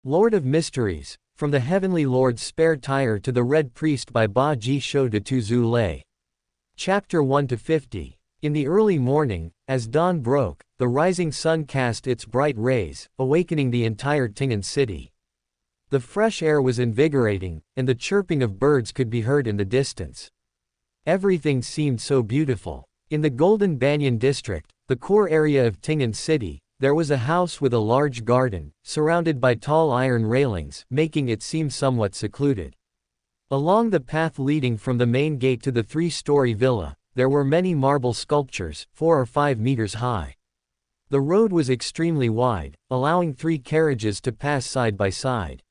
Lord of Mysteries, From the Heavenly Lord's Spare Tire to the Red Priest by Ba Ji Shou de Tu Zhu Lei. Chapter 1-50. In the early morning, as dawn broke, the rising sun cast its bright rays, awakening the entire Ting'an city. The fresh air was invigorating, and the chirping of birds could be heard in the distance. Everything seemed so beautiful. In the Golden Banyan district, the core area of Ting'an city, there was a house with a large garden, surrounded by tall iron railings, making it seem somewhat secluded. Along the path leading from the main gate to the three-story villa, there were many marble sculptures, 4 or 5 meters high. The road was extremely wide, allowing 3 carriages to pass side by side.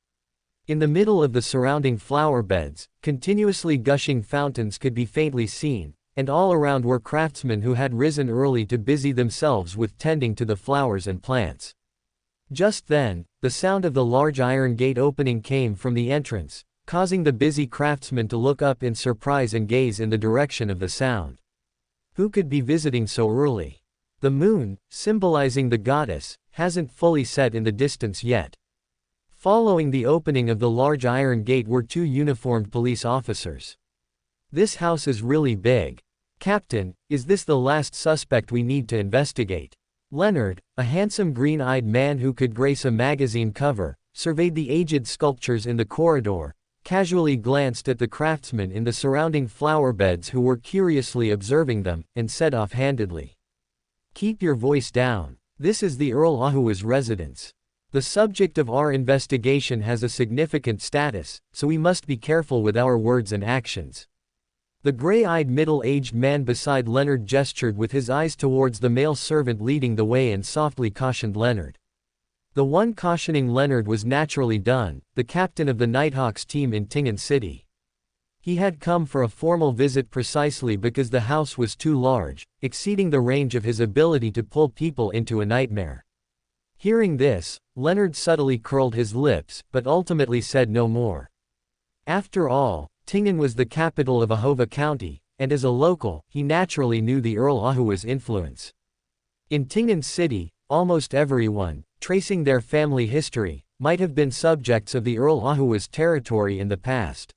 In the middle of the surrounding flower beds, continuously gushing fountains could be faintly seen, and all around were craftsmen who had risen early to busy themselves with tending to the flowers and plants. Just then, the sound of the large iron gate opening came from the entrance, causing the busy craftsmen to look up in surprise and gaze in the direction of the sound. Who could be visiting so early? The moon, symbolizing the goddess, hasn't fully set in the distance yet. Following the opening of the large iron gate were 2 uniformed police officers. This house is really big. Captain, is this the last suspect we need to investigate? Leonard, a handsome green-eyed man who could grace a magazine cover, surveyed the aged sculptures in the corridor, casually glanced at the craftsmen in the surrounding flower beds who were curiously observing them, and said offhandedly, "Keep your voice down. This is the Earl Ahua's residence. The subject of our investigation has a significant status, so we must be careful with our words and actions." The gray-eyed middle-aged man beside Leonard gestured with his eyes towards the male servant leading the way and softly cautioned Leonard. The one cautioning Leonard was naturally Dunn, the captain of the Nighthawks team in Ting'an City. He had come for a formal visit precisely because the house was too large, exceeding the range of his ability to pull people into a nightmare. Hearing this, Leonard subtly curled his lips, but ultimately said no more. After all, Ting'an was the capital of Ahova County, and as a local, he naturally knew the Earl Ahua's influence. In Ting'an City, almost everyone, tracing their family history, might have been subjects of the Earl Ahua's territory in the past.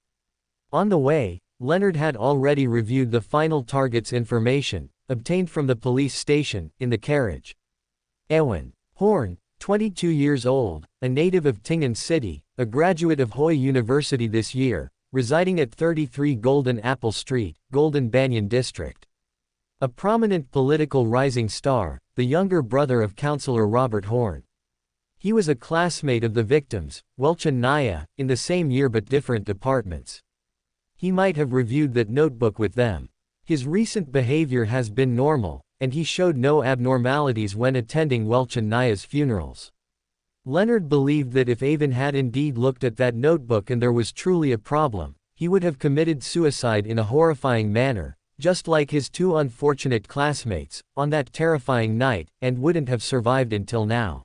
On the way, Leonard had already reviewed the final target's information, obtained from the police station, in the carriage. Ewan Horn, 22 years old, a native of Ting'an City, a graduate of Hoi University this year, residing at 33 Golden Apple Street, Golden Banyan District. A prominent political rising star, the younger brother of Councillor Robert Horn. He was a classmate of the victims, Welch and Naya, in the same year but different departments. He might have reviewed that notebook with them. His recent behavior has been normal, and he showed no abnormalities when attending Welch and Naya's funerals. Leonard believed that if Avon had indeed looked at that notebook and there was truly a problem, he would have committed suicide in a horrifying manner, just like his 2 unfortunate classmates, on that terrifying night, and wouldn't have survived until now.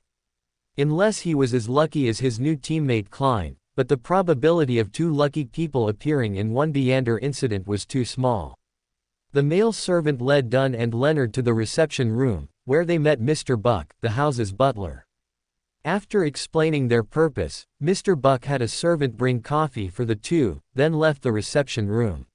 Unless he was as lucky as his new teammate Klein, but the probability of 2 lucky people appearing in one Beander incident was too small. The male servant led Dunn and Leonard to the reception room, where they met Mr. Buck, the house's butler. After explaining their purpose, Mr. Buck had a servant bring coffee for the 2, then left the reception room.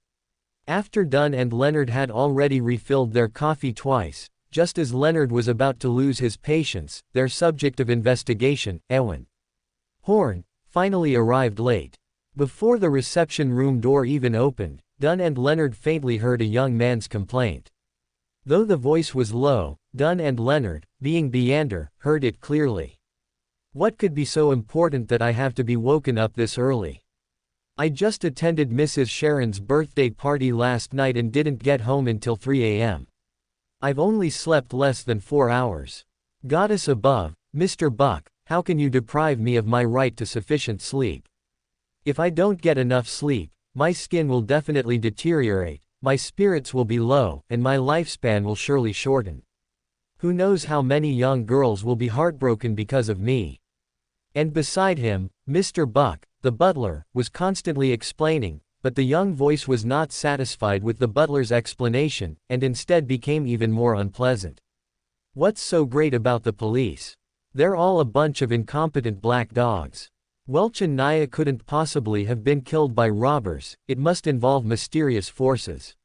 After Dunn and Leonard had already refilled their coffee twice, just as Leonard was about to lose his patience, their subject of investigation, Ewan Horn, finally arrived late. Before the reception room door even opened, Dunn and Leonard faintly heard a young man's complaint. Though the voice was low, Dunn and Leonard, being Beander, heard it clearly. "What could be so important that I have to be woken up this early? I just attended Mrs. Sharon's birthday party last night and didn't get home until 3 a.m. I've only slept less than 4 hours. Goddess above, Mr. Buck, how can you deprive me of my right to sufficient sleep? If I don't get enough sleep, my skin will definitely deteriorate, my spirits will be low, and my lifespan will surely shorten. Who knows how many young girls will be heartbroken because of me?" And beside him, Mr. Buck, the butler, was constantly explaining, but the young voice was not satisfied with the butler's explanation, and instead became even more unpleasant. "What's so great about the police? They're all a bunch of incompetent black dogs. Welch and Naya couldn't possibly have been killed by robbers, it must involve mysterious forces.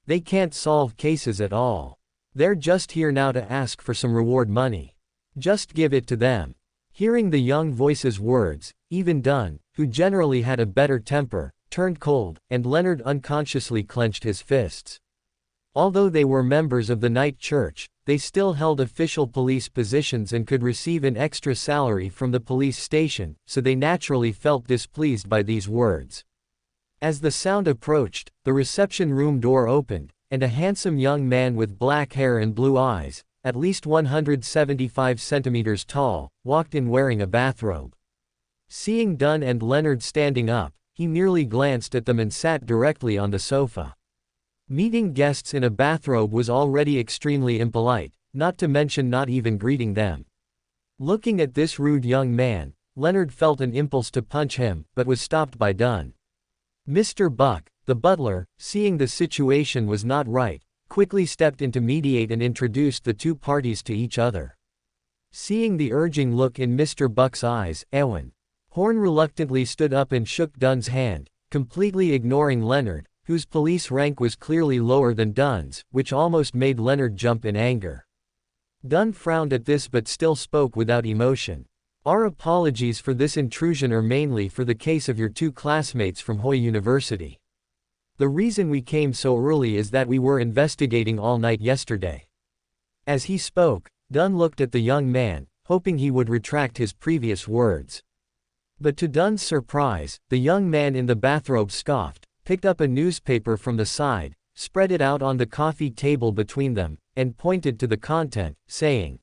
They can't solve cases at all. They're just here now to ask for some reward money. Just give it to them. Hearing the young voice's words, even Dunn, who generally had a better temper, turned cold, and Leonard unconsciously clenched his fists. Although they were members of the night church, they still held official police positions and could receive an extra salary from the police station, so they naturally felt displeased by these words. As the sound approached, the reception room door opened, and a handsome young man with black hair and blue eyes, at least 175 centimeters tall, walked in wearing a bathrobe. Seeing Dunn and Leonard standing up, he merely glanced at them and sat directly on the sofa. Meeting guests in a bathrobe was already extremely impolite, not to mention not even greeting them. Looking at this rude young man, Leonard felt an impulse to punch him, but was stopped by Dunn. Mr. Buck, the butler, seeing the situation was not right, quickly stepped in to mediate and introduced the two parties to each other. Seeing the urging look in Mr. Buck's eyes, Horn reluctantly stood up and shook Dunn's hand, completely ignoring Leonard, whose police rank was clearly lower than Dunn's, which almost made Leonard jump in anger. Dunn frowned at this but still spoke without emotion. Our apologies for this intrusion are mainly for the case of your two classmates from Hoy University. The reason we came so early is that we were investigating all night yesterday. As he spoke, Dunn looked at the young man, hoping he would retract his previous words. But to Dunn's surprise, the young man in the bathrobe scoffed, picked up a newspaper from the side, spread it out on the coffee table between them, and pointed to the content, saying,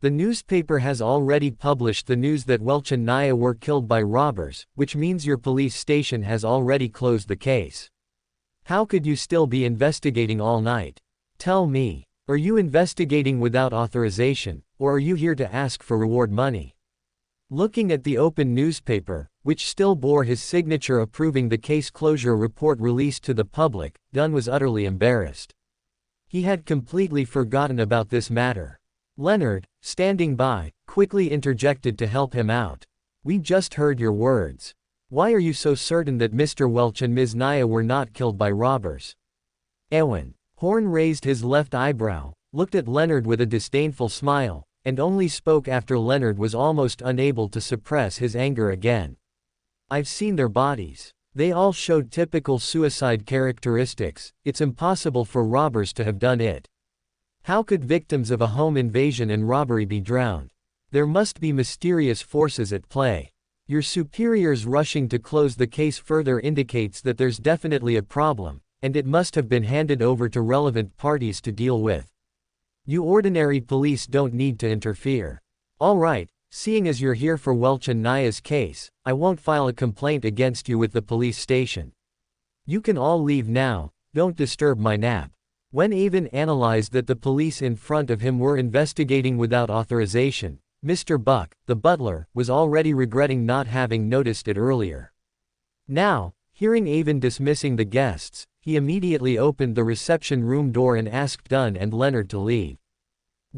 "The newspaper has already published the news that Welch and Naya were killed by robbers, which means your police station has already closed the case. How could you still be investigating all night? Tell me, are you investigating without authorization, or are you here to ask for reward money?" Looking at the open newspaper, which still bore his signature approving the case closure report released to the public, Dunn was utterly embarrassed. He had completely forgotten about this matter. Leonard, standing by, quickly interjected to help him out. "We just heard your words. Why are you so certain that Mr. Welch and Ms. Naya were not killed by robbers?" Horn raised his left eyebrow, looked at Leonard with a disdainful smile, and only spoke after Leonard was almost unable to suppress his anger again. "I've seen their bodies. They all showed typical suicide characteristics. It's impossible for robbers to have done it. How could victims of a home invasion and robbery be drowned? There must be mysterious forces at play. Your superiors rushing to close the case further indicates that there's definitely a problem, and it must have been handed over to relevant parties to deal with. You ordinary police don't need to interfere. All right, seeing as you're here for Welch and Naya's case, I won't file a complaint against you with the police station. You can all leave now, don't disturb my nap." When Avon analyzed that the police in front of him were investigating without authorization, Mr. Buck, the butler, was already regretting not having noticed it earlier. Now, hearing Avon dismissing the guests, he immediately opened the reception room door and asked Dunn and Leonard to leave.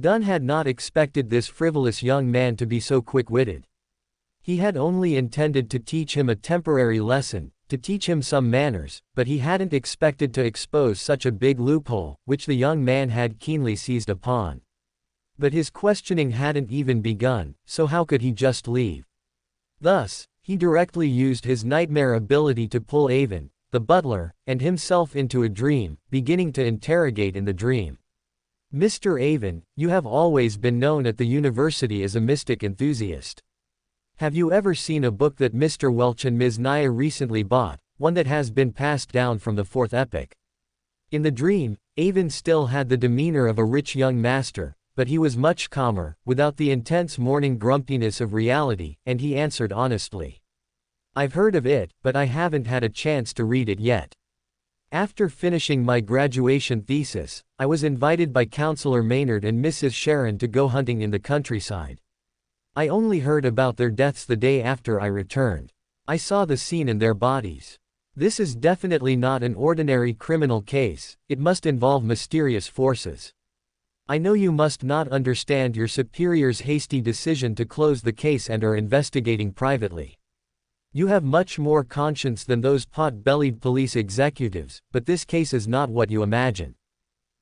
Dunn had not expected this frivolous young man to be so quick-witted. He had only intended to teach him a temporary lesson, to teach him some manners, but he hadn't expected to expose such a big loophole, which the young man had keenly seized upon. But his questioning hadn't even begun, so how could he just leave? Thus, he directly used his nightmare ability to pull Avon, the butler, and himself into a dream, beginning to interrogate in the dream. "Mr. Avon, you have always been known at the university as a mystic enthusiast. Have you ever seen a book that Mr. Welch and Ms. Naya recently bought, one that has been passed down from the fourth epoch?" In the dream, Avon still had the demeanor of a rich young master, but he was much calmer, without the intense morning grumpiness of reality, and he answered honestly. "I've heard of it, but I haven't had a chance to read it yet. After finishing my graduation thesis, I was invited by Counselor Maynard and Mrs. Sharon to go hunting in the countryside. I only heard about their deaths the day after I returned. I saw the scene in their bodies. This is definitely not an ordinary criminal case, it must involve mysterious forces. I know you must not understand your superior's hasty decision to close the case and are investigating privately. You have much more conscience than those pot-bellied police executives, but this case is not what you imagine.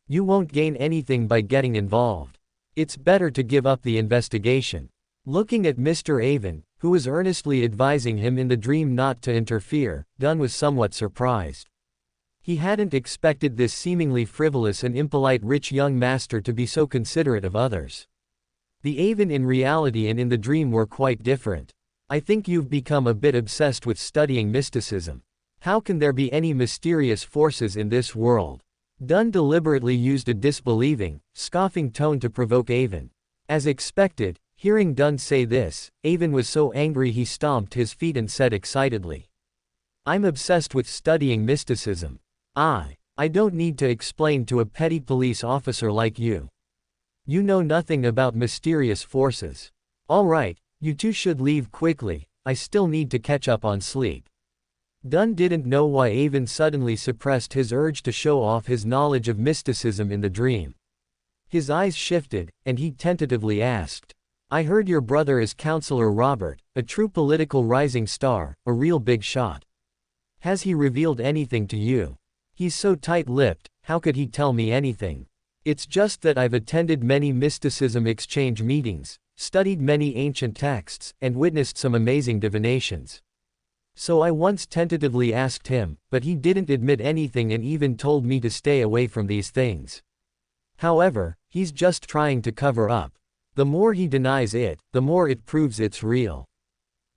You won't gain anything by getting involved. It's better to give up the investigation." Looking at Mr. Avon, who was earnestly advising him in the dream not to interfere, Dunn was somewhat surprised. He hadn't expected this seemingly frivolous and impolite rich young master to be so considerate of others. The Avon in reality and in the dream were quite different. "I think you've become a bit obsessed with studying mysticism. How can there be any mysterious forces in this world?" Dunn deliberately used a disbelieving, scoffing tone to provoke Avon. As expected, hearing Dunn say this, Avon was so angry he stomped his feet and said excitedly, "I'm obsessed with studying mysticism. I don't need to explain to a petty police officer like you. You know nothing about mysterious forces. All right, you two should leave quickly, I still need to catch up on sleep." Dunn didn't know why Avon suddenly suppressed his urge to show off his knowledge of mysticism in the dream. His eyes shifted, and he tentatively asked, "I heard your brother is Counselor Robert, a true political rising star, a real big shot. Has he revealed anything to you? He's so tight-lipped, how could he tell me anything? It's just that I've attended many mysticism exchange meetings, studied many ancient texts, and witnessed some amazing divinations. So I once tentatively asked him, but he didn't admit anything and even told me to stay away from these things. However, he's just trying to cover up. The more he denies it, the more it proves it's real.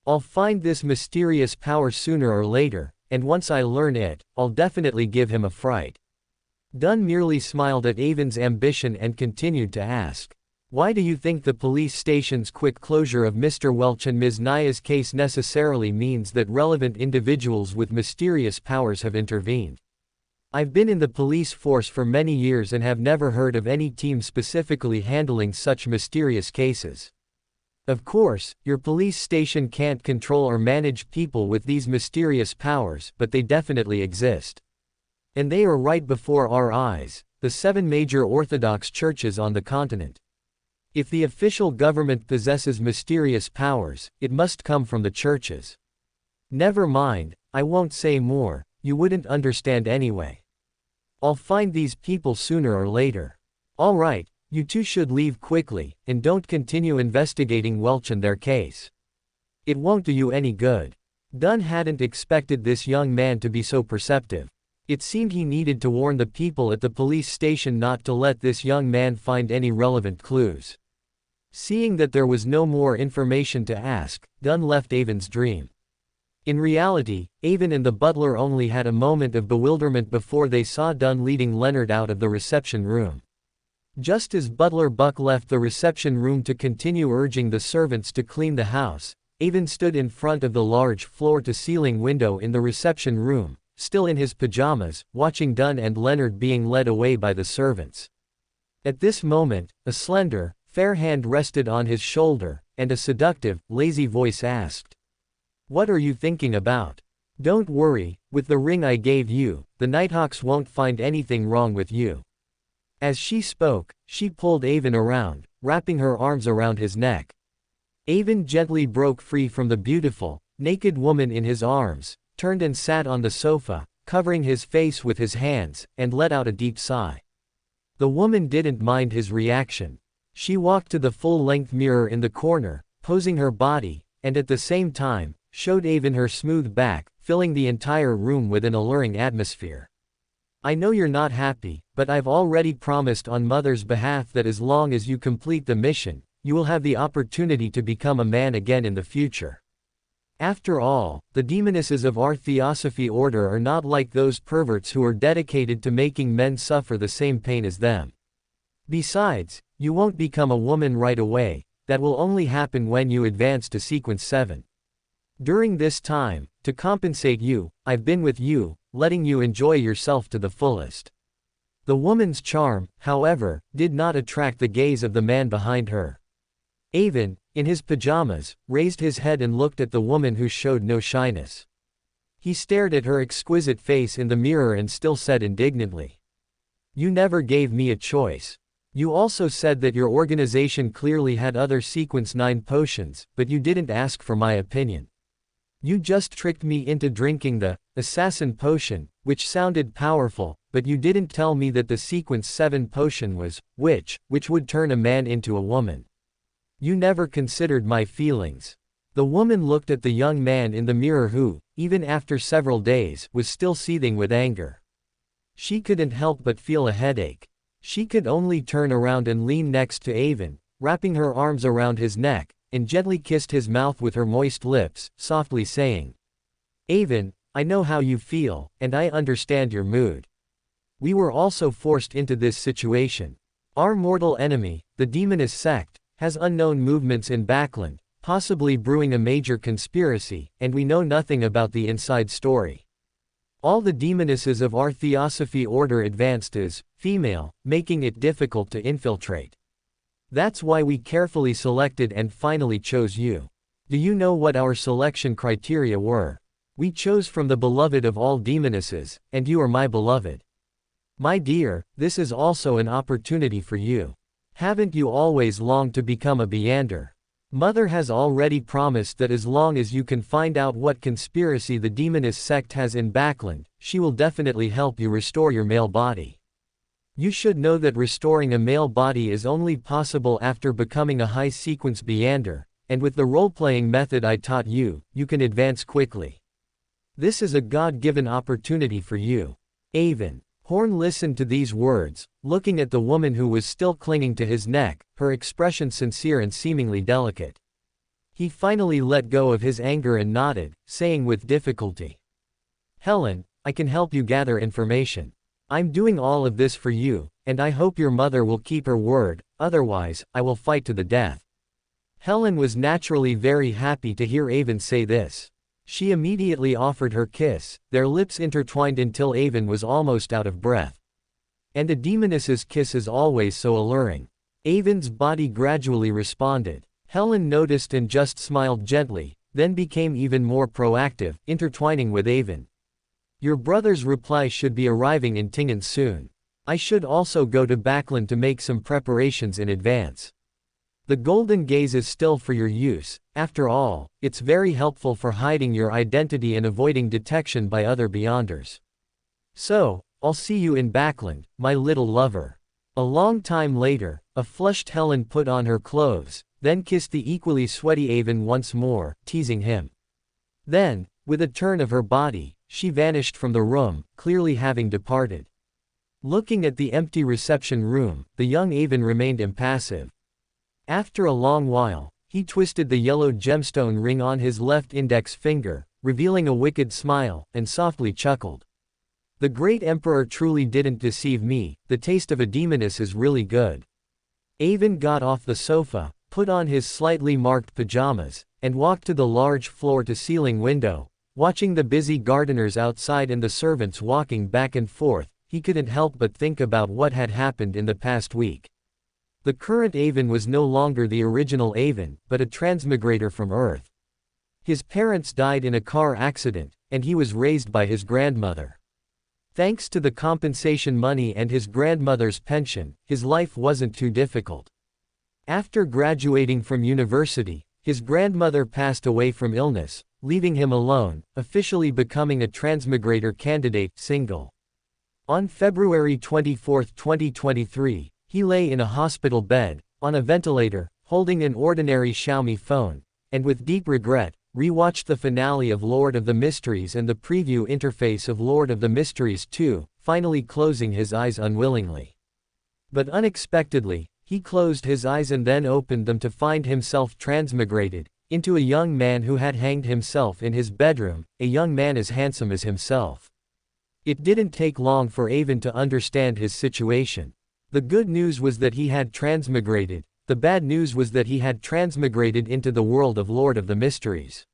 I'll find this mysterious power sooner or later, and once I learn it, I'll definitely give him a fright." Dunn merely smiled at Avon's ambition and continued to ask, "Why do you think the police station's quick closure of Mr. Welch and Ms. Naya's case necessarily means that relevant individuals with mysterious powers have intervened? I've been in the police force for many years and have never heard of any team specifically handling such mysterious cases. Of course, your police station can't control or manage people with these mysterious powers, but they definitely exist. And they are right before our eyes, the 7 major Orthodox churches on the continent. If the official government possesses mysterious powers, it must come from the churches. Never mind, I won't say more, you wouldn't understand anyway. I'll find these people sooner or later. All right, you two should leave quickly, and don't continue investigating Welch and their case. It won't do you any good." Dunn hadn't expected this young man to be so perceptive. It seemed he needed to warn the people at the police station not to let this young man find any relevant clues. Seeing that there was no more information to ask, Dunn left Avon's dream. In reality, Avon and the butler only had a moment of bewilderment before they saw Dunn leading Leonard out of the reception room. Just as Butler Buck left the reception room to continue urging the servants to clean the house, Avon stood in front of the large floor-to-ceiling window in the reception room, still in his pajamas, watching Dunn and Leonard being led away by the servants. At this moment, a slender, fair hand rested on his shoulder, and a seductive, lazy voice asked, "What are you thinking about? Don't worry, with the ring I gave you, the Nighthawks won't find anything wrong with you." As she spoke, she pulled Avon around, wrapping her arms around his neck. Avon gently broke free from the beautiful, naked woman in his arms, turned and sat on the sofa, covering his face with his hands, and let out a deep sigh. The woman didn't mind his reaction. She walked to the full-length mirror in the corner, posing her body, and at the same time, showed Avon her smooth back, filling the entire room with an alluring atmosphere. "I know you're not happy, but I've already promised on Mother's behalf that as long as you complete the mission, you will have the opportunity to become a man again in the future. After all, the demonesses of our Theosophy order are not like those perverts who are dedicated to making men suffer the same pain as them. Besides, you won't become a woman right away, that will only happen when you advance to Sequence 7. During this time, to compensate you, I've been with you, letting you enjoy yourself to the fullest." The woman's charm, however, did not attract the gaze of the man behind her. Avon, in his pajamas, raised his head and looked at the woman who showed no shyness. He stared at her exquisite face in the mirror and still said indignantly, "You never gave me a choice. You also said that your organization clearly had other Sequence 9 potions, but you didn't ask for my opinion. You just tricked me into drinking the assassin potion, which sounded powerful, but you didn't tell me that the sequence 7 potion was which would turn a man into a woman. You never considered my feelings. The woman looked at the young man in the mirror who, even after several days, was still seething with anger. She couldn't help but feel a headache. She could only turn around and lean next to Avon, wrapping her arms around his neck, and gently kissed his mouth with her moist lips, softly saying, "Avon, I know how you feel, and I understand your mood. We were also forced into this situation. Our mortal enemy, the Demonist sect, has unknown movements in Backland, possibly brewing a major conspiracy, and we know nothing about the inside story. All the demonesses of our Theosophy order advanced is female, making it difficult to infiltrate. That's why we carefully selected and finally chose you. Do you know what our selection criteria were? We chose from the beloved of all demonesses, and you are my beloved. My dear, this is also an opportunity for you. Haven't you always longed to become a Beander? Mother has already promised that as long as you can find out what conspiracy the Demonist sect has in Backland, she will definitely help you restore your male body. You should know that restoring a male body is only possible after becoming a high-sequence Beander, and with the role-playing method I taught you, you can advance quickly. This is a God-given opportunity for you. Avon. Horn listened to these words, looking at the woman who was still clinging to his neck, her expression sincere and seemingly delicate. He finally let go of his anger and nodded, saying with difficulty, "Helen, I can help you gather information. I'm doing all of this for you, and I hope your mother will keep her word, otherwise, I will fight to the death." Helen was naturally very happy to hear Avon say this. She immediately offered her kiss, their lips intertwined until Avon was almost out of breath. And a demoness's kiss is always so alluring. Avon's body gradually responded. Helen noticed and just smiled gently, then became even more proactive, intertwining with Avon. "Your brother's reply should be arriving in Tingen soon. I should also go to Backland to make some preparations in advance. The golden gaze is still for your use, after all, it's very helpful for hiding your identity and avoiding detection by other Beyonders. So, I'll see you in Backland, my little lover." A long time later, a flushed Helen put on her clothes, then kissed the equally sweaty Avon once more, teasing him. Then, with a turn of her body, she vanished from the room, clearly having departed. Looking at the empty reception room, the young Avon remained impassive. After a long while, he twisted the yellow gemstone ring on his left index finger, revealing a wicked smile, and softly chuckled. "The great emperor truly didn't deceive me, the taste of a demoness is really good." Avon got off the sofa, put on his slightly marked pajamas, and walked to the large floor-to-ceiling window. Watching the busy gardeners outside and the servants walking back and forth, he couldn't help but think about what had happened in the past week. The current Avon was no longer the original Avon, but a transmigrator from Earth. His parents died in a car accident, and he was raised by his grandmother. Thanks to the compensation money and his grandmother's pension, his life wasn't too difficult. After graduating from university, his grandmother passed away from illness, leaving him alone, officially becoming a transmigrator candidate, single. On February 24, 2023, he lay in a hospital bed, on a ventilator, holding an ordinary Xiaomi phone, and with deep regret, rewatched the finale of Lord of the Mysteries and the preview interface of Lord of the Mysteries 2, finally closing his eyes unwillingly. But unexpectedly, he closed his eyes and then opened them to find himself transmigrated into a young man who had hanged himself in his bedroom, a young man as handsome as himself. It didn't take long for Avon to understand his situation. The good news was that he had transmigrated, the bad news was that he had transmigrated into the world of Lord of the Mysteries.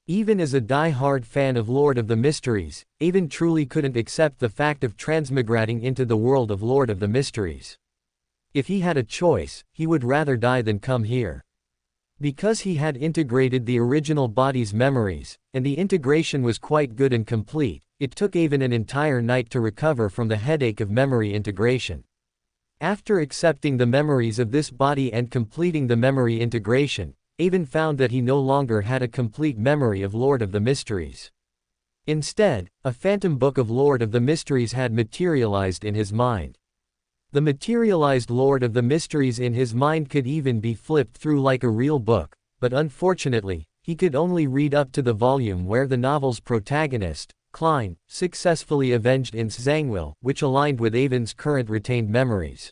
Even as a die-hard fan of Lord of the Mysteries, Avon truly couldn't accept the fact of transmigrating into the world of Lord of the Mysteries. If he had a choice, he would rather die than come here. Because he had integrated the original body's memories, and the integration was quite good and complete, it took Avon an entire night to recover from the headache of memory integration. After accepting the memories of this body and completing the memory integration, Avon found that he no longer had a complete memory of Lord of the Mysteries. Instead, a phantom book of Lord of the Mysteries had materialized in his mind. The materialized Lord of the Mysteries in his mind could even be flipped through like a real book, but unfortunately, he could only read up to the volume where the novel's protagonist, Klein, successfully avenged Ince Zangwill, which aligned with Avon's current retained memories.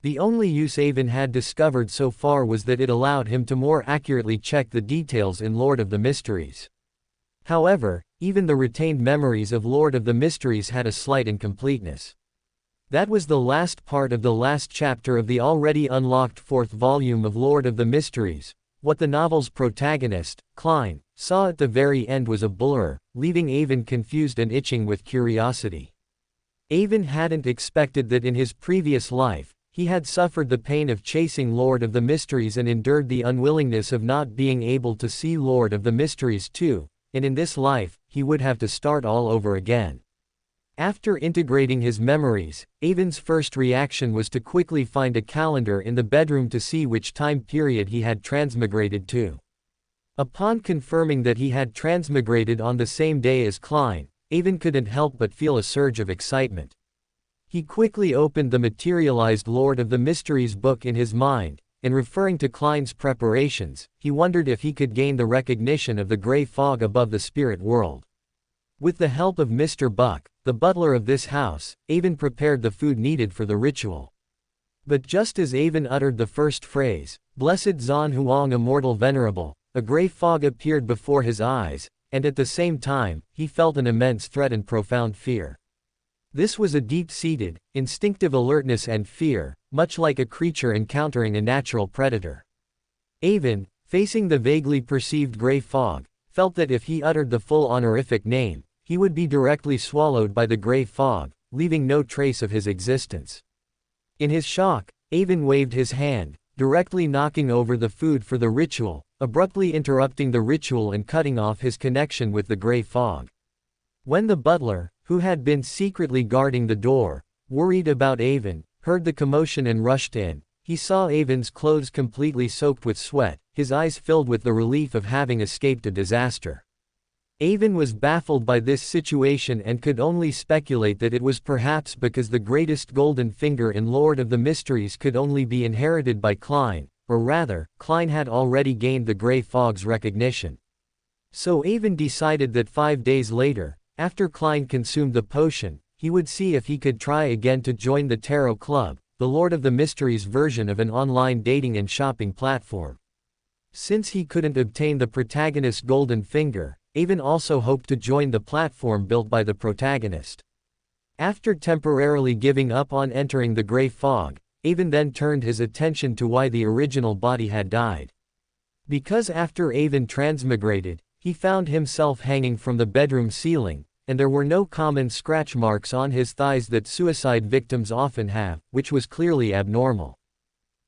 The only use Avon had discovered so far was that it allowed him to more accurately check the details in Lord of the Mysteries. However, even the retained memories of Lord of the Mysteries had a slight incompleteness. That was the last part of the last chapter of the already unlocked fourth volume of Lord of the Mysteries. What the novel's protagonist, Klein, saw at the very end was a blur, leaving Avon confused and itching with curiosity. Avon hadn't expected that in his previous life, he had suffered the pain of chasing Lord of the Mysteries and endured the unwillingness of not being able to see Lord of the Mysteries too, and in this life, he would have to start all over again. After integrating his memories, Avon's first reaction was to quickly find a calendar in the bedroom to see which time period he had transmigrated to. Upon confirming that he had transmigrated on the same day as Klein, Avon couldn't help but feel a surge of excitement. He quickly opened the materialized Lord of the Mysteries book in his mind, and referring to Klein's preparations, he wondered if he could gain the recognition of the gray fog above the spirit world. With the help of Mr. Buck, the butler of this house, Avon prepared the food needed for the ritual. But just as Avon uttered the first phrase, "Blessed Zan Huang Immortal Venerable," a gray fog appeared before his eyes, and at the same time, he felt an immense threat and profound fear. This was a deep-seated, instinctive alertness and fear, much like a creature encountering a natural predator. Avon, facing the vaguely perceived gray fog, felt that if he uttered the full honorific name, he would be directly swallowed by the gray fog, leaving no trace of his existence. In his shock, Avon waved his hand, directly knocking over the food for the ritual, abruptly interrupting the ritual and cutting off his connection with the gray fog. When the butler, who had been secretly guarding the door, worried about Avon, heard the commotion and rushed in, he saw Avon's clothes completely soaked with sweat, his eyes filled with the relief of having escaped a disaster. Avon was baffled by this situation and could only speculate that it was perhaps because the greatest golden finger in Lord of the Mysteries could only be inherited by Klein, or rather, Klein had already gained the gray fog's recognition. So Avon decided that 5 days later, after Klein consumed the potion, he would see if he could try again to join the Tarot Club, the Lord of the Mysteries version of an online dating and shopping platform. Since he couldn't obtain the protagonist's golden finger, Avon also hoped to join the platform built by the protagonist. After temporarily giving up on entering the gray fog, Avon then turned his attention to why the original body had died. Because after Avon transmigrated, he found himself hanging from the bedroom ceiling, and there were no common scratch marks on his thighs that suicide victims often have, which was clearly abnormal.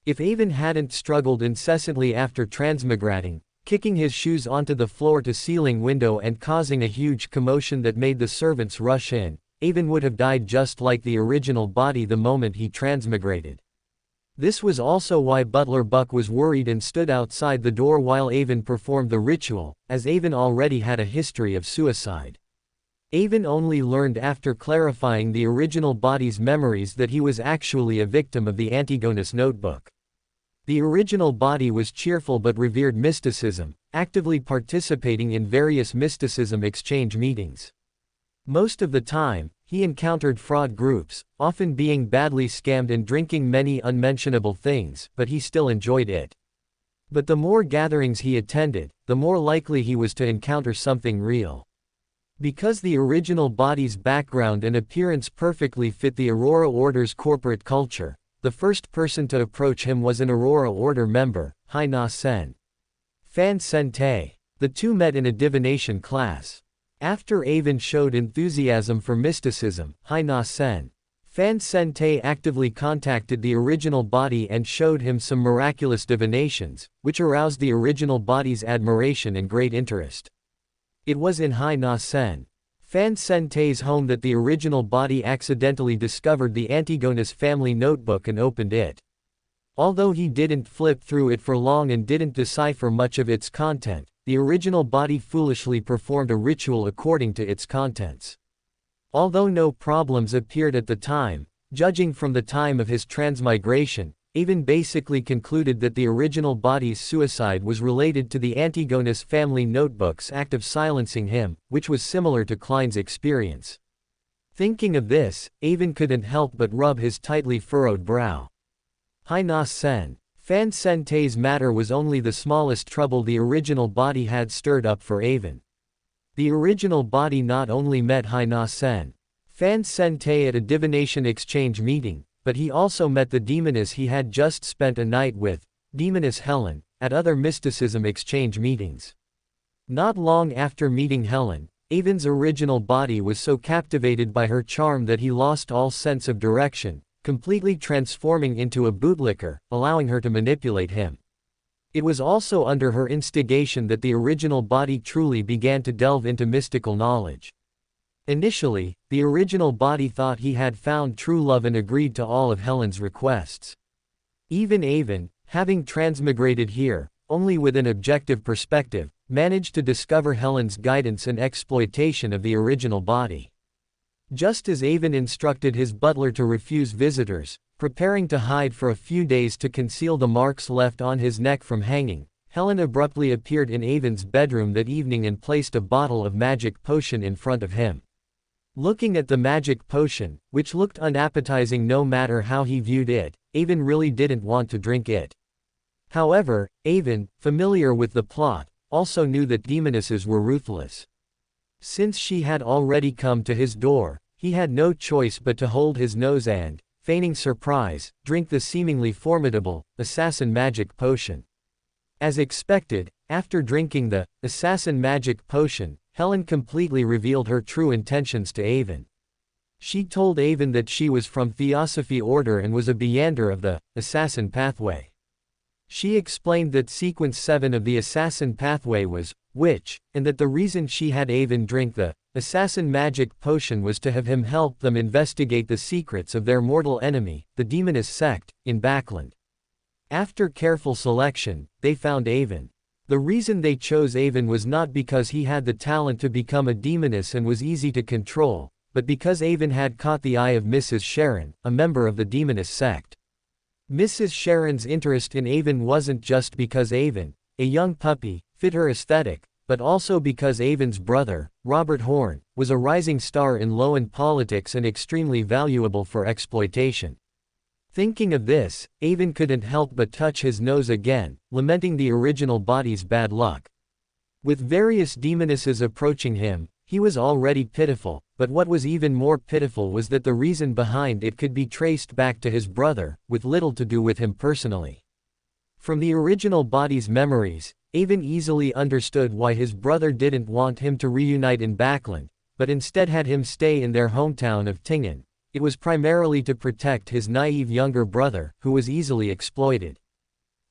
If Avon hadn't struggled incessantly after transmigrating, kicking his shoes onto the floor-to-ceiling window and causing a huge commotion that made the servants rush in, Avon would have died just like the original body the moment he transmigrated. This was also why Butler Buck was worried and stood outside the door while Avon performed the ritual, as Avon already had a history of suicide. Avon only learned after clarifying the original body's memories that he was actually a victim of the Antigonus notebook. The original body was cheerful but revered mysticism, actively participating in various mysticism exchange meetings. Most of the time, he encountered fraud groups, often being badly scammed and drinking many unmentionable things, but he still enjoyed it. But the more gatherings he attended, the more likely he was to encounter something real. Because the original body's background and appearance perfectly fit the Aurora Order's corporate culture, the first person to approach him was an Aurora Order member, Hai Na Sen. Fan Sen Te. The two met in a divination class. After Avon showed enthusiasm for mysticism, Hai Na Sen. Fan Sen Te actively contacted the original body and showed him some miraculous divinations, which aroused the original body's admiration and great interest. It was in Hai Na Sen. Fan Sen Te's home that the original body accidentally discovered the Antigonus family notebook and opened it. Although he didn't flip through it for long and didn't decipher much of its content, the original body foolishly performed a ritual according to its contents. Although no problems appeared at the time, judging from the time of his transmigration, Avon basically concluded that the original body's suicide was related to the Antigonus family notebook's act of silencing him, which was similar to Klein's experience. Thinking of this, Avon couldn't help but rub his tightly furrowed brow. Hai na sen. Fan Sen Te's matter was only the smallest trouble the original body had stirred up for Avon. The original body not only met Hai na sen. Fan Sen Te at a divination exchange meeting, but he also met the demoness he had just spent a night with, Demoness Helen, at other mysticism exchange meetings. Not long after meeting Helen, Avon's original body was so captivated by her charm that he lost all sense of direction, completely transforming into a bootlicker, allowing her to manipulate him. It was also under her instigation that the original body truly began to delve into mystical knowledge. Initially, the original body thought he had found true love and agreed to all of Helen's requests. Even Avon, having transmigrated here, only with an objective perspective, managed to discover Helen's guidance and exploitation of the original body. Just as Avon instructed his butler to refuse visitors, preparing to hide for a few days to conceal the marks left on his neck from hanging, Helen abruptly appeared in Avon's bedroom that evening and placed a bottle of magic potion in front of him. Looking at the magic potion, which looked unappetizing no matter how he viewed it, Avon really didn't want to drink it. However, Avon, familiar with the plot, also knew that demonesses were ruthless. Since she had already come to his door, he had no choice but to hold his nose and, feigning surprise, drink the seemingly formidable, assassin magic potion. As expected, after drinking the assassin magic potion, Helen completely revealed her true intentions to Avon. She told Avon that she was from Theosophy Order and was a Beyander of the assassin pathway. She explained that sequence 7 of the assassin pathway was witch, and that the reason she had Avon drink the assassin magic potion was to have him help them investigate the secrets of their mortal enemy, the demoness sect, in Backland. After careful selection, they found Avon. The reason they chose Avon was not because he had the talent to become a demoness and was easy to control, but because Avon had caught the eye of Mrs. Sharon, a member of the demoness sect. Mrs. Sharon's interest in Avon wasn't just because Avon, a young puppy, fit her aesthetic, but also because Avon's brother, Robert Horn, was a rising star in low-end politics and extremely valuable for exploitation. Thinking of this, Avon couldn't help but touch his nose again, lamenting the original body's bad luck. With various demonesses approaching him, he was already pitiful, but what was even more pitiful was that the reason behind it could be traced back to his brother, with little to do with him personally. From the original body's memories, Avon easily understood why his brother didn't want him to reunite in Backland, but instead had him stay in their hometown of Tingen. It was primarily to protect his naive younger brother, who was easily exploited.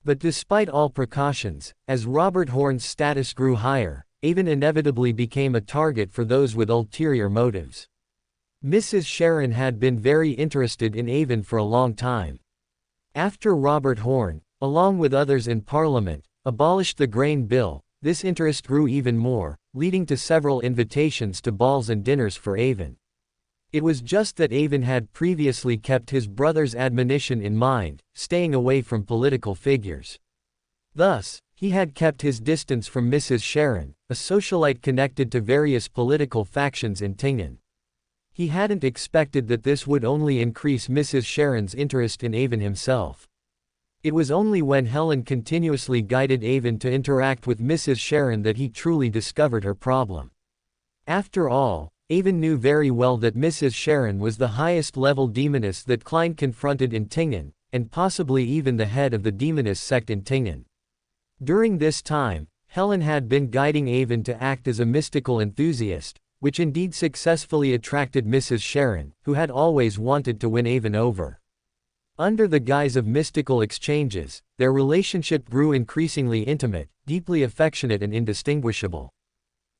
But despite all precautions, as Robert Horn's status grew higher, Avon inevitably became a target for those with ulterior motives. Mrs. Sharon had been very interested in Avon for a long time. After Robert Horn, along with others in Parliament, abolished the grain bill, this interest grew even more, leading to several invitations to balls and dinners for Avon. It was just that Avon had previously kept his brother's admonition in mind, staying away from political figures. Thus, he had kept his distance from Mrs. Sharon, a socialite connected to various political factions in Tingen. He hadn't expected that this would only increase Mrs. Sharon's interest in Avon himself. It was only when Helen continuously guided Avon to interact with Mrs. Sharon that he truly discovered her problem. After all, Avon knew very well that Mrs. Sharon was the highest-level demoness that Klein confronted in Tingen, and possibly even the head of the demoness sect in Tingen. During this time, Helen had been guiding Avon to act as a mystical enthusiast, which indeed successfully attracted Mrs. Sharon, who had always wanted to win Avon over. Under the guise of mystical exchanges, their relationship grew increasingly intimate, deeply affectionate and indistinguishable.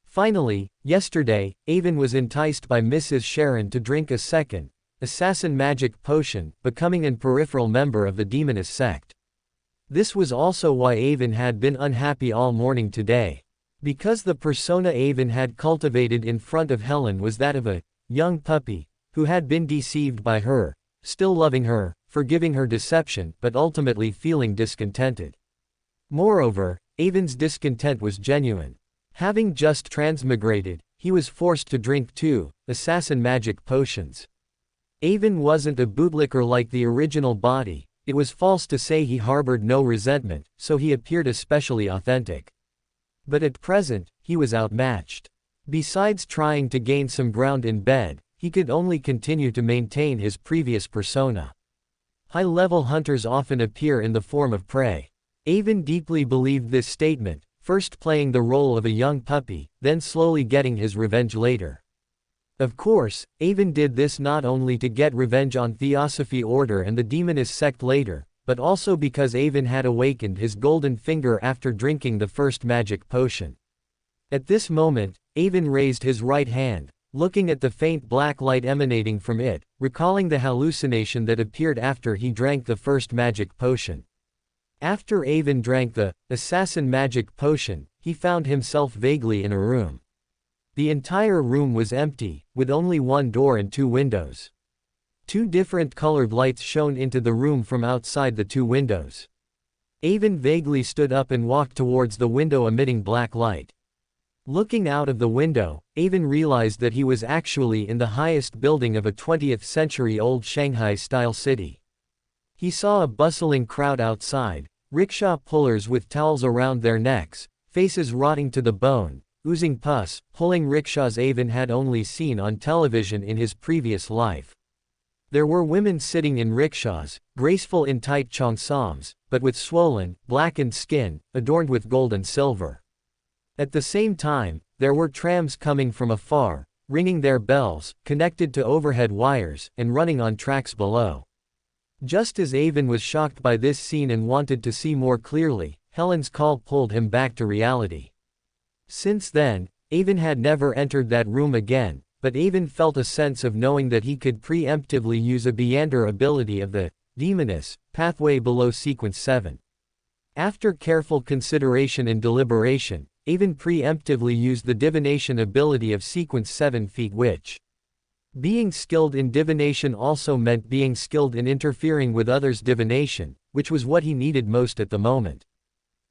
Finally, yesterday, Avon was enticed by Mrs. Sharon to drink a second, assassin magic potion, becoming an peripheral member of the demoness sect. This was also why Avon had been unhappy all morning today. Because the persona Avon had cultivated in front of Helen was that of a young puppy, who had been deceived by her, still loving her, forgiving her deception, but ultimately feeling discontented. Moreover, Avon's discontent was genuine. Having just transmigrated, he was forced to drink 2 assassin magic potions. Avon wasn't a bootlicker like the original body. It was false to say he harbored no resentment, so he appeared especially authentic. But at present, he was outmatched. Besides trying to gain some ground in bed, he could only continue to maintain his previous persona. High-level hunters often appear in the form of prey. Avon deeply believed this statement, first playing the role of a young puppy, then slowly getting his revenge later. Of course, Avon did this not only to get revenge on Theosophy Order and the Demonist sect later, but also because Avon had awakened his golden finger after drinking the first magic potion. At this moment, Avon raised his right hand, looking at the faint black light emanating from it, recalling the hallucination that appeared after he drank the first magic potion. After Avon drank the assassin magic potion, he found himself vaguely in a room. The entire room was empty, with only one door and 2 windows. 2 different colored lights shone into the room from outside the 2 windows. Avon vaguely stood up and walked towards the window emitting black light. Looking out of the window, Avon realized that he was actually in the highest building of a 20th-century-old Shanghai-style city. He saw a bustling crowd outside, rickshaw pullers with towels around their necks, faces rotting to the bone, oozing pus, pulling rickshaws Avon had only seen on television in his previous life. There were women sitting in rickshaws, graceful in tight cheongsams, but with swollen, blackened skin, adorned with gold and silver. At the same time, there were trams coming from afar, ringing their bells, connected to overhead wires, and running on tracks below. Just as Avon was shocked by this scene and wanted to see more clearly, Helen's call pulled him back to reality. Since then, Avon had never entered that room again, but Avon felt a sense of knowing that he could preemptively use a Beander ability of the Demoness pathway below Sequence 7. After careful consideration and deliberation, Avon preemptively used the divination ability of Sequence 7 feet which. Being skilled in divination also meant being skilled in interfering with others' divination, which was what he needed most at the moment.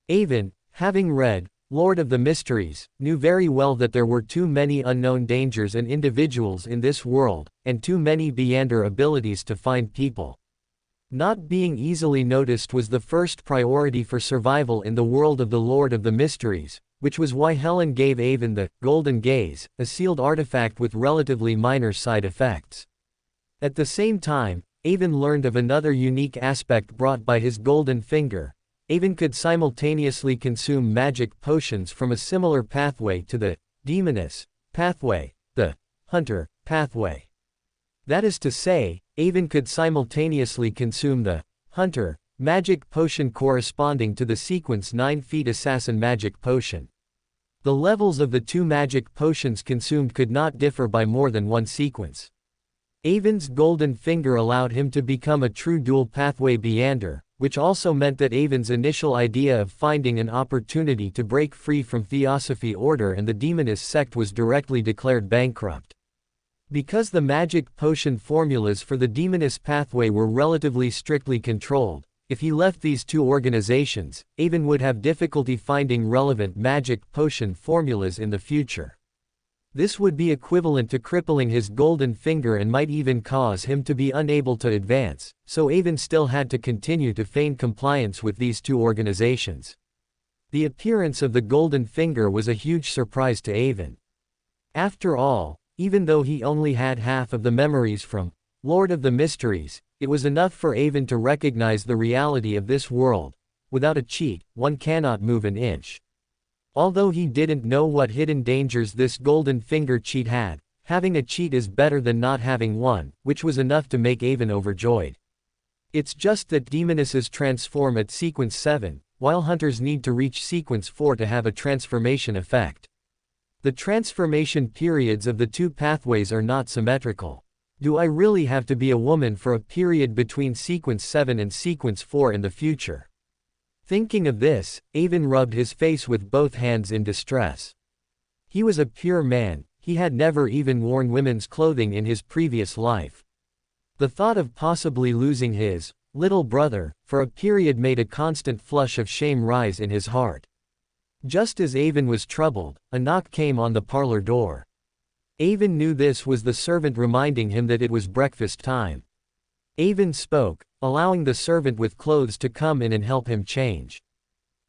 Avon, having read Lord of the Mysteries, knew very well that there were too many unknown dangers and individuals in this world, and too many Beander abilities to find people. Not being easily noticed was the first priority for survival in the world of the Lord of the Mysteries, which was why Helen gave Avon the Golden Gaze, a sealed artifact with relatively minor side effects. At the same time, Avon learned of another unique aspect brought by his golden finger. Avon could simultaneously consume magic potions from a similar pathway to the Demoness pathway, the Hunter pathway. That is to say, Avon could simultaneously consume the Hunter magic potion corresponding to the Sequence 9 feet assassin magic potion. The levels of the 2 magic potions consumed could not differ by more than 1 sequence. Avon's golden finger allowed him to become a true dual pathway Beander, which also meant that Avon's initial idea of finding an opportunity to break free from Theosophy Order and the Demonist sect was directly declared bankrupt. Because the magic potion formulas for the Demonist pathway were relatively strictly controlled, if he left these 2 organizations, Avon would have difficulty finding relevant magic potion formulas in the future. This would be equivalent to crippling his golden finger and might even cause him to be unable to advance, so Avon still had to continue to feign compliance with these 2 organizations. The appearance of the golden finger was a huge surprise to Avon. After all, even though he only had half of the memories from Lord of the Mysteries, it was enough for Avon to recognize the reality of this world. Without a cheat, one cannot move an inch. Although he didn't know what hidden dangers this golden finger cheat had, having a cheat is better than not having one, which was enough to make Avon overjoyed. It's just that demonesses transform at Sequence 7, while hunters need to reach Sequence 4 to have a transformation effect. The transformation periods of the 2 pathways are not symmetrical. Do I really have to be a woman for a period between Sequence 7 and Sequence 4 in the future? Thinking of this, Avon rubbed his face with both hands in distress. He was a pure man, he had never even worn women's clothing in his previous life. The thought of possibly losing his little brother for a period made a constant flush of shame rise in his heart. Just as Avon was troubled, a knock came on the parlor door. Avon knew this was the servant reminding him that it was breakfast time. Avon spoke, allowing the servant with clothes to come in and help him change.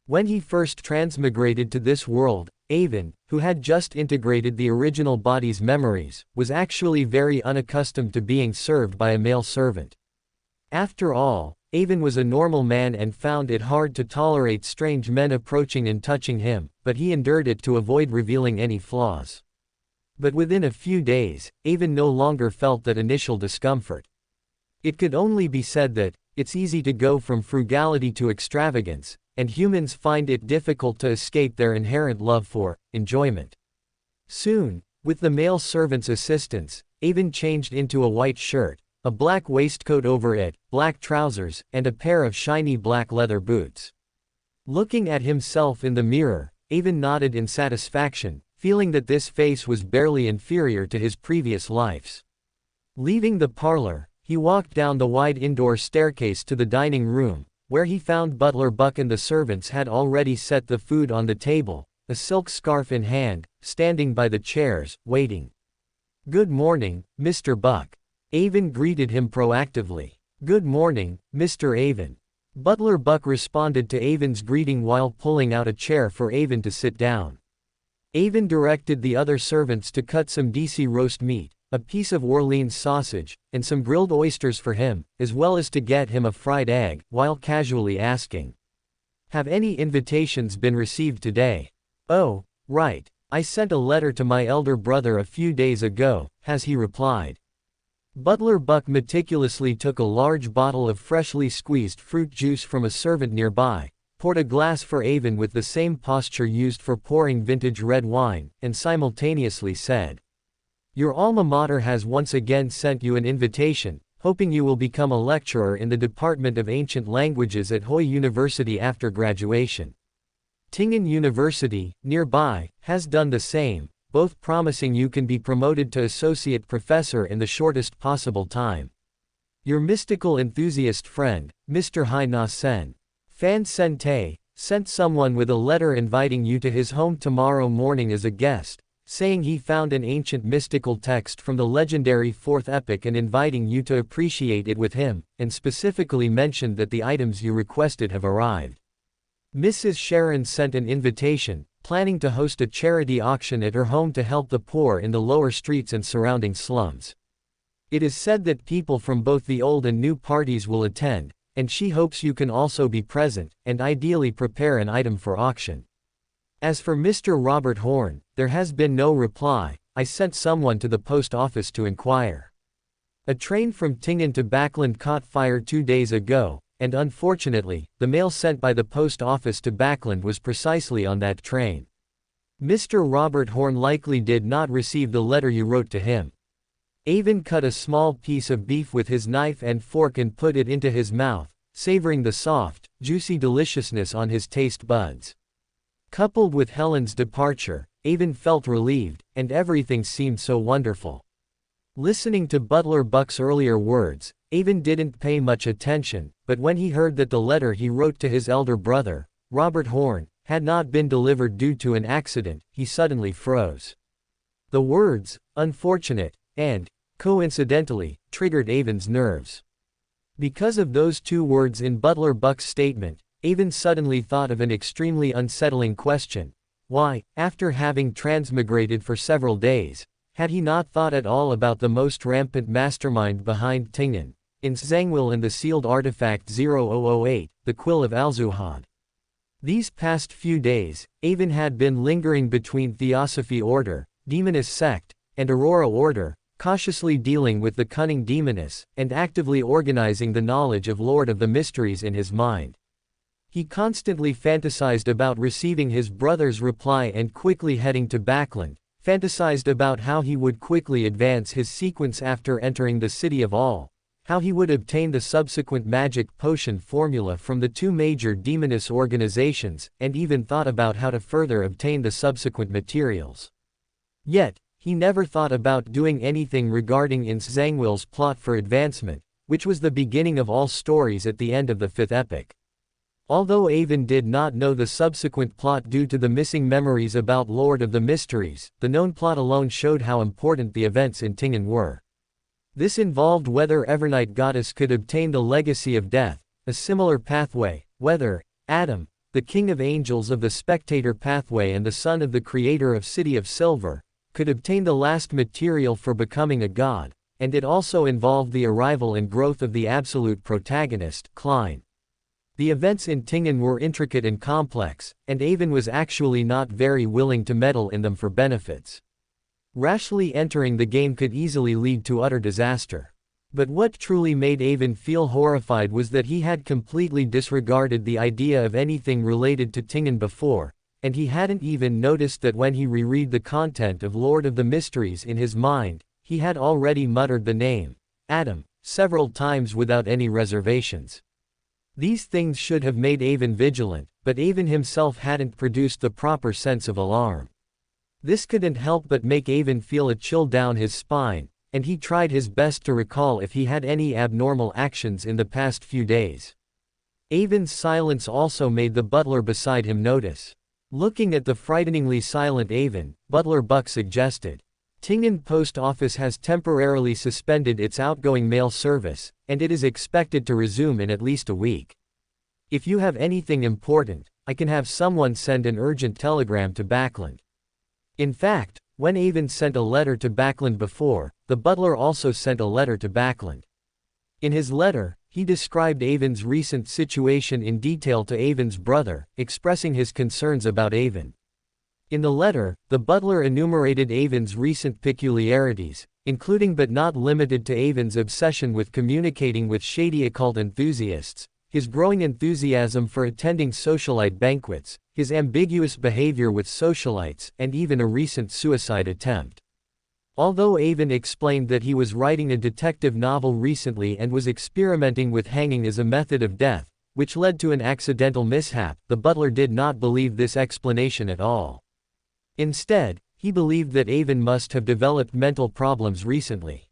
When he first transmigrated to this world, Avon, who had just integrated the original body's memories, was actually very unaccustomed to being served by a male servant. After all, Avon was a normal man and found it hard to tolerate strange men approaching and touching him, but he endured it to avoid revealing any flaws. But within a few days, Avon no longer felt that initial discomfort. It could only be said that, it's easy to go from frugality to extravagance, and humans find it difficult to escape their inherent love for enjoyment. Soon, with the male servant's assistance, Avon changed into a white shirt, a black waistcoat over it, black trousers, and a pair of shiny black leather boots. Looking at himself in the mirror, Avon nodded in satisfaction, feeling that this face was barely inferior to his previous life's. Leaving the parlor, he walked down the wide indoor staircase to the dining room, where he found Butler Buck and the servants had already set the food on the table, a silk scarf in hand, standing by the chairs, waiting. "Good morning, Mr. Buck." Avon greeted him proactively. "Good morning, Mr. Avon." Butler Buck responded to Avon's greeting while pulling out a chair for Avon to sit down. Avon directed the other servants to cut some DC roast meat, a piece of Orleans sausage, and some grilled oysters for him, as well as to get him a fried egg, while casually asking, "Have any invitations been received today?" "Oh, right. I sent a letter to my elder brother a few days ago," has he replied. Butler Buck meticulously took a large bottle of freshly squeezed fruit juice from a servant nearby, poured a glass for Avon with the same posture used for pouring vintage red wine, and simultaneously said, "Your alma mater has once again sent you an invitation, hoping you will become a lecturer in the Department of Ancient Languages at Hoi University after graduation. Tingen University, nearby, has done the same, both promising you can be promoted to associate professor in the shortest possible time. Your mystical enthusiast friend, Mr. Hai Na Sen. Fan Sen Te, sent someone with a letter inviting you to his home tomorrow morning as a guest, saying he found an ancient mystical text from the legendary Fourth Epic and inviting you to appreciate it with him, and specifically mentioned that the items you requested have arrived. Mrs. Sharon sent an invitation, planning to host a charity auction at her home to help the poor in the lower streets and surrounding slums. It is said that people from both the old and new parties will attend, and she hopes you can also be present, and ideally prepare an item for auction. As for Mr. Robert Horn, there has been no reply. I sent someone to the post office to inquire. A train from Tingen to Backland caught fire 2 days ago, and unfortunately, the mail sent by the post office to Backland was precisely on that train. Mr. Robert Horn likely did not receive the letter you wrote to him." Avon cut a small piece of beef with his knife and fork and put it into his mouth, savoring the soft, juicy deliciousness on his taste buds. Coupled with Helen's departure, Avon felt relieved, and everything seemed so wonderful. Listening to Butler Buck's earlier words, Avon didn't pay much attention, but when he heard that the letter he wrote to his elder brother, Robert Horn, had not been delivered due to an accident, he suddenly froze. The words, "unfortunate," and, coincidentally, triggered Avon's nerves. Because of those two words in Butler Buck's statement, Avon suddenly thought of an extremely unsettling question. Why, after having transmigrated for several days, had he not thought at all about the most rampant mastermind behind Tingen, in Zhangwil and the sealed artifact 0008, the Quill of Alzuhad? These past few days, Avon had been lingering between Theosophy Order, Demoness Sect, and Aurora Order, cautiously dealing with the cunning demoness, and actively organizing the knowledge of Lord of the Mysteries in his mind. He constantly fantasized about receiving his brother's reply and quickly heading to Backland, fantasized about how he would quickly advance his sequence after entering the City of All, how he would obtain the subsequent magic potion formula from the two major demoness organizations, and even thought about how to further obtain the subsequent materials. Yet, he never thought about doing anything regarding Ins Zangwill's plot for advancement, which was the beginning of all stories at the end of the fifth epic. Although Avon did not know the subsequent plot due to the missing memories about Lord of the Mysteries, the known plot alone showed how important the events in Tingen were. This involved whether Evernight Goddess could obtain the legacy of death, a similar pathway, whether Adam, the king of angels of the spectator pathway and the son of the creator of City of Silver, could obtain the last material for becoming a god, and it also involved the arrival and growth of the absolute protagonist, Klein. The events in Tingen were intricate and complex, and Avon was actually not very willing to meddle in them for benefits. Rashly entering the game could easily lead to utter disaster. But what truly made Avon feel horrified was that he had completely disregarded the idea of anything related to Tingen before, and he hadn't even noticed that when he reread the content of Lord of the Mysteries in his mind, he had already muttered the name, Adam, several times without any reservations. These things should have made Avon vigilant, but Avon himself hadn't produced the proper sense of alarm. This couldn't help but make Avon feel a chill down his spine, and he tried his best to recall if he had any abnormal actions in the past few days. Avon's silence also made the butler beside him notice. Looking at the frighteningly silent Avon, Butler Buck suggested, Tingen Post Office has temporarily suspended its outgoing mail service, and it is expected to resume in at least a week. If you have anything important, I can have someone send an urgent telegram to Backland. In fact, when Avon sent a letter to Backland before, the butler also sent a letter to Backland. In his letter, he described Avon's recent situation in detail to Avon's brother, expressing his concerns about Avon. In the letter, the butler enumerated Avon's recent peculiarities, including but not limited to Avon's obsession with communicating with shady occult enthusiasts, his growing enthusiasm for attending socialite banquets, his ambiguous behavior with socialites, and even a recent suicide attempt. Although Avon explained that he was writing a detective novel recently and was experimenting with hanging as a method of death, which led to an accidental mishap, the butler did not believe this explanation at all. Instead, he believed that Avon must have developed mental problems recently.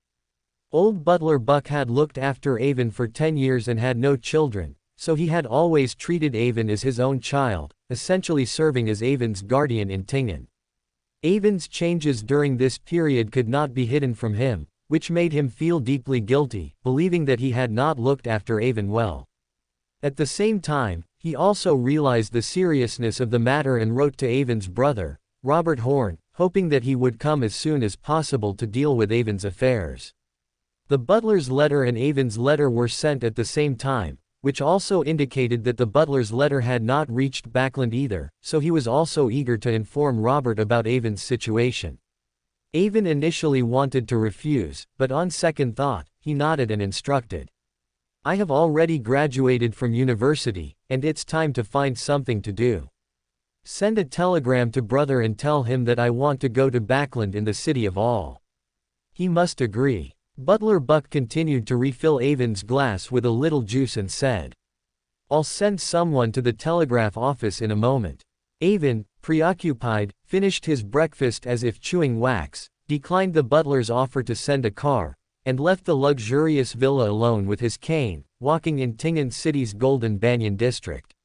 Old Butler Buck had looked after Avon for 10 years and had no children, so he had always treated Avon as his own child, essentially serving as Avon's guardian in Tingen. Avon's changes during this period could not be hidden from him, which made him feel deeply guilty, believing that he had not looked after Avon well. At the same time, he also realized the seriousness of the matter and wrote to Avon's brother, Robert Horn, hoping that he would come as soon as possible to deal with Avon's affairs. The butler's letter and Avon's letter were sent at the same time, which also indicated that the butler's letter had not reached Backland either, so he was also eager to inform Robert about Avon's situation. Avon initially wanted to refuse, but on second thought, he nodded and instructed. I have already graduated from university, and it's time to find something to do. Send a telegram to brother and tell him that I want to go to Backland in the City of All. He must agree. Butler Buck continued to refill Avon's glass with a little juice and said, I'll send someone to the telegraph office in a moment. Avon, preoccupied, finished his breakfast as if chewing wax, declined the butler's offer to send a car, and left the luxurious villa alone with his cane, walking in Tingen City's Golden Banyan district.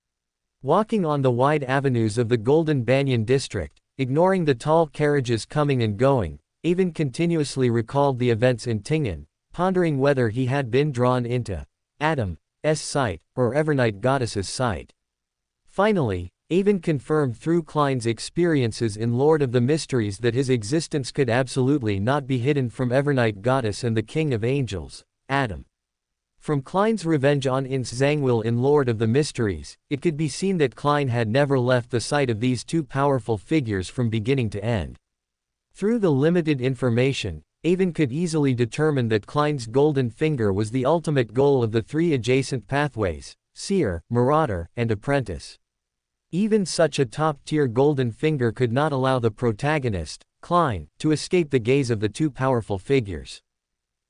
Walking on the wide avenues of the Golden Banyan district, ignoring the tall carriages coming and going, Avon continuously recalled the events in Tingen, pondering whether he had been drawn into Adam's sight, or Evernight Goddess's sight. Finally, Avon confirmed through Klein's experiences in Lord of the Mysteries that his existence could absolutely not be hidden from Evernight Goddess and the King of Angels, Adam. From Klein's revenge on Ins Zangwill in Lord of the Mysteries, it could be seen that Klein had never left the sight of these two powerful figures from beginning to end. Through the limited information, Avon could easily determine that Klein's golden finger was the ultimate goal of the three adjacent pathways, Seer, Marauder, and Apprentice. Even such a top-tier golden finger could not allow the protagonist, Klein, to escape the gaze of the two powerful figures.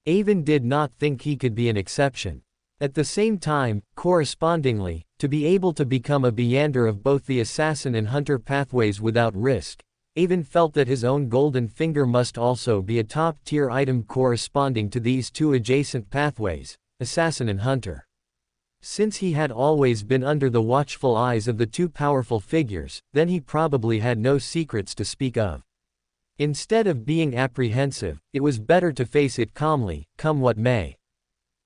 Avon did not think he could be an exception. At the same time, correspondingly, to be able to become a meander of both the assassin and hunter pathways without risk, Avon felt that his own golden finger must also be a top-tier item corresponding to these two adjacent pathways, assassin and hunter. Since he had always been under the watchful eyes of the two powerful figures, then he probably had no secrets to speak of. Instead of being apprehensive, it was better to face it calmly, come what may.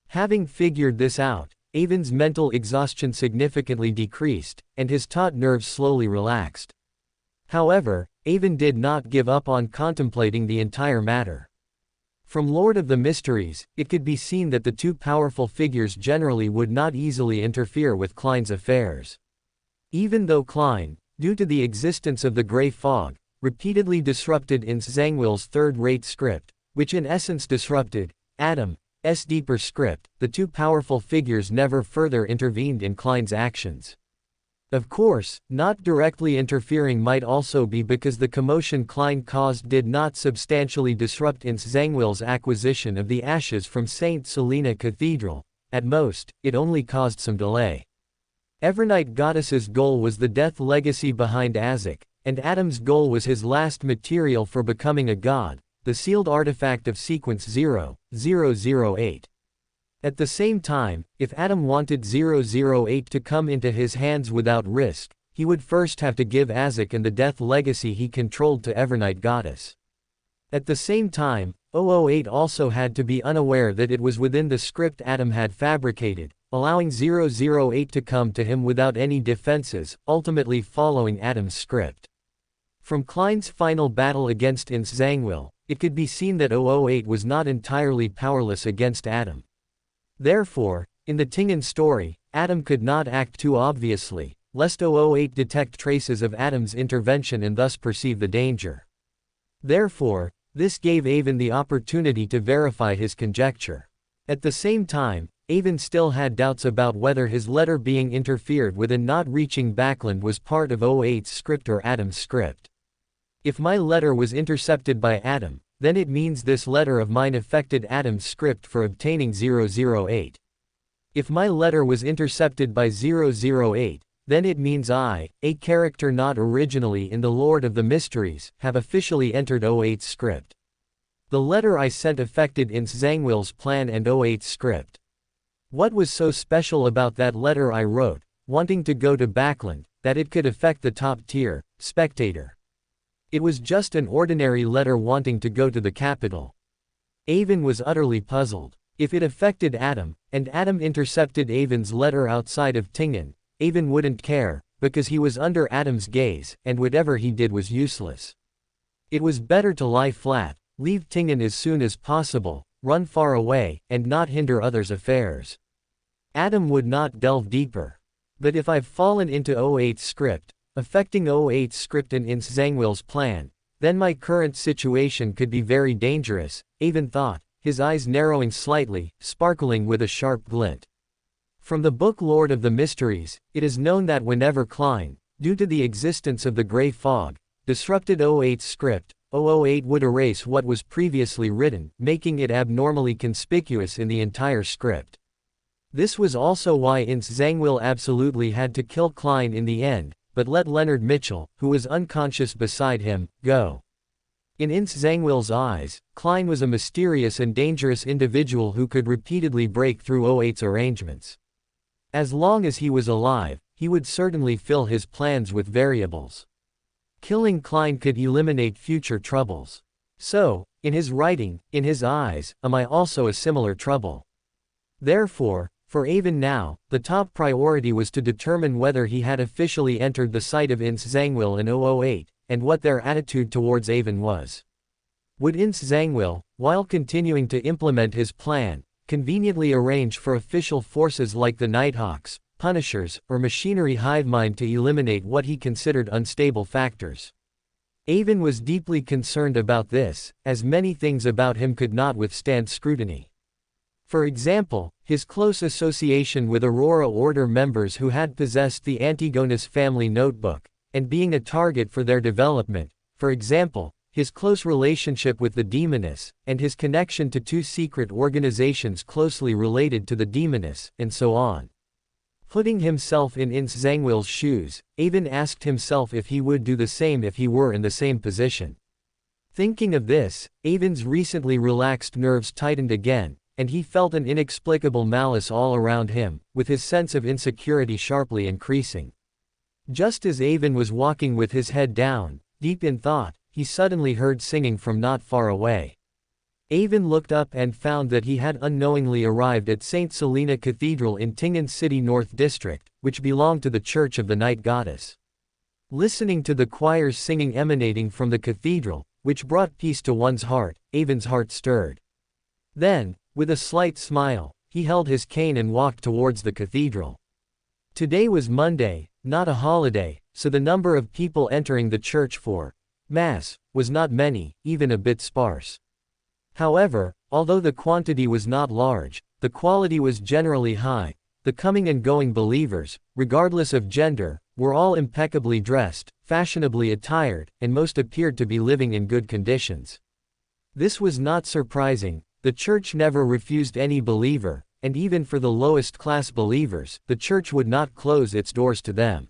Having figured this out, Avon's mental exhaustion significantly decreased, and his taut nerves slowly relaxed. However, Avon did not give up on contemplating the entire matter. From Lord of the Mysteries, it could be seen that the two powerful figures generally would not easily interfere with Klein's affairs. Even though Klein, due to the existence of the Grey Fog, repeatedly disrupted Ince Zangwill's third-rate script, which in essence disrupted Adam's deeper script, the two powerful figures never further intervened in Klein's actions. Of course, not directly interfering might also be because the commotion Klein caused did not substantially disrupt Ince Zangwill's acquisition of the ashes from St. Selena Cathedral. At most, it only caused some delay. Evernight Goddess's goal was the death legacy behind Azek, and Adam's goal was his last material for becoming a god, the sealed artifact of sequence 0008. At the same time, if Adam wanted 008 to come into his hands without risk, he would first have to give Azek and the death legacy he controlled to Evernight Goddess. At the same time, 008 also had to be unaware that it was within the script Adam had fabricated, allowing 008 to come to him without any defenses, ultimately following Adam's script. From Klein's final battle against Ince Zangwill, it could be seen that 008 was not entirely powerless against Adam. Therefore, in the Tingen story, Adam could not act too obviously, lest 008 detect traces of Adam's intervention and thus perceive the danger. Therefore, this gave Avon the opportunity to verify his conjecture. At the same time, Avon still had doubts about whether his letter being interfered with and not reaching Backland was part of 008's script or Adam's script. If my letter was intercepted by Adam, then it means this letter of mine affected Adam's script for obtaining 008. If my letter was intercepted by 008, then it means I, a character not originally in the Lord of the Mysteries, have officially entered 008's script. The letter I sent affected Ince Zangwill's plan and 008's script. What was so special about that letter I wrote, wanting to go to Backland, that it could affect the top-tier spectator? It was just an ordinary letter wanting to go to the capital. Avon was utterly puzzled. If it affected Adam, and Adam intercepted Avon's letter outside of Tingen, Avon wouldn't care, because he was under Adam's gaze, and whatever he did was useless. It was better to lie flat, leave Tingen as soon as possible, run far away, and not hinder others' affairs. Adam would not delve deeper. But if I've fallen into 008's script, affecting 008's script and Ince Zangwill's plan, then my current situation could be very dangerous, Avon thought, his eyes narrowing slightly, sparkling with a sharp glint. From the book Lord of the Mysteries, it is known that whenever Klein, due to the existence of the Grey Fog, disrupted 008's script, 008 would erase what was previously written, making it abnormally conspicuous in the entire script. This was also why Ince Zangwill absolutely had to kill Klein in the end, but let Leonard Mitchell, who was unconscious beside him, go. In Ince Zangwill's eyes, Klein was a mysterious and dangerous individual who could repeatedly break through 008's arrangements. As long as he was alive, he would certainly fill his plans with variables. Killing Klein could eliminate future troubles. So, in his writing, in his eyes, am I also a similar trouble? Therefore, for Avon now, the top priority was to determine whether he had officially entered the sight of Ince Zangwill and 008, and what their attitude towards Avon was. Would Ince Zangwill, while continuing to implement his plan, conveniently arrange for official forces like the Nighthawks, Punishers, or Machinery Hivemind to eliminate what he considered unstable factors? Avon was deeply concerned about this, as many things about him could not withstand scrutiny. For example, his close association with Aurora Order members who had possessed the Antigonus family notebook, and being a target for their development. For example, his close relationship with the demoness, and his connection to two secret organizations closely related to the demoness, and so on. Putting himself in Zhangwei's shoes, Avon asked himself if he would do the same if he were in the same position. Thinking of this, Avon's recently relaxed nerves tightened again, and he felt an inexplicable malice all around him, with his sense of insecurity sharply increasing. Just as Avon was walking with his head down, deep in thought, he suddenly heard singing from not far away. Avon looked up and found that he had unknowingly arrived at St. Selena Cathedral in Ting'an City North District, which belonged to the Church of the Night Goddess. Listening to the choir's singing emanating from the cathedral, which brought peace to one's heart, Avon's heart stirred. Then, with a slight smile, he held his cane and walked towards the cathedral. Today was Monday, not a holiday, so the number of people entering the church for Mass was not many, even a bit sparse. However, although the quantity was not large, the quality was generally high. The coming and going believers, regardless of gender, were all impeccably dressed, fashionably attired, and most appeared to be living in good conditions. This was not surprising. The church never refused any believer, and even for the lowest class believers, the church would not close its doors to them.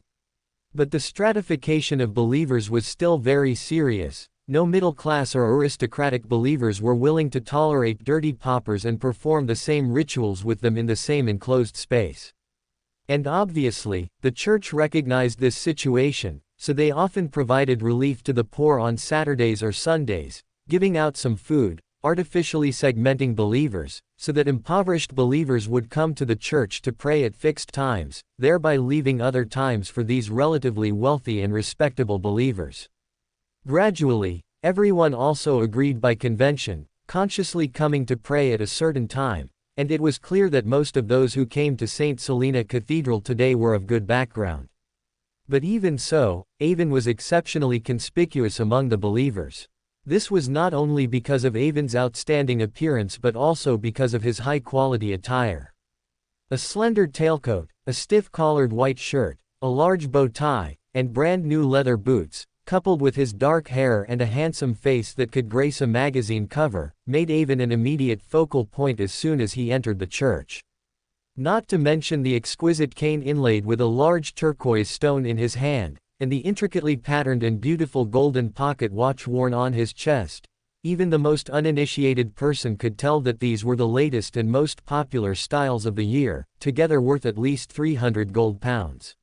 But the stratification of believers was still very serious. No middle-class or aristocratic believers were willing to tolerate dirty paupers and perform the same rituals with them in the same enclosed space. And obviously, the church recognized this situation, so they often provided relief to the poor on Saturdays or Sundays, giving out some food, artificially segmenting believers, so that impoverished believers would come to the church to pray at fixed times, thereby leaving other times for these relatively wealthy and respectable believers. Gradually, everyone also agreed by convention, consciously coming to pray at a certain time, and it was clear that most of those who came to St. Selena Cathedral today were of good background. But even so, Avon was exceptionally conspicuous among the believers. This was not only because of Avon's outstanding appearance but also because of his high-quality attire. A slender tailcoat, a stiff-collared white shirt, a large bow tie, and brand-new leather boots, coupled with his dark hair and a handsome face that could grace a magazine cover, made Avon an immediate focal point as soon as he entered the church. Not to mention the exquisite cane inlaid with a large turquoise stone in his hand, and the intricately patterned and beautiful golden pocket watch worn on his chest. Even the most uninitiated person could tell that these were the latest and most popular styles of the year, together worth at least 300 gold pounds.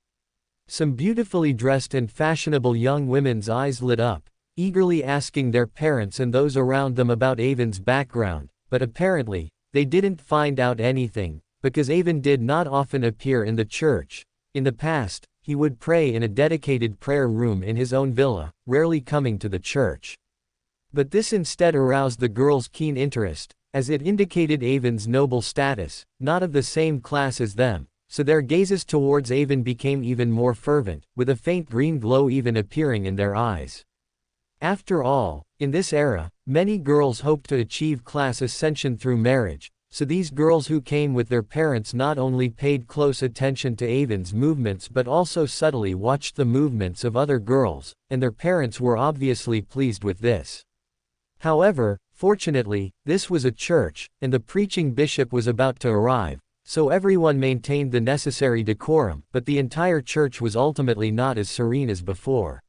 Some beautifully dressed and fashionable young women's eyes lit up, eagerly asking their parents and those around them about Avon's background, but apparently, they didn't find out anything, because Avon did not often appear in the church. In the past, he would pray in a dedicated prayer room in his own villa, rarely coming to the church. But this instead aroused the girls' keen interest, as it indicated Avon's noble status, not of the same class as them, so their gazes towards Avon became even more fervent, with a faint green glow even appearing in their eyes. After all, in this era, many girls hoped to achieve class ascension through marriage, so these girls who came with their parents not only paid close attention to Avon's movements but also subtly watched the movements of other girls, and their parents were obviously pleased with this. However, fortunately, this was a church, and the preaching bishop was about to arrive, so everyone maintained the necessary decorum, but the entire church was ultimately not as serene as before.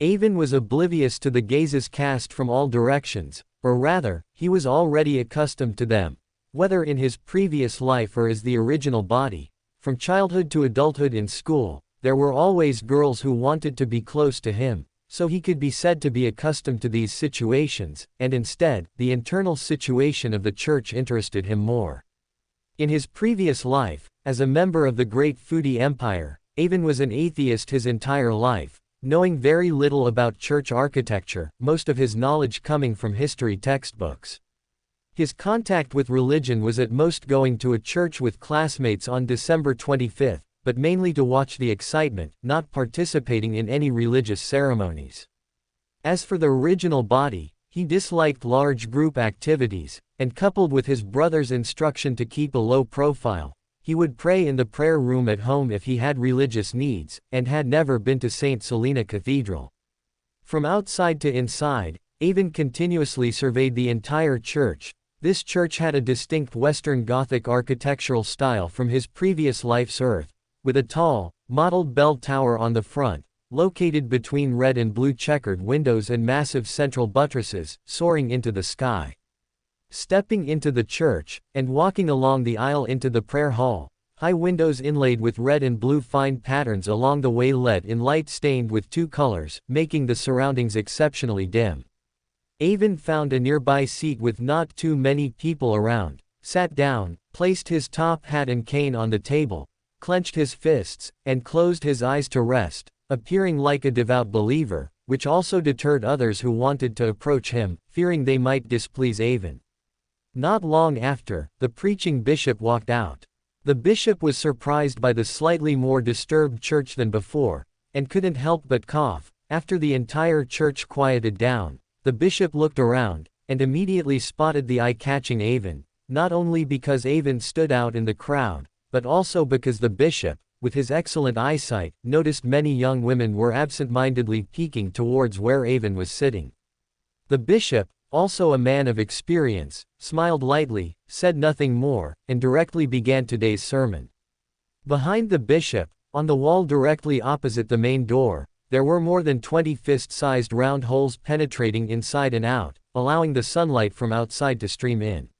Avon was oblivious to the gazes cast from all directions, or rather, he was already accustomed to them. Whether in his previous life or as the original body, from childhood to adulthood in school, there were always girls who wanted to be close to him, so he could be said to be accustomed to these situations, and instead, the internal situation of the church interested him more. In his previous life, as a member of the Great Foodie Empire, Avon was an atheist his entire life, knowing very little about church architecture, most of his knowledge coming from history textbooks. His contact with religion was at most going to a church with classmates on December 25, but mainly to watch the excitement, not participating in any religious ceremonies. As for the original body, he disliked large group activities, and coupled with his brother's instruction to keep a low profile, he would pray in the prayer room at home if he had religious needs, and had never been to St. Selena Cathedral. From outside to inside, Avon continuously surveyed the entire church. This church had a distinct Western Gothic architectural style from his previous life's earth, with a tall, mottled bell tower on the front, located between red and blue checkered windows and massive central buttresses, soaring into the sky. Stepping into the church, and walking along the aisle into the prayer hall, high windows inlaid with red and blue fine patterns along the way let in light stained with two colors, making the surroundings exceptionally dim. Avon found a nearby seat with not too many people around, sat down, placed his top hat and cane on the table, clenched his fists, and closed his eyes to rest, appearing like a devout believer, which also deterred others who wanted to approach him, fearing they might displease Avon. Not long after, the preaching bishop walked out. The bishop was surprised by the slightly more disturbed church than before, and couldn't help but cough. After the entire church quieted down, the bishop looked around, and immediately spotted the eye-catching Avon, not only because Avon stood out in the crowd, but also because the bishop, with his excellent eyesight, noticed many young women were absent-mindedly peeking towards where Avon was sitting. The bishop, also a man of experience, smiled lightly, said nothing more, and directly began today's sermon. Behind the bishop, on the wall directly opposite the main door, there were more than 20 fist-sized round holes penetrating inside and out, allowing the sunlight from outside to stream in.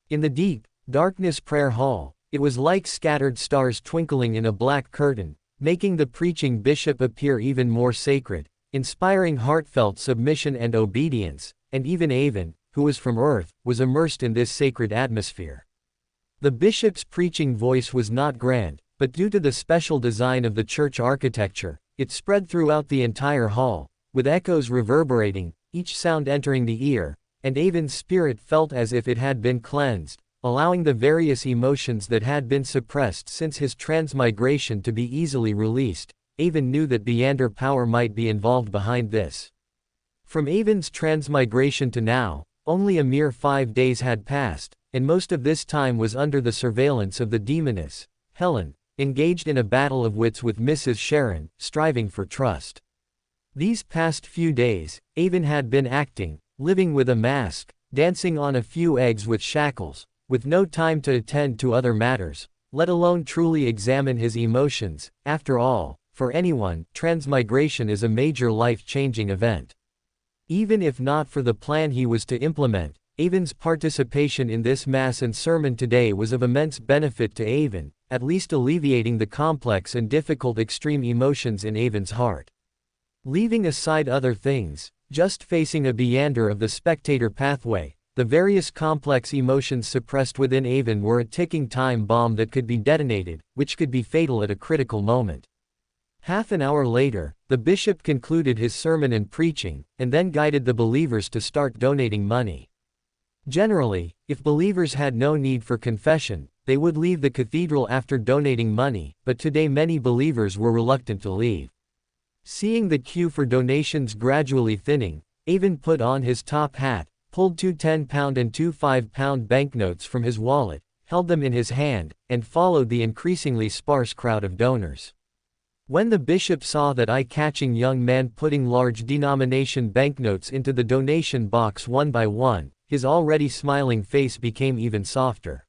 In the deep, darkness prayer hall, it was like scattered stars twinkling in a black curtain, making the preaching bishop appear even more sacred, inspiring heartfelt submission and obedience, and even Avon, who was from earth, was immersed in this sacred atmosphere. The bishop's preaching voice was not grand, but due to the special design of the church architecture, it spread throughout the entire hall, with echoes reverberating, each sound entering the ear, and Avon's spirit felt as if it had been cleansed, allowing the various emotions that had been suppressed since his transmigration to be easily released. Avon knew that Beyonder power might be involved behind this. From Avon's transmigration to now, only a mere 5 days had passed, and most of this time was under the surveillance of the demoness, Helen, engaged in a battle of wits with Mrs. Sharon, striving for trust. These past few days, Avon had been acting, living with a mask, dancing on a few eggs with shackles, with no time to attend to other matters, let alone truly examine his emotions. After all, for anyone, transmigration is a major life-changing event. Even if not for the plan he was to implement, Avon's participation in this mass and sermon today was of immense benefit to Avon, at least alleviating the complex and difficult extreme emotions in Avon's heart. Leaving aside other things, just facing a Beyonder of the spectator pathway, the various complex emotions suppressed within Avon were a ticking time bomb that could be detonated, which could be fatal at a critical moment. Half an hour later, the bishop concluded his sermon and preaching, and then guided the believers to start donating money. Generally, if believers had no need for confession, they would leave the cathedral after donating money, but today many believers were reluctant to leave. Seeing the queue for donations gradually thinning, Avon put on his top hat, pulled 2 £10 and 2 £5 banknotes from his wallet, held them in his hand, and followed the increasingly sparse crowd of donors. When the bishop saw that eye-catching young man putting large denomination banknotes into the donation box one by one, his already smiling face became even softer.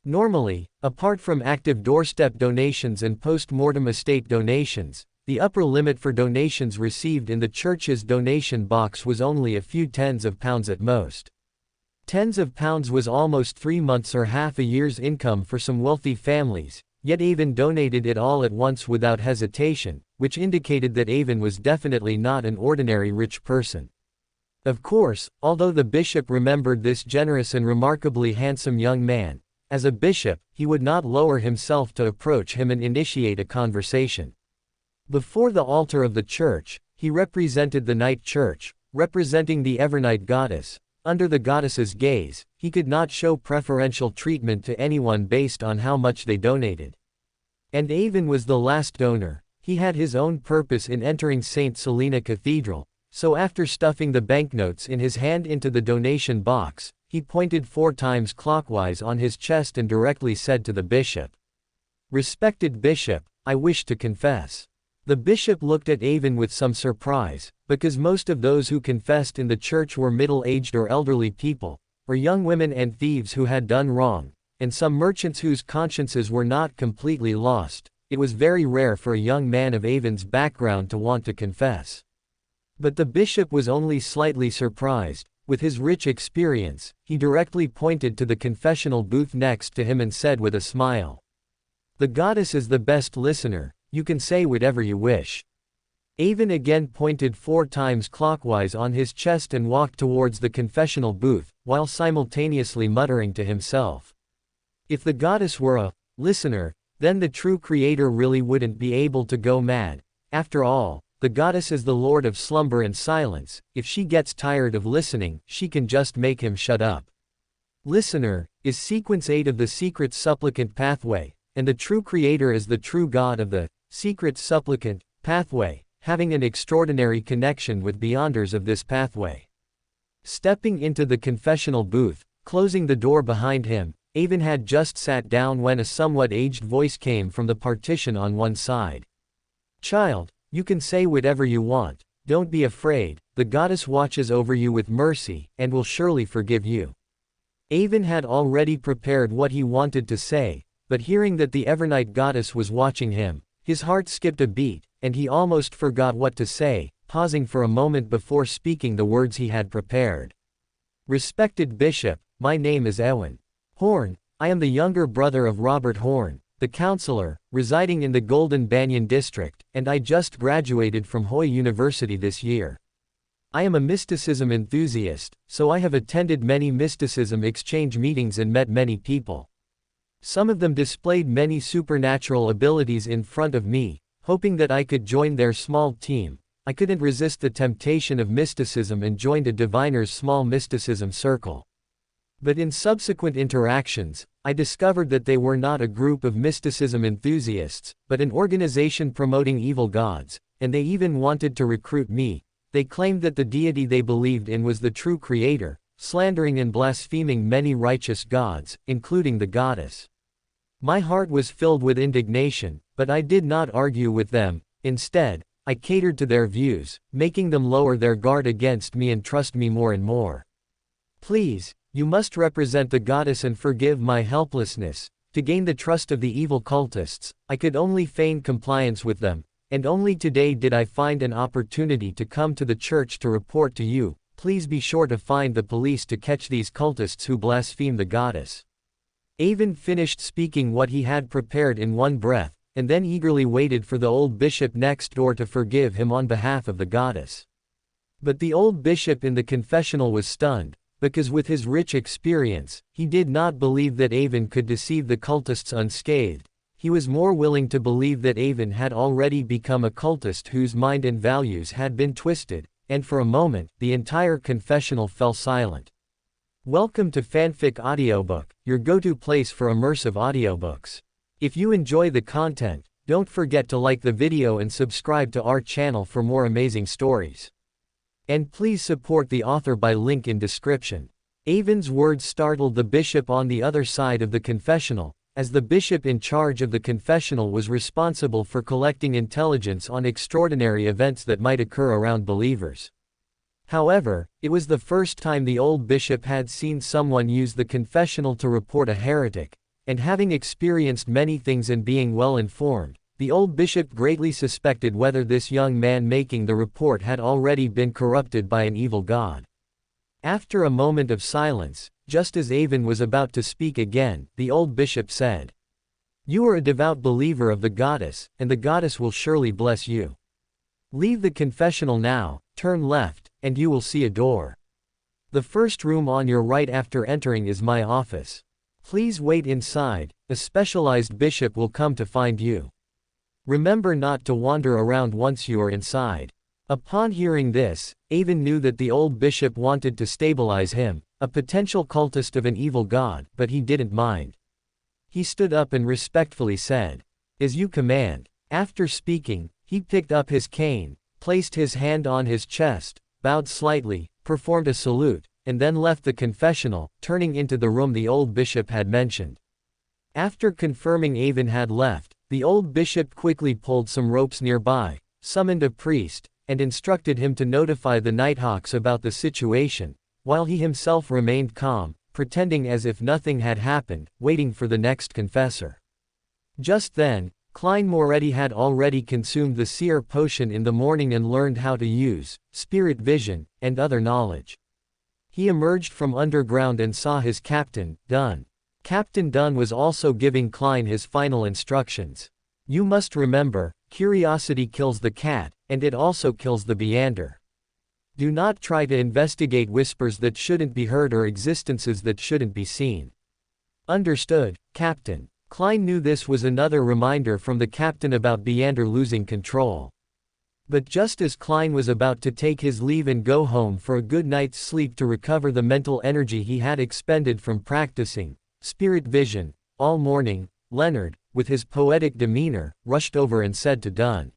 Normally, apart from active doorstep donations and post-mortem estate donations, the upper limit for donations received in the church's donation box was only a few tens of pounds at most. Tens of pounds was almost 3 months or half a year's income for some wealthy families, yet Avon donated it all at once without hesitation, which indicated that Avon was definitely not an ordinary rich person. Of course, although the bishop remembered this generous and remarkably handsome young man, as a bishop, he would not lower himself to approach him and initiate a conversation. Before the altar of the church, he represented the night church, representing the Evernight goddess. Under the goddess's gaze, he could not show preferential treatment to anyone based on how much they donated. And Avon was the last donor. He had his own purpose in entering St. Selena Cathedral, so after stuffing the banknotes in his hand into the donation box, he pointed 4 times clockwise on his chest and directly said to the bishop, "Respected bishop, I wish to confess." The bishop looked at Avon with some surprise, because most of those who confessed in the church were middle-aged or elderly people, or young women and thieves who had done wrong, and some merchants whose consciences were not completely lost. It was very rare for a young man of Avon's background to want to confess. But the bishop was only slightly surprised. With his rich experience, he directly pointed to the confessional booth next to him and said with a smile, "The goddess is the best listener, you can say whatever you wish." Avon again pointed 4 times clockwise on his chest and walked towards the confessional booth, while simultaneously muttering to himself, "If the goddess were a listener, then the true creator really wouldn't be able to go mad. After all, the goddess is the lord of slumber and silence. If she gets tired of listening, she can just make him shut up." Listener is sequence 8 of the secret supplicant pathway, and the true creator is the true God of the secret supplicant pathway, having an extraordinary connection with beyonders of this pathway. Stepping into the confessional booth, closing the door behind him, Avon had just sat down when a somewhat aged voice came from the partition on one side. "Child, you can say whatever you want, don't be afraid, the goddess watches over you with mercy, and will surely forgive you." Avon had already prepared what he wanted to say, but hearing that the Evernight goddess was watching him, his heart skipped a beat, and he almost forgot what to say, pausing for a moment before speaking the words he had prepared. "Respected Bishop, my name is Ewan Horn. I am the younger brother of Robert Horn, the counselor, residing in the Golden Banyan district, and I just graduated from Hoy University this year. I am a mysticism enthusiast, so I have attended many mysticism exchange meetings and met many people. Some of them displayed many supernatural abilities in front of me, hoping that I could join their small team. I couldn't resist the temptation of mysticism and joined a diviner's small mysticism circle. But in subsequent interactions, I discovered that they were not a group of mysticism enthusiasts, but an organization promoting evil gods, and they even wanted to recruit me. They claimed that the deity they believed in was the true creator, slandering and blaspheming many righteous gods, including the goddess. My heart was filled with indignation, but I did not argue with them. Instead, I catered to their views, making them lower their guard against me and trust me more and more. Please, you must represent the goddess and forgive my helplessness. To gain the trust of the evil cultists, I could only feign compliance with them, and only today did I find an opportunity to come to the church to report to you. Please be sure to find the police to catch these cultists who blaspheme the goddess." Avon finished speaking what he had prepared in one breath, and then eagerly waited for the old bishop next door to forgive him on behalf of the goddess. But the old bishop in the confessional was stunned, because with his rich experience, he did not believe that Avon could deceive the cultists unscathed. He was more willing to believe that Avon had already become a cultist whose mind and values had been twisted, and for a moment, the entire confessional fell silent. Welcome to Fanfic Audiobook, your go-to place for immersive audiobooks. If you enjoy the content, don't forget to like the video and subscribe to our channel for more amazing stories. And please support the author by link in description. Avon's words startled the bishop on the other side of the confessional, as the bishop in charge of the confessional was responsible for collecting intelligence on extraordinary events that might occur around believers. However, it was the first time the old bishop had seen someone use the confessional to report a heretic, and having experienced many things and being well informed, the old bishop greatly suspected whether this young man making the report had already been corrupted by an evil god. After a moment of silence, just as Avon was about to speak again, the old bishop said, "You are a devout believer of the goddess, and the goddess will surely bless you. Leave the confessional now, turn left, and you will see a door. The first room on your right after entering is my office. Please wait inside, a specialized bishop will come to find you. Remember not to wander around once you are inside." Upon hearing this, Avon knew that the old bishop wanted to stabilize him, a potential cultist of an evil god, but he didn't mind. He stood up and respectfully said, "As you command." After speaking, he picked up his cane, placed his hand on his chest, bowed slightly, performed a salute, and then left the confessional, turning into the room the old bishop had mentioned. After confirming Avon had left, The old bishop quickly pulled some ropes nearby, summoned a priest, and instructed him to notify the Nighthawks about the situation, while he himself remained calm, pretending as if nothing had happened, waiting for the next confessor. Just then, Klein Moretti had already consumed the seer potion in the morning and learned how to use spirit vision and other knowledge. He emerged from underground and saw his captain, Dunn. Captain Dunn was also giving Klein his final instructions. You must remember, curiosity kills the cat, and it also kills the Beander. Do not try to investigate whispers that shouldn't be heard or existences that shouldn't be seen. Understood, Captain. Klein knew this was another reminder from the captain about Beander losing control. But just as Klein was about to take his leave and go home for a good night's sleep to recover the mental energy he had expended from practicing spirit vision all morning, Leonard, with his poetic demeanor, rushed over and said to Dunn,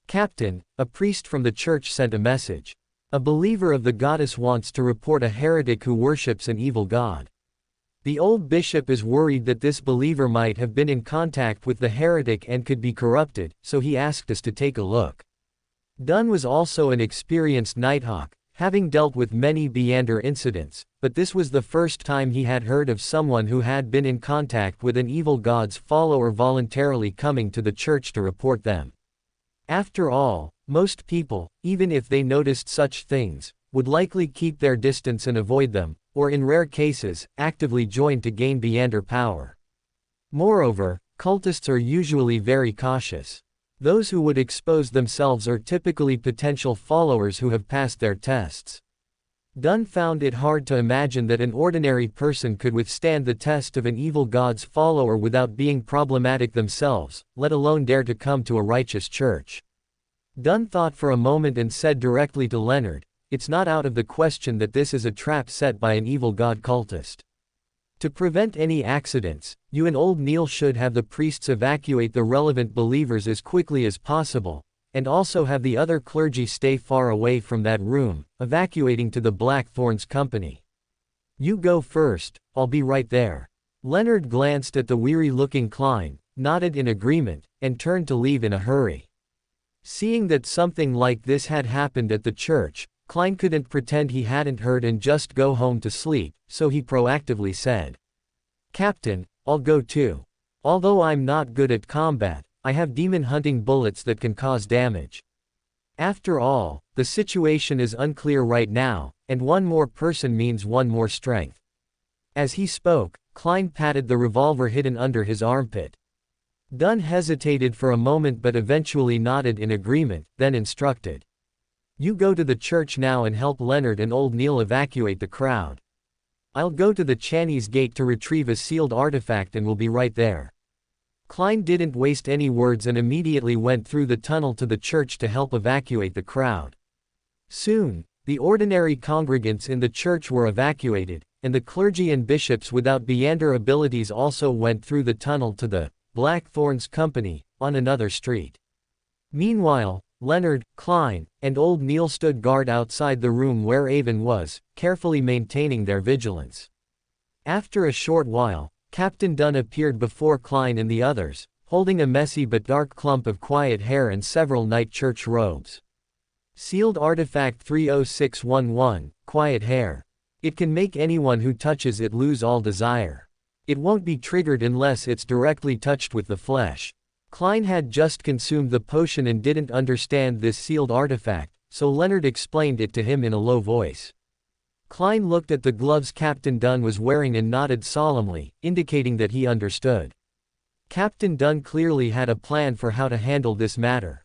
"Captain, a priest from the church sent a message. A believer of the goddess wants to report a heretic who worships an evil god. The old bishop is worried that this believer might have been in contact with the heretic and could be corrupted, so he asked us to take a look." Dunn was also an experienced Nighthawk, having dealt with many Beander incidents, but this was the first time he had heard of someone who had been in contact with an evil god's follower voluntarily coming to the church to report them. After all, most people, even if they noticed such things, would likely keep their distance and avoid them, or in rare cases, actively join to gain Beander power. Moreover, cultists are usually very cautious. Those who would expose themselves are typically potential followers who have passed their tests. Dunn found it hard to imagine that an ordinary person could withstand the test of an evil god's follower without being problematic themselves, let alone dare to come to a righteous church. Dunn thought for a moment and said directly to Leonard, "It's not out of the question that this is a trap set by an evil god cultist. To prevent any accidents, you and old Neil should have the priests evacuate the relevant believers as quickly as possible, and also have the other clergy stay far away from that room, evacuating to the Blackthorn's company. You go first, I'll be right there." Leonard glanced at the weary-looking Klein, nodded in agreement, and turned to leave in a hurry. Seeing that something like this had happened at the church, Klein couldn't pretend he hadn't heard and just go home to sleep, so he proactively said, "Captain, I'll go too. Although I'm not good at combat, I have demon-hunting bullets that can cause damage. After all, the situation is unclear right now, and one more person means one more strength." As he spoke, Klein patted the revolver hidden under his armpit. Dunn hesitated for a moment but eventually nodded in agreement, then instructed, "You go to the church now and help Leonard and old Neil evacuate the crowd. I'll go to the Channy's gate to retrieve a sealed artifact and will be right there." Klein didn't waste any words and immediately went through the tunnel to the church to help evacuate the crowd. Soon, the ordinary congregants in the church were evacuated, and the clergy and bishops without Beander abilities also went through the tunnel to the Blackthorn's company, on another street. Meanwhile, Leonard, Klein, and old Neil stood guard outside the room where Avon was, carefully maintaining their vigilance. After a short while, Captain Dunn appeared before Klein and the others, holding a messy but dark clump of quiet hair and several night church robes. Sealed Artifact 30611, Quiet Hair. It can make anyone who touches it lose all desire. It won't be triggered unless it's directly touched with the flesh. Klein had just consumed the potion and didn't understand this sealed artifact, so Leonard explained it to him in a low voice. Klein looked at the gloves Captain Dunn was wearing and nodded solemnly, indicating that he understood. Captain Dunn clearly had a plan for how to handle this matter.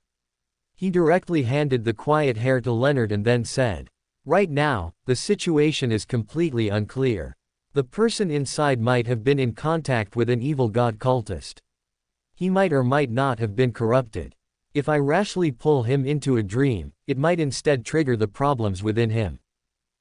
He directly handed the quiet hair to Leonard and then said, "Right now, the situation is completely unclear. The person inside might have been in contact with an evil god cultist. He might or might not have been corrupted. If I rashly pull him into a dream, it might instead trigger the problems within him.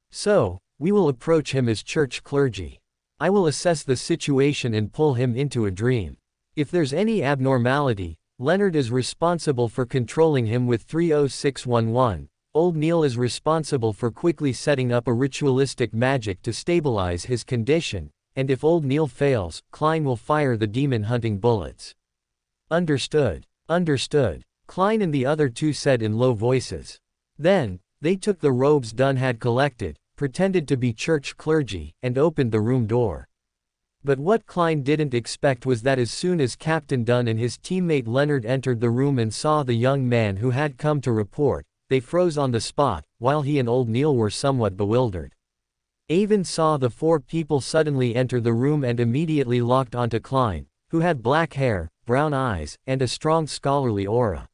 So, we will approach him as church clergy. I will assess the situation and pull him into a dream. If there's any abnormality, Leonard is responsible for controlling him with 30611. Old Neil is responsible for quickly setting up a ritualistic magic to stabilize his condition, and if old Neil fails, Klein will fire the demon-hunting bullets. Understood. Understood. Klein and the other two said in low voices. Then, they took the robes Dunn had collected, pretended to be church clergy, and opened the room door. But what Klein didn't expect was that as soon as Captain Dunn and his teammate Leonard entered the room and saw the young man who had come to report, they froze on the spot, while he and old Neil were somewhat bewildered. Avon saw the four people suddenly enter the room and immediately locked onto Klein, who had black hair, brown eyes, and a strong scholarly aura.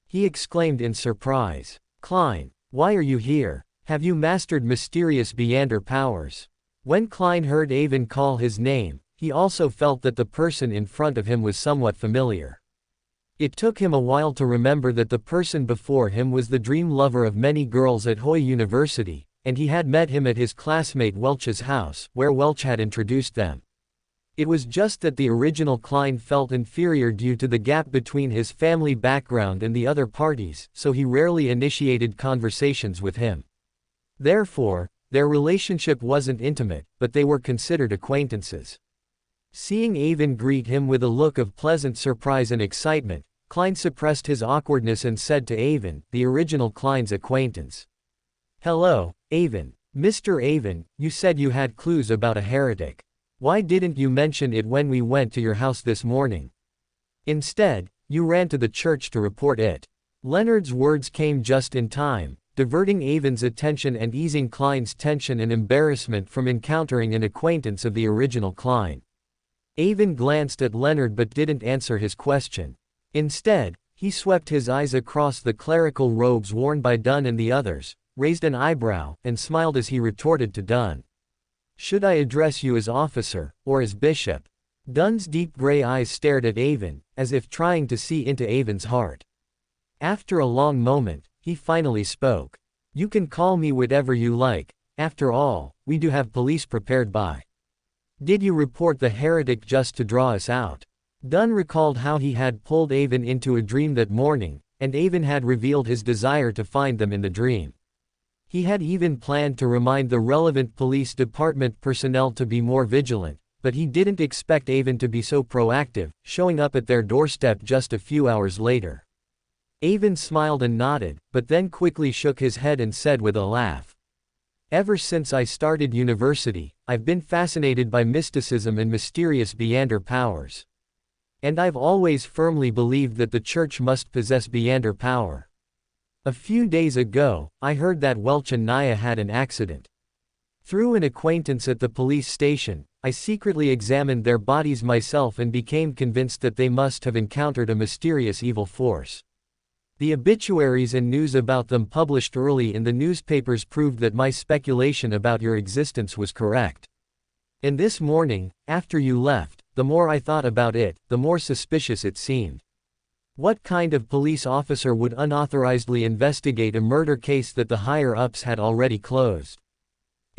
He exclaimed in surprise, "Klein, why are you here? Have you mastered mysterious Beyonder powers?" When Klein heard Avon call his name, he also felt that the person in front of him was somewhat familiar. It took him a while to remember that the person before him was the dream lover of many girls at Hoy University, and he had met him at his classmate Welch's house, where Welch had introduced them. It was just that the original Klein felt inferior due to the gap between his family background and the other parties, so he rarely initiated conversations with him. Therefore, their relationship wasn't intimate, but they were considered acquaintances. Seeing Avon greet him with a look of pleasant surprise and excitement, Klein suppressed his awkwardness and said to Avon, the original Klein's acquaintance. "Hello, Avon. Mr. Avon, you said you had clues about a heretic. Why didn't you mention it when we went to your house this morning? Instead, you ran to the church to report it." Leonard's words came just in time, diverting Avon's attention and easing Klein's tension and embarrassment from encountering an acquaintance of the original Klein. Avon glanced at Leonard but didn't answer his question. Instead, he swept his eyes across the clerical robes worn by Dunn and the others, raised an eyebrow, and smiled as he retorted to Dunn. "Should I address you as officer, or as bishop?" Dunn's deep gray eyes stared at Avon, as if trying to see into Avon's heart. After a long moment, he finally spoke. "You can call me whatever you like, after all, we do have police prepared by. Did you report the heretic just to draw us out?" Dunn recalled how he had pulled Avon into a dream that morning, and Avon had revealed his desire to find them in the dream. He had even planned to remind the relevant police department personnel to be more vigilant, but he didn't expect Avon to be so proactive, showing up at their doorstep just a few hours later. Avon smiled and nodded, but then quickly shook his head and said with a laugh, "Ever since I started university, I've been fascinated by mysticism and mysterious Beyonder powers. And I've always firmly believed that the church must possess Beyonder power. A few days ago, I heard that Welch and Naya had an accident. Through an acquaintance at the police station, I secretly examined their bodies myself and became convinced that they must have encountered a mysterious evil force. The obituaries and news about them published early in the newspapers proved that my speculation about your existence was correct. And this morning, after you left, the more I thought about it, the more suspicious it seemed. What kind of police officer would unauthorizedly investigate a murder case that the higher-ups had already closed?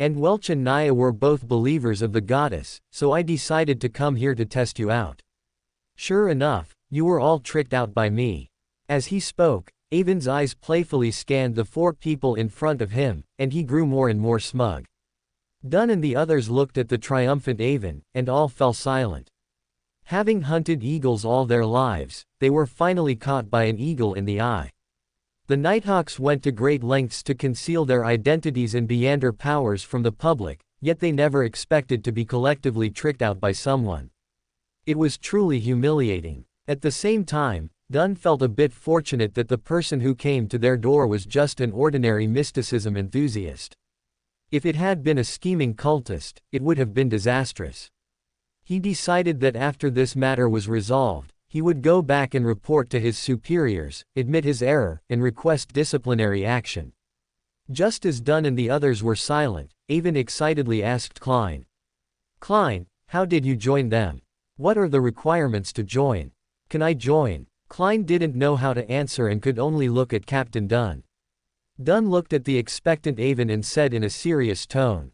And Welch and Naya were both believers of the goddess, so I decided to come here to test you out. Sure enough, you were all tricked out by me." As he spoke, Avon's eyes playfully scanned the four people in front of him, and he grew more and more smug. Dunn and the others looked at the triumphant Avon, and all fell silent. Having hunted eagles all their lives, they were finally caught by an eagle in the eye. The Nighthawks went to great lengths to conceal their identities and Beyonder powers from the public, yet they never expected to be collectively tricked out by someone. It was truly humiliating. At the same time, Dunn felt a bit fortunate that the person who came to their door was just an ordinary mysticism enthusiast. If it had been a scheming cultist, it would have been disastrous. He decided that after this matter was resolved, he would go back and report to his superiors, admit his error, and request disciplinary action. Just as Dunn and the others were silent, Avon excitedly asked Klein. "Klein, how did you join them? What are the requirements to join? Can I join?" Klein didn't know how to answer and could only look at Captain Dunn. Dunn looked at the expectant Avon and said in a serious tone,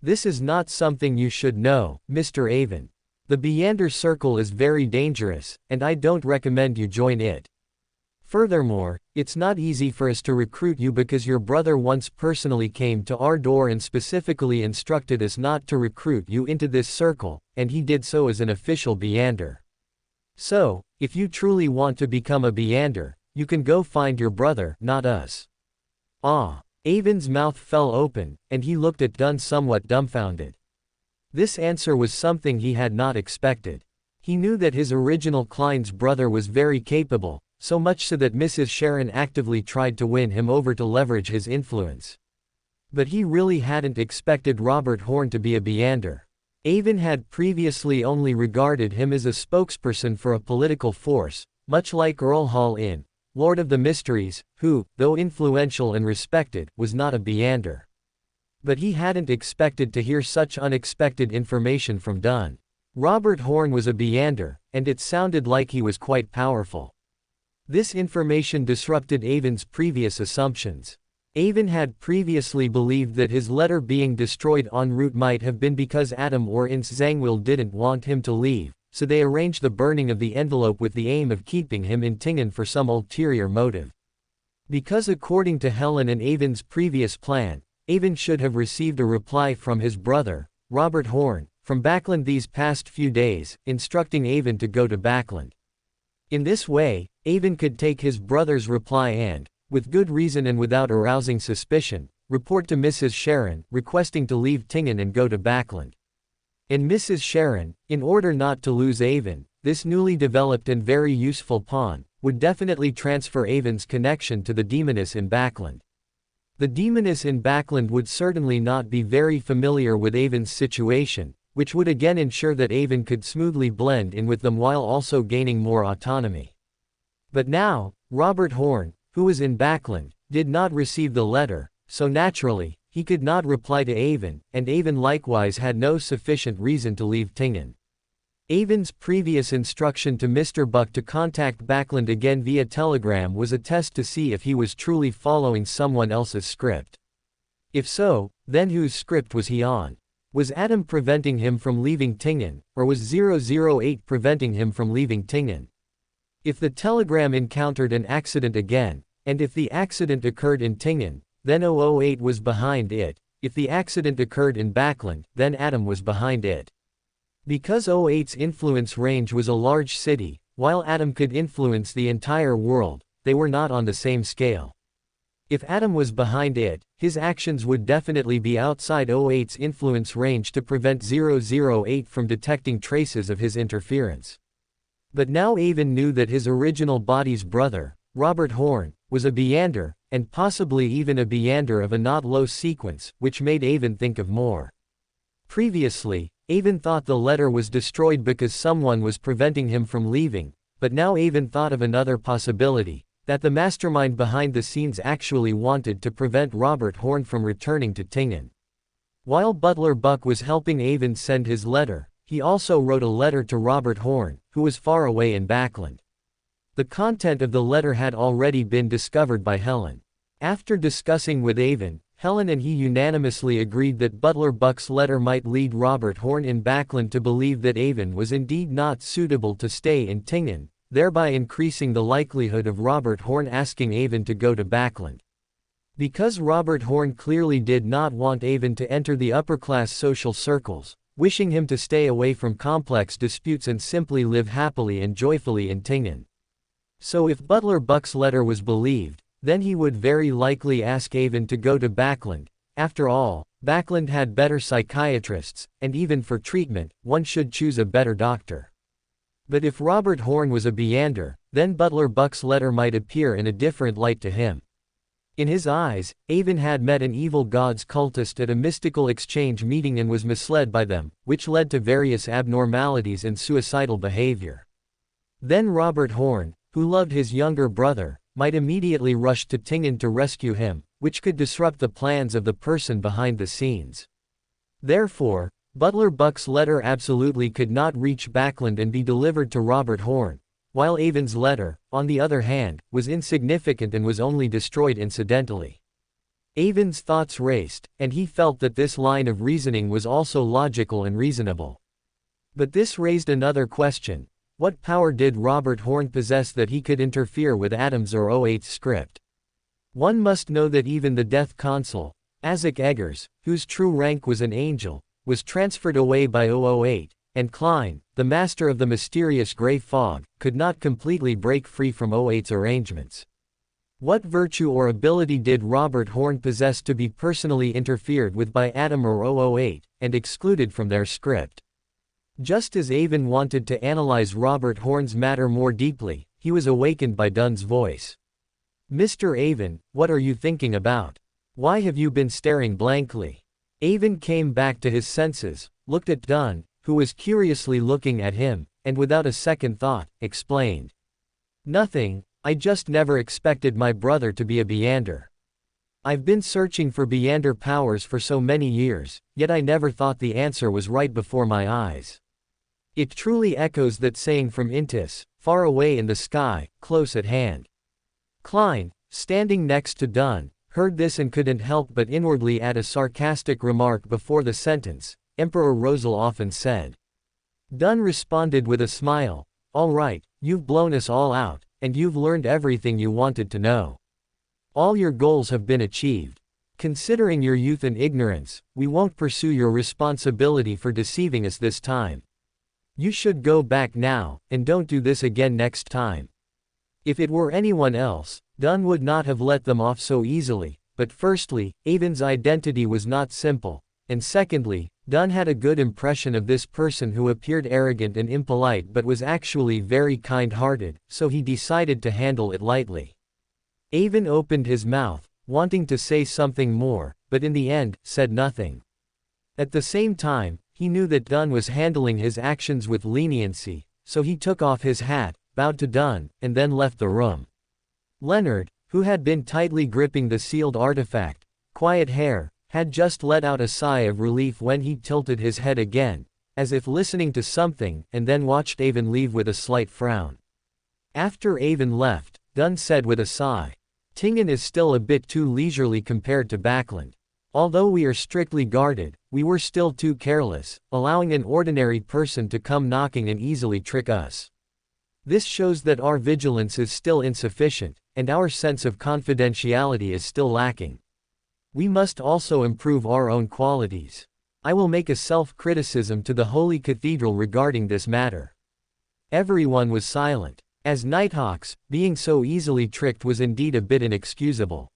"This is not something you should know, Mr. Avon. The Beyonder Circle is very dangerous, and I don't recommend you join it. Furthermore, it's not easy for us to recruit you because your brother once personally came to our door and specifically instructed us not to recruit you into this circle, and he did so as an official Beyonder. So, if you truly want to become a Beander, you can go find your brother, not us. Ah. Avon's mouth fell open, and he looked at Dunn somewhat dumbfounded. This answer was something he had not expected. He knew that his original client's brother was very capable, so much so that Mrs. Sharon actively tried to win him over to leverage his influence. But he really hadn't expected Robert Horn to be a Beander. Avon had previously only regarded him as a spokesperson for a political force, much like Earl Hall in Lord of the Mysteries, who, though influential and respected, was not a Beander. But he hadn't expected to hear such unexpected information from Dunn. Robert Horn was a Beander, and it sounded like he was quite powerful. This information disrupted Avon's previous assumptions. Avon had previously believed that his letter being destroyed en route might have been because Adam or Ince Zangwill didn't want him to leave, so they arranged the burning of the envelope with the aim of keeping him in Tingen for some ulterior motive. Because according to Helen and Avon's previous plan, Avon should have received a reply from his brother, Robert Horn, from Backland these past few days, instructing Avon to go to Backland. In this way, Avon could take his brother's reply and, with good reason and without arousing suspicion, report to Mrs. Sharon, requesting to leave Tingen and go to Backland. And Mrs. Sharon, in order not to lose Avon, this newly developed and very useful pawn, would definitely transfer Avon's connection to the demoness in Backland. The demoness in Backland would certainly not be very familiar with Avon's situation, which would again ensure that Avon could smoothly blend in with them while also gaining more autonomy. But now, Robert Horn, who was in Backland, did not receive the letter, so naturally, he could not reply to Avon, and Avon likewise had no sufficient reason to leave Tingen. Avon's previous instruction to Mr. Buck to contact Backland again via telegram was a test to see if he was truly following someone else's script. If so, then whose script was he on? Was Adam preventing him from leaving Tingen, or was 008 preventing him from leaving Tingen? If the telegram encountered an accident again, and if the accident occurred in Tingen, then 008 was behind it. If the accident occurred in Backland, then Adam was behind it. Because 008's influence range was a large city, while Adam could influence the entire world, they were not on the same scale. If Adam was behind it, his actions would definitely be outside 008's influence range to prevent 008 from detecting traces of his interference. But now Avon knew that his original body's brother, Robert Horn, was a Beander, and possibly even a Beander of a not low sequence, which made Avon think of more. Previously, Avon thought the letter was destroyed because someone was preventing him from leaving, but now Avon thought of another possibility, that the mastermind behind the scenes actually wanted to prevent Robert Horn from returning to Tingen. While Butler Buck was helping Avon send his letter, he also wrote a letter to Robert Horn, who was far away in Backland. The content of the letter had already been discovered by Helen. After discussing with Avon, Helen and he unanimously agreed that Butler Buck's letter might lead Robert Horn in Backland to believe that Avon was indeed not suitable to stay in Tingen, thereby increasing the likelihood of Robert Horn asking Avon to go to Backland. Because Robert Horn clearly did not want Avon to enter the upper-class social circles, wishing him to stay away from complex disputes and simply live happily and joyfully in Tingen. So if Butler Buck's letter was believed, then he would very likely ask Avon to go to Backland. After all, Backland had better psychiatrists, and even for treatment, one should choose a better doctor. But if Robert Horn was a Beander, then Butler Buck's letter might appear in a different light to him. In his eyes, Avon had met an evil gods cultist at a mystical exchange meeting and was misled by them, which led to various abnormalities and suicidal behavior. Then Robert Horn, who loved his younger brother, might immediately rush to Tingen to rescue him, which could disrupt the plans of the person behind the scenes. Therefore, Butler Buck's letter absolutely could not reach Backland and be delivered to Robert Horn, while Avon's letter, on the other hand, was insignificant and was only destroyed incidentally. Avon's thoughts raced, and he felt that this line of reasoning was also logical and reasonable. But this raised another question. What power did Robert Horn possess that he could interfere with Adam's or 008's script? One must know that even the Death Consul, Isaac Eggers, whose true rank was an angel, was transferred away by 008, and Klein, the master of the mysterious grey fog, could not completely break free from O8's arrangements. What virtue or ability did Robert Horn possess to be personally interfered with by Adam or O08, and excluded from their script? Just as Avon wanted to analyze Robert Horn's matter more deeply, he was awakened by Dunn's voice. "Mr. Avon, what are you thinking about? Why have you been staring blankly?" Avon came back to his senses, looked at Dunn, who was curiously looking at him, and without a second thought, explained. "Nothing, I just never expected my brother to be a Beyonder. I've been searching for Beyonder powers for so many years, yet I never thought the answer was right before my eyes. It truly echoes that saying from Intis, far away in the sky, close at hand." Klein, standing next to Dunn, heard this and couldn't help but inwardly add a sarcastic remark before the sentence, "Emperor Rosal often said." Dunn responded with a smile, "All right, you've blown us all out, and you've learned everything you wanted to know. All your goals have been achieved. Considering your youth and ignorance, we won't pursue your responsibility for deceiving us this time. You should go back now, and don't do this again next time." If it were anyone else, Dunn would not have let them off so easily, but firstly, Avon's identity was not simple, and secondly, Dunn had a good impression of this person who appeared arrogant and impolite but was actually very kind-hearted, so he decided to handle it lightly. Avon opened his mouth, wanting to say something more, but in the end, said nothing. At the same time, he knew that Dunn was handling his actions with leniency, so he took off his hat, bowed to Dunn, and then left the room. Leonard, who had been tightly gripping the sealed artifact, quiet hair, had just let out a sigh of relief when he tilted his head again, as if listening to something, and then watched Avon leave with a slight frown. After Avon left, Dunn said with a sigh, "Tingen is still a bit too leisurely compared to Backland. Although we are strictly guarded, we were still too careless, allowing an ordinary person to come knocking and easily trick us. This shows that our vigilance is still insufficient, and our sense of confidentiality is still lacking. We must also improve our own qualities. I will make a self-criticism to the Holy Cathedral regarding this matter." Everyone was silent. As Nighthawks, being so easily tricked was indeed a bit inexcusable.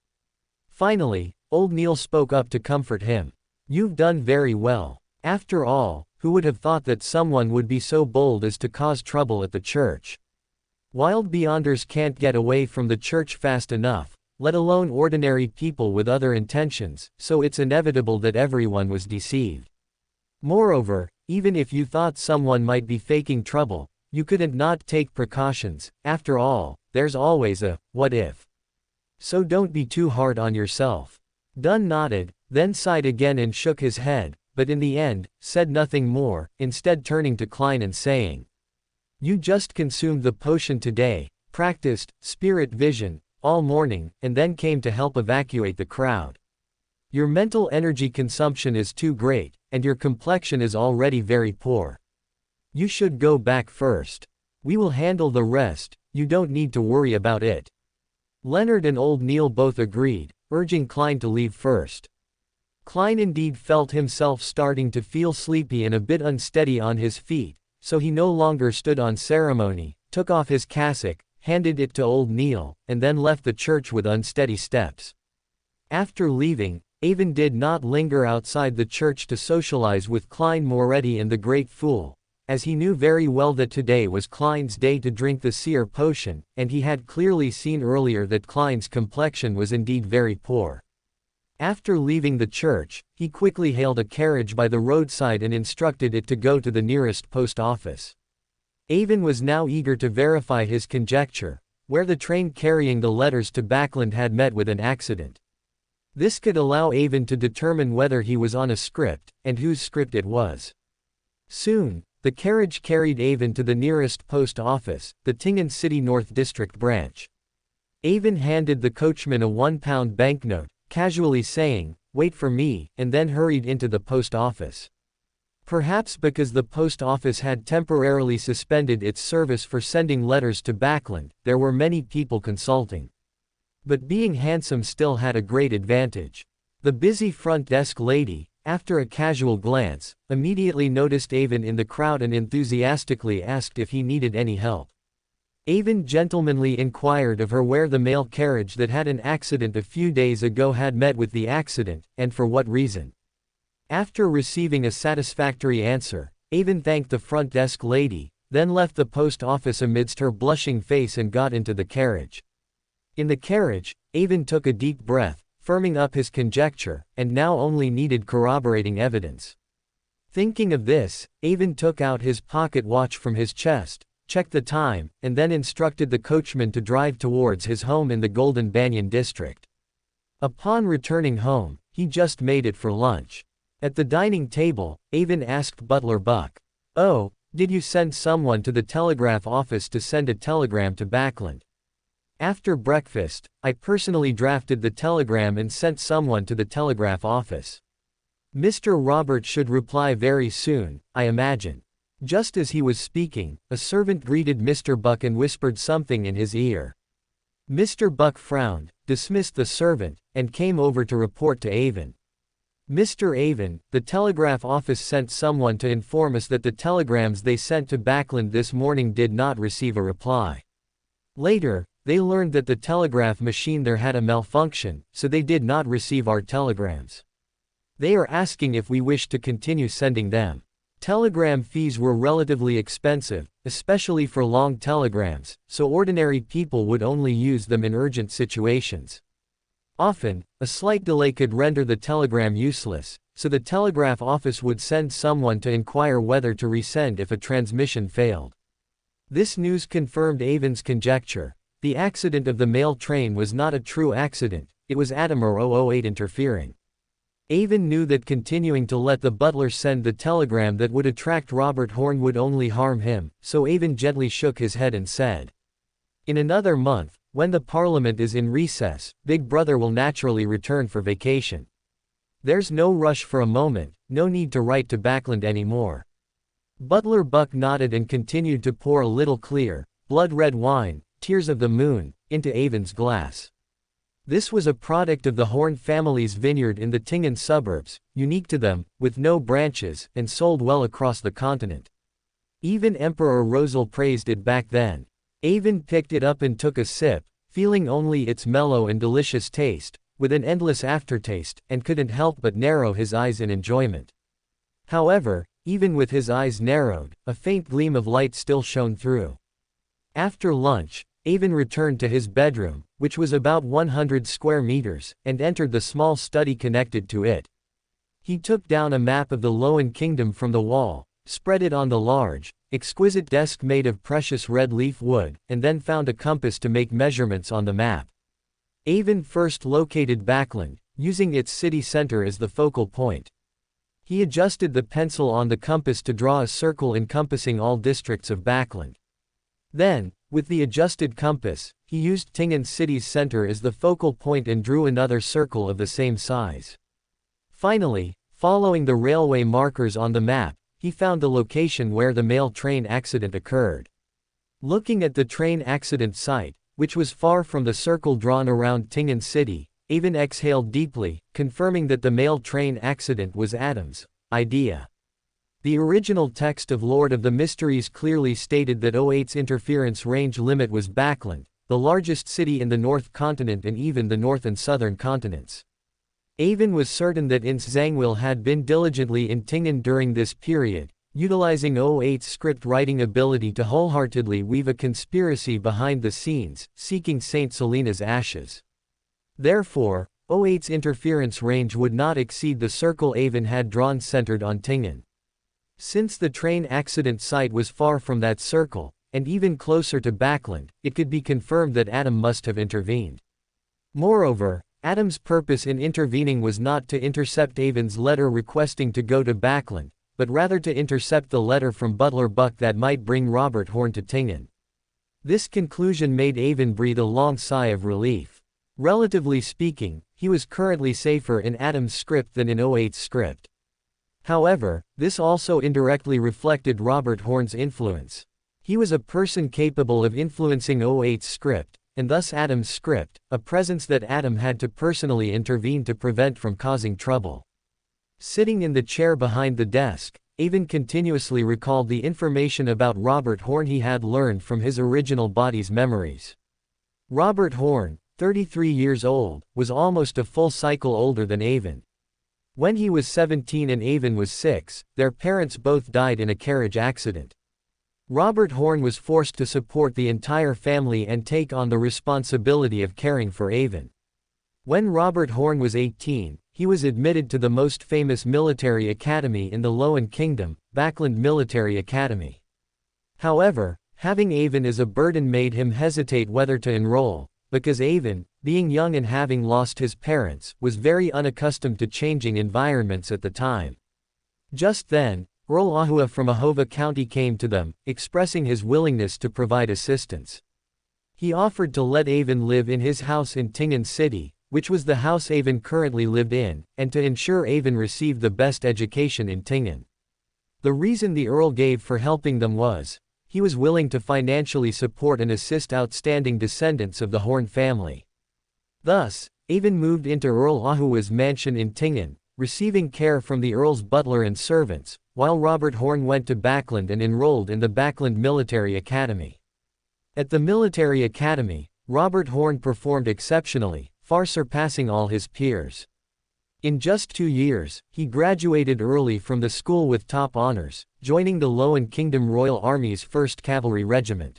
Finally, old Neil spoke up to comfort him. "You've done very well. After all, who would have thought that someone would be so bold as to cause trouble at the church? Wild Beyonders can't get away from the church fast enough, let alone ordinary people with other intentions, so it's inevitable that everyone was deceived. Moreover, even if you thought someone might be faking trouble, you couldn't not take precautions. After all, there's always a what if. So don't be too hard on yourself." Dunn nodded, then sighed again and shook his head, but in the end, said nothing more, instead turning to Klein and saying, "You just consumed the potion today, practiced spirit vision all morning, and then came to help evacuate the crowd. Your mental energy consumption is too great, and your complexion is already very poor. You should go back first. We will handle the rest, you don't need to worry about it." Leonard and old Neil both agreed, urging Klein to leave first. Klein indeed felt himself starting to feel sleepy and a bit unsteady on his feet, so he no longer stood on ceremony, took off his cassock, handed it to old Neil, and then left the church with unsteady steps. After leaving, Avon did not linger outside the church to socialize with Klein Moretti and the Great Fool, as he knew very well that today was Klein's day to drink the seer potion, and he had clearly seen earlier that Klein's complexion was indeed very poor. After leaving the church, he quickly hailed a carriage by the roadside and instructed it to go to the nearest post office. Avon was now eager to verify his conjecture, where the train carrying the letters to Backland had met with an accident. This could allow Avon to determine whether he was on a script, and whose script it was. Soon, the carriage carried Avon to the nearest post office, the Tingen City North District branch. Avon handed the coachman a £1 banknote, casually saying, "Wait for me," and then hurried into the post office. Perhaps because the post office had temporarily suspended its service for sending letters to Backland, there were many people consulting. But being handsome still had a great advantage. The busy front desk lady, after a casual glance, immediately noticed Avon in the crowd and enthusiastically asked if he needed any help. Avon gentlemanly inquired of her where the mail carriage that had an accident a few days ago had met with the accident, and for what reason. After receiving a satisfactory answer, Avon thanked the front desk lady, then left the post office amidst her blushing face and got into the carriage. In the carriage, Avon took a deep breath, firming up his conjecture, and now only needed corroborating evidence. Thinking of this, Avon took out his pocket watch from his chest, checked the time, and then instructed the coachman to drive towards his home in the Golden Banyan district. Upon returning home, he just made it for lunch. At the dining table, Avon asked butler Buck, "Oh, did you send someone to the telegraph office to send a telegram to Backland?" "After breakfast, I personally drafted the telegram and sent someone to the telegraph office. Mr. Robert should reply very soon, I imagine." Just as he was speaking, a servant greeted Mr. Buck and whispered something in his ear. Mr. Buck frowned, dismissed the servant, and came over to report to Avon. "Mr. Avon, the telegraph office sent someone to inform us that the telegrams they sent to Backland this morning did not receive a reply. Later, they learned that the telegraph machine there had a malfunction, so they did not receive our telegrams. They are asking if we wish to continue sending them." Telegram fees were relatively expensive, especially for long telegrams, so ordinary people would only use them in urgent situations. Often, a slight delay could render the telegram useless, so the telegraph office would send someone to inquire whether to resend if a transmission failed. This news confirmed Avon's conjecture. The accident of the mail train was not a true accident, it was Adam or 008 interfering. Avon knew that continuing to let the butler send the telegram that would attract Robert Horn would only harm him, so Avon gently shook his head and said, "In another month, when the Parliament is in recess, Big Brother will naturally return for vacation. There's no rush for a moment, no need to write to Backland anymore." Butler Buck nodded and continued to pour a little clear, blood-red wine, Tears of the Moon, into Avon's glass. This was a product of the Horn family's vineyard in the Tingen suburbs, unique to them, with no branches, and sold well across the continent. Even Emperor Rosal praised it back then. Avon picked it up and took a sip, feeling only its mellow and delicious taste, with an endless aftertaste, and couldn't help but narrow his eyes in enjoyment. However, even with his eyes narrowed, a faint gleam of light still shone through. After lunch, Avon returned to his bedroom, which was about 100 square meters, and entered the small study connected to it. He took down a map of the Loan Kingdom from the wall, spread it on the large, exquisite desk made of precious red leaf wood, and then found a compass to make measurements on the map. Avon first located Backland, using its city center as the focal point. He adjusted the pencil on the compass to draw a circle encompassing all districts of Backland. Then, with the adjusted compass, he used Tingen city's center as the focal point and drew another circle of the same size. Finally, following the railway markers on the map, he found the location where the mail train accident occurred. Looking at the train accident site, which was far from the circle drawn around Tingen city, Avon exhaled deeply, confirming that the mail train accident was Adam's idea. The original text of Lord of the Mysteries clearly stated that 008's interference range limit was Backland, the largest city in the North Continent and even the North and Southern continents. Avon was certain that Ince Zangwill had been diligently in Tingen during this period, utilizing 008's script writing ability to wholeheartedly weave a conspiracy behind the scenes, seeking St. Selena's ashes. Therefore, 008's interference range would not exceed the circle Avon had drawn centered on Tingen. Since the train accident site was far from that circle, and even closer to Backland, it could be confirmed that Adam must have intervened. Moreover, Adam's purpose in intervening was not to intercept Avon's letter requesting to go to Backland, but rather to intercept the letter from Butler Buck that might bring Robert Horn to Tingen. This conclusion made Avon breathe a long sigh of relief. Relatively speaking, he was currently safer in Adam's script than in 008's script. However, this also indirectly reflected Robert Horn's influence. He was a person capable of influencing 008's script, and thus Adam's script, a presence that Adam had to personally intervene to prevent from causing trouble. Sitting in the chair behind the desk, Avon continuously recalled the information about Robert Horn he had learned from his original body's memories. Robert Horn, 33 years old, was almost a full cycle older than Avon. When he was 17 and Avon was 6, their parents both died in a carriage accident. Robert Horn was forced to support the entire family and take on the responsibility of caring for Avon. When Robert Horn was 18, he was admitted to the most famous military academy in the LotM Kingdom, Backland Military Academy. However, having Avon as a burden made him hesitate whether to enroll, because Avon, being young and having lost his parents, was very unaccustomed to changing environments at the time. Just then, Earl Ahua from Ahova County came to them, expressing his willingness to provide assistance. He offered to let Avon live in his house in Tingan City, which was the house Avon currently lived in, and to ensure Avon received the best education in Tingan. The reason the Earl gave for helping them was, he was willing to financially support and assist outstanding descendants of the Horn family. Thus, Avon moved into Earl Ahua's mansion in Tingan, receiving care from the Earl's butler and servants, while Robert Horn went to Backland and enrolled in the Backland Military Academy. At the military academy, Robert Horn performed exceptionally, far surpassing all his peers. In just 2 years, he graduated early from the school with top honors, joining the LotM Kingdom Royal Army's 1st Cavalry Regiment.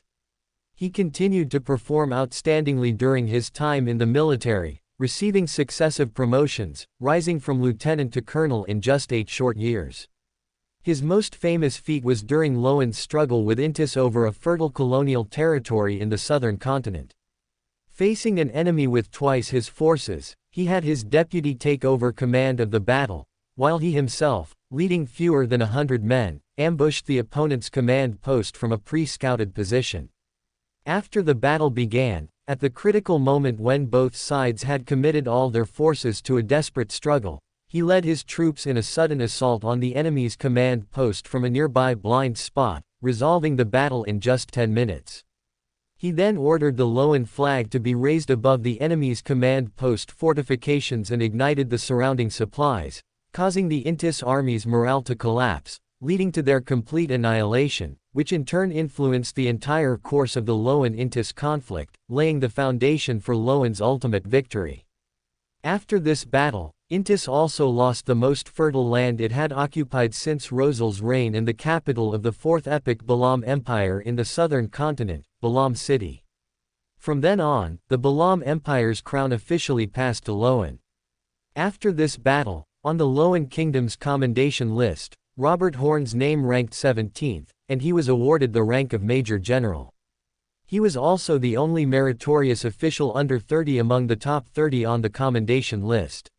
He continued to perform outstandingly during his time in the military, receiving successive promotions, rising from lieutenant to colonel in just 8 short years. His most famous feat was during LotM's struggle with Intis over a fertile colonial territory in the southern continent. Facing an enemy with twice his forces, he had his deputy take over command of the battle, while he himself, leading fewer than 100 men, ambushed the opponent's command post from a pre-scouted position. After the battle began, at the critical moment when both sides had committed all their forces to a desperate struggle, he led his troops in a sudden assault on the enemy's command post from a nearby blind spot, resolving the battle in just 10 minutes. He then ordered the LotM flag to be raised above the enemy's command post fortifications and ignited the surrounding supplies, causing the Intis army's morale to collapse, leading to their complete annihilation, which in turn influenced the entire course of the LotM-Intis conflict, laying the foundation for LotM's ultimate victory. After this battle, Intis also lost the most fertile land it had occupied since Rosal's reign and the capital of the 4th epic Balam Empire in the southern continent, Balam City. From then on, the Balam Empire's crown officially passed to LotM. After this battle, on the LotM Kingdom's commendation list, Robert Horn's name ranked 17th, and he was awarded the rank of Major General. He was also the only meritorious official under 30 among the top 30 on the commendation list.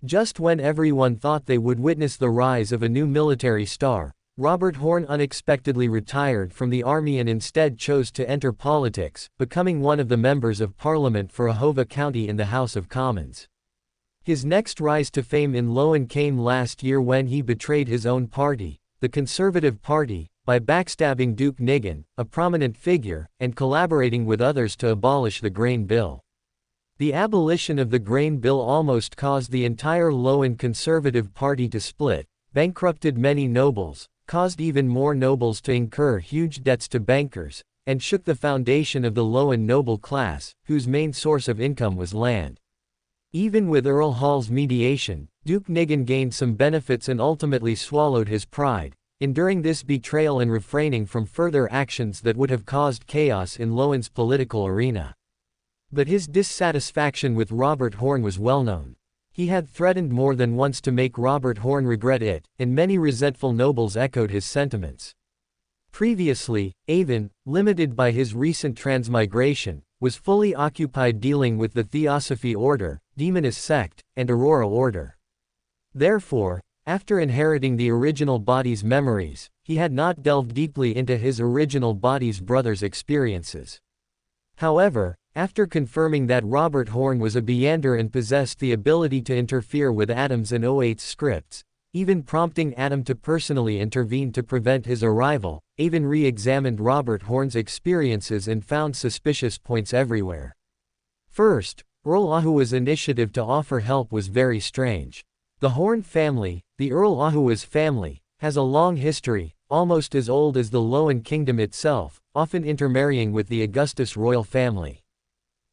Just when everyone thought they would witness the rise of a new military star, Robert Horn unexpectedly retired from the army and instead chose to enter politics, becoming one of the members of parliament for Ahova County in the House of Commons. His next rise to fame in LotM came last year when he betrayed his own party, the Conservative Party, by backstabbing Duke Nigan, a prominent figure, and collaborating with others to abolish the grain bill. The abolition of the grain bill almost caused the entire LotM Conservative Party to split, bankrupted many nobles, caused even more nobles to incur huge debts to bankers, and shook the foundation of the LotM noble class, whose main source of income was land. Even with Earl Hall's mediation, Duke Nigan gained some benefits and ultimately swallowed his pride, enduring this betrayal and refraining from further actions that would have caused chaos in LotM's political arena. But his dissatisfaction with Robert Horn was well known. He had threatened more than once to make Robert Horn regret it, and many resentful nobles echoed his sentiments. Previously, Avon, limited by his recent transmigration, was fully occupied dealing with the Theosophy Order, Demonist Sect, and Aurora Order. Therefore, after inheriting the original body's memories, he had not delved deeply into his original body's brother's experiences. However, after confirming that Robert Horn was a Beander and possessed the ability to interfere with Adam's and O8's scripts, even prompting Adam to personally intervene to prevent his arrival, Avon re-examined Robert Horn's experiences and found suspicious points everywhere. First, Earl Ahua's initiative to offer help was very strange. The Horn family, the Earl Ahua's family, has a long history, almost as old as the Loan Kingdom itself, often intermarrying with the Augustus royal family.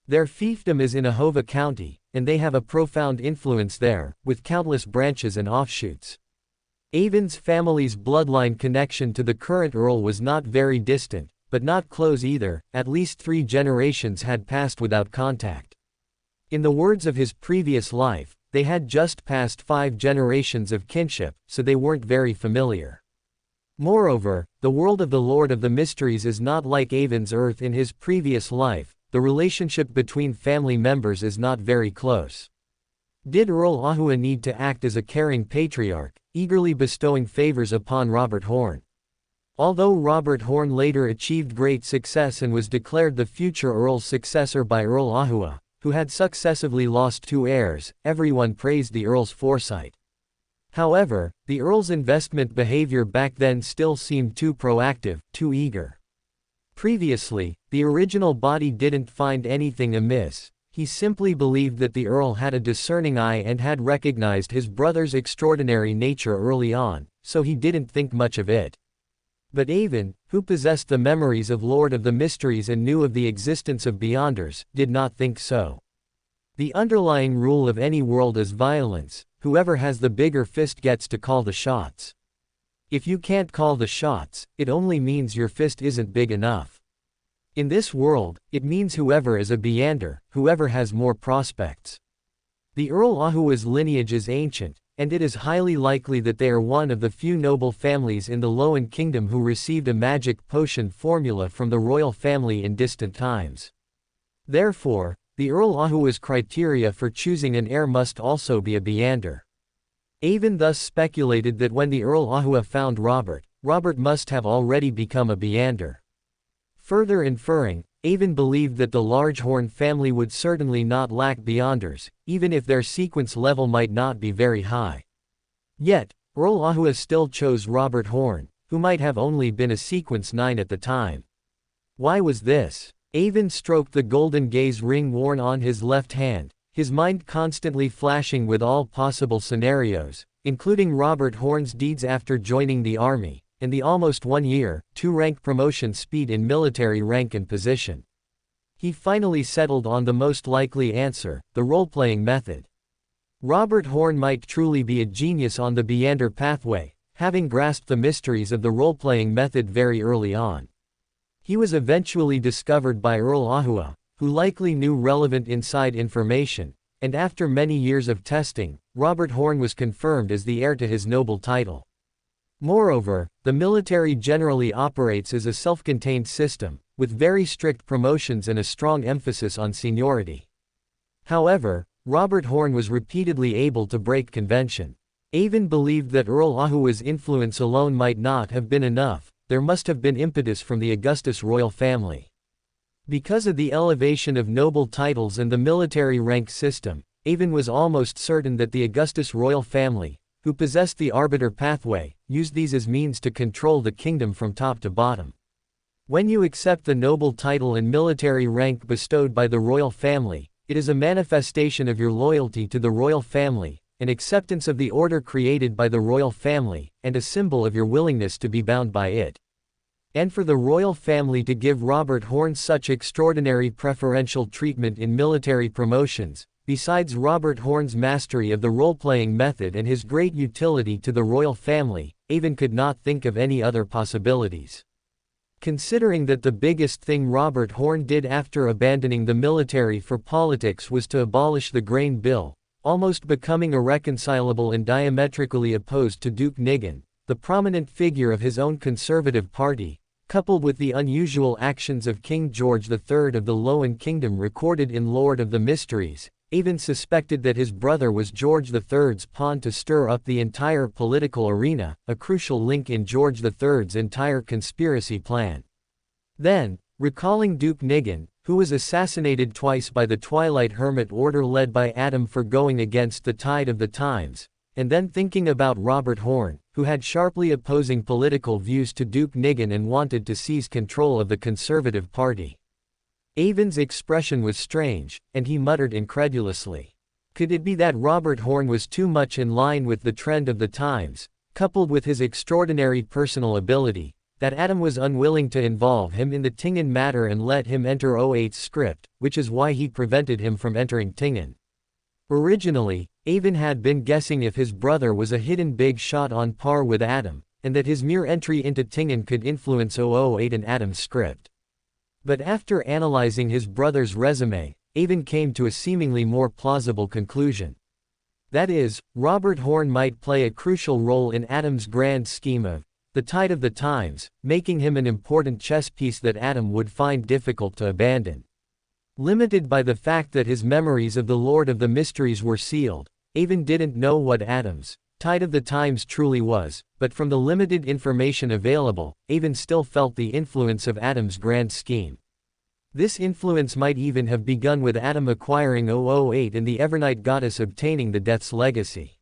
Their fiefdom is in Ahova County, and they have a profound influence there, with countless branches and offshoots. Avon's family's bloodline connection to the current Earl was not very distant, but not close either. At least 3 generations had passed without contact. In the words of his previous life, they had just passed 5 generations of kinship, so they weren't very familiar. Moreover, the world of the Lord of the Mysteries is not like Avon's Earth in his previous life. The relationship between family members is not very close. Did Earl Ahua need to act as a caring patriarch, eagerly bestowing favors upon Robert Horn? Although Robert Horn later achieved great success and was declared the future Earl's successor by Earl Ahua, who had successively lost 2 heirs, everyone praised the Earl's foresight. However, the Earl's investment behavior back then still seemed too proactive, too eager. Previously, the original body didn't find anything amiss. He simply believed that the Earl had a discerning eye and had recognized his brother's extraordinary nature early on, so he didn't think much of it. But Avon, who possessed the memories of Lord of the Mysteries and knew of the existence of Beyonders, did not think so. The underlying rule of any world is violence. Whoever has the bigger fist gets to call the shots. If you can't call the shots, it only means your fist isn't big enough. In this world, it means whoever is a Beyonder, whoever has more prospects. The Earl Ahua's lineage is ancient, and it is highly likely that they are one of the few noble families in the Loan Kingdom who received a magic potion formula from the royal family in distant times. Therefore, the Earl Ahua's criteria for choosing an heir must also be a Beyonder. Avon thus speculated that when the Earl Ahua found Robert, Robert must have already become a Beyonder. Further inferring, Avon believed that the large Horn family would certainly not lack Beyonders, even if their sequence level might not be very high. Yet, Earl Ahua still chose Robert Horn, who might have only been a sequence 9 at the time. Why was this? Avon stroked the golden gaze ring worn on his left hand, his mind constantly flashing with all possible scenarios, including Robert Horn's deeds after joining the army, and the almost 1-year, 2-rank promotion speed in military rank and position. He finally settled on the most likely answer, the role-playing method. Robert Horn might truly be a genius on the Beyonder pathway, having grasped the mysteries of the role-playing method very early on. He was eventually discovered by Earl Ahua, who likely knew relevant inside information, and after many years of testing, Robert Horn was confirmed as the heir to his noble title. Moreover, the military generally operates as a self-contained system, with very strict promotions and a strong emphasis on seniority. However, Robert Horn was repeatedly able to break convention. Avon believed that Earl Ahua's influence alone might not have been enough. There must have been impetus from the Augustus royal family. Because of the elevation of noble titles and the military rank system, Avon was almost certain that the Augustus royal family, who possessed the arbiter pathway, used these as means to control the kingdom from top to bottom. When you accept the noble title and military rank bestowed by the royal family, it is a manifestation of your loyalty to the royal family, an acceptance of the order created by the royal family, and a symbol of your willingness to be bound by it. And for the royal family to give Robert Horn such extraordinary preferential treatment in military promotions, besides Robert Horn's mastery of the role-playing method and his great utility to the royal family, Avon could not think of any other possibilities. Considering that the biggest thing Robert Horn did after abandoning the military for politics was to abolish the grain bill, almost becoming irreconcilable and diametrically opposed to Duke Nigan, the prominent figure of his own conservative party, coupled with the unusual actions of King George III of the Loan Kingdom recorded in Lord of the Mysteries, Avon suspected that his brother was George III's pawn to stir up the entire political arena, a crucial link in George III's entire conspiracy plan. Then, recalling Duke Nigan, who was assassinated twice by the Twilight Hermit Order led by Adam for going against the tide of the times, and then thinking about Robert Horn, who had sharply opposing political views to Duke Nigan and wanted to seize control of the Conservative Party. Avon's expression was strange, and he muttered incredulously, Could it be that Robert Horn was too much in line with the trend of the times, coupled with his extraordinary personal ability, that Adam was unwilling to involve him in the Tingen matter and let him enter O8's script, which is why he prevented him from entering Tingen? Originally, Avon had been guessing if his brother was a hidden big shot on par with Adam, and that his mere entry into Tingen could influence O08 and Adam's script. But after analyzing his brother's resume, Avon came to a seemingly more plausible conclusion. That is, Robert Horn might play a crucial role in Adam's grand scheme of the tide of the times, making him an important chess piece that Adam would find difficult to abandon. Limited by the fact that his memories of the Lord of the Mysteries were sealed, Avon didn't know what Adam's tide of the times truly was, but from the limited information available, Avon still felt the influence of Adam's grand scheme. This influence might even have begun with Adam acquiring O08 and the Evernight goddess obtaining the Death's legacy.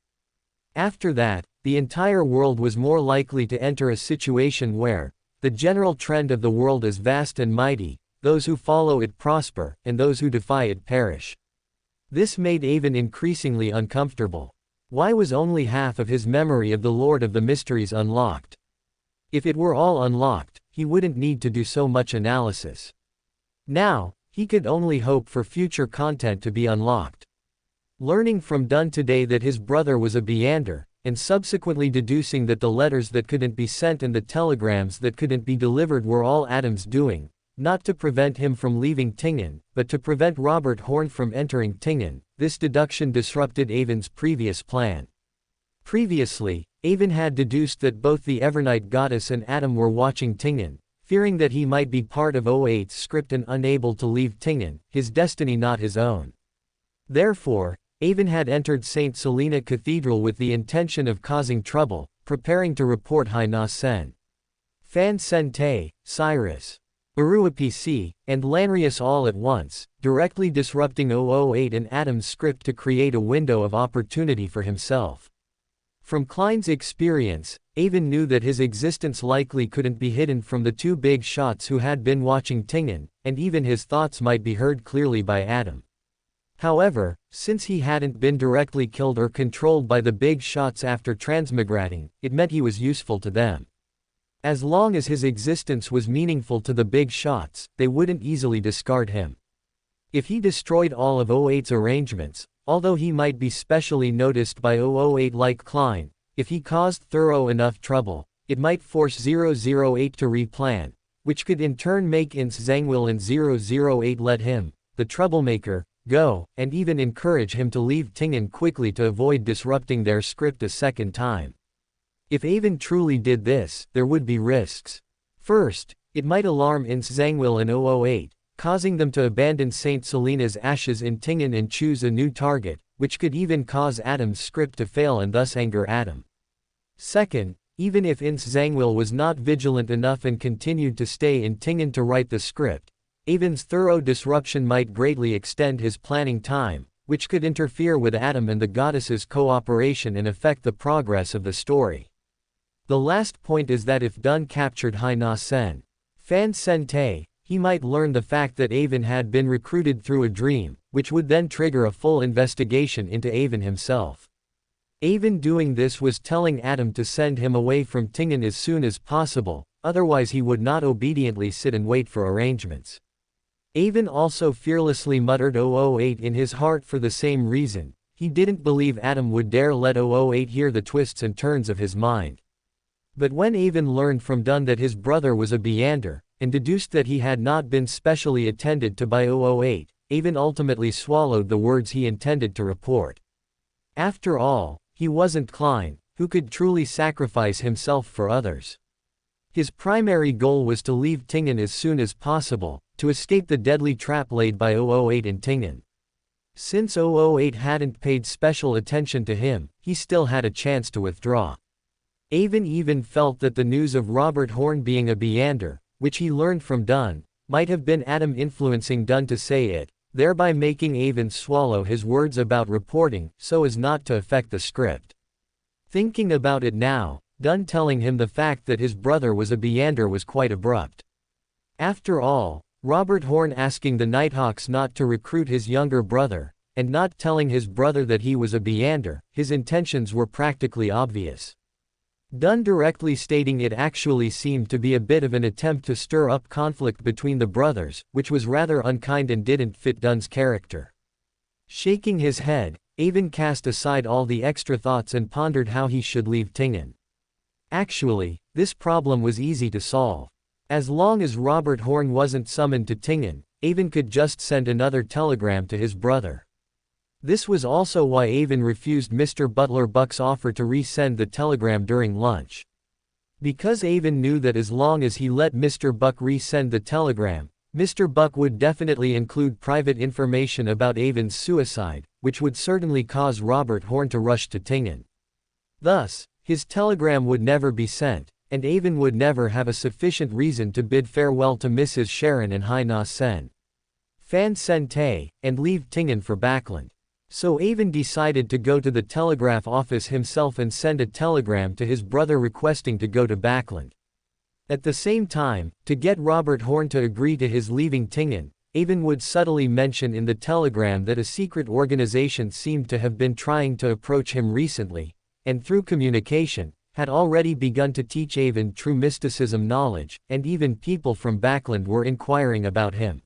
After that, the entire world was more likely to enter a situation where the general trend of the world is vast and mighty, those who follow it prosper, and those who defy it perish. This made Avon increasingly uncomfortable. Why was only half of his memory of the Lord of the Mysteries unlocked? If it were all unlocked, he wouldn't need to do so much analysis. Now, he could only hope for future content to be unlocked. Learning from Dunn today that his brother was a Beander, and subsequently deducing that the letters that couldn't be sent and the telegrams that couldn't be delivered were all Adam's doing, not to prevent him from leaving Tingen, but to prevent Robert Horn from entering Tingen, this deduction disrupted Avon's previous plan. Previously, Avon had deduced that both the Evernight goddess and Adam were watching Tingen, fearing that he might be part of O8's script and unable to leave Tingen, his destiny not his own. Therefore, Avon had entered St. Selena Cathedral with the intention of causing trouble, preparing to report Hai Na Sen. Fan Sen Te, Cyrus, Uruapc, and Lanrius all at once, directly disrupting O08 and Adam's script to create a window of opportunity for himself. From Klein's experience, Avon knew that his existence likely couldn't be hidden from the two big shots who had been watching Tingen, and even his thoughts might be heard clearly by Adam. However, since he hadn't been directly killed or controlled by the big shots after transmigrating, it meant he was useful to them. As long as his existence was meaningful to the big shots, they wouldn't easily discard him. If he destroyed all of O8's arrangements, although he might be specially noticed by O08 like Klein, if he caused thorough enough trouble, it might force 008 to replan, which could in turn make Ins Zangwil and 008 let him, the troublemaker, go, and even encourage him to leave Tingen quickly to avoid disrupting their script a second time. If Avon truly did this, there would be risks. First, it might alarm Ins Zangwil and O08, causing them to abandon St. Selena's ashes in Tingen and choose a new target, which could even cause Adam's script to fail and thus anger Adam. Second, even if Ins Zangwil was not vigilant enough and continued to stay in Tingen to write the script, Avon's thorough disruption might greatly extend his planning time, which could interfere with Adam and the goddess's cooperation and affect the progress of the story. The last point is that if Dunn captured Hai Na Sen, Fan Sen Te, he might learn the fact that Avon had been recruited through a dream, which would then trigger a full investigation into Avon himself. Avon doing this was telling Adam to send him away from Tingen as soon as possible, otherwise he would not obediently sit and wait for arrangements. Avon also fearlessly muttered 008 in his heart for the same reason. He didn't believe Adam would dare let 008 hear the twists and turns of his mind. But when Avon learned from Dunn that his brother was a Beander, and deduced that he had not been specially attended to by 008, Avon ultimately swallowed the words he intended to report. After all, he wasn't Klein, who could truly sacrifice himself for others. His primary goal was to leave Tingen as soon as possible, to escape the deadly trap laid by 008 in Tingen. Since 008 hadn't paid special attention to him, he still had a chance to withdraw. Avon even felt that the news of Robert Horn being a Beander, which he learned from Dunn, might have been Adam influencing Dunn to say it, thereby making Avon swallow his words about reporting, so as not to affect the script. Thinking about it now, Dunn telling him the fact that his brother was a Beander was quite abrupt. After all, Robert Horn asking the Nighthawks not to recruit his younger brother, and not telling his brother that he was a Beander, his intentions were practically obvious. Done directly stating it actually seemed to be a bit of an attempt to stir up conflict between the brothers, which was rather unkind and didn't fit Dun's character. Shaking his head, Avon cast aside all the extra thoughts and pondered how he should leave Tingen. Actually, this problem was easy to solve. As long as Robert Horn wasn't summoned to Tingen, Avon could just send another telegram to his brother. This was also why Avon refused Mr. Butler Buck's offer to resend the telegram during lunch. Because Avon knew that as long as he let Mr. Buck resend the telegram, Mr. Buck would definitely include private information about Avon's suicide, which would certainly cause Robert Horn to rush to Tingen. Thus, his telegram would never be sent, and Avon would never have a sufficient reason to bid farewell to Mrs. Sharon and Hai Na Sen, Fan Sen Tay, and leave Tingen for Backland. So Avon decided to go to the telegraph office himself and send a telegram to his brother requesting to go to Backland. At the same time, to get Robert Horn to agree to his leaving Tingen, Avon would subtly mention in the telegram that a secret organization seemed to have been trying to approach him recently, and through communication, had already begun to teach Avon true mysticism knowledge, and even people from Backland were inquiring about him.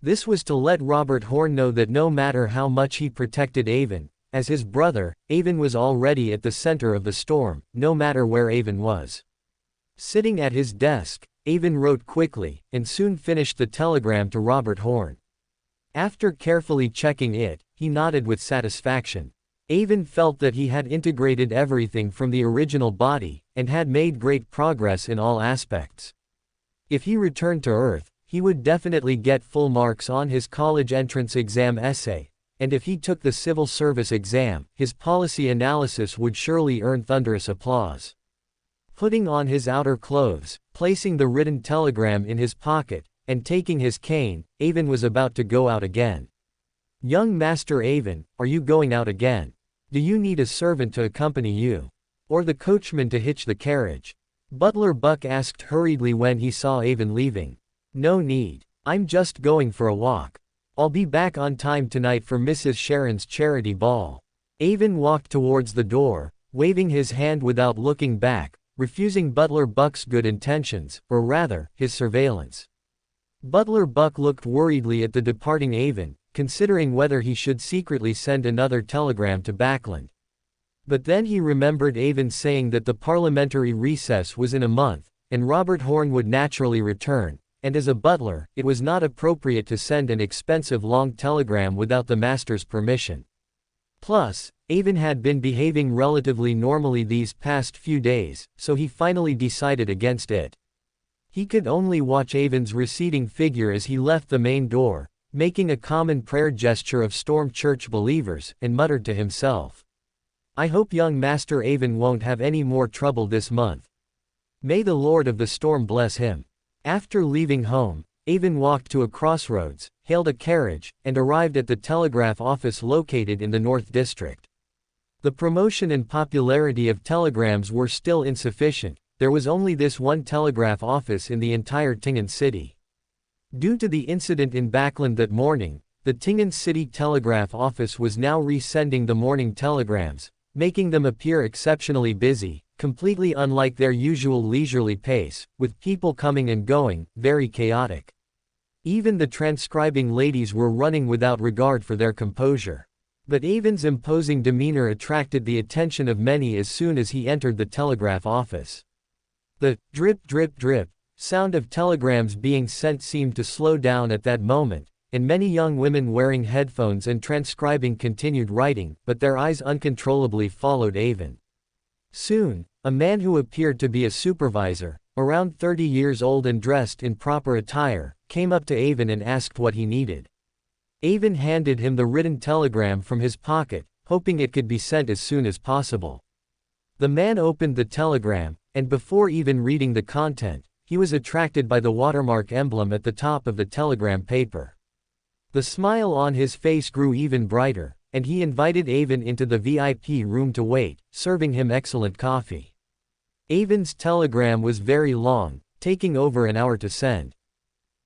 This was to let Robert Horn know that no matter how much he protected Avon, as his brother, Avon was already at the center of the storm, no matter where Avon was. Sitting at his desk, Avon wrote quickly, and soon finished the telegram to Robert Horn. After carefully checking it, he nodded with satisfaction. Avon felt that he had integrated everything from the original body, and had made great progress in all aspects. If he returned to Earth, he would definitely get full marks on his college entrance exam essay, and if he took the civil service exam, his policy analysis would surely earn thunderous applause. Putting on his outer clothes, placing the written telegram in his pocket, and taking his cane, Avon was about to go out again. "Young Master Avon, are you going out again? Do you need a servant to accompany you? Or the coachman to hitch the carriage?" Butler Buck asked hurriedly when he saw Avon leaving. "No need. I'm just going for a walk. I'll be back on time tonight for Mrs. Sharon's charity ball." Avon walked towards the door, waving his hand without looking back, refusing Butler Buck's good intentions, or rather, his surveillance. Butler Buck looked worriedly at the departing Avon, considering whether he should secretly send another telegram to Backland. But then he remembered Avon saying that the parliamentary recess was in a month, and Robert Horn would naturally return, and as a butler, it was not appropriate to send an expensive long telegram without the master's permission. Plus, Avon had been behaving relatively normally these past few days, so he finally decided against it. He could only watch Avon's receding figure as he left the main door, making a common prayer gesture of Storm Church believers, and muttered to himself, "I hope young Master Avon won't have any more trouble this month. May the Lord of the Storm bless him." After leaving home, Avon walked to a crossroads, hailed a carriage, and arrived at the telegraph office located in the North District. The promotion and popularity of telegrams were still insufficient. There was only this one telegraph office in the entire Tingen city. Due to the incident in Backland that morning, the Tingen City Telegraph Office was now resending the morning telegrams, making them appear exceptionally busy, completely unlike their usual leisurely pace, with people coming and going, very chaotic. Even the transcribing ladies were running without regard for their composure. But Avon's imposing demeanor attracted the attention of many as soon as he entered the telegraph office. The drip drip drip sound of telegrams being sent seemed to slow down at that moment, and many young women wearing headphones and transcribing continued writing, but their eyes uncontrollably followed Avon. Soon, a man who appeared to be a supervisor, around 30 years old and dressed in proper attire, came up to Avon and asked what he needed. Avon handed him the written telegram from his pocket, hoping it could be sent as soon as possible. The man opened the telegram, and before even reading the content, he was attracted by the watermark emblem at the top of the telegram paper. The smile on his face grew even brighter, and he invited Avon into the VIP room to wait, serving him excellent coffee. Avon's telegram was very long, taking over an hour to send.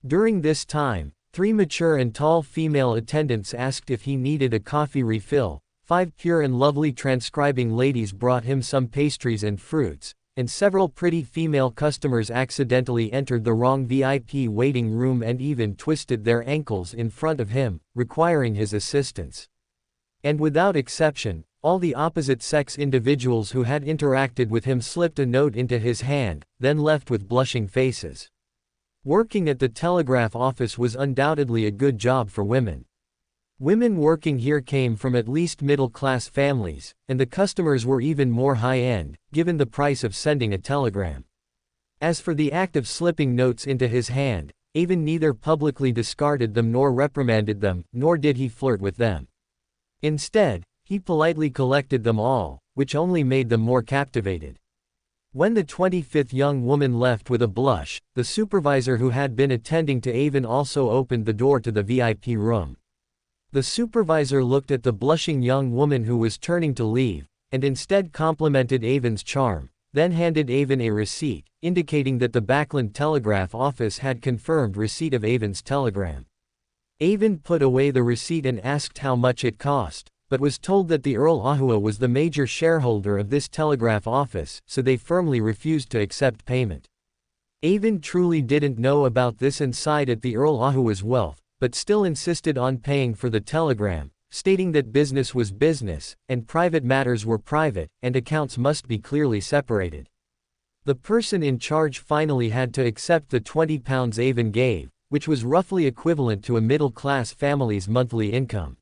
During this time, 3 mature and tall female attendants asked if he needed a coffee refill, 5 pure and lovely transcribing ladies brought him some pastries and fruits, and several pretty female customers accidentally entered the wrong VIP waiting room and even twisted their ankles in front of him, requiring his assistance. And without exception, all the opposite-sex individuals who had interacted with him slipped a note into his hand, then left with blushing faces. Working at the telegraph office was undoubtedly a good job for women. Women working here came from at least middle-class families, and the customers were even more high-end, given the price of sending a telegram. As for the act of slipping notes into his hand, Avon neither publicly discarded them nor reprimanded them, nor did he flirt with them. Instead, he politely collected them all, which only made them more captivated. When the 25th young woman left with a blush, the supervisor who had been attending to Avon also opened the door to the VIP room. The supervisor looked at the blushing young woman who was turning to leave, and instead complimented Avon's charm, then handed Avon a receipt, indicating that the Backland Telegraph office had confirmed receipt of Avon's telegram. Avon put away the receipt and asked how much it cost, but was told that the Earl Ahua was the major shareholder of this telegraph office, so they firmly refused to accept payment. Avon truly didn't know about this and sighed at the Earl Ahua's wealth, but still insisted on paying for the telegram, stating that business was business, and private matters were private, and accounts must be clearly separated. The person in charge finally had to accept the £20 Avon gave, which was roughly equivalent to a middle-class family's monthly income.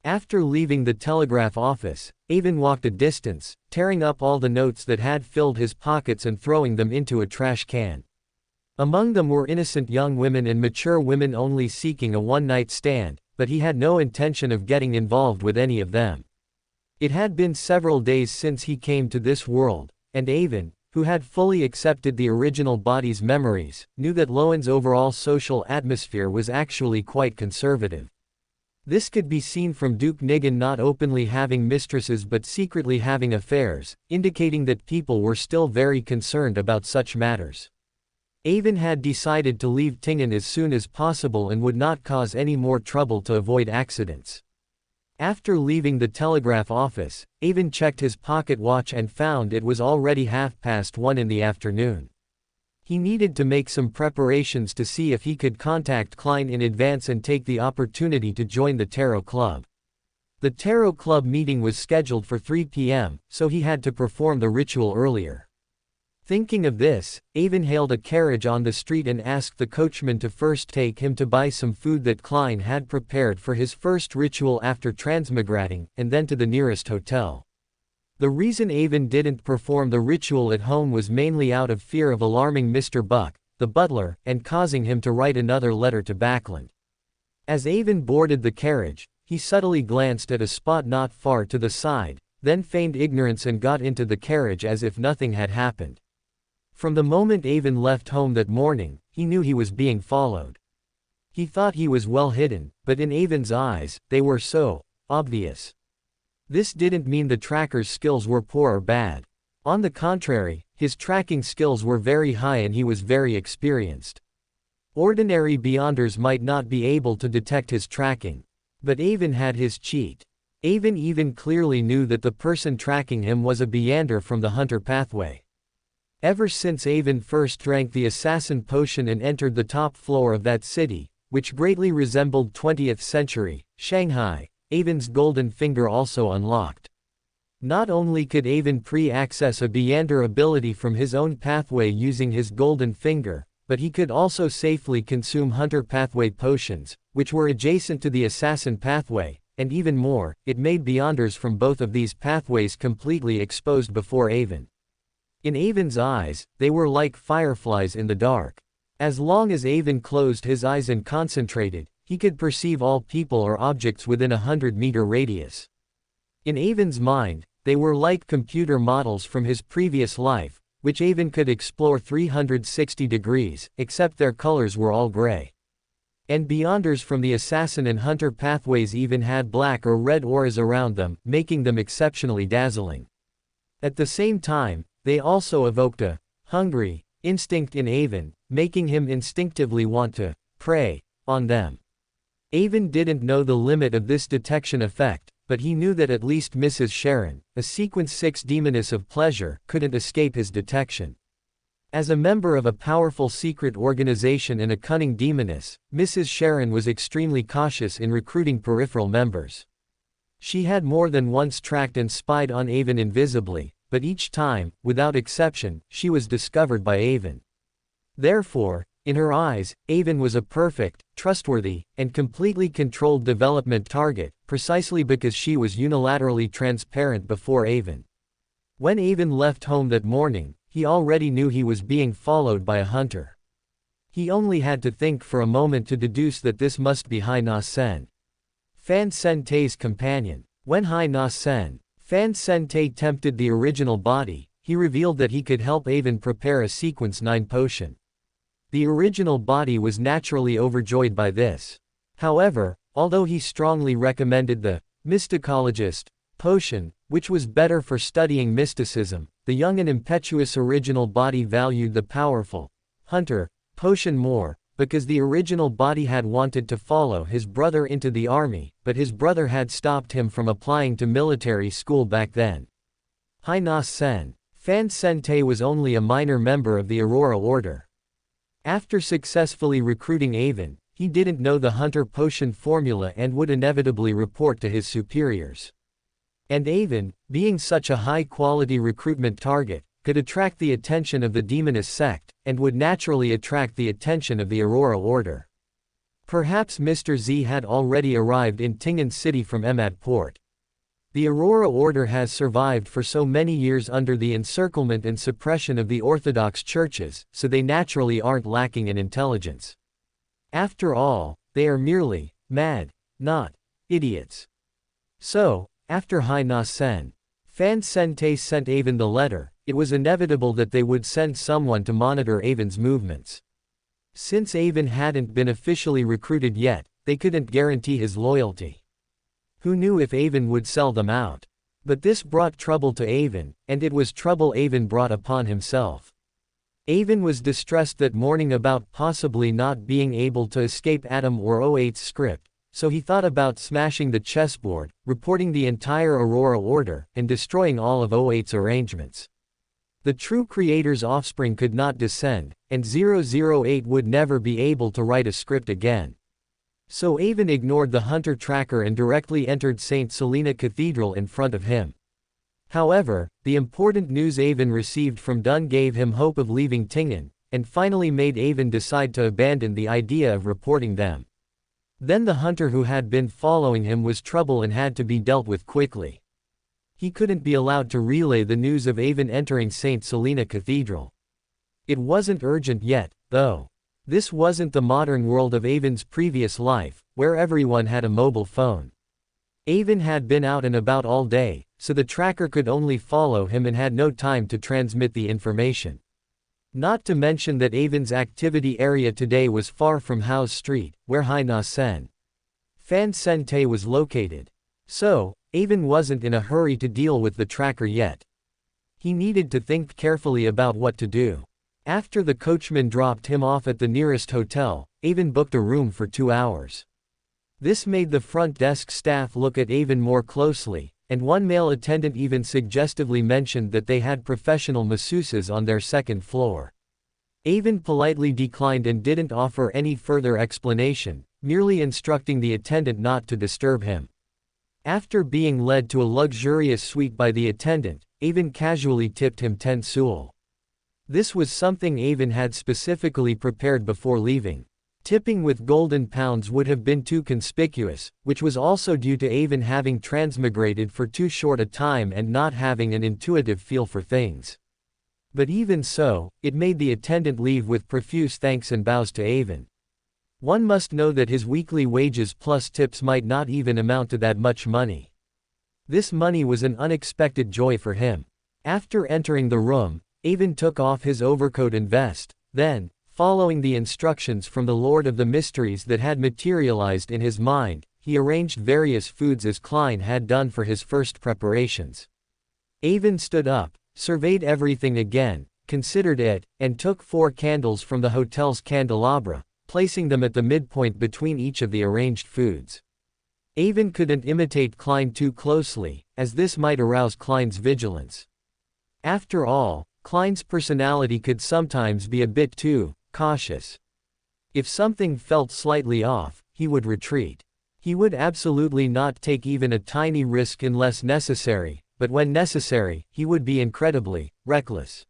After leaving the telegraph office, Avon walked a distance, tearing up all the notes that had filled his pockets and throwing them into a trash can. Among them were innocent young women and mature women only seeking a one-night stand, but he had no intention of getting involved with any of them. It had been several days since he came to this world, and Avon, who had fully accepted the original body's memories, knew that Lowen's overall social atmosphere was actually quite conservative. This could be seen from Duke Nigan not openly having mistresses but secretly having affairs, indicating that people were still very concerned about such matters. Avon had decided to leave Tingen as soon as possible and would not cause any more trouble to avoid accidents. After leaving the telegraph office, Avon checked his pocket watch and found it was already 1:30 in the afternoon. He needed to make some preparations to see if he could contact Klein in advance and take the opportunity to join the Tarot Club. The Tarot Club meeting was scheduled for 3 p.m., so he had to perform the ritual earlier. Thinking of this, Avon hailed a carriage on the street and asked the coachman to first take him to buy some food that Klein had prepared for his first ritual after transmigrating, and then to the nearest hotel. The reason Avon didn't perform the ritual at home was mainly out of fear of alarming Mr. Buck, the butler, and causing him to write another letter to Backland. As Avon boarded the carriage, he subtly glanced at a spot not far to the side, then feigned ignorance and got into the carriage as if nothing had happened. From the moment Avon left home that morning, he knew he was being followed. He thought he was well hidden, but in Avon's eyes, they were so obvious. This didn't mean the tracker's skills were poor or bad. On the contrary, his tracking skills were very high and he was very experienced. Ordinary beyonders might not be able to detect his tracking. But Avon had his cheat. Avon even clearly knew that the person tracking him was a beyonder from the hunter pathway. Ever since Avon first drank the assassin potion and entered the top floor of that city, which greatly resembled 20th century Shanghai, Avon's golden finger also unlocked. Not only could Avon pre-access a beyonder ability from his own pathway using his golden finger, but he could also safely consume hunter pathway potions, which were adjacent to the assassin pathway, and even more, it made beyonders from both of these pathways completely exposed before Avon. In Avon's eyes, they were like fireflies in the dark. As long as Avon closed his eyes and concentrated, he could perceive all people or objects within a 100-meter radius. In Avon's mind, they were like computer models from his previous life, which Avon could explore 360 degrees, except their colors were all gray. And beyonders from the assassin and hunter pathways even had black or red auras around them, making them exceptionally dazzling. At the same time, they also evoked a hungry instinct in Avon, making him instinctively want to prey on them. Avon didn't know the limit of this detection effect, but he knew that at least Mrs. Sharon, a Sequence 6 demoness of pleasure, couldn't escape his detection. As a member of a powerful secret organization and a cunning demoness, Mrs. Sharon was extremely cautious in recruiting peripheral members. She had more than once tracked and spied on Avon invisibly, but each time, without exception, she was discovered by Avon. Therefore, in her eyes, Avon was a perfect, trustworthy, and completely controlled development target, precisely because she was unilaterally transparent before Avon. When Avon left home that morning, he already knew he was being followed by a hunter. He only had to think for a moment to deduce that this must be Hai Na Sen, Fan Sen Tei's companion. When Hai Na Sen, Fan Sen Tei tempted the original body, he revealed that he could help Avon prepare a Sequence 9 potion. The original body was naturally overjoyed by this. However, although he strongly recommended the mysticologist potion, which was better for studying mysticism, the young and impetuous original body valued the powerful hunter potion more, because the original body had wanted to follow his brother into the army, but his brother had stopped him from applying to military school back then. Hai Na Sen, Fan Sen Tei was only a minor member of the Aurora Order. After successfully recruiting Avon, he didn't know the hunter potion formula and would inevitably report to his superiors. And Avon, being such a high-quality recruitment target, could attract the attention of the demoness sect, and would naturally attract the attention of the Aurora Order. Perhaps Mr. Z had already arrived in Tingen City from Emad Port. The Aurora Order has survived for so many years under the encirclement and suppression of the Orthodox churches, so they naturally aren't lacking in intelligence. After all, they are merely mad, not idiots. So, after Hai Na Sen, Fan Sen Tei sent Avon the letter, it was inevitable that they would send someone to monitor Avon's movements. Since Avon hadn't been officially recruited yet, they couldn't guarantee his loyalty. Who knew if Avon would sell them out? But this brought trouble to Avon, and it was trouble Avon brought upon himself. Avon was distressed that morning about possibly not being able to escape Adam or O8's script, so he thought about smashing the chessboard, reporting the entire Aurora Order, and destroying all of O8's arrangements. The true creator's offspring could not descend, and 008 would never be able to write a script again. So Avon ignored the hunter tracker and directly entered St. Selena Cathedral in front of him. However, the important news Avon received from Dunn gave him hope of leaving Tingen, and finally made Avon decide to abandon the idea of reporting them. Then the hunter who had been following him was trouble and had to be dealt with quickly. He couldn't be allowed to relay the news of Avon entering St. Selena Cathedral. It wasn't urgent yet, though. This wasn't the modern world of Avon's previous life, where everyone had a mobile phone. Avon had been out and about all day, so the tracker could only follow him and had no time to transmit the information. Not to mention that Avon's activity area today was far from House Street, where Hai Na Sen, Fan Sen Tei was located. So, Avon wasn't in a hurry to deal with the tracker yet. He needed to think carefully about what to do. After the coachman dropped him off at the nearest hotel, Avon booked a room for 2 hours. This made the front desk staff look at Avon more closely, and one male attendant even suggestively mentioned that they had professional masseuses on their second floor. Avon politely declined and didn't offer any further explanation, merely instructing the attendant not to disturb him. After being led to a luxurious suite by the attendant, Avon casually tipped him 10 Seul. This was something Avon had specifically prepared before leaving. Tipping with golden pounds would have been too conspicuous, which was also due to Avon having transmigrated for too short a time and not having an intuitive feel for things. But even so, it made the attendant leave with profuse thanks and bows to Avon. One must know that his weekly wages plus tips might not even amount to that much money. This money was an unexpected joy for him. After entering the room, Avon took off his overcoat and vest, then, following the instructions from the Lord of the Mysteries that had materialized in his mind, he arranged various foods as Klein had done for his first preparations. Avon stood up, surveyed everything again, considered it, and took 4 candles from the hotel's candelabra, placing them at the midpoint between each of the arranged foods. Avon couldn't imitate Klein too closely, as this might arouse Klein's vigilance. After all, Klein's personality could sometimes be a bit too cautious. If something felt slightly off, he would retreat. He would absolutely not take even a tiny risk unless necessary, but when necessary, he would be incredibly reckless.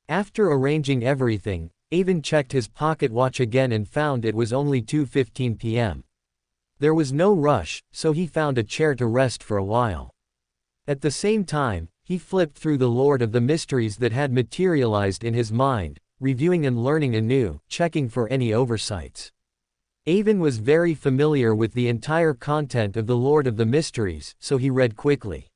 After arranging everything, Avon checked his pocket watch again and found it was only 2:15 p.m. There was no rush, so he found a chair to rest for a while. At the same time, he flipped through the Lord of the Mysteries that had materialized in his mind, reviewing and learning anew, checking for any oversights. Avon was very familiar with the entire content of the Lord of the Mysteries, so he read quickly.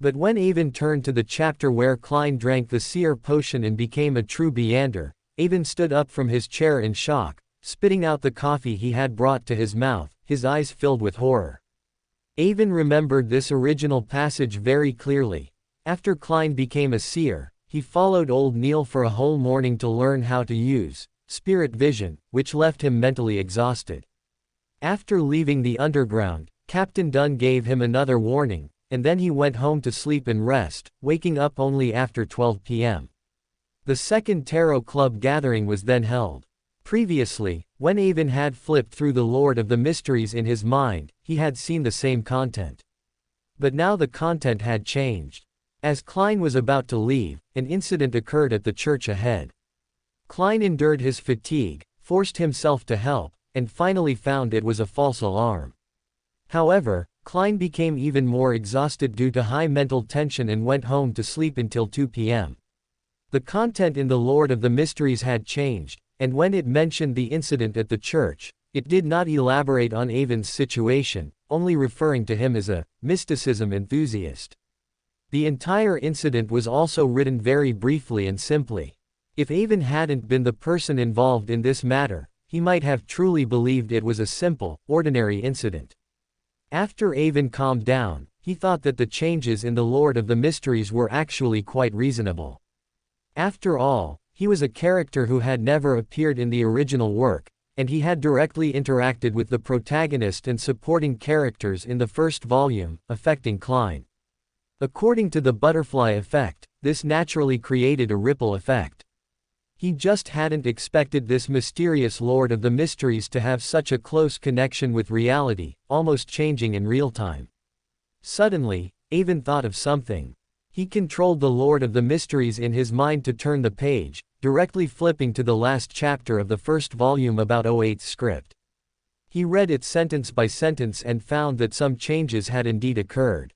But when Avon turned to the chapter where Klein drank the seer potion and became a true Beander, Avon stood up from his chair in shock, spitting out the coffee he had brought to his mouth, his eyes filled with horror. Avon remembered this original passage very clearly. After Klein became a seer, he followed old Neil for a whole morning to learn how to use spirit vision, which left him mentally exhausted. After leaving the underground, Captain Dunn gave him another warning, and then he went home to sleep and rest, waking up only after 12 p.m. The second Tarot Club gathering was then held. Previously, when Avon had flipped through the Lord of the Mysteries in his mind, he had seen the same content. But now the content had changed. As Klein was about to leave, an incident occurred at the church ahead. Klein endured his fatigue, forced himself to help, and finally found it was a false alarm. However, Klein became even more exhausted due to high mental tension and went home to sleep until 2 p.m. The content in the Lord of the Mysteries had changed, and when it mentioned the incident at the church, it did not elaborate on Avon's situation, only referring to him as a mysticism enthusiast. The entire incident was also written very briefly and simply. If Avon hadn't been the person involved in this matter, he might have truly believed it was a simple, ordinary incident. After Avon calmed down, he thought that the changes in the Lord of the Mysteries were actually quite reasonable. After all, he was a character who had never appeared in the original work, and he had directly interacted with the protagonist and supporting characters in the first volume, affecting Klein. According to the butterfly effect, this naturally created a ripple effect. He just hadn't expected this mysterious Lord of the Mysteries to have such a close connection with reality, almost changing in real time. Suddenly, Avon thought of something. He controlled the Lord of the Mysteries in his mind to turn the page, directly flipping to the last chapter of the first volume about 08's script. He read it sentence by sentence and found that some changes had indeed occurred.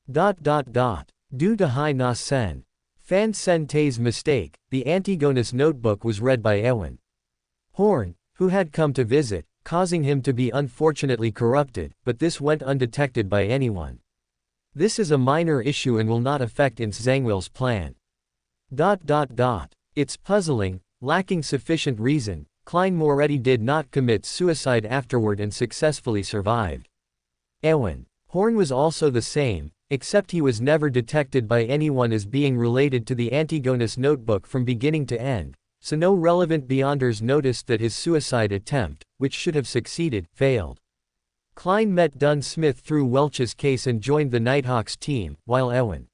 Due to Hai Na Sen Fan Sen Te's mistake, the Antigonus notebook was read by Ewan Horn, who had come to visit, causing him to be unfortunately corrupted, but this went undetected by anyone. This is a minor issue and will not affect Ins Zangwill's plan. It's puzzling, lacking sufficient reason, Klein Moretti did not commit suicide afterward and successfully survived. Ewan Horn was also the same, except he was never detected by anyone as being related to the Antigonus notebook from beginning to end, so no relevant Beyonders noticed that his suicide attempt, which should have succeeded, failed. Klein met Dunn Smith through Welch's case and joined the Nighthawks team, while Ewan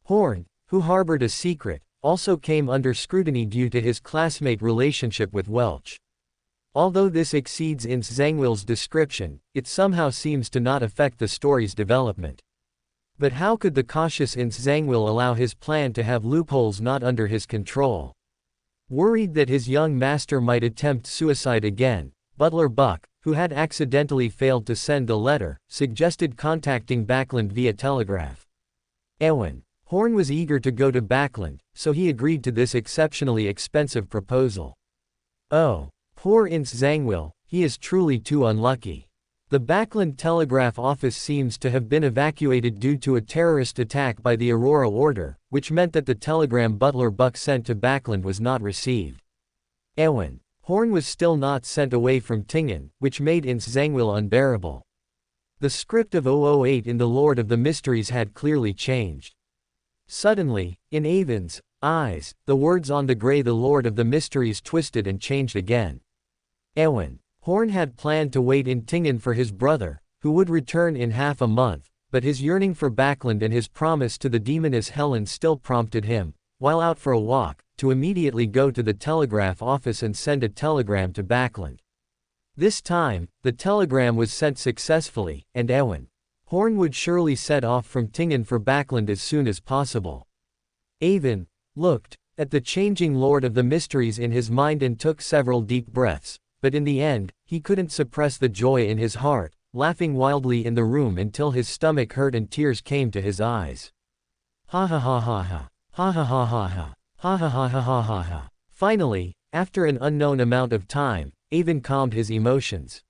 Horn, who harbored a secret, also came under scrutiny due to his classmate relationship with Welch. Although this exceeds Ins Zangwill's description, it somehow seems to not affect the story's development. But how could the cautious Ins Zangwill allow his plan to have loopholes not under his control? Worried that his young master might attempt suicide again, Butler Buck, who had accidentally failed to send the letter, suggested contacting Backlund via telegraph. Ewan Horn was eager to go to Backlund, so he agreed to this exceptionally expensive proposal. Oh, poor Ins Zangwill, he is truly too unlucky. The Backlund telegraph office seems to have been evacuated due to a terrorist attack by the Aurora Order, which meant that the telegram Butler Buck sent to Backlund was not received. Ewan Horn was still not sent away from Tingen, which made Ins Zangwill unbearable. The script of 008 in the Lord of the Mysteries had clearly changed. Suddenly, in Avon's eyes, the words on the gray "The Lord of the Mysteries" twisted and changed again. Eowyn. Horn had planned to wait in Tingen for his brother, who would return in half a month, but his yearning for Backland and his promise to the demoness Helen still prompted him, while out for a walk, to immediately go to the telegraph office and send a telegram to Backland. This time, the telegram was sent successfully, and Eowyn. Horn would surely set off from Tingen for Backland as soon as possible. Eowyn looked at the changing Lord of the Mysteries in his mind and took several deep breaths, but in the end, he couldn't suppress the joy in his heart, laughing wildly in the room until his stomach hurt and tears came to his eyes. Ha ha ha ha ha. Ha ha ha ha ha. Ha ha ha ha ha ha ha. Finally, after an unknown amount of time, Eowyn calmed his emotions.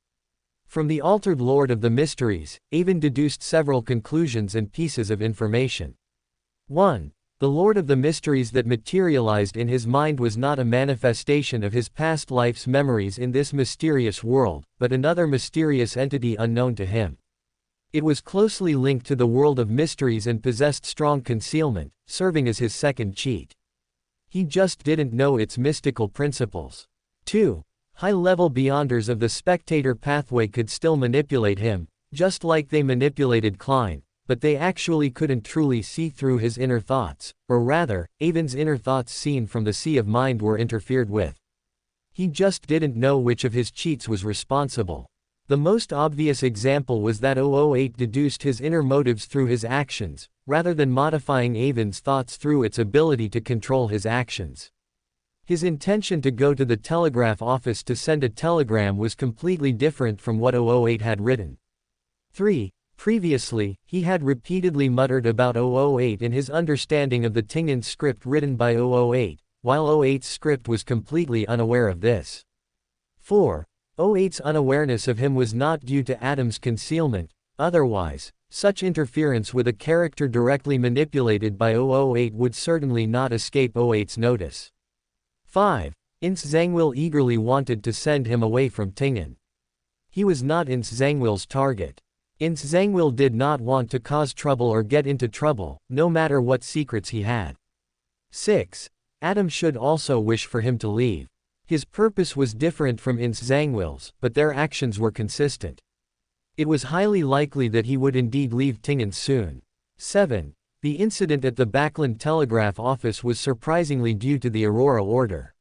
From the altered Lord of the Mysteries, Eowyn deduced several conclusions and pieces of information. 1. The Lord of the Mysteries that materialized in his mind was not a manifestation of his past life's memories in this mysterious world, but another mysterious entity unknown to him. It was closely linked to the world of mysteries and possessed strong concealment, serving as his second cheat. He just didn't know its mystical principles. 2. High-level beyonders of the spectator pathway could still manipulate him, just like they manipulated Klein, but they actually couldn't truly see through his inner thoughts, or rather, Eowyn's inner thoughts seen from the sea of mind were interfered with. He just didn't know which of his cheats was responsible. The most obvious example was that 008 deduced his inner motives through his actions, rather than modifying Eowyn's thoughts through its ability to control his actions. His intention to go to the telegraph office to send a telegram was completely different from what 008 had written. 3. Previously, he had repeatedly muttered about 008 in his understanding of the Tingen script written by 008, while 008's script was completely unaware of this. 4. 008's unawareness of him was not due to Adam's concealment, otherwise, such interference with a character directly manipulated by 008 would certainly not escape 008's notice. 5. Ince Zangwill eagerly wanted to send him away from Tingen. He was not Ince Zangwill's target. Ince Zangwill did not want to cause trouble or get into trouble, no matter what secrets he had. 6. Adam should also wish for him to leave. His purpose was different from Ince Zangwill's, but their actions were consistent. It was highly likely that he would indeed leave Tingen soon. 7. The incident at the Backland telegraph office was surprisingly due to the Aurora Order.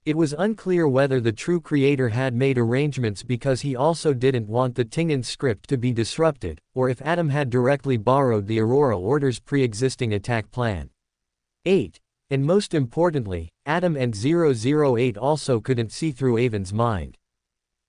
It was unclear whether the true creator had made arrangements because he also didn't want the Tingen script to be disrupted, or if Adam had directly borrowed the Aurora Order's pre-existing attack plan. 8. And most importantly, Adam and 008 also couldn't see through Eowyn's mind.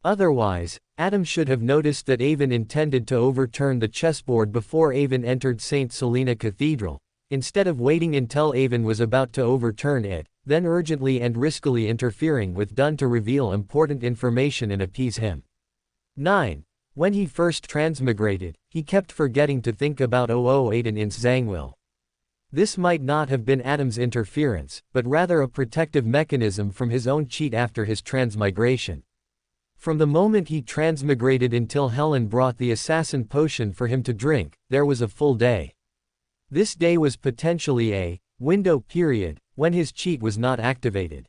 Otherwise, Adam should have noticed that Eowyn intended to overturn the chessboard before Eowyn entered St. Selena Cathedral, instead of waiting until Eowyn was about to overturn it, then urgently and riskily interfering with Dunn to reveal important information and appease him. 9. When he first transmigrated, he kept forgetting to think about 008 and Ince Zangwill. This might not have been Adam's interference, but rather a protective mechanism from his own cheat after his transmigration. From the moment he transmigrated until Helen brought the assassin potion for him to drink, there was a full day. This day was potentially a window period when his cheat was not activated.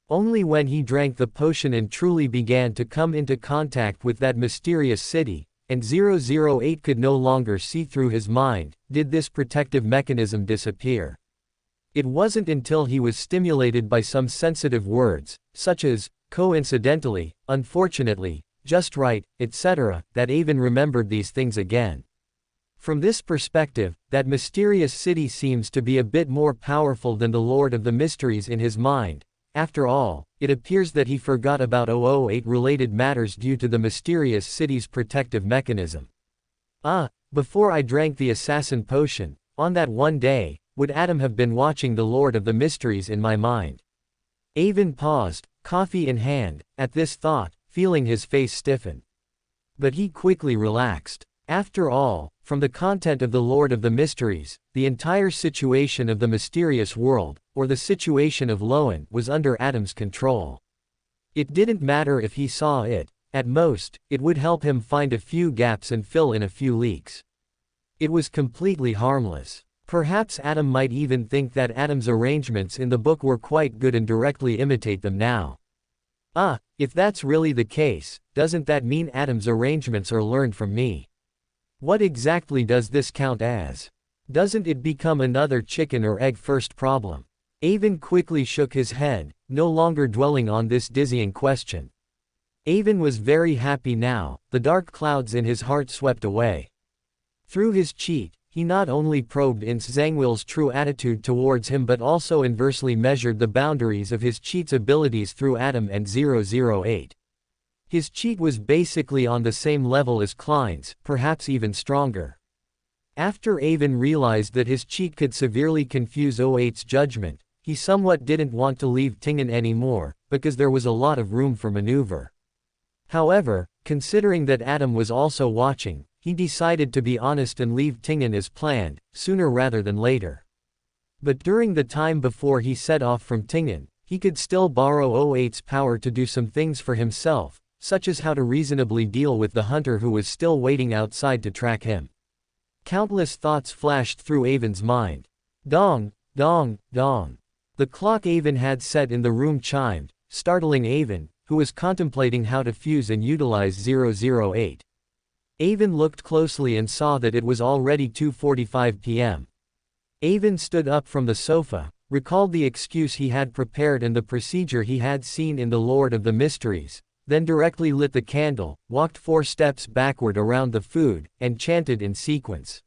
Only when he drank the potion and truly began to come into contact with that mysterious city, and 008 could no longer see through his mind, did this protective mechanism disappear. It wasn't until he was stimulated by some sensitive words, such as, coincidentally, unfortunately, just right, etc., that Eowyn remembered these things again. From this perspective, that mysterious city seems to be a bit more powerful than the Lord of the Mysteries in his mind. After all, it appears that he forgot about 008-related matters due to the mysterious city's protective mechanism. Before I drank the assassin potion, on that one day, would Adam have been watching the Lord of the Mysteries in my mind? Eowyn paused, coffee in hand, at this thought, feeling his face stiffen. But he quickly relaxed. After all, from the content of the Lord of the Mysteries, the entire situation of the mysterious world, or the situation of LotM, was under Adam's control. It didn't matter if he saw it. At most, it would help him find a few gaps and fill in a few leaks. It was completely harmless. Perhaps Adam might even think that Adam's arrangements in the book were quite good and directly imitate them now. Ah, if that's really the case, doesn't that mean Adam's arrangements are learned from me? What exactly does this count as? Doesn't it become another chicken or egg first problem? Avon quickly shook his head, no longer dwelling on this dizzying question. Avon was very happy now, the dark clouds in his heart swept away. Through his cheat, he not only probed Ins Zangwill's true attitude towards him but also inversely measured the boundaries of his cheat's abilities through Adam and 008. His cheat was basically on the same level as Klein's, perhaps even stronger. After Avon realized that his cheat could severely confuse 08's judgment, he somewhat didn't want to leave Tingen anymore, because there was a lot of room for maneuver. However, considering that Adam was also watching, he decided to be honest and leave Tingen as planned, sooner rather than later. But during the time before he set off from Tingen, he could still borrow 08's power to do some things for himself, such as how to reasonably deal with the hunter who was still waiting outside to track him. Countless thoughts flashed through Avon's mind. Dong, dong, dong. The clock Avon had set in the room chimed, startling Avon, who was contemplating how to fuse and utilize 008. Avon looked closely and saw that it was already 2:45 p.m. Avon stood up from the sofa, recalled the excuse he had prepared and the procedure he had seen in The Lord of the Mysteries, then directly lit the candle, walked 4 steps backward around the food, and chanted in sequence.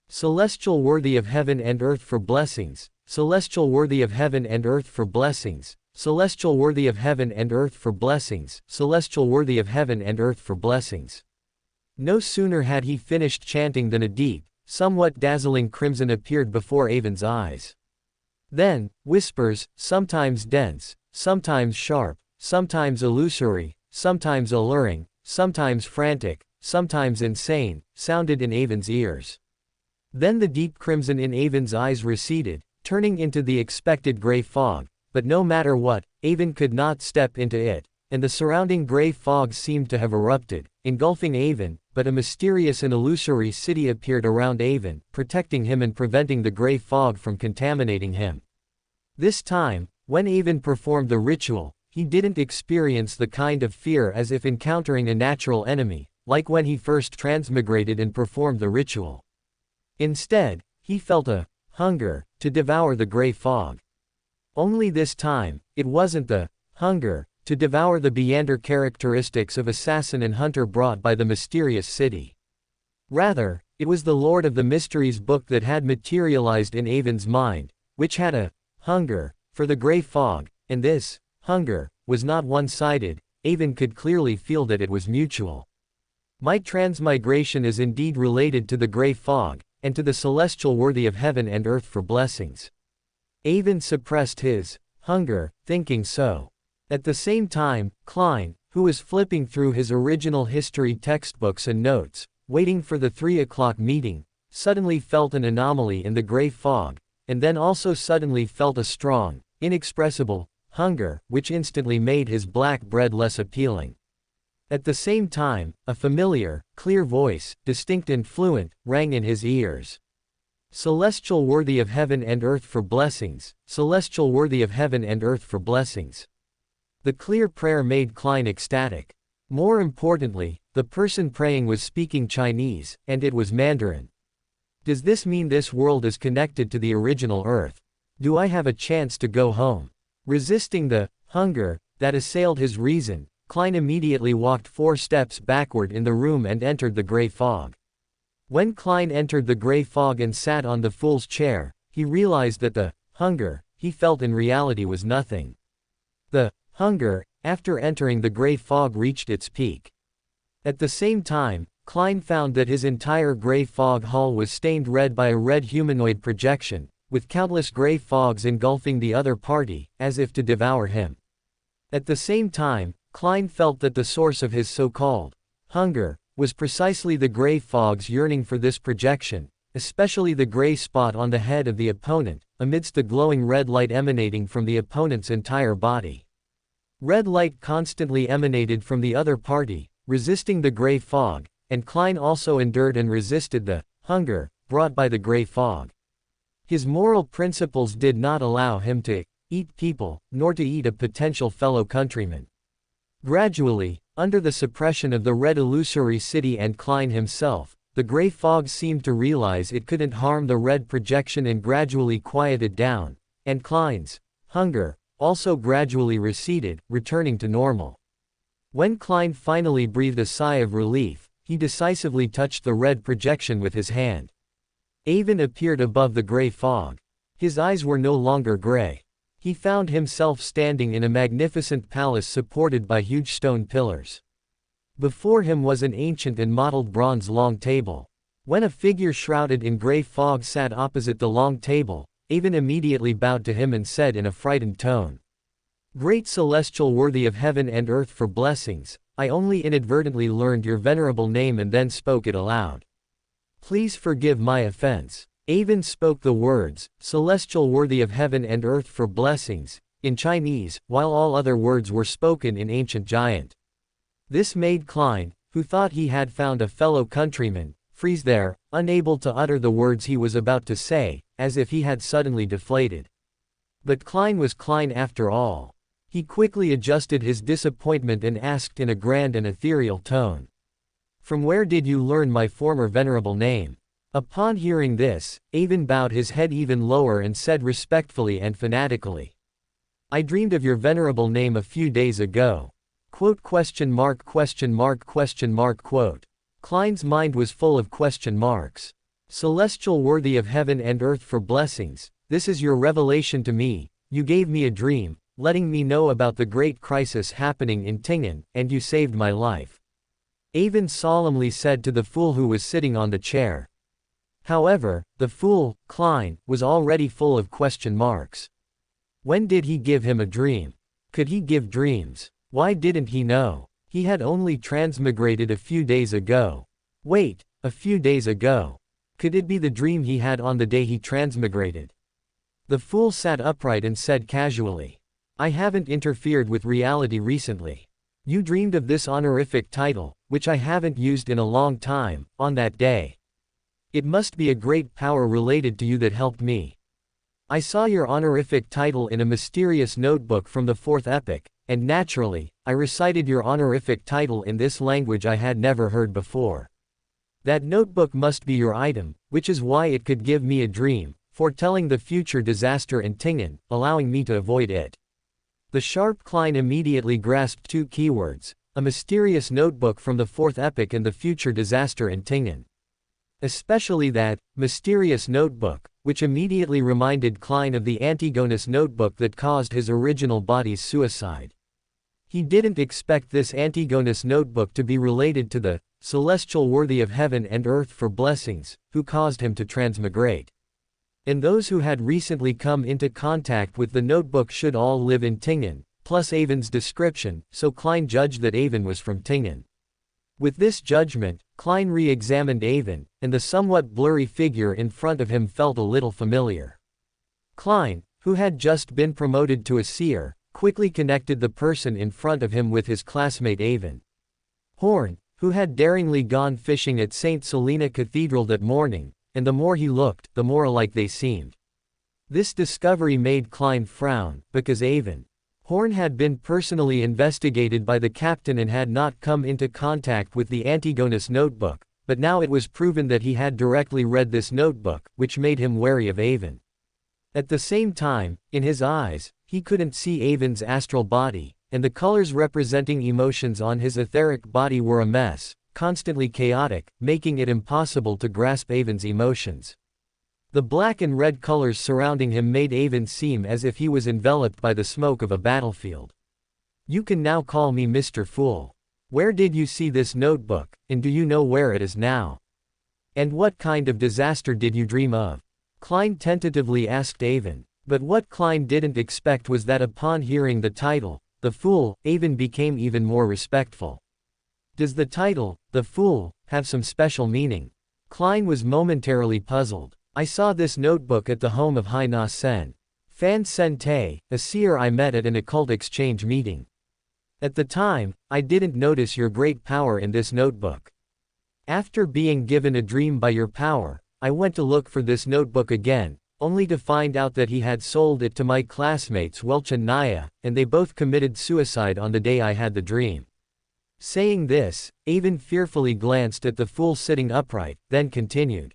Celestial worthy of heaven and earth for blessings, celestial worthy of heaven and earth for blessings, celestial worthy of heaven and earth for blessings, celestial worthy of heaven and earth for blessings. No sooner had he finished chanting than a deep, somewhat dazzling crimson appeared before Avon's eyes. Then, whispers, sometimes dense, sometimes sharp, sometimes illusory, sometimes alluring, sometimes frantic, sometimes insane, sounded in Avon's ears. Then the deep crimson in Avon's eyes receded, turning into the expected gray fog, but no matter what, Avon could not step into it, and the surrounding gray fog seemed to have erupted, engulfing Avon, but a mysterious and illusory city appeared around Avon, protecting him and preventing the gray fog from contaminating him. This time, when Avon performed the ritual, he didn't experience the kind of fear as if encountering a natural enemy, like when he first transmigrated and performed the ritual. Instead, he felt a hunger to devour the gray fog. Only this time, it wasn't the hunger to devour the Beander characteristics of assassin and hunter brought by the mysterious city. Rather, it was the Lord of the Mysteries book that had materialized in Avon's mind, which had a hunger for the gray fog, and this hunger was not one-sided. Avon could clearly feel that it was mutual. My transmigration is indeed related to the gray fog, and to the celestial worthy of heaven and earth for blessings. Avon suppressed his hunger, thinking so. At the same time, Klein, who was flipping through his original history textbooks and notes, waiting for the 3 o'clock meeting, suddenly felt an anomaly in the gray fog, and then also suddenly felt a strong, inexpressible hunger, which instantly made his black bread less appealing. At the same time, a familiar, clear voice, distinct and fluent, rang in his ears. Celestial worthy of heaven and earth for blessings, celestial worthy of heaven and earth for blessings. The clear prayer made Klein ecstatic. More importantly, the person praying was speaking Chinese, and it was Mandarin. Does this mean this world is connected to the original Earth? Do I have a chance to go home? Resisting the hunger that assailed his reason, Klein immediately walked 4 steps backward in the room and entered the gray fog. When Klein entered the gray fog and sat on the fool's chair, he realized that the hunger he felt in reality was nothing. The hunger, after entering the gray fog, reached its peak. At the same time, Klein found that his entire gray fog hall was stained red by a red humanoid projection, with countless gray fogs engulfing the other party, as if to devour him. At the same time, Klein felt that the source of his so-called hunger was precisely the gray fog's yearning for this projection, especially the gray spot on the head of the opponent, amidst the glowing red light emanating from the opponent's entire body. Red light constantly emanated from the other party, resisting the gray fog, and Klein also endured and resisted the hunger brought by the gray fog. His moral principles did not allow him to eat people, nor to eat a potential fellow countryman. Gradually, under the suppression of the red illusory city and Klein himself, the gray fog seemed to realize it couldn't harm the red projection and gradually quieted down, and Klein's hunger also gradually receded, returning to normal. When Klein finally breathed a sigh of relief, he decisively touched the red projection with his hand. Avon appeared above the gray fog. His eyes were no longer gray. He found himself standing in a magnificent palace supported by huge stone pillars. Before him was an ancient and mottled bronze long table. When a figure shrouded in gray fog sat opposite the long table, Avon immediately bowed to him and said in a frightened tone, "Great celestial worthy of heaven and earth for blessings, I only inadvertently learned your venerable name and then spoke it aloud. Please forgive my offense." Avon spoke the words, "celestial worthy of heaven and earth for blessings," in Chinese, while all other words were spoken in ancient Giant. This made Klein, who thought he had found a fellow countryman, freeze there, unable to utter the words he was about to say, as if he had suddenly deflated. But Klein was Klein after all. He quickly adjusted his disappointment and asked in a grand and ethereal tone, "From where did you learn my former venerable name?" Upon hearing this, Avon bowed his head even lower and said respectfully and fanatically, "I dreamed of your venerable name a few days ago." Klein's mind was full of question marks. "Celestial worthy of heaven and earth for blessings, this is your revelation to me. You gave me a dream, letting me know about the great crisis happening in Tingen, and you saved my life," Avon solemnly said to the fool who was sitting on the chair. However, the fool, Klein, was already full of question marks. When did he give him a dream? Could he give dreams? Why didn't he know? He had only transmigrated a few days ago. Wait, a few days ago. Could it be the dream he had on the day he transmigrated? The fool sat upright and said casually, "I haven't interfered with reality recently. You dreamed of this honorific title, which I haven't used in a long time, on that day. It must be a great power related to you that helped me. I saw your honorific title in a mysterious notebook from the fourth epoch, and naturally, I recited your honorific title in this language I had never heard before. That notebook must be your item, which is why it could give me a dream, foretelling the future disaster in Tingen, allowing me to avoid it." The sharp Klein immediately grasped two keywords: a mysterious notebook from the fourth epoch and the future disaster in Tingen. Especially that mysterious notebook, which immediately reminded Klein of the Antigonus notebook that caused his original body's suicide. He didn't expect this Antigonus notebook to be related to the celestial worthy of heaven and earth for blessings, who caused him to transmigrate. And those who had recently come into contact with the notebook should all live in Tingen, plus Avon's description, so Klein judged that Avon was from Tingen. With this judgment, Klein re-examined Avon, and the somewhat blurry figure in front of him felt a little familiar. Klein, who had just been promoted to a seer, quickly connected the person in front of him with his classmate Avon. Horn, who had daringly gone fishing at St. Selena Cathedral that morning, and the more he looked, the more alike they seemed. This discovery made Klein frown, because Avon Horn had been personally investigated by the captain and had not come into contact with the Antigonus notebook, but now it was proven that he had directly read this notebook, which made him wary of Avon. At the same time, in his eyes, he couldn't see Avon's astral body, and the colors representing emotions on his etheric body were a mess, constantly chaotic, making it impossible to grasp Avon's emotions. The black and red colors surrounding him made Avon seem as if he was enveloped by the smoke of a battlefield. "You can now call me Mr. Fool. Where did you see this notebook, and do you know where it is now? And what kind of disaster did you dream of?" Klein tentatively asked Avon, but what Klein didn't expect was that upon hearing the title, The Fool, Avon became even more respectful. Does the title, The Fool, have some special meaning? Klein was momentarily puzzled. "I saw this notebook at the home of Hai Na Sen. Fan Sen Te, a seer I met at an occult exchange meeting. At the time, I didn't notice your great power in this notebook. After being given a dream by your power, I went to look for this notebook again, only to find out that he had sold it to my classmates Welch and Naya, and they both committed suicide on the day I had the dream. Saying this, Avon fearfully glanced at the fool sitting upright, then continued.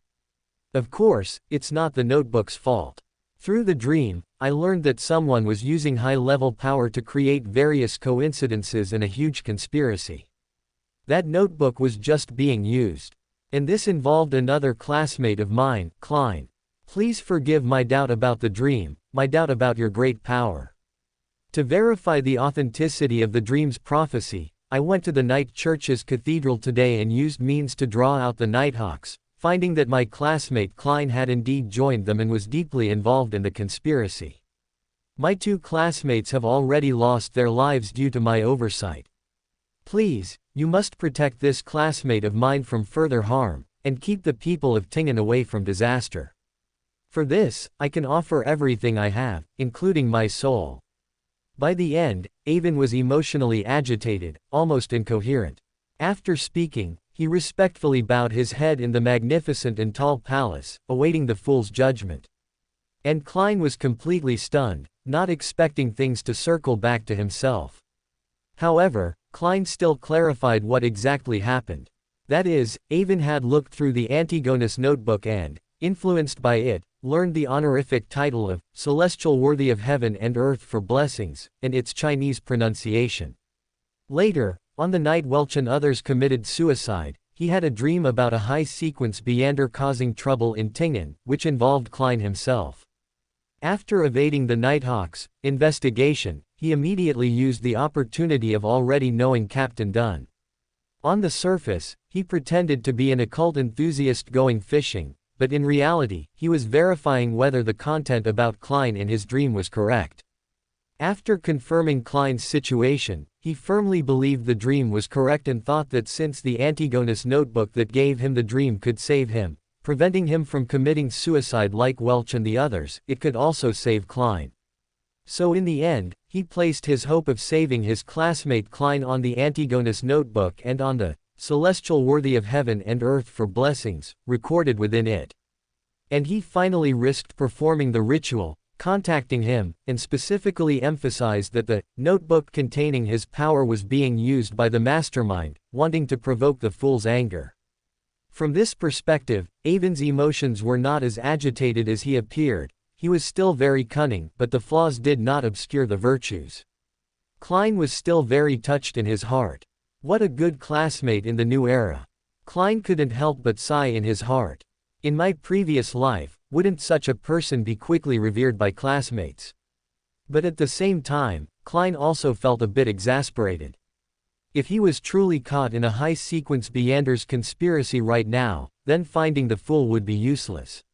Of course, it's not the notebook's fault. Through the dream, I learned that someone was using high-level power to create various coincidences and a huge conspiracy. That notebook was just being used. And this involved another classmate of mine, Klein. Please forgive my doubt about the dream, my doubt about your great power. To verify the authenticity of the dream's prophecy, I went to the Night Church's cathedral today and used means to draw out the Nighthawks, finding that my classmate Klein had indeed joined them and was deeply involved in the conspiracy. My 2 classmates have already lost their lives due to my oversight. Please, you must protect this classmate of mine from further harm, and keep the people of Tingen away from disaster. For this, I can offer everything I have, including my soul. By the end, Avon was emotionally agitated, almost incoherent. After speaking, he respectfully bowed his head in the magnificent and tall palace, awaiting the fool's judgment. And Klein was completely stunned, not expecting things to circle back to himself. However, Klein still clarified what exactly happened. That is, Avon had looked through the Antigonus notebook and, influenced by it, learned the honorific title of Celestial worthy of heaven and earth for blessings, and its Chinese pronunciation. Later, on the night Welch and others committed suicide, he had a dream about a high-sequence Beander causing trouble in Tingen, which involved Klein himself. After evading the Nighthawks' investigation, he immediately used the opportunity of already knowing Captain Dunn. On the surface, he pretended to be an occult enthusiast going fishing, but in reality, he was verifying whether the content about Klein in his dream was correct. After confirming Klein's situation, he firmly believed the dream was correct and thought that since the Antigonus notebook that gave him the dream could save him, preventing him from committing suicide like Welch and the others, it could also save Klein. So in the end, he placed his hope of saving his classmate Klein on the Antigonus notebook and on the celestial worthy of heaven and earth for blessings, recorded within it. And he finally risked performing the ritual, contacting him, and specifically emphasized that the notebook containing his power was being used by the mastermind, wanting to provoke the fool's anger. From this perspective, Avon's emotions were not as agitated as he appeared. He was still very cunning, but the flaws did not obscure the virtues. Klein was still very touched in his heart. What a good classmate in the new era. Klein couldn't help but sigh in his heart. In my previous life, wouldn't such a person be quickly revered by classmates? But at the same time, Klein also felt a bit exasperated. If he was truly caught in a high-sequence Beander's conspiracy right now, then finding the fool would be useless.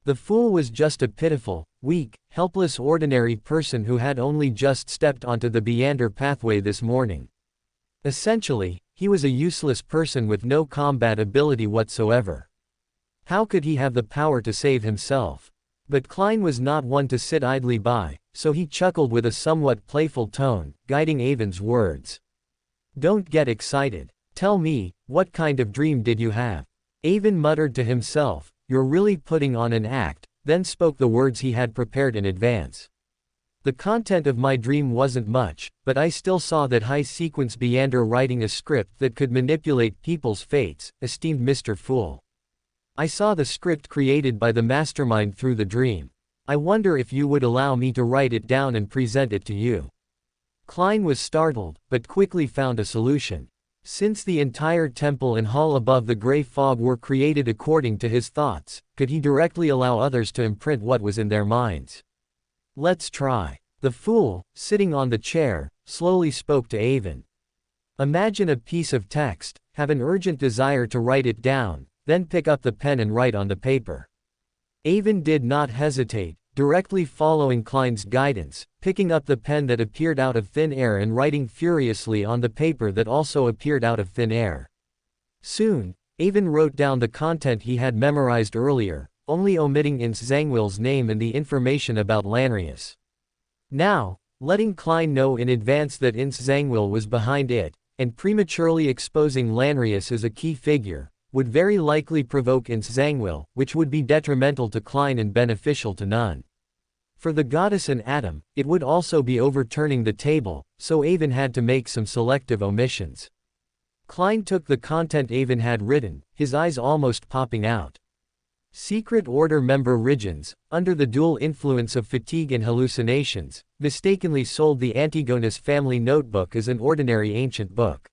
The fool was just a pitiful, weak, helpless ordinary person who had only just stepped onto the Beander pathway this morning. Essentially, he was a useless person with no combat ability whatsoever. How could he have the power to save himself? But Klein was not one to sit idly by, so he chuckled with a somewhat playful tone, guiding Avon's words. Don't get excited. Tell me, what kind of dream did you have? Avon muttered to himself, you're really putting on an act, then spoke the words he had prepared in advance. The content of my dream wasn't much, but I still saw that high-sequence Beander writing a script that could manipulate people's fates, esteemed Mr. Fool. I saw the script created by the mastermind through the dream. I wonder if you would allow me to write it down and present it to you. Klein was startled, but quickly found a solution. Since the entire temple and hall above the gray fog were created according to his thoughts, could he directly allow others to imprint what was in their minds? Let's try. The fool, sitting on the chair, slowly spoke to Avon. Imagine a piece of text, have an urgent desire to write it down, then pick up the pen and write on the paper. Avon did not hesitate, directly following Klein's guidance, picking up the pen that appeared out of thin air and writing furiously on the paper that also appeared out of thin air. Soon, Avon wrote down the content he had memorized earlier, only omitting Ins Zangwill's name and the information about Lanrius. Now, letting Klein know in advance that Ins Zangwill was behind it, and prematurely exposing Lanrius as a key figure, would very likely provoke Zangwill, which would be detrimental to Klein and beneficial to none. For the goddess and Adam, it would also be overturning the table, so Avon had to make some selective omissions. Klein took the content Avon had written, his eyes almost popping out. Secret Order member Rigens, under the dual influence of fatigue and hallucinations, mistakenly sold the Antigonus family notebook as an ordinary ancient book.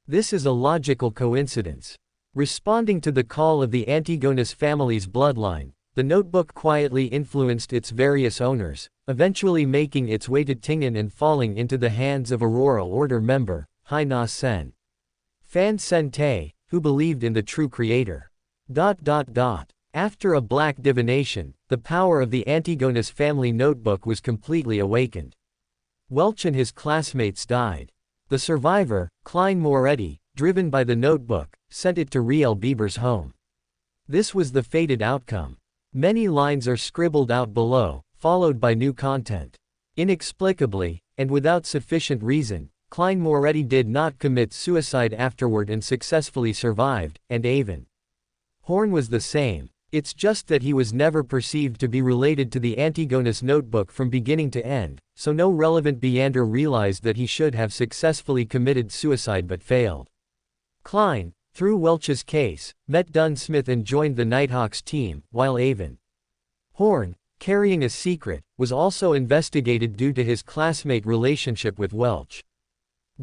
This is a logical coincidence. Responding to the call of the Antigonus family's bloodline, the notebook quietly influenced its various owners, eventually making its way to Tingen and falling into the hands of Aurora Order member, Hai Na Sen. Fan Sen Te, who believed in the true creator. After a black divination, the power of the Antigonus family notebook was completely awakened. Welch and his classmates died. The survivor, Klein Moretti, driven by the notebook, sent it to Riel Bieber's home. This was the fated outcome. Many lines are scribbled out below, followed by new content. Inexplicably, and without sufficient reason, Klein Moretti did not commit suicide afterward and successfully survived, and Avon Horn was the same. It's just that he was never perceived to be related to the Antigonus notebook from beginning to end, so no relevant Beander realized that he should have successfully committed suicide but failed. Klein, through Welch's case, met Dunsmith and joined the Nighthawks team, while Avon Horn, carrying a secret, was also investigated due to his classmate relationship with Welch.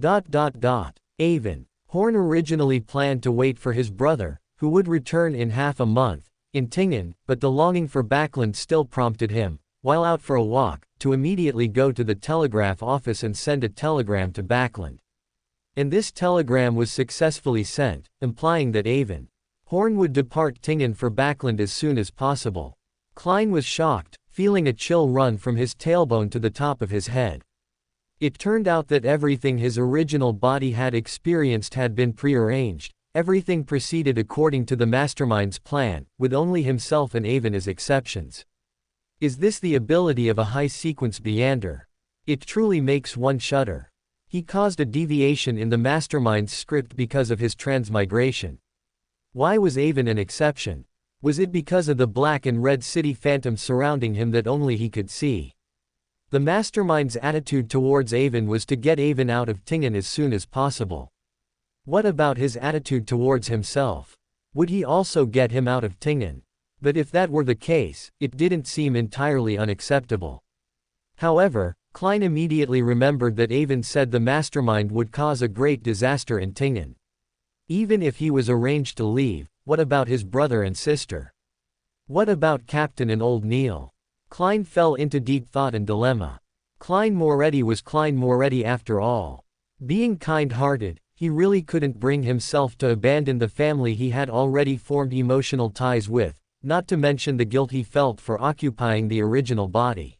Avon Horn originally planned to wait for his brother, who would return in half a month, in Tingen, but the longing for Backland still prompted him, while out for a walk, to immediately go to the telegraph office and send a telegram to Backland. And this telegram was successfully sent, implying that Avon Horn would depart Tingen for Backland as soon as possible. Klein was shocked, feeling a chill run from his tailbone to the top of his head. It turned out that everything his original body had experienced had been prearranged. Everything proceeded according to the mastermind's plan, with only himself and Avon as exceptions. Is this the ability of a high-sequence Beander? It truly makes one shudder. He caused a deviation in the mastermind's script because of his transmigration. Why was Avon an exception? Was it because of the black and red city phantoms surrounding him that only he could see? The mastermind's attitude towards Avon was to get Avon out of Tingen as soon as possible. What about his attitude towards himself? Would he also get him out of Tingen? But if that were the case, it didn't seem entirely unacceptable. However, Klein immediately remembered that Avon said the mastermind would cause a great disaster in Tingen. Even if he was arranged to leave, what about his brother and sister? What about Captain and old Neil? Klein fell into deep thought and dilemma. Klein Moretti was Klein Moretti after all. Being kind-hearted, he really couldn't bring himself to abandon the family he had already formed emotional ties with, not to mention the guilt he felt for occupying the original body.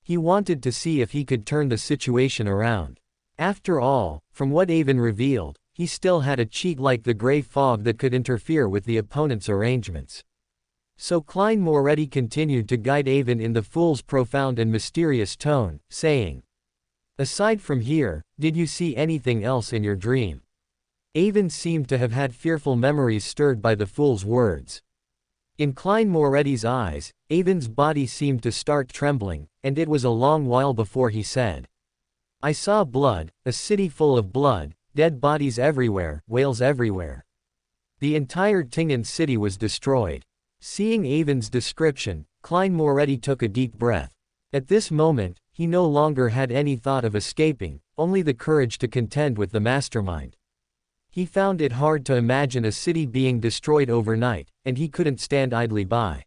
He wanted to see if he could turn the situation around. After all, from what Avon revealed, he still had a cheat like the gray fog that could interfere with the opponent's arrangements. So Klein Moretti continued to guide Avon in the fool's profound and mysterious tone, saying, "Aside from here, did you see anything else in your dream?" Avon seemed to have had fearful memories stirred by the fool's words. In Klein Moretti's eyes, Avon's body seemed to start trembling, and it was a long while before he said, "I saw blood, a city full of blood, dead bodies everywhere, whales everywhere. The entire Tingen city was destroyed." Seeing Avon's description, Klein Moretti took a deep breath. At this moment, he no longer had any thought of escaping, only the courage to contend with the mastermind. He found it hard to imagine a city being destroyed overnight, and he couldn't stand idly by.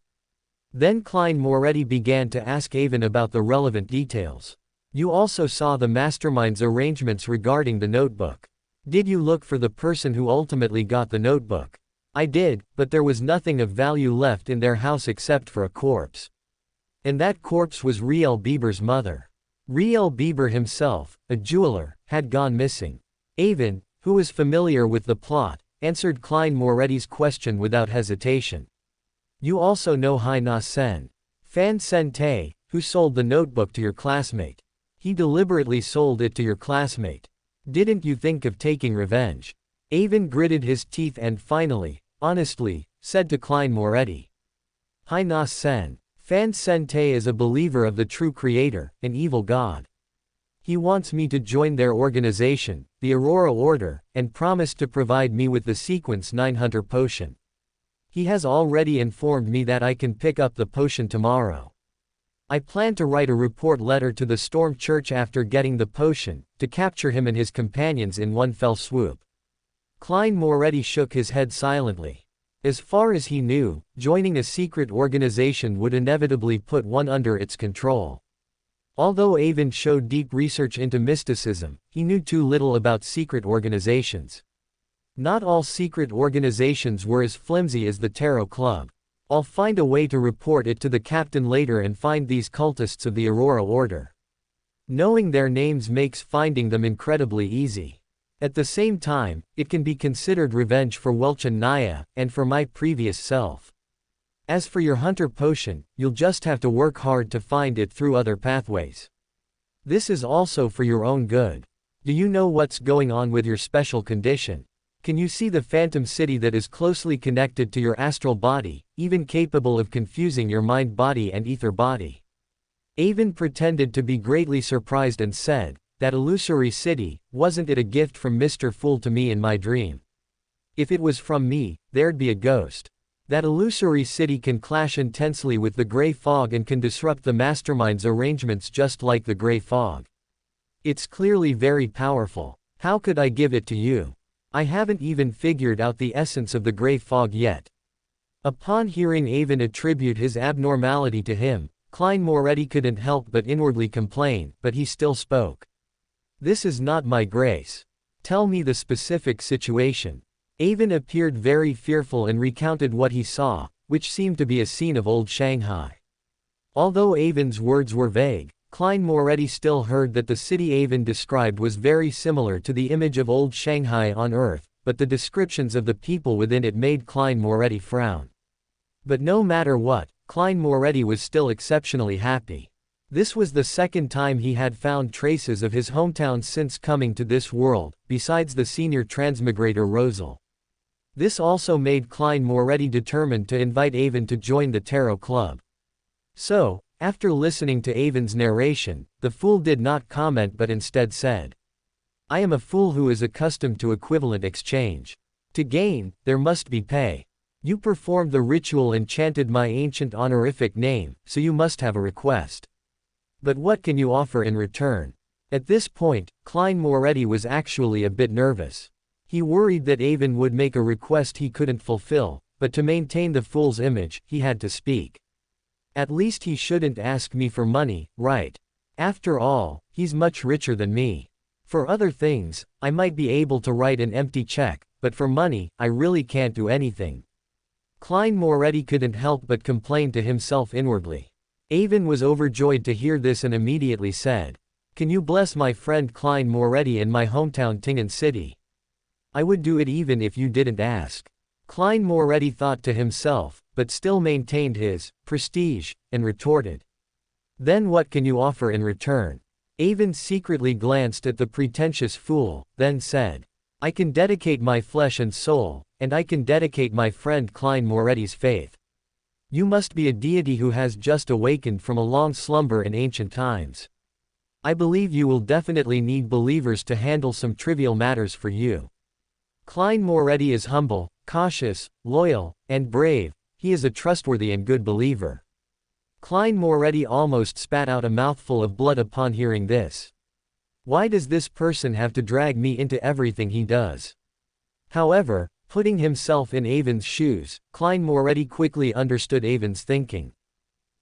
Then Klein Moretti began to ask Avon about the relevant details. "You also saw the mastermind's arrangements regarding the notebook. Did you look for the person who ultimately got the notebook?" "I did, but there was nothing of value left in their house except for a corpse. And that corpse was Riel Bieber's mother. Riel Bieber himself, a jeweler, had gone missing." Avon, who was familiar with the plot, answered Klein Moretti's question without hesitation. "You also know Hai Na Sen. Fan Sen Te, who sold the notebook to your classmate. He deliberately sold it to your classmate. Didn't you think of taking revenge?" Avon gritted his teeth and finally, honestly, said to Klein Moretti. Hai na sen. Fan Sen Te is a believer of the true creator, an evil god. He wants me to join their organization, the Aurora Order, and promised to provide me with the Sequence 9 Hunter potion. He has already informed me that I can pick up the potion tomorrow. I plan to write a report letter to the Storm Church after getting the potion, to capture him and his companions in one fell swoop. Klein Moretti shook his head silently. As far as he knew, joining a secret organization would inevitably put one under its control. Although Avon showed deep research into mysticism, he knew too little about secret organizations. Not all secret organizations were as flimsy as the Tarot Club. I'll find a way to report it to the captain later and find these cultists of the Aurora Order. Knowing their names makes finding them incredibly easy. At the same time, it can be considered revenge for Welch and Naya, and for my previous self. As for your hunter potion, you'll just have to work hard to find it through other pathways. This is also for your own good. Do you know what's going on with your special condition? Can you see the phantom city that is closely connected to your astral body, even capable of confusing your mind body and ether body? Avon pretended to be greatly surprised and said, that illusory city, wasn't it a gift from Mr. Fool to me in my dream? If it was from me, there'd be a ghost. That illusory city can clash intensely with the gray fog and can disrupt the mastermind's arrangements just like the gray fog. It's clearly very powerful. How could I give it to you? I haven't even figured out the essence of the gray fog yet. Upon hearing Avon attribute his abnormality to him, Klein Moretti couldn't help but inwardly complain, but he still spoke. This is not my grace. Tell me the specific situation. Avon appeared very fearful and recounted what he saw, which seemed to be a scene of old Shanghai. Although Avon's words were vague, Klein Moretti still heard that the city Avon described was very similar to the image of old Shanghai on Earth, but the descriptions of the people within it made Klein Moretti frown. But no matter what, Klein Moretti was still exceptionally happy. This was the second time he had found traces of his hometown since coming to this world, besides the senior transmigrator Rosal. This also made Klein Moretti determined to invite Avon to join the Tarot Club. So, after listening to Avon's narration, the fool did not comment but instead said, I am a fool who is accustomed to equivalent exchange. To gain, there must be pay. You performed the ritual and chanted my ancient honorific name, so you must have a request. But what can you offer in return? At this point, Klein Moretti was actually a bit nervous. He worried that Avon would make a request he couldn't fulfill, but to maintain the fool's image, he had to speak. At least he shouldn't ask me for money, right? After all, he's much richer than me. For other things, I might be able to write an empty check, but for money, I really can't do anything. Klein Moretti couldn't help but complain to himself inwardly. Avon was overjoyed to hear this and immediately said, Can you bless my friend Klein Moretti in my hometown Tingen City? I would do it even if you didn't ask. Klein Moretti thought to himself, but still maintained his prestige, and retorted. Then what can you offer in return? Avon secretly glanced at the pretentious fool, then said, I can dedicate my flesh and soul, and I can dedicate my friend Klein Moretti's faith. You must be a deity who has just awakened from a long slumber in ancient times. I believe you will definitely need believers to handle some trivial matters for you. Klein Moretti is humble, cautious, loyal, and brave. He is a trustworthy and good believer. Klein Moretti almost spat out a mouthful of blood upon hearing this. Why does this person have to drag me into everything he does? However, putting himself in Avon's shoes, Klein Moretti quickly understood Avon's thinking.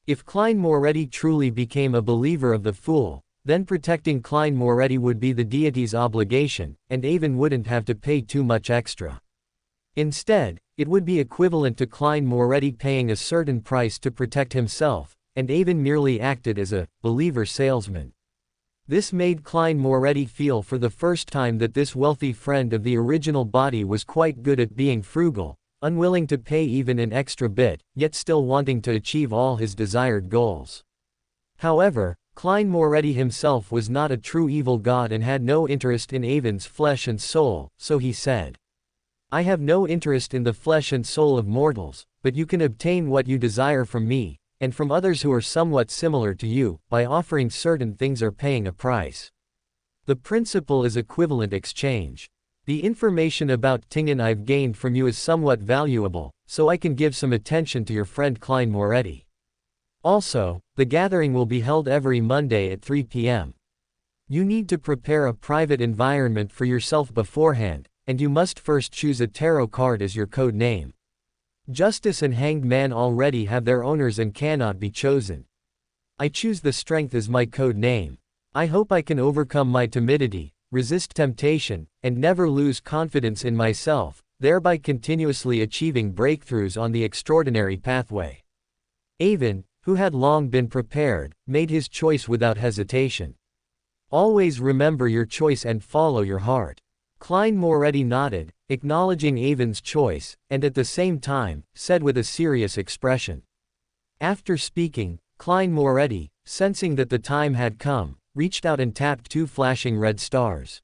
If Klein Moretti truly became a believer of the fool, then protecting Klein Moretti would be the deity's obligation, and Avon wouldn't have to pay too much extra. Instead, it would be equivalent to Klein Moretti paying a certain price to protect himself, and Avon merely acted as a believer salesman. This made Klein Moretti feel for the first time that this wealthy friend of the original body was quite good at being frugal, unwilling to pay even an extra bit, yet still wanting to achieve all his desired goals. However, Klein Moretti himself was not a true evil god and had no interest in Avon's flesh and soul, so he said, I have no interest in the flesh and soul of mortals, but you can obtain what you desire from me, and from others who are somewhat similar to you, by offering certain things or paying a price. The principle is equivalent exchange. The information about Tingen I've gained from you is somewhat valuable, so I can give some attention to your friend Klein Moretti. Also, the gathering will be held every Monday at 3 p.m. You need to prepare a private environment for yourself beforehand, and you must first choose a tarot card as your code name. Justice and Hanged Man already have their owners and cannot be chosen. I choose the Strength as my code name. I hope I can overcome my timidity, resist temptation, and never lose confidence in myself, thereby continuously achieving breakthroughs on the extraordinary pathway. Avon, who had long been prepared, made his choice without hesitation. Always remember your choice and follow your heart. Klein Moretti nodded, acknowledging Avon's choice, and at the same time, said with a serious expression. After speaking, Klein Moretti, sensing that the time had come, reached out and tapped 2 flashing red stars.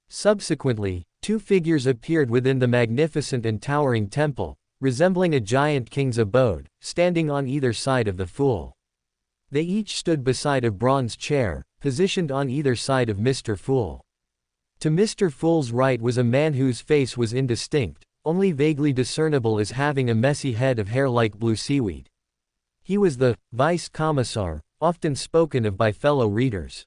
Subsequently, 2 figures appeared within the magnificent and towering temple, resembling a giant king's abode, standing on either side of the Fool. They each stood beside a bronze chair, positioned on either side of Mr. Fool. To Mr. Fool's right was a man whose face was indistinct, only vaguely discernible as having a messy head of hair like blue seaweed. He was the Vice Commissar, often spoken of by fellow readers.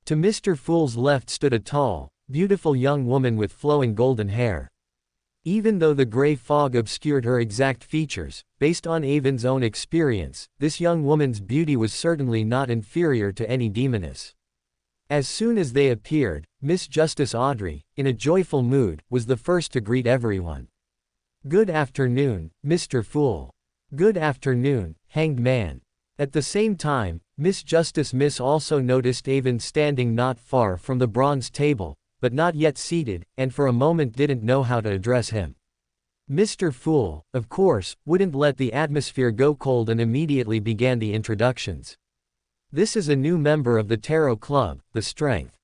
To Mr. Fool's left stood a tall, beautiful young woman with flowing golden hair. Even though the gray fog obscured her exact features, based on Avon's own experience, this young woman's beauty was certainly not inferior to any demoness. As soon as they appeared, Miss Justice Audrey, in a joyful mood, was the first to greet everyone. "Good afternoon, Mr. Fool. Good afternoon, Hanged Man." At the same time, Miss Justice Miss also noticed Avon standing not far from the bronze table, but not yet seated, and for a moment didn't know how to address him. Mr. Fool, of course, wouldn't let the atmosphere go cold and immediately began the introductions. "This is a new member of the Tarot Club, the Strength.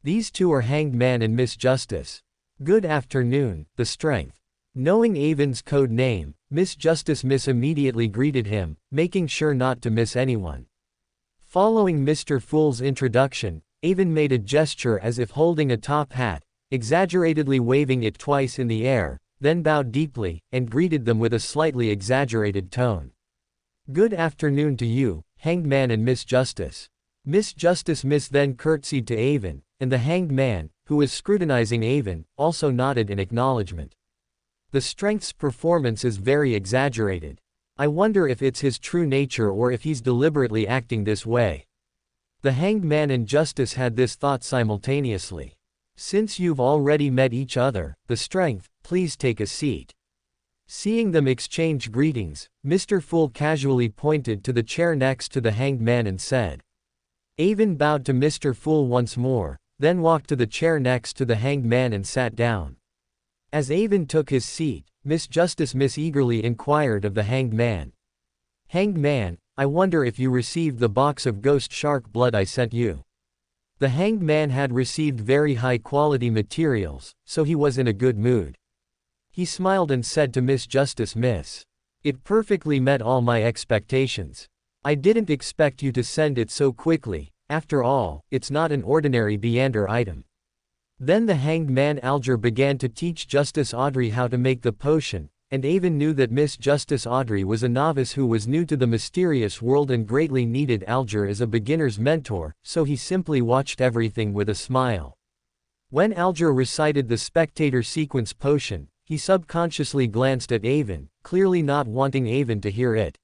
These 2 are Hanged Man and Miss Justice. Good afternoon, the Strength." Knowing Avon's code name, Miss Justice Miss immediately greeted him, making sure not to miss anyone. Following Mr. Fool's introduction, Avon made a gesture as if holding a top hat, exaggeratedly waving it twice in the air, then bowed deeply, and greeted them with a slightly exaggerated tone. "Good afternoon to you, Hanged Man and Miss Justice." Miss Justice Miss then curtsied to Avon, and the Hanged Man, who was scrutinizing Avon, also nodded in acknowledgement. The Strength's performance is very exaggerated. I wonder if it's his true nature or if he's deliberately acting this way. The Hanged Man and Justice had this thought simultaneously. "Since you've already met each other, the Strength, please take a seat." Seeing them exchange greetings, Mr. Fool casually pointed to the chair next to the Hanged Man and said. Avon bowed to Mr. Fool once more, then walked to the chair next to the Hanged Man and sat down. As Avon took his seat, Miss Justice Miss eagerly inquired of the Hanged Man. "Hanged Man, I wonder if you received the box of ghost shark blood I sent you." The Hanged Man had received very high-quality materials, so he was in a good mood. He smiled and said to Miss Justice Miss, "It perfectly met all my expectations. I didn't expect you to send it so quickly, after all, it's not an ordinary Beander item." Then the Hanged Man Alger began to teach Justice Audrey how to make the potion, and Avon knew that Miss Justice Audrey was a novice who was new to the mysterious world and greatly needed Alger as a beginner's mentor, so he simply watched everything with a smile. When Alger recited the spectator sequence potion, he subconsciously glanced at Avon, clearly not wanting Avon to hear it.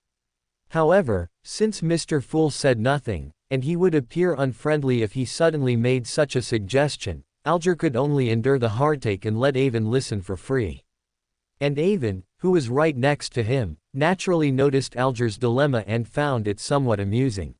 However, since Mr. Fool said nothing, and he would appear unfriendly if he suddenly made such a suggestion, Alger could only endure the heartache and let Avon listen for free. And Avon, who was right next to him, naturally noticed Alger's dilemma and found it somewhat amusing.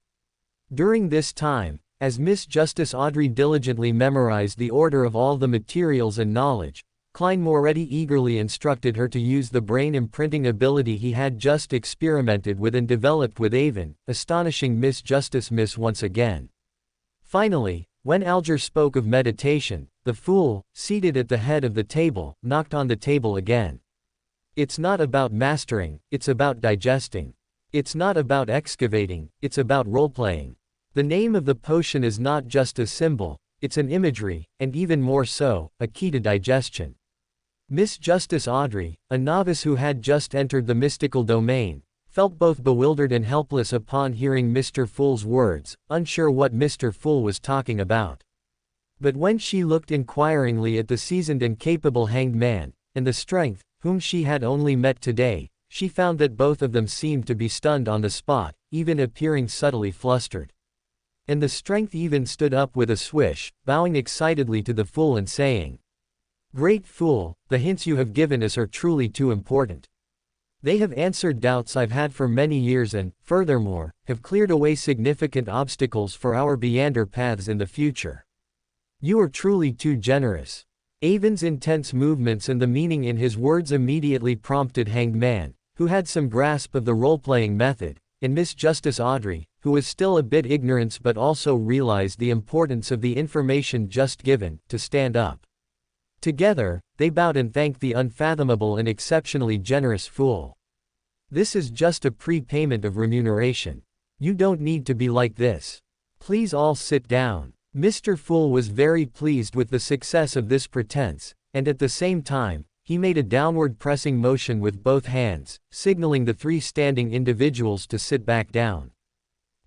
During this time, as Miss Justice Audrey diligently memorized the order of all the materials and knowledge, Klein Moretti eagerly instructed her to use the brain imprinting ability he had just experimented with and developed with Avon, astonishing Miss Justice Miss once again. Finally, when Alger spoke of meditation, The fool, seated at the head of the table, knocked on the table again. It's not about mastering, it's about digesting. It's not about excavating, it's about role-playing. The name of the potion is not just a symbol, it's an imagery, and even more so, a key to digestion. Miss Justice Audrey, a novice who had just entered the mystical domain, felt both bewildered and helpless upon hearing Mr. Fool's words, unsure what Mr. Fool was talking about. But when she looked inquiringly at the seasoned and capable hanged man, and the strength, whom she had only met today, she found that both of them seemed to be stunned on the spot, even appearing subtly flustered. And the strength even stood up with a swish, bowing excitedly to the fool and saying, "Great fool, the hints you have given us are truly too important. They have answered doubts I've had for many years and, furthermore, have cleared away significant obstacles for our meander paths in the future. You are truly too generous." Avon's intense movements and the meaning in his words immediately prompted Hanged Man, who had some grasp of the role-playing method, and Miss Justice Audrey, who was still a bit ignorant but also realized the importance of the information just given, to stand up. Together, they bowed and thanked the unfathomable and exceptionally generous fool. "This is just a prepayment of remuneration. You don't need to be like this. Please all sit down." Mr. Fool was very pleased with the success of this pretense, and at the same time, he made a downward pressing motion with both hands, signaling the three standing individuals to sit back down.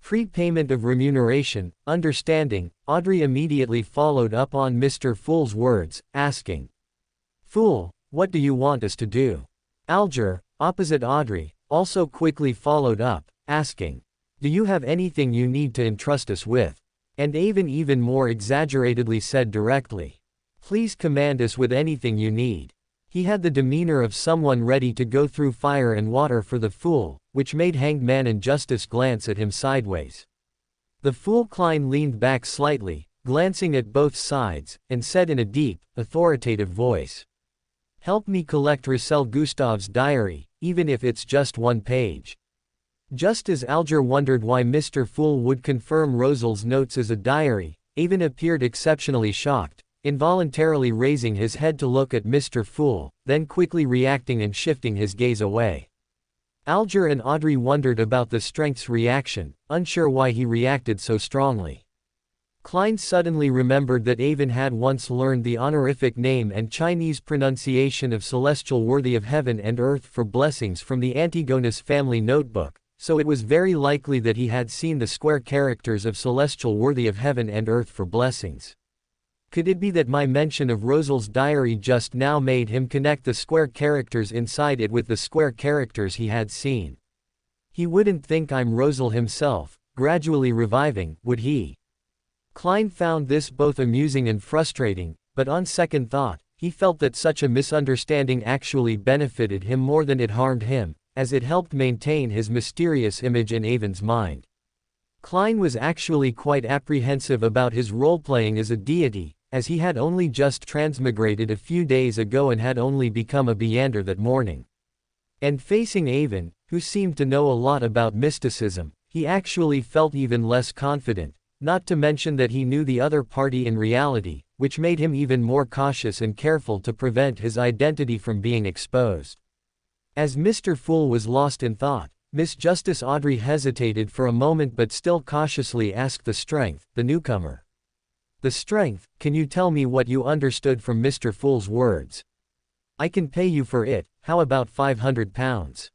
Prepayment of remuneration, understanding, Audrey immediately followed up on Mr. Fool's words, asking, "Fool, what do you want us to do?" Alger, opposite Audrey, also quickly followed up, asking, "Do you have anything you need to entrust us with?" And Avon even more exaggeratedly said directly, "Please command us with anything you need." He had the demeanor of someone ready to go through fire and water for the fool, which made Hanged Man and Justice glance at him sideways. The fool Klein leaned back slightly, glancing at both sides, and said in a deep, authoritative voice, "Help me collect Russell Gustav's diary, even if it's just one page." Just as Alger wondered why Mr. Fool would confirm Rosel's notes as a diary, Avon appeared exceptionally shocked, involuntarily raising his head to look at Mr. Fool, then quickly reacting and shifting his gaze away. Alger and Audrey wondered about the strength's reaction, unsure why he reacted so strongly. Klein suddenly remembered that Avon had once learned the honorific name and Chinese pronunciation of celestial worthy of heaven and earth for blessings from the Antigonus family notebook, so it was very likely that he had seen the square characters of celestial worthy of heaven and earth for blessings. Could it be that my mention of Rosel's diary just now made him connect the square characters inside it with the square characters he had seen? He wouldn't think I'm Rosel himself, gradually reviving, would he? Klein found this both amusing and frustrating, but on second thought, he felt that such a misunderstanding actually benefited him more than it harmed him, as it helped maintain his mysterious image in Avon's mind. Klein was actually quite apprehensive about his role-playing as a deity, as he had only just transmigrated a few days ago and had only become a meander that morning. And facing Avon, who seemed to know a lot about mysticism, he actually felt even less confident, not to mention that he knew the other party in reality, which made him even more cautious and careful to prevent his identity from being exposed. As Mr. Fool was lost in thought, Miss Justice Audrey hesitated for a moment but still cautiously asked the strength, the newcomer. "The strength, can you tell me what you understood from Mr. Fool's words? I can pay you for it, how about £500?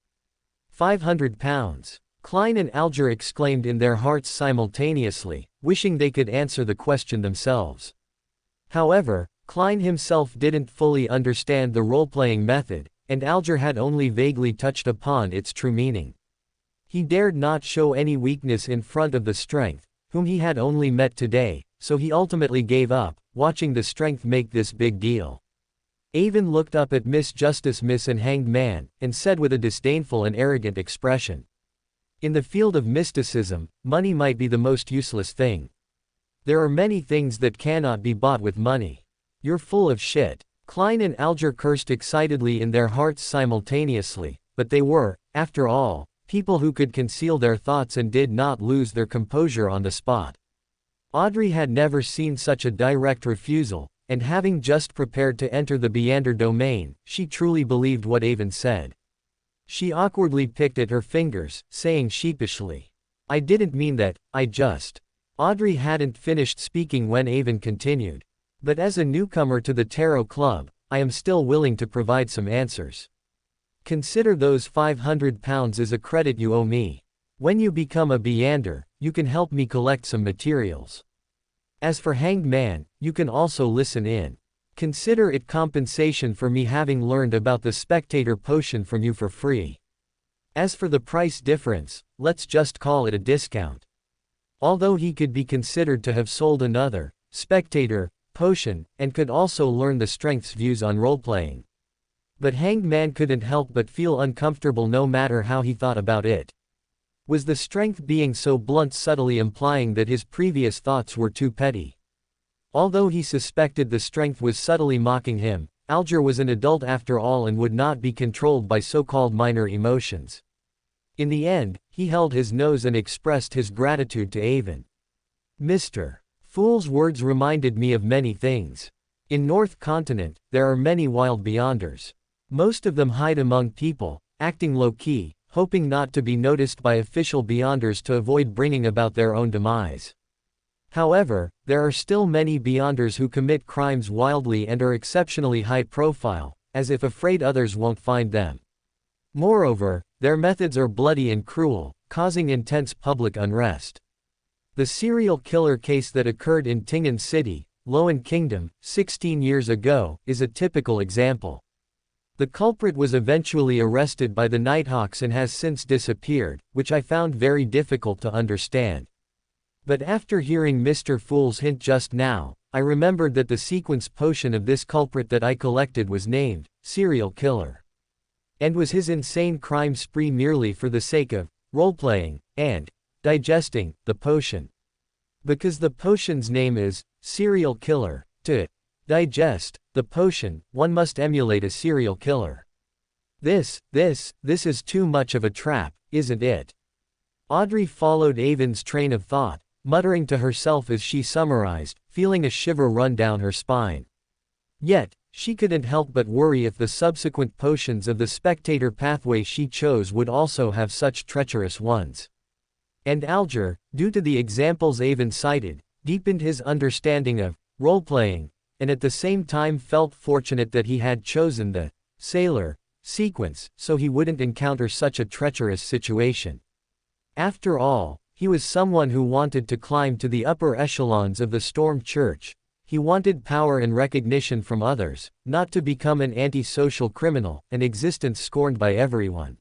£500? Klein and Alger exclaimed in their hearts simultaneously, wishing they could answer the question themselves. However, Klein himself didn't fully understand the role-playing method, and Alger had only vaguely touched upon its true meaning. He dared not show any weakness in front of the strength, whom he had only met today, so he ultimately gave up, watching the strength make this big deal. Avon looked up at Miss Justice Miss and Hanged Man, and said with a disdainful and arrogant expression, "In the field of mysticism, money might be the most useless thing. There are many things that cannot be bought with money. You're full of shit." Klein and Alger cursed excitedly in their hearts simultaneously, but they were, after all, people who could conceal their thoughts and did not lose their composure on the spot. Audrey had never seen such a direct refusal, and having just prepared to enter the Beander domain, she truly believed what Avon said. She awkwardly picked at her fingers, saying sheepishly, "I didn't mean that, I just." Audrey hadn't finished speaking when Avon continued. "But as a newcomer to the Tarot Club, I am still willing to provide some answers. Consider those £500 as a credit you owe me. When you become a Beander, you can help me collect some materials. As for Hanged Man, you can also listen in. Consider it compensation for me having learned about the Spectator potion from you for free. As for the price difference, let's just call it a discount." Although he could be considered to have sold another Spectator potion, and could also learn the strength's views on role-playing. But Hanged Man couldn't help but feel uncomfortable no matter how he thought about it. Was the strength being so blunt subtly implying that his previous thoughts were too petty? Although he suspected the strength was subtly mocking him, Alger was an adult after all and would not be controlled by so-called minor emotions. In the end, he held his nose and expressed his gratitude to Avon. Mr. Fool's words reminded me of many things. In North Continent, there are many wild Beyonders. Most of them hide among people, acting low-key, hoping not to be noticed by official Beyonders to avoid bringing about their own demise. However, there are still many Beyonders who commit crimes wildly and are exceptionally high-profile, as if afraid others won't find them. Moreover, their methods are bloody and cruel, causing intense public unrest. The serial killer case that occurred in Tingen City, Loan Kingdom, 16 years ago, is a typical example. The culprit was eventually arrested by the Nighthawks and has since disappeared, which I found very difficult to understand. But after hearing Mr. Fool's hint just now, I remembered that the sequence potion of this culprit that I collected was named Serial Killer. And was his insane crime spree merely for the sake of role-playing and digesting the potion? Because the potion's name is Serial Killer, to digest the potion, one must emulate a serial killer. This is too much of a trap, isn't it? Audrey followed Avon's train of thought, muttering to herself as she summarized, feeling a shiver run down her spine. Yet, she couldn't help but worry if the subsequent potions of the Spectator pathway she chose would also have such treacherous ones. And Alger, due to the examples Avon cited, deepened his understanding of role-playing, and at the same time felt fortunate that he had chosen the sailor sequence so he wouldn't encounter such a treacherous situation. After all, he was someone who wanted to climb to the upper echelons of the Storm Church. He wanted power and recognition from others, not to become an antisocial criminal, an existence scorned by everyone.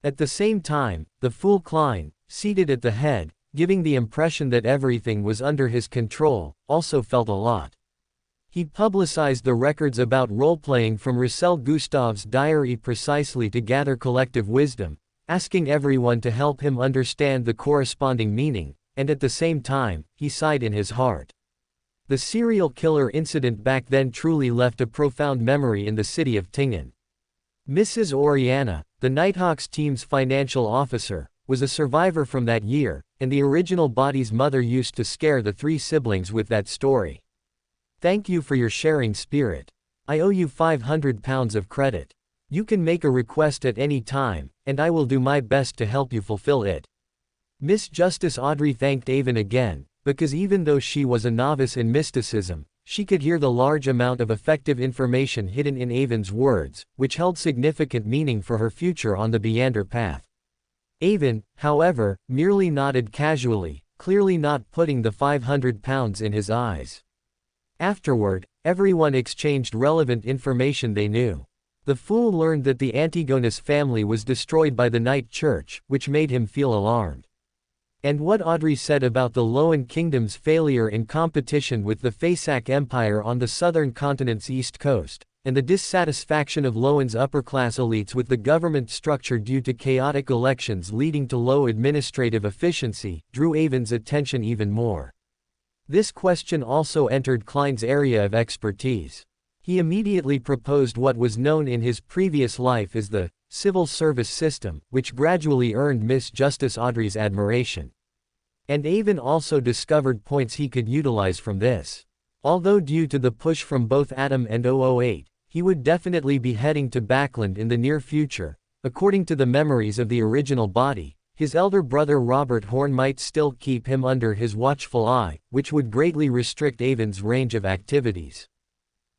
At the same time, the fool Klein, seated at the head, giving the impression that everything was under his control, also felt a lot. He publicized the records about role-playing from Russell Gustav's diary precisely to gather collective wisdom, asking everyone to help him understand the corresponding meaning, and at the same time, he sighed in his heart. The serial killer incident back then truly left a profound memory in the city of Tingen. Mrs. Oriana, the Nighthawks team's financial officer, was a survivor from that year, and the original body's mother used to scare the three siblings with that story. Thank you for your sharing spirit. I owe you £500 of credit. You can make a request at any time, and I will do my best to help you fulfill it. Miss Justice Audrey thanked Avon again, because even though she was a novice in mysticism, she could hear the large amount of effective information hidden in Avon's words, which held significant meaning for her future on the Beander path. Avon, however, merely nodded casually, clearly not putting the £500 in his eyes. Afterward, everyone exchanged relevant information they knew. The fool learned that the Antigonus family was destroyed by the Night Church, which made him feel alarmed. And what Audrey said about the Loan Kingdom's failure in competition with the Fasak Empire on the southern continent's east coast, and the dissatisfaction of Loan's upper-class elites with the government structure due to chaotic elections leading to low administrative efficiency, drew Avon's attention even more. This question also entered Klein's area of expertise. He immediately proposed what was known in his previous life as the civil service system, which gradually earned Miss Justice Audrey's admiration. And Avon also discovered points he could utilize from this. Although due to the push from both Atom and 008, he would definitely be heading to Backland in the near future. According to the memories of the original body, his elder brother Robert Horn might still keep him under his watchful eye, which would greatly restrict Avon's range of activities.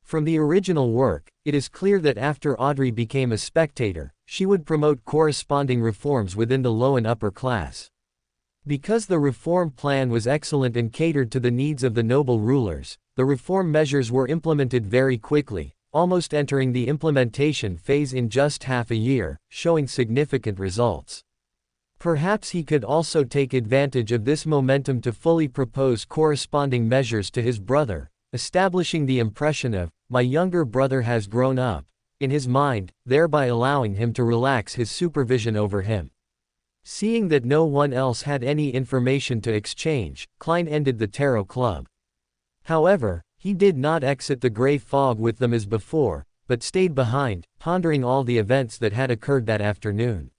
From the original work, it is clear that after Audrey became a spectator, she would promote corresponding reforms within the low and upper class. Because the reform plan was excellent and catered to the needs of the noble rulers, the reform measures were implemented very quickly, almost entering the implementation phase in just half a year, showing significant results. Perhaps he could also take advantage of this momentum to fully propose corresponding measures to his brother, establishing the impression of, "My younger brother has grown up," in his mind, thereby allowing him to relax his supervision over him. Seeing that no one else had any information to exchange, Klein ended the Tarot Club. However, he did not exit the gray fog with them as before, but stayed behind, pondering all the events that had occurred that afternoon.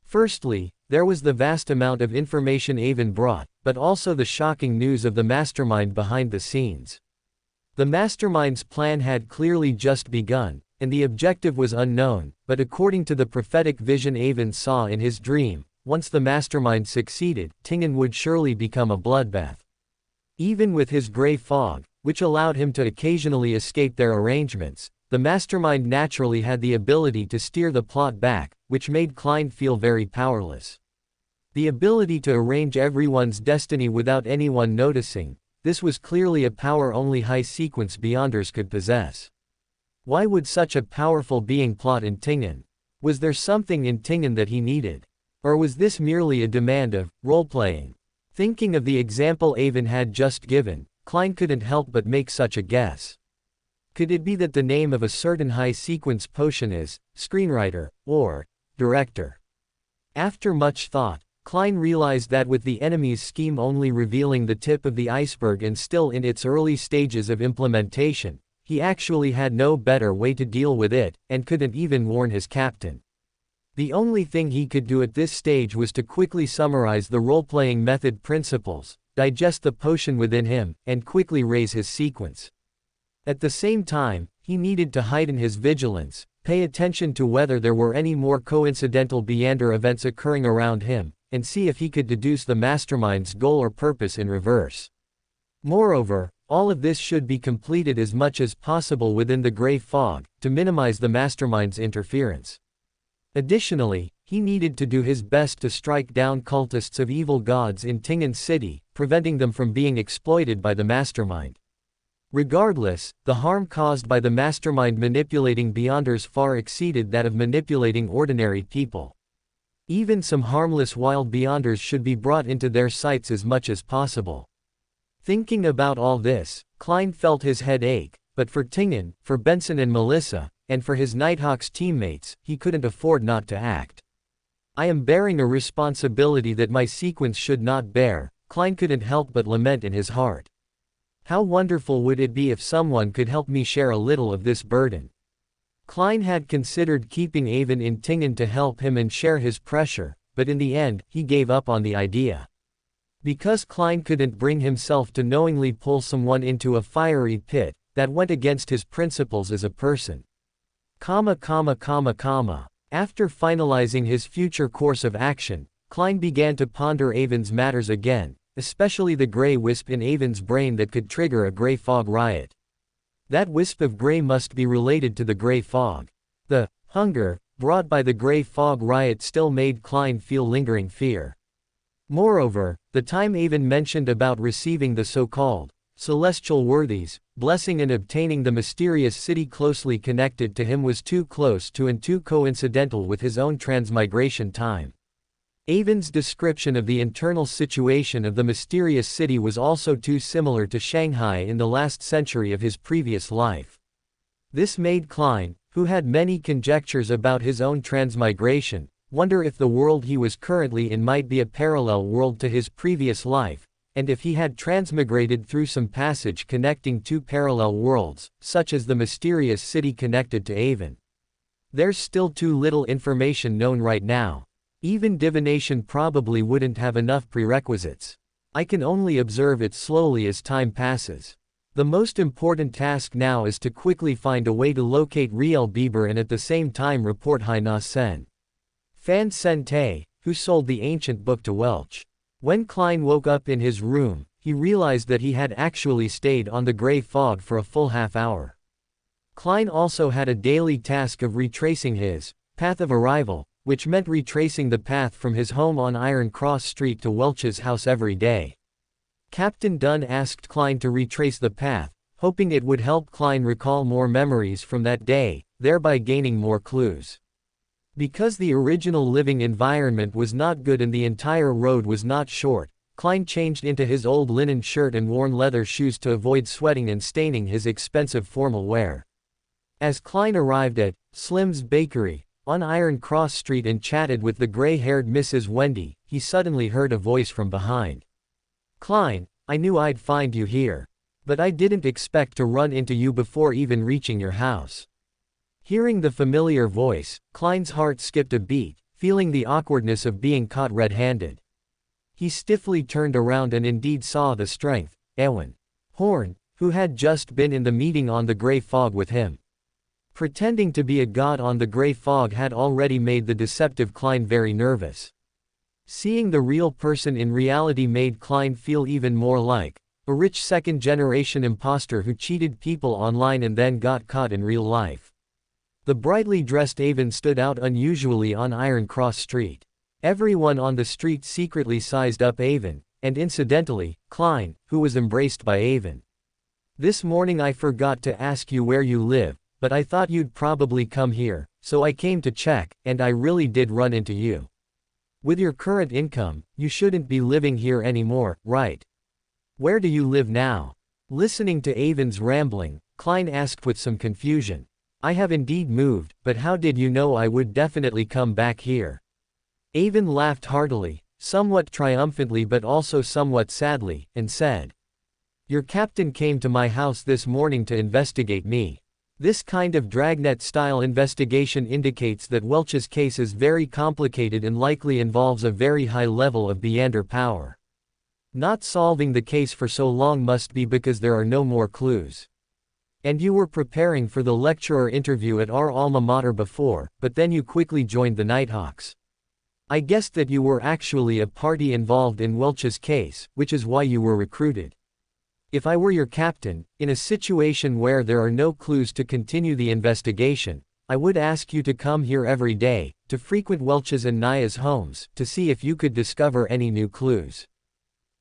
Firstly, there was the vast amount of information Avon brought, but also the shocking news of the mastermind behind the scenes. The mastermind's plan had clearly just begun, and the objective was unknown, but according to the prophetic vision Avon saw in his dream, once the mastermind succeeded, Tingen would surely become a bloodbath. Even with his gray fog, which allowed him to occasionally escape their arrangements, the mastermind naturally had the ability to steer the plot back, which made Klein feel very powerless. The ability to arrange everyone's destiny without anyone noticing, this was clearly a power only high-sequence Beyonders could possess. Why would such a powerful being plot in Tingen? Was there something in Tingen that he needed? Or was this merely a demand of role-playing? Thinking of the example Avon had just given, Klein couldn't help but make such a guess. Could it be that the name of a certain high-sequence potion is screenwriter, or director? After much thought, Klein realized that with the enemy's scheme only revealing the tip of the iceberg and still in its early stages of implementation, he actually had no better way to deal with it, and couldn't even warn his captain. The only thing he could do at this stage was to quickly summarize the role-playing method principles, digest the potion within him, and quickly raise his sequence. At the same time, he needed to heighten his vigilance, pay attention to whether there were any more coincidental Beyonder events occurring around him, and see if he could deduce the mastermind's goal or purpose in reverse. Moreover, all of this should be completed as much as possible within the gray fog, to minimize the mastermind's interference. Additionally, he needed to do his best to strike down cultists of evil gods in Tingen City, preventing them from being exploited by the mastermind. Regardless, the harm caused by the mastermind manipulating Beyonders far exceeded that of manipulating ordinary people. Even some harmless wild Beyonders should be brought into their sights as much as possible. Thinking about all this, Klein felt his head ache, but for Tingen, for Benson and Melissa, and for his Nighthawks teammates, he couldn't afford not to act. "I am bearing a responsibility that my sequence should not bear," Klein couldn't help but lament in his heart. How wonderful would it be if someone could help me share a little of this burden? Klein had considered keeping Avon in Tingen to help him and share his pressure, but in the end, he gave up on the idea. Because Klein couldn't bring himself to knowingly pull someone into a fiery pit that went against his principles as a person. After finalizing his future course of action, Klein began to ponder Avon's matters again, especially the gray wisp in Avon's brain that could trigger a gray fog riot. That wisp of gray must be related to the gray fog. The hunger brought by the gray fog riot still made Klein feel lingering fear. Moreover, the time Avon mentioned about receiving the so-called celestial worthies blessing and obtaining the mysterious city closely connected to him was too close to and too coincidental with his own transmigration time. Avon's description of the internal situation of the mysterious city was also too similar to Shanghai in the last century of his previous life. This made Klein, who had many conjectures about his own transmigration, wonder if the world he was currently in might be a parallel world to his previous life, and if he had transmigrated through some passage connecting two parallel worlds, such as the mysterious city connected to Avon. There's still too little information known right now. Even divination probably wouldn't have enough prerequisites. I can only observe it slowly as time passes. The most important task now is to quickly find a way to locate Riel Bieber and at the same time report Hai Na Sen. Fan Sen Te, who sold the ancient book to Welch. When Klein woke up in his room, he realized that he had actually stayed on the gray fog for a full half-hour. Klein also had a daily task of retracing his path of arrival, which meant retracing the path from his home on Iron Cross Street to Welch's house every day. Captain Dunn asked Klein to retrace the path, hoping it would help Klein recall more memories from that day, thereby gaining more clues. Because the original living environment was not good and the entire road was not short, Klein changed into his old linen shirt and worn leather shoes to avoid sweating and staining his expensive formal wear. As Klein arrived at Slim's Bakery, on Iron Cross Street and chatted with the gray-haired Mrs. Wendy, he suddenly heard a voice from behind. "Klein, I knew I'd find you here. But I didn't expect to run into you before even reaching your house." Hearing the familiar voice, Klein's heart skipped a beat, feeling the awkwardness of being caught red-handed. He stiffly turned around and indeed saw the strength, Ewan Horn, who had just been in the meeting on the gray fog with him. Pretending to be a god on the gray fog had already made the deceptive Klein very nervous. Seeing the real person in reality made Klein feel even more like a rich second-generation imposter who cheated people online and then got caught in real life. The brightly dressed Avon stood out unusually on Iron Cross Street. Everyone on the street secretly sized up Avon, and incidentally, Klein, who was embraced by Avon. "This morning I forgot to ask you where you live, but I thought you'd probably come here, so I came to check, and I really did run into you. With your current income, you shouldn't be living here anymore, right? Where do you live now?" Listening to Avon's rambling, Klein asked with some confusion. "I have indeed moved, but how did you know I would definitely come back here?" Avon laughed heartily, somewhat triumphantly but also somewhat sadly, and said, "Your captain came to my house this morning to investigate me. This kind of dragnet-style investigation indicates that Welch's case is very complicated and likely involves a very high level of Beander power. Not solving the case for so long must be because there are no more clues. And you were preparing for the lecturer interview at our alma mater before, but then you quickly joined the Nighthawks. I guessed that you were actually a party involved in Welch's case, which is why you were recruited. If I were your captain, in a situation where there are no clues to continue the investigation, I would ask you to come here every day, to frequent Welch's and Naya's homes, to see if you could discover any new clues.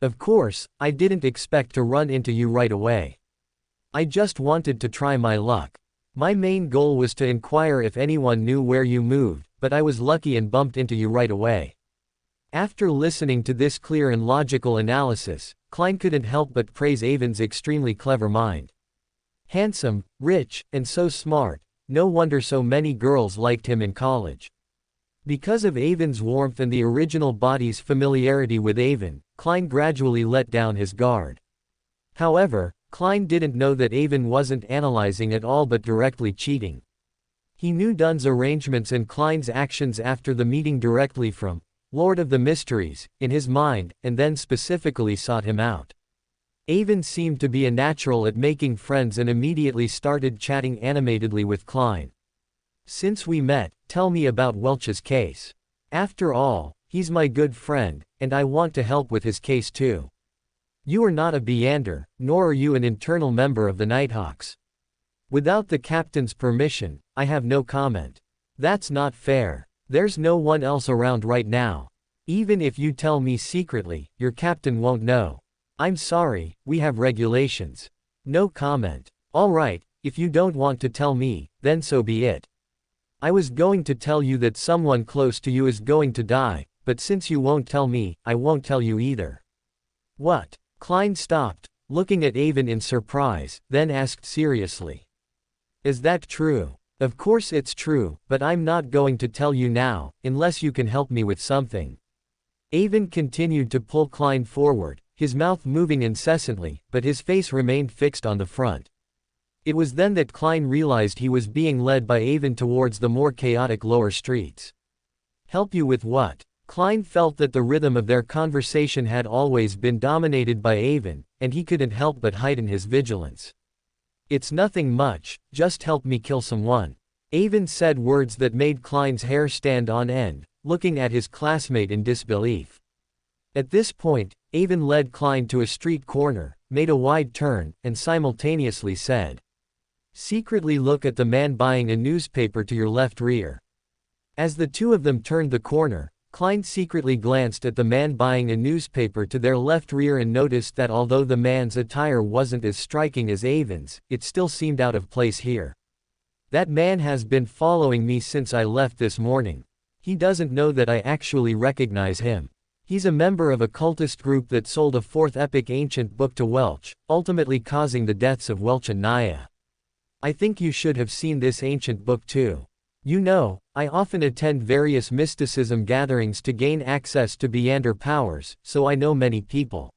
Of course, I didn't expect to run into you right away. I just wanted to try my luck. My main goal was to inquire if anyone knew where you moved, but I was lucky and bumped into you right away." After listening to this clear and logical analysis, Klein couldn't help but praise Avon's extremely clever mind. Handsome, rich, and so smart, no wonder so many girls liked him in college. Because of Avon's warmth and the original body's familiarity with Avon, Klein gradually let down his guard. However, Klein didn't know that Avon wasn't analyzing at all but directly cheating. He knew Dunn's arrangements and Klein's actions after the meeting directly from Lord of the Mysteries, in his mind, and then specifically sought him out. Avon seemed to be a natural at making friends and immediately started chatting animatedly with Klein. "Since we met, tell me about Welch's case. After all, he's my good friend, and I want to help with his case too. You are not a Beander, nor are you an internal member of the Nighthawks. Without the captain's permission, I have no comment. That's not fair. There's no one else around right now. Even if you tell me secretly, your captain won't know. I'm sorry, we have regulations. No comment. All right, if you don't want to tell me, then so be it. I was going to tell you that someone close to you is going to die, but since you won't tell me, I won't tell you either." "What?" Klein stopped, looking at Avon in surprise, then asked seriously. "Is that true?" "Of course it's true, but I'm not going to tell you now, unless you can help me with something." Avon continued to pull Klein forward, his mouth moving incessantly, but his face remained fixed on the front. It was then that Klein realized he was being led by Avon towards the more chaotic lower streets. "Help you with what?" Klein felt that the rhythm of their conversation had always been dominated by Avon, and he couldn't help but heighten his vigilance. "It's nothing much, just help me kill someone." Avon said words that made Klein's hair stand on end, looking at his classmate in disbelief. At this point, Avon led Klein to a street corner, made a wide turn, and simultaneously said, "Secretly look at the man buying a newspaper to your left rear." As the two of them turned the corner, Klein secretly glanced at the man buying a newspaper to their left rear and noticed that although the man's attire wasn't as striking as Avon's, it still seemed out of place here. "That man has been following me since I left this morning. He doesn't know that I actually recognize him. He's a member of a cultist group that sold a fourth epic ancient book to Welch, ultimately causing the deaths of Welch and Naya. I think you should have seen this ancient book too. You know, I often attend various mysticism gatherings to gain access to Beyonder powers, so I know many people.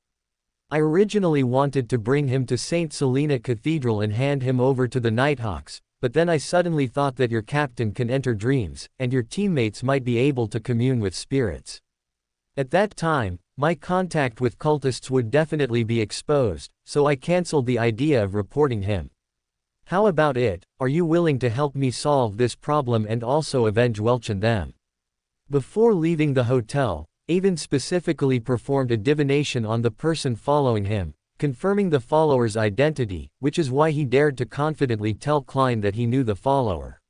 I originally wanted to bring him to St. Selena Cathedral and hand him over to the Nighthawks, but then I suddenly thought that your captain can enter dreams, and your teammates might be able to commune with spirits. At that time, my contact with cultists would definitely be exposed, so I cancelled the idea of reporting him. How about it, are you willing to help me solve this problem and also avenge Welch and them?" Before leaving the hotel, Avon specifically performed a divination on the person following him, confirming the follower's identity, which is why he dared to confidently tell Klein that he knew the follower.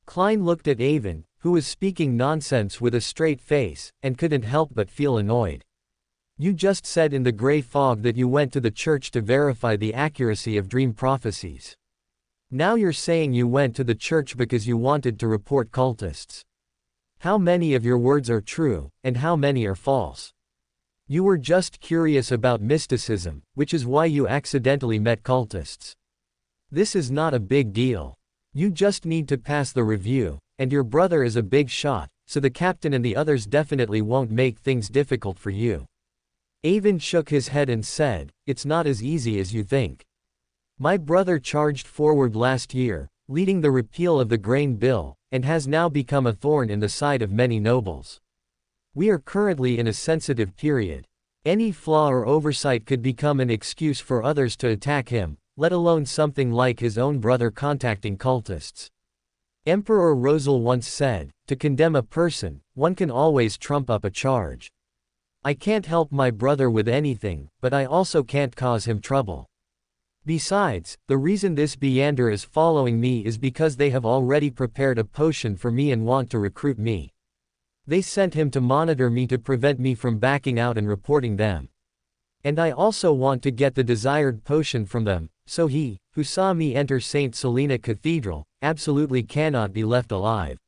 Klein looked at Avon, who was speaking nonsense with a straight face, and couldn't help but feel annoyed. "You just said in the gray fog that you went to the church to verify the accuracy of dream prophecies. Now you're saying you went to the church because you wanted to report cultists. How many of your words are true, and how many are false? You were just curious about mysticism, which is why you accidentally met cultists. This is not a big deal. You just need to pass the review, and your brother is a big shot, so the captain and the others definitely won't make things difficult for you." Avon shook his head and said, "It's not as easy as you think. My brother charged forward last year, leading the repeal of the grain bill, and has now become a thorn in the side of many nobles. We are currently in a sensitive period. Any flaw or oversight could become an excuse for others to attack him, let alone something like his own brother contacting cultists. Emperor Rosal once said, to condemn a person, one can always trump up a charge. I can't help my brother with anything, but I also can't cause him trouble. Besides, the reason this Beyonder is following me is because they have already prepared a potion for me and want to recruit me. They sent him to monitor me to prevent me from backing out and reporting them. And I also want to get the desired potion from them, so he, who saw me enter St. Selena Cathedral, absolutely cannot be left alive."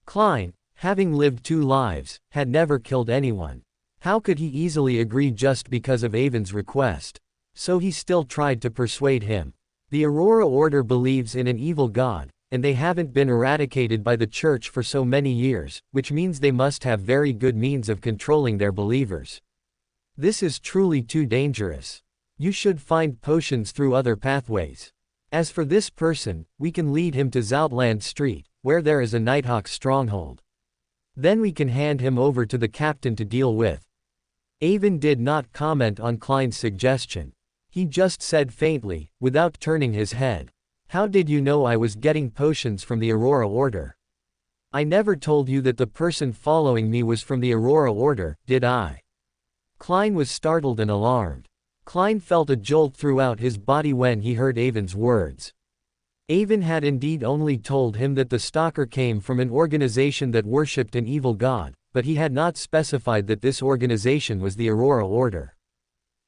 Klein, having lived 2 lives, had never killed anyone. How could he easily agree just because of Avon's request? So he still tried to persuade him. The Aurora Order believes in an evil god, and they haven't been eradicated by the church for so many years, which means they must have very good means of controlling their believers. This is truly too dangerous. You should find potions through other pathways. As for this person, we can lead him to Zoutland Street, where there is a Nighthawk stronghold. Then we can hand him over to the captain to deal with." Avon did not comment on Klein's suggestion. He just said faintly, without turning his head, "How did you know I was getting potions from the Aurora Order? I never told you that the person following me was from the Aurora Order, did I?" Klein was startled and alarmed. Klein felt a jolt throughout his body when he heard Avon's words. Avon had indeed only told him that the stalker came from an organization that worshipped an evil god, but he had not specified that this organization was the Aurora Order.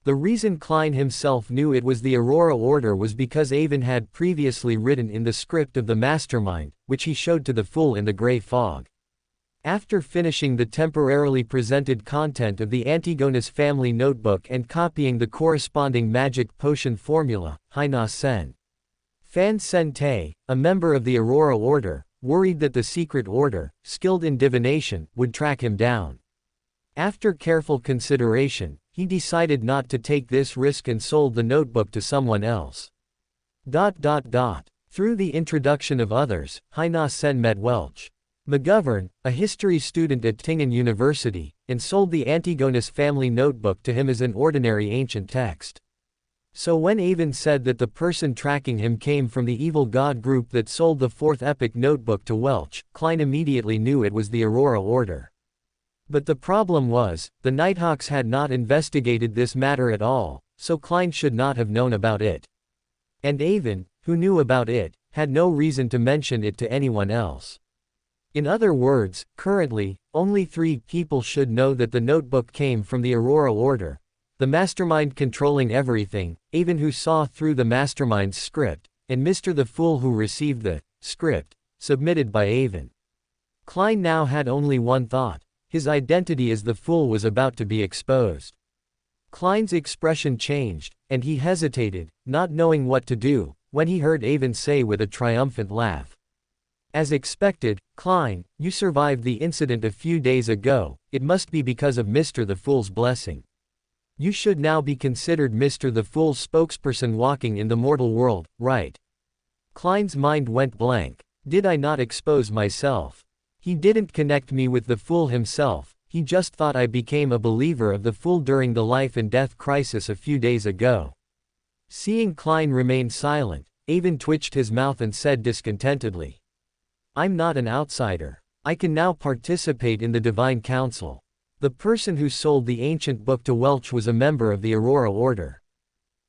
The reason Klein himself knew it was the Aurora Order was because Avon had previously written in the script of the Mastermind, which he showed to the fool in the gray fog. After finishing the temporarily presented content of the Antigonus family notebook and copying the corresponding magic potion formula, Haina Sen. Fan Sen Te, a member of the Aurora Order, worried that the secret order, skilled in divination, would track him down. After careful consideration, he decided not to take this risk and sold the notebook to someone else. Through the introduction of others, Haina Sen met Welch. McGovern, a history student at Tingen University, and sold the Antigonus family notebook to him as an ordinary ancient text. So when Avon said that the person tracking him came from the evil god group that sold the fourth epic notebook to Welch, Klein immediately knew it was the Aurora Order. But the problem was, the Nighthawks had not investigated this matter at all, so Klein should not have known about it. And Avon, who knew about it, had no reason to mention it to anyone else. In other words, currently, only 3 people should know that the notebook came from the Aurora Order: the mastermind controlling everything, Avon, who saw through the mastermind's script, and Mr. the Fool, who received the script submitted by Avon. Klein now had only one thought: his identity as the Fool was about to be exposed. Klein's expression changed, and he hesitated, not knowing what to do, when he heard Avon say with a triumphant laugh, "As expected, Klein, you survived the incident a few days ago. It must be because of Mr. the Fool's blessing. You should now be considered Mr. the Fool's spokesperson walking in the mortal world, right?" Klein's mind went blank. Did I not expose myself? He didn't connect me with the Fool himself, he just thought I became a believer of the Fool during the life and death crisis a few days ago. Seeing Klein remain silent, Avon twitched his mouth and said discontentedly, "I'm not an outsider. I can now participate in the Divine Council. The person who sold the ancient book to Welch was a member of the Aurora Order.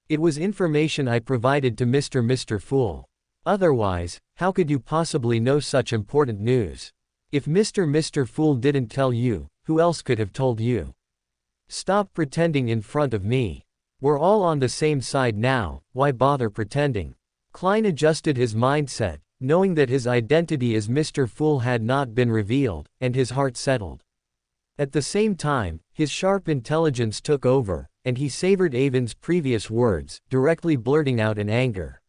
It was information I provided to Mr. Fool. Otherwise, how could you possibly know such important news? If Mr. Fool didn't tell you, who else could have told you? Stop pretending in front of me. We're all on the same side now, why bother pretending?" Klein adjusted his mindset, knowing that his identity as Mr. Fool had not been revealed, and his heart settled. At the same time, his sharp intelligence took over, and he savored Avon's previous words, directly blurting out in anger,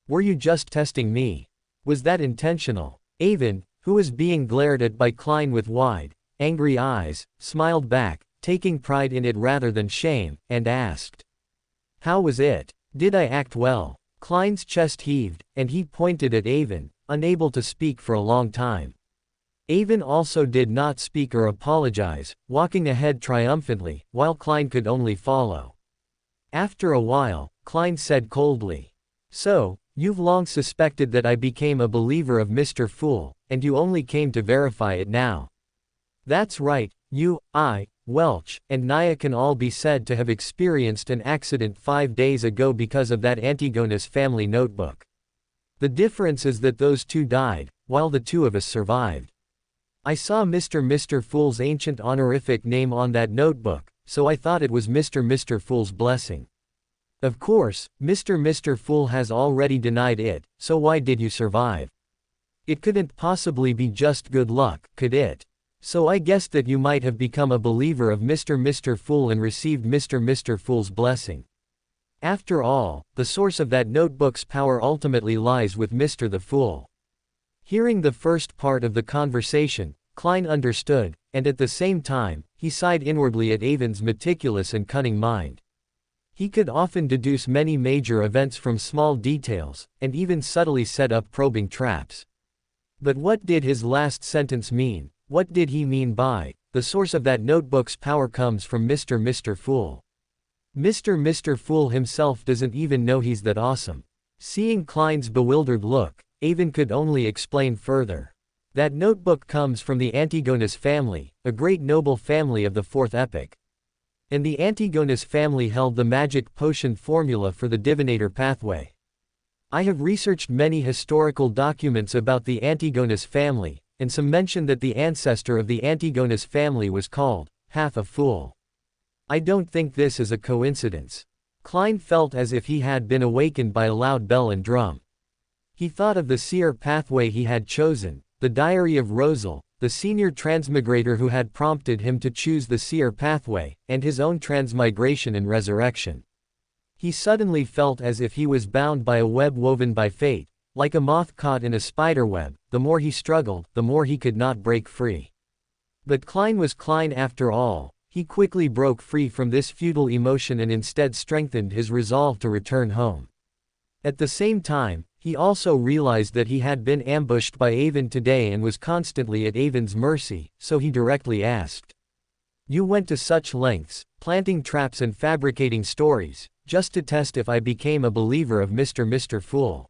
"Were you just testing me? Was that intentional?" Avon, who was being glared at by Klein with wide, angry eyes, smiled back, taking pride in it rather than shame, and asked, "How was it? Did I act well?" Klein's chest heaved, and he pointed at Avon, unable to speak for a long time. Avon also did not speak or apologize, walking ahead triumphantly, while Klein could only follow. After a while, Klein said coldly, "So, you've long suspected that I became a believer of Mr. Fool, and you only came to verify it now." "That's right. You, I, Welch, and Naya can all be said to have experienced an accident 5 days ago because of that Antigonus family notebook. The difference is that those 2 died, while the 2 of us survived. I saw Mr. Fool's ancient honorific name on that notebook, so I thought it was Mr. Fool's blessing. Of course, Mr. Fool has already denied it, so why did you survive? It couldn't possibly be just good luck, could it? So I guessed that you might have become a believer of Mr. Fool and received Mr. Fool's blessing. After all, the source of that notebook's power ultimately lies with Mr. the Fool." Hearing the first part of the conversation, Klein understood, and at the same time, he sighed inwardly at Avon's meticulous and cunning mind. He could often deduce many major events from small details, and even subtly set up probing traps. But what did his last sentence mean? What did he mean by, "The source of that notebook's power comes from Mr. Fool"? Mr. Fool himself doesn't even know he's that awesome. Seeing Klein's bewildered look, Avon could only explain further. That notebook comes from the Antigonus family, a great noble family of the fourth epoch. And the Antigonus family held the magic potion formula for the divinator pathway. I have researched many historical documents about the Antigonus family, and some mention that the ancestor of the Antigonus family was called half a fool. I don't think this is a coincidence. Klein felt as if he had been awakened by a loud bell and drum. He thought of the seer pathway he had chosen, the diary of Rosal, the senior transmigrator who had prompted him to choose the seer pathway, and his own transmigration and resurrection. He suddenly felt as if he was bound by a web woven by fate, like a moth caught in a spider web. The more he struggled, the more he could not break free. But Klein was Klein after all. He quickly broke free from this futile emotion and instead strengthened his resolve to return home. At the same time, He also realized that he had been ambushed by Avon today and was constantly at Avon's mercy, so he directly asked. You went to such lengths, planting traps and fabricating stories, just to test if I became a believer of Mr. Fool.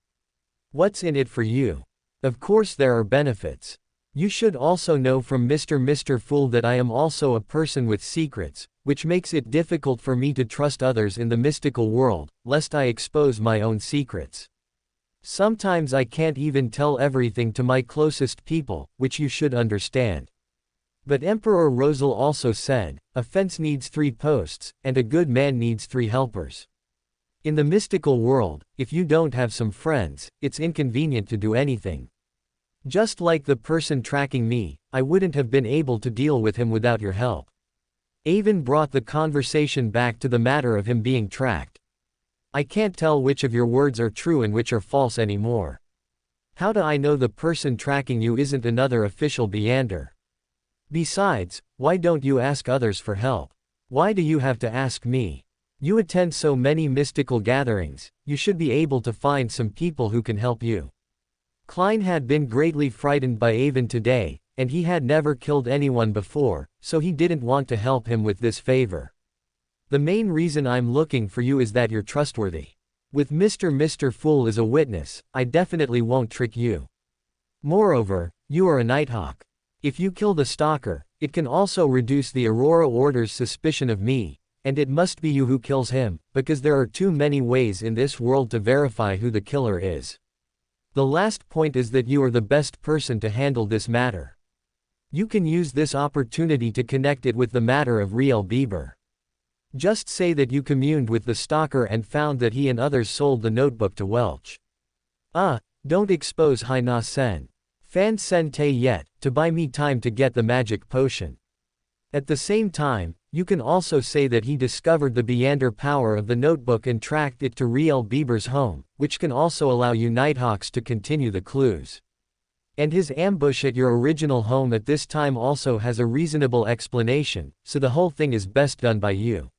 What's in it for you? Of course there are benefits. You should also know from Mr. Fool that I am also a person with secrets, which makes it difficult for me to trust others in the mystical world, lest I expose my own secrets. Sometimes I can't even tell everything to my closest people, which you should understand. But Emperor Rosal also said, a fence needs 3 posts, and a good man needs 3 helpers. In the mystical world, if you don't have some friends, it's inconvenient to do anything. Just like the person tracking me, I wouldn't have been able to deal with him without your help. Avon brought the conversation back to the matter of him being tracked. I can't tell which of your words are true and which are false anymore. How do I know the person tracking you isn't another official Beander? Besides, why don't you ask others for help? Why do you have to ask me? You attend so many mystical gatherings, you should be able to find some people who can help you. Klein had been greatly frightened by Avon today, and he had never killed anyone before, so he didn't want to help him with this favor. The main reason I'm looking for you is that you're trustworthy. With Mr. Fool as a witness, I definitely won't trick you. Moreover, you are a Nighthawk. If you kill the stalker, it can also reduce the Aurora Order's suspicion of me, and it must be you who kills him, because there are too many ways in this world to verify who the killer is. The last point is that you are the best person to handle this matter. You can use this opportunity to connect it with the matter of Riel Bieber. Just say that you communed with the stalker and found that he and others sold the notebook to Welch. Don't expose Haina Sen. Fan Sen Te yet, to buy me time to get the magic potion. At the same time, you can also say that he discovered the Beander power of the notebook and tracked it to Riel Bieber's home, which can also allow you Nighthawks to continue the clues. And his ambush at your original home at this time also has a reasonable explanation, so the whole thing is best done by you.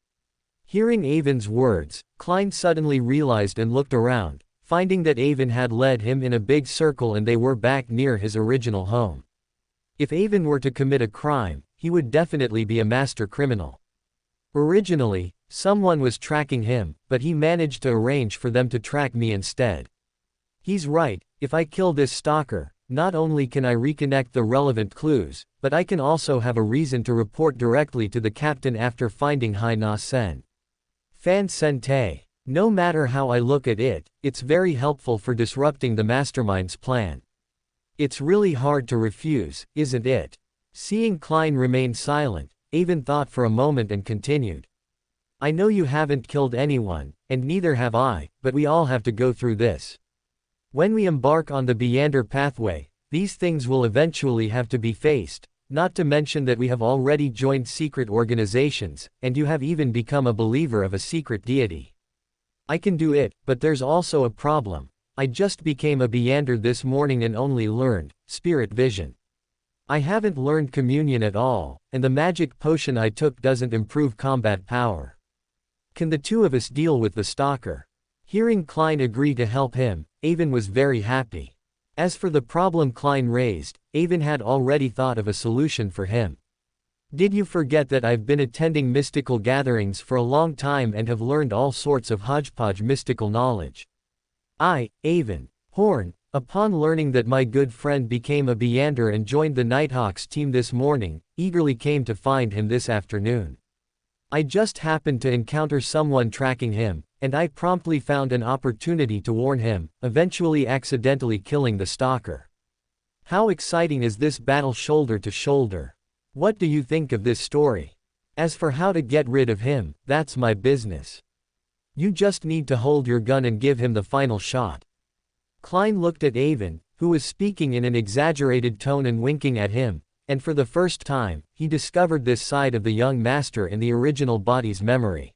Hearing Avon's words, Klein suddenly realized and looked around, finding that Avon had led him in a big circle and they were back near his original home. If Avon were to commit a crime, he would definitely be a master criminal. Originally, someone was tracking him, but he managed to arrange for them to track me instead. He's right, if I kill this stalker, not only can I reconnect the relevant clues, but I can also have a reason to report directly to the captain after finding Haina Sen. Fan Sen Te. No matter how I look at it, it's very helpful for disrupting the mastermind's plan. It's really hard to refuse, isn't it? Seeing Klein remain silent, Avon thought for a moment and continued. I know you haven't killed anyone, and neither have I, but we all have to go through this. When we embark on the Beander pathway, these things will eventually have to be faced, not to mention that we have already joined secret organizations, and you have even become a believer of a secret deity. I can do it, but there's also a problem. I just became a Beander this morning and only learned spirit vision. I haven't learned communion at all, and the magic potion I took doesn't improve combat power. Can the two of us deal with the stalker? Hearing Klein agree to help him, Avon was very happy. As for the problem Klein raised, Avon had already thought of a solution for him. Did you forget that I've been attending mystical gatherings for a long time and have learned all sorts of hodgepodge mystical knowledge? I, Avon Horn, upon learning that my good friend became a Beander and joined the Nighthawks team this morning, eagerly came to find him this afternoon. I just happened to encounter someone tracking him, and I promptly found an opportunity to warn him, eventually accidentally killing the stalker. How exciting is this battle shoulder to shoulder? What do you think of this story? As for how to get rid of him, that's my business. You just need to hold your gun and give him the final shot. Klein looked at Avon, who was speaking in an exaggerated tone and winking at him, and for the first time, he discovered this side of the young master in the original body's memory.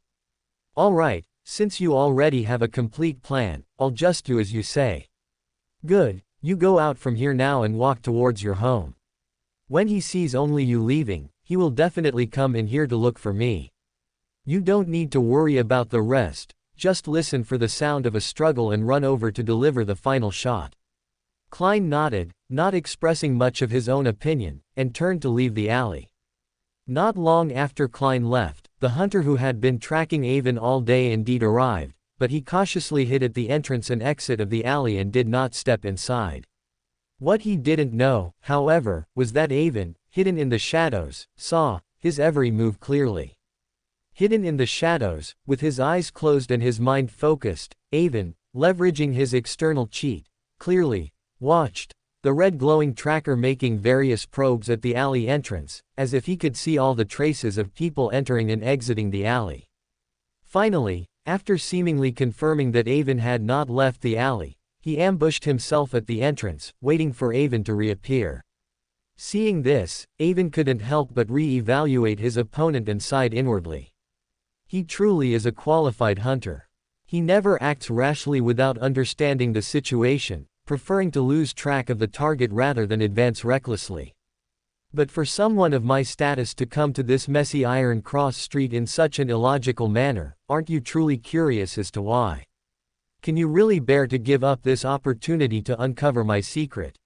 All right, since you already have a complete plan, I'll just do as you say. Good, you go out from here now and walk towards your home. When he sees only you leaving, he will definitely come in here to look for me. You don't need to worry about the rest, just listen for the sound of a struggle and run over to deliver the final shot." Klein nodded, not expressing much of his own opinion, and turned to leave the alley. Not long after Klein left, the hunter who had been tracking Avon all day indeed arrived, but he cautiously hid at the entrance and exit of the alley and did not step inside. What he didn't know, however, was that Avon, hidden in the shadows, saw his every move clearly. Hidden in the shadows, with his eyes closed and his mind focused, Avon, leveraging his external cheat, clearly watched the red glowing tracker making various probes at the alley entrance, as if he could see all the traces of people entering and exiting the alley. Finally, after seemingly confirming that Avon had not left the alley, he ambushed himself at the entrance, waiting for Avon to reappear. Seeing this, Avon couldn't help but re-evaluate his opponent and sighed inwardly. He truly is a qualified hunter. He never acts rashly without understanding the situation, preferring to lose track of the target rather than advance recklessly. But for someone of my status to come to this messy Iron Cross Street in such an illogical manner, aren't you truly curious as to why? Can you really bear to give up this opportunity to uncover my secret?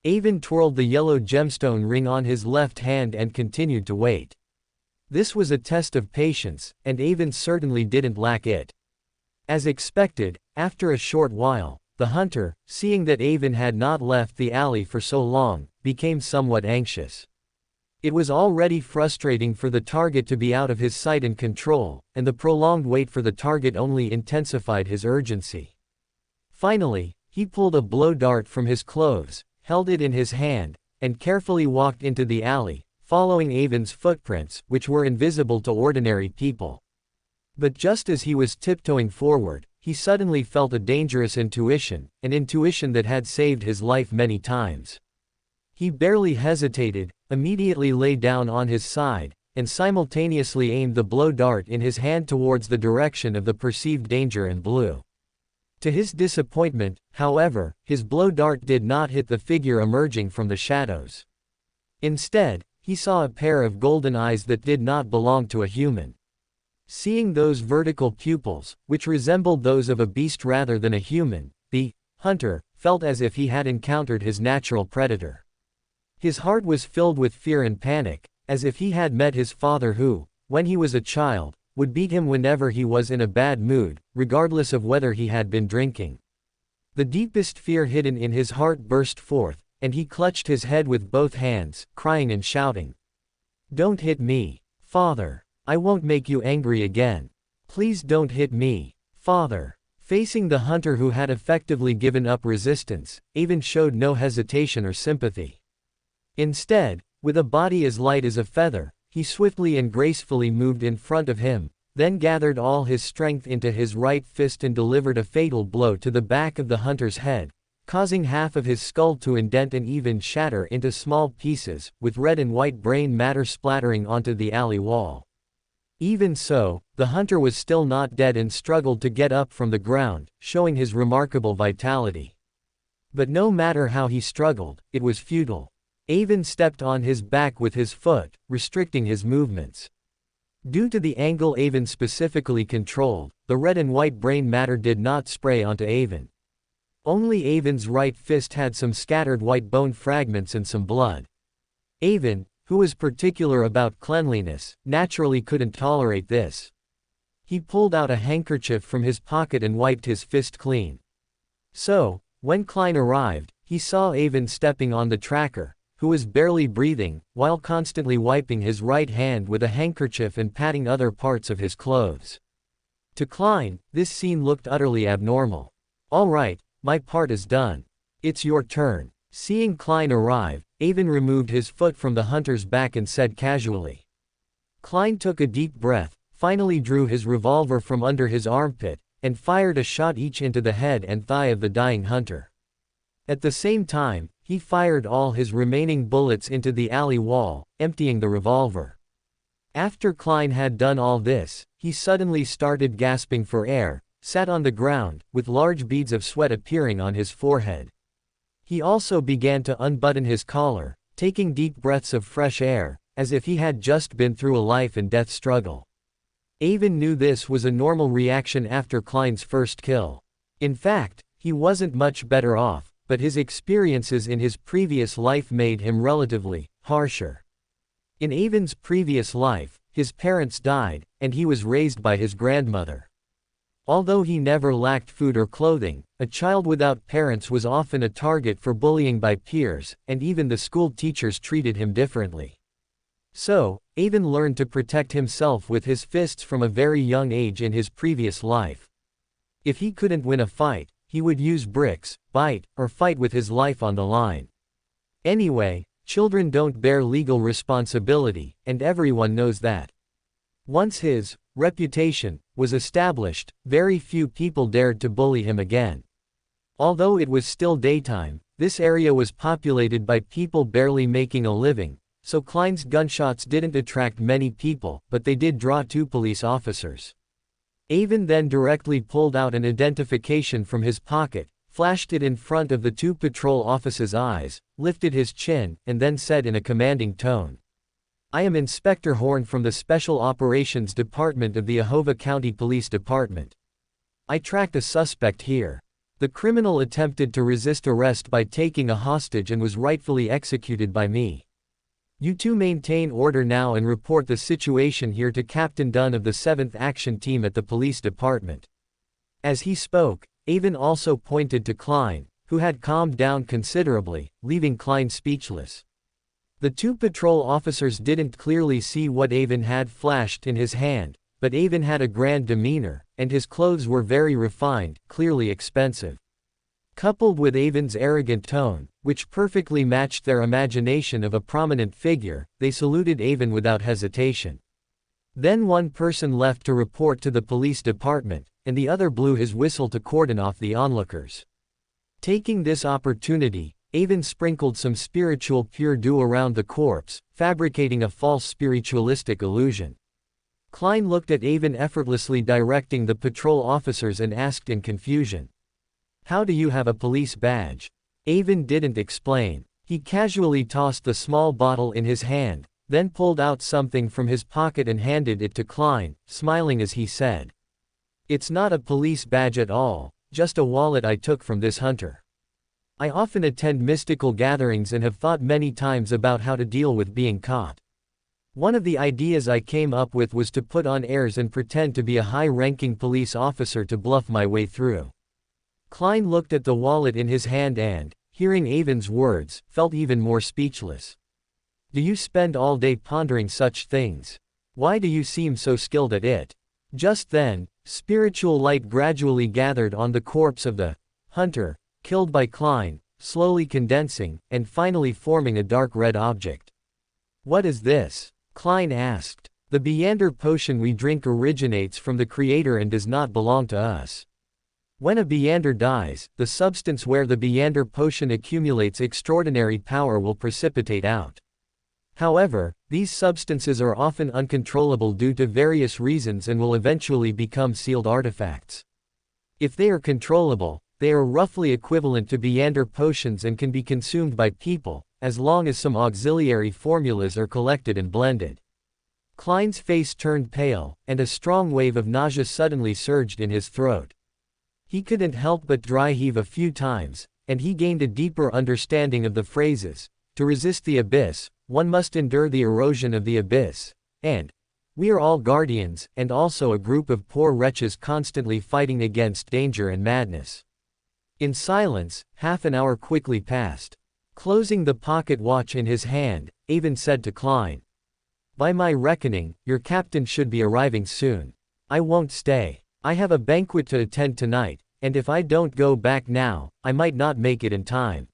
Avon twirled the yellow gemstone ring on his left hand and continued to wait. This was a test of patience, and Avon certainly didn't lack it. As expected, after a short while, the hunter, seeing that Avon had not left the alley for so long, became somewhat anxious. It was already frustrating for the target to be out of his sight and control, and the prolonged wait for the target only intensified his urgency. Finally, he pulled a blow dart from his clothes, held it in his hand, and carefully walked into the alley, following Avon's footprints, which were invisible to ordinary people. But just as he was tiptoeing forward, he suddenly felt a dangerous intuition, an intuition that had saved his life many times. He barely hesitated, immediately lay down on his side, and simultaneously aimed the blow dart in his hand towards the direction of the perceived danger and blew. To his disappointment, however, his blow dart did not hit the figure emerging from the shadows. Instead, he saw a pair of golden eyes that did not belong to a human. Seeing those vertical pupils, which resembled those of a beast rather than a human, the hunter felt as if he had encountered his natural predator. His heart was filled with fear and panic, as if he had met his father who, when he was a child, would beat him whenever he was in a bad mood, regardless of whether he had been drinking. The deepest fear hidden in his heart burst forth, and he clutched his head with both hands, crying and shouting, "Don't hit me, Father! I won't make you angry again. Please don't hit me, Father!" Facing the hunter who had effectively given up resistance, Avon showed no hesitation or sympathy. Instead, with a body as light as a feather, he swiftly and gracefully moved in front of him, then gathered all his strength into his right fist and delivered a fatal blow to the back of the hunter's head, causing half of his skull to indent and even shatter into small pieces, with red and white brain matter splattering onto the alley wall. Even so, the hunter was still not dead and struggled to get up from the ground, showing his remarkable vitality. But no matter how he struggled, it was futile. Avon stepped on his back with his foot, restricting his movements. Due to the angle Avon specifically controlled, the red and white brain matter did not spray onto Avon. Only Avon's right fist had some scattered white bone fragments and some blood. Avon, who was particular about cleanliness, naturally couldn't tolerate this. He pulled out a handkerchief from his pocket and wiped his fist clean. So, when Klein arrived, he saw Avon stepping on the tracker, who was barely breathing, while constantly wiping his right hand with a handkerchief and patting other parts of his clothes. To Klein, this scene looked utterly abnormal. "All right, my part is done. It's your turn." Seeing Klein arrive, Avon removed his foot from the hunter's back and said casually. Klein took a deep breath, finally drew his revolver from under his armpit, and fired a shot each into the head and thigh of the dying hunter. At the same time, he fired all his remaining bullets into the alley wall, emptying the revolver. After Klein had done all this, he suddenly started gasping for air, sat on the ground, with large beads of sweat appearing on his forehead. He also began to unbutton his collar, taking deep breaths of fresh air, as if he had just been through a life and death struggle. Avon knew this was a normal reaction after Klein's first kill. In fact, he wasn't much better off, but his experiences in his previous life made him relatively harsher. In Avon's previous life, his parents died, and he was raised by his grandmother. Although he never lacked food or clothing, a child without parents was often a target for bullying by peers, and even the school teachers treated him differently. So, Avon learned to protect himself with his fists from a very young age in his previous life. If he couldn't win a fight, he would use bricks, bite, or fight with his life on the line. Anyway, children don't bear legal responsibility, and everyone knows that. Once his reputation was established, very few people dared to bully him again. Although it was still daytime, this area was populated by people barely making a living, so Klein's gunshots didn't attract many people, but they did draw 2 police officers. Avon then directly pulled out an identification from his pocket, flashed it in front of the 2 patrol officers' eyes, lifted his chin, and then said in a commanding tone, "I am Inspector Horn from the Special Operations Department of the Ahova County Police Department. I tracked a suspect here. The criminal attempted to resist arrest by taking a hostage and was rightfully executed by me. You 2 maintain order now and report the situation here to Captain Dunn of the 7th Action Team at the police department." As he spoke, Avon also pointed to Klein, who had calmed down considerably, leaving Klein speechless. The 2 patrol officers didn't clearly see what Avon had flashed in his hand, but Avon had a grand demeanor, and his clothes were very refined, clearly expensive. Coupled with Avon's arrogant tone, which perfectly matched their imagination of a prominent figure, they saluted Avon without hesitation. Then one person left to report to the police department, and the other blew his whistle to cordon off the onlookers. Taking this opportunity, Avon sprinkled some spiritual pure dew around the corpse, fabricating a false spiritualistic illusion. Klein looked at Avon effortlessly directing the patrol officers and asked in confusion, "How do you have a police badge?" Avon didn't explain. He casually tossed the small bottle in his hand, then pulled out something from his pocket and handed it to Klein, smiling as he said, "It's not a police badge at all, just a wallet I took from this hunter. I often attend mystical gatherings and have thought many times about how to deal with being caught. One of the ideas I came up with was to put on airs and pretend to be a high-ranking police officer to bluff my way through." Klein looked at the wallet in his hand and, hearing Avon's words, felt even more speechless. "Do you spend all day pondering such things? Why do you seem so skilled at it?" Just then, spiritual light gradually gathered on the corpse of the hunter, killed by Klein, slowly condensing, and finally forming a dark red object. "What is this?" Klein asked. "The Beander potion we drink originates from the Creator and does not belong to us. When a Beander dies, the substance where the Beander potion accumulates extraordinary power will precipitate out. However, these substances are often uncontrollable due to various reasons and will eventually become sealed artifacts. If they are controllable, they are roughly equivalent to Beander potions and can be consumed by people, as long as some auxiliary formulas are collected and blended." Klein's face turned pale, and a strong wave of nausea suddenly surged in his throat. He couldn't help but dry heave a few times, and he gained a deeper understanding of the phrases, "To resist the abyss, one must endure the erosion of the abyss," and "We are all guardians, and also a group of poor wretches constantly fighting against danger and madness." In silence, half an hour quickly passed. Closing the pocket watch in his hand, Avon said to Klein, "By my reckoning, your captain should be arriving soon. I won't stay. I have a banquet to attend tonight, and if I don't go back now, I might not make it in time.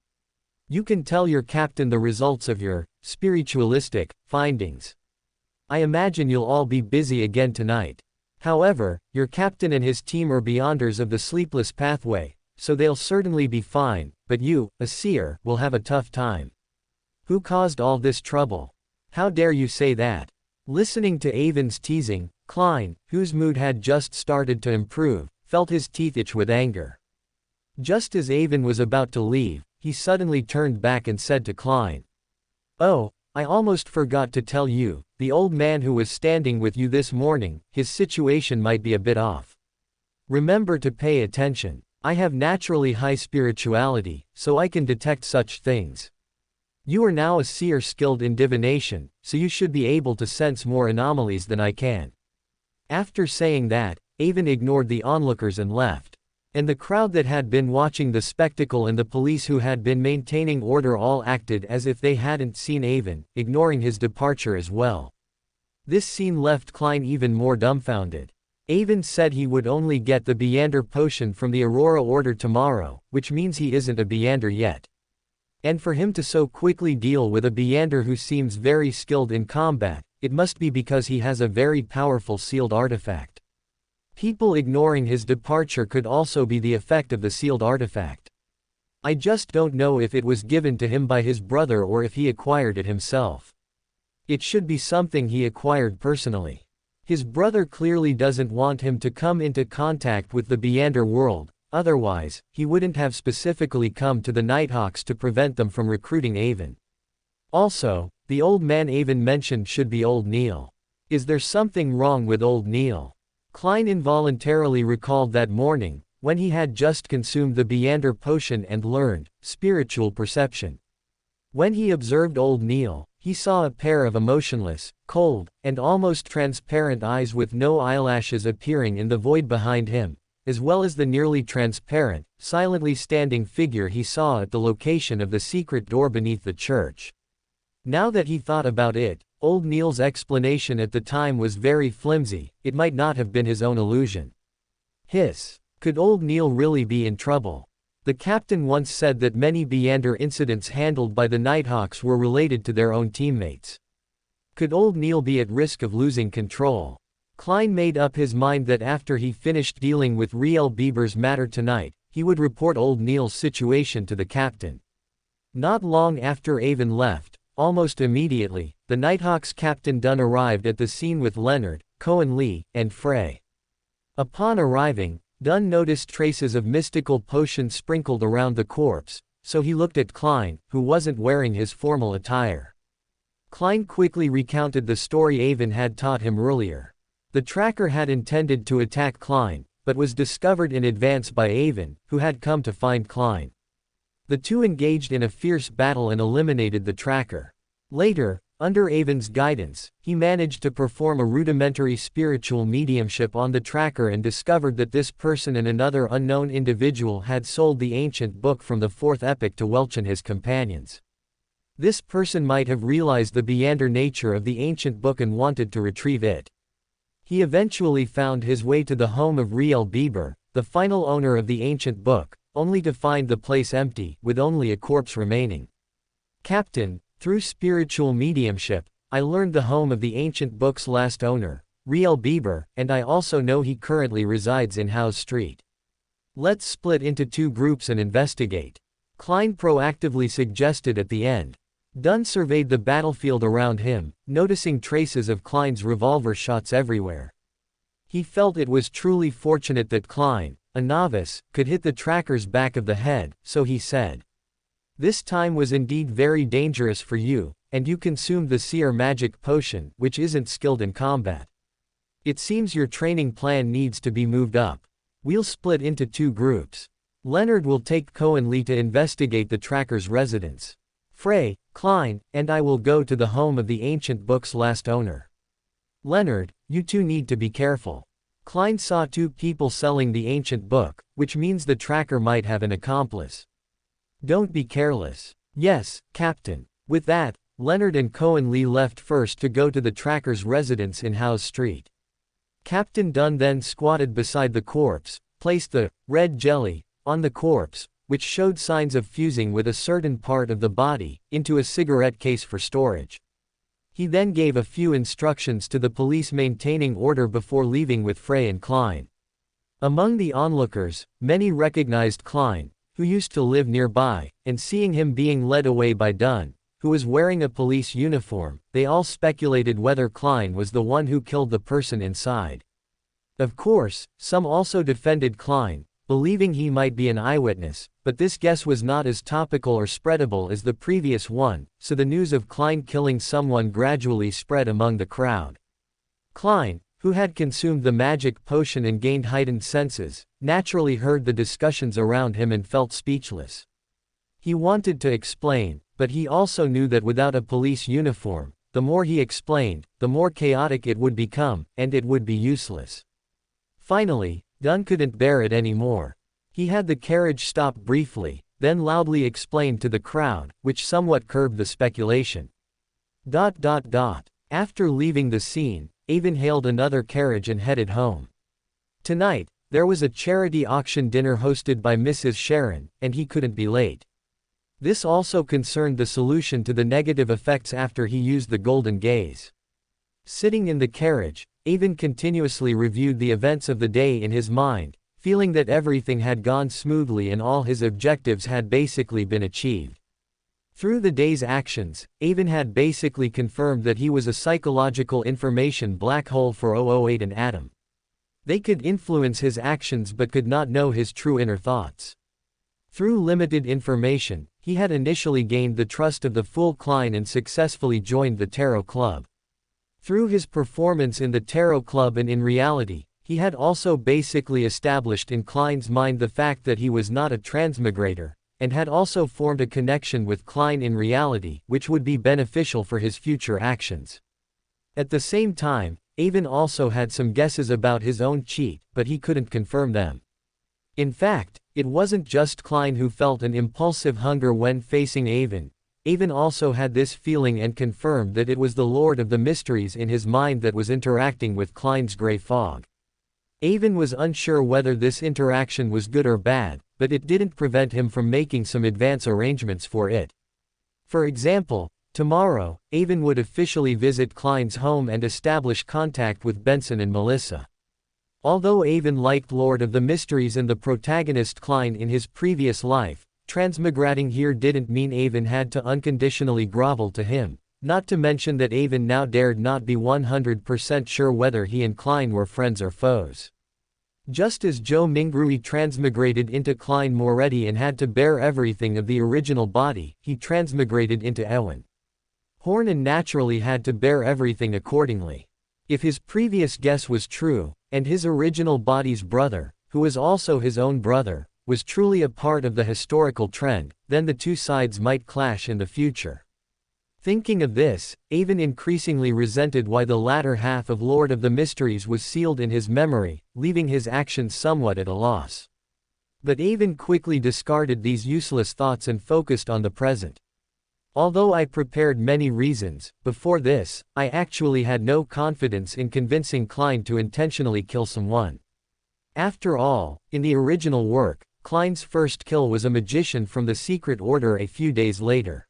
You can tell your captain the results of your spiritualistic findings. I imagine you'll all be busy again tonight. However, your captain and his team are beyonders of the sleepless pathway, so they'll certainly be fine, but you, a seer, will have a tough time. Who caused all this trouble? How dare you say that?" Listening to Avon's teasing, Klein, whose mood had just started to improve, felt his teeth itch with anger. Just as Avon was about to leave, he suddenly turned back and said to Klein, "Oh, I almost forgot to tell you, the old man who was standing with you this morning, his situation might be a bit off. Remember to pay attention. I have naturally high spirituality, so I can detect such things. You are now a seer skilled in divination, so you should be able to sense more anomalies than I can." After saying that, Avon ignored the onlookers and left. And the crowd that had been watching the spectacle and the police who had been maintaining order all acted as if they hadn't seen Avon, ignoring his departure as well. This scene left Klein even more dumbfounded. Avon said he would only get the Beander potion from the Aurora Order tomorrow, which means he isn't a Beander yet. And for him to so quickly deal with a Beander who seems very skilled in combat, it must be because he has a very powerful sealed artifact. People ignoring his departure could also be the effect of the sealed artifact. I just don't know if it was given to him by his brother or if he acquired it himself. It should be something he acquired personally. His brother clearly doesn't want him to come into contact with the Beander world, otherwise, he wouldn't have specifically come to the Nighthawks to prevent them from recruiting Avon. Also, the old man Avon mentioned should be Old Neil. Is there something wrong with Old Neil? Klein involuntarily recalled that morning, when he had just consumed the Beander potion and learned spiritual perception. When he observed Old Neil, he saw a pair of emotionless, cold, and almost transparent eyes with no eyelashes appearing in the void behind him, as well as the nearly transparent, silently standing figure he saw at the location of the secret door beneath the church. Now that he thought about it, Old Neil's explanation at the time was very flimsy. It might not have been his own illusion. Hiss. Could Old Neil really be in trouble? The captain once said that many Beander incidents handled by the Nighthawks were related to their own teammates. Could Old Neil be at risk of losing control? Klein made up his mind that after he finished dealing with Riel Bieber's matter tonight, he would report Old Neil's situation to the captain. Not long after Avon left, almost immediately, the Nighthawks Captain Dunn arrived at the scene with Leonard, Cohen Lee, and Frey. Upon arriving, Dunn noticed traces of mystical potion sprinkled around the corpse, so he looked at Klein, who wasn't wearing his formal attire. Klein quickly recounted the story Avon had taught him earlier. The tracker had intended to attack Klein, but was discovered in advance by Avon, who had come to find Klein. The two engaged in a fierce battle and eliminated the tracker. Later, under Avon's guidance, he managed to perform a rudimentary spiritual mediumship on the tracker and discovered that this person and another unknown individual had sold the ancient book from the fourth epoch to Welch and his companions. This person might have realized the Beander nature of the ancient book and wanted to retrieve it. He eventually found his way to the home of Riel Bieber, the final owner of the ancient book, only to find the place empty, with only a corpse remaining. Captain, through spiritual mediumship, I learned the home of the ancient book's last owner, Riel Bieber, and I also know he currently resides in House Street. Let's split into two groups and investigate. Klein proactively suggested at the end. Dunn surveyed the battlefield around him, noticing traces of Klein's revolver shots everywhere. He felt it was truly fortunate that Klein, a novice, could hit the tracker's back of the head, so he said. This time was indeed very dangerous for you, and you consumed the seer magic potion, which isn't skilled in combat. It seems your training plan needs to be moved up. We'll split into two groups. Leonard will take Cohen Lee to investigate the tracker's residence. Frey, Klein, and I will go to the home of the ancient book's last owner. Leonard, you two need to be careful. Klein saw two people selling the ancient book, which means the tracker might have an accomplice. Don't be careless. Yes, Captain. With that, Leonard and Cohen Lee left first to go to the tracker's residence in House Street. Captain Dunn then squatted beside the corpse, placed the red jelly on the corpse, which showed signs of fusing with a certain part of the body, into a cigarette case for storage. He then gave a few instructions to the police maintaining order before leaving with Frey and Klein. Among the onlookers, many recognized Klein, who used to live nearby, and seeing him being led away by Dunn, who was wearing a police uniform, they all speculated whether Klein was the one who killed the person inside. Of course, some also defended Klein, believing he might be an eyewitness, but this guess was not as topical or spreadable as the previous one, so the news of Klein killing someone gradually spread among the crowd. Klein, who had consumed the magic potion and gained heightened senses, naturally heard the discussions around him and felt speechless. He wanted to explain, but he also knew that without a police uniform, the more he explained, the more chaotic it would become, and it would be useless. Finally, Dunn couldn't bear it anymore. He had the carriage stop briefly, then loudly explained to the crowd, which somewhat curbed the speculation. After leaving the scene, Avon hailed another carriage and headed home. Tonight, there was a charity auction dinner hosted by Mrs. Sharon, and he couldn't be late. This also concerned the solution to the negative effects after he used the golden gaze. Sitting in the carriage, Avon continuously reviewed the events of the day in his mind, feeling that everything had gone smoothly and all his objectives had basically been achieved. Through the day's actions, Avon had basically confirmed that he was a psychological information black hole for 008 and Adam. They could influence his actions but could not know his true inner thoughts. Through limited information, he had initially gained the trust of the fool Klein and successfully joined the Tarot Club. Through his performance in the Tarot Club and in reality, he had also basically established in Klein's mind the fact that he was not a transmigrator, and had also formed a connection with Klein in reality, which would be beneficial for his future actions. At the same time, Avon also had some guesses about his own cheat, but he couldn't confirm them. In fact, it wasn't just Klein who felt an impulsive hunger when facing Avon. Avon also had this feeling and confirmed that it was the Lord of the Mysteries in his mind that was interacting with Klein's gray fog. Avon was unsure whether this interaction was good or bad, but it didn't prevent him from making some advance arrangements for it. For example, tomorrow, Avon would officially visit Klein's home and establish contact with Benson and Melissa. Although Avon liked Lord of the Mysteries and the protagonist Klein in his previous life, transmigrating here didn't mean Avon had to unconditionally grovel to him, not to mention that Avon now dared not be 100% sure whether he and Klein were friends or foes. Just as Joe Mingrui transmigrated into Klein Moretti and had to bear everything of the original body, he transmigrated into Ewan Horn and naturally had to bear everything accordingly. If his previous guess was true, and his original body's brother, who was also his own brother, was truly a part of the historical trend, then the two sides might clash in the future. Thinking of this, Avon increasingly resented why the latter half of Lord of the Mysteries was sealed in his memory, leaving his actions somewhat at a loss. But Avon quickly discarded these useless thoughts and focused on the present. Although I prepared many reasons, before this, I actually had no confidence in convincing Klein to intentionally kill someone. After all, in the original work, Klein's first kill was a magician from the Secret Order a few days later.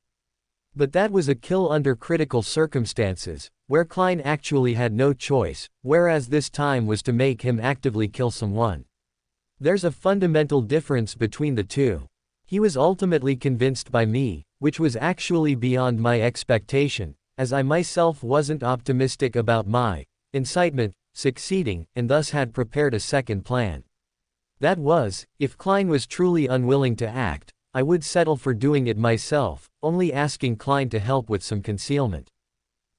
But that was a kill under critical circumstances, where Klein actually had no choice, whereas this time was to make him actively kill someone. There's a fundamental difference between the two. He was ultimately convinced by me, which was actually beyond my expectation, as I myself wasn't optimistic about my incitement succeeding, and thus had prepared a second plan. That was, if Klein was truly unwilling to act, I would settle for doing it myself, only asking Klein to help with some concealment.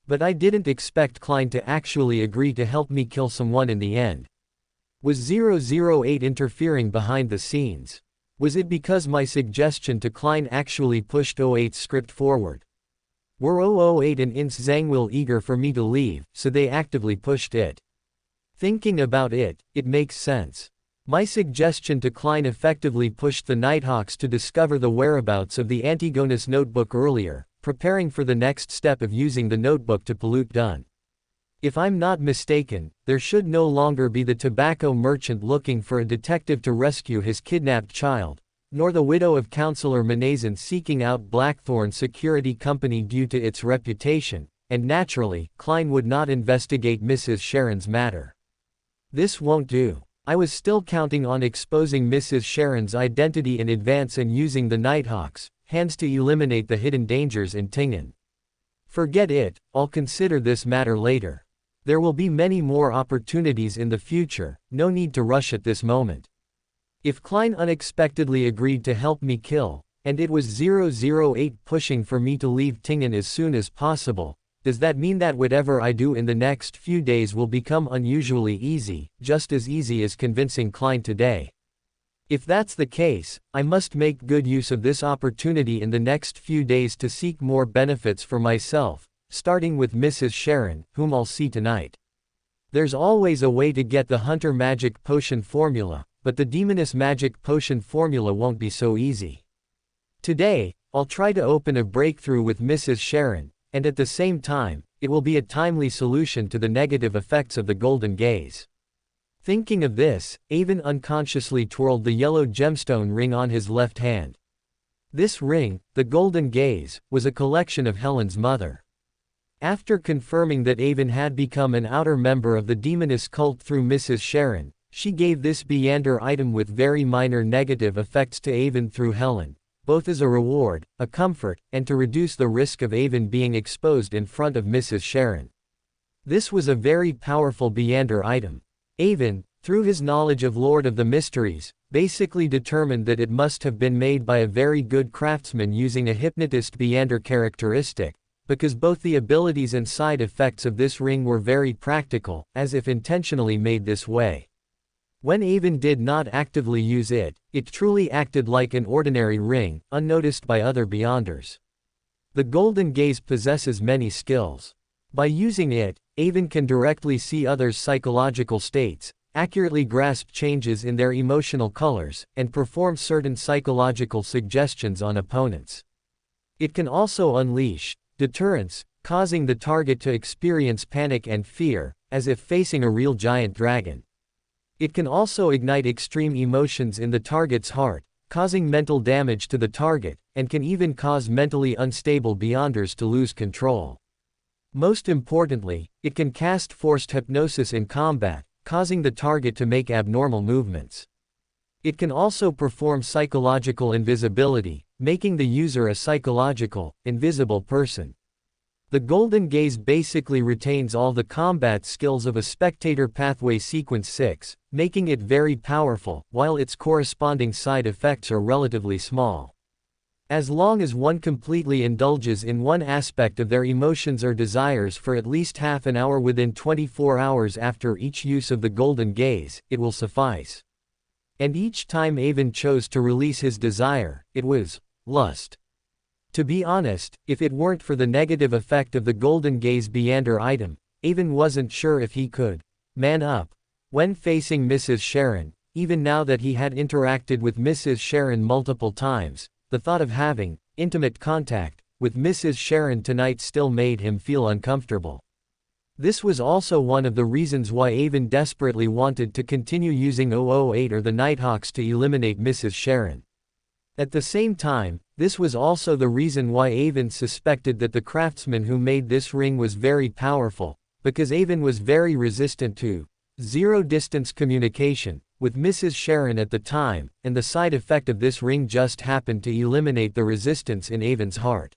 But I didn't expect Klein to actually agree to help me kill someone in the end. Was 008 interfering behind the scenes? Was it because my suggestion to Klein actually pushed 08's script forward? Were 008 and Ince Zangwill eager for me to leave, so they actively pushed it? Thinking about it, it makes sense. My suggestion to Klein effectively pushed the Nighthawks to discover the whereabouts of the Antigonus notebook earlier, preparing for the next step of using the notebook to pollute Dunn. If I'm not mistaken, there should no longer be the tobacco merchant looking for a detective to rescue his kidnapped child, nor the widow of Counselor Manazan seeking out Blackthorn Security Company due to its reputation, and naturally, Klein would not investigate Mrs. Sharon's matter. This won't do. I was still counting on exposing Mrs. Sharon's identity in advance and using the Nighthawks' hands to eliminate the hidden dangers in Tingen. Forget it, I'll consider this matter later. There will be many more opportunities in the future, no need to rush at this moment. If Klein unexpectedly agreed to help me kill, and it was 008 pushing for me to leave Tingen as soon as possible, does that mean that whatever I do in the next few days will become unusually easy, just as easy as convincing Klein today? If that's the case, I must make good use of this opportunity in the next few days to seek more benefits for myself, starting with Mrs. Sharon, whom I'll see tonight. There's always a way to get the Hunter magic potion formula, but the Demoness magic potion formula won't be so easy. Today, I'll try to open a breakthrough with Mrs. Sharon, and at the same time, it will be a timely solution to the negative effects of the golden gaze. Thinking of this, Avon unconsciously twirled the yellow gemstone ring on his left hand. This ring, the golden gaze, was a collection of Helen's mother. After confirming that Avon had become an outer member of the Demoness cult through Mrs. Sharon, she gave this Beander item with very minor negative effects to Avon through Helen, both as a reward, a comfort, and to reduce the risk of Avon being exposed in front of Mrs. Sharon. This was a very powerful Beander item. Avon, through his knowledge of Lord of the Mysteries, basically determined that it must have been made by a very good craftsman using a hypnotist Beander characteristic, because both the abilities and side effects of this ring were very practical, as if intentionally made this way. When Avon did not actively use it, it truly acted like an ordinary ring, unnoticed by other Beyonders. The Golden Gaze possesses many skills. By using it, Avon can directly see others' psychological states, accurately grasp changes in their emotional colors, and perform certain psychological suggestions on opponents. It can also unleash deterrence, causing the target to experience panic and fear, as if facing a real giant dragon. It can also ignite extreme emotions in the target's heart, causing mental damage to the target, and can even cause mentally unstable Beyonders to lose control. Most importantly, it can cast forced hypnosis in combat, causing the target to make abnormal movements. It can also perform psychological invisibility, making the user a psychological, invisible person. The Golden Gaze basically retains all the combat skills of a Spectator Pathway Sequence 6, making it very powerful, while its corresponding side effects are relatively small. As long as one completely indulges in one aspect of their emotions or desires for at least half an hour within 24 hours after each use of the Golden Gaze, it will suffice. And each time Avon chose to release his desire, it was lust. To be honest, if it weren't for the negative effect of the Golden Gaze Beander item, Avon wasn't sure if he could man up when facing Mrs. Sharon. Even now that he had interacted with Mrs. Sharon multiple times, the thought of having intimate contact with Mrs. Sharon tonight still made him feel uncomfortable. This was also one of the reasons why Avon desperately wanted to continue using 008 or the Nighthawks to eliminate Mrs. Sharon. At the same time, this was also the reason why Avon suspected that the craftsman who made this ring was very powerful, because Avon was very resistant to zero-distance communication with Mrs. Sharon at the time, and the side effect of this ring just happened to eliminate the resistance in Avon's heart.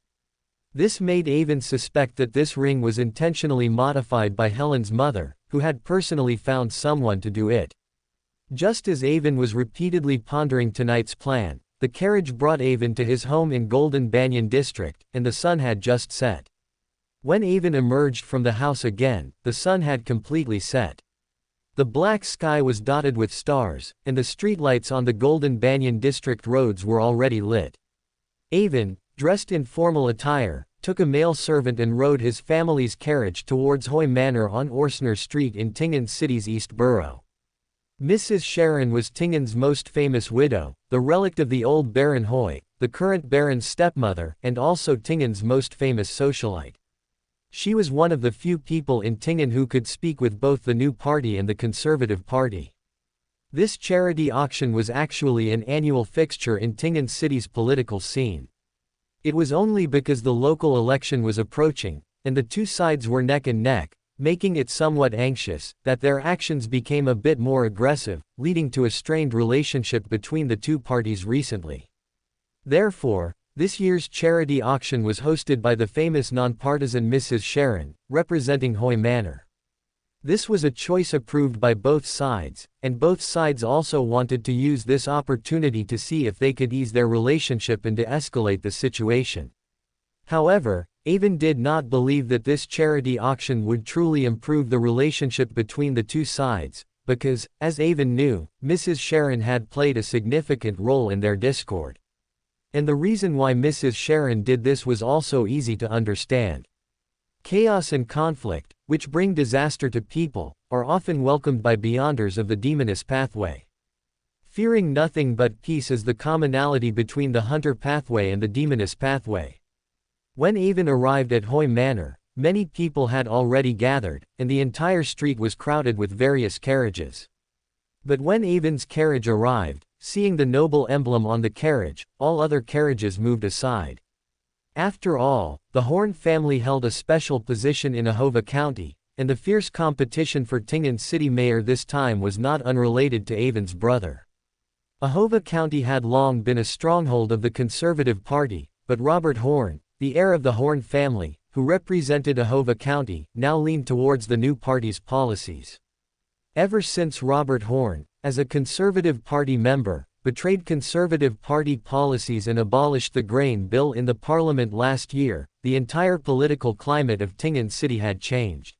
This made Avon suspect that this ring was intentionally modified by Helen's mother, who had personally found someone to do it. Just as Avon was repeatedly pondering tonight's plan, the carriage brought Avon to his home in Golden Banyan District, and the sun had just set. When Avon emerged from the house again, the sun had completely set. The black sky was dotted with stars, and the streetlights on the Golden Banyan District roads were already lit. Avon, dressed in formal attire, took a male servant and rode his family's carriage towards Hoy Manor on Orsner Street in Tingen City's East Borough. Mrs. Sharon was Tingen's most famous widow, the relict of the old Baron Hoy, the current Baron's stepmother, and also Tingen's most famous socialite. She was one of the few people in Tingen who could speak with both the New Party and the Conservative Party. This charity auction was actually an annual fixture in Tingen City's political scene. It was only because the local election was approaching, and the two sides were neck and neck, making it somewhat anxious, that their actions became a bit more aggressive, leading to a strained relationship between the two parties recently. Therefore, this year's charity auction was hosted by the famous nonpartisan Mrs. Sharon, representing Hoy Manor. This was a choice approved by both sides, and both sides also wanted to use this opportunity to see if they could ease their relationship and de-escalate the situation. However, Avon did not believe that this charity auction would truly improve the relationship between the two sides, because, as Avon knew, Mrs. Sharon had played a significant role in their discord. And the reason why Mrs. Sharon did this was also easy to understand. Chaos and conflict, which bring disaster to people, are often welcomed by beyonders of the demoness pathway. Fearing nothing but peace is the commonality between the hunter pathway and the demoness pathway. When Avon arrived at Hoy Manor, many people had already gathered, and the entire street was crowded with various carriages. But when Avon's carriage arrived, seeing the noble emblem on the carriage, all other carriages moved aside. After all, the Horn family held a special position in Ahova County, and the fierce competition for Tinghan City mayor this time was not unrelated to Avon's brother. Ahova County had long been a stronghold of the Conservative Party, but Robert Horn, the heir of the Horn family, who represented Ahova County, now leaned towards the new party's policies. Ever since Robert Horn, as a Conservative Party member, betrayed Conservative Party policies and abolished the grain bill in the parliament last year, the entire political climate of Tinghan City had changed.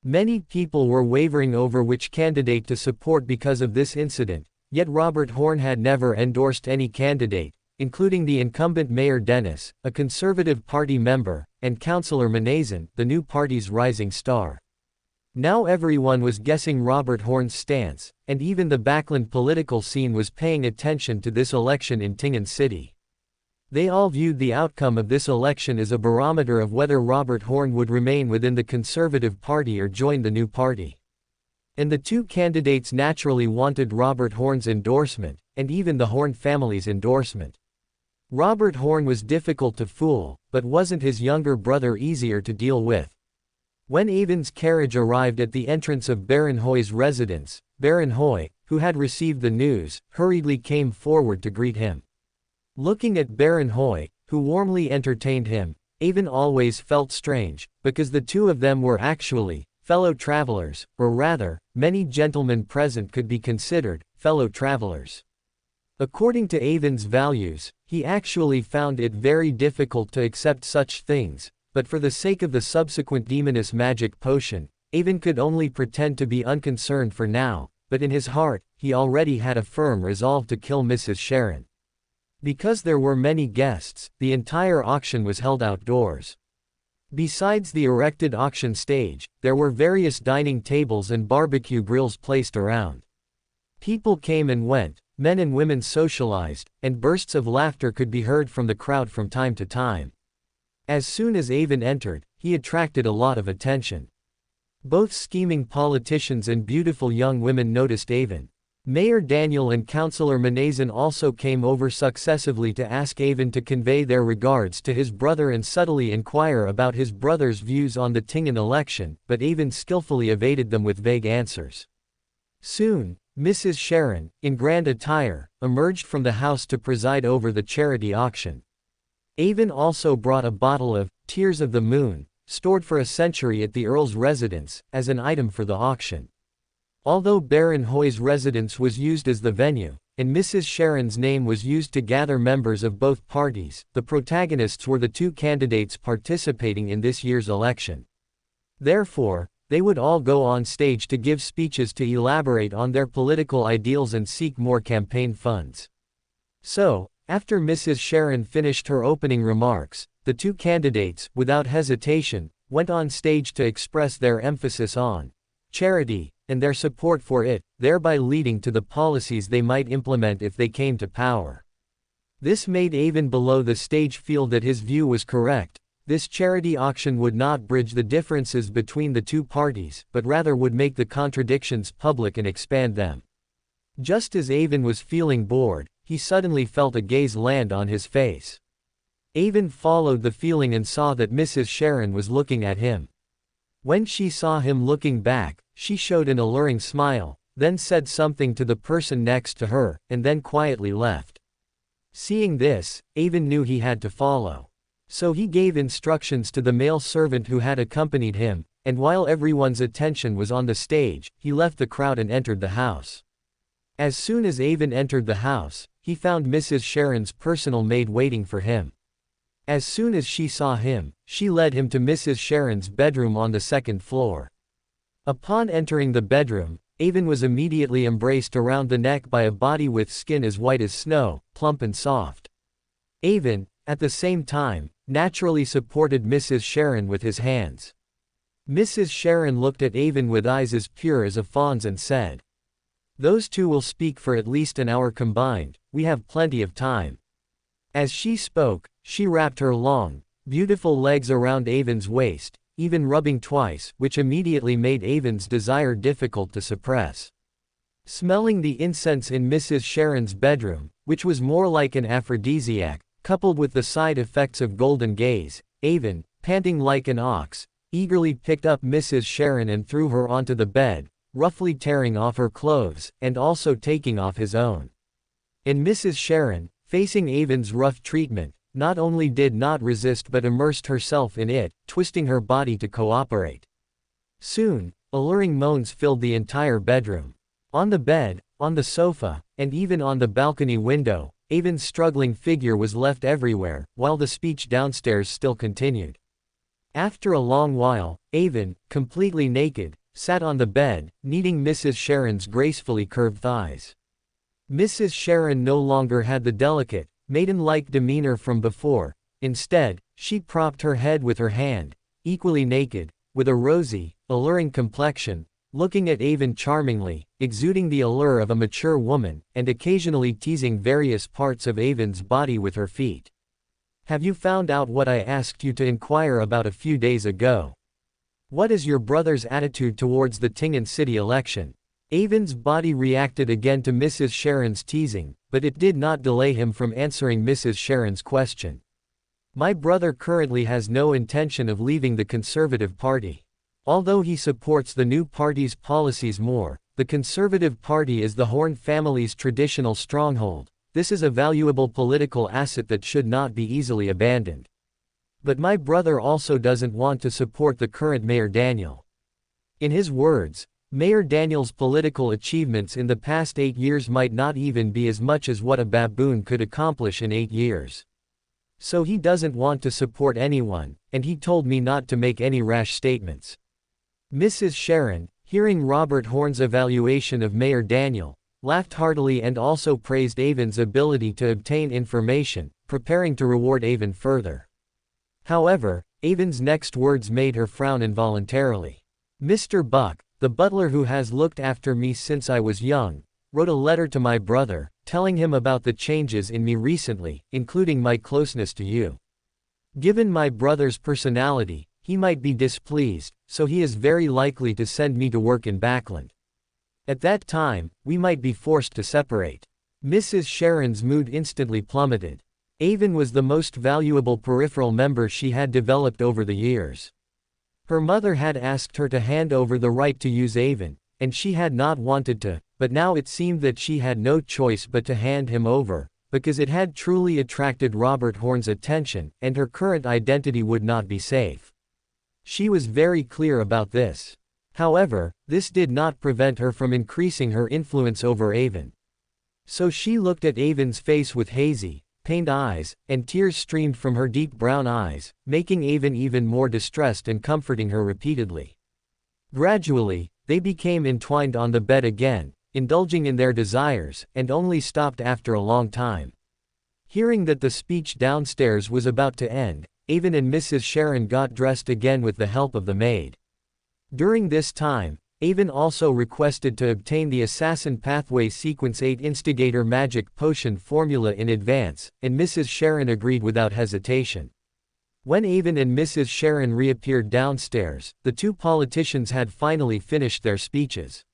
Many people were wavering over which candidate to support because of this incident, yet Robert Horn had never endorsed any candidate, including the incumbent Mayor Dennis, a Conservative Party member, and Councillor Manazan, the new party's rising star. Now everyone was guessing Robert Horn's stance, and even the Backland political scene was paying attention to this election in Tinghan City. They all viewed the outcome of this election as a barometer of whether Robert Horn would remain within the Conservative Party or join the new party. And the two candidates naturally wanted Robert Horn's endorsement, and even the Horn family's endorsement. Robert Horn was difficult to fool, but wasn't his younger brother easier to deal with? When Avon's carriage arrived at the entrance of Baron Hoy's residence, Baron Hoy, who had received the news, hurriedly came forward to greet him. Looking at Baron Hoy, who warmly entertained him, Avon always felt strange, because the two of them were actually fellow travelers, or rather, many gentlemen present could be considered fellow travelers. According to Avon's values, he actually found it very difficult to accept such things, but for the sake of the subsequent demoness magic potion, Avon could only pretend to be unconcerned for now, but in his heart, he already had a firm resolve to kill Mrs. Sharon. Because there were many guests, the entire auction was held outdoors. Besides the erected auction stage, there were various dining tables and barbecue grills placed around. People came and went, men and women socialized, and bursts of laughter could be heard from the crowd from time to time. As soon as Avon entered, he attracted a lot of attention. Both scheming politicians and beautiful young women noticed Avon. Mayor Daniel and Councillor Manazan also came over successively to ask Avon to convey their regards to his brother and subtly inquire about his brother's views on the Tinghan election, but Avon skillfully evaded them with vague answers. Soon, Mrs. Sharon, in grand attire, emerged from the house to preside over the charity auction. Avon also brought a bottle of Tears of the Moon, stored for a century at the Earl's residence, as an item for the auction. Although Baron Hoy's residence was used as the venue, and Mrs. Sharon's name was used to gather members of both parties, the protagonists were the two candidates participating in this year's election. Therefore, they would all go on stage to give speeches to elaborate on their political ideals and seek more campaign funds. So, after Mrs. Sharon finished her opening remarks, the two candidates, without hesitation, went on stage to express their emphasis on charity, and their support for it, thereby leading to the policies they might implement if they came to power. This made Avon below the stage feel that his view was correct. This charity auction would not bridge the differences between the two parties, but rather would make the contradictions public and expand them. Just as Avon was feeling bored, he suddenly felt a gaze land on his face. Avon followed the feeling and saw that Mrs. Sharon was looking at him. When she saw him looking back, she showed an alluring smile, then said something to the person next to her, and then quietly left. Seeing this, Avon knew he had to follow. So he gave instructions to the male servant who had accompanied him, and while everyone's attention was on the stage, he left the crowd and entered the house. As soon as Avon entered the house, he found Mrs. Sharon's personal maid waiting for him. As soon as she saw him, she led him to Mrs. Sharon's bedroom on the second floor. Upon entering the bedroom, Avon was immediately embraced around the neck by a body with skin as white as snow, plump and soft. Avon, at the same time, naturally supported Mrs. Sharon with his hands. Mrs. Sharon looked at Avon with eyes as pure as a fawn's and said, "Those two will speak for at least an hour combined, we have plenty of time." As she spoke, she wrapped her long, beautiful legs around Avon's waist, even rubbing twice, which immediately made Avon's desire difficult to suppress. Smelling the incense in Mrs. Sharon's bedroom, which was more like an aphrodisiac, coupled with the side effects of golden gaze, Avon, panting like an ox, eagerly picked up Mrs. Sharon and threw her onto the bed, roughly tearing off her clothes, and also taking off his own. And Mrs. Sharon, facing Avon's rough treatment, not only did not resist but immersed herself in it, twisting her body to cooperate. Soon, alluring moans filled the entire bedroom. On the bed, on the sofa, and even on the balcony window, Avon's struggling figure was left everywhere, while the speech downstairs still continued. After a long while, Avon, completely naked, sat on the bed, kneading Mrs. Sharon's gracefully curved thighs. Mrs. Sharon no longer had the delicate, maiden-like demeanor from before. Instead, she propped her head with her hand, equally naked, with a rosy, alluring complexion, looking at Avon charmingly, exuding the allure of a mature woman, and occasionally teasing various parts of Avon's body with her feet. "Have you found out what I asked you to inquire about a few days ago? What is your brother's attitude towards the Tingen City election?" Avon's body reacted again to Mrs. Sharon's teasing, but it did not delay him from answering Mrs. Sharon's question. "My brother currently has no intention of leaving the Conservative Party. Although he supports the new party's policies more, the Conservative Party is the Horn family's traditional stronghold. This is a valuable political asset that should not be easily abandoned. But my brother also doesn't want to support the current Mayor Daniel." In his words, Mayor Daniel's political achievements in the past 8 years might not even be as much as what a baboon could accomplish in 8 years. So he doesn't want to support anyone, and he told me not to make any rash statements. Mrs. Sharon, hearing Robert Horn's evaluation of Mayor Daniel, laughed heartily and also praised Avon's ability to obtain information, preparing to reward Avon further. However, Avon's next words made her frown involuntarily. "Mr. Buck, the butler who has looked after me since I was young, wrote a letter to my brother, telling him about the changes in me recently, including my closeness to you. Given my brother's personality, he might be displeased, so he is very likely to send me to work in Backland. At that time, we might be forced to separate." Mrs. Sharon's mood instantly plummeted. Avon was the most valuable peripheral member she had developed over the years. Her mother had asked her to hand over the right to use Avon, and she had not wanted to, but now it seemed that she had no choice but to hand him over, because it had truly attracted Robert Horn's attention, and her current identity would not be safe. She was very clear about this. However, this did not prevent her from increasing her influence over Avon. So she looked at Avon's face with hazy, pained eyes, and tears streamed from her deep brown eyes, making Avon even more distressed and comforting her repeatedly. Gradually, they became entwined on the bed again, indulging in their desires, and only stopped after a long time. Hearing that the speech downstairs was about to end, Avon and Mrs. Sharon got dressed again with the help of the maid. During this time, Avon also requested to obtain the Assassin Pathway Sequence 8 Instigator Magic Potion formula in advance, and Mrs. Sharon agreed without hesitation. When Avon and Mrs. Sharon reappeared downstairs, the two politicians had finally finished their speeches.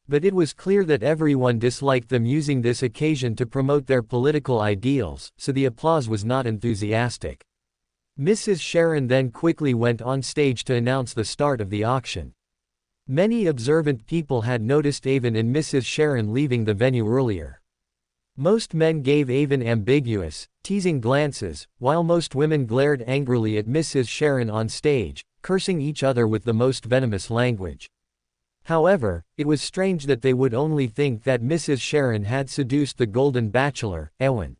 But it was clear that everyone disliked them using this occasion to promote their political ideals, so the applause was not enthusiastic. Mrs. Sharon then quickly went on stage to announce the start of the auction. Many observant people had noticed Avon and Mrs. Sharon leaving the venue earlier. Most men gave Avon ambiguous, teasing glances, while most women glared angrily at Mrs. Sharon on stage, cursing each other with the most venomous language. However, it was strange that they would only think that Mrs. Sharon had seduced the Golden Bachelor, Ewan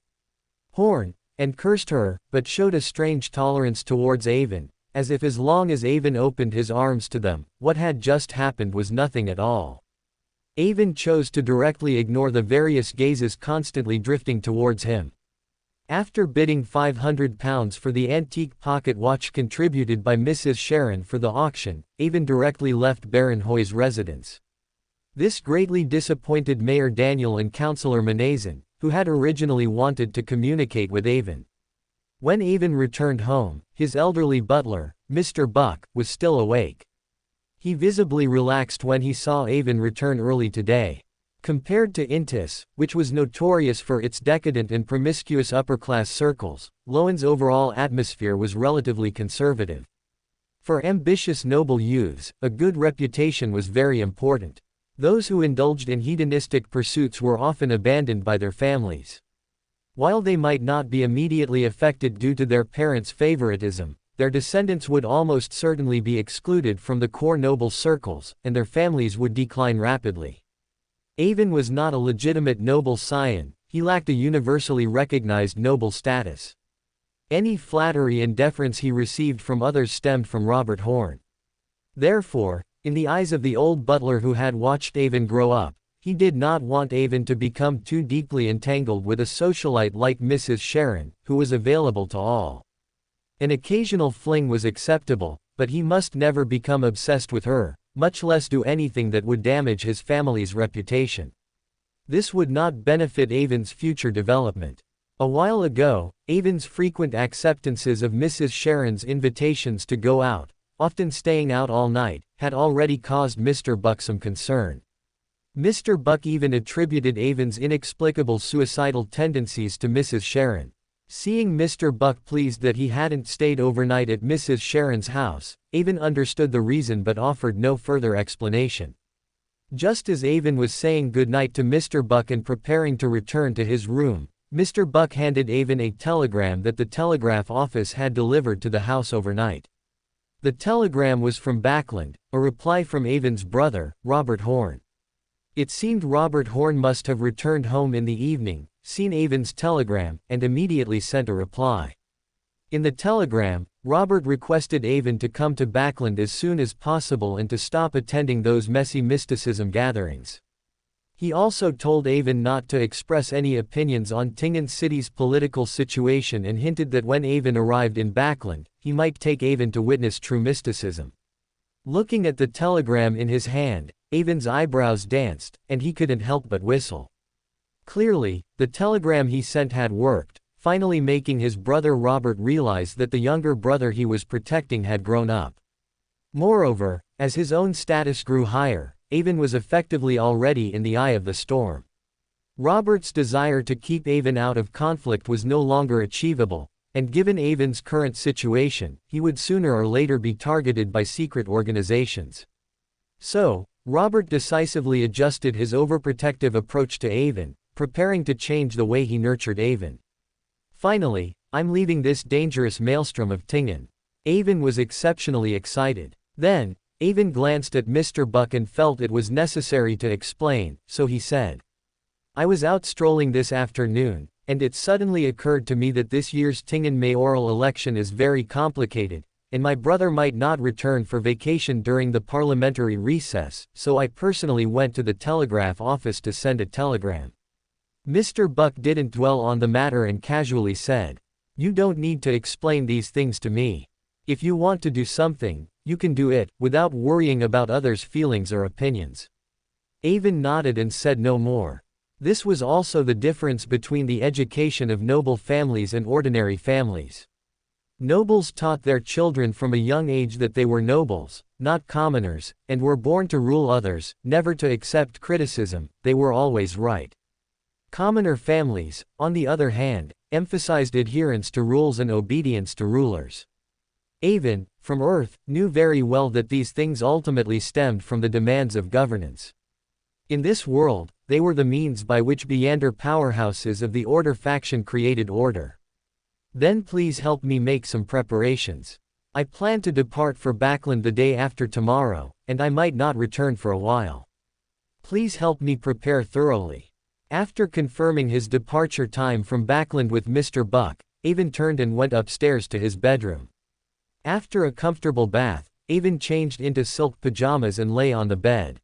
Horn, and cursed her, but showed a strange tolerance towards Avon, as if as long as Avon opened his arms to them, what had just happened was nothing at all. Avon chose to directly ignore the various gazes constantly drifting towards him. After bidding £500 for the antique pocket watch contributed by Mrs. Sharon for the auction, Avon directly left Baron Hoy's residence. This greatly disappointed Mayor Daniel and Councillor Manazin, who had originally wanted to communicate with Avon. When Avon returned home, his elderly butler, Mr. Buck, was still awake. He visibly relaxed when he saw Avon return early today. Compared to Intis, which was notorious for its decadent and promiscuous upper-class circles, Lowen's overall atmosphere was relatively conservative. For ambitious noble youths, a good reputation was very important. Those who indulged in hedonistic pursuits were often abandoned by their families. While they might not be immediately affected due to their parents' favoritism, their descendants would almost certainly be excluded from the core noble circles, and their families would decline rapidly. Avon was not a legitimate noble scion, he lacked a universally recognized noble status. Any flattery and deference he received from others stemmed from Robert Horn. Therefore, in the eyes of the old butler who had watched Avon grow up, he did not want Avon to become too deeply entangled with a socialite like Mrs. Sharon, who was available to all. An occasional fling was acceptable, but he must never become obsessed with her, much less do anything that would damage his family's reputation. This would not benefit Avon's future development. A while ago, Avon's frequent acceptances of Mrs. Sharon's invitations to go out, often staying out all night, had already caused Mr. Buck some concern. Mr. Buck even attributed Avon's inexplicable suicidal tendencies to Mrs. Sharon. Seeing Mr. Buck pleased that he hadn't stayed overnight at Mrs. Sharon's house, Avon understood the reason but offered no further explanation. Just as Avon was saying goodnight to Mr. Buck and preparing to return to his room, Mr. Buck handed Avon a telegram that the telegraph office had delivered to the house overnight. The telegram was from Backland, a reply from Avon's brother, Robert Horn. It seemed Robert Horn must have returned home in the evening, seen Avon's telegram, and immediately sent a reply. In the telegram, Robert requested Avon to come to Backland as soon as possible and to stop attending those messy mysticism gatherings. He also told Avon not to express any opinions on Tingen City's political situation and hinted that when Avon arrived in Backland, he might take Avon to witness true mysticism. Looking at the telegram in his hand, Avon's eyebrows danced, and he couldn't help but whistle. Clearly, the telegram he sent had worked, finally making his brother Robert realize that the younger brother he was protecting had grown up. Moreover, as his own status grew higher, Avon was effectively already in the eye of the storm. Robert's desire to keep Avon out of conflict was no longer achievable, and given Avon's current situation, he would sooner or later be targeted by secret organizations. So, Robert decisively adjusted his overprotective approach to Avon, preparing to change the way he nurtured Avon. Finally, I'm leaving this dangerous maelstrom of Tingen. Avon was exceptionally excited. Then, Avon glanced at Mr. Buck and felt it was necessary to explain, so he said, "I was out strolling this afternoon, and it suddenly occurred to me that this year's Tingen mayoral election is very complicated, and my brother might not return for vacation during the parliamentary recess, so I personally went to the telegraph office to send a telegram." Mr. Buck didn't dwell on the matter and casually said, "You don't need to explain these things to me. If you want to do something, you can do it, without worrying about others' feelings or opinions." Avon nodded and said no more. This was also the difference between the education of noble families and ordinary families. Nobles taught their children from a young age that they were nobles, not commoners, and were born to rule others, never to accept criticism, they were always right. Commoner families, on the other hand, emphasized adherence to rules and obedience to rulers. Avon, from Earth, knew very well that these things ultimately stemmed from the demands of governance. In this world, they were the means by which Beyonder powerhouses of the Order faction created order. "Then please help me make some preparations. I plan to depart for Backland the day after tomorrow, and I might not return for a while. Please help me prepare thoroughly. After confirming his departure time from Backland with Mr. Buck, Avon turned and went upstairs to his bedroom. After a comfortable bath, Avon changed into silk pajamas and lay on the bed.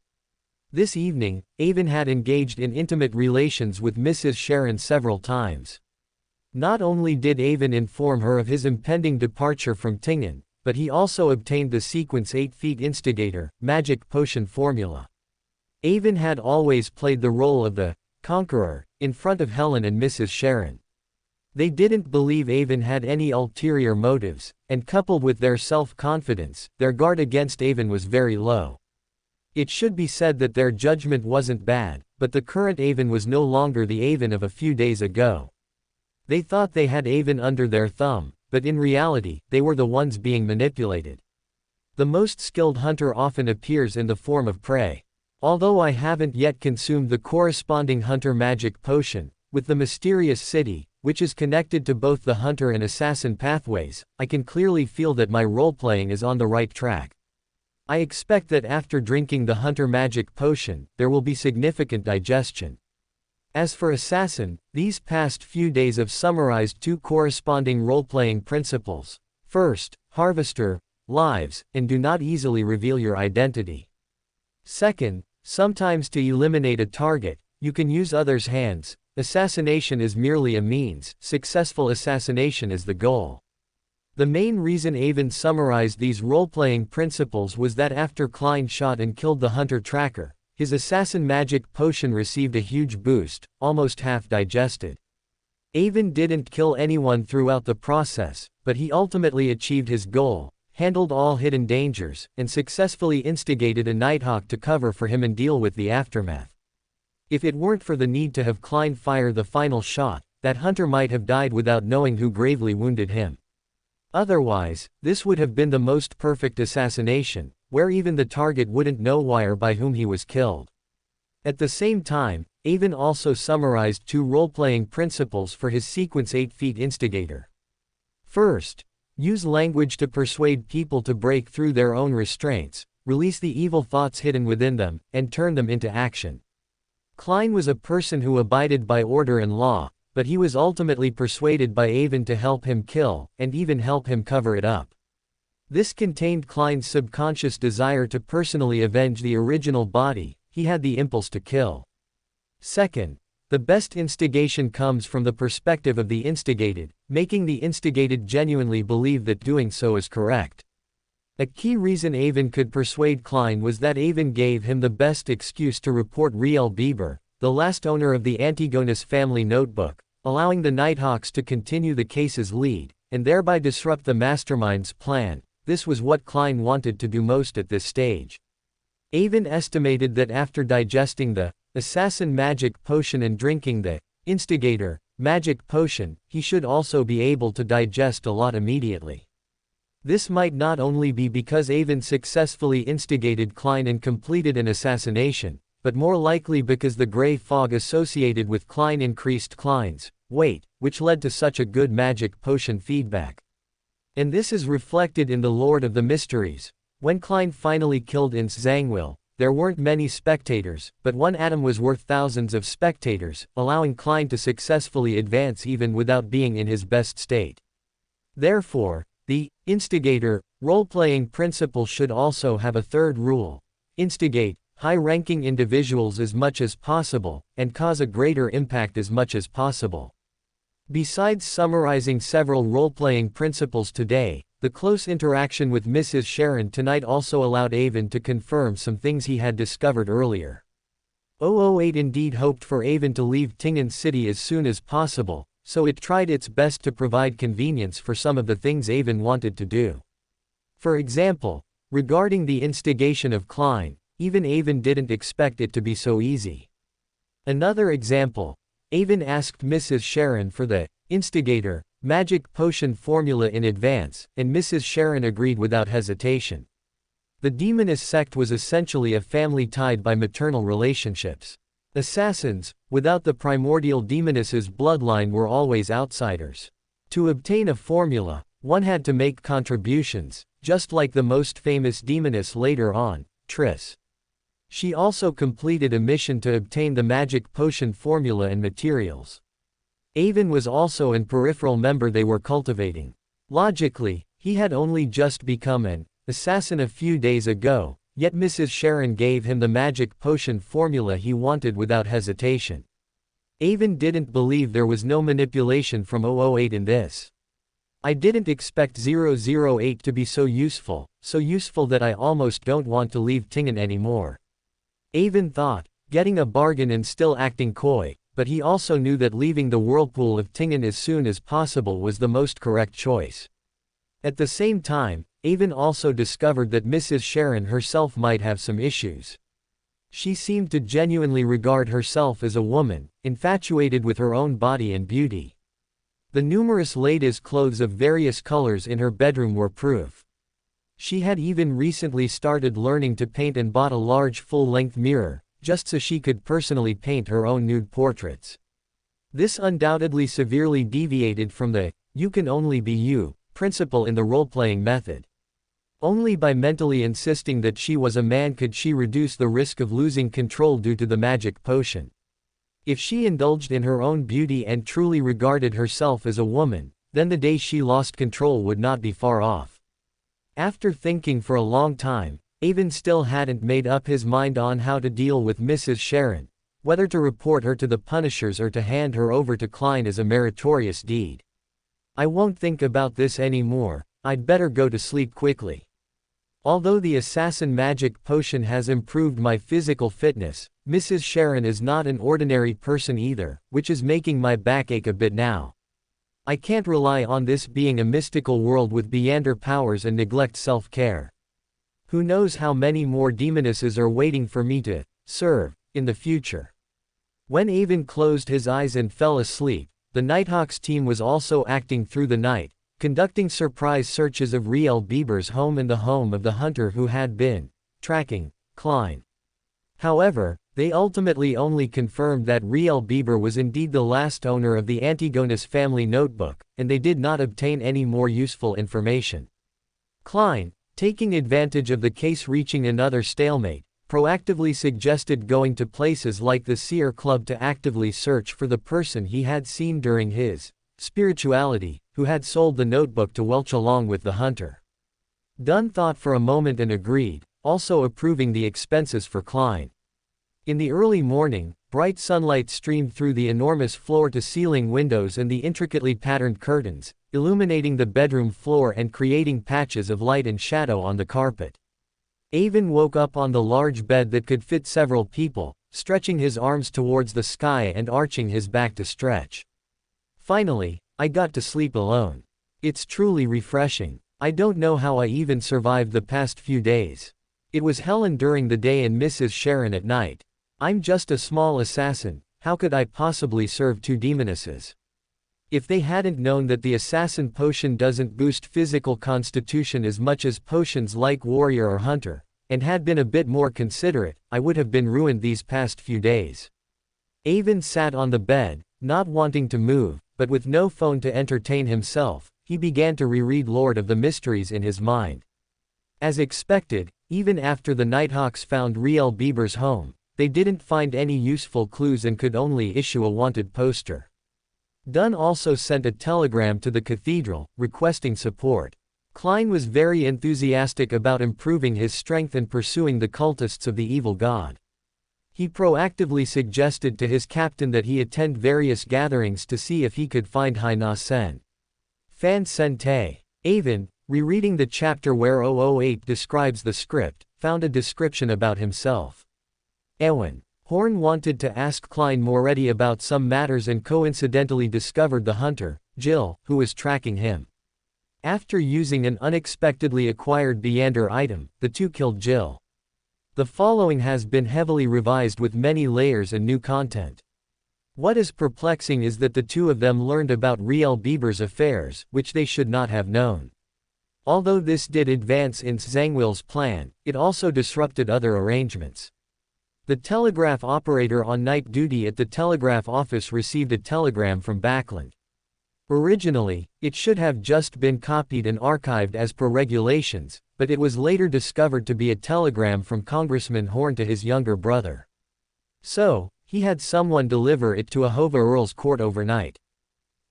This evening, Avon had engaged in intimate relations with Mrs. Sharon several times. Not only did Avon inform her of his impending departure from Tingen, but he also obtained the sequence 8 feet instigator, magic potion formula. Avon had always played the role of the conqueror in front of Helen and Mrs. Sharon. They didn't believe Avon had any ulterior motives, and coupled with their self-confidence, their guard against Avon was very low. It should be said that their judgment wasn't bad, but the current Avon was no longer the Avon of a few days ago. They thought they had Avon under their thumb, but in reality, they were the ones being manipulated. The most skilled hunter often appears in the form of prey. Although I haven't yet consumed the corresponding hunter magic potion, with the mysterious city, which is connected to both the hunter and assassin pathways, I can clearly feel that my role-playing is on the right track. I expect that after drinking the hunter magic potion, there will be significant digestion. As for assassin, these past few days have summarized 2 corresponding role-playing principles. First, harvester lives, and do not easily reveal your identity. Second, sometimes to eliminate a target, you can use others' hands. Assassination is merely a means, successful assassination is the goal. The main reason Avon summarized these role-playing principles was that after Klein shot and killed the hunter tracker, his assassin magic potion received a huge boost, almost half digested. Avon didn't kill anyone throughout the process, but he ultimately achieved his goal, handled all hidden dangers, and successfully instigated a Nighthawk to cover for him and deal with the aftermath. If it weren't for the need to have Klein fire the final shot, that hunter might have died without knowing who gravely wounded him. Otherwise, this would have been the most perfect assassination, where even the target wouldn't know why or by whom he was killed. At the same time, Avon also summarized 2 role-playing principles for his sequence 8 feet instigator. First, use language to persuade people to break through their own restraints, release the evil thoughts hidden within them, and turn them into action. Klein was a person who abided by order and law, but he was ultimately persuaded by Avon to help him kill, and even help him cover it up. This contained Klein's subconscious desire to personally avenge the original body. He had the impulse to kill. Second, the best instigation comes from the perspective of the instigated, making the instigated genuinely believe that doing so is correct. A key reason Avon could persuade Klein was that Avon gave him the best excuse to report Riel Bieber, the last owner of the Antigonus family notebook, allowing the Nighthawks to continue the case's lead, and thereby disrupt the mastermind's plan. This was what Klein wanted to do most at this stage. Avon estimated that after digesting the assassin magic potion and drinking the instigator magic potion, he should also be able to digest a lot immediately. This might not only be because Avon successfully instigated Klein and completed an assassination, but more likely because the gray fog associated with Klein increased Klein's weight, which led to such a good magic potion feedback. And this is reflected in the Lord of the Mysteries. When Klein finally killed Ince Zangwill, there weren't many spectators, but one atom was worth thousands of spectators, allowing Klein to successfully advance even without being in his best state. Therefore, the instigator role-playing principle should also have a third rule: instigate high-ranking individuals as much as possible, and cause a greater impact as much as possible. Besides summarizing several role-playing principles today, the close interaction with Mrs. Sharon tonight also allowed Avon to confirm some things he had discovered earlier. 008 indeed hoped for Avon to leave Tingen City as soon as possible, so it tried its best to provide convenience for some of the things Avon wanted to do. For example, regarding the instigation of Klein, even Avon didn't expect it to be so easy. Another example, Avon asked Mrs. Sharon for the instigator magic potion formula in advance, and Mrs. Sharon agreed without hesitation. The demoness sect was essentially a family tied by maternal relationships. Assassins, without the primordial demoness's bloodline, were always outsiders. To obtain a formula, One had to make contributions, just like the most famous demoness later on, Triss. She also completed a mission to obtain the magic potion formula and materials. Avon was also an peripheral member they were cultivating. Logically, he had only just become an assassin a few days ago, yet Mrs. Sharon gave him the magic potion formula he wanted without hesitation. Avon didn't believe there was no manipulation from 008 in this. I didn't expect 008 to be so useful that I almost don't want to leave Tingen anymore. Avon thought, getting a bargain and still acting coy, but he also knew that leaving the whirlpool of Tingen as soon as possible was the most correct choice. At the same time, Avon also discovered that Mrs. Sharon herself might have some issues. She seemed to genuinely regard herself as a woman, infatuated with her own body and beauty. The numerous ladies' clothes of various colors in her bedroom were proof. She had even recently started learning to paint and bought a large full-length mirror, just so she could personally paint her own nude portraits. This undoubtedly severely deviated from the "you can only be you" principle in the role-playing method. Only by mentally insisting that she was a man could she reduce the risk of losing control due to the magic potion. If she indulged in her own beauty and truly regarded herself as a woman, then the day she lost control would not be far off. After thinking for a long time, Avon still hadn't made up his mind on how to deal with Mrs. Sharon, whether to report her to the Punishers or to hand her over to Klein as a meritorious deed. I won't think about this anymore, I'd better go to sleep quickly. Although the assassin magic potion has improved my physical fitness, Mrs. Sharon is not an ordinary person either, which is making my back ache a bit now. I can't rely on this being a mystical world with Beyonder powers and neglect self-care. Who knows how many more demonesses are waiting for me to serve in the future. When Avon closed his eyes and fell asleep, the Nighthawks team was also acting through the night, conducting surprise searches of Riel Bieber's home and the home of the hunter who had been tracking Klein. However, they ultimately only confirmed that Riel Bieber was indeed the last owner of the Antigonus family notebook, and they did not obtain any more useful information. Klein, taking advantage of the case reaching another stalemate, proactively suggested going to places like the Seer Club to actively search for the person he had seen during his spirituality, who had sold the notebook to Welch along with the hunter. Dunn thought for a moment and agreed, also approving the expenses for Klein. In the early morning, bright sunlight streamed through the enormous floor-to-ceiling windows and the intricately patterned curtains, illuminating the bedroom floor and creating patches of light and shadow on the carpet. Avon woke up on the large bed that could fit several people, stretching his arms towards the sky and arching his back to stretch. Finally, I got to sleep alone. It's truly refreshing. I don't know how I even survived the past few days. It was Helen during the day and Mrs. Sharon at night. I'm just a small assassin, how could I possibly serve two demonesses? If they hadn't known that the assassin potion doesn't boost physical constitution as much as potions like warrior or hunter, and had been a bit more considerate, I would have been ruined these past few days. Avon sat on the bed, not wanting to move, but with no phone to entertain himself, he began to reread Lord of the Mysteries in his mind. As expected, even after the Nighthawks found Riel Bieber's home, they didn't find any useful clues and could only issue a wanted poster. Dunn also sent a telegram to the cathedral, requesting support. Klein was very enthusiastic about improving his strength and pursuing the cultists of the evil god. He proactively suggested to his captain that he attend various gatherings to see if he could find Hai Na Sen. Fan Sen Te. Avon, rereading the chapter where 008 describes the script, found a description about himself. Ewan. Horn wanted to ask Klein Moretti about some matters and coincidentally discovered the hunter, Jill, who was tracking him. After using an unexpectedly acquired Beyonder item, the two killed Jill. The following has been heavily revised with many layers and new content. What is perplexing is that the two of them learned about Riel Bieber's affairs, which they should not have known. Although this did advance in Zhangwill's plan, it also disrupted other arrangements. The telegraph operator on night duty at the telegraph office received a telegram from Backlund. Originally, it should have just been copied and archived as per regulations, but it was later discovered to be a telegram from Congressman Horn to his younger brother. So, he had someone deliver it to a Hova Earl's court overnight.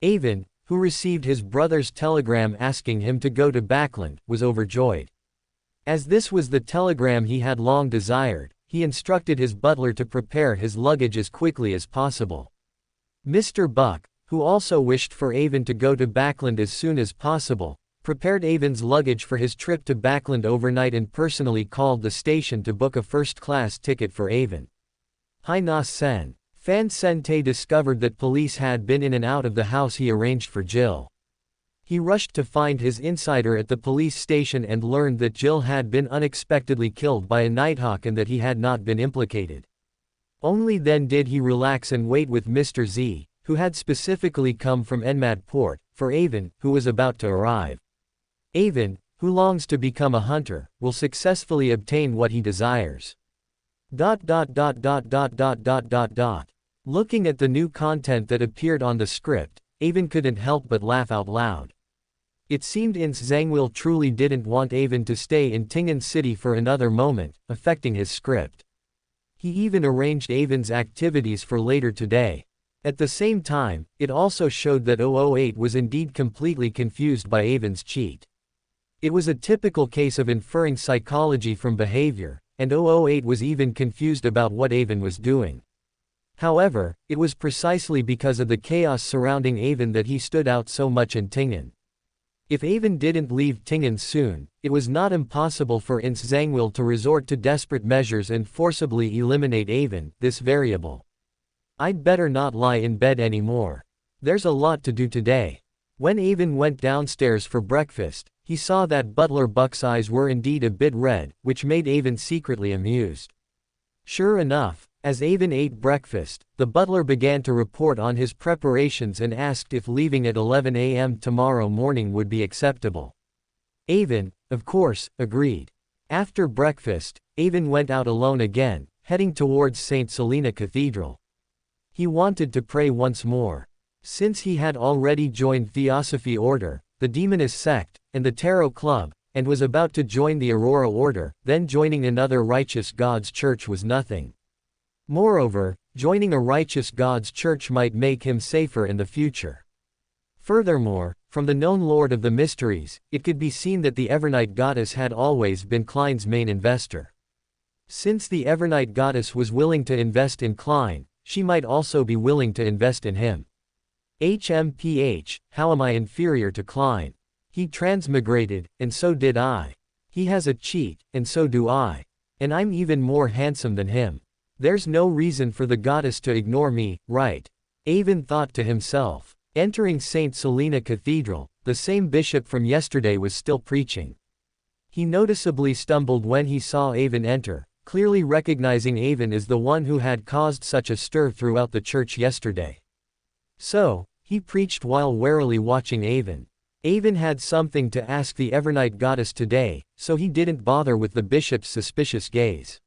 Avon, who received his brother's telegram asking him to go to Backland, was overjoyed. As this was the telegram he had long desired, he instructed his butler to prepare his luggage as quickly as possible. Mr. Buck, who also wished for Avon to go to Backland as soon as possible, prepared Avon's luggage for his trip to Backland overnight and personally called the station to book a first-class ticket for Avon. Hai Na Sen. Fan Sente discovered that police had been in and out of the house he arranged for Jill. He rushed to find his insider at the police station and learned that Jill had been unexpectedly killed by a nighthawk and that he had not been implicated. Only then did he relax and wait with Mr. Z, who had specifically come from Enmad Port, for Avon, who was about to arrive. Avon, who longs to become a hunter, will successfully obtain what he desires. Looking at the new content that appeared on the script, Avon couldn't help but laugh out loud. It seemed Ince Zangwil truly didn't want Avon to stay in Tingen City for another moment, affecting his script. He even arranged Avon's activities for later today. At the same time, it also showed that 008 was indeed completely confused by Avon's cheat. It was a typical case of inferring psychology from behavior, and 008 was even confused about what Avon was doing. However, it was precisely because of the chaos surrounding Avon that he stood out so much in Tingen. If Avon didn't leave Tingen soon, it was not impossible for Ince Zangwil to resort to desperate measures and forcibly eliminate Avon, this variable. I'd better not lie in bed anymore. There's a lot to do today. When Avon went downstairs for breakfast, he saw that Butler Buck's eyes were indeed a bit red, which made Avon secretly amused. Sure enough, as Avon ate breakfast, the butler began to report on his preparations and asked if leaving at 11 a.m. tomorrow morning would be acceptable. Avon, of course, agreed. After breakfast, Avon went out alone again, heading towards St. Selena Cathedral. He wanted to pray once more. Since he had already joined Theosophy Order, the Demonist Sect, and the Tarot Club, and was about to join the Aurora Order, then joining another Righteous Gods church was nothing. Moreover, joining a Righteous Gods church might make him safer in the future. Furthermore, from the known Lord of the Mysteries, it could be seen that the Evernight Goddess had always been Klein's main investor. Since the Evernight Goddess was willing to invest in Klein, she might also be willing to invest in him. HMPH, how am I inferior to Klein? He transmigrated, and so did I. He has a cheat, and so do I. And I'm even more handsome than him. There's no reason for the goddess to ignore me, right? Avon thought to himself. Entering St. Selena Cathedral, the same bishop from yesterday was still preaching. He noticeably stumbled when he saw Avon enter, clearly recognizing Avon as the one who had caused such a stir throughout the church yesterday. So, he preached while warily watching Avon. Avon had something to ask the Evernight Goddess today, so he didn't bother with the bishop's suspicious gaze.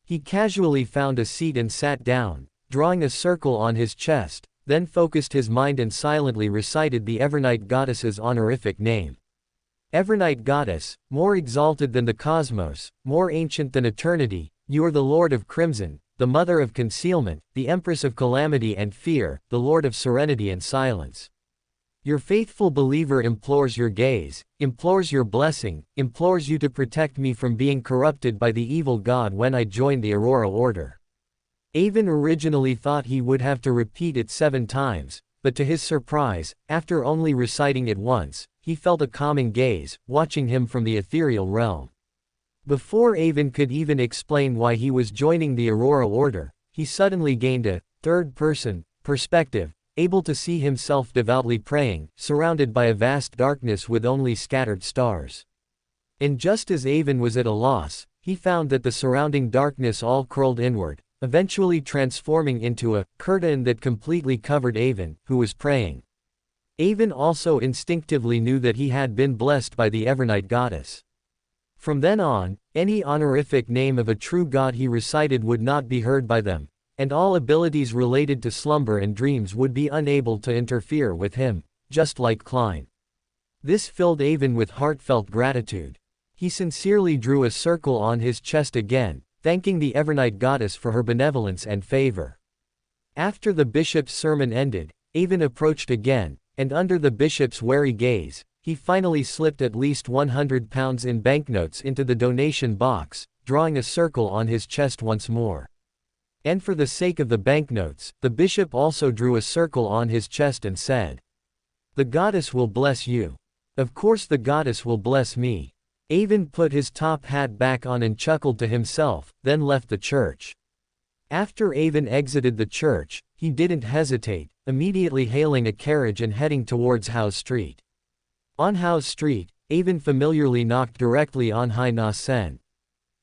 He casually found a seat and sat down, drawing a circle on his chest, then focused his mind and silently recited the Evernight Goddess's honorific name. Evernight Goddess, more exalted than the cosmos, more ancient than eternity, you are the Lord of Crimson, the Mother of Concealment, the Empress of Calamity and Fear, the Lord of Serenity and Silence. Your faithful believer implores your gaze, implores your blessing, implores you to protect me from being corrupted by the evil god when I join the Aurora Order. Avon originally thought he would have to repeat it 7 times, but to his surprise, after only reciting it once, he felt a calming gaze, watching him from the ethereal realm. Before Avon could even explain why he was joining the Aurora Order, he suddenly gained a third-person perspective, able to see himself devoutly praying, surrounded by a vast darkness with only scattered stars. And just as Avon was at a loss, he found that the surrounding darkness all curled inward, eventually transforming into a curtain that completely covered Avon, who was praying. Avon also instinctively knew that he had been blessed by the Evernight Goddess. From then on, any honorific name of a true god he recited would not be heard by them, and all abilities related to slumber and dreams would be unable to interfere with him, just like Klein. This filled Avon with heartfelt gratitude. He sincerely drew a circle on his chest again, thanking the Evernight goddess for her benevolence and favor. After the bishop's sermon ended, Avon approached again, and under the bishop's wary gaze, he finally slipped at least £100 in banknotes into the donation box, drawing a circle on his chest once more. And for the sake of the banknotes, the bishop also drew a circle on his chest and said, "The goddess will bless you. Of course the goddess will bless me." Avon put his top hat back on and chuckled to himself, then left the church. After Avon exited the church, he didn't hesitate, immediately hailing a carriage and heading towards Howe Street. On Howe Street, Avon familiarly knocked directly on Hai Na Sen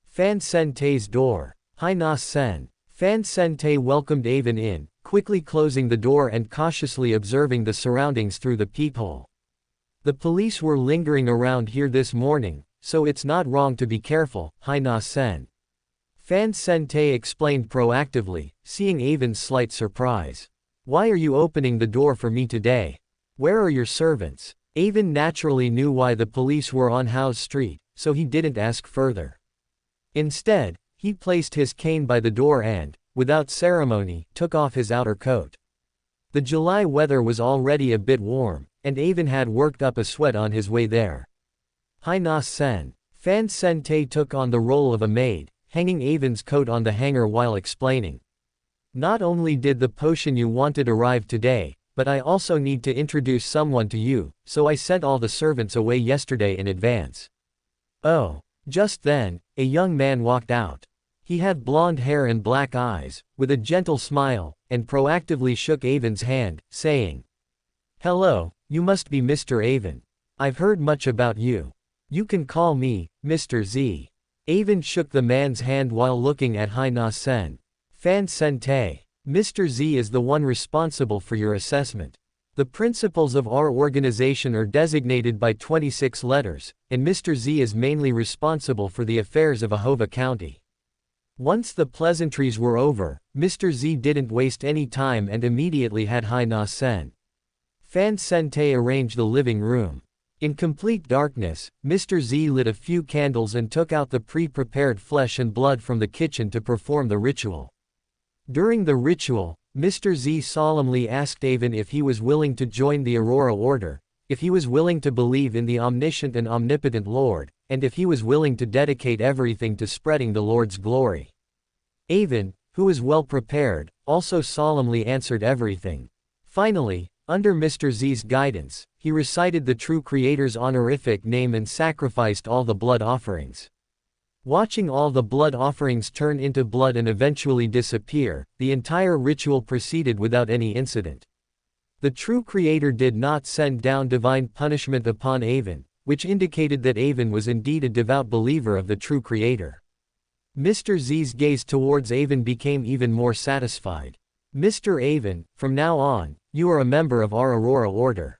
Fan Sen Te's door. Hai Na Sen Fan Sen Te welcomed Avon in, quickly closing the door and cautiously observing the surroundings through the peephole. "The police were lingering around here this morning, so it's not wrong to be careful," Hai Na Sen Fan Sen Te explained proactively, seeing Avon's slight surprise. "Why are you opening the door for me today? Where are your servants?" Avon naturally knew why the police were on Howe Street, so he didn't ask further. Instead, he placed his cane by the door and, without ceremony, took off his outer coat. The July weather was already a bit warm, and Avon had worked up a sweat on his way there. Hai Na Sen Fan Sen Te took on the role of a maid, hanging Avon's coat on the hanger while explaining. "Not only did the potion you wanted arrive today, but I also need to introduce someone to you, so I sent all the servants away yesterday in advance." Oh. Just then, a young man walked out. He had blonde hair and black eyes, with a gentle smile, and proactively shook Avon's hand, saying, "Hello, you must be Mr. Avon. I've heard much about you. You can call me Mr. Z." Avon shook the man's hand while looking at Hai Na Sen Fan Sen Te. "Mr. Z is the one responsible for your assessment. The principals of our organization are designated by 26 letters, and Mr. Z is mainly responsible for the affairs of Ahova County." Once the pleasantries were over, Mr. Z didn't waste any time and immediately had Hai Na Sen Fan Sen Te arrange the living room. In complete darkness, Mr. Z lit a few candles and took out the pre-prepared flesh and blood from the kitchen to perform the ritual. During the ritual, Mr. Z solemnly asked Avon if he was willing to join the Aurora Order, if he was willing to believe in the omniscient and omnipotent Lord, and if he was willing to dedicate everything to spreading the Lord's glory. Avon, who was well prepared, also solemnly answered everything. Finally, under Mr. Z's guidance, he recited the true Creator's honorific name and sacrificed all the blood offerings. Watching all the blood offerings turn into blood and eventually disappear, the entire ritual proceeded without any incident. The true Creator did not send down divine punishment upon Avon, which indicated that Avon was indeed a devout believer of the true Creator. Mr. Z's gaze towards Avon became even more satisfied. "Mr. Avon, from now on, you are a member of our Aurora Order.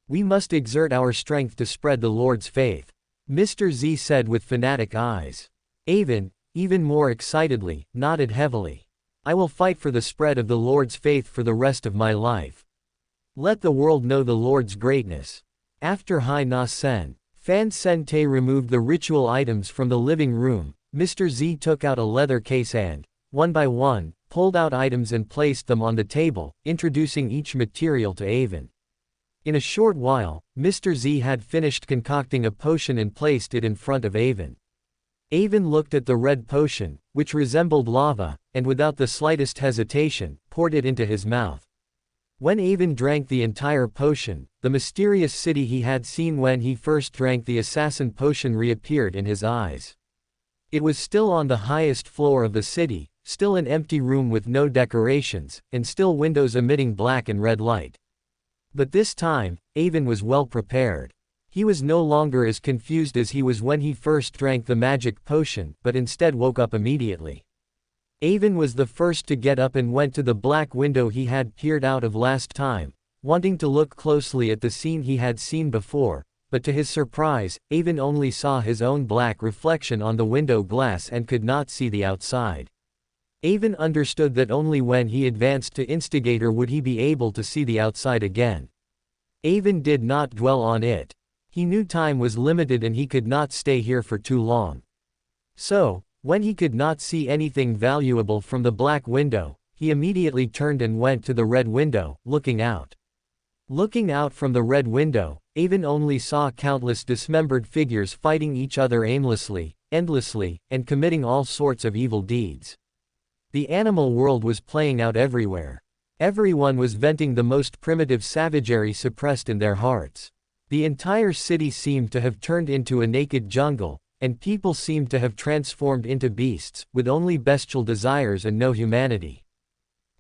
We must exert our strength to spread the Lord's faith," Mr. Z said with fanatic eyes. Avon, even more excitedly, nodded heavily. "I will fight for the spread of the Lord's faith for the rest of my life. Let the world know the Lord's greatness." After Hai Na Sen Fan Sen Te removed the ritual items from the living room, Mr. Z took out a leather case and, one by one, pulled out items and placed them on the table, introducing each material to Avon. In a short while, Mr. Z had finished concocting a potion and placed it in front of Avon. Avon looked at the red potion, which resembled lava, and without the slightest hesitation, poured it into his mouth. When Avon drank the entire potion, the mysterious city he had seen when he first drank the assassin potion reappeared in his eyes. It was still on the highest floor of the city, still an empty room with no decorations, and still windows emitting black and red light. But this time, Avon was well prepared. He was no longer as confused as he was when he first drank the magic potion, but instead woke up immediately. Avon was the first to get up and went to the black window he had peered out of last time, wanting to look closely at the scene he had seen before, but to his surprise, Avon only saw his own black reflection on the window glass and could not see the outside. Avon understood that only when he advanced to Instigator would he be able to see the outside again. Avon did not dwell on it. He knew time was limited and he could not stay here for too long. So, when he could not see anything valuable from the black window, he immediately turned and went to the red window, looking out. Looking out from the red window, Avon only saw countless dismembered figures fighting each other aimlessly, endlessly, and committing all sorts of evil deeds. The animal world was playing out everywhere. Everyone was venting the most primitive savagery suppressed in their hearts. The entire city seemed to have turned into a naked jungle, and people seemed to have transformed into beasts, with only bestial desires and no humanity.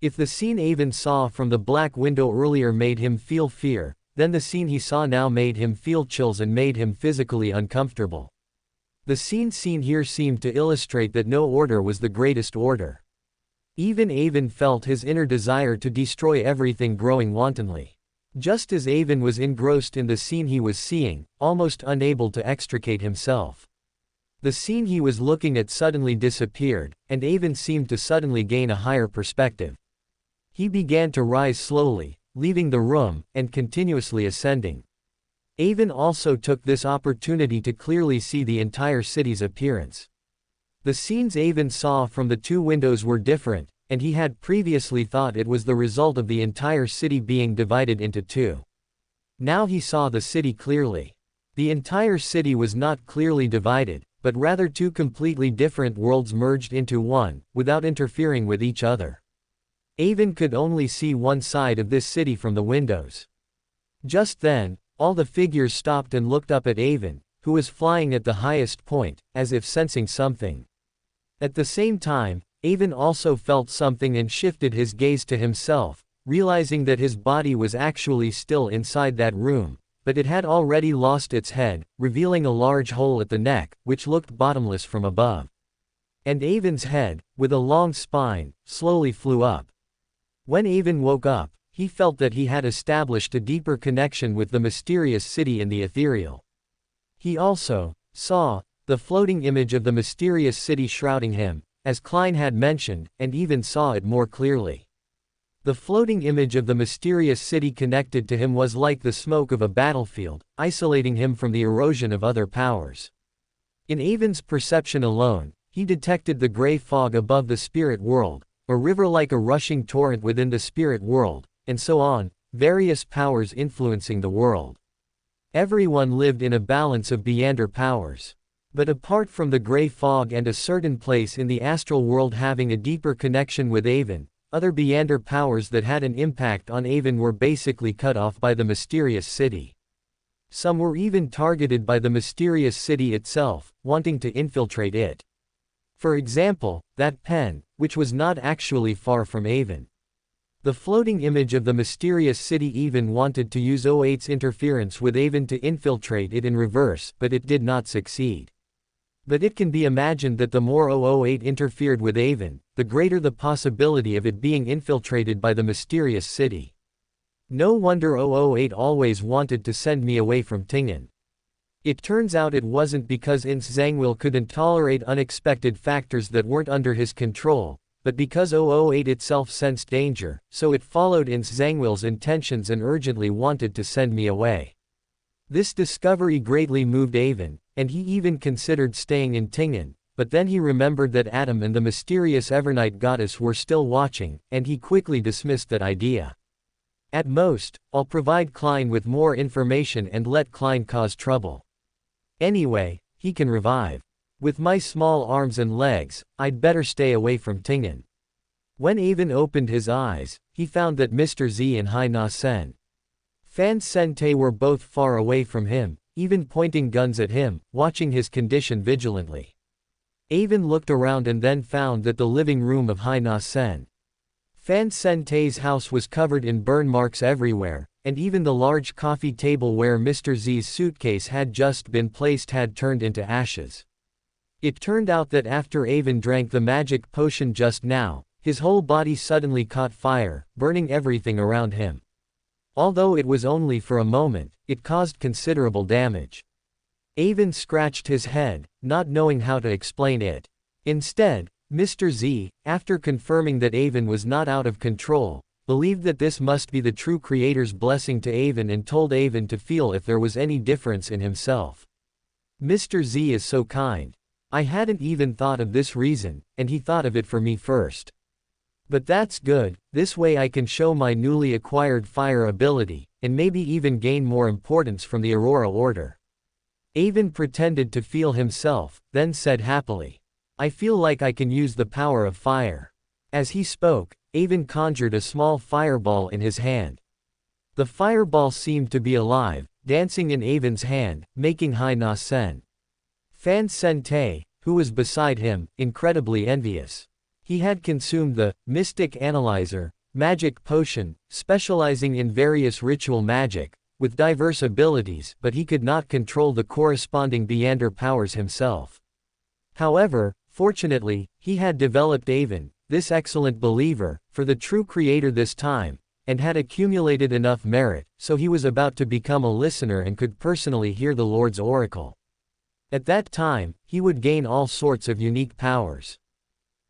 If the scene Avon saw from the black window earlier made him feel fear, then the scene he saw now made him feel chills and made him physically uncomfortable. The scene seen here seemed to illustrate that no order was the greatest order. Even Avon felt his inner desire to destroy everything growing wantonly. Just as Avon was engrossed in the scene he was seeing, almost unable to extricate himself. The scene he was looking at suddenly disappeared, and Avon seemed to suddenly gain a higher perspective. He began to rise slowly, leaving the room, and continuously ascending. Avon also took this opportunity to clearly see the entire city's appearance. The scenes Avon saw from the two windows were different, and he had previously thought it was the result of the entire city being divided into two. Now he saw the city clearly. The entire city was not clearly divided, but rather two completely different worlds merged into one, without interfering with each other. Avon could only see one side of this city from the windows. Just then, all the figures stopped and looked up at Avon, who was flying at the highest point, as if sensing something. At the same time, Avon also felt something and shifted his gaze to himself, realizing that his body was actually still inside that room, but it had already lost its head, revealing a large hole at the neck, which looked bottomless from above. And Avon's head, with a long spine, slowly flew up. When Avon woke up, he felt that he had established a deeper connection with the mysterious city in the ethereal. He also saw the floating image of the mysterious city shrouding him, as Klein had mentioned, and even saw it more clearly. The floating image of the mysterious city connected to him was like the smoke of a battlefield, isolating him from the erosion of other powers. In Avon's perception alone, he detected the gray fog above the spirit world, a river like a rushing torrent within the spirit world, and so on, various powers influencing the world. Everyone lived in a balance of Beyonder powers. But apart from the gray fog and a certain place in the astral world having a deeper connection with Avon, other Beyonder powers that had an impact on Avon were basically cut off by the mysterious city. Some were even targeted by the mysterious city itself, wanting to infiltrate it. For example, that pen, which was not actually far from Avon. The floating image of the mysterious city even wanted to use 08's interference with Avon to infiltrate it in reverse, but it did not succeed. But it can be imagined that the more 008 interfered with Avon, the greater the possibility of it being infiltrated by the mysterious city. No wonder 008 always wanted to send me away from Tingen. It turns out it wasn't because Ins Zangwil couldn't tolerate unexpected factors that weren't under his control, but because 008 itself sensed danger, so it followed Ins Zangwil's intentions and urgently wanted to send me away. This discovery greatly moved Avon, and he even considered staying in Tingen, but then he remembered that Adam and the mysterious Evernight goddess were still watching, and he quickly dismissed that idea. At most, I'll provide Klein with more information and let Klein cause trouble. Anyway, he can revive. With my small arms and legs, I'd better stay away from Tingen. When Avon opened his eyes, he found that Mr. Z and Hai Na Sen Fan Sente were both far away from him, even pointing guns at him, watching his condition vigilantly. Avon looked around and then found that the living room of Hai Na Sen Fan Sente's house was covered in burn marks everywhere, and even the large coffee table where Mr. Z's suitcase had just been placed had turned into ashes. It turned out that after Avon drank the magic potion just now, his whole body suddenly caught fire, burning everything around him. Although it was only for a moment, it caused considerable damage. Avon scratched his head, not knowing how to explain it. Instead, Mr. Z, after confirming that Avon was not out of control, believed that this must be the true creator's blessing to Avon and told Avon to feel if there was any difference in himself. Mr. Z is so kind. I hadn't even thought of this reason, and he thought of it for me first. But that's good, this way I can show my newly acquired fire ability, and maybe even gain more importance from the Aurora Order. Avon pretended to feel himself, then said happily, I feel like I can use the power of fire. As he spoke, Avon conjured a small fireball in his hand. The fireball seemed to be alive, dancing in Avon's hand, making Hai Na Sen. Fan Sen Te, who was beside him, incredibly envious. He had consumed the Mystic Analyzer magic potion, specializing in various ritual magic, with diverse abilities, but he could not control the corresponding Beyonder powers himself. However, fortunately, he had developed Avon, this excellent believer, for the true creator this time, and had accumulated enough merit, so he was about to become a listener and could personally hear the Lord's oracle. At that time, he would gain all sorts of unique powers.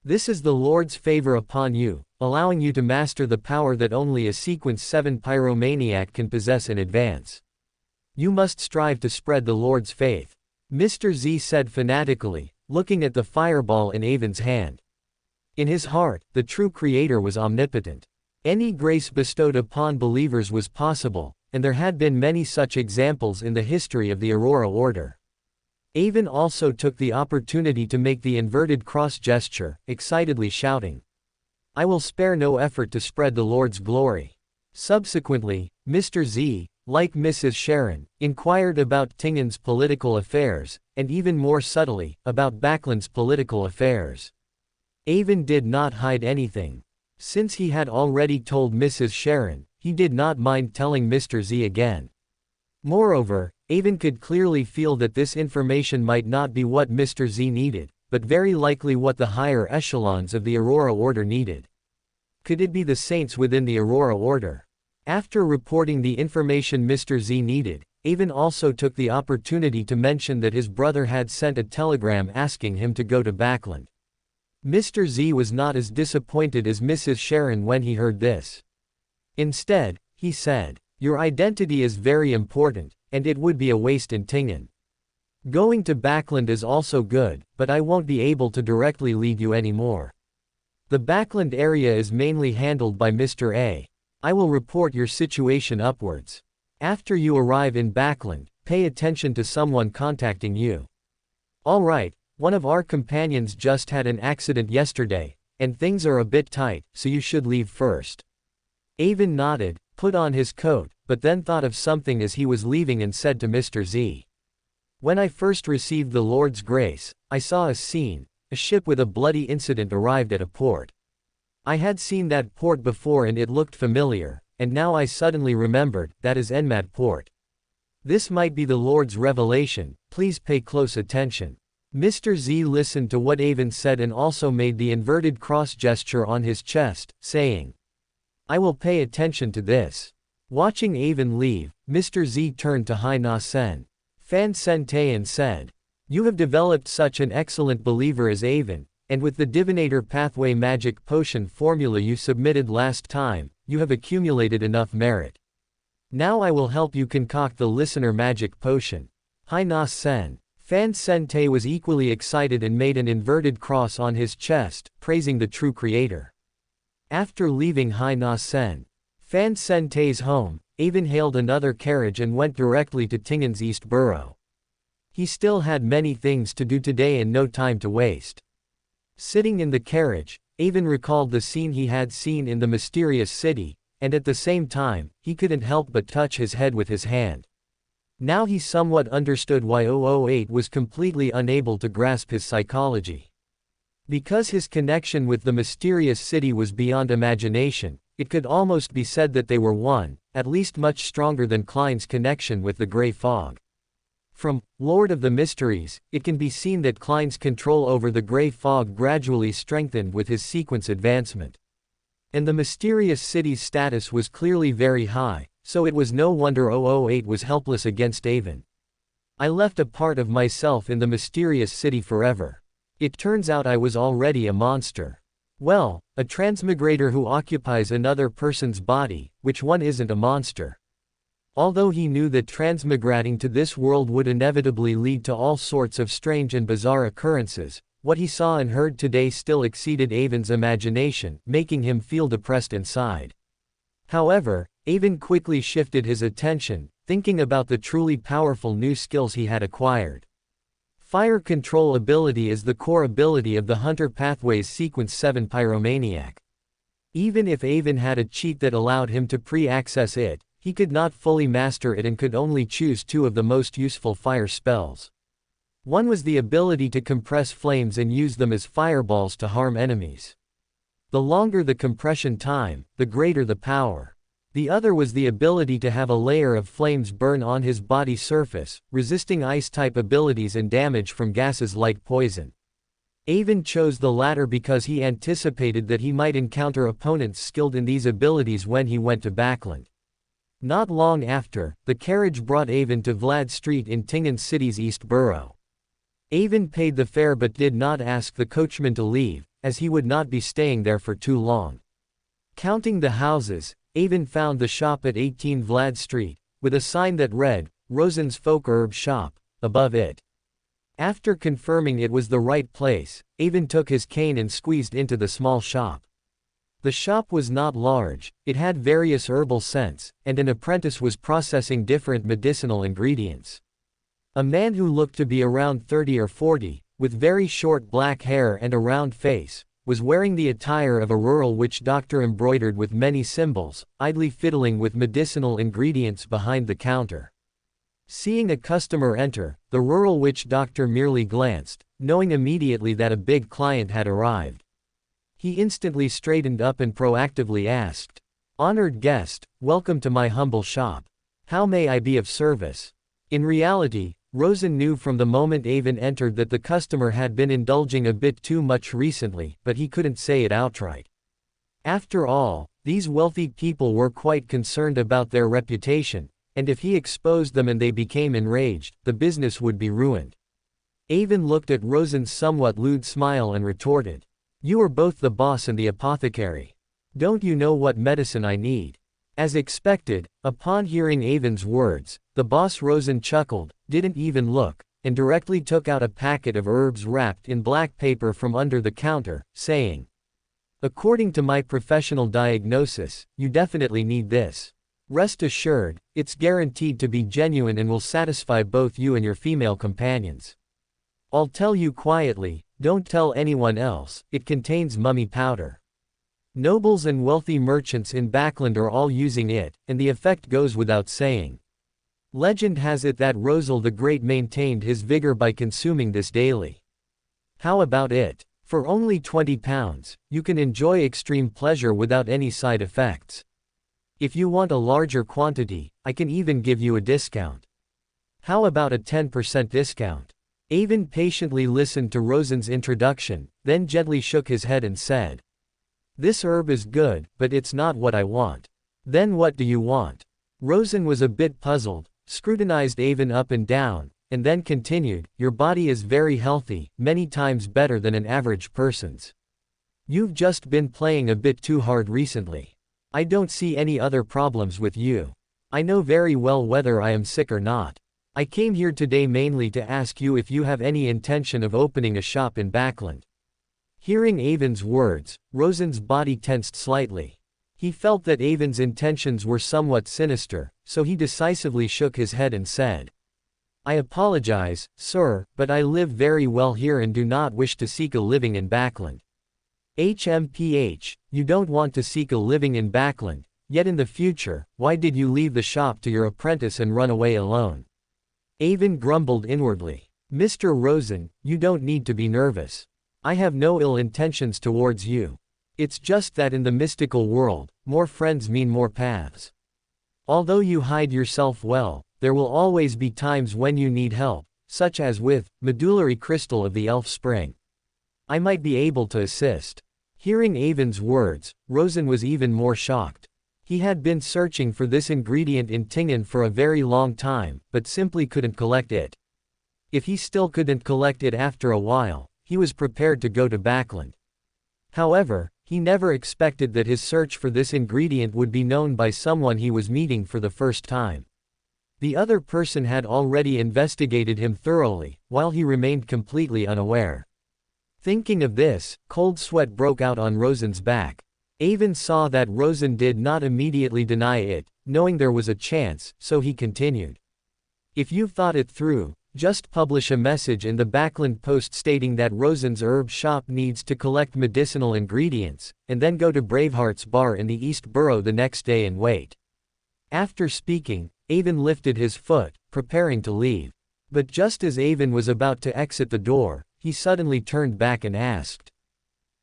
This is the Lord's favor upon you, allowing you to master the power that only a Sequence 7 pyromaniac can possess in advance. You must strive to spread the Lord's faith. Mr. Z said fanatically, looking at the fireball in Avon's hand. In his heart, the true creator was omnipotent. Any grace bestowed upon believers was possible, and there had been many such examples in the history of the Aurora Order. Avon also took the opportunity to make the inverted cross gesture, excitedly shouting, I will spare no effort to spread the Lord's glory. Subsequently, Mr. Z, like Mrs. Sharon, inquired about Tingen's political affairs, and even more subtly, about Backland's political affairs. Avon did not hide anything. Since he had already told Mrs. Sharon, he did not mind telling Mr. Z again. Moreover, Avon could clearly feel that this information might not be what Mr. Z needed, but very likely what the higher echelons of the Aurora Order needed. Could it be the saints within the Aurora Order? After reporting the information Mr. Z needed, Avon also took the opportunity to mention that his brother had sent a telegram asking him to go to Backland. Mr. Z was not as disappointed as Mrs. Sharon when he heard this. Instead, he said, Your identity is very important, and it would be a waste in Tingen. Going to Backland is also good, but I won't be able to directly lead you anymore. The Backland area is mainly handled by Mr. A. I will report your situation upwards. After you arrive in Backland, pay attention to someone contacting you. Alright, one of our companions just had an accident yesterday, and things are a bit tight, so you should leave first. Avon nodded, put on his coat, but then thought of something as he was leaving and said to Mr. Z. When I first received the Lord's grace, I saw a scene, a ship with a bloody incident arrived at a port. I had seen that port before and it looked familiar, and now I suddenly remembered, that is Enmat Port. This might be the Lord's revelation, please pay close attention. Mr. Z listened to what Avon said and also made the inverted cross gesture on his chest, saying, I will pay attention to this. Watching Avon leave, Mr. Z turned to Hai Na Sen. Fan Sen Te and said, You have developed such an excellent believer as Avon, and with the Divinator Pathway Magic Potion formula you submitted last time, you have accumulated enough merit. Now I will help you concoct the Listener Magic Potion. Hai Na Sen. Fan Sen Te was equally excited and made an inverted cross on his chest, praising the true creator. After leaving Hai Na Sen, Fan Sen Te's home, Avon hailed another carriage and went directly to Tingen's East Borough. He still had many things to do today and no time to waste. Sitting in the carriage, Avon recalled the scene he had seen in the mysterious city, and at the same time, he couldn't help but touch his head with his hand. Now he somewhat understood why 008 was completely unable to grasp his psychology. Because his connection with the mysterious city was beyond imagination, it could almost be said that they were one, at least much stronger than Klein's connection with the Grey Fog. From Lord of the Mysteries, it can be seen that Klein's control over the Grey Fog gradually strengthened with his sequence advancement. And the mysterious city's status was clearly very high, so it was no wonder 008 was helpless against Avon. I left a part of myself in the mysterious city forever. It turns out I was already a monster. Well, a transmigrator who occupies another person's body, which one isn't a monster. Although he knew that transmigrating to this world would inevitably lead to all sorts of strange and bizarre occurrences, what he saw and heard today still exceeded Avon's imagination, making him feel depressed inside. However, Avon quickly shifted his attention, thinking about the truly powerful new skills he had acquired. Fire control ability is the core ability of the Hunter Pathways Sequence 7 Pyromaniac. Even if Avon had a cheat that allowed him to pre-access it, he could not fully master it and could only choose two of the most useful fire spells. One was the ability to compress flames and use them as fireballs to harm enemies. The longer the compression time, the greater the power. The other was the ability to have a layer of flames burn on his body surface, resisting ice-type abilities and damage from gases like poison. Avon chose the latter because he anticipated that he might encounter opponents skilled in these abilities when he went to Backland. Not long after, the carriage brought Avon to Vlad Street in Tingen City's East Borough. Avon paid the fare but did not ask the coachman to leave, as he would not be staying there for too long. Counting the houses, Avon found the shop at 18 Vlad Street, with a sign that read, Rosen's Folk Herb Shop, above it. After confirming it was the right place, Avon took his cane and squeezed into the small shop. The shop was not large, it had various herbal scents, and an apprentice was processing different medicinal ingredients. A man who looked to be around 30 or 40, with very short black hair and a round face, was wearing the attire of a rural witch doctor embroidered with many symbols, idly fiddling with medicinal ingredients behind the counter. Seeing a customer enter, the rural witch doctor merely glanced, knowing immediately that a big client had arrived. He instantly straightened up and proactively asked, "Honored guest, welcome to my humble shop. How may I be of service?" In reality, Rosen knew from the moment Avon entered that the customer had been indulging a bit too much recently, but he couldn't say it outright. After all, these wealthy people were quite concerned about their reputation, and if he exposed them and they became enraged, the business would be ruined. Avon looked at Rosen's somewhat lewd smile and retorted, "You are both the boss and the apothecary. Don't you know what medicine I need?" As expected, upon hearing Avon's words, the boss Rosen chuckled, didn't even look, and directly took out a packet of herbs wrapped in black paper from under the counter, saying, "According to my professional diagnosis, you definitely need this. Rest assured, it's guaranteed to be genuine and will satisfy both you and your female companions. I'll tell you quietly, don't tell anyone else, it contains mummy powder. Nobles and wealthy merchants in Backland are all using it, and the effect goes without saying. Legend has it that Rosal the Great maintained his vigor by consuming this daily. How about it? For only £20, you can enjoy extreme pleasure without any side effects. If you want a larger quantity, I can even give you a discount. How about a 10% discount?" Avon patiently listened to Rosen's introduction, then gently shook his head and said, "This herb is good, but it's not what I want." "Then what do you want?" Rosen was a bit puzzled, scrutinized Avon up and down, and then continued, "Your body is very healthy, many times better than an average person's. You've just been playing a bit too hard recently. I don't see any other problems with you. I know very well whether I am sick or not. I came here today mainly to ask you if you have any intention of opening a shop in Backland." Hearing Avon's words, Rosen's body tensed slightly. He felt that Avon's intentions were somewhat sinister, so he decisively shook his head and said, "I apologize, sir, but I live very well here and do not wish to seek a living in Backland." "HMPH, you don't want to seek a living in Backland, yet in the future, why did you leave the shop to your apprentice and run away alone?" Avon grumbled inwardly. "Mr. Rosen, you don't need to be nervous. I have no ill intentions towards you. It's just that in the mystical world, more friends mean more paths. Although you hide yourself well, there will always be times when you need help, such as with medullary crystal of the elf spring. I might be able to assist." Hearing Avon's words, Rosen was even more shocked. He had been searching for this ingredient in Tingen for a very long time, but simply couldn't collect it. If he still couldn't collect it after a while, he was prepared to go to Backland. However, he never expected that his search for this ingredient would be known by someone he was meeting for the first time. The other person had already investigated him thoroughly, while he remained completely unaware. Thinking of this, cold sweat broke out on Rosen's back. Avon saw that Rosen did not immediately deny it, knowing there was a chance, so he continued. If you've thought it through, just publish a message in the Backland Post stating that Rosen's herb shop needs to collect medicinal ingredients, and then go to Braveheart's bar in the East Borough the next day and wait. After speaking, Avon lifted his foot, preparing to leave. But just as Avon was about to exit the door, he suddenly turned back and asked,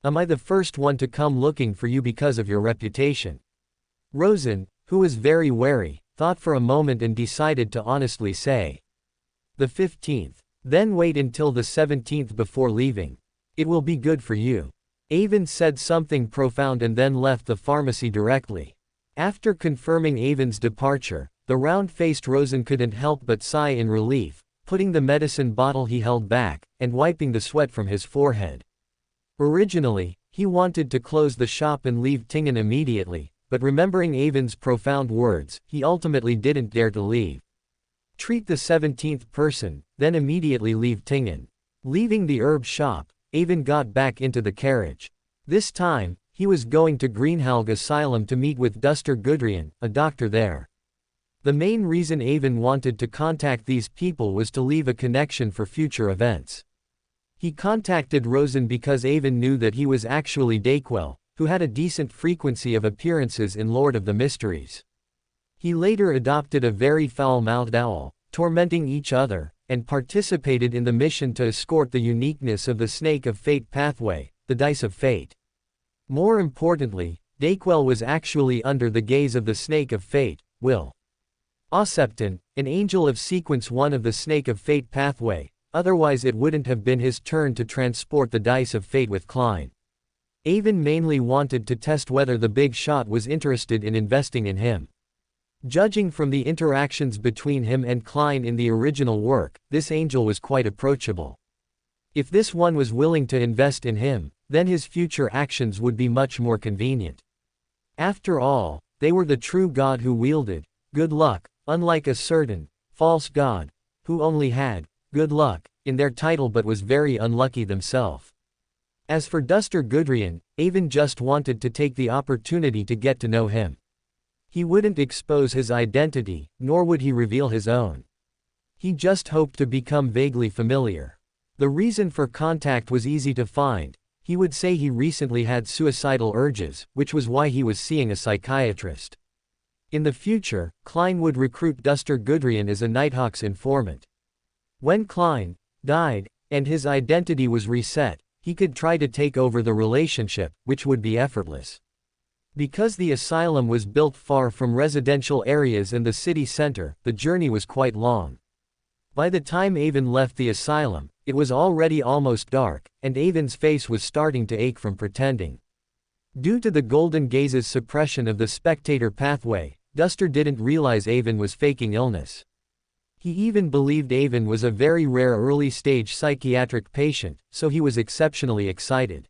"Am I the first one to come looking for you because of your reputation?" Rosen, who was very wary, thought for a moment and decided to honestly say, "The 15th. Then wait until the 17th before leaving. It will be good for you." Avon said something profound and then left the pharmacy directly. After confirming Avon's departure, the round-faced Rosen couldn't help but sigh in relief, putting the medicine bottle he held back, and wiping the sweat from his forehead. Originally, he wanted to close the shop and leave Tingen immediately, but remembering Avon's profound words, he ultimately didn't dare to leave. Treat the 17th person, then immediately leave Tingen. Leaving the herb shop, Avon got back into the carriage. This time, he was going to Greenhalgh Asylum to meet with Duster Gudrian, a doctor there. The main reason Avon wanted to contact these people was to leave a connection for future events. He contacted Rosen because Avon knew that he was actually Dayquil, who had a decent frequency of appearances in Lord of the Mysteries. He later adopted a very foul-mouthed owl, tormenting each other, and participated in the mission to escort the uniqueness of the Snake of Fate pathway, the Dice of Fate. More importantly, Dayquil was actually under the gaze of the Snake of Fate, Will Osepton, an angel of Sequence 1 of the Snake of Fate pathway, otherwise it wouldn't have been his turn to transport the Dice of Fate with Klein. Avon mainly wanted to test whether the big shot was interested in investing in him. Judging from the interactions between him and Klein in the original work, this angel was quite approachable. If this one was willing to invest in him, then his future actions would be much more convenient. After all, they were the true god who wielded good luck, unlike a certain false god, who only had good luck in their title but was very unlucky themselves. As for Duster Gudrian, Avon just wanted to take the opportunity to get to know him. He wouldn't expose his identity, nor would he reveal his own. He just hoped to become vaguely familiar. The reason for contact was easy to find. He would say he recently had suicidal urges, which was why he was seeing a psychiatrist. In the future, Klein would recruit Duster Gudrian as a Nighthawk's informant. When Klein died, and his identity was reset, he could try to take over the relationship, which would be effortless. Because the asylum was built far from residential areas and the city center, the journey was quite long. By the time Avon left the asylum, it was already almost dark, and Avon's face was starting to ache from pretending. Due to the Golden Gaze's suppression of the spectator pathway, Duster didn't realize Avon was faking illness. He even believed Avon was a very rare early-stage psychiatric patient, so he was exceptionally excited.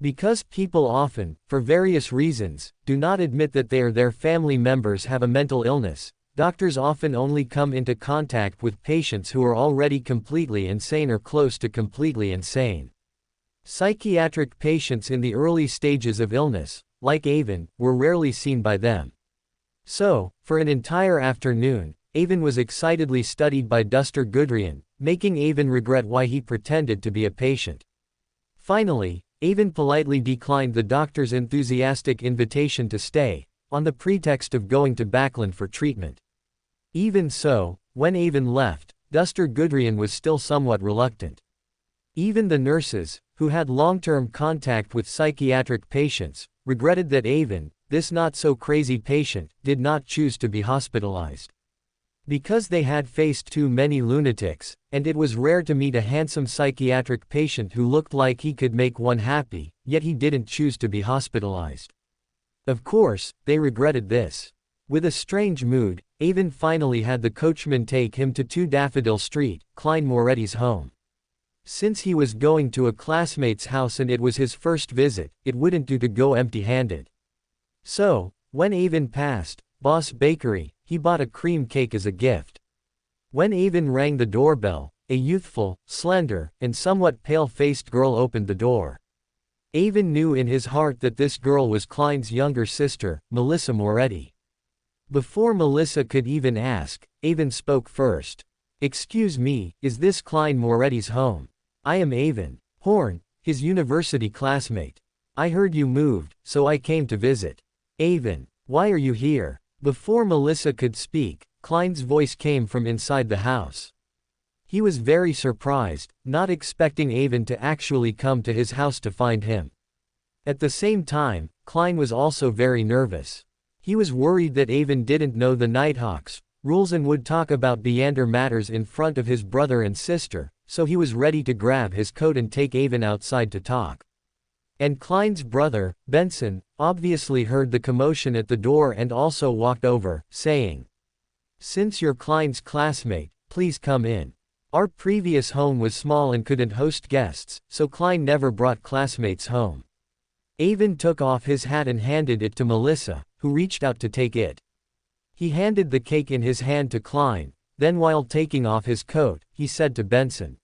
Because people often, for various reasons, do not admit that their family members have a mental illness, doctors often only come into contact with patients who are already completely insane or close to completely insane. Psychiatric patients in the early stages of illness, like Avon, were rarely seen by them. So, for an entire afternoon, Avon was excitedly studied by Duster Gudrian, making Avon regret why he pretended to be a patient. Finally, Avon politely declined the doctor's enthusiastic invitation to stay, on the pretext of going to Backland for treatment. Even so, when Avon left, Duster Gudrian was still somewhat reluctant. Even the nurses, who had long-term contact with psychiatric patients, regretted that Avon, this not-so-crazy patient, did not choose to be hospitalized. Because they had faced too many lunatics, and it was rare to meet a handsome psychiatric patient who looked like he could make one happy, yet he didn't choose to be hospitalized. Of course, they regretted this. With a strange mood, Avon finally had the coachman take him to 2 Daffodil Street, Klein Moretti's home. Since he was going to a classmate's house and it was his first visit, it wouldn't do to go empty-handed. So, when Avon passed Boss Bakery, he bought a cream cake as a gift. When Avon rang the doorbell, a youthful, slender, and somewhat pale-faced girl opened the door. Avon knew in his heart that this girl was Klein's younger sister, Melissa Moretti. Before Melissa could even ask, Avon spoke first. "Excuse me, is this Klein Moretti's home? I am Avon Horn, his university classmate. I heard you moved, so I came to visit." "Avon, why are you here?" Before Melissa could speak, Klein's voice came from inside the house. He was very surprised, not expecting Avon to actually come to his house to find him. At the same time, Klein was also very nervous. He was worried that Avon didn't know the Nighthawks rules and would talk about Beander matters in front of his brother and sister, so he was ready to grab his coat and take Avon outside to talk. And Klein's brother, Benson, obviously heard the commotion at the door and also walked over, saying, "Since you're Klein's classmate, please come in. Our previous home was small and couldn't host guests, so Klein never brought classmates home." Avon took off his hat and handed it to Melissa, who reached out to take it. He handed the cake in his hand to Klein, then while taking off his coat, he said to Benson,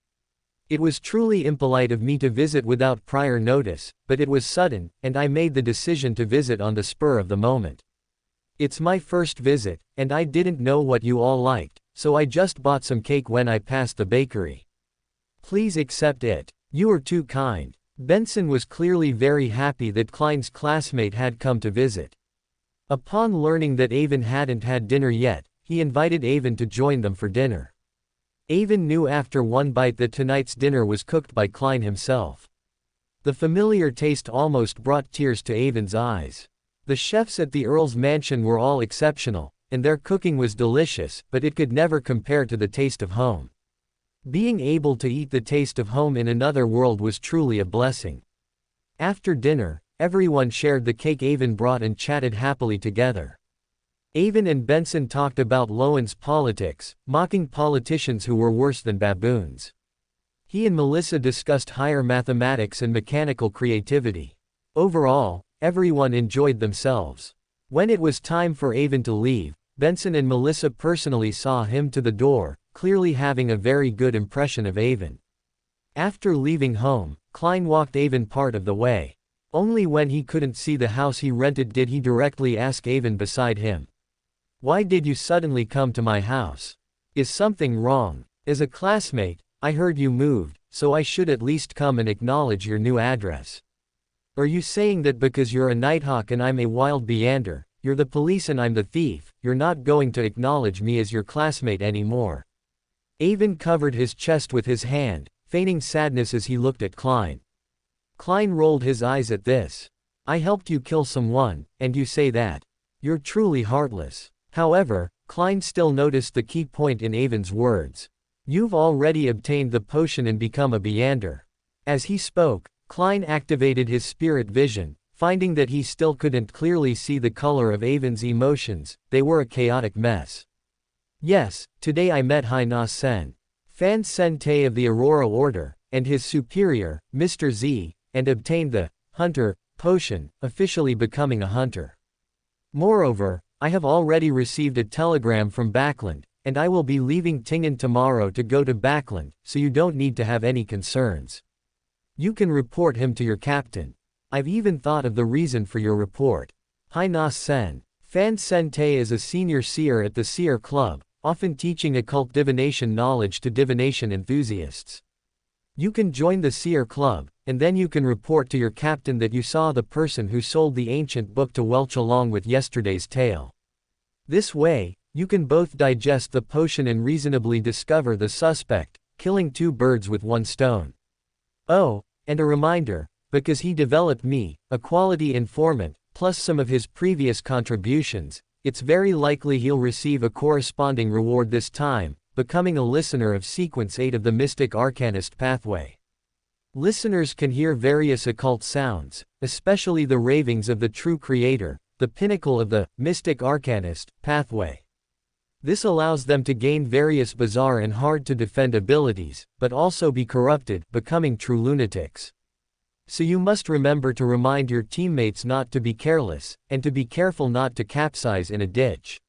"It was truly impolite of me to visit without prior notice, but it was sudden, and I made the decision to visit on the spur of the moment. It's my first visit, and I didn't know what you all liked, so I just bought some cake when I passed the bakery. Please accept it. You are too kind." Benson was clearly very happy that Klein's classmate had come to visit. Upon learning that Avon hadn't had dinner yet, he invited Avon to join them for dinner. Avon knew after one bite that tonight's dinner was cooked by Klein himself. The familiar taste almost brought tears to Avon's eyes. The chefs at the Earl's mansion were all exceptional, and their cooking was delicious, but it could never compare to the taste of home. Being able to eat the taste of home in another world was truly a blessing. After dinner, everyone shared the cake Avon brought and chatted happily together. Avon and Benson talked about Lowen's politics, mocking politicians who were worse than baboons. He and Melissa discussed higher mathematics and mechanical creativity. Overall, everyone enjoyed themselves. When it was time for Avon to leave, Benson and Melissa personally saw him to the door, clearly having a very good impression of Avon. After leaving home, Klein walked Avon part of the way. Only when he couldn't see the house he rented did he directly ask Avon beside him, "Why did you suddenly come to my house? Is something wrong? As a classmate, I heard you moved, so I should at least come and acknowledge your new address. Are you saying that because you're a Nighthawk and I'm a wild Beander, you're the police and I'm the thief, you're not going to acknowledge me as your classmate anymore?" Avon covered his chest with his hand, feigning sadness as he looked at Klein. Klein rolled his eyes at this. "I helped you kill someone, and you say that? You're truly heartless." However, Klein still noticed the key point in Avon's words. "You've already obtained the potion and become a Beander." As he spoke, Klein activated his spirit vision, finding that he still couldn't clearly see the color of Avon's emotions. They were a chaotic mess. "Yes, today I met Haina Sen, Fan Sen Te of the Aurora Order, and his superior, Mr. Z, and obtained the Hunter potion, officially becoming a hunter. Moreover, I have already received a telegram from Backland, and I will be leaving Tingen tomorrow to go to Backland, so you don't need to have any concerns. You can report him to your captain. I've even thought of the reason for your report. Haina Sen. Fan Sen Te is a senior seer at the Seer Club, often teaching occult divination knowledge to divination enthusiasts. You can join the Seer Club, and then you can report to your captain that you saw the person who sold the ancient book to Welch along with yesterday's tale. This way, you can both digest the potion and reasonably discover the suspect, killing two birds with one stone. Oh, and a reminder, because he developed me, a quality informant, plus some of his previous contributions, it's very likely he'll receive a corresponding reward this time, becoming a listener of Sequence 8 of the Mystic Arcanist pathway. Listeners can hear various occult sounds, especially the ravings of the true creator, the pinnacle of the Mystic Arcanist pathway. This allows them to gain various bizarre and hard-to-defend abilities, but also be corrupted, becoming true lunatics. So you must remember to remind your teammates not to be careless, and to be careful not to capsize in a ditch.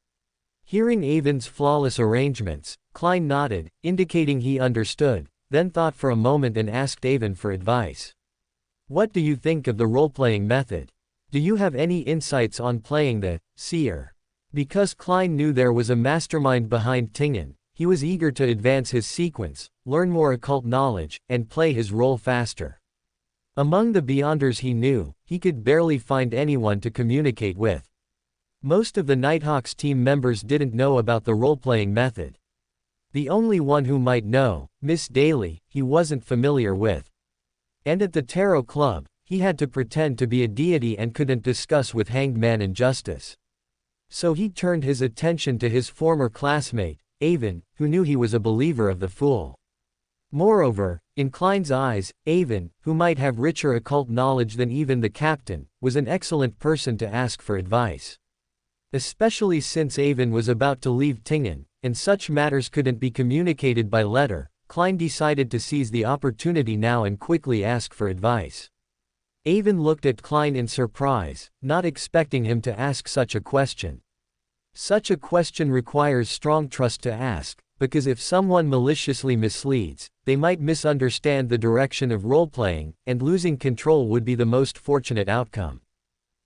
Hearing Avon's flawless arrangements, Klein nodded, indicating he understood, then thought for a moment and asked Avon for advice. What do you think of the role-playing method? Do you have any insights on playing the seer? Because Klein knew there was a mastermind behind Tingen, he was eager to advance his sequence, learn more occult knowledge, and play his role faster. Among the Beyonders he knew, he could barely find anyone to communicate with. Most of the Nighthawks team members didn't know about the role-playing method. The only one who might know, Miss Daly, he wasn't familiar with. And at the Tarot Club, he had to pretend to be a deity and couldn't discuss with Hanged Man and Justice. So he turned his attention to his former classmate, Avon, who knew he was a believer of the Fool. Moreover, in Klein's eyes, Avon, who might have richer occult knowledge than even the captain, was an excellent person to ask for advice. Especially since Avon was about to leave Tingen, and such matters couldn't be communicated by letter, Klein decided to seize the opportunity now and quickly ask for advice. Avon looked at Klein in surprise, not expecting him to ask such a question. Such a question requires strong trust to ask, because if someone maliciously misleads, they might misunderstand the direction of role-playing, and losing control would be the most fortunate outcome.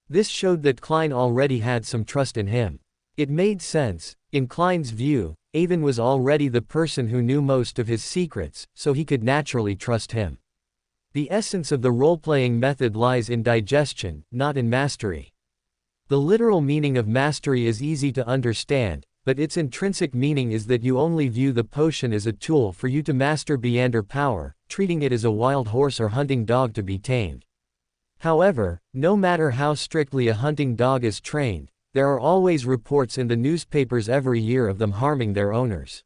This showed that Klein already had some trust in him. It made sense. In Klein's view, Avon was already the person who knew most of his secrets, so he could naturally trust him. The essence of the role-playing method lies in digestion, not in mastery. The literal meaning of mastery is easy to understand, but its intrinsic meaning is that you only view the potion as a tool for you to master Beyonder power, treating it as a wild horse or hunting dog to be tamed. However, no matter how strictly a hunting dog is trained, there are always reports in the newspapers every year of them harming their owners.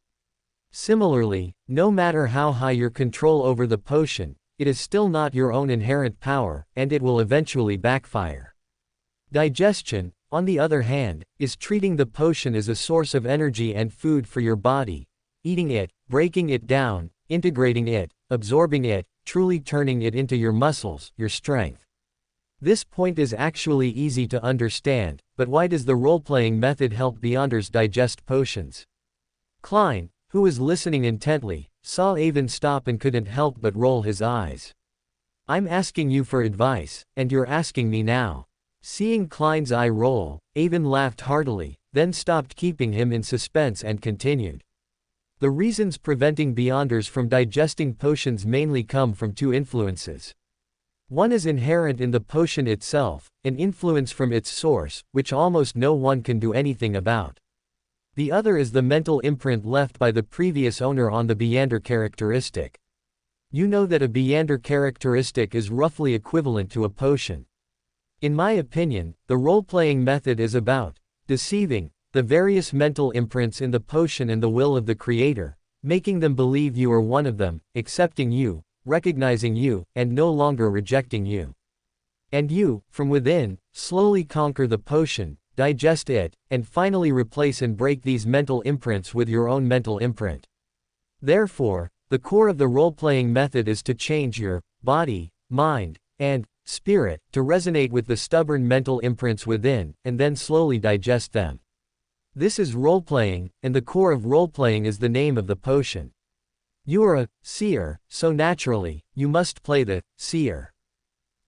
Similarly, no matter how high your control over the potion, it is still not your own inherent power, and it will eventually backfire. Digestion, on the other hand, is treating the potion as a source of energy and food for your body, eating it, breaking it down, integrating it, absorbing it, truly turning it into your muscles, your strength. This point is actually easy to understand, but why does the role-playing method help Beyonders digest potions? Klein, who was listening intently, saw Avon stop and couldn't help but roll his eyes. I'm asking you for advice, and you're asking me now. Seeing Klein's eye roll, Avon laughed heartily, then stopped keeping him in suspense and continued. The reasons preventing Beyonders from digesting potions mainly come from two influences. One is inherent in the potion itself, an influence from its source, which almost no one can do anything about. The other is the mental imprint left by the previous owner on the Beyonder characteristic. You know that a Beyonder characteristic is roughly equivalent to a potion. In my opinion, the role-playing method is about deceiving the various mental imprints in the potion and the will of the creator, making them believe you are one of them, accepting you, recognizing you, and no longer rejecting you. And you, from within, slowly conquer the potion, digest it, and finally replace and break these mental imprints with your own mental imprint. Therefore, the core of the role-playing method is to change your body, mind, and spirit to resonate with the stubborn mental imprints within, and then slowly digest them. This is role-playing, and the core of role-playing is the name of the potion. You are a seer, so naturally, you must play the seer.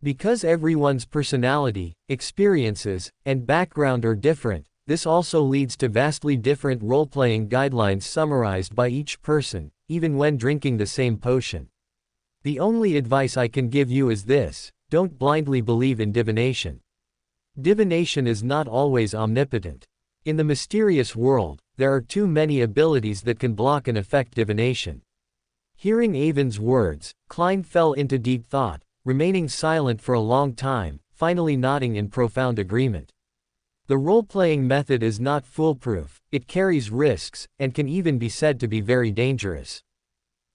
Because everyone's personality, experiences, and background are different, this also leads to vastly different role-playing guidelines summarized by each person, even when drinking the same potion. The only advice I can give you is this: don't blindly believe in divination. Divination is not always omnipotent. In the mysterious world, there are too many abilities that can block and affect divination. Hearing Avon's words, Klein fell into deep thought, remaining silent for a long time, finally nodding in profound agreement. The role-playing method is not foolproof, it carries risks, and can even be said to be very dangerous.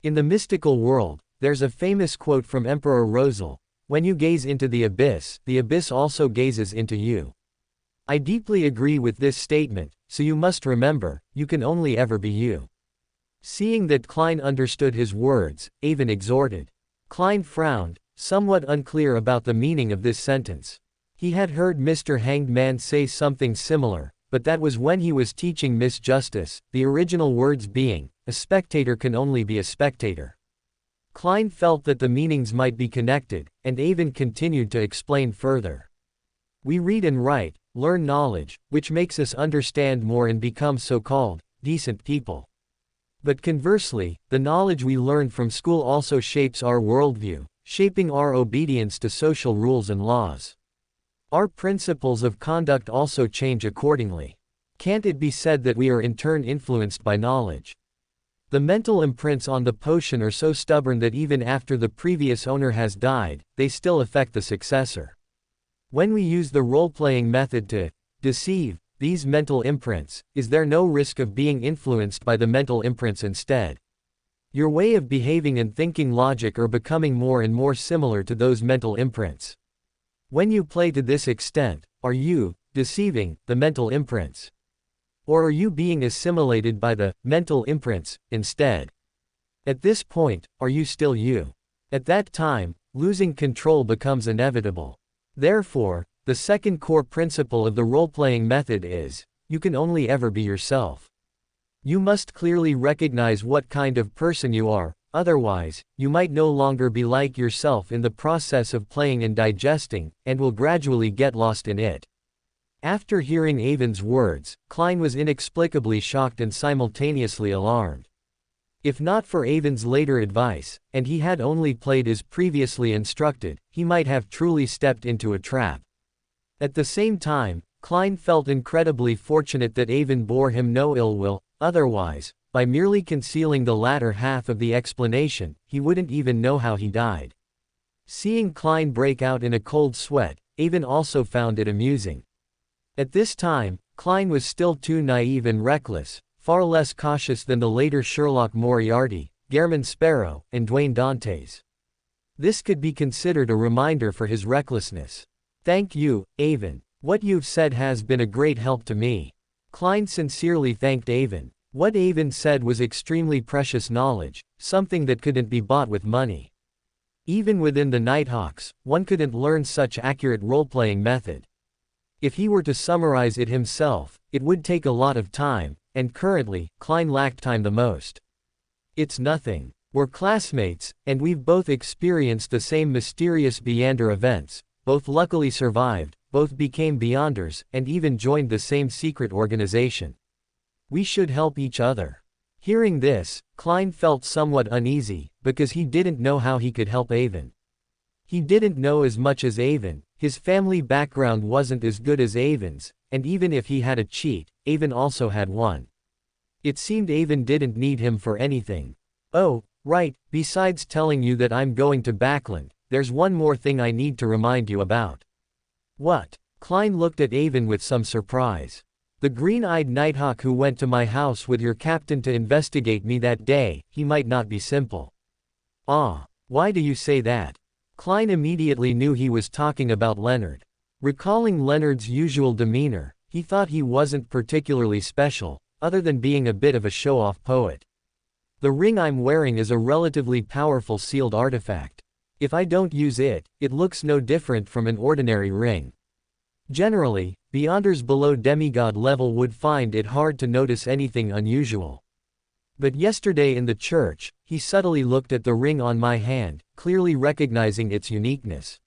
In the mystical world, there's a famous quote from Emperor Rosal: "When you gaze into the abyss also gazes into you." I deeply agree with this statement, so you must remember, you can only ever be you. Seeing that Klein understood his words, Avon exhorted. Klein frowned, somewhat unclear about the meaning of this sentence. He had heard Mr. Hanged Man say something similar, but that was when he was teaching Miss Justice, the original words being, a spectator can only be a spectator. Klein felt that the meanings might be connected, and Avon continued to explain further. We read and write, learn knowledge, which makes us understand more and become so-called decent people. But conversely, the knowledge we learn from school also shapes our worldview, shaping our obedience to social rules and laws. Our principles of conduct also change accordingly. Can't it be said that we are in turn influenced by knowledge? The mental imprints on the potion are so stubborn that even after the previous owner has died, they still affect the successor. When we use the role-playing method to deceive these mental imprints, is there no risk of being influenced by the mental imprints instead? Your way of behaving and thinking logic are becoming more and more similar to those mental imprints. When you play to this extent, are you deceiving the mental imprints? Or are you being assimilated by the mental imprints instead? At this point, are you still you? At that time, losing control becomes inevitable. Therefore, the second core principle of the role-playing method is, you can only ever be yourself. You must clearly recognize what kind of person you are, otherwise, you might no longer be like yourself in the process of playing and digesting, and will gradually get lost in it. After hearing Avon's words, Klein was inexplicably shocked and simultaneously alarmed. If not for Avon's later advice, and he had only played as previously instructed, he might have truly stepped into a trap. At the same time, Klein felt incredibly fortunate that Avon bore him no ill will, otherwise, by merely concealing the latter half of the explanation, he wouldn't even know how he died. Seeing Klein break out in a cold sweat, Avon also found it amusing. At this time, Klein was still too naive and reckless, far less cautious than the later Sherlock Moriarty, Gehrman Sparrow, and Dwayne Dantes. This could be considered a reminder for his recklessness. Thank you, Avon. What you've said has been a great help to me. Klein sincerely thanked Avon. What Avon said was extremely precious knowledge, something that couldn't be bought with money. Even within the Nighthawks, one couldn't learn such accurate role-playing method. If he were to summarize it himself, it would take a lot of time, and currently, Klein lacked time the most. It's nothing. We're classmates, and we've both experienced the same mysterious Beyonder events, both luckily survived, both became Beyonders, and even joined the same secret organization. We should help each other. Hearing this, Klein felt somewhat uneasy, because he didn't know how he could help Avon. He didn't know as much as Avon, his family background wasn't as good as Avon's, and even if he had a cheat, Avon also had one. It seemed Avon didn't need him for anything. Oh, right, besides telling you that I'm going to Backland, there's one more thing I need to remind you about. What? Klein looked at Avon with some surprise. The green-eyed Nighthawk who went to my house with your captain to investigate me that day, he might not be simple. Ah, why do you say that? Klein immediately knew he was talking about Leonard. Recalling Leonard's usual demeanor, he thought he wasn't particularly special, other than being a bit of a show-off poet. The ring I'm wearing is a relatively powerful sealed artifact. If I don't use it, it looks no different from an ordinary ring. Generally, Beyonders below demigod level would find it hard to notice anything unusual. But yesterday in the church, he subtly looked at the ring on my hand, clearly recognizing its uniqueness.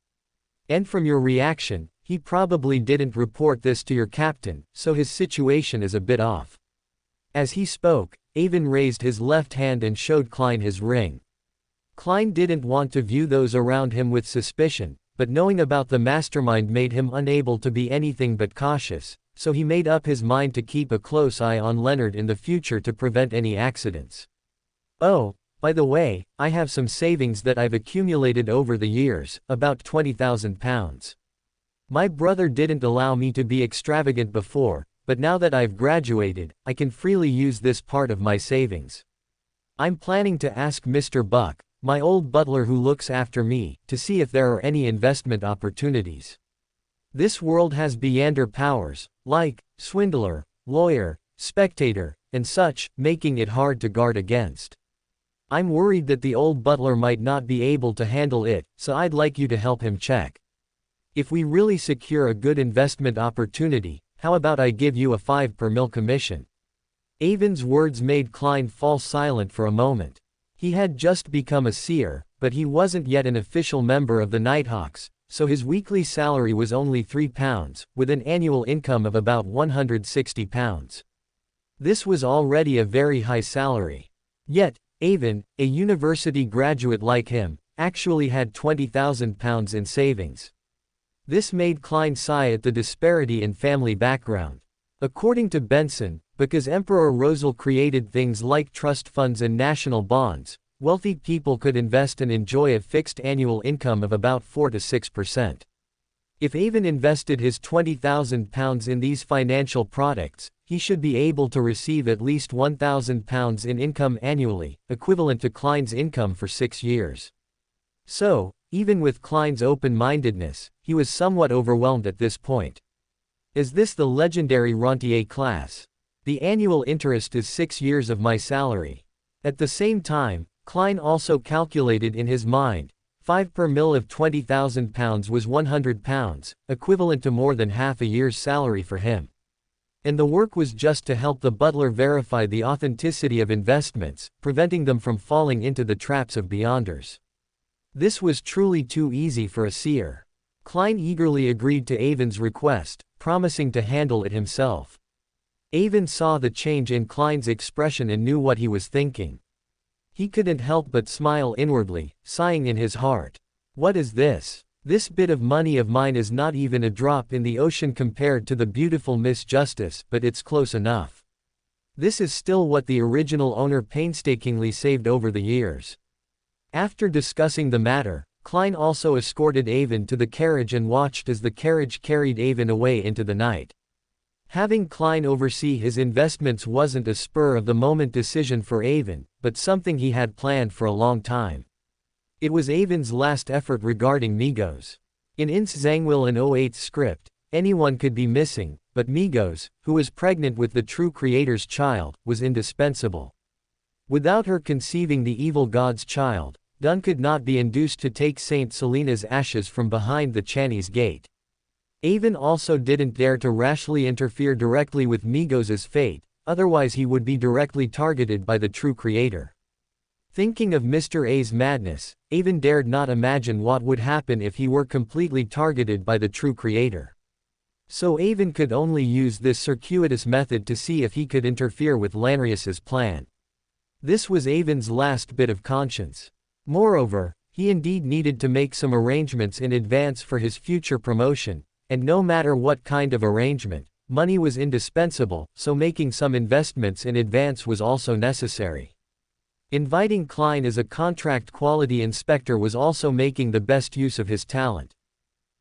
And from your reaction, he probably didn't report this to your captain, so his situation is a bit off. As he spoke, Avon raised his left hand and showed Klein his ring. Klein didn't want to view those around him with suspicion, but knowing about the mastermind made him unable to be anything but cautious, so he made up his mind to keep a close eye on Leonard in the future to prevent any accidents. Oh, by the way, I have some savings that I've accumulated over the years, about £20,000. My brother didn't allow me to be extravagant before, but now that I've graduated, I can freely use this part of my savings. I'm planning to ask Mr. Buck, my old butler who looks after me, to see if there are any investment opportunities. This world has Beander powers, like swindler, lawyer, spectator, and such, making it hard to guard against. I'm worried that the old butler might not be able to handle it, so I'd like you to help him check. If we really secure a good investment opportunity, how about I give you a 5 per mil commission? Avon's words made Klein fall silent for a moment. He had just become a seer, but he wasn't yet an official member of the Nighthawks, so his weekly salary was only £3, with an annual income of about £160. This was already a very high salary. Yet, Avon, a university graduate like him, actually had £20,000 in savings. This made Klein sigh at the disparity in family background. According to Benson, because Emperor Rosal created things like trust funds and national bonds, wealthy people could invest and enjoy a fixed annual income of about 4 to 6%. If Avon invested his £20,000 in these financial products, he should be able to receive at least £1,000 in income annually, equivalent to Klein's income for 6 years. So, even with Klein's open-mindedness, he was somewhat overwhelmed at this point. Is this the legendary rentier class? The annual interest is 6 years of my salary. At the same time, Klein also calculated in his mind, 5 per mil of £20,000 was £100, equivalent to more than half a year's salary for him. And the work was just to help the butler verify the authenticity of investments, preventing them from falling into the traps of Beyonders. This was truly too easy for a seer. Klein eagerly agreed to Avon's request, promising to handle it himself. Avon saw the change in Klein's expression and knew what he was thinking. He couldn't help but smile inwardly, sighing in his heart. What is this? This bit of money of mine is not even a drop in the ocean compared to the beautiful Miss Justice, but it's close enough. This is still what the original owner painstakingly saved over the years. After discussing the matter, Klein also escorted Avon to the carriage and watched as the carriage carried Avon away into the night. Having Klein oversee his investments wasn't a spur-of-the-moment decision for Avon, but something he had planned for a long time. It was Avon's last effort regarding Migos. In Ince Zangwill and 08's script, anyone could be missing, but Migos, who was pregnant with the true creator's child, was indispensable. Without her conceiving the evil god's child, Dunn could not be induced to take Saint Selena's ashes from behind the Channy's gate. Avon also didn't dare to rashly interfere directly with Migos' fate, otherwise he would be directly targeted by the true creator. Thinking of Mr. A's madness, Avon dared not imagine what would happen if he were completely targeted by the true creator. So Avon could only use this circuitous method to see if he could interfere with Lanrius's plan. This was Avon's last bit of conscience. Moreover, he indeed needed to make some arrangements in advance for his future promotion, and no matter what kind of arrangement, money was indispensable, so making some investments in advance was also necessary. Inviting Klein as a contract quality inspector was also making the best use of his talent.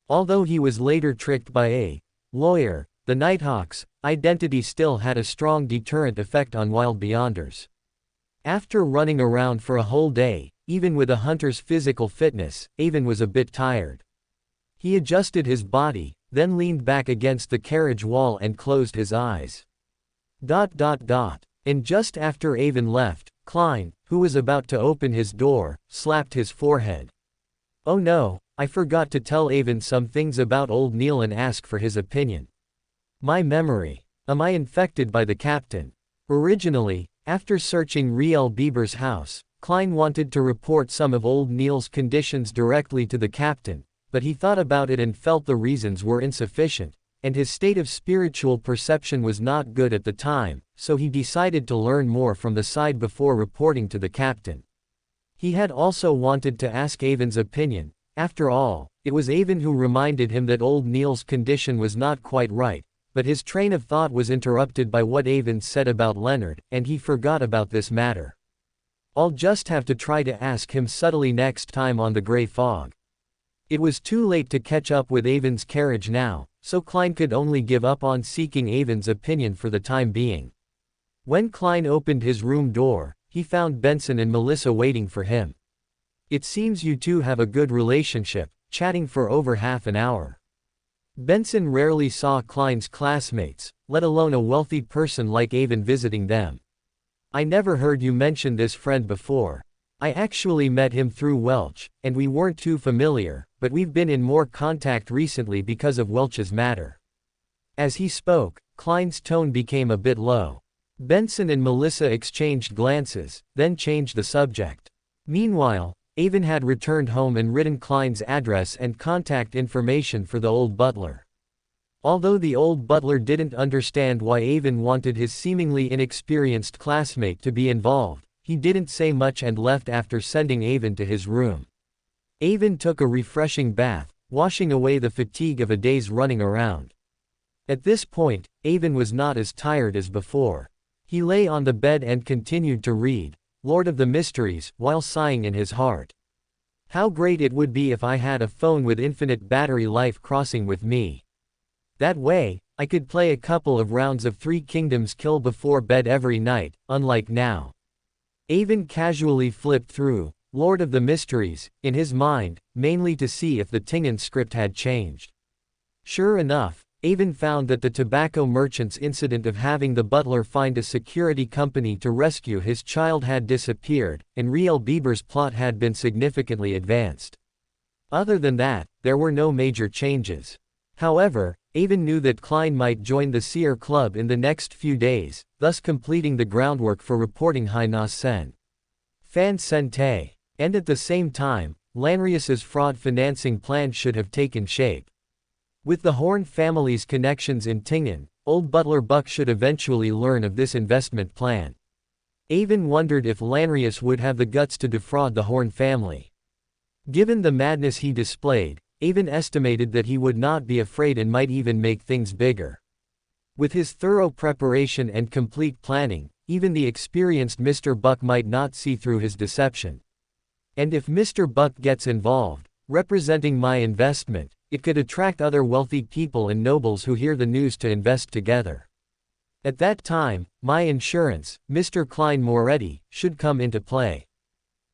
Although he was later tricked by a lawyer, the Nighthawks' identity still had a strong deterrent effect on Wild Beyonders. After running around for a whole day, even with a hunter's physical fitness, Avon was a bit tired. He adjusted his body, then leaned back against the carriage wall and closed his eyes. And just after Avon left, Klein, who was about to open his door, slapped his forehead. Oh no, I forgot to tell Avon some things about old Neil and ask for his opinion. My memory. Am I infected by the captain? Originally, after searching Riel Bieber's house, Klein wanted to report some of old Neil's conditions directly to the captain, but he thought about it and felt the reasons were insufficient, and his state of spiritual perception was not good at the time, so he decided to learn more from the side before reporting to the captain. He had also wanted to ask Avon's opinion. After all, it was Avon who reminded him that old Neil's condition was not quite right, but his train of thought was interrupted by what Avon said about Leonard, and he forgot about this matter. I'll just have to try to ask him subtly next time on the Grey Fog. It was too late to catch up with Avon's carriage now, so Klein could only give up on seeking Avon's opinion for the time being. When Klein opened his room door, he found Benson and Melissa waiting for him. It seems you two have a good relationship, chatting for over half an hour. Benson rarely saw Klein's classmates, let alone a wealthy person like Avon visiting them. I never heard you mention this friend before. I actually met him through Welch, and we weren't too familiar, but we've been in more contact recently because of Welch's matter. As he spoke, Klein's tone became a bit low. Benson and Melissa exchanged glances, then changed the subject. Meanwhile, Avon had returned home and written Klein's address and contact information for the old butler. Although the old butler didn't understand why Avon wanted his seemingly inexperienced classmate to be involved, he didn't say much and left after sending Avon to his room. Avon took a refreshing bath, washing away the fatigue of a day's running around. At this point, Avon was not as tired as before. He lay on the bed and continued to read Lord of the Mysteries, while sighing in his heart. How great it would be if I had a phone with infinite battery life crossing with me. That way, I could play a couple of rounds of Three Kingdoms Kill before bed every night, unlike now. Avon casually flipped through Lord of the Mysteries, in his mind, mainly to see if the Tingen script had changed. Sure enough, Avon found that the tobacco merchant's incident of having the butler find a security company to rescue his child had disappeared, and Riel Bieber's plot had been significantly advanced. Other than that, there were no major changes. However, Avon knew that Klein might join the Seer Club in the next few days, thus completing the groundwork for reporting Haina Sen. Fan Sente. And at the same time, Lanrius's fraud financing plan should have taken shape. With the Horn family's connections in Tingen, old butler Buck should eventually learn of this investment plan. Avon wondered if Lanrius would have the guts to defraud the Horn family. Given the madness he displayed, Avon estimated that he would not be afraid and might even make things bigger. With his thorough preparation and complete planning, even the experienced Mr. Buck might not see through his deception. And if Mr. Buck gets involved, representing my investment, it could attract other wealthy people and nobles who hear the news to invest together. At that time, my insurance, Mr. Klein Moretti, should come into play.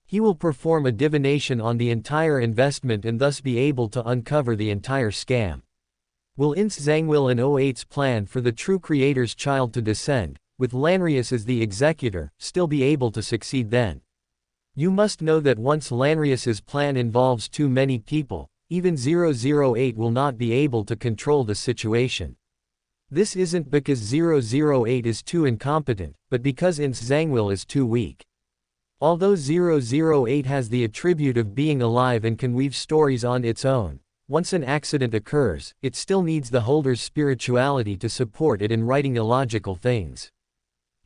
He will perform a divination on the entire investment and thus be able to uncover the entire scam. Will Ince Zangwill and 08's plan for the true creator's child to descend, with Lanrius as the executor, still be able to succeed then? You must know that once Lanrius's plan involves too many people, even 008 will not be able to control the situation. This isn't because 008 is too incompetent, but because Ince Zangwill is too weak. Although 008 has the attribute of being alive and can weave stories on its own, once an accident occurs, it still needs the holder's spirituality to support it in writing illogical things.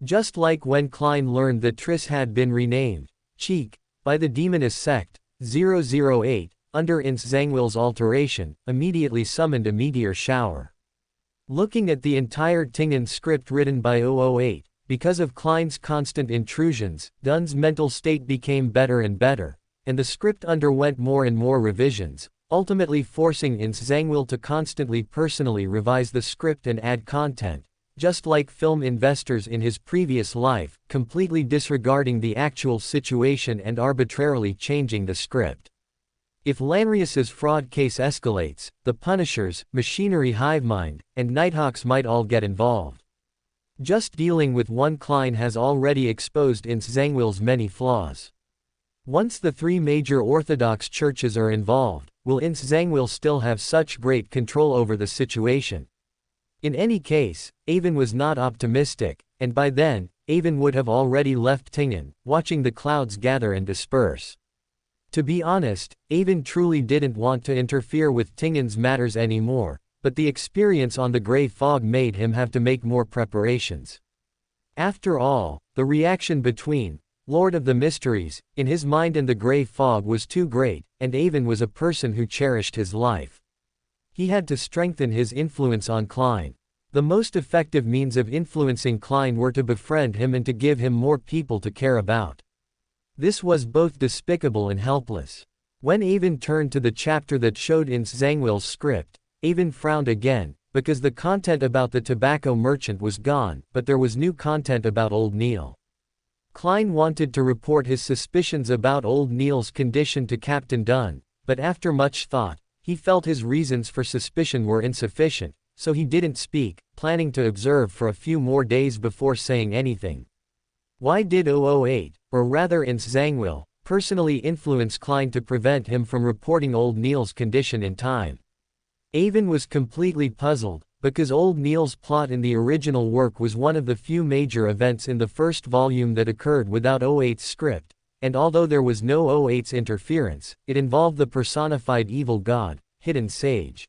Just like when Klein learned that Triss had been renamed Cheek by the demoness sect, 008, under Ince Zangwill's alteration, immediately summoned a meteor shower. Looking at the entire Tingen script written by 008, because of Klein's constant intrusions, Dunn's mental state became better and better, and the script underwent more and more revisions, ultimately forcing Ince Zangwill to constantly personally revise the script and add content, just like film investors in his previous life, completely disregarding the actual situation and arbitrarily changing the script. If Lanrius's fraud case escalates, the Punishers, Machinery Hivemind, and Nighthawks might all get involved. Just dealing with one Klein has already exposed Ince Zangwill's many flaws. Once the three major Orthodox churches are involved, will Ince Zangwill still have such great control over the situation? In any case, Avon was not optimistic, and by then, Avon would have already left Tingen, watching the clouds gather and disperse. To be honest, Avon truly didn't want to interfere with Tingen's matters anymore, but the experience on the Grey Fog made him have to make more preparations. After all, the reaction between Lord of the Mysteries, in his mind and the Grey Fog was too great, and Avon was a person who cherished his life. He had to strengthen his influence on Klein. The most effective means of influencing Klein were to befriend him and to give him more people to care about. This was both despicable and helpless. When Avon turned to the chapter that showed Ince Zangwill's script, Avon frowned again, because the content about the tobacco merchant was gone, but there was new content about Old Neil. Klein wanted to report his suspicions about Old Neil's condition to Captain Dunn, but after much thought, he felt his reasons for suspicion were insufficient, so he didn't speak, planning to observe for a few more days before saying anything. Why did 008, or rather Ince Zangwill, personally influence Klein to prevent him from reporting Old Neil's condition in time? Avon was completely puzzled, because Old Neil's plot in the original work was one of the few major events in the first volume that occurred without 008's script, and although there was no 008's interference, it involved the personified evil god, Hidden Sage.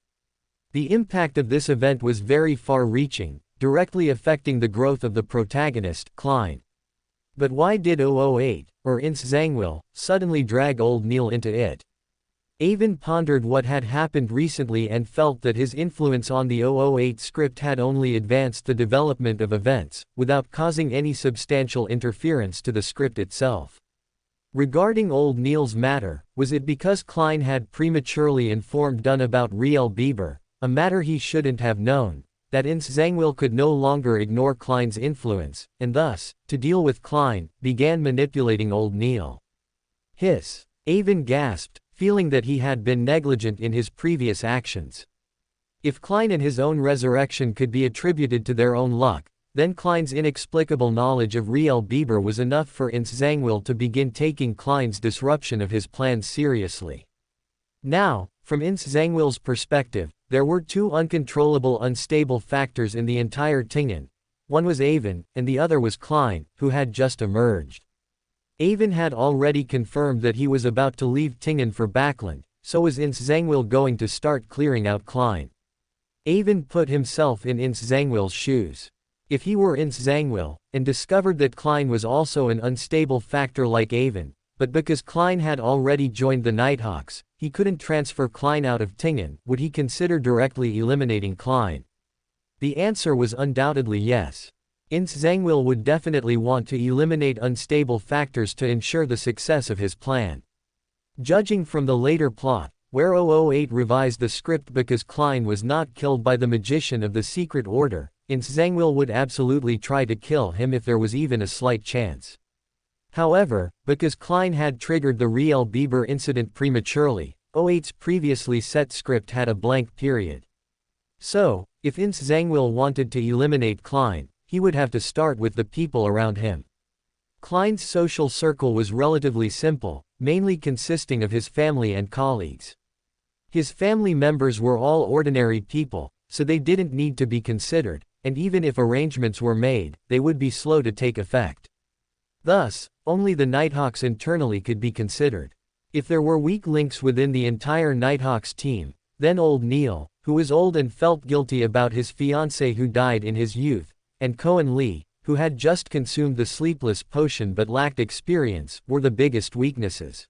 The impact of this event was very far-reaching, directly affecting the growth of the protagonist, Klein. But why did 008, or Ince Zangwill, suddenly drag Old Neil into it? Avon pondered what had happened recently and felt that his influence on the 008 script had only advanced the development of events, without causing any substantial interference to the script itself. Regarding Old Neil's matter, was it because Klein had prematurely informed Dunn about Riel Bieber, a matter he shouldn't have known, that Ince Zangwill could no longer ignore Klein's influence, and thus, to deal with Klein, began manipulating Old Neil? Hiss! Avon gasped, feeling that he had been negligent in his previous actions. If Klein and his own resurrection could be attributed to their own luck, then Klein's inexplicable knowledge of Riel Bieber was enough for Ince Zangwill to begin taking Klein's disruption of his plans seriously. Now, from Ince Zangwill's perspective, there were two uncontrollable unstable factors in the entire Tingen. One was Avon, and the other was Klein, who had just emerged. Avon had already confirmed that he was about to leave Tingen for Backland, so was Ince Zangwill going to start clearing out Klein. Avon put himself in Ince Zangwill's shoes. If he were Ince Zangwill, and discovered that Klein was also an unstable factor like Avon, but because Klein had already joined the Nighthawks, he couldn't transfer Klein out of Tingen, would he consider directly eliminating Klein? The answer was undoubtedly yes. Ince Zangwill would definitely want to eliminate unstable factors to ensure the success of his plan. Judging from the later plot, where 008 revised the script because Klein was not killed by the magician of the Secret Order, Ince Zangwill would absolutely try to kill him if there was even a slight chance. However, because Klein had triggered the Riel Bieber incident prematurely, 008's previously set script had a blank period. So, if Ince Zangwill wanted to eliminate Klein, he would have to start with the people around him. Klein's social circle was relatively simple, mainly consisting of his family and colleagues. His family members were all ordinary people, so they didn't need to be considered, and even if arrangements were made, they would be slow to take effect. Thus, only the Nighthawks internally could be considered. If there were weak links within the entire Nighthawks team, then Old Neil, who was old and felt guilty about his fiancée who died in his youth, and Cohen Lee, who had just consumed the sleepless potion but lacked experience, were the biggest weaknesses.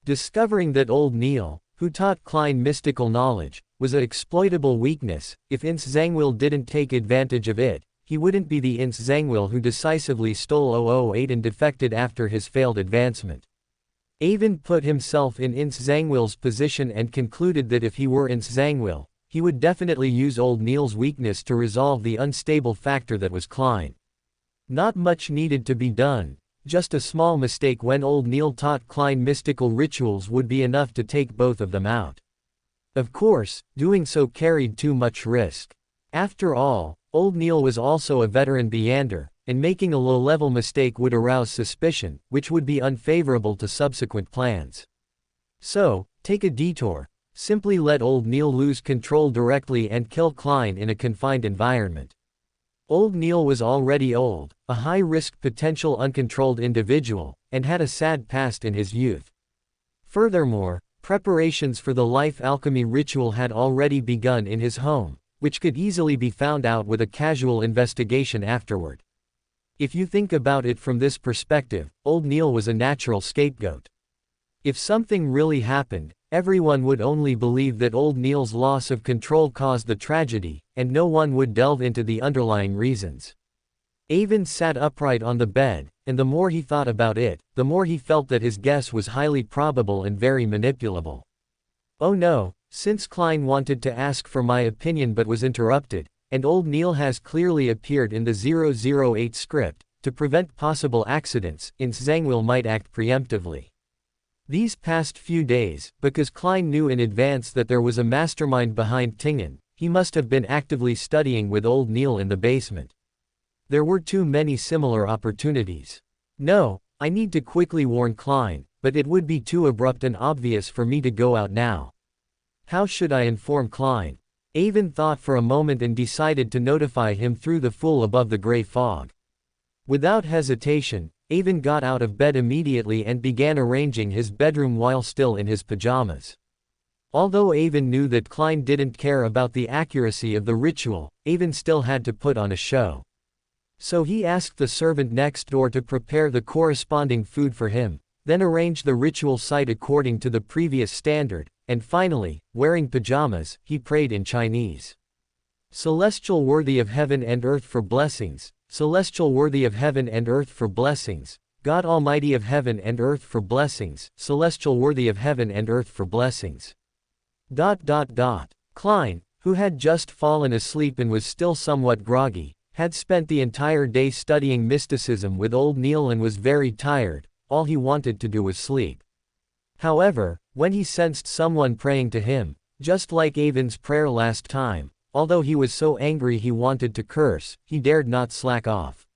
Discovering that Old Neil, who taught Klein mystical knowledge, was an exploitable weakness, if Ince Zangwill didn't take advantage of it, he wouldn't be the Ince Zangwill who decisively stole 008 and defected after his failed advancement. Avon put himself in Ince Zangwill's position and concluded that if he were Ince Zangwill, he would definitely use Old Neil's weakness to resolve the unstable factor that was Klein. Not much needed to be done. Just a small mistake when Old Neil taught Klein mystical rituals would be enough to take both of them out. Of course, doing so carried too much risk. After all, Old Neil was also a veteran Beander, and making a low-level mistake would arouse suspicion, which would be unfavorable to subsequent plans. So, take a detour. Simply let Old Neil lose control directly and kill Klein in a confined environment. Old Neil was already old, a high-risk potential uncontrolled individual, and had a sad past in his youth. Furthermore, preparations for the life alchemy ritual had already begun in his home, which could easily be found out with a casual investigation afterward. If you think about it from this perspective, Old Neil was a natural scapegoat. If something really happened, everyone would only believe that Old Neil's loss of control caused the tragedy, and no one would delve into the underlying reasons. Avon sat upright on the bed, and the more he thought about it, the more he felt that his guess was highly probable and very manipulable. Oh no, since Klein wanted to ask for my opinion but was interrupted, and Old Neil has clearly appeared in the 008 script, to prevent possible accidents, Ince Zangwill might act preemptively. These past few days, because Klein knew in advance that there was a mastermind behind Tingen, he must have been actively studying with old Neil in the basement. There were too many similar opportunities. No, I need to quickly warn Klein, but it would be too abrupt and obvious for me to go out now. How should I inform Klein? Avon thought for a moment and decided to notify him through the fool above the gray fog. Without hesitation, Avon got out of bed immediately and began arranging his bedroom while still in his pajamas. Although Avon knew that Klein didn't care about the accuracy of the ritual, Avon still had to put on a show. So he asked the servant next door to prepare the corresponding food for him, then arranged the ritual site according to the previous standard, and finally, wearing pajamas, he prayed in Chinese. Celestial worthy of heaven and earth for blessings, celestial worthy of heaven and earth for blessings, God Almighty of heaven and earth for blessings, celestial worthy of heaven and earth for blessings. Klein, who had just fallen asleep and was still somewhat groggy, had spent the entire day studying mysticism with old Neil and was very tired. All he wanted to do was sleep. However, when he sensed someone praying to him, just like Avon's prayer last time, although he was so angry he wanted to curse, he dared not slack off.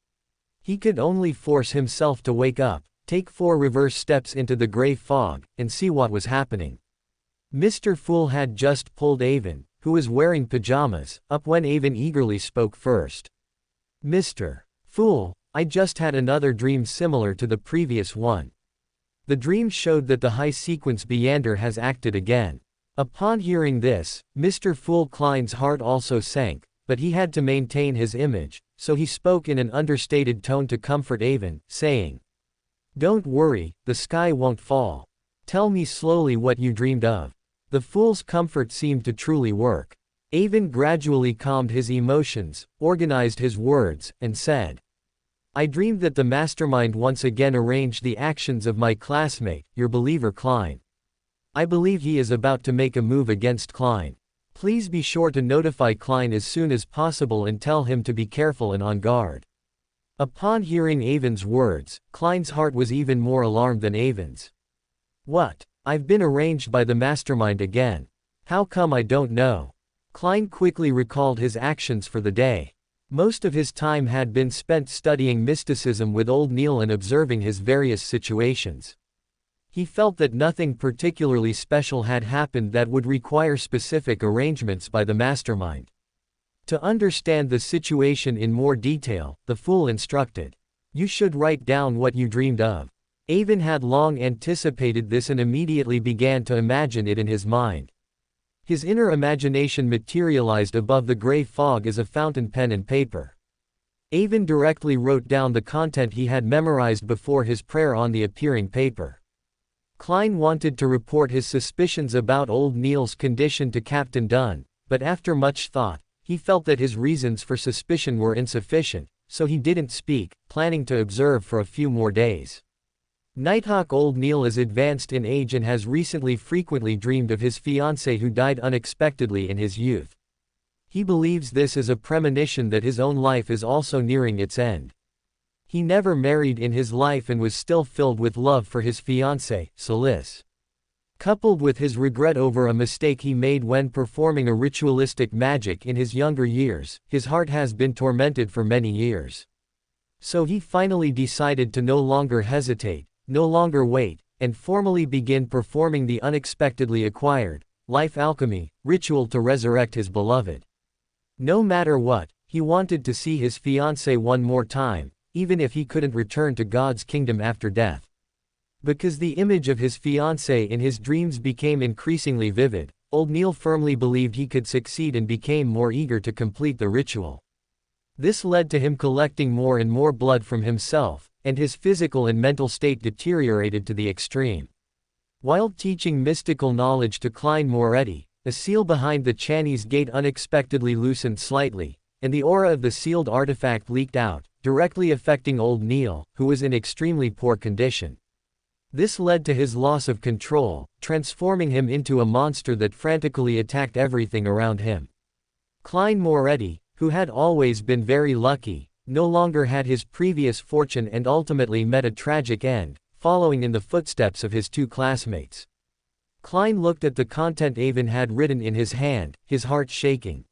He could only force himself to wake up, take 4 reverse steps into the gray fog, and see what was happening. Mr. Fool had just pulled Avon, who was wearing pajamas, up when Avon eagerly spoke first. Mr. Fool, I just had another dream similar to the previous one. The dream showed that the high-sequence Beyander has acted again. Upon hearing this, Mr. Fool Klein's heart also sank, but he had to maintain his image, so he spoke in an understated tone to comfort Avon, saying, "Don't worry, the sky won't fall. Tell me slowly what you dreamed of." The fool's comfort seemed to truly work. Avon gradually calmed his emotions, organized his words, and said, "I dreamed that the mastermind once again arranged the actions of my classmate, your believer Klein. I believe he is about to make a move against Klein. Please be sure to notify Klein as soon as possible and tell him to be careful and on guard." Upon hearing Avon's words, Klein's heart was even more alarmed than Avon's. "What? I've been arranged by the mastermind again. How come I don't know?" Klein quickly recalled his actions for the day. Most of his time had been spent studying mysticism with old Neil and observing his various situations. He felt that nothing particularly special had happened that would require specific arrangements by the mastermind. To understand the situation in more detail, the fool instructed, "You should write down what you dreamed of." Avon had long anticipated this and immediately began to imagine it in his mind. His inner imagination materialized above the gray fog as a fountain pen and paper. Avon directly wrote down the content he had memorized before his prayer on the appearing paper. Klein wanted to report his suspicions about old Neil's condition to Captain Dunn, but after much thought, he felt that his reasons for suspicion were insufficient, so he didn't speak, planning to observe for a few more days. Nighthawk old Neil is advanced in age and has recently frequently dreamed of his fiancée who died unexpectedly in his youth. He believes this is a premonition that his own life is also nearing its end. He never married in his life and was still filled with love for his fiancée, Celice. Coupled with his regret over a mistake he made when performing a ritualistic magic in his younger years, his heart has been tormented for many years. So he finally decided to no longer hesitate, no longer wait, and formally begin performing the unexpectedly acquired, life alchemy, ritual to resurrect his beloved. No matter what, he wanted to see his fiancée one more time, even if he couldn't return to God's kingdom after death. Because the image of his fiancée in his dreams became increasingly vivid, old Neil firmly believed he could succeed and became more eager to complete the ritual. This led to him collecting more and more blood from himself, and his physical and mental state deteriorated to the extreme. While teaching mystical knowledge to Klein Moretti, a seal behind the Chinese gate unexpectedly loosened slightly, and the aura of the sealed artifact leaked out, directly affecting old Neil, who was in extremely poor condition. This led to his loss of control, transforming him into a monster that frantically attacked everything around him. Klein Moretti, who had always been very lucky, no longer had his previous fortune and ultimately met a tragic end, following in the footsteps of his two classmates. Klein looked at the content Avon had written in his hand, his heart shaking.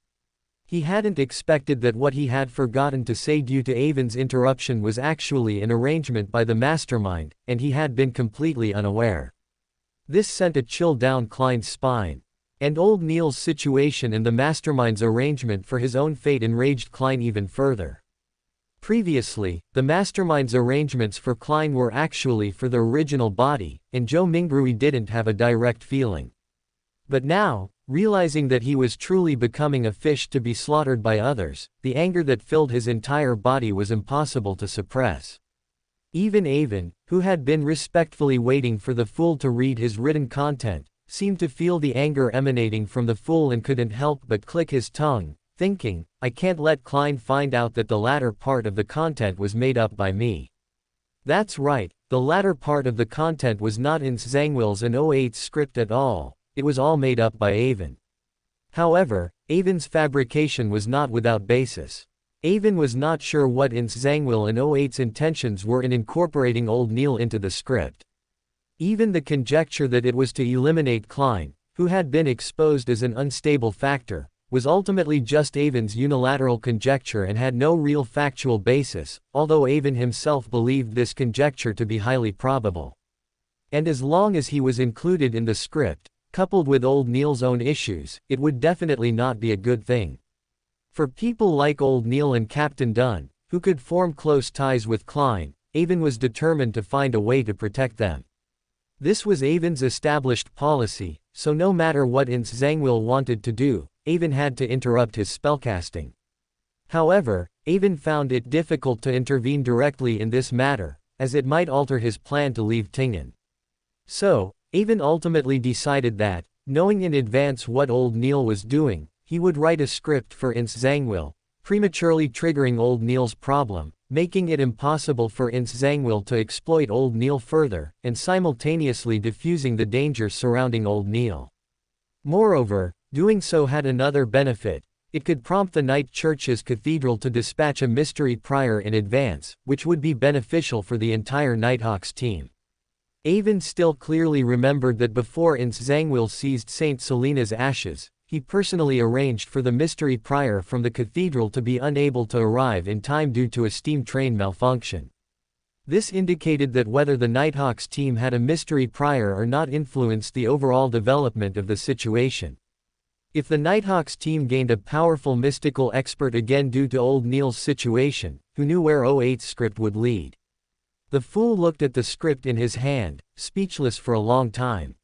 He hadn't expected that what he had forgotten to say due to Avon's interruption was actually an arrangement by the mastermind, and he had been completely unaware. This sent a chill down Klein's spine. And old Neil's situation and the mastermind's arrangement for his own fate enraged Klein even further. Previously, the mastermind's arrangements for Klein were actually for the original body, and Zhou Mingrui didn't have a direct feeling. But now, realizing that he was truly becoming a fish to be slaughtered by others, the anger that filled his entire body was impossible to suppress. Even Avon, who had been respectfully waiting for the fool to read his written content, seemed to feel the anger emanating from the fool and couldn't help but click his tongue, thinking, I can't let Klein find out that the latter part of the content was made up by me. That's right, the latter part of the content was not in Zhangwill's and O8's script at all, it was all made up by Avon. However, Avon's fabrication was not without basis. Avon was not sure what Zhangwill and O8's intentions were in incorporating old Neil into the script. Even the conjecture that it was to eliminate Klein, who had been exposed as an unstable factor, was ultimately just Avon's unilateral conjecture and had no real factual basis, although Avon himself believed this conjecture to be highly probable. And as long as he was included in the script, coupled with old Neil's own issues, it would definitely not be a good thing. For people like old Neil and Captain Dunn, who could form close ties with Klein, Avon was determined to find a way to protect them. This was Avon's established policy, so no matter what Zhangwill wanted to do, Avon had to interrupt his spellcasting. However, Avon found it difficult to intervene directly in this matter, as it might alter his plan to leave Tingen. So, Avon ultimately decided that, knowing in advance what old Neil was doing, he would write a script for Zhangwill, prematurely triggering old Neil's problem, making it impossible for Zhangwill to exploit old Neil further, and simultaneously diffusing the dangers surrounding old Neil. Moreover, doing so had another benefit. It could prompt the Night Church's cathedral to dispatch a mystery prior in advance, which would be beneficial for the entire Nighthawks team. Avon still clearly remembered that before Zhangwill seized Saint Selena's ashes, he personally arranged for the mystery prior from the cathedral to be unable to arrive in time due to a steam train malfunction. This indicated that whether the Nighthawks team had a mystery prior or not influenced the overall development of the situation. If the Nighthawks team gained a powerful mystical expert again due to old Neil's situation, who knew where O8's script would lead? The fool looked at the script in his hand, speechless for a long time.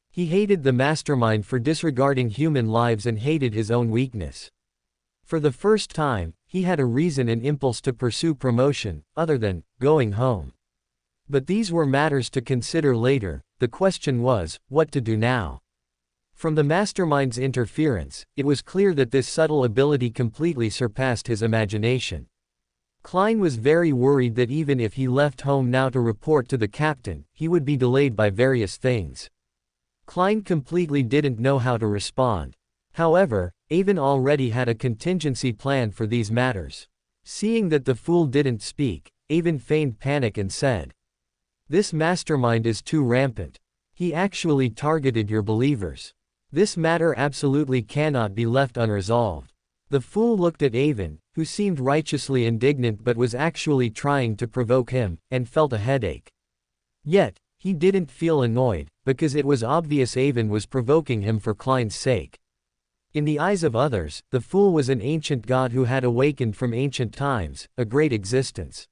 He hated the mastermind for disregarding human lives and hated his own weakness. For the first time, he had a reason and impulse to pursue promotion, other than going home. But these were matters to consider later. The question was, what to do now? From the mastermind's interference, it was clear that this subtle ability completely surpassed his imagination. Klein was very worried that even if he left home now to report to the captain, he would be delayed by various things. Klein completely didn't know how to respond. However, Avon already had a contingency plan for these matters. Seeing that the fool didn't speak, Avon feigned panic and said, "This mastermind is too rampant. He actually targeted your believers. This matter absolutely cannot be left unresolved." The fool looked at Avon, who seemed righteously indignant but was actually trying to provoke him, and felt a headache. Yet, he didn't feel annoyed, because it was obvious Avon was provoking him for Klein's sake. In the eyes of others, the fool was an ancient god who had awakened from ancient times, a great existence.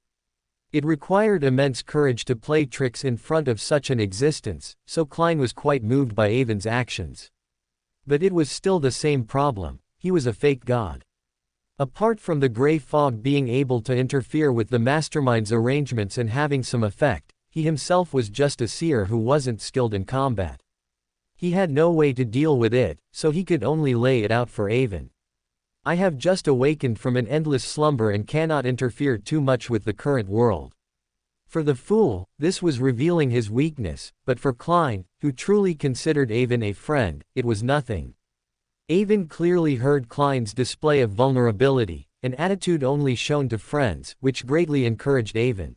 It required immense courage to play tricks in front of such an existence, so Klein was quite moved by Avon's actions. But it was still the same problem, he was a fake god. Apart from the gray fog being able to interfere with the mastermind's arrangements and having some effect, he himself was just a seer who wasn't skilled in combat. He had no way to deal with it, so he could only lay it out for Avon. "I have just awakened from an endless slumber and cannot interfere too much with the current world." For the fool, this was revealing his weakness, but for Klein, who truly considered Avon a friend, it was nothing. Avon clearly heard Klein's display of vulnerability, an attitude only shown to friends, which greatly encouraged Avon.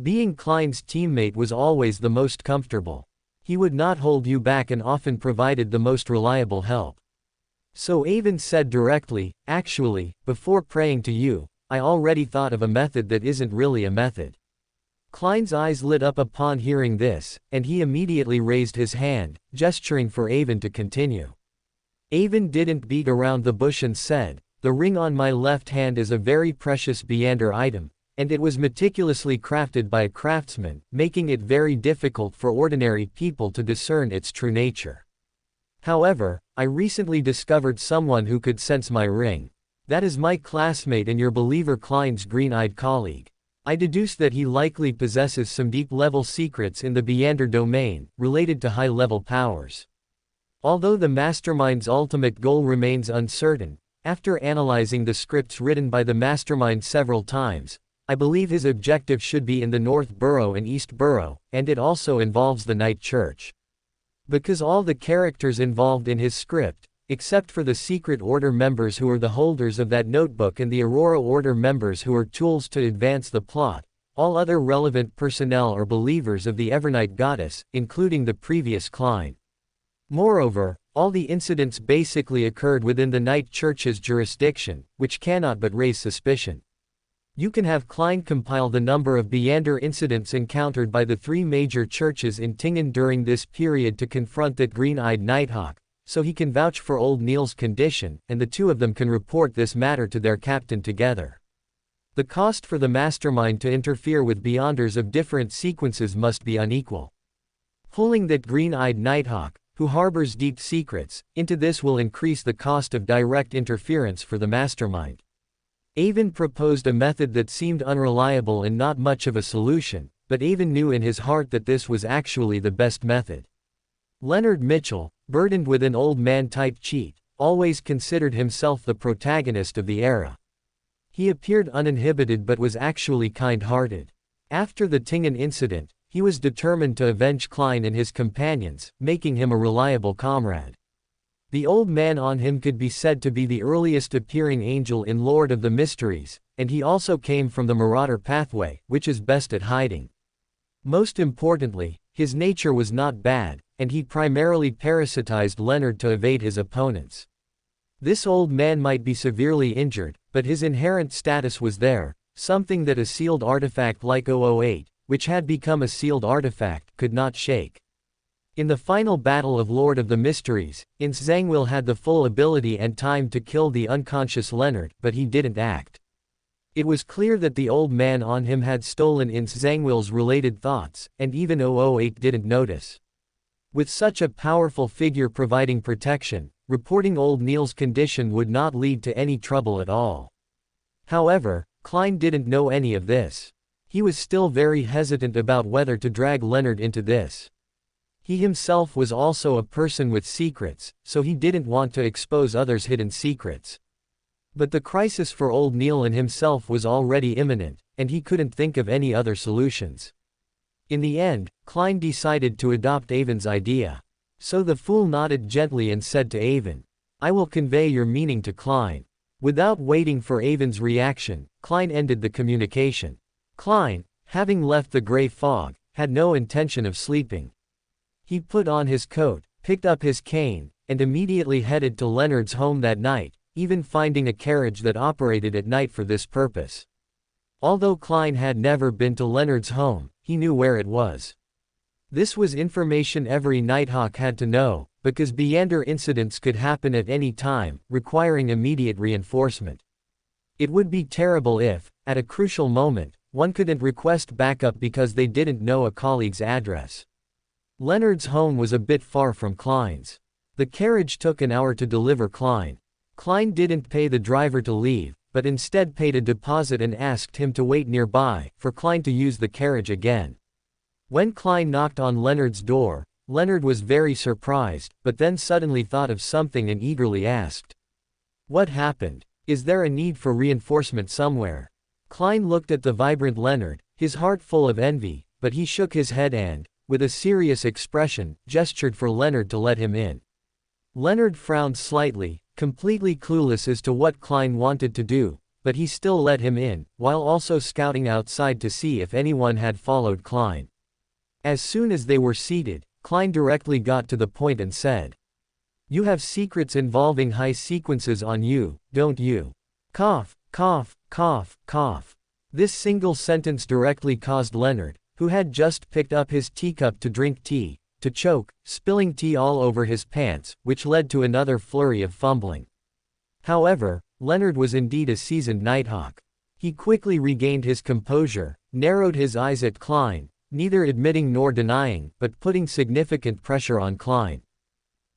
Being Klein's teammate was always the most comfortable. He would not hold you back and often provided the most reliable help. So Avon said directly, "Actually, before praying to you, I already thought of a method that isn't really a method." Klein's eyes lit up upon hearing this, and he immediately raised his hand, gesturing for Avon to continue. Avon didn't beat around the bush and said, "The ring on my left hand is a very precious Beander item, and it was meticulously crafted by a craftsman, making it very difficult for ordinary people to discern its true nature. However, I recently discovered someone who could sense my ring. That is my classmate and your believer Klein's green-eyed colleague. I deduce that he likely possesses some deep-level secrets in the Beander domain, related to high-level powers. Although the mastermind's ultimate goal remains uncertain, after analyzing the scripts written by the mastermind several times, I believe his objective should be in the North Borough and East Borough, and it also involves the Night Church. Because all the characters involved in his script, except for the Secret Order members who are the holders of that notebook and the Aurora Order members who are tools to advance the plot, all other relevant personnel are believers of the Evernight Goddess, including the previous Klein. Moreover, all the incidents basically occurred within the Night Church's jurisdiction, which cannot but raise suspicion. You can have Klein compile the number of Beander incidents encountered by the three major churches in Tingen during this period to confront that green-eyed Nighthawk, so he can vouch for old Neil's condition, and the two of them can report this matter to their captain together. The cost for the mastermind to interfere with Beyonders of different sequences must be unequal. Pulling that green-eyed Nighthawk, who harbors deep secrets, into this will increase the cost of direct interference for the mastermind. Avon proposed a method that seemed unreliable and not much of a solution, but Avon knew in his heart that this was actually the best method. Leonard Mitchell, burdened with an old man-type cheat, always considered himself the protagonist of the era. He appeared uninhibited but was actually kind-hearted. After the Tingen incident, he was determined to avenge Klein and his companions, making him a reliable comrade. The old man on him could be said to be the earliest appearing angel in Lord of the Mysteries, and he also came from the Marauder pathway, which is best at hiding. Most importantly, his nature was not bad, and he primarily parasitized Leonard to evade his opponents. This old man might be severely injured, but his inherent status was there, something that a sealed artifact like 008, which had become a sealed artifact, could not shake. In the final battle of Lord of the Mysteries, Ince Zangwill had the full ability and time to kill the unconscious Leonard, but he didn't act. It was clear that the old man on him had stolen Ince Zangwill's related thoughts, and even 008 didn't notice. With such a powerful figure providing protection, reporting old Neil's condition would not lead to any trouble at all. However, Klein didn't know any of this. He was still very hesitant about whether to drag Leonard into this. He himself was also a person with secrets, so he didn't want to expose others' hidden secrets. But the crisis for old Neil and himself was already imminent, and he couldn't think of any other solutions. In the end, Klein decided to adopt Avon's idea. So the fool nodded gently and said to Avon, "I will convey your meaning to Klein." Without waiting for Avon's reaction, Klein ended the communication. Klein, having left the gray fog, had no intention of sleeping. He put on his coat, picked up his cane, and immediately headed to Leonard's home that night, even finding a carriage that operated at night for this purpose. Although Klein had never been to Leonard's home, he knew where it was. This was information every Nighthawk had to know, because Beander incidents could happen at any time, requiring immediate reinforcement. It would be terrible if, at a crucial moment, one couldn't request backup because they didn't know a colleague's address. Leonard's home was a bit far from Klein's. The carriage took an hour to deliver Klein. Klein didn't pay the driver to leave, but instead paid a deposit and asked him to wait nearby, for Klein to use the carriage again. When Klein knocked on Leonard's door, Leonard was very surprised, but then suddenly thought of something and eagerly asked, "What happened? Is there a need for reinforcement somewhere?" Klein looked at the vibrant Leonard, his heart full of envy, but he shook his head and, with a serious expression, gestured for Leonard to let him in. Leonard frowned slightly, completely clueless as to what Klein wanted to do, but he still let him in, while also scouting outside to see if anyone had followed Klein. As soon as they were seated, Klein directly got to the point and said, "You have secrets involving high sequences on you, don't you?" Cough, cough, cough, cough. This single sentence directly caused Leonard, who had just picked up his teacup to drink tea, to choke, spilling tea all over his pants, which led to another flurry of fumbling. However, Leonard was indeed a seasoned nighthawk. He quickly regained his composure, narrowed his eyes at Klein, neither admitting nor denying, but putting significant pressure on Klein.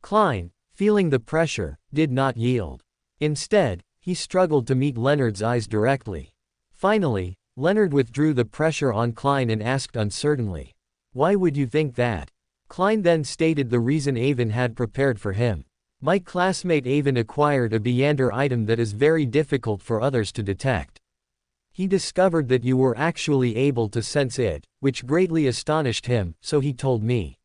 Klein, feeling the pressure, did not yield. Instead, he struggled to meet Leonard's eyes directly. Finally, Leonard withdrew the pressure on Klein and asked uncertainly, "Why would you think that?" Klein then stated the reason Avon had prepared for him. "My classmate Avon acquired a Beyander item that is very difficult for others to detect. He discovered that you were actually able to sense it, which greatly astonished him, so he told me.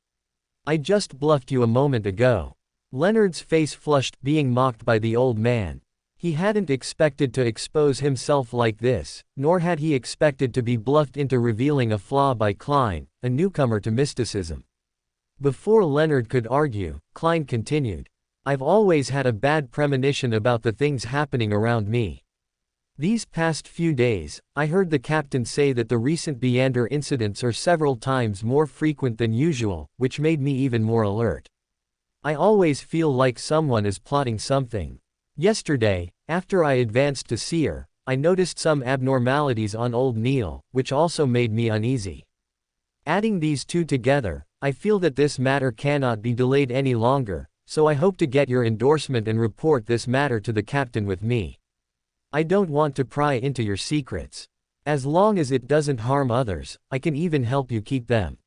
I just bluffed you a moment ago." Leonard's face flushed, being mocked by the old man. He hadn't expected to expose himself like this, nor had he expected to be bluffed into revealing a flaw by Klein, a newcomer to mysticism. Before Leonard could argue, Klein continued, "I've always had a bad premonition about the things happening around me. These past few days, I heard the captain say that the recent Beyander incidents are several times more frequent than usual, which made me even more alert. I always feel like someone is plotting something. Yesterday, after I advanced to Seer, I noticed some abnormalities on Old Neil, which also made me uneasy. Adding these two together, I feel that this matter cannot be delayed any longer, so I hope to get your endorsement and report this matter to the captain with me. I don't want to pry into your secrets. As long as it doesn't harm others, I can even help you keep them.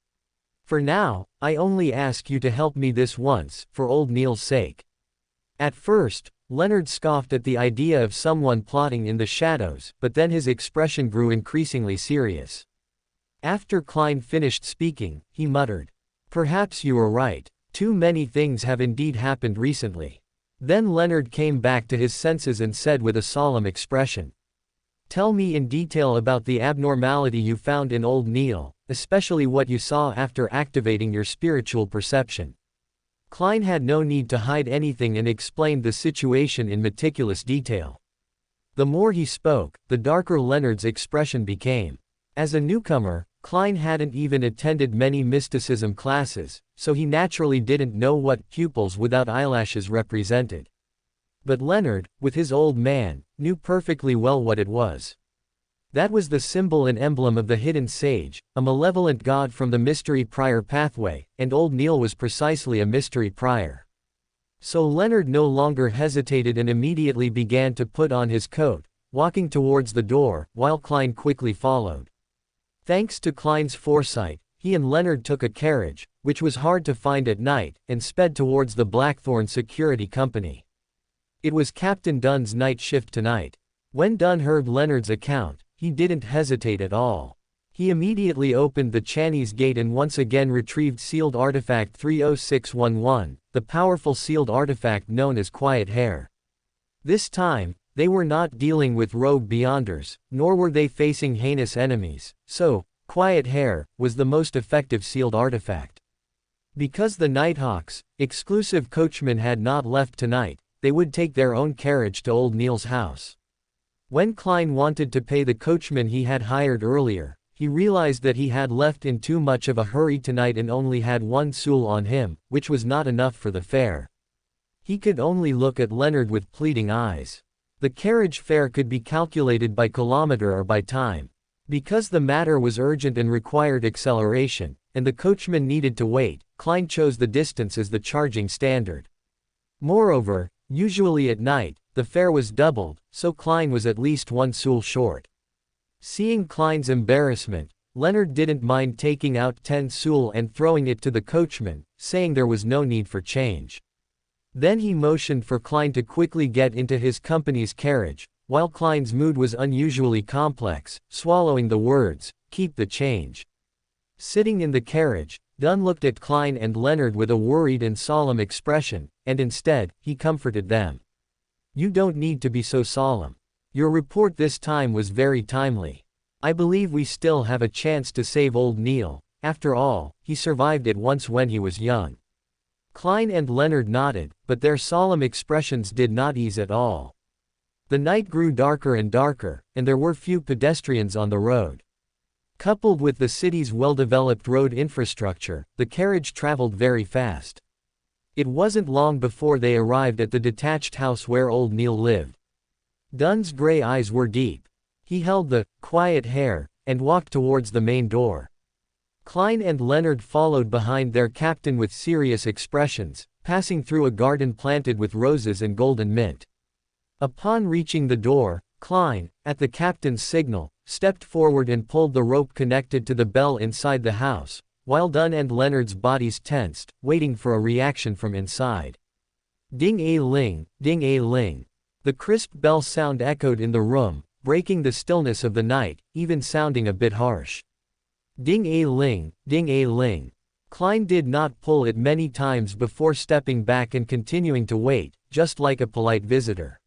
For now, I only ask you to help me this once, for Old Neil's sake." At first, Leonard scoffed at the idea of someone plotting in the shadows, but then his expression grew increasingly serious. After Klein finished speaking, he muttered, "Perhaps you are right. Too many things have indeed happened recently." Then Leonard came back to his senses and said with a solemn expression, "Tell me in detail about the abnormality you found in Old Neil, especially what you saw after activating your spiritual perception." Klein had no need to hide anything and explained the situation in meticulous detail. The more he spoke, the darker Leonard's expression became. As a newcomer, Klein hadn't even attended many mysticism classes, so he naturally didn't know what pupils without eyelashes represented. But Leonard, with his old man, knew perfectly well what it was. That was the symbol and emblem of the hidden sage, a malevolent god from the mystery prior pathway, and Old Neil was precisely a mystery prior. So Leonard no longer hesitated and immediately began to put on his coat, walking towards the door, while Klein quickly followed. Thanks to Klein's foresight, he and Leonard took a carriage, which was hard to find at night, and sped towards the Blackthorn Security Company. It was Captain Dunn's night shift tonight. When Dunn heard Leonard's account, he didn't hesitate at all. He immediately opened the Chinese gate and once again retrieved sealed artifact 30611, the powerful sealed artifact known as Quiet Hair. This time, they were not dealing with rogue Beyonders, nor were they facing heinous enemies, so, Quiet Hair was the most effective sealed artifact. Because the Nighthawks, exclusive coachmen, had not left tonight, they would take their own carriage to Old Neil's house. When Klein wanted to pay the coachman he had hired earlier, he realized that he had left in too much of a hurry tonight and only had 1 Soul on him, which was not enough for the fare. He could only look at Leonard with pleading eyes. The carriage fare could be calculated by kilometer or by time. Because the matter was urgent and required acceleration, and the coachman needed to wait, Klein chose the distance as the charging standard. Moreover, usually at night, the fare was doubled, so Klein was at least 1 Soul short. Seeing Klein's embarrassment, Leonard didn't mind taking out 10 Soul and throwing it to the coachman, saying there was no need for change. Then he motioned for Klein to quickly get into his company's carriage, while Klein's mood was unusually complex, swallowing the words, "Keep the change." Sitting in the carriage, Dunn looked at Klein and Leonard with a worried and solemn expression, and instead, he comforted them. "You don't need to be so solemn. Your report this time was very timely. I believe we still have a chance to save old Neil. After all, he survived it once when he was young. Klein and Leonard nodded, but their solemn expressions did not ease at all. The night grew darker and darker, and there were few pedestrians on the road. Coupled with the city's well-developed road infrastructure, the carriage traveled very fast. It wasn't long before they arrived at the detached house where old Neil lived. Dunn's gray eyes were deep. He held the quiet hair and walked towards the main door. Klein and Leonard followed behind their captain with serious expressions, passing through a garden planted with roses and golden mint. Upon reaching the door, Klein, at the captain's signal, stepped forward and pulled the rope connected to the bell inside the house, while Dunn and Leonard's bodies tensed, waiting for a reaction from inside. Ding-a-ling, ding-a-ling. The crisp bell sound echoed in the room, breaking the stillness of the night, even sounding a bit harsh. Ding-a-ling, ding-a-ling. Klein did not pull it many times before stepping back and continuing to wait, just like a polite visitor.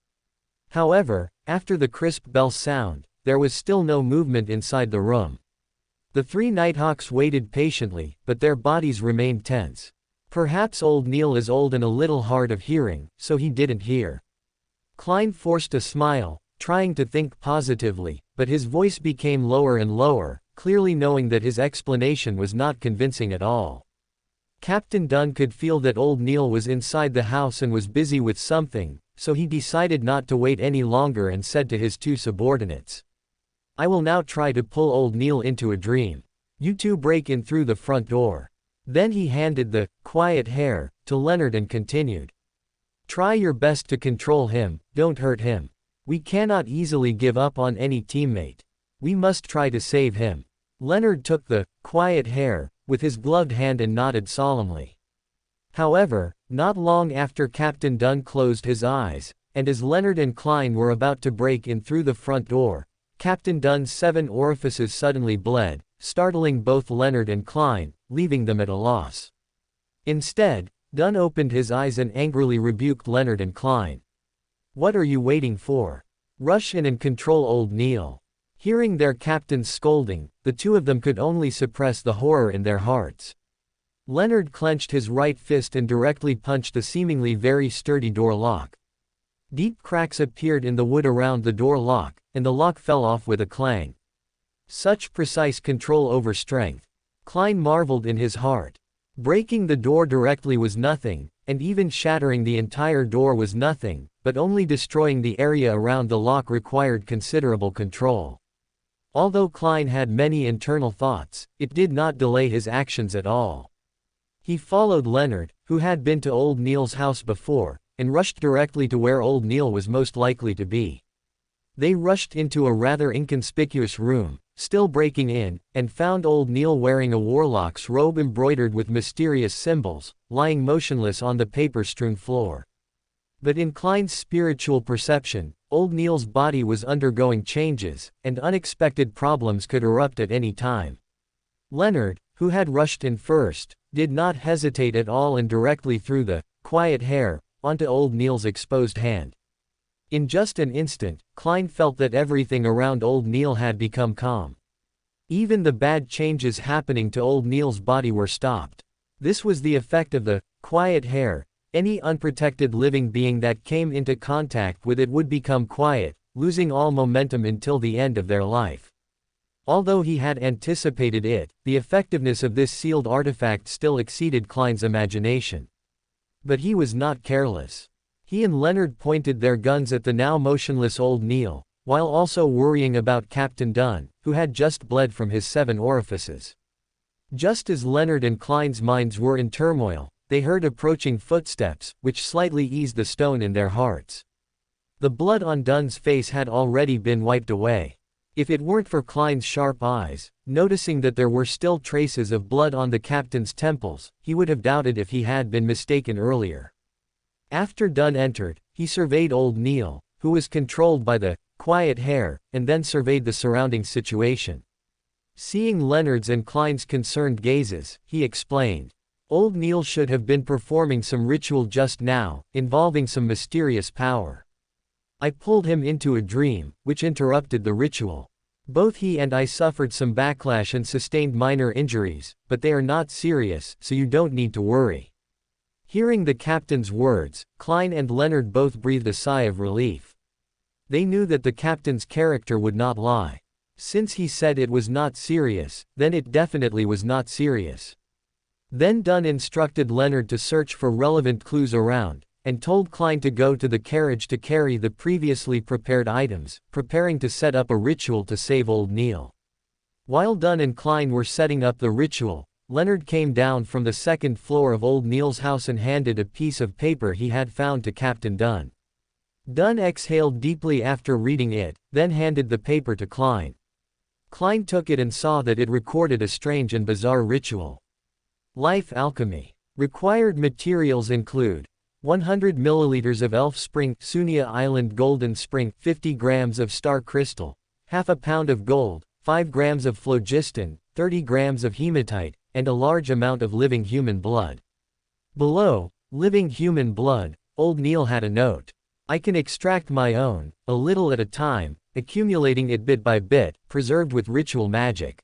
However, after the crisp bell sound, there was still no movement inside the room. The three Nighthawks waited patiently, but their bodies remained tense. Perhaps old Neil is old and a little hard of hearing, so he didn't hear. Klein forced a smile, trying to think positively, but his voice became lower and lower, clearly knowing that his explanation was not convincing at all. Captain Dunn could feel that old Neil was inside the house and was busy with something, so he decided not to wait any longer and said to his two subordinates, "I will now try to pull old Neil into a dream. You two break in through the front door." Then he handed the quiet hair to Leonard and continued, "Try your best to control him, don't hurt him. We cannot easily give up on any teammate. We must try to save him." Leonard took the quiet hair with his gloved hand and nodded solemnly. However, not long after Captain Dunn closed his eyes, and as Leonard and Klein were about to break in through the front door, Captain Dunn's 7 orifices suddenly bled, startling both Leonard and Klein, leaving them at a loss. Instead, Dunn opened his eyes and angrily rebuked Leonard and Klein. "What are you waiting for? Rush in and control old Neil." Hearing their captain's scolding, the two of them could only suppress the horror in their hearts. Leonard clenched his right fist and directly punched the seemingly very sturdy door lock. Deep cracks appeared in the wood around the door lock, and the lock fell off with a clang. Such precise control over strength. Klein marveled in his heart. Breaking the door directly was nothing, and even shattering the entire door was nothing, but only destroying the area around the lock required considerable control. Although Klein had many internal thoughts, it did not delay his actions at all. He followed Leonard, who had been to old Neil's house before, and rushed directly to where old Neil was most likely to be. They rushed into a rather inconspicuous room, still breaking in, and found old Neil wearing a warlock's robe embroidered with mysterious symbols, lying motionless on the paper-strewn floor. But in Klein's spiritual perception, old Neil's body was undergoing changes, and unexpected problems could erupt at any time. Leonard, who had rushed in first, did not hesitate at all and directly threw the quiet hair onto old Neil's exposed hand. In just an instant, Klein felt that everything around old Neil had become calm. Even the bad changes happening to old Neil's body were stopped. This was the effect of the quiet hair. Any unprotected living being that came into contact with it would become quiet, losing all momentum until the end of their life. Although he had anticipated it, the effectiveness of this sealed artifact still exceeded Klein's imagination. But he was not careless. He and Leonard pointed their guns at the now motionless old Neil, while also worrying about Captain Dunn, who had just bled from his 7 orifices. Just as Leonard and Klein's minds were in turmoil, they heard approaching footsteps, which slightly eased the stone in their hearts. The blood on Dunn's face had already been wiped away. If it weren't for Klein's sharp eyes, noticing that there were still traces of blood on the captain's temples, he would have doubted if he had been mistaken earlier. After Dunn entered, he surveyed old Neil, who was controlled by the quiet hair, and then surveyed the surrounding situation. Seeing Leonard's and Klein's concerned gazes, he explained, "Old Neil should have been performing some ritual just now, involving some mysterious power. I pulled him into a dream, which interrupted the ritual. Both he and I suffered some backlash and sustained minor injuries, but they are not serious, so you don't need to worry." Hearing the captain's words, Klein and Leonard both breathed a sigh of relief. They knew that the captain's character would not lie. Since he said it was not serious, then it definitely was not serious. Then Dunn instructed Leonard to search for relevant clues around, and told Klein to go to the carriage to carry the previously prepared items, preparing to set up a ritual to save Old Neil. While Dunn and Klein were setting up the ritual, Leonard came down from the second floor of Old Neil's house and handed a piece of paper he had found to Captain Dunn. Dunn exhaled deeply after reading it, then handed the paper to Klein. Klein took it and saw that it recorded a strange and bizarre ritual. Life alchemy. Required materials include 100 milliliters of Elf Spring, Sunia Island Golden Spring, 50 grams of star crystal, half a pound of gold, 5 grams of phlogiston, 30 grams of hematite, and a large amount of living human blood. Below, living human blood, Old Neil had a note. I can extract my own, a little at a time, accumulating it bit by bit, preserved with ritual magic.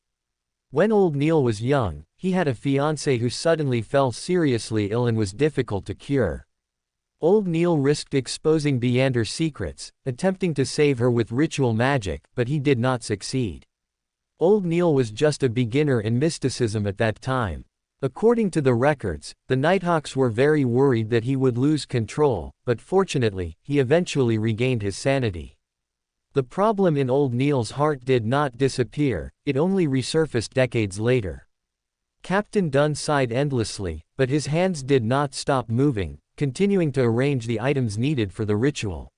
When Old Neil was young, he had a fiancée who suddenly fell seriously ill and was difficult to cure. Old Neil risked exposing Beander's secrets, attempting to save her with ritual magic, but he did not succeed. Old Neil was just a beginner in mysticism at that time. According to the records, the Nighthawks were very worried that he would lose control, but fortunately, he eventually regained his sanity. The problem in Old Neil's heart did not disappear, it only resurfaced decades later. Captain Dunn sighed endlessly, but his hands did not stop moving, continuing to arrange the items needed for the ritual.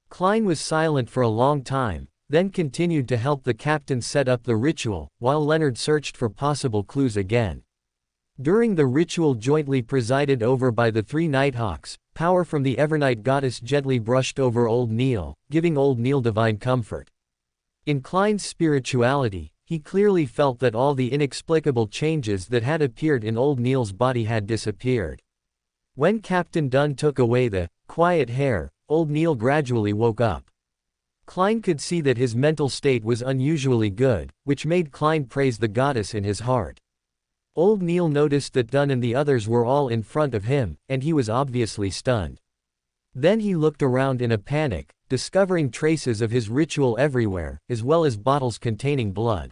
Klein was silent for a long time, then continued to help the captain set up the ritual, while Leonard searched for possible clues again. During the ritual jointly presided over by the three Nighthawks, power from the Evernight goddess gently brushed over Old Neil, giving Old Neil divine comfort. In Klein's spirituality, he clearly felt that all the inexplicable changes that had appeared in Old Neil's body had disappeared. When Captain Dunn took away the quiet hair, Old Neil gradually woke up. Klein could see that his mental state was unusually good, which made Klein praise the goddess in his heart. Old Neil noticed that Dunn and the others were all in front of him, and he was obviously stunned. Then he looked around in a panic, discovering traces of his ritual everywhere, as well as bottles containing blood.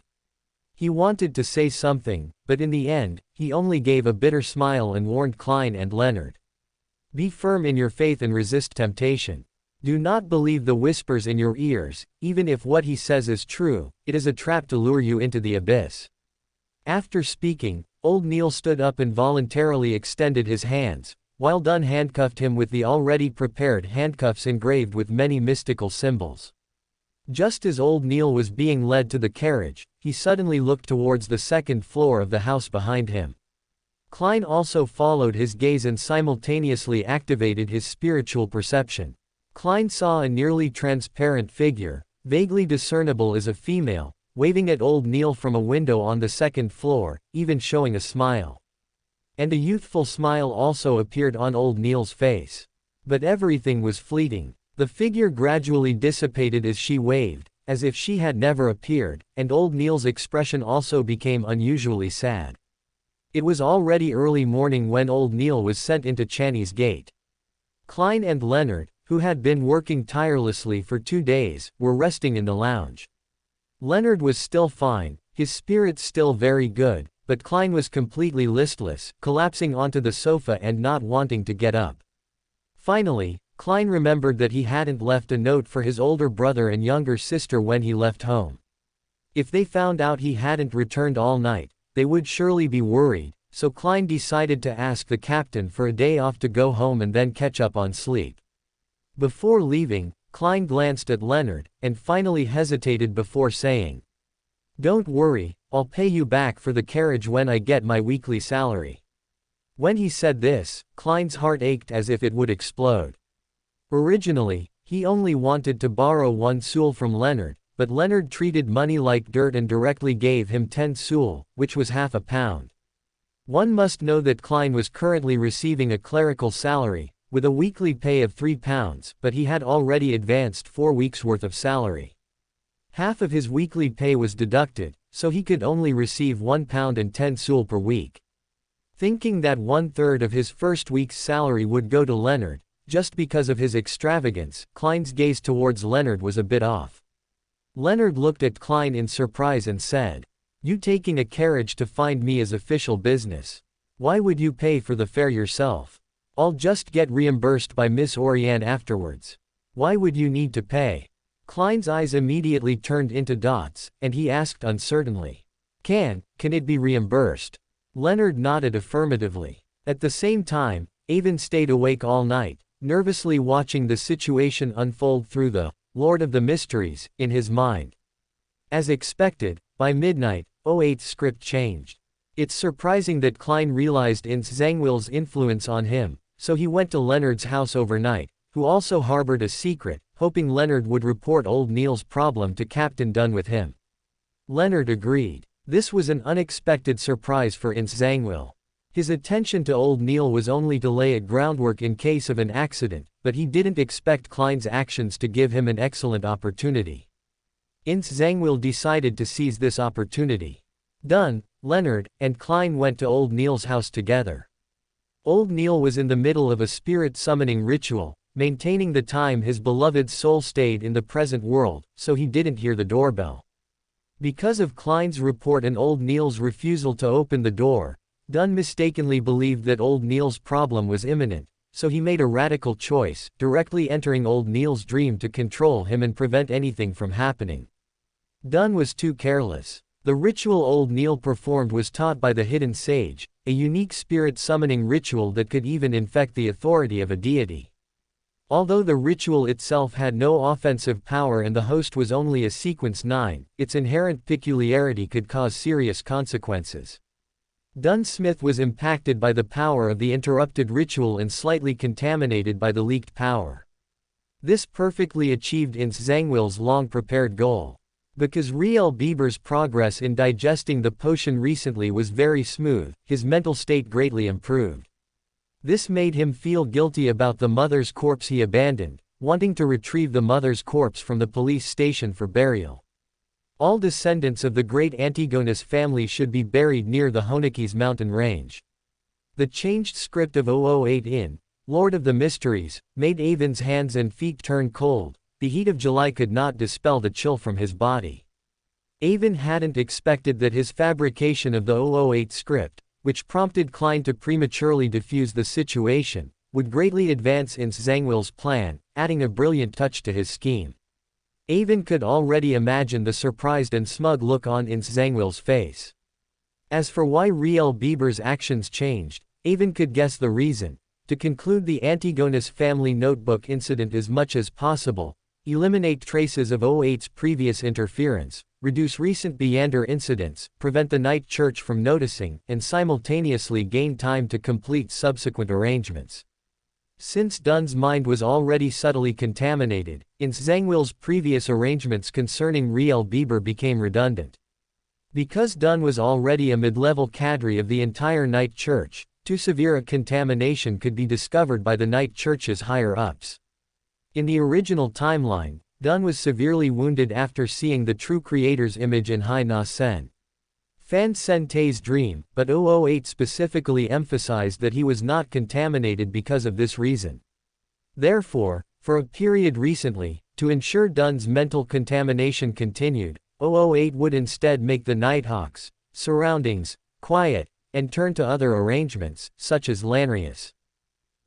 He wanted to say something, but in the end, he only gave a bitter smile and warned Klein and Leonard. Be firm in your faith and resist temptation. Do not believe the whispers in your ears, even if what he says is true, it is a trap to lure you into the abyss. After speaking, Old Neil stood up and voluntarily extended his hands, while Dunn handcuffed him with the already prepared handcuffs engraved with many mystical symbols. Just as Old Neil was being led to the carriage, he suddenly looked towards the second floor of the house behind him. Klein also followed his gaze and simultaneously activated his spiritual perception. Klein saw a nearly transparent figure, vaguely discernible as a female, waving at Old Neil from a window on the second floor, even showing a smile. And a youthful smile also appeared on Old Neil's face. But everything was fleeting. The figure gradually dissipated as she waved, as if she had never appeared, and Old Neil's expression also became unusually sad. It was already early morning when Old Neil was sent into Channy's gate. Klein and Leonard, who had been working tirelessly for 2 days, were resting in the lounge. Leonard was still fine, his spirits still very good, but Klein was completely listless, collapsing onto the sofa and not wanting to get up. Finally, Klein remembered that he hadn't left a note for his older brother and younger sister when he left home. If they found out he hadn't returned all night, they would surely be worried, so Klein decided to ask the captain for a day off to go home and then catch up on sleep. Before leaving, Klein glanced at Leonard, and finally hesitated before saying, "Don't worry, I'll pay you back for the carriage when I get my weekly salary." When he said this, Klein's heart ached as if it would explode. Originally, he only wanted to borrow 1 soul from Leonard, but Leonard treated money like dirt and directly gave him 10 soul, which was half a pound. One must know that Klein was currently receiving a clerical salary, with a weekly pay of £3, but he had already advanced 4 weeks' worth of salary. Half of his weekly pay was deducted, so he could only receive £1.10 per week. Thinking that 1/3 of his first week's salary would go to Leonard, just because of his extravagance, Klein's gaze towards Leonard was a bit off. Leonard looked at Klein in surprise and said, "You taking a carriage to find me is official business. Why would you pay for the fare yourself? I'll just get reimbursed by Miss Oriane afterwards. Why would you need to pay?" Klein's eyes immediately turned into dots, and he asked uncertainly, Can it be reimbursed?" Leonard nodded affirmatively. At the same time, Avon stayed awake all night, nervously watching the situation unfold through the Lord of the Mysteries in his mind. As expected, by midnight, 08's script changed. It's surprising that Klein realized Ins Zangwill's influence on him, so he went to Leonard's house overnight, who also harbored a secret, hoping Leonard would report old Neil's problem to Captain Dunn with him. Leonard agreed. This was an unexpected surprise for Ins Zangwill. His attention to old Neil was only to lay a groundwork in case of an accident, but he didn't expect Klein's actions to give him an excellent opportunity. Ins Zangwill decided to seize this opportunity. Dunn, Leonard, and Klein went to old Neil's house together. Old Neil was in the middle of a spirit summoning ritual, maintaining the time his beloved soul stayed in the present world, so he didn't hear the doorbell. Because of Klein's report and old Neil's refusal to open the door, Dunn mistakenly believed that old Neil's problem was imminent, so he made a radical choice, directly entering old Neil's dream to control him and prevent anything from happening. Dunn was too careless. The ritual old Neil performed was taught by the Hidden Sage, a unique spirit summoning ritual that could even infect the authority of a deity. Although the ritual itself had no offensive power and the host was only a sequence 9, its inherent peculiarity could cause serious consequences. Dunn Smith was impacted by the power of the interrupted ritual and slightly contaminated by the leaked power. This perfectly achieved Ins Zangwill's long-prepared goal. Because Riel Bieber's progress in digesting the potion recently was very smooth, his mental state greatly improved. This made him feel guilty about the mother's corpse he abandoned, wanting to retrieve the mother's corpse from the police station for burial. All descendants of the great Antigonus family should be buried near the Honekes mountain range. The changed script of 008 in Lord of the Mysteries made Avon's hands and feet turn cold. The heat of July could not dispel the chill from his body. Avon hadn't expected that his fabrication of the 008 script, which prompted Klein to prematurely defuse the situation, would greatly advance Ins Zangwill's plan, adding a brilliant touch to his scheme. Avon could already imagine the surprised and smug look on Ins Zangwill's face. As for why Riel Bieber's actions changed, Avon could guess the reason: to conclude the Antigonus family notebook incident as much as possible, eliminate traces of 008's previous interference, reduce recent Beander incidents, prevent the night church from noticing, and simultaneously gain time to complete subsequent arrangements. Since Dunn's mind was already subtly contaminated, Ins Zangwill's previous arrangements concerning Riel Bieber became redundant. Because Dunn was already a mid-level cadre of the entire night church, too severe a contamination could be discovered by the night church's higher-ups. In the original timeline, Dunn was severely wounded after seeing the true creator's image in Hai Na Sen. Fan Sen Te's dream, but 008 specifically emphasized that he was not contaminated because of this reason. Therefore, for a period recently, to ensure Dunn's mental contamination continued, 008 would instead make the Nighthawk's surroundings quiet, and turn to other arrangements, such as Lanrius.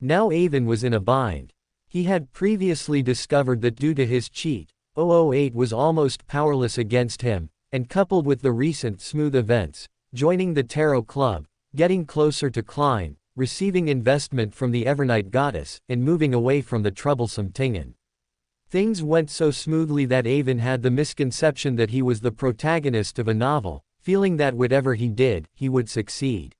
Now Avon was in a bind. He had previously discovered that due to his cheat, 008 was almost powerless against him, and coupled with the recent smooth events, joining the Tarot Club, getting closer to Klein, receiving investment from the Evernight Goddess, and moving away from the troublesome Tingen. Things went so smoothly that Avon had the misconception that he was the protagonist of a novel, feeling that whatever he did, he would succeed.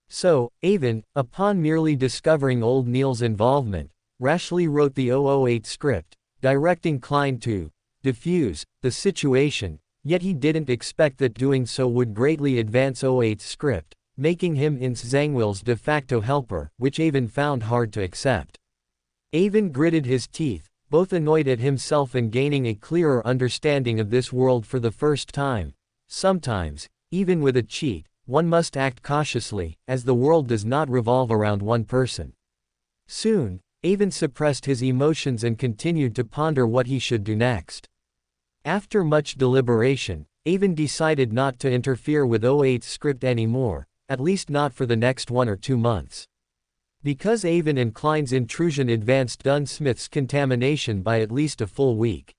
So, Avon, upon merely discovering old Neil's involvement, rashly wrote the 008 script, directing Klein to defuse the situation, yet he didn't expect that doing so would greatly advance 008's script, making him Ins Zangwill's de facto helper, which Avon found hard to accept. Avon gritted his teeth, both annoyed at himself and gaining a clearer understanding of this world for the first time. Sometimes, even with a cheat, one must act cautiously, as the world does not revolve around one person. Soon, Avon suppressed his emotions and continued to ponder what he should do next. After much deliberation, Avon decided not to interfere with O8's script anymore, at least not for the next 1 or 2 months. Because Avon and Klein's intrusion advanced Dunsmith's contamination by at least a full week.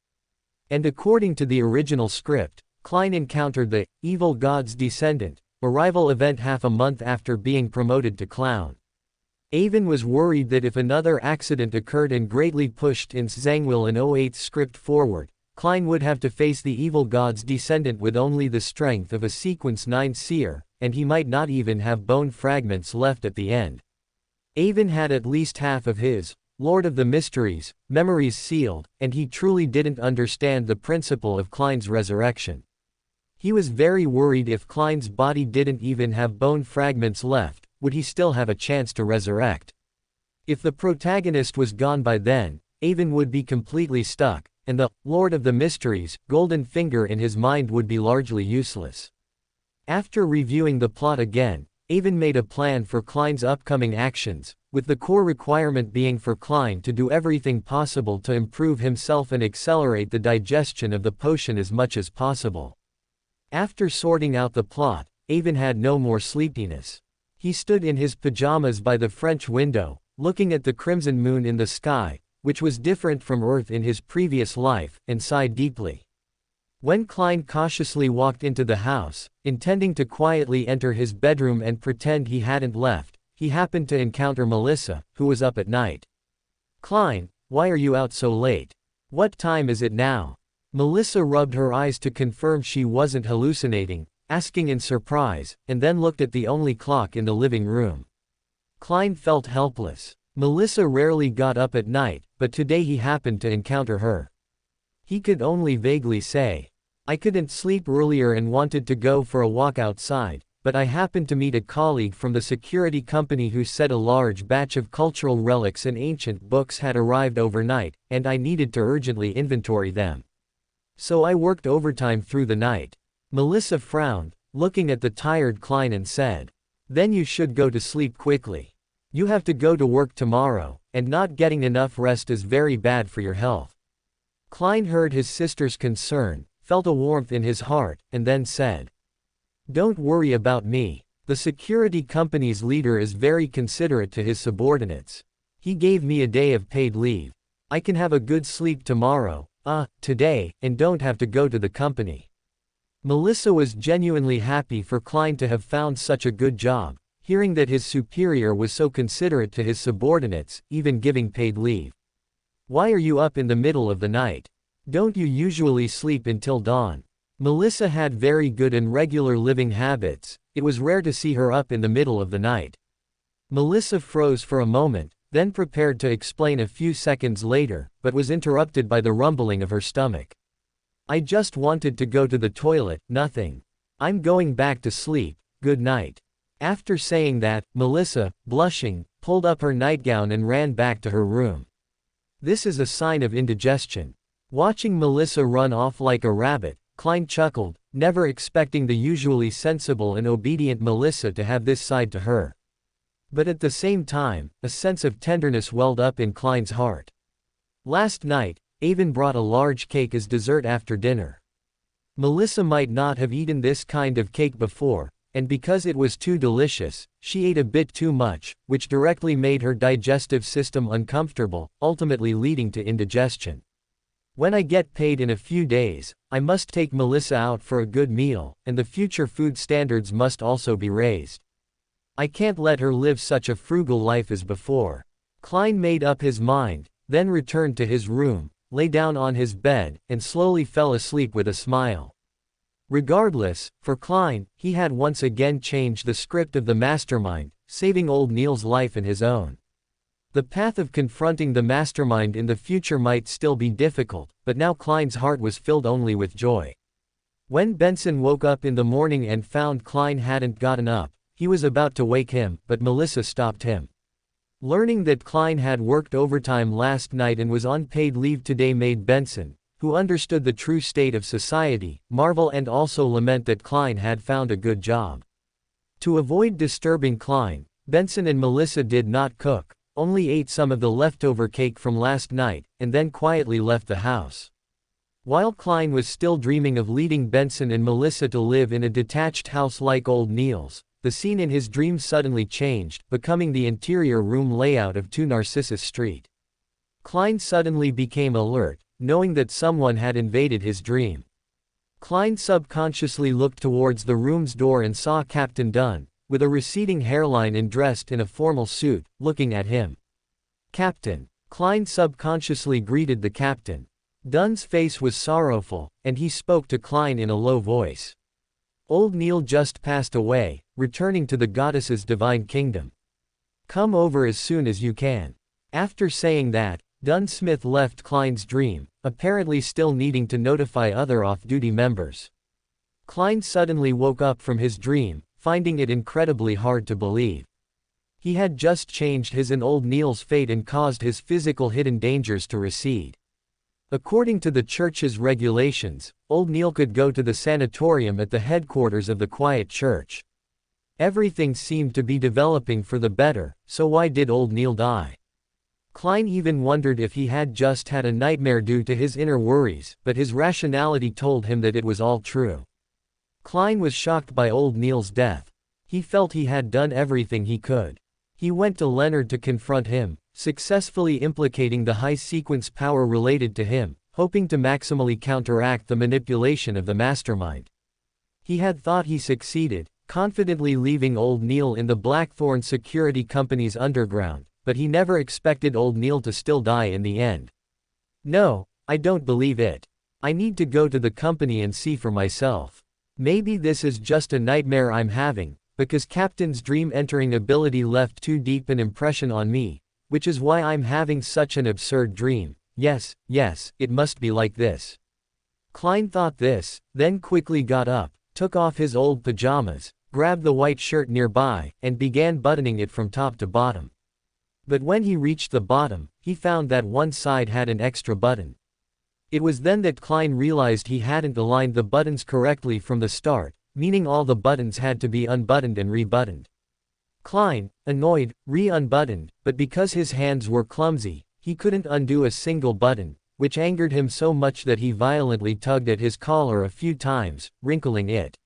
And according to the original script, Klein encountered the evil god's descendant arrival event half a month after being promoted to clown. Avon was worried that if another accident occurred and greatly pushed ins Zangwill and O8's script forward, Klein would have to face the evil god's descendant with only the strength of a Sequence 9 seer, and he might not even have bone fragments left at the end. Avon had at least half of his Lord of the Mysteries memories sealed, and he truly didn't understand the principle of Klein's resurrection. He was very worried if Klein's body didn't even have bone fragments left, would he still have a chance to resurrect? If the protagonist was gone by then, Avon would be completely stuck, and the Lord of the Mysteries golden finger in his mind would be largely useless. After reviewing the plot again, Avon made a plan for Klein's upcoming actions, with the core requirement being for Klein to do everything possible to improve himself and accelerate the digestion of the potion as much as possible. After sorting out the plot, Avon had no more sleepiness. He stood in his pajamas by the French window, looking at the crimson moon in the sky, which was different from Earth in his previous life, and sighed deeply. When Klein cautiously walked into the house, intending to quietly enter his bedroom and pretend he hadn't left, he happened to encounter Melissa, who was up at night. "Klein, why are you out so late? What time is it now?" Melissa rubbed her eyes to confirm she wasn't hallucinating, asking in surprise, and then looked at the only clock in the living room. Klein felt helpless. Melissa rarely got up at night, but today he happened to encounter her. He could only vaguely say, "I couldn't sleep earlier and wanted to go for a walk outside, but I happened to meet a colleague from the security company who said a large batch of cultural relics and ancient books had arrived overnight, and I needed to urgently inventory them. So I worked overtime through the night." Melissa frowned, looking at the tired Klein and said, "Then you should go to sleep quickly. You have to go to work tomorrow, and not getting enough rest is very bad for your health." Klein heard his sister's concern, felt a warmth in his heart, and then said, "Don't worry about me. The security company's leader is very considerate to his subordinates. He gave me a day of paid leave. I can have a good sleep tomorrow, today, and don't have to go to the company." Melissa was genuinely happy for Klein to have found such a good job, hearing that his superior was so considerate to his subordinates, even giving paid leave. "Why are you up in the middle of the night? Don't you usually sleep until dawn?" Melissa had very good and regular living habits. It was rare to see her up in the middle of the night. Melissa froze for a moment, then prepared to explain a few seconds later, but was interrupted by the rumbling of her stomach. "I just wanted to go to the toilet, nothing. I'm going back to sleep, good night." After saying that, Melissa, blushing, pulled up her nightgown and ran back to her room. This is a sign of indigestion. Watching Melissa run off like a rabbit, Klein chuckled, never expecting the usually sensible and obedient Melissa to have this side to her. But at the same time, a sense of tenderness welled up in Klein's heart. Last night, Avon brought a large cake as dessert after dinner. Melissa might not have eaten this kind of cake before, and because it was too delicious, she ate a bit too much, which directly made her digestive system uncomfortable, ultimately leading to indigestion. "When I get paid in a few days, I must take Melissa out for a good meal, and the future food standards must also be raised. I can't let her live such a frugal life as before." Klein made up his mind, then returned to his room, lay down on his bed, and slowly fell asleep with a smile. Regardless, for Klein, he had once again changed the script of the mastermind, saving old Neil's life and his own. The path of confronting the mastermind in the future might still be difficult, but now Klein's heart was filled only with joy. When Benson woke up in the morning and found Klein hadn't gotten up, he was about to wake him, but Melissa stopped him. Learning that Klein had worked overtime last night and was on paid leave today made Benson, who understood the true state of society, marvel and also lament that Klein had found a good job. To avoid disturbing Klein, Benson and Melissa did not cook, only ate some of the leftover cake from last night, and then quietly left the house. While Klein was still dreaming of leading Benson and Melissa to live in a detached house like Old Neil's, the scene in his dream suddenly changed, becoming the interior room layout of 2 Narcissus Street. Klein suddenly became alert, knowing that someone had invaded his dream. Klein subconsciously looked towards the room's door and saw Captain Dunn, with a receding hairline and dressed in a formal suit, looking at him. "Captain." Klein subconsciously greeted the captain. Dunn's face was sorrowful, and he spoke to Klein in a low voice. "Old Neil just passed away, returning to the goddess's divine kingdom. Come over as soon as you can." After saying that, Dunn Smith left Klein's dream, apparently still needing to notify other off-duty members. Klein suddenly woke up from his dream, finding it incredibly hard to believe. He had just changed his and Old Neil's fate and caused his physical hidden dangers to recede. According to the church's regulations, Old Neil could go to the sanatorium at the headquarters of the Quiet Church. Everything seemed to be developing for the better, so why did Old Neil die? Klein even wondered if he had just had a nightmare due to his inner worries, but his rationality told him that it was all true. Klein was shocked by Old Neil's death. He felt he had done everything he could. He went to Leonard to confront him, successfully implicating the high-sequence power related to him, hoping to maximally counteract the manipulation of the mastermind. He had thought he succeeded, confidently leaving Old Neil in the Blackthorn Security Company's underground, but he never expected Old Neil to still die in the end. "No, I don't believe it. I need to go to the company and see for myself. Maybe this is just a nightmare I'm having, because Captain's dream entering ability left too deep an impression on me, which is why I'm having such an absurd dream. Yes, it must be like this." Klein thought this, then quickly got up, took off his old pajamas, grabbed the white shirt nearby, and began buttoning it from top to bottom. But when he reached the bottom, he found that one side had an extra button. It was then that Klein realized he hadn't aligned the buttons correctly from the start, meaning all the buttons had to be unbuttoned and rebuttoned. Klein, annoyed, re-unbuttoned, but because his hands were clumsy, he couldn't undo a single button, which angered him so much that he violently tugged at his collar a few times, wrinkling it.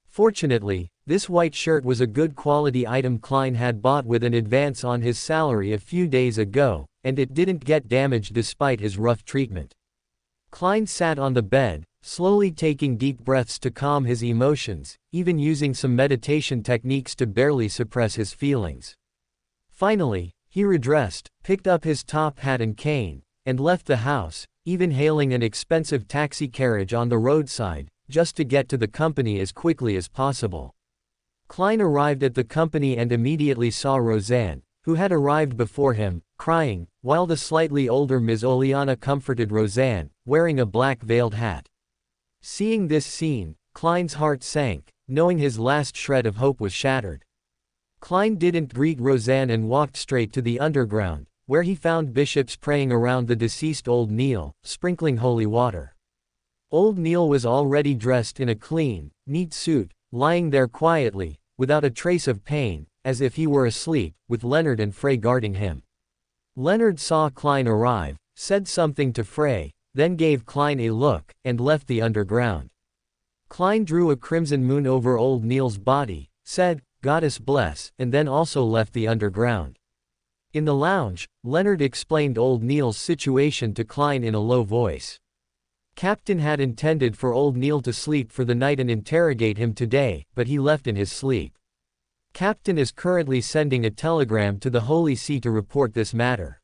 Fortunately, this white shirt was a good quality item Klein had bought with an advance on his salary a few days ago, and it didn't get damaged despite his rough treatment. Klein sat on the bed, slowly taking deep breaths to calm his emotions, even using some meditation techniques to barely suppress his feelings. Finally, he redressed, picked up his top hat and cane, and left the house, even hailing an expensive taxi carriage on the roadside, just to get to the company as quickly as possible. Klein arrived at the company and immediately saw Roseanne, who had arrived before him, crying, while the slightly older Ms. Oleana comforted Roseanne, wearing a black veiled hat. Seeing this scene, Klein's heart sank, knowing his last shred of hope was shattered. Klein didn't greet Roseanne and walked straight to the underground, where he found bishops praying around the deceased Old Neil, sprinkling holy water. Old Neil was already dressed in a clean, neat suit, lying there quietly, without a trace of pain, as if he were asleep, with Leonard and Frey guarding him. Leonard saw Klein arrive, said something to Frey, then gave Klein a look, and left the underground. Klein drew a crimson moon over Old Neil's body, said, "Goddess bless," and then also left the underground. In the lounge, Leonard explained Old Neil's situation to Klein in a low voice. Captain had intended for Old Neil to sleep for the night and interrogate him today, but he left in his sleep. Captain is currently sending a telegram to the Holy See to report this matter.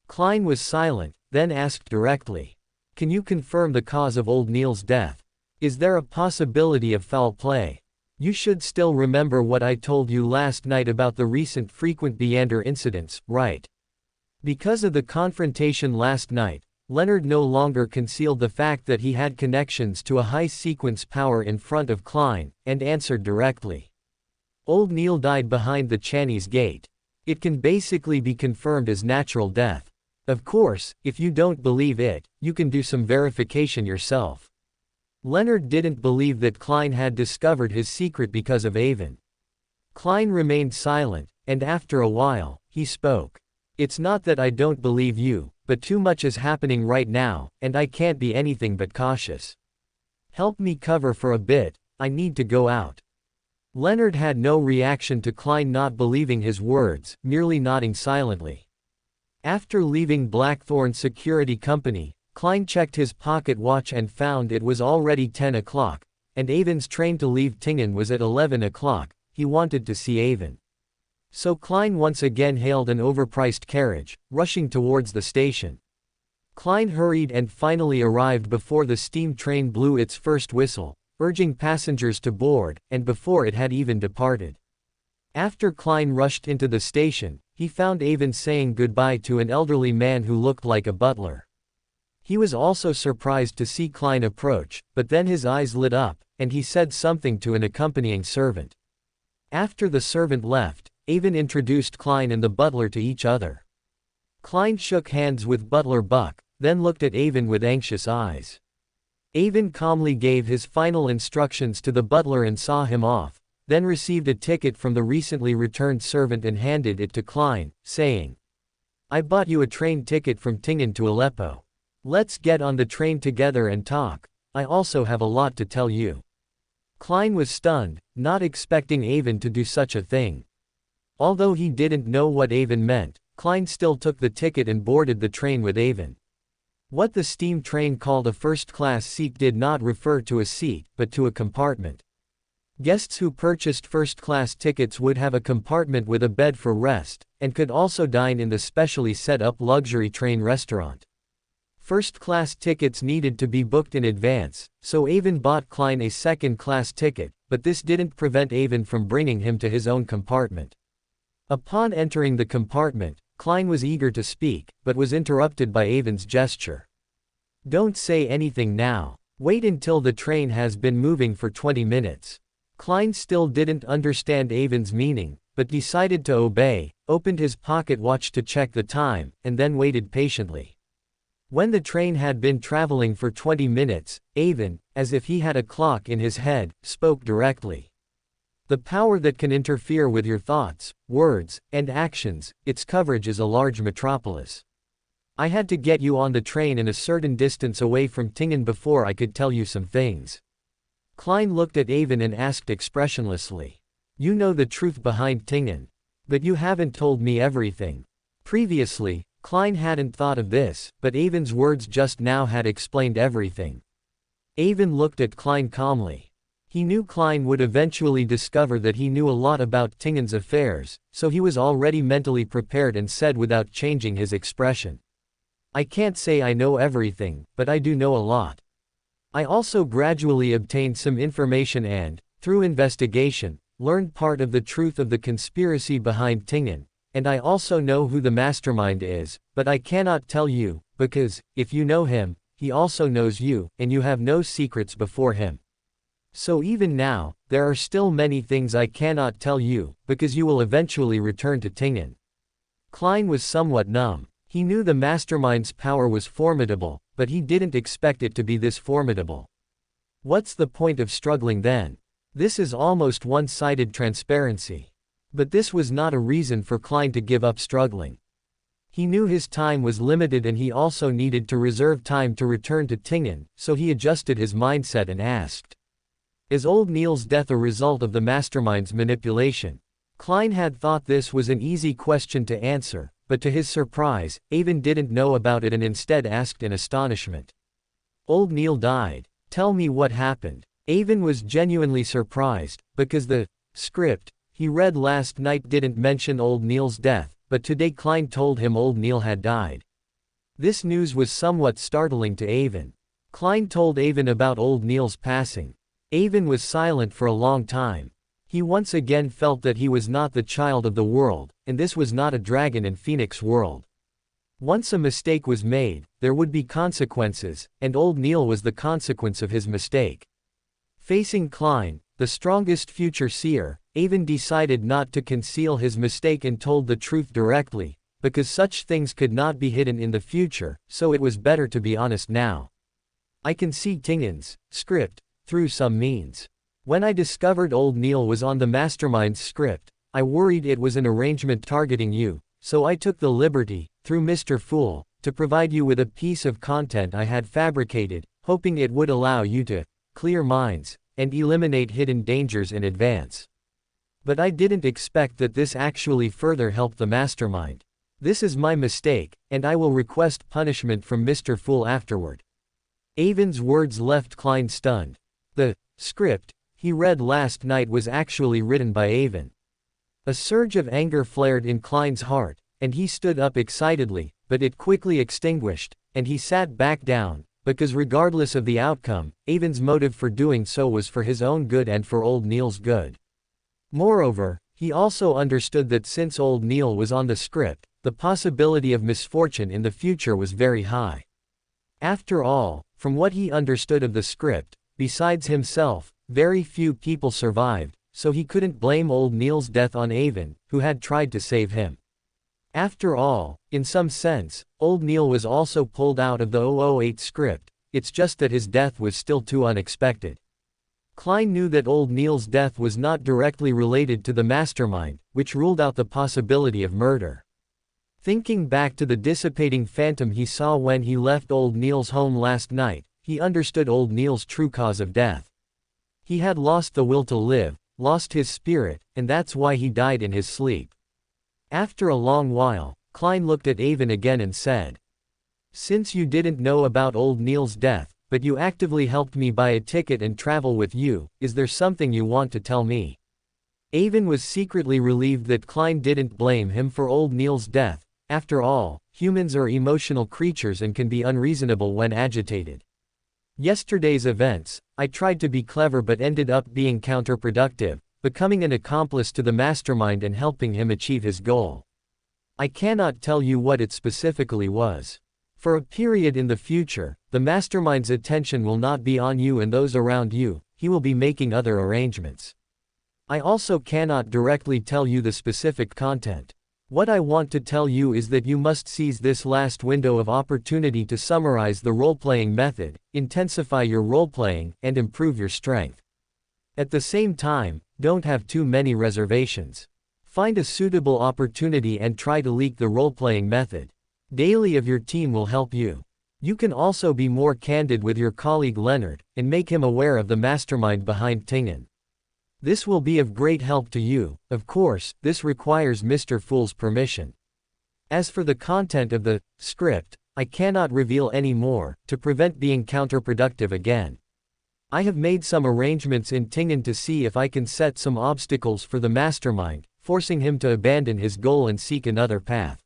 Klein was silent, then asked directly, "Can you confirm the cause of Old Neil's death? Is there a possibility of foul play? You should still remember what I told you last night about the recent frequent Beander incidents, right?" Because of the confrontation last night, Leonard no longer concealed the fact that he had connections to a high-sequence power in front of Klein, and answered directly. Old Neil died behind the Channy's gate. It can basically be confirmed as natural death. Of course, if you don't believe it, you can do some verification yourself. Leonard didn't believe that Klein had discovered his secret because of Avon. Klein remained silent, and after a while, he spoke. It's not that I don't believe you, but too much is happening right now, and I can't be anything but cautious. Help me cover for a bit, I need to go out. Leonard had no reaction to Klein not believing his words, merely nodding silently. After leaving Blackthorn Security Company, Klein checked his pocket watch and found it was already 10 o'clock, and Avon's train to leave Tingen was at 11 o'clock. He wanted to see Avon. So Klein once again hailed an overpriced carriage, rushing towards the station. Klein hurried and finally arrived before the steam train blew its first whistle, urging passengers to board, and before it had even departed. After Klein rushed into the station, he found Avon saying goodbye to an elderly man who looked like a butler. He was also surprised to see Klein approach, but then his eyes lit up, and he said something to an accompanying servant. After the servant left, Avon introduced Klein and the butler to each other. Klein shook hands with Butler Buck, then looked at Avon with anxious eyes. Avon calmly gave his final instructions to the butler and saw him off, then received a ticket from the recently returned servant and handed it to Klein, saying, "I bought you a train ticket from Tingen to Aleppo. Let's get on the train together and talk. I also have a lot to tell you." Klein was stunned, not expecting Avon to do such a thing. Although he didn't know what Avon meant, Klein still took the ticket and boarded the train with Avon. What the steam train called a first-class seat did not refer to a seat, but to a compartment. Guests who purchased first-class tickets would have a compartment with a bed for rest, and could also dine in the specially set-up luxury train restaurant. First-class tickets needed to be booked in advance, so Avon bought Klein a second-class ticket, but this didn't prevent Avon from bringing him to his own compartment. Upon entering the compartment, Klein was eager to speak, but was interrupted by Avon's gesture. "Don't say anything now. Wait until the train has been moving for 20 minutes. Klein still didn't understand Avon's meaning, but decided to obey, opened his pocket watch to check the time, and then waited patiently. When the train had been traveling for 20 minutes, Avon, as if he had a clock in his head, spoke directly. "The power that can interfere with your thoughts, words, and actions, its coverage is a large metropolis. I had to get you on the train in a certain distance away from Tingen before I could tell you some things." Klein looked at Avon and asked expressionlessly, "You know the truth behind Tingen. But you haven't told me everything." Previously, Klein hadn't thought of this, but Avon's words just now had explained everything. Avon looked at Klein calmly. He knew Klein would eventually discover that he knew a lot about Tingen's affairs, so he was already mentally prepared and said without changing his expression, "I can't say I know everything, but I do know a lot. I also gradually obtained some information and, through investigation, learned part of the truth of the conspiracy behind Tingen, and I also know who the mastermind is, but I cannot tell you, because, if you know him, he also knows you, and you have no secrets before him. So even now, there are still many things I cannot tell you, because you will eventually return to Tingen." Klein was somewhat numb. He knew the mastermind's power was formidable, but he didn't expect it to be this formidable. What's the point of struggling then? This is almost one-sided transparency. But this was not a reason for Klein to give up struggling. He knew his time was limited and he also needed to reserve time to return to Tingen, so he adjusted his mindset and asked, "Is old Neil's death a result of the mastermind's manipulation?" Klein had thought this was an easy question to answer, but to his surprise, Avon didn't know about it and instead asked in astonishment. "Old Neil died. Tell me what happened." Avon was genuinely surprised, because the script he read last night didn't mention old Neil's death, but today Klein told him old Neil had died. This news was somewhat startling to Avon. Klein told Avon about old Neil's passing. Avon was silent for a long time. He once again felt that he was not the child of the world, and this was not a dragon and phoenix world. Once a mistake was made, there would be consequences, and old Neil was the consequence of his mistake. Facing Klein, the strongest future seer, Avon decided not to conceal his mistake and told the truth directly, because such things could not be hidden in the future, so it was better to be honest now. I can see Tingin's script through some means. When I discovered old Neil was on the mastermind's script, I worried it was an arrangement targeting you, so I took the liberty, through Mr. Fool, to provide you with a piece of content I had fabricated, hoping it would allow you to clear minds and eliminate hidden dangers in advance. But I didn't expect that this actually further helped the mastermind. This is my mistake, and I will request punishment from Mr. Fool afterward. Avon's words left Klein stunned. The script he read last night was actually written by Avon. A surge of anger flared in Klein's heart, and he stood up excitedly, but it quickly extinguished, and he sat back down, because regardless of the outcome, Avon's motive for doing so was for his own good and for old Neil's good. Moreover, he also understood that since old Neil was on the script, the possibility of misfortune in the future was very high. After all, from what he understood of the script, besides himself, very few people survived, so he couldn't blame old Neil's death on Avon, who had tried to save him. After all, in some sense, old Neil was also pulled out of the 008 script, it's just that his death was still too unexpected. Klein knew that old Neil's death was not directly related to the mastermind, which ruled out the possibility of murder. Thinking back to the dissipating phantom he saw when he left old Neil's home last night, he understood old Neil's true cause of death. He had lost the will to live, lost his spirit, and that's why he died in his sleep. After a long while, Klein looked at Avon again and said, "Since you didn't know about old Neil's death, but you actively helped me buy a ticket and travel with you, is there something you want to tell me?" Avon was secretly relieved that Klein didn't blame him for old Neil's death. After all, humans are emotional creatures and can be unreasonable when agitated. Yesterday's events, I tried to be clever but ended up being counterproductive, becoming an accomplice to the mastermind and helping him achieve his goal. I cannot tell you what it specifically was. For a period in the future, the mastermind's attention will not be on you and those around you, he will be making other arrangements. I also cannot directly tell you the specific content. What I want to tell you is that you must seize this last window of opportunity to summarize the role-playing method, intensify your role-playing, and improve your strength. At the same time, don't have too many reservations. Find a suitable opportunity and try to leak the role-playing method. Daily of your team will help you. You can also be more candid with your colleague Leonard, and make him aware of the mastermind behind Tingen. This will be of great help to you. Of course, this requires Mr. Fool's permission. As for the content of the script, I cannot reveal any more, to prevent being counterproductive again. I have made some arrangements in Tingen to see if I can set some obstacles for the mastermind, forcing him to abandon his goal and seek another path.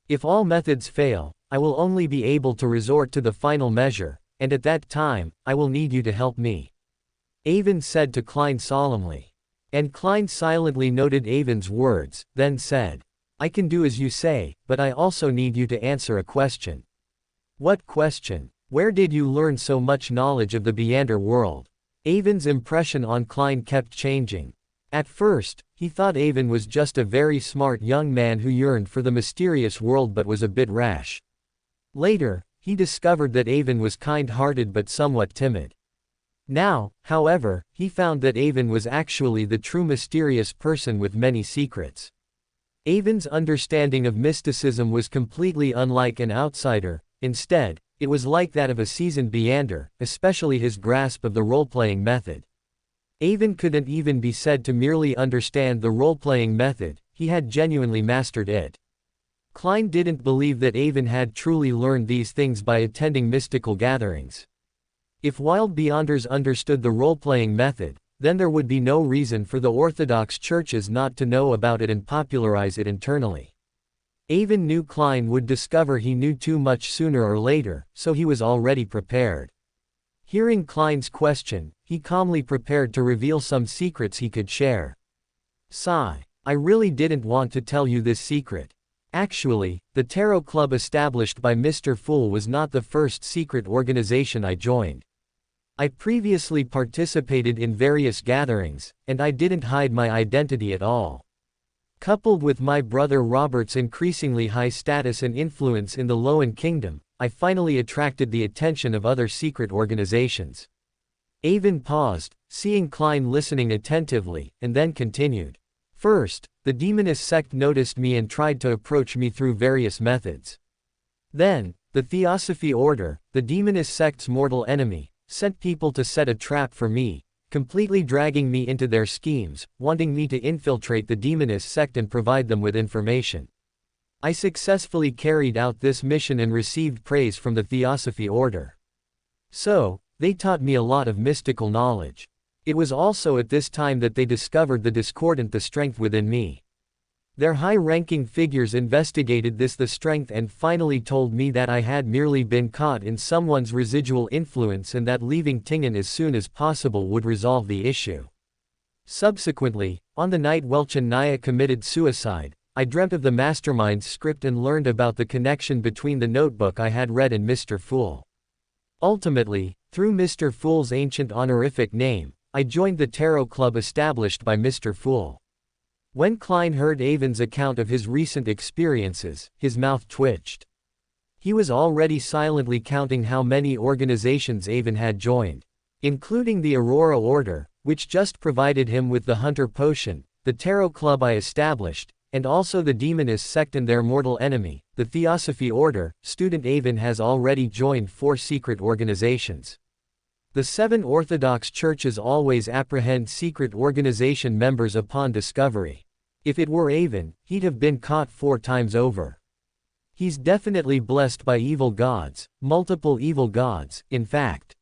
If all methods fail, I will only be able to resort to the final measure, and at that time, I will need you to help me. Avon said to Klein solemnly. And Klein silently noted Avon's words, then said, "I can do as you say, but I also need you to answer a question." "What question?" "Where did you learn so much knowledge of the Beyonder world?" Avon's impression on Klein kept changing. At first, he thought Avon was just a very smart young man who yearned for the mysterious world but was a bit rash. Later, he discovered that Avon was kind-hearted but somewhat timid. Now, however, he found that Avon was actually the true mysterious person with many secrets. Avon's understanding of mysticism was completely unlike an outsider. Instead, it was like that of a seasoned Beyonder, especially his grasp of the role-playing method. Avon couldn't even be said to merely understand the role-playing method, he had genuinely mastered it. Klein didn't believe that Avon had truly learned these things by attending mystical gatherings. If wild Beyonders understood the role-playing method, then there would be no reason for the Orthodox churches not to know about it and popularize it internally. Avon knew Klein would discover he knew too much sooner or later, so he was already prepared. Hearing Klein's question, he calmly prepared to reveal some secrets he could share. Sigh. I really didn't want to tell you this secret. Actually, the tarot club established by Mr. Fool was not the first secret organization I joined. I previously participated in various gatherings, and I didn't hide my identity at all. Coupled with my brother Robert's increasingly high status and influence in the Loan Kingdom, I finally attracted the attention of other secret organizations. Avon paused, seeing Klein listening attentively, and then continued. First, the demonist sect noticed me and tried to approach me through various methods. Then, the Theosophy Order, the demonist sect's mortal enemy, sent people to set a trap for me, completely dragging me into their schemes, wanting me to infiltrate the demonist sect and provide them with information. I successfully carried out this mission and received praise from the Theosophy Order. So, they taught me a lot of mystical knowledge. It was also at this time that they discovered the discordant the strength within me. Their high-ranking figures investigated the strength and finally told me that I had merely been caught in someone's residual influence and that leaving Tingen as soon as possible would resolve the issue. Subsequently, on the night Welchen Naya committed suicide, I dreamt of the mastermind's script and learned about the connection between the notebook I had read and Mr. Fool. Ultimately, through Mr. Fool's ancient honorific name, I joined the tarot club established by Mr. Fool. When Klein heard Avon's account of his recent experiences, his mouth twitched. He was already silently counting how many organizations Avon had joined, including the Aurora Order, which just provided him with the Hunter Potion, the tarot club I established, and also the demonist sect and their mortal enemy, the Theosophy Order. Student Avon has already joined 4 secret organizations. The 7 Orthodox churches always apprehend secret organization members upon discovery. If it were Avon, he'd have been caught 4 times over. He's definitely blessed by evil gods, multiple evil gods, in fact.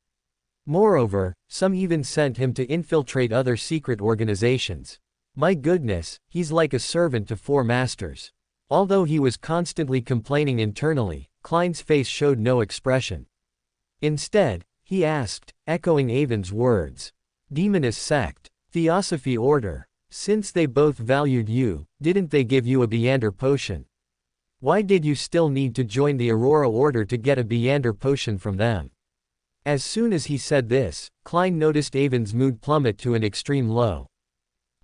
Moreover, some even sent him to infiltrate other secret organizations. My goodness, he's like a servant to 4 masters. Although he was constantly complaining internally, Klein's face showed no expression. Instead, he asked, echoing Avon's words. Demonist sect. Theosophy Order. Since they both valued you, didn't they give you a Beander potion? Why did you still need to join the Aurora Order to get a Beander potion from them? As soon as he said this, Klein noticed Avon's mood plummet to an extreme low.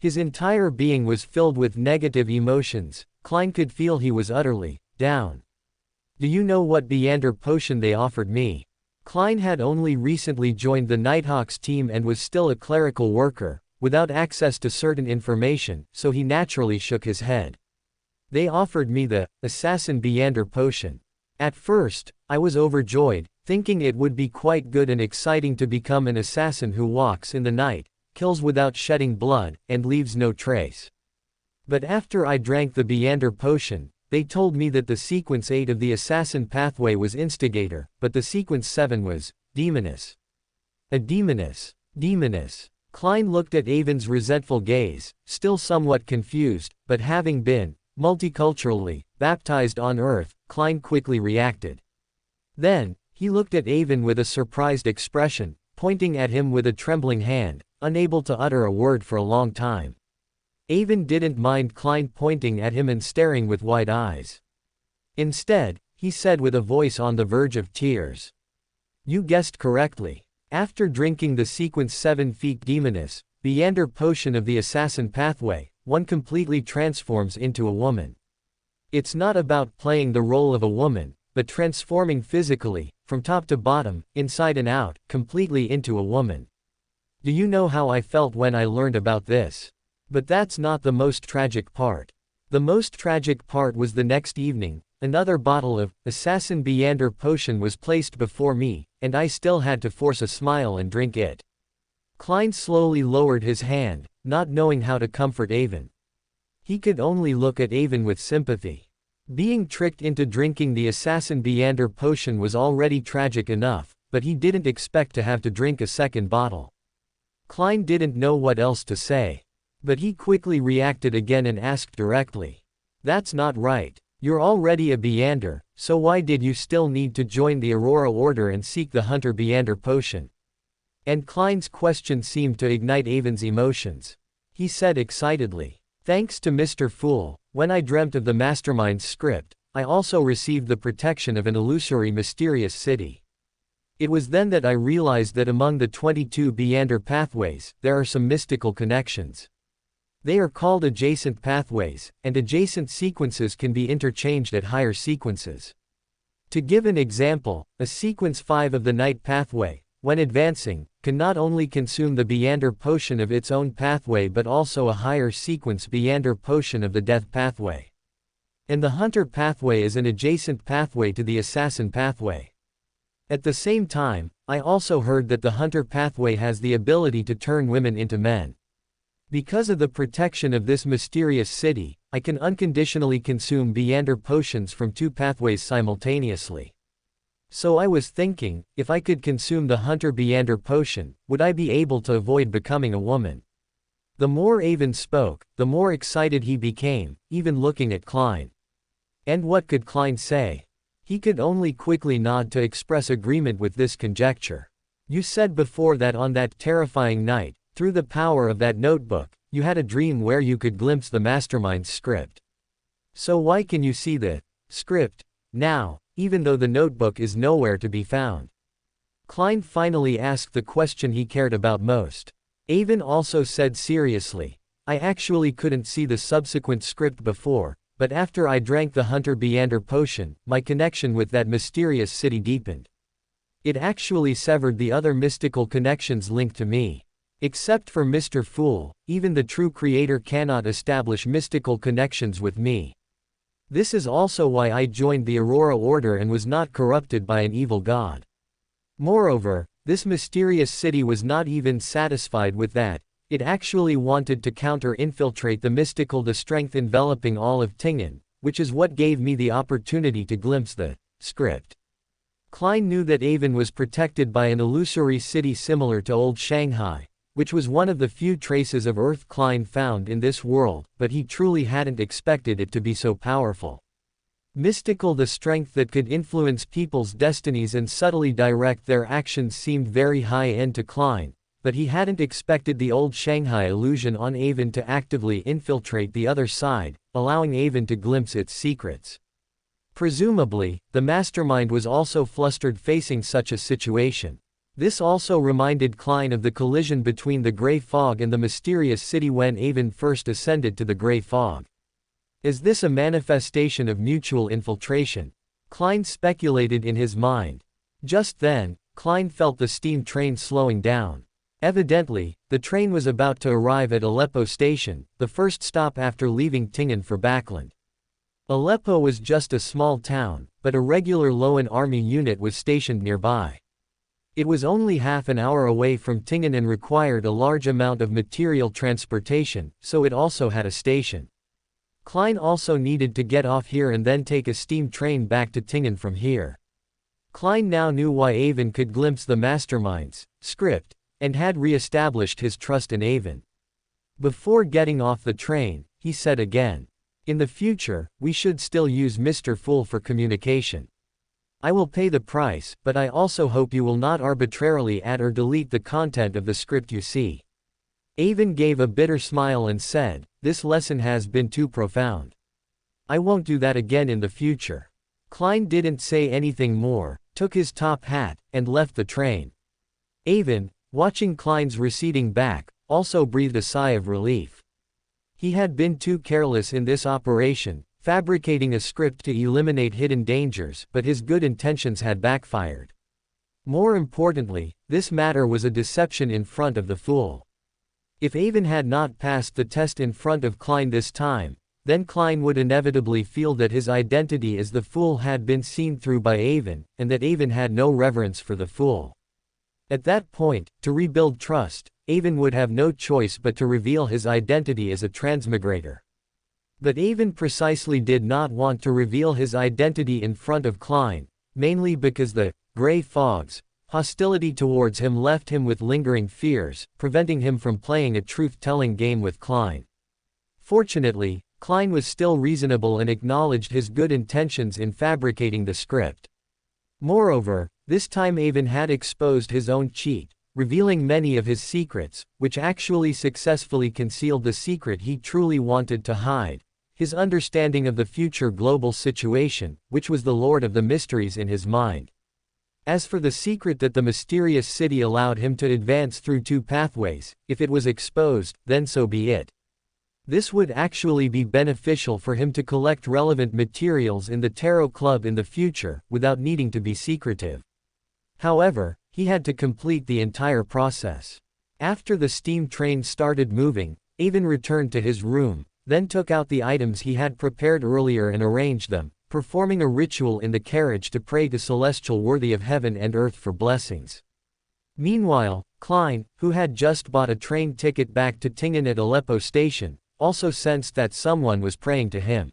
His entire being was filled with negative emotions. Klein could feel he was utterly down. Do you know what Beander potion they offered me? Klein had only recently joined the Nighthawks team and was still a clerical worker, without access to certain information, so he naturally shook his head. They offered me the Assassin Beander potion. At first, I was overjoyed, thinking it would be quite good and exciting to become an assassin who walks in the night, kills without shedding blood, and leaves no trace. But after I drank the Beander potion, they told me that the sequence 8 of the assassin pathway was instigator, but the sequence 7 was demoness. A demoness. Demoness. Klein looked at Avon's resentful gaze, still somewhat confused, but having been multiculturally baptized on Earth, Klein quickly reacted. Then, he looked at Avon with a surprised expression, pointing at him with a trembling hand, unable to utter a word for a long time. Avon didn't mind Klein pointing at him and staring with wide eyes. Instead, he said with a voice on the verge of tears. You guessed correctly. After drinking the sequence 7 Feet Demoness, Beander potion of the assassin pathway, one completely transforms into a woman. It's not about playing the role of a woman, but transforming physically, from top to bottom, inside and out, completely into a woman. Do you know how I felt when I learned about this? But that's not the most tragic part. The most tragic part was the next evening. Another bottle of Assassin Beander potion was placed before me, and I still had to force a smile and drink it. Klein slowly lowered his hand, not knowing how to comfort Avon. He could only look at Avon with sympathy. Being tricked into drinking the Assassin Beander potion was already tragic enough, but he didn't expect to have to drink a second bottle. Klein didn't know what else to say. But he quickly reacted again and asked directly. That's not right. You're already a Beander, so why did you still need to join the Aurora Order and seek the Hunter Beander potion? And Klein's question seemed to ignite Avon's emotions. He said excitedly, thanks to Mr. Fool, when I dreamt of the Mastermind's script, I also received the protection of an illusory mysterious city. It was then that I realized that among the 22 Beander pathways, there are some mystical connections. They are called adjacent pathways, and adjacent sequences can be interchanged at higher sequences. To give an example, a sequence 5 of the night pathway, when advancing, can not only consume the Beander potion of its own pathway but also a higher sequence Beander potion of the death pathway. And the hunter pathway is an adjacent pathway to the assassin pathway. At the same time, I also heard that the hunter pathway has the ability to turn women into men. Because of the protection of this mysterious city, I can unconditionally consume Beander potions from 2 pathways simultaneously. So I was thinking, if I could consume the hunter Beander potion, would I be able to avoid becoming a woman? The more Avon spoke, the more excited he became, even looking at Klein. And what could Klein say? He could only quickly nod to express agreement with this conjecture. You said before that on that terrifying night, through the power of that notebook, you had a dream where you could glimpse the mastermind's script. So why can you see the script now, even though the notebook is nowhere to be found? Klein finally asked the question he cared about most. Avon also said seriously, I actually couldn't see the subsequent script before, but after I drank the Hunter Beander potion, my connection with that mysterious city deepened. It actually severed the other mystical connections linked to me. Except for Mr. Fool, even the true creator cannot establish mystical connections with me. This is also why I joined the Aurora Order and was not corrupted by an evil god. Moreover, this mysterious city was not even satisfied with that, it actually wanted to counter-infiltrate the mystical the strength enveloping all of Tingen, which is what gave me the opportunity to glimpse the script. Klein knew that Avon was protected by an illusory city similar to old Shanghai, which was one of the few traces of Earth Klein found in this world, but he truly hadn't expected it to be so powerful. Mystical, the strength that could influence people's destinies and subtly direct their actions seemed very high-end to Klein, but he hadn't expected the old Shanghai illusion on Avon to actively infiltrate the other side, allowing Avon to glimpse its secrets. Presumably, the mastermind was also flustered facing such a situation. This also reminded Klein of the collision between the gray fog and the mysterious city when Avon first ascended to the gray fog. Is this a manifestation of mutual infiltration? Klein speculated in his mind. Just then, Klein felt the steam train slowing down. Evidently, the train was about to arrive at Aleppo station, the first stop after leaving Tingen for Backland. Aleppo was just a small town, but a regular Loan army unit was stationed nearby. It was only half an hour away from Tingen and required a large amount of material transportation, so it also had a station. Klein also needed to get off here and then take a steam train back to Tingen from here. Klein now knew why Avon could glimpse the mastermind's script, and had re-established his trust in Avon. Before getting off the train, he said again, in the future, we should still use Mr. Fool for communication. I will pay the price, but I also hope you will not arbitrarily add or delete the content of the script you see. Avon gave a bitter smile and said, this lesson has been too profound. I won't do that again in the future. Klein didn't say anything more, took his top hat, and left the train. Avon, watching Klein's receding back, also breathed a sigh of relief. He had been too careless in this operation, fabricating a script to eliminate hidden dangers, but his good intentions had backfired. More importantly, this matter was a deception in front of the fool. If Avon had not passed the test in front of Klein this time, then Klein would inevitably feel that his identity as the fool had been seen through by Avon, and that Avon had no reverence for the fool. At that point, to rebuild trust, Avon would have no choice but to reveal his identity as a transmigrator. But Avon precisely did not want to reveal his identity in front of Klein, mainly because the gray fog's hostility towards him left him with lingering fears, preventing him from playing a truth-telling game with Klein. Fortunately, Klein was still reasonable and acknowledged his good intentions in fabricating the script. Moreover, this time Avon had exposed his own cheat, revealing many of his secrets, which actually successfully concealed the secret he truly wanted to hide. His understanding of the future global situation, which was the lord of the mysteries in his mind. As for the secret that the mysterious city allowed him to advance through 2 pathways, if it was exposed, then so be it. This would actually be beneficial for him to collect relevant materials in the Tarot Club in the future, without needing to be secretive. However, he had to complete the entire process. After the steam train started moving, Avon returned to his room, then took out the items he had prepared earlier and arranged them, performing a ritual in the carriage to pray to Celestial worthy of heaven and earth for blessings. Meanwhile, Klein, who had just bought a train ticket back to Tingen at Aleppo station, also sensed that someone was praying to him.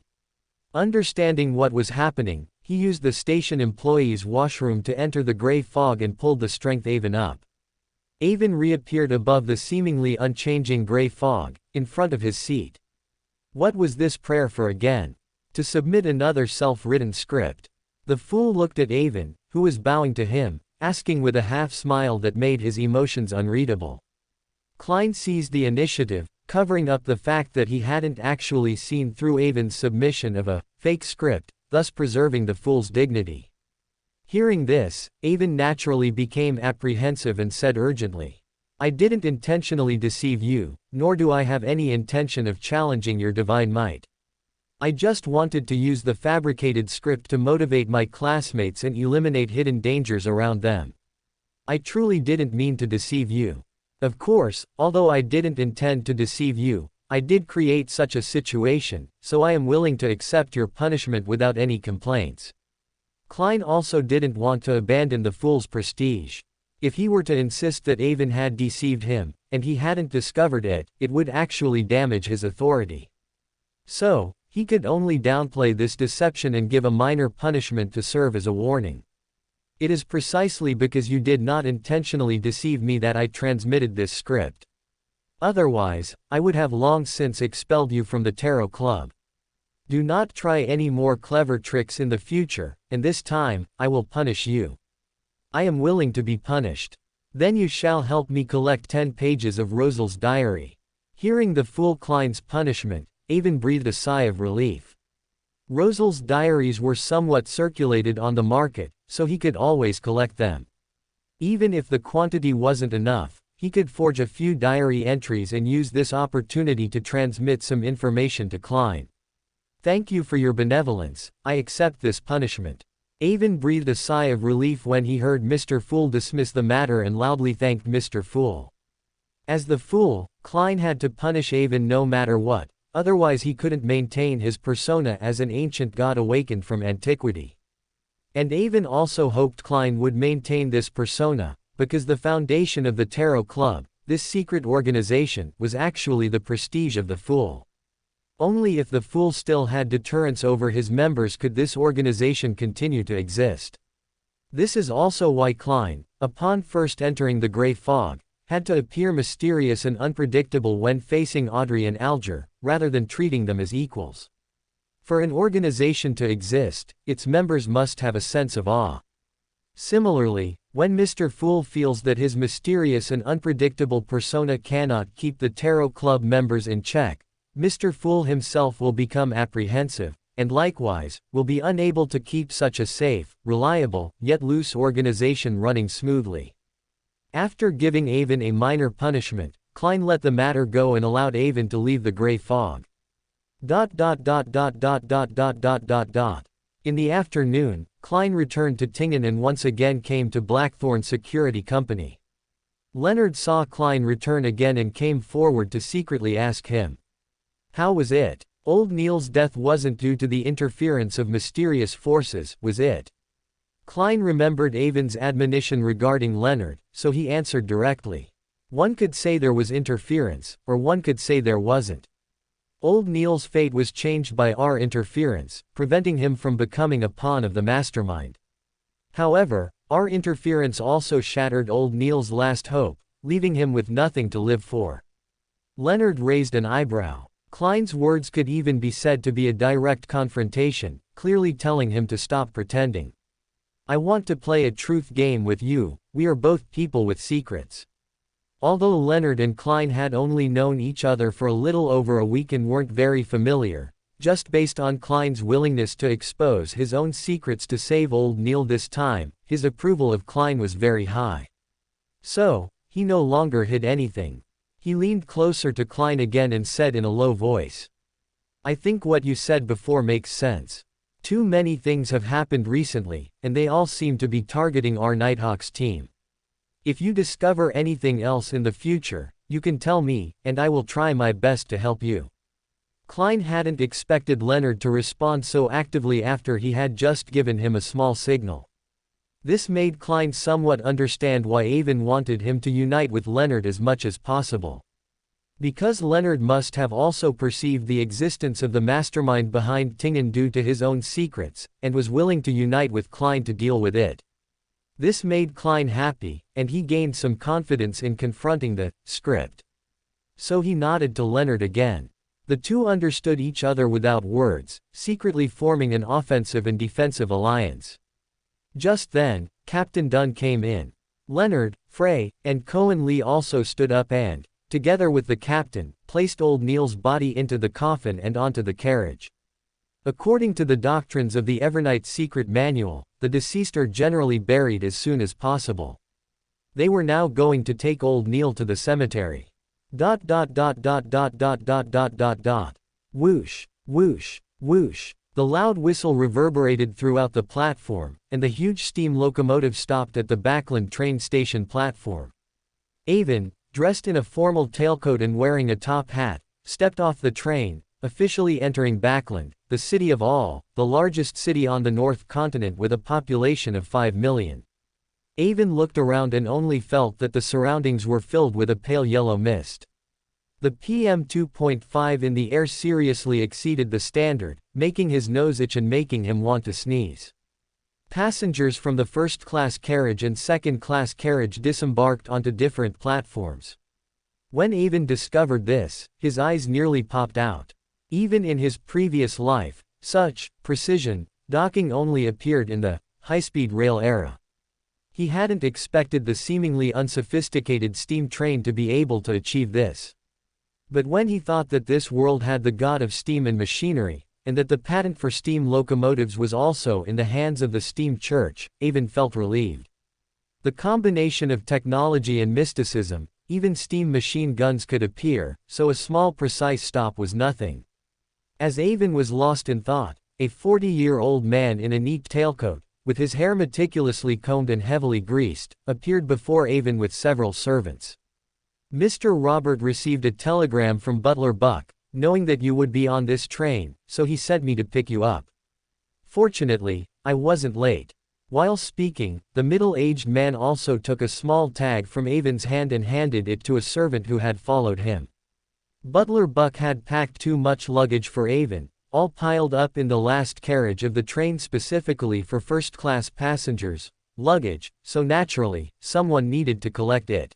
Understanding what was happening, he used the station employee's washroom to enter the gray fog and pulled the strength Avon up. Avon reappeared above the seemingly unchanging gray fog, in front of his seat. What was this prayer for again? To submit another self-written script. The fool looked at Avon, who was bowing to him, asking with a half-smile that made his emotions unreadable. Klein seized the initiative, covering up the fact that he hadn't actually seen through Avon's submission of a fake script, thus preserving the fool's dignity. Hearing this, Avon naturally became apprehensive and said urgently, "I didn't intentionally deceive you, nor do I have any intention of challenging your divine might. I just wanted to use the fabricated script to motivate my classmates and eliminate hidden dangers around them. I truly didn't mean to deceive you. Of course, although I didn't intend to deceive you, I did create such a situation, so I am willing to accept your punishment without any complaints." Klein also didn't want to abandon the fool's prestige. If he were to insist that Avon had deceived him, and he hadn't discovered it, it would actually damage his authority. So, he could only downplay this deception and give a minor punishment to serve as a warning. "It is precisely because you did not intentionally deceive me that I transmitted this script. Otherwise, I would have long since expelled you from the Tarot Club. Do not try any more clever tricks in the future, and this time, I will punish you. I am willing to be punished. Then you shall help me collect 10 pages of Rosal's diary." Hearing the fool Klein's punishment, Avon breathed a sigh of relief. Rosal's diaries were somewhat circulated on the market, so he could always collect them. Even if the quantity wasn't enough, he could forge a few diary entries and use this opportunity to transmit some information to Klein. "Thank you for your benevolence, I accept this punishment." Avon breathed a sigh of relief when he heard Mr. Fool dismiss the matter and loudly thanked Mr. Fool. As the fool, Klein had to punish Avon no matter what, otherwise he couldn't maintain his persona as an ancient god awakened from antiquity. And Avon also hoped Klein would maintain this persona, because the foundation of the Tarot Club, this secret organization, was actually the prestige of the fool. Only if the fool still had deterrence over his members could this organization continue to exist. This is also why Klein, upon first entering the gray fog, had to appear mysterious and unpredictable when facing Audrey and Alger, rather than treating them as equals. For an organization to exist, its members must have a sense of awe. Similarly, when Mr. Fool feels that his mysterious and unpredictable persona cannot keep the Tarot Club members in check, Mr. Fool himself will become apprehensive, and likewise, will be unable to keep such a safe, reliable, yet loose organization running smoothly. After giving Avon a minor punishment, Klein let the matter go and allowed Avon to leave the gray fog. In the afternoon, Klein returned to Tingen and once again came to Blackthorn Security Company. Leonard saw Klein return again and came forward to secretly ask him, "How was it? Old Neil's death wasn't due to the interference of mysterious forces, was it?" Klein remembered Avon's admonition regarding Leonard, so he answered directly. "One could say there was interference, or one could say there wasn't. Old Neil's fate was changed by our interference, preventing him from becoming a pawn of the mastermind. However, our interference also shattered Old Neil's last hope, leaving him with nothing to live for." Leonard raised an eyebrow. Klein's words could even be said to be a direct confrontation, clearly telling him to stop pretending. "I want to play a truth game with you, we are both people with secrets." Although Leonard and Klein had only known each other for a little over a week and weren't very familiar, just based on Klein's willingness to expose his own secrets to save old Neil this time. His approval of Klein was very high. So, he no longer hid anything. He leaned closer to Klein again and said in a low voice, "I think what you said before makes sense. Too many things have happened recently, and they all seem to be targeting our Nighthawks team. If you discover anything else in the future, you can tell me, and I will try my best to help you." Klein hadn't expected Leonard to respond so actively after he had just given him a small signal. This made Klein somewhat understand why Avon wanted him to unite with Leonard as much as possible. Because Leonard must have also perceived the existence of the mastermind behind Tingen due to his own secrets, and was willing to unite with Klein to deal with it. This made Klein happy, and he gained some confidence in confronting the script. So he nodded to Leonard again. The two understood each other without words, secretly forming an offensive and defensive alliance. Just then, Captain Dunn came in. Leonard, Frey, and Cohen Lee also stood up and, together with the captain, placed old Neil's body into the coffin and onto the carriage. According to the doctrines of the Evernight secret manual, the deceased are generally buried as soon as possible. They were now going to take old Neil to the cemetery. Whoosh, whoosh, whoosh. The loud whistle reverberated throughout the platform, and the huge steam locomotive stopped at the Backland train station platform. Avon, dressed in a formal tailcoat and wearing a top hat, stepped off the train, officially entering Backland, the city of All, the largest city on the North Continent with a population of 5 million. Avon looked around and only felt that the surroundings were filled with a pale yellow mist. The PM 2.5 in the air seriously exceeded the standard, making his nose itch and making him want to sneeze. Passengers from the first-class carriage and second-class carriage disembarked onto different platforms. When Avon discovered this, his eyes nearly popped out. Even in his previous life, such precision docking only appeared in the high-speed rail era. He hadn't expected the seemingly unsophisticated steam train to be able to achieve this. But when he thought that this world had the god of steam and machinery, and that the patent for steam locomotives was also in the hands of the steam church, Avon felt relieved. The combination of technology and mysticism, even steam machine guns could appear, so a small precise stop was nothing. As Avon was lost in thought, a 40-year-old man in a neat tailcoat, with his hair meticulously combed and heavily greased, appeared before Avon with several servants. "Mr. Robert received a telegram from Butler Buck, knowing that you would be on this train, so he sent me to pick you up. Fortunately, I wasn't late." While speaking, the middle-aged man also took a small tag from Avon's hand and handed it to a servant who had followed him. Butler Buck had packed too much luggage for Avon, all piled up in the last carriage of the train specifically for first-class passengers, luggage, so naturally, someone needed to collect it.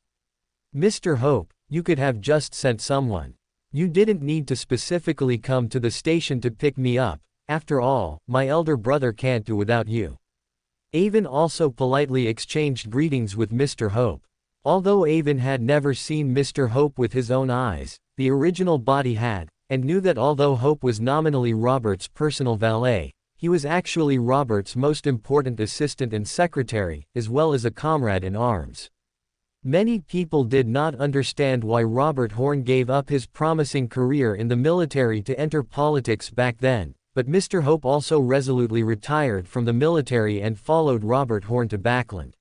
"Mr. Hope, you could have just sent someone. You didn't need to specifically come to the station to pick me up, after all, my elder brother can't do without you." Avon also politely exchanged greetings with Mr. Hope. Although Avon had never seen Mr. Hope with his own eyes, the original body had, and knew that although Hope was nominally Robert's personal valet, he was actually Robert's most important assistant and secretary, as well as a comrade in arms. Many people did not understand why Robert Horne gave up his promising career in the military to enter politics back then, but Mr. Hope also resolutely retired from the military and followed Robert Horne to Backland.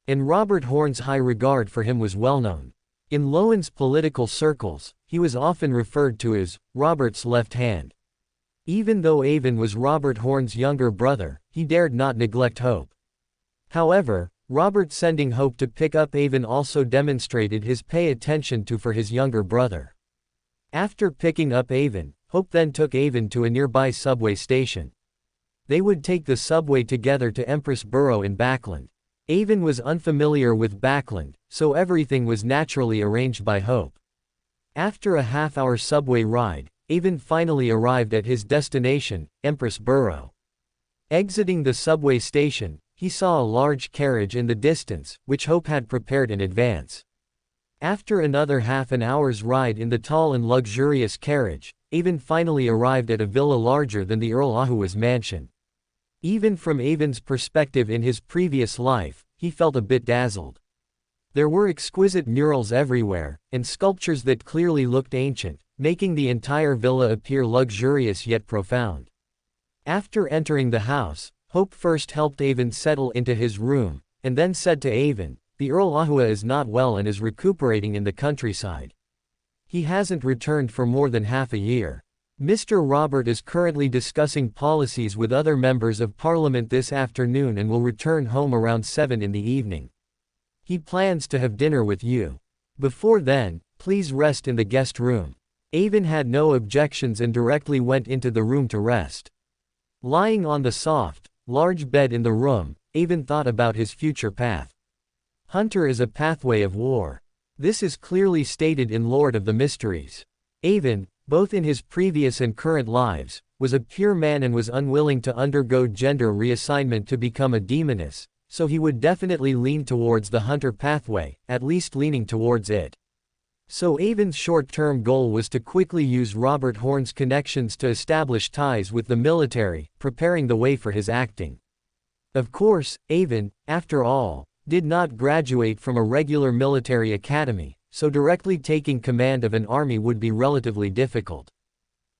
And Robert Horne's high regard for him was well known. In Lowen's political circles, he was often referred to as Robert's left hand. Even though Avon was Robert Horne's younger brother, he dared not neglect Hope. However, Robert sending Hope to pick up Avon also demonstrated his pay attention to for his younger brother. After picking up Avon, Hope then took Avon to a nearby subway station. They would take the subway together to Empress Borough in Backland. Avon was unfamiliar with Backland, so everything was naturally arranged by Hope. After a half-hour subway ride, Avon finally arrived at his destination, Empress Borough. Exiting the subway station, he saw a large carriage in the distance, which Hope had prepared in advance. After another half an hour's ride in the tall and luxurious carriage, Avon finally arrived at a villa larger than the Earl Ahua's mansion. Even from Avon's perspective in his previous life, he felt a bit dazzled. There were exquisite murals everywhere, and sculptures that clearly looked ancient, making the entire villa appear luxurious yet profound. After entering the house, Hope first helped Avon settle into his room, and then said to Avon, "The Earl Ahua is not well and is recuperating in the countryside. He hasn't returned for more than half a year. Mr. Robert is currently discussing policies with other members of Parliament this afternoon and will return home around 7 in the evening. He plans to have dinner with you. Before then, please rest in the guest room." Avon had no objections and directly went into the room to rest. Lying on the soft, large bed in the room, Avon thought about his future path. Hunter is a pathway of war. This is clearly stated in Lord of the Mysteries. Avon, both in his previous and current lives, was a pure man and was unwilling to undergo gender reassignment to become a demoness, so he would definitely lean towards the Hunter pathway, at least leaning towards it. So Avon's short-term goal was to quickly use Robert Horn's connections to establish ties with the military, preparing the way for his acting. Of course, Avon, after all, did not graduate from a regular military academy, so directly taking command of an army would be relatively difficult.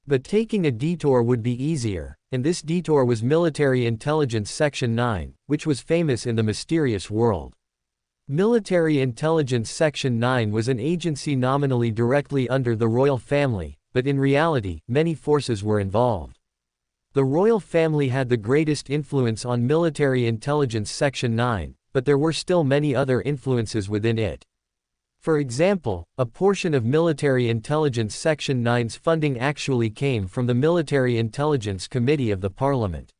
But taking a detour would be easier, and this detour was Military Intelligence Section 9, which was famous in the mysterious world. Military Intelligence Section 9 was an agency nominally directly under the royal family, but in reality, many forces were involved. The royal family had the greatest influence on Military Intelligence Section 9, but there were still many other influences within it. For example, a portion of Military Intelligence Section 9's funding actually came from the Military Intelligence Committee of the Parliament.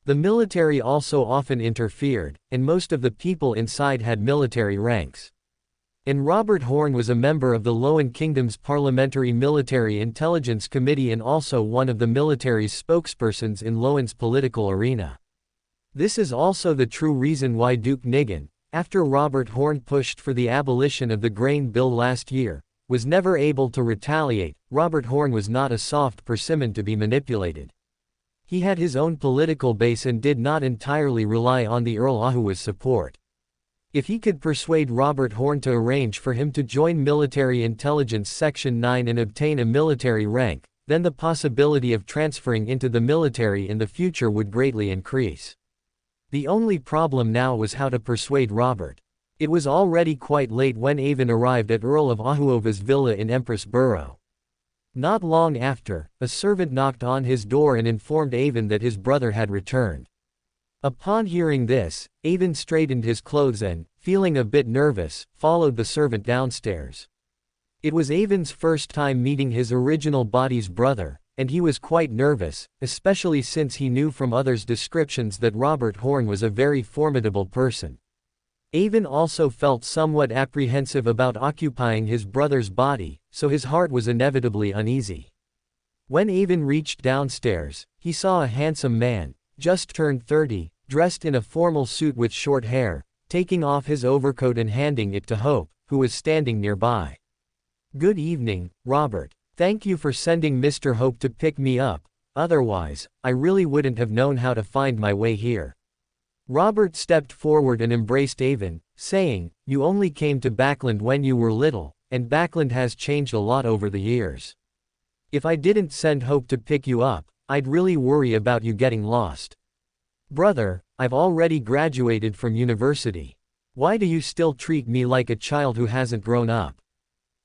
The military also often interfered, and most of the people inside had military ranks. And Robert Horn was a member of the Loan Kingdom's Parliamentary Military Intelligence Committee and also one of the military's spokespersons in Loan's political arena. This is also the true reason why Duke Nigan, after Robert Horn pushed for the abolition of the grain bill last year, was never able to retaliate. Robert Horn was not a soft persimmon to be manipulated. He had his own political base and did not entirely rely on the Earl Ahua's support. If he could persuade Robert Horn to arrange for him to join Military Intelligence Section 9 and obtain a military rank, then the possibility of transferring into the military in the future would greatly increase. The only problem now was how to persuade Robert. It was already quite late when Avon arrived at Earl of Ahuova's villa in Empress Borough. Not long after, a servant knocked on his door and informed Avon that his brother had returned. Upon hearing this, Avon straightened his clothes and, feeling a bit nervous, followed the servant downstairs. It was Avon's first time meeting his original body's brother, and he was quite nervous, especially since he knew from others' descriptions that Robert Horn was a very formidable person. Avon also felt somewhat apprehensive about occupying his brother's body, so his heart was inevitably uneasy. When Avon reached downstairs, he saw a handsome man, just turned 30, dressed in a formal suit with short hair, taking off his overcoat and handing it to Hope, who was standing nearby. "Good evening, Robert. Thank you for sending Mr. Hope to pick me up, otherwise, I really wouldn't have known how to find my way here." Robert stepped forward and embraced Avon, saying, "You only came to Backland when you were little, and Backland has changed a lot over the years. If I didn't send Hope to pick you up, I'd really worry about you getting lost. Brother, I've already graduated from university. Why do you still treat me like a child who hasn't grown up?"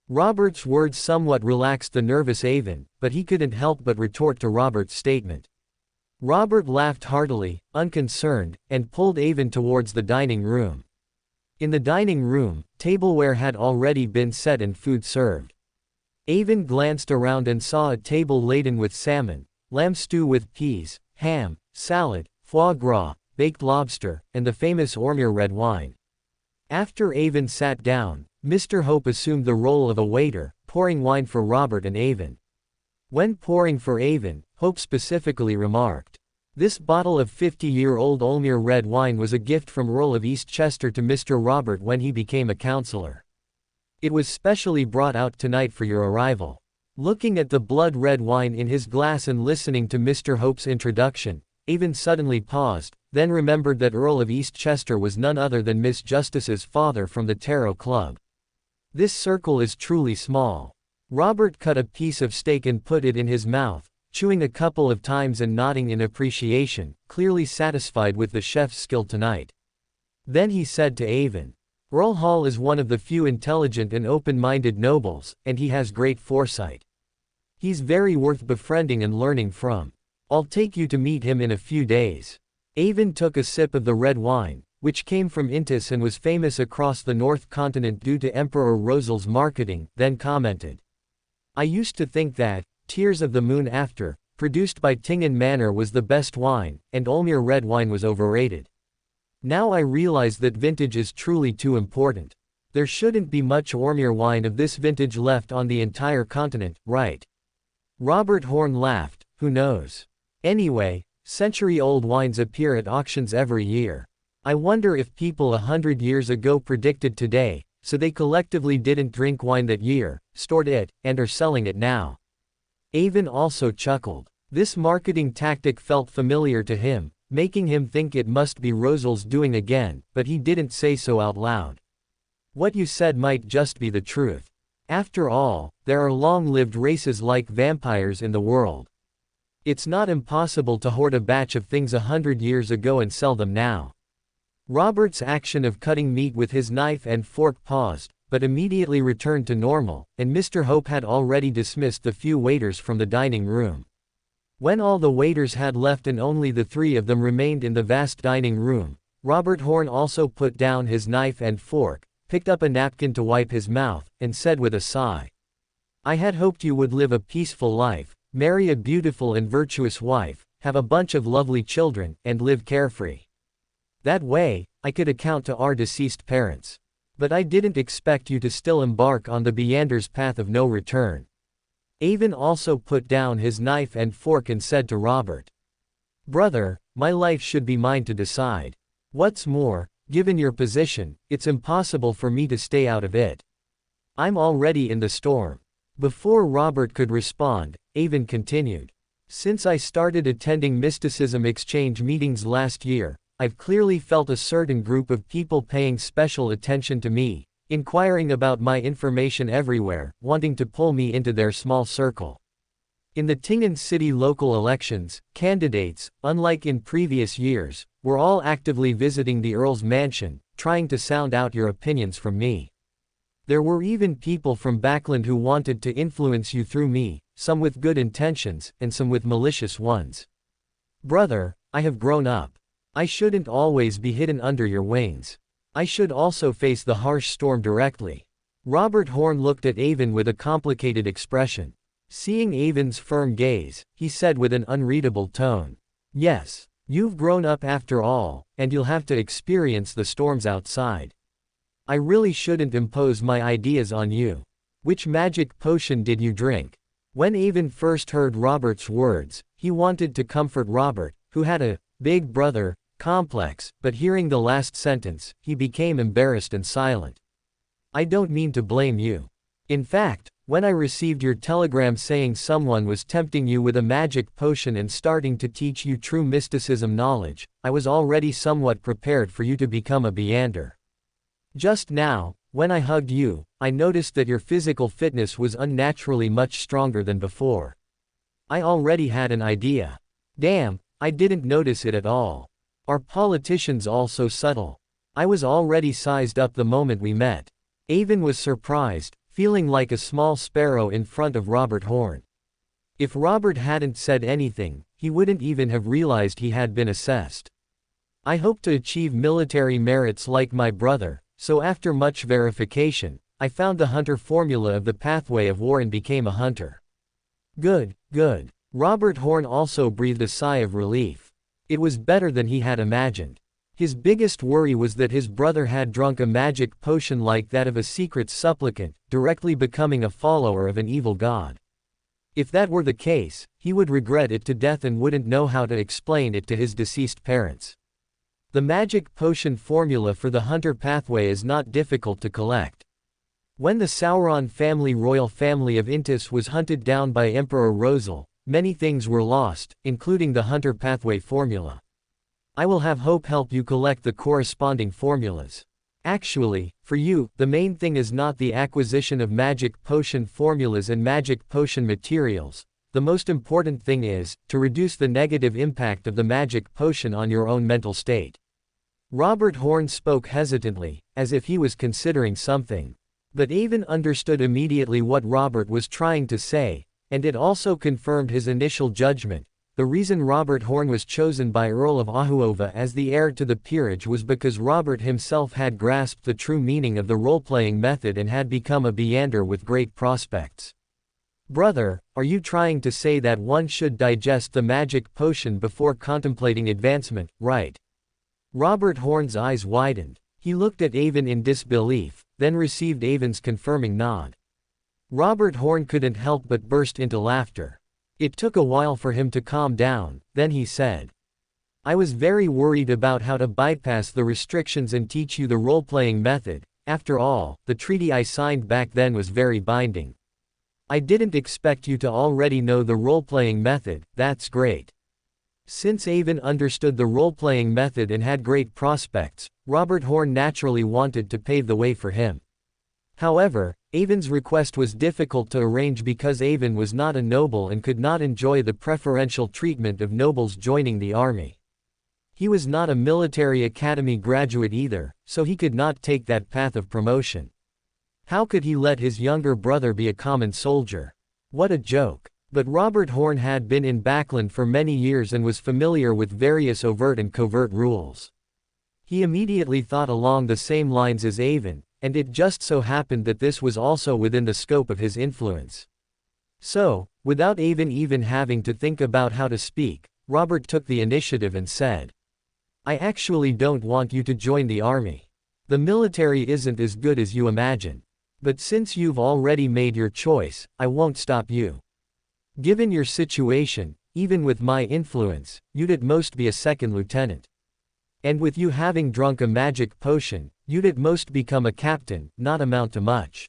Robert's words somewhat relaxed the nervous Avon, but he couldn't help but retort to Robert's statement. Robert laughed heartily, unconcerned, and pulled Avon towards the dining room. In the dining room, tableware had already been set and food served. Avon glanced around and saw a table laden with salmon, lamb stew with peas, ham, salad, foie gras, baked lobster, and the famous Ormur red wine. After Avon sat down, Mr. Hope assumed the role of a waiter, pouring wine for Robert and Avon. When pouring for Avon, Hope specifically remarked, "This bottle of 50-year-old Ormur red wine was a gift from Earl of Eastchester to Mr. Robert when he became a councillor. It was specially brought out tonight for your arrival." Looking at the blood-red wine in his glass and listening to Mr. Hope's introduction, Avon suddenly paused, then remembered that Earl of Eastchester was none other than Miss Justice's father from the Tarot Club. This circle is truly small. Robert cut a piece of steak and put it in his mouth, chewing a couple of times and nodding in appreciation, clearly satisfied with the chef's skill tonight. Then he said to Avon, "Earl Hall is one of the few intelligent and open-minded nobles, and he has great foresight. He's very worth befriending and learning from. I'll take you to meet him in a few days." Avon took a sip of the red wine, which came from Intis and was famous across the North Continent due to Emperor Rosal's marketing, then commented, "I used to think that Tears of the Moon After, produced by Tingen Manor, was the best wine, and Ulmir red wine was overrated. Now I realize that vintage is truly too important. There shouldn't be much Ulmir wine of this vintage left on the entire continent, right?" Robert Horn laughed. "Who knows? Anyway, century-old wines appear at auctions every year. I wonder if people 100 years ago predicted today, so they collectively didn't drink wine that year, stored it, and are selling it now." Avon also chuckled. This marketing tactic felt familiar to him, making him think it must be Rosal's doing again, but he didn't say so out loud. What you said might just be the truth. After all, there are long-lived races like vampires in the world. It's not impossible to hoard a batch of things 100 years ago and sell them now. Robert's action of cutting meat with his knife and fork paused, but immediately returned to normal, and Mr. Hope had already dismissed the few waiters from the dining room. When all the waiters had left and only the three of them remained in the vast dining room, Robert Horn also put down his knife and fork, picked up a napkin to wipe his mouth, and said with a sigh, "I had hoped you would live a peaceful life, marry a beautiful and virtuous wife, have a bunch of lovely children, and live carefree. That way, I could account to our deceased parents. But I didn't expect you to still embark on the Beander's path of no return." Avon also put down his knife and fork and said to Robert, "Brother, my life should be mine to decide. What's more, given your position, it's impossible for me to stay out of it. I'm already in the storm." Before Robert could respond, Avon continued, "Since I started attending mysticism exchange meetings last year, I've clearly felt a certain group of people paying special attention to me, inquiring about my information everywhere, wanting to pull me into their small circle. In the Tingen City local elections, candidates, unlike in previous years, were all actively visiting the Earl's mansion, trying to sound out your opinions from me. There were even people from Backland who wanted to influence you through me, some with good intentions, and some with malicious ones. Brother, I have grown up. I shouldn't always be hidden under your wings. I should also face the harsh storm directly." Robert Horn looked at Avon with a complicated expression. Seeing Avon's firm gaze, he said with an unreadable tone, "Yes, you've grown up after all, and you'll have to experience the storms outside. I really shouldn't impose my ideas on you. Which magic potion did you drink?" When Avon first heard Robert's words, he wanted to comfort Robert, who had a big brother complex, but hearing the last sentence, he became embarrassed and silent. "I don't mean to blame you. In fact, when I received your telegram saying someone was tempting you with a magic potion and starting to teach you true mysticism knowledge, I was already somewhat prepared for you to become a Beander. Just now, when I hugged you, I noticed that your physical fitness was unnaturally much stronger than before. I already had an idea. Damn, I didn't notice it at all. Are politicians all so subtle? I was already sized up the moment we met." Avon was surprised, feeling like a small sparrow in front of Robert Horn. If Robert hadn't said anything, he wouldn't even have realized he had been assessed. "I hope to achieve military merits like my brother, so after much verification, I found the hunter formula of the pathway of war and became a hunter." Good, good. Robert Horn also breathed a sigh of relief. It was better than he had imagined. His biggest worry was that his brother had drunk a magic potion like that of a secret supplicant, directly becoming a follower of an evil god. If that were the case, he would regret it to death and wouldn't know how to explain it to his deceased parents. The magic potion formula for the hunter pathway is not difficult to collect. When the Sauron family royal family of Intis was hunted down by Emperor Rosal, many things were lost, including the Hunter Pathway formula. I will have Hope help you collect the corresponding formulas. Actually, for you, the main thing is not the acquisition of magic potion formulas and magic potion materials. The most important thing is, to reduce the negative impact of the magic potion on your own mental state. Robert Horn spoke hesitantly, as if he was considering something. But Avon understood immediately what Robert was trying to say, and it also confirmed his initial judgment. The reason Robert Horn was chosen by Earl of Ahuova as the heir to the peerage was because Robert himself had grasped the true meaning of the role-playing method and had become a Beander with great prospects. Brother, are you trying to say that one should digest the magic potion before contemplating advancement, right? Robert Horn's eyes widened. He looked at Avon in disbelief, then received Avon's confirming nod. Robert Horn couldn't help but burst into laughter. It took a while for him to calm down, then he said, I was very worried about how to bypass the restrictions and teach you the role-playing method. After all, the treaty I signed back then was very binding. I didn't expect you to already know the role-playing method. That's great. Since Avon understood the role-playing method and had great prospects, Robert Horn naturally wanted to pave the way for him. However, Avon's request was difficult to arrange because Avon was not a noble and could not enjoy the preferential treatment of nobles joining the army. He was not a military academy graduate either, so he could not take that path of promotion. How could he let his younger brother be a common soldier? What a joke. But Robert Horn had been in Backland for many years and was familiar with various overt and covert rules. He immediately thought along the same lines as Avon, and it just so happened that this was also within the scope of his influence. So, without Avon even having to think about how to speak, Robert took the initiative and said, I actually don't want you to join the army. The military isn't as good as you imagine. But since you've already made your choice, I won't stop you. Given your situation, even with my influence, you'd at most be a second lieutenant. And with you having drunk a magic potion, you'd at most become a captain, not amount to much.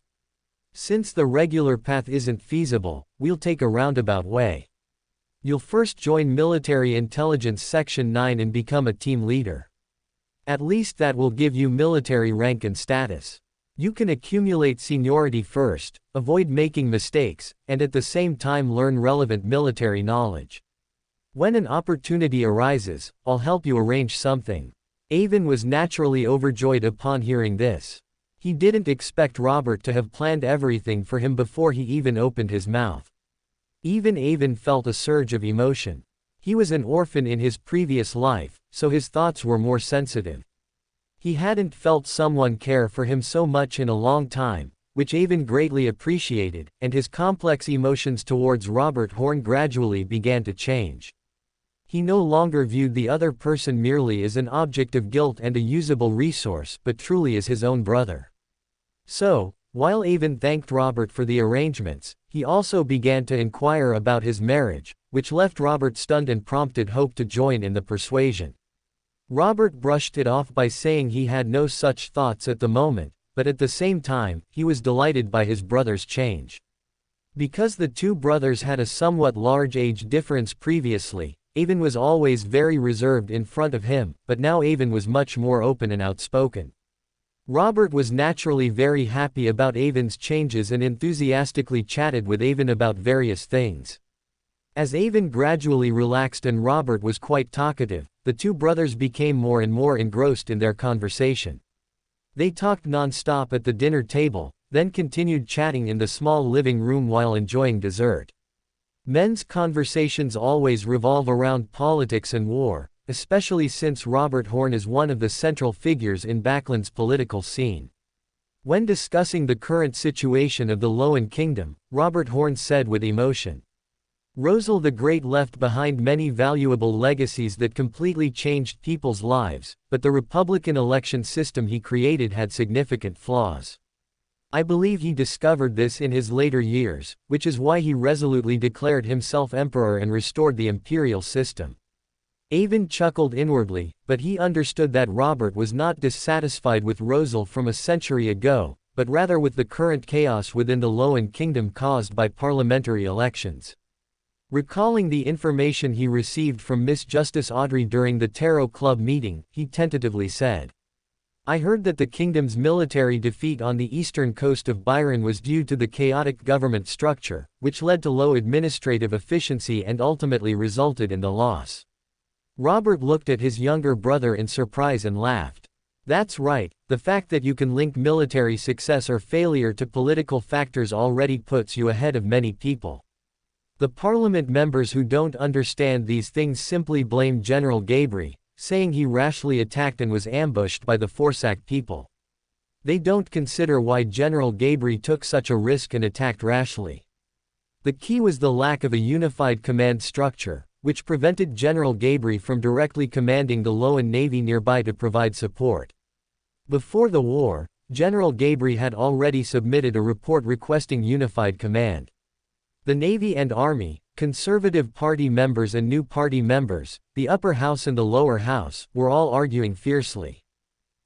Since the regular path isn't feasible, we'll take a roundabout way. You'll first join Military Intelligence Section 9 and become a team leader. At least that will give you military rank and status. You can accumulate seniority first, avoid making mistakes, and at the same time learn relevant military knowledge. When an opportunity arises, I'll help you arrange something. Avon was naturally overjoyed upon hearing this. He didn't expect Robert to have planned everything for him before he even opened his mouth. Even Avon felt a surge of emotion. He was an orphan in his previous life, so his thoughts were more sensitive. He hadn't felt someone care for him so much in a long time, which Avon greatly appreciated, and his complex emotions towards Robert Horn gradually began to change. He no longer viewed the other person merely as an object of guilt and a usable resource, but truly as his own brother. So, while Avon thanked Robert for the arrangements, he also began to inquire about his marriage, which left Robert stunned and prompted Hope to join in the persuasion. Robert brushed it off by saying he had no such thoughts at the moment, but at the same time, he was delighted by his brother's change. Because the two brothers had a somewhat large age difference previously, Avon was always very reserved in front of him, but now Avon was much more open and outspoken. Robert was naturally very happy about Avon's changes and enthusiastically chatted with Avon about various things. As Avon gradually relaxed and Robert was quite talkative, the two brothers became more and more engrossed in their conversation. They talked non-stop at the dinner table, then continued chatting in the small living room while enjoying dessert. Men's conversations always revolve around politics and war, especially since Robert Horn is one of the central figures in Backland's political scene. When discussing the current situation of the Loan Kingdom, Robert Horn said with emotion, Rosal the Great left behind many valuable legacies that completely changed people's lives, but the Republican election system he created had significant flaws. I believe he discovered this in his later years, which is why he resolutely declared himself emperor and restored the imperial system. Avon chuckled inwardly, but he understood that Robert was not dissatisfied with Rosal from a century ago, but rather with the current chaos within the LotM kingdom caused by parliamentary elections. Recalling the information he received from Miss Justice Audrey during the Tarot Club meeting, he tentatively said, "I heard that the kingdom's military defeat on the eastern coast of Byron was due to the chaotic government structure, which led to low administrative efficiency and ultimately resulted in the loss." Robert looked at his younger brother in surprise and laughed. "That's right, the fact that you can link military success or failure to political factors already puts you ahead of many people. The parliament members who don't understand these things simply blame General Gabriel, saying he rashly attacked and was ambushed by the Forsac people. They don't consider why General Gabriel took such a risk and attacked rashly. The key was the lack of a unified command structure, which prevented General Gabriel from directly commanding the LotM Navy nearby to provide support. Before the war, General Gabriel had already submitted a report requesting unified command. The Navy and Army, Conservative Party members and New Party members, the upper house and the lower house, were all arguing fiercely.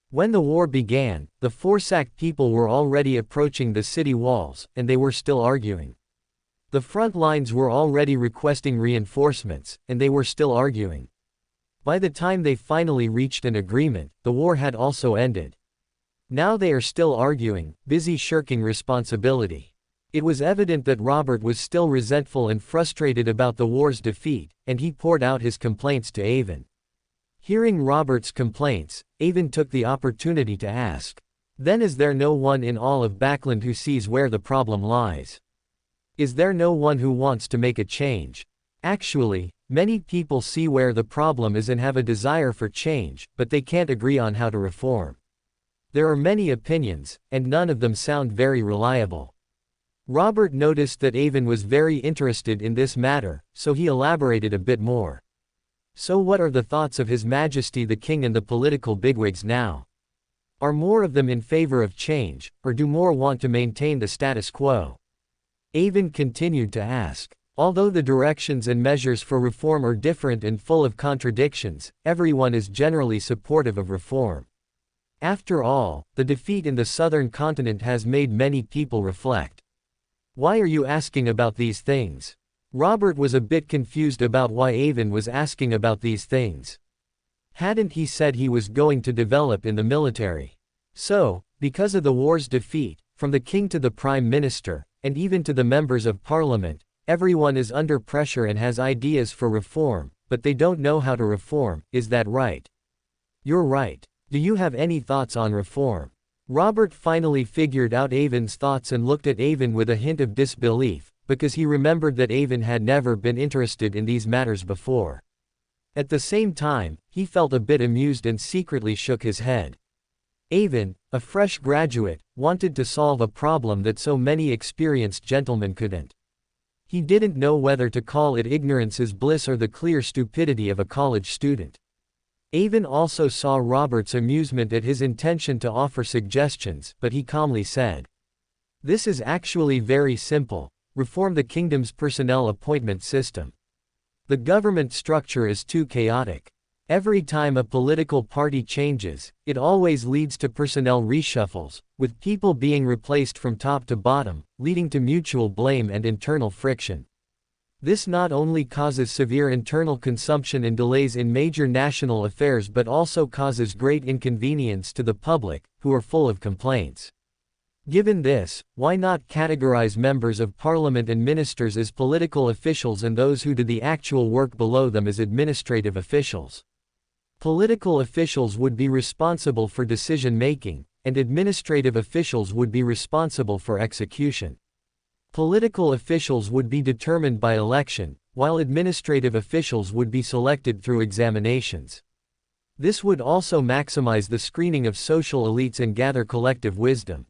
When the war began, the Forsac people were already approaching the city walls, and they were still arguing. The front lines were already requesting reinforcements, and they were still arguing. By the time they finally reached an agreement, the war had also ended. Now they are still arguing, busy shirking responsibility. It was evident that Robert was still resentful and frustrated about the war's defeat, and he poured out his complaints to Avon. Hearing Robert's complaints, Avon took the opportunity to ask, "Then is there no one in all of Backland who sees where the problem lies? Is there no one who wants to make a change? Actually, many people see where the problem is and have a desire for change, but they can't agree on how to reform. There are many opinions, and none of them sound very reliable." Robert noticed that Avon was very interested in this matter, so he elaborated a bit more. "So what are the thoughts of His Majesty the King and the political bigwigs now? Are more of them in favor of change, or do more want to maintain the status quo?" Avon continued to ask. "Although the directions and measures for reform are different and full of contradictions, everyone is generally supportive of reform. After all, the defeat in the southern continent has made many people reflect." "Why are you asking about these things?" Robert was a bit confused about why Avon was asking about these things. Hadn't he said he was going to develop in the military? So, because of the war's defeat, from the king to the prime minister, and even to the members of parliament, everyone is under pressure and has ideas for reform, but they don't know how to reform, is that right? "You're right. Do you have any thoughts on reform?" Robert finally figured out Avon's thoughts and looked at Avon with a hint of disbelief, because he remembered that Avon had never been interested in these matters before. At the same time, he felt a bit amused and secretly shook his head. Avon, a fresh graduate, wanted to solve a problem that so many experienced gentlemen couldn't. He didn't know whether to call it ignorance is bliss or the clear stupidity of a college student. Avon also saw Robert's amusement at his intention to offer suggestions, but he calmly said, "This is actually very simple. Reform the kingdom's personnel appointment system. The government structure is too chaotic. Every time a political party changes, it always leads to personnel reshuffles, with people being replaced from top to bottom, leading to mutual blame and internal friction. This not only causes severe internal consumption and delays in major national affairs but also causes great inconvenience to the public, who are full of complaints. Given this, why not categorize members of parliament and ministers as political officials and those who do the actual work below them as administrative officials? Political officials would be responsible for decision-making, and administrative officials would be responsible for execution. Political officials would be determined by election, while administrative officials would be selected through examinations. This would also maximize the screening of social elites and gather collective wisdom.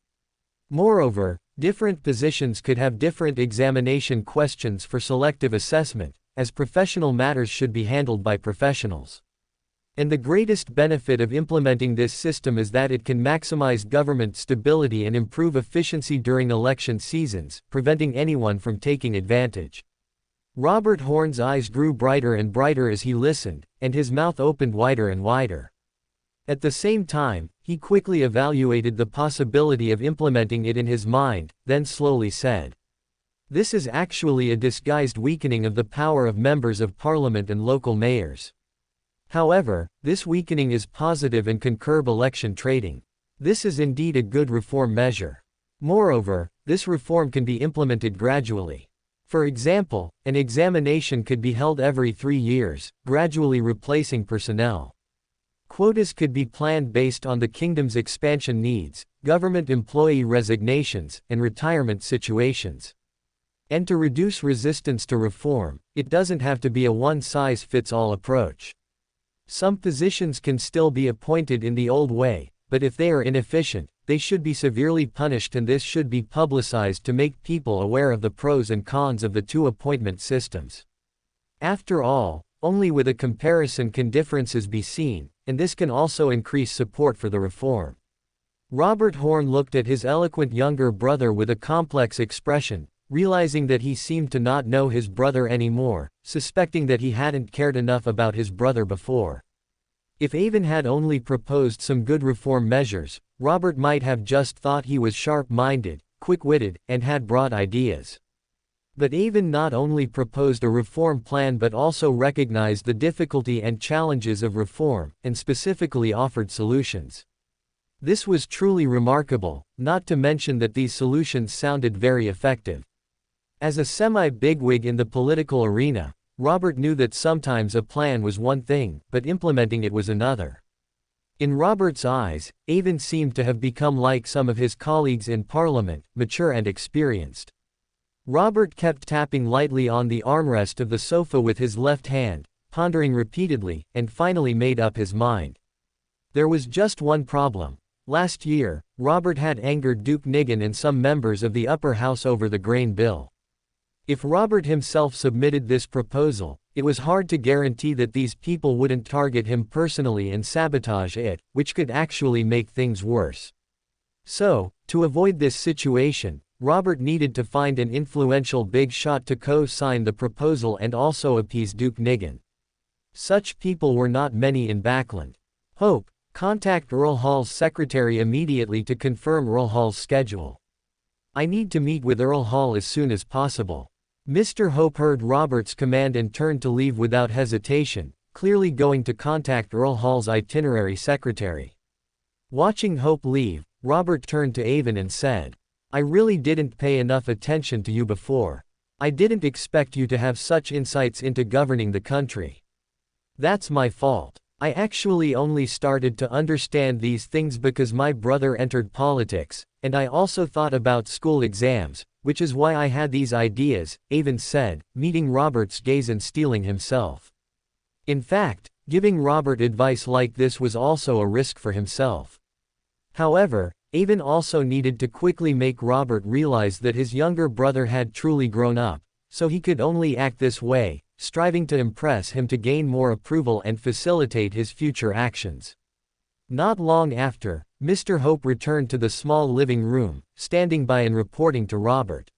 Moreover, different positions could have different examination questions for selective assessment, as professional matters should be handled by professionals. And the greatest benefit of implementing this system is that it can maximize government stability and improve efficiency during election seasons, preventing anyone from taking advantage. Robert Horn's eyes grew brighter and brighter as he listened, and his mouth opened wider and wider. At the same time, he quickly evaluated the possibility of implementing it in his mind, then slowly said, "This is actually a disguised weakening of the power of members of parliament and local mayors. However, this weakening is positive and can curb election trading. This is indeed a good reform measure. Moreover, this reform can be implemented gradually. For example, an examination could be held every 3 years, gradually replacing personnel. Quotas could be planned based on the kingdom's expansion needs, government employee resignations, and retirement situations. And to reduce resistance to reform, it doesn't have to be a one-size-fits-all approach. Some positions can still be appointed in the old way, but if they are inefficient, they should be severely punished, and this should be publicized to make people aware of the pros and cons of the two appointment systems. After all, only with a comparison can differences be seen, and this can also increase support for the reform." Robert Horn looked at his eloquent younger brother with a complex expression, realizing that he seemed to not know his brother anymore, suspecting that he hadn't cared enough about his brother before. If Avon had only proposed some good reform measures, Robert might have just thought he was sharp-minded, quick-witted, and had broad ideas. But Avon not only proposed a reform plan but also recognized the difficulty and challenges of reform, and specifically offered solutions. This was truly remarkable, not to mention that these solutions sounded very effective. As a semi-bigwig in the political arena, Robert knew that sometimes a plan was one thing, but implementing it was another. In Robert's eyes, Avon seemed to have become like some of his colleagues in Parliament, mature and experienced. Robert kept tapping lightly on the armrest of the sofa with his left hand, pondering repeatedly, and finally made up his mind. There was just one problem. Last year, Robert had angered Duke Nigan and some members of the upper house over the grain bill. If Robert himself submitted this proposal, it was hard to guarantee that these people wouldn't target him personally and sabotage it, which could actually make things worse. So, to avoid this situation, Robert needed to find an influential big shot to co-sign the proposal and also appease Duke Nigan. Such people were not many in Backland. Hope, contact Earl Hall's secretary immediately to confirm Earl Hall's schedule. I need to meet with Earl Hall as soon as possible. Mr. Hope heard Robert's command and turned to leave without hesitation, clearly going to contact Earl Hall's itinerary secretary. Watching Hope leave, Robert turned to Avon and said, "I really didn't pay enough attention to you before. I didn't expect you to have such insights into governing the country. That's my fault. I actually only started to understand these things because my brother entered politics, and I also thought about school exams, which is why I had these ideas," Avon said, meeting Robert's gaze and steeling himself. In fact, giving Robert advice like this was also a risk for himself. However, Avon also needed to quickly make Robert realize that his younger brother had truly grown up, so he could only act this way, striving to impress him to gain more approval and facilitate his future actions. Not long after, Mr. Hope returned to the small living room, standing by and reporting to Robert.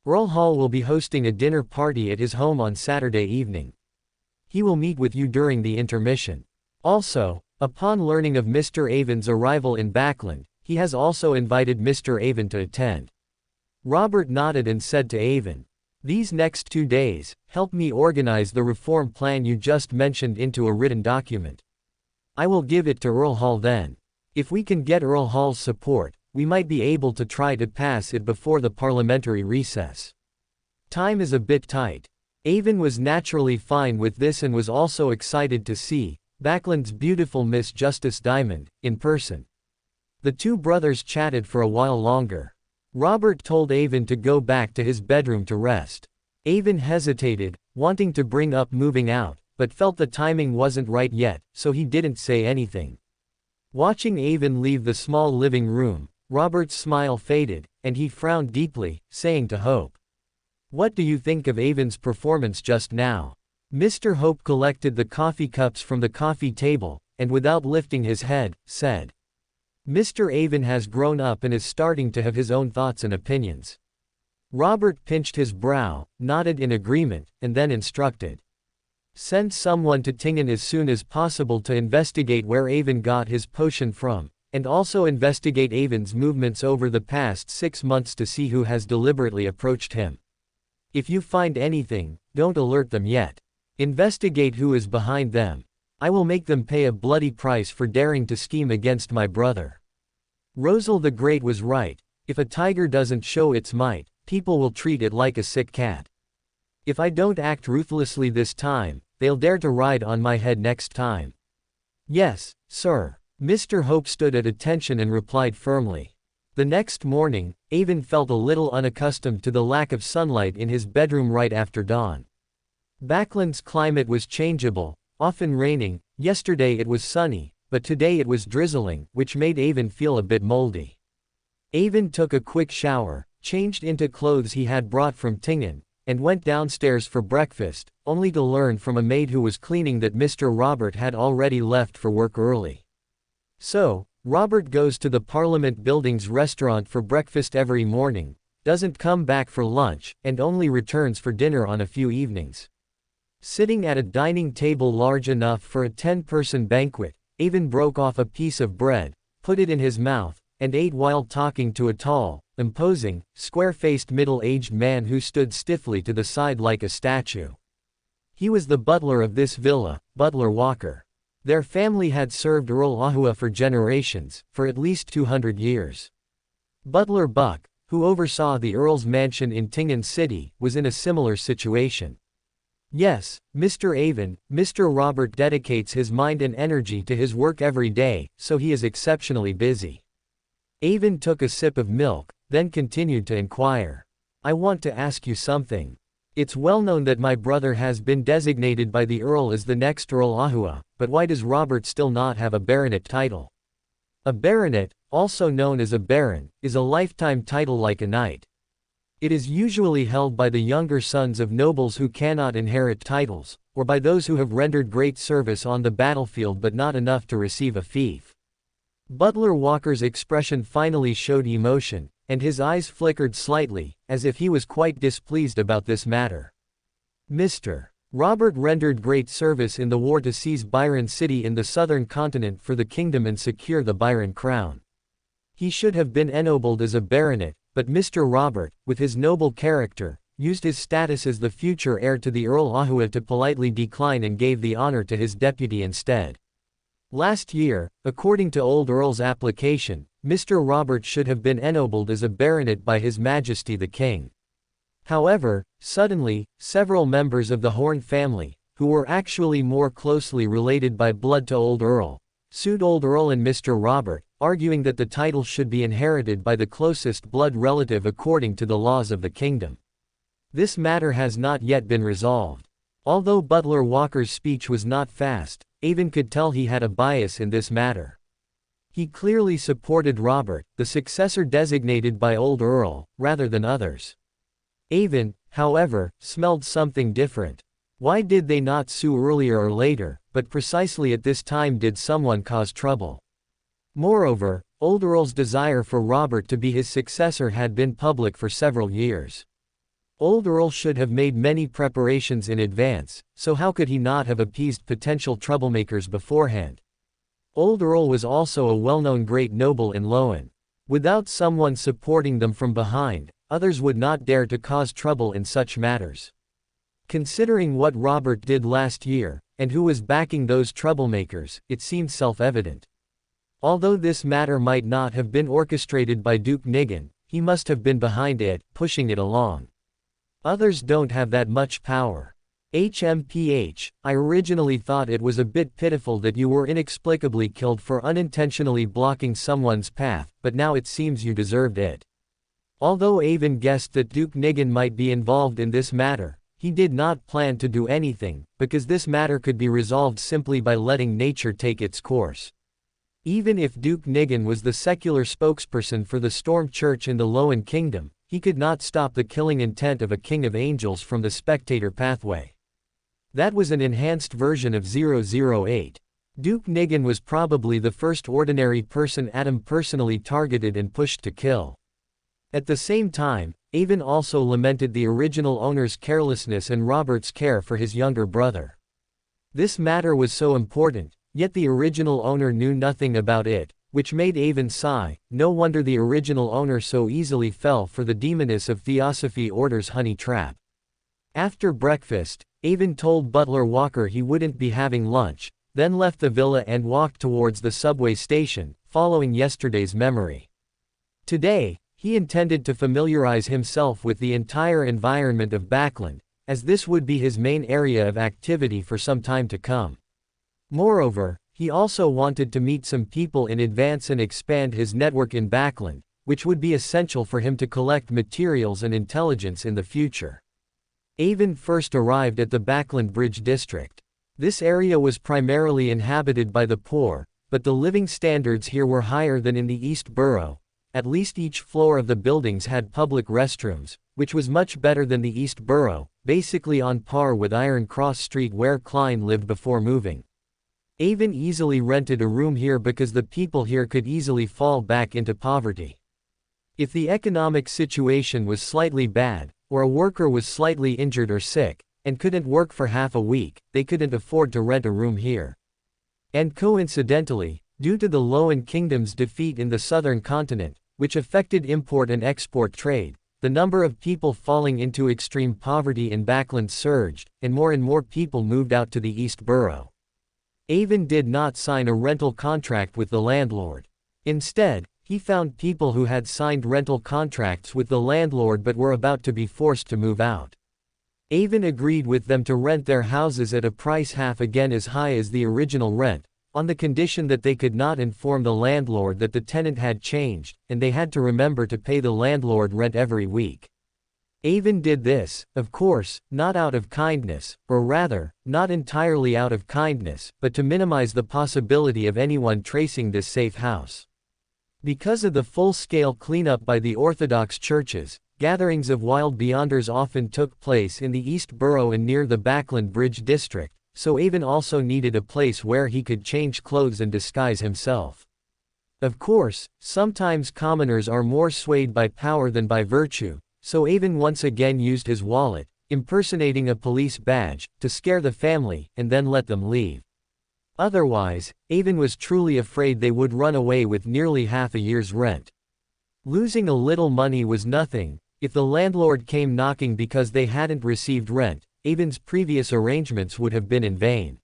"Earl Hall will be hosting a dinner party at his home on Saturday evening. He will meet with you during the intermission. Also, upon learning of Mr. Avon's arrival in Backland, he has also invited Mr. Avon to attend." Robert nodded and said to Avon, "These next 2 days, help me organize the reform plan you just mentioned into a written document. I will give it to Earl Hall then. If we can get Earl Hall's support, we might be able to try to pass it before the parliamentary recess. Time is a bit tight." Avon was naturally fine with this and was also excited to see Backland's beautiful Miss Justice Diamond in person. The two brothers chatted for a while longer. Robert told Avon to go back to his bedroom to rest. Avon hesitated, wanting to bring up moving out, but felt the timing wasn't right yet, so he didn't say anything. Watching Avon leave the small living room, Robert's smile faded, and he frowned deeply, saying to Hope, "What do you think of Avon's performance just now?" Mr. Hope collected the coffee cups from the coffee table, and without lifting his head, said, "Mr. Avon has grown up and is starting to have his own thoughts and opinions." Robert pinched his brow, nodded in agreement, and then instructed, Send someone to Tingen as soon as possible to investigate where Avon got his potion from, and also investigate Avon's movements over the past 6 months to see who has deliberately approached him. If you find anything, don't alert them yet. Investigate who is behind them. I will make them pay a bloody price for daring to scheme against my brother. Rosal the Great was right. If a tiger doesn't show its might, people will treat it like a sick cat. If I don't act ruthlessly this time, they'll dare to ride on my head next time. Yes, sir. Mr. Hope stood at attention and replied firmly. The next morning, Avon felt a little unaccustomed to the lack of sunlight in his bedroom right after dawn. Backland's climate was changeable, often raining. Yesterday it was sunny, but today it was drizzling, which made Avon feel a bit moldy. Avon took a quick shower, changed into clothes he had brought from Tingen, and went downstairs for breakfast, only to learn from a maid who was cleaning that Mr. Robert had already left for work early. So, Robert goes to the Parliament Building's restaurant for breakfast every morning, doesn't come back for lunch, and only returns for dinner on a few evenings. Sitting at a dining table large enough for a 10-person banquet, Avon broke off a piece of bread, put it in his mouth, and ate while talking to a tall, imposing, square-faced middle-aged man who stood stiffly to the side like a statue. He was the butler of this villa, Butler Walker. Their family had served Earl Ahua for generations, for at least 200 years. Butler Buck, who oversaw the Earl's mansion in Tingen City, was in a similar situation. Yes, Mr. Avon, Mr. Robert dedicates his mind and energy to his work every day, so he is exceptionally busy. Avon took a sip of milk, then continued to inquire. I want to ask you something. It's well known that my brother has been designated by the Earl as the next Earl Ahua, but why does Robert still not have a baronet title? A baronet, also known as a baron, is a lifetime title like a knight. It is usually held by the younger sons of nobles who cannot inherit titles, or by those who have rendered great service on the battlefield but not enough to receive a fief. Butler Walker's expression finally showed emotion, and his eyes flickered slightly, as if he was quite displeased about this matter. Mr. Robert rendered great service in the war to seize Byron City in the southern continent for the kingdom and secure the Byron crown. He should have been ennobled as a baronet, but Mr. Robert, with his noble character, used his status as the future heir to the Earl Ahua to politely decline and gave the honor to his deputy instead. Last year, according to Old Earl's application, Mr. Robert should have been ennobled as a baronet by His Majesty the King. However, suddenly, several members of the Horn family, who were actually more closely related by blood to Old Earl, sued Old Earl and Mr. Robert, arguing that the title should be inherited by the closest blood relative according to the laws of the kingdom. This matter has not yet been resolved. Although Butler Walker's speech was not fast, Avon could tell he had a bias in this matter. He clearly supported Robert, the successor designated by Old Earl, rather than others. Avon, however, smelled something different. Why did they not sue earlier or later, but precisely at this time did someone cause trouble? Moreover, Old Earl's desire for Robert to be his successor had been public for several years. Old Earl should have made many preparations in advance, so how could he not have appeased potential troublemakers beforehand? Old Earl was also a well-known great noble in Loan. Without someone supporting them from behind, others would not dare to cause trouble in such matters. Considering what Robert did last year, and who was backing those troublemakers, it seemed self-evident. Although this matter might not have been orchestrated by Duke Nigan, he must have been behind it, pushing it along. Others don't have that much power. HMPH, I originally thought it was a bit pitiful that you were inexplicably killed for unintentionally blocking someone's path, but now it seems you deserved it. Although Avon guessed that Duke Nigan might be involved in this matter, he did not plan to do anything, because this matter could be resolved simply by letting nature take its course. Even if Duke Nigan was the secular spokesperson for the Storm Church in the Loan Kingdom, he could not stop the killing intent of a king of angels from the spectator pathway. That was an enhanced version of 008. Duke Nigan was probably the first ordinary person Adam personally targeted and pushed to kill. At the same time, Avon also lamented the original owner's carelessness and Robert's care for his younger brother. This matter was so important, yet the original owner knew nothing about it, which made Avon sigh. No wonder the original owner so easily fell for the demoness of Theosophy Order's honey trap. After breakfast, Avon told Butler Walker he wouldn't be having lunch, then left the villa and walked towards the subway station, following yesterday's memory. Today, he intended to familiarize himself with the entire environment of Backland, as this would be his main area of activity for some time to come. Moreover, he also wanted to meet some people in advance and expand his network in Backland, which would be essential for him to collect materials and intelligence in the future. Avon first arrived at the Backland Bridge district. This area was primarily inhabited by the poor, but the living standards here were higher than in the East Borough. At least each floor of the buildings had public restrooms, which was much better than the East Borough, basically on par with Iron Cross Street where Klein lived before moving. Avon easily rented a room here because the people here could easily fall back into poverty. If the economic situation was slightly bad, or a worker was slightly injured or sick, and couldn't work for half a week, they couldn't afford to rent a room here. And coincidentally, due to the Loan Kingdom's defeat in the southern continent, which affected import and export trade, the number of people falling into extreme poverty in Backland surged, and more people moved out to the East Borough. Avon did not sign a rental contract with the landlord. Instead, he found people who had signed rental contracts with the landlord but were about to be forced to move out. Avon agreed with them to rent their houses at a price half again as high as the original rent, on the condition that they could not inform the landlord that the tenant had changed, and they had to remember to pay the landlord rent every week. Avon did this, of course, not out of kindness, or rather, not entirely out of kindness, but to minimize the possibility of anyone tracing this safe house. Because of the full-scale cleanup by the Orthodox churches, gatherings of wild beyonders often took place in the East Borough and near the Backland Bridge district, so Avon also needed a place where he could change clothes and disguise himself. Of course, sometimes commoners are more swayed by power than by virtue, so Avon once again used his wallet, impersonating a police badge, to scare the family, and then let them leave. Otherwise, Avon was truly afraid they would run away with nearly half a year's rent. Losing a little money was nothing. If the landlord came knocking because they hadn't received rent, Avon's previous arrangements would have been in vain.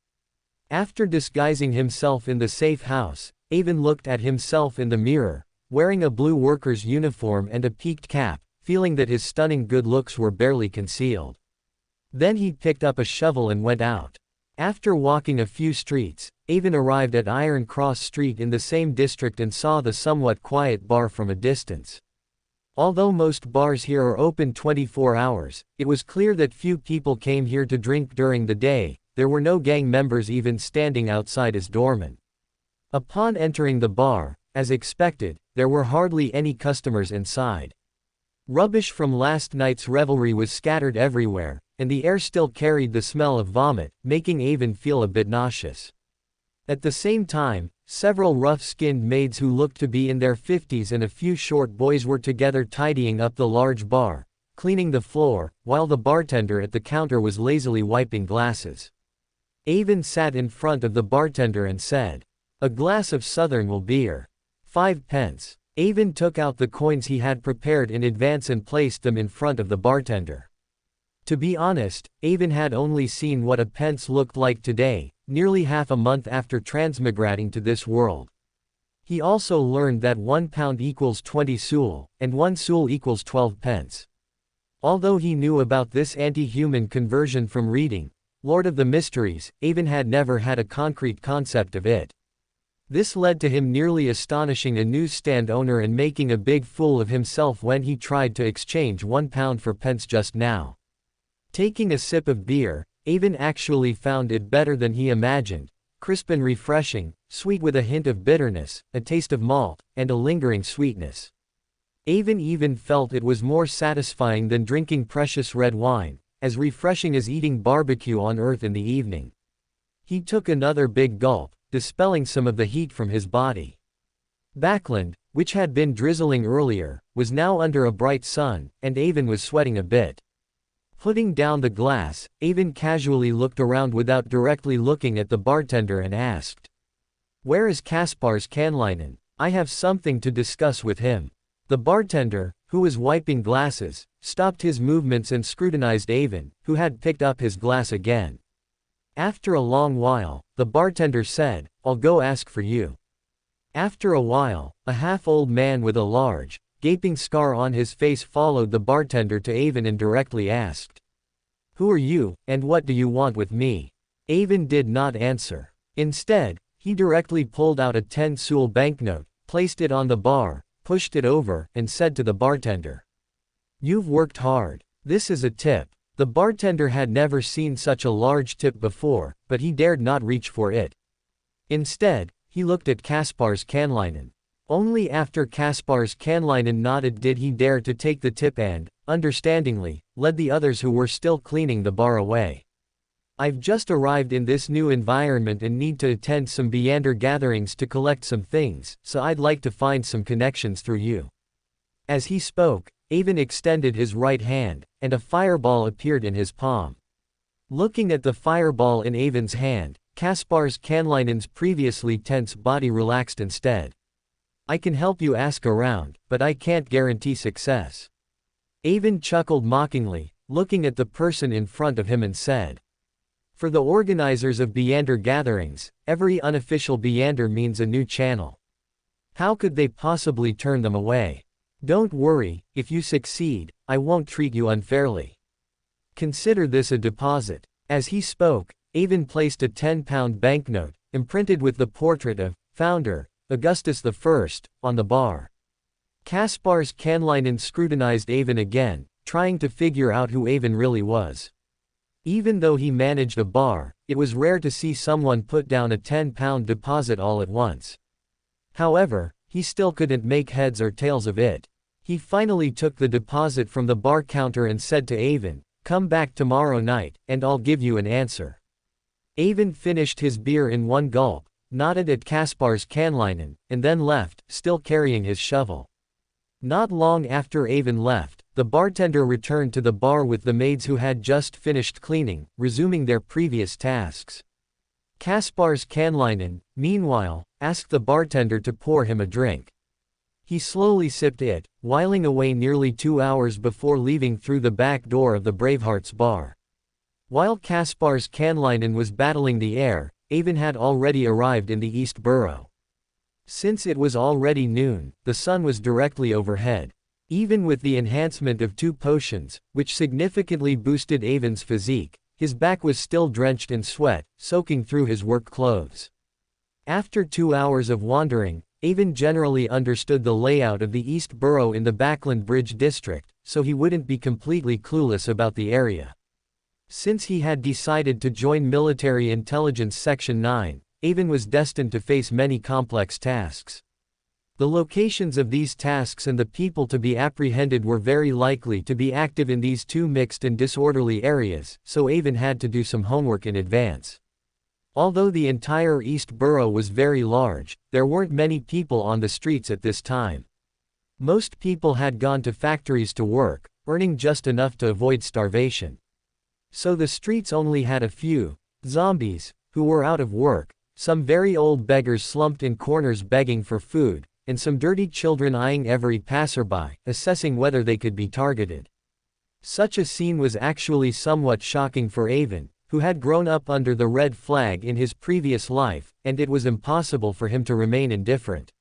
After disguising himself in the safe house, Avon looked at himself in the mirror, wearing a blue worker's uniform and a peaked cap, feeling that his stunning good looks were barely concealed. Then he picked up a shovel and went out. After walking a few streets, Avon arrived at Iron Cross Street in the same district and saw the somewhat quiet bar from a distance. Although most bars here are open 24 hours, it was clear that few people came here to drink during the day. There were no gang members even standing outside as doormen. Upon entering the bar, as expected, there were hardly any customers inside. Rubbish from last night's revelry was scattered everywhere, and the air still carried the smell of vomit, making Avon feel a bit nauseous. At the same time, several rough-skinned maids who looked to be in their 50s and a few short boys were together tidying up the large bar, cleaning the floor, while the bartender at the counter was lazily wiping glasses. Avon sat in front of the bartender and said, "A glass of Southern beer. 5 pence. Avon took out the coins he had prepared in advance and placed them in front of the bartender. To be honest, Avon had only seen what a pence looked like today, nearly half a month after transmigrating to this world. He also learned that 1 pound equals 20 Seul, and 1 Seul equals 12 pence. Although he knew about this anti-human conversion from reading Lord of the Mysteries, Avon had never had a concrete concept of it. This led to him nearly astonishing a newsstand owner and making a big fool of himself when he tried to exchange 1 pound for pence just now. Taking a sip of beer, Avon actually found it better than he imagined, crisp and refreshing, sweet with a hint of bitterness, a taste of malt, and a lingering sweetness. Avon even felt it was more satisfying than drinking precious red wine, as refreshing as eating barbecue on earth in the evening. He took another big gulp, dispelling some of the heat from his body. Backland, which had been drizzling earlier, was now under a bright sun, and Avon was sweating a bit. Putting down the glass, Avon casually looked around without directly looking at the bartender and asked, "Where is Kaspar's Kanlinen? I have something to discuss with him." The bartender, who was wiping glasses, stopped his movements and scrutinized Avon, who had picked up his glass again. After a long while, the bartender said, "I'll go ask for you." After a while, a half-old man with a large, gaping scar on his face followed the bartender to Avon and directly asked, "Who are you, and what do you want with me?" Avon did not answer. Instead, he directly pulled out a 10-Seul banknote, placed it on the bar, pushed it over, and said to the bartender, "You've worked hard. This is a tip." The bartender had never seen such a large tip before, but he dared not reach for it. Instead, he looked at Kaspar's Kanlinen. Only after Kaspar's Kanlinen nodded did he dare to take the tip and, understandingly, led the others who were still cleaning the bar away. "I've just arrived in this new environment and need to attend some Beander gatherings to collect some things, so I'd like to find some connections through you." As he spoke, Avon extended his right hand, and a fireball appeared in his palm. Looking at the fireball in Avon's hand, Kaspar's Kanlinen's previously tense body relaxed instead. "I can help you ask around, but I can't guarantee success." Avon chuckled mockingly, looking at the person in front of him and said, "For the organizers of Beander gatherings, every unofficial Beander means a new channel. How could they possibly turn them away? Don't worry, if you succeed, I won't treat you unfairly. Consider this a deposit." As he spoke, Avon placed a 10-pound banknote, imprinted with the portrait of founder Augustus I, on the bar. Kaspar's Kanlinen scrutinized Avon again, trying to figure out who Avon really was. Even though he managed a bar, it was rare to see someone put down a 10-pound deposit all at once. However, he still couldn't make heads or tails of it. He finally took the deposit from the bar counter and said to Avon, "Come back tomorrow night, and I'll give you an answer." Avon finished his beer in one gulp, nodded at Kaspar's Kanlinen, and then left, still carrying his shovel. Not long after Avon left, the bartender returned to the bar with the maids who had just finished cleaning, resuming their previous tasks. Kaspar's Kanlinen, meanwhile, asked the bartender to pour him a drink. He slowly sipped it, whiling away nearly 2 hours before leaving through the back door of the Bravehearts bar. While Kaspar's Kanlinen was battling the air, Avon had already arrived in the East Borough. Since it was already noon, the sun was directly overhead. Even with the enhancement of 2 potions, which significantly boosted Avon's physique, his back was still drenched in sweat, soaking through his work clothes. After 2 hours of wandering, Avon generally understood the layout of the East Borough in the Backland Bridge district, so he wouldn't be completely clueless about the area. Since he had decided to join Military Intelligence Section 9, Avon was destined to face many complex tasks. The locations of these tasks and the people to be apprehended were very likely to be active in these 2 mixed and disorderly areas, so Avon had to do some homework in advance. Although the entire East Borough was very large, there weren't many people on the streets at this time. Most people had gone to factories to work, earning just enough to avoid starvation. So the streets only had a few zombies, who were out of work, some very old beggars slumped in corners begging for food, and some dirty children eyeing every passerby, assessing whether they could be targeted. Such a scene was actually somewhat shocking for Avon, who had grown up under the red flag in his previous life, and it was impossible for him to remain indifferent.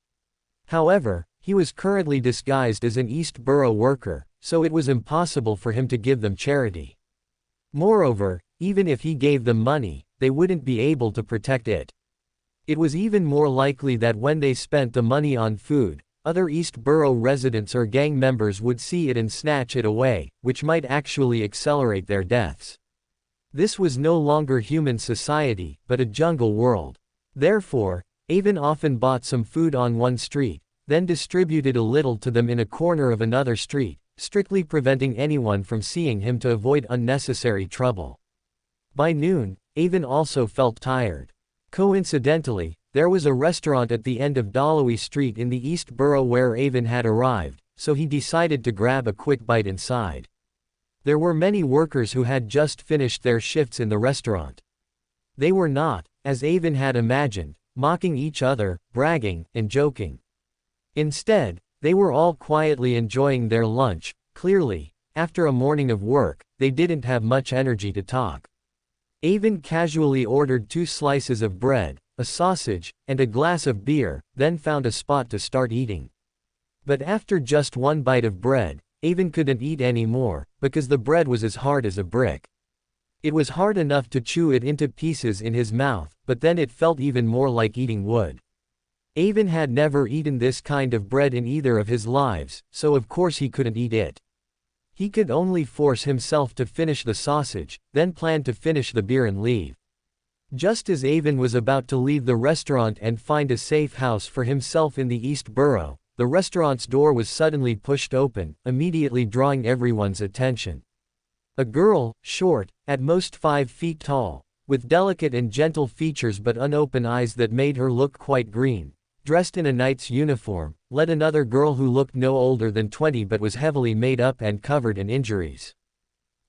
However, he was currently disguised as an East Borough worker, so it was impossible for him to give them charity. Moreover, even if he gave them money, they wouldn't be able to protect it. It was even more likely that when they spent the money on food, other East Borough residents or gang members would see it and snatch it away, which might actually accelerate their deaths. This was no longer human society, but a jungle world. Therefore, Avon often bought some food on one street, then distributed a little to them in a corner of another street, strictly preventing anyone from seeing him to avoid unnecessary trouble. By noon, Avon also felt tired. Coincidentally, there was a restaurant at the end of Dalloway Street in the East Borough where Avon had arrived, so he decided to grab a quick bite inside. There were many workers who had just finished their shifts in the restaurant. They were not, as Avon had imagined, mocking each other, bragging, and joking. Instead, they were all quietly enjoying their lunch. Clearly, after a morning of work, they didn't have much energy to talk. Avon casually ordered 2 slices of bread, a sausage, and a glass of beer, then found a spot to start eating. But after just 1 bite of bread, Avon couldn't eat any more, because the bread was as hard as a brick. It was hard enough to chew it into pieces in his mouth, but then it felt even more like eating wood. Avon had never eaten this kind of bread in either of his lives, so of course he couldn't eat it. He could only force himself to finish the sausage, then plan to finish the beer and leave. Just as Avon was about to leave the restaurant and find a safe house for himself in the East Borough, the restaurant's door was suddenly pushed open, immediately drawing everyone's attention. A girl, short, at most 5 feet tall, with delicate and gentle features but unopened eyes that made her look quite green, dressed in a knight's uniform, led another girl who looked no older than 20 but was heavily made up and covered in injuries.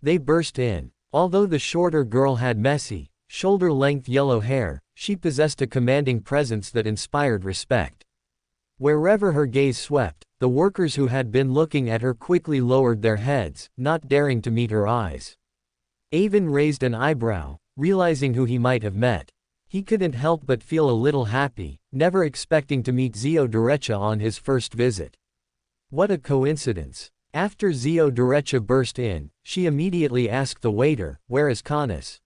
They burst in. Although the shorter girl had messy, shoulder-length yellow hair, she possessed a commanding presence that inspired respect. Wherever her gaze swept, the workers who had been looking at her quickly lowered their heads, not daring to meet her eyes. Avon raised an eyebrow, realizing who he might have met. He couldn't help but feel a little happy, never expecting to meet Zio Derecha on his first visit. What a coincidence. After Zio Derecha burst in, she immediately asked the waiter, "Where is Canis?"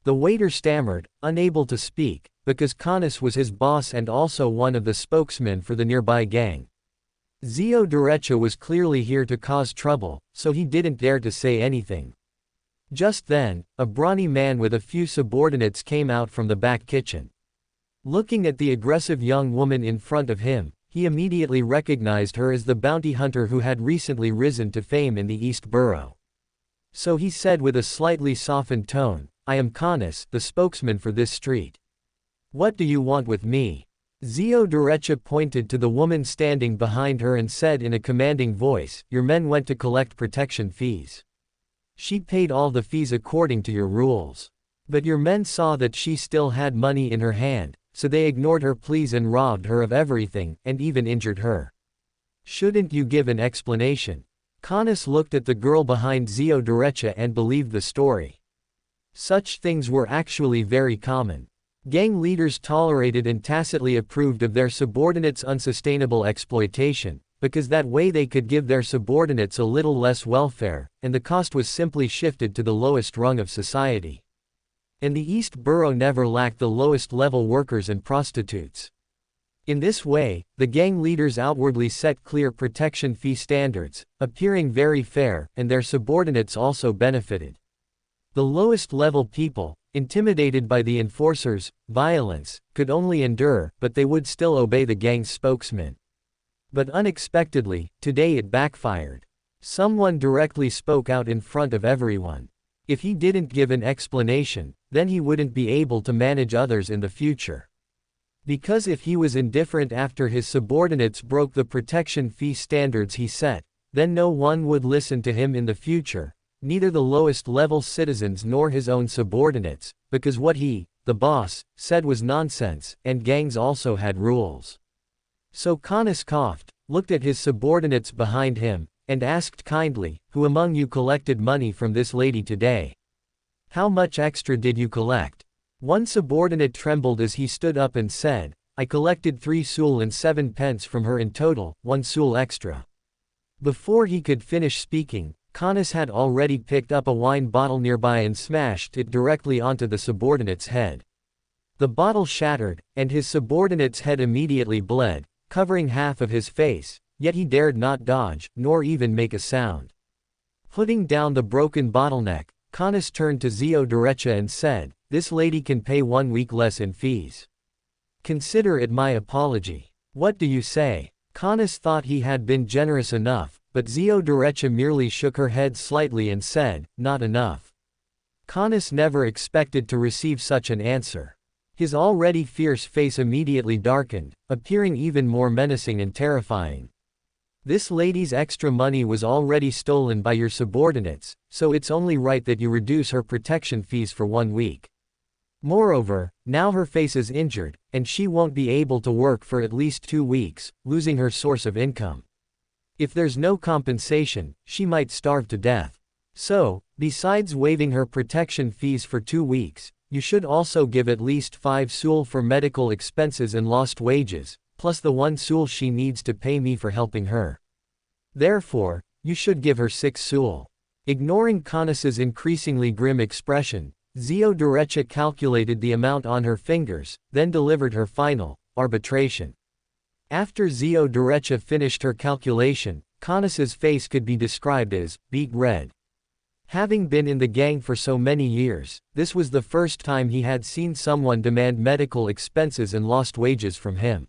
The waiter stammered, unable to speak, because Canis was his boss and also one of the spokesmen for the nearby gang. Zio Derecha was clearly here to cause trouble, so he didn't dare to say anything. Just then, a brawny man with a few subordinates came out from the back kitchen. Looking at the aggressive young woman in front of him, he immediately recognized her as the bounty hunter who had recently risen to fame in the East Borough. So he said with a slightly softened tone, "I am Canis, the spokesman for this street. What do you want with me?" Zio Derecha pointed to the woman standing behind her and said in a commanding voice, "Your men went to collect protection fees. She paid all the fees according to your rules. But your men saw that she still had money in her hand, so they ignored her pleas and robbed her of everything, and even injured her. Shouldn't you give an explanation?" Canis looked at the girl behind Zio Derecha and believed the story. Such things were actually very common. Gang leaders tolerated and tacitly approved of their subordinates' unsustainable exploitation, because that way they could give their subordinates a little less welfare, and the cost was simply shifted to the lowest rung of society. And the East Borough never lacked the lowest level workers and prostitutes. In this way, the gang leaders outwardly set clear protection fee standards, appearing very fair, and their subordinates also benefited. The lowest level people, intimidated by the enforcers' violence, could only endure, but they would still obey the gang's spokesman. But unexpectedly, today it backfired. Someone directly spoke out in front of everyone. If he didn't give an explanation, then he wouldn't be able to manage others in the future. Because if he was indifferent after his subordinates broke the protection fee standards he set, then no one would listen to him in the future. Neither the lowest level citizens nor his own subordinates, because what he, the boss, said was nonsense, and gangs also had rules. So Canis coughed, looked at his subordinates behind him, and asked kindly, "Who among you collected money from this lady today? How much extra did you collect?" One subordinate trembled as he stood up and said, "I collected 3 soul and 7 pence from her in total, 1 soul extra." Before he could finish speaking, Canis had already picked up a wine bottle nearby and smashed it directly onto the subordinate's head. The bottle shattered, and his subordinate's head immediately bled, covering half of his face, yet he dared not dodge, nor even make a sound. Putting down the broken bottleneck, Canis turned to Zio Derecha and said, "This lady can pay 1 week less in fees. Consider it my apology. What do you say?" Canis thought he had been generous enough, but Zio Derecha merely shook her head slightly and said, "Not enough." Canis never expected to receive such an answer. His already fierce face immediately darkened, appearing even more menacing and terrifying. This lady's extra money was already stolen by your subordinates, so it's only right that you reduce her protection fees for 1 week. Moreover, now her face is injured, and she won't be able to work for at least 2 weeks, losing her source of income. If there's no compensation, she might starve to death. So, besides waiving her protection fees for 2 weeks, you should also give at least 5 sul for medical expenses and lost wages, plus the 1 sul she needs to pay me for helping her. Therefore, you should give her 6 sul. Ignoring Canis's increasingly grim expression, Zio Derecha calculated the amount on her fingers, then delivered her final arbitration. After Zio Derecha finished her calculation, Canis's face could be described as beet red. Having been in the gang for so many years, this was the first time he had seen someone demand medical expenses and lost wages from him.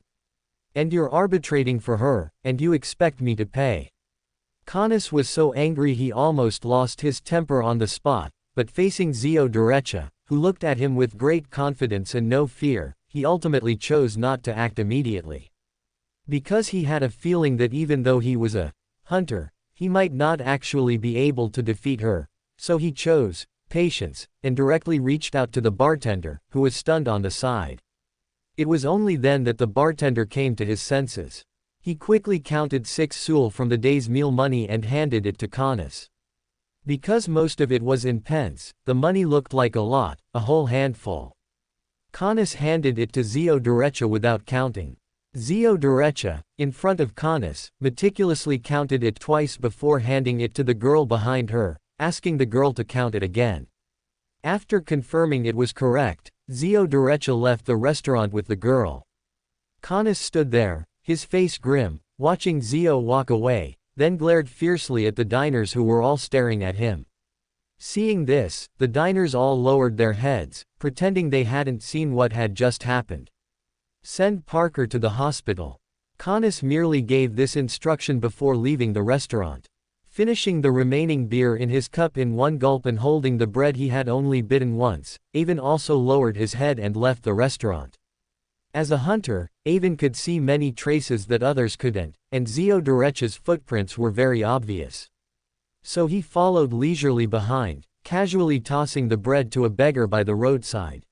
And you're arbitrating for her, and you expect me to pay. Canis was so angry he almost lost his temper on the spot, but facing Zio Derecha, who looked at him with great confidence and no fear, he ultimately chose not to act immediately. Because he had a feeling that even though he was a hunter, he might not actually be able to defeat her, so he chose patience, and directly reached out to the bartender, who was stunned on the side. It was only then that the bartender came to his senses. He quickly counted 6 sul from the day's meal money and handed it to Canis. Because most of it was in pence, the money looked like a lot, a whole handful. Canis handed it to Zio Derecha without counting. Zio Derecha, in front of Canis, meticulously counted it twice before handing it to the girl behind her, asking the girl to count it again. After confirming it was correct, Zio Derecha left the restaurant with the girl. Canis stood there, his face grim, watching Zio walk away, then glared fiercely at the diners who were all staring at him. Seeing this, the diners all lowered their heads, pretending they hadn't seen what had just happened. Send Parker to the hospital. Canis merely gave this instruction before leaving the restaurant. Finishing the remaining beer in his cup in 1 gulp and holding the bread he had only bitten once, Avon also lowered his head and left the restaurant. As a hunter, Avon could see many traces that others couldn't, and Zio Derecha's footprints were very obvious. So he followed leisurely behind, casually tossing the bread to a beggar by the roadside.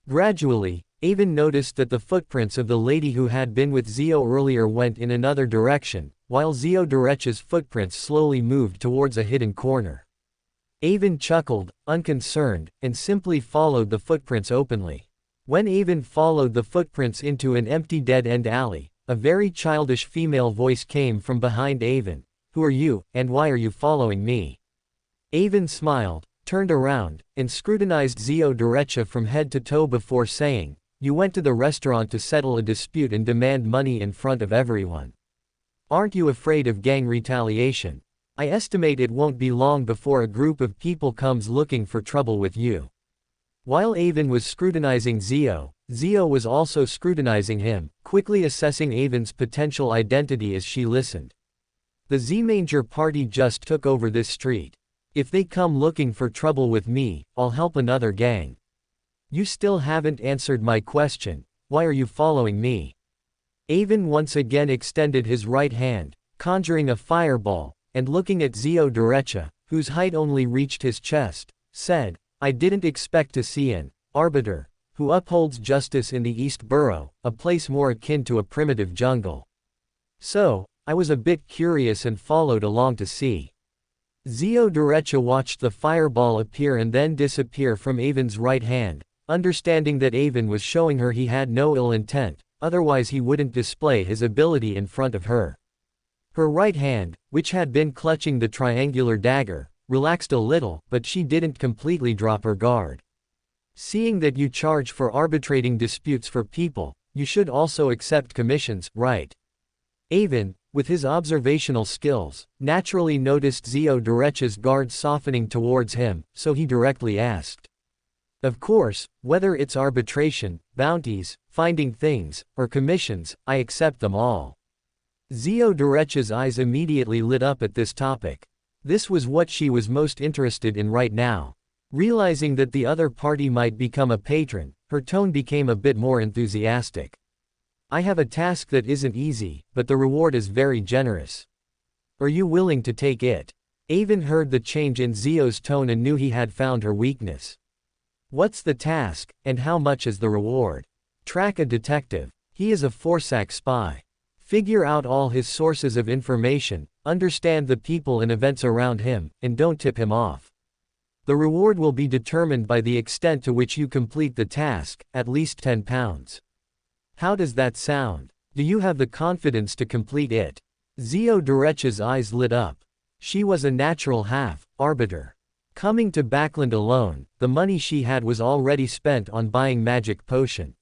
Gradually, Avon noticed that the footprints of the lady who had been with Zio earlier went in another direction, while Zio Derecha's footprints slowly moved towards a hidden corner. Avon chuckled, unconcerned, and simply followed the footprints openly. When Avon followed the footprints into an empty dead-end alley, a very childish female voice came from behind Avon. Who are you, and why are you following me? Avon smiled, turned around, and scrutinized Zio Derecha from head to toe before saying, you went to the restaurant to settle a dispute and demand money in front of everyone. Aren't you afraid of gang retaliation? I estimate it won't be long before a group of people comes looking for trouble with you. While Avon was scrutinizing Zio, Zio was also scrutinizing him, quickly assessing Avon's potential identity as she listened. The Z-Manger party just took over this street. If they come looking for trouble with me, I'll help another gang. You still haven't answered my question, why are you following me? Avon once again extended his right hand, conjuring a fireball, and looking at Zio Derecha, whose height only reached his chest, said, I didn't expect to see an arbiter who upholds justice in the East Borough, a place more akin to a primitive jungle. So, I was a bit curious and followed along to see. Zio Derecha watched the fireball appear and then disappear from Avon's right hand, understanding that Avon was showing her he had no ill intent, otherwise he wouldn't display his ability in front of her. Her right hand, which had been clutching the triangular dagger, relaxed a little, but she didn't completely drop her guard. Seeing that you charge for arbitrating disputes for people, you should also accept commissions, right? Avon, with his observational skills, naturally noticed Zio Derecha's guard softening towards him, so he directly asked. Of course, whether it's arbitration, bounties, finding things, or commissions, I accept them all. Zio Derecha's eyes immediately lit up at this topic. This was what she was most interested in right now. Realizing that the other party might become a patron, her tone became a bit more enthusiastic. I have a task that isn't easy, but the reward is very generous. Are you willing to take it? Avon heard the change in Zio's tone and knew he had found her weakness. What's the task, and how much is the reward? Track a detective. He is a Forsac spy. Figure out all his sources of information, understand the people and events around him, and don't tip him off. The reward will be determined by the extent to which you complete the task, at least £10. How does that sound? Do you have the confidence to complete it? Zio Derecha's eyes lit up. She was a natural arbiter. Coming to Backland alone, the money she had was already spent on buying magic potion.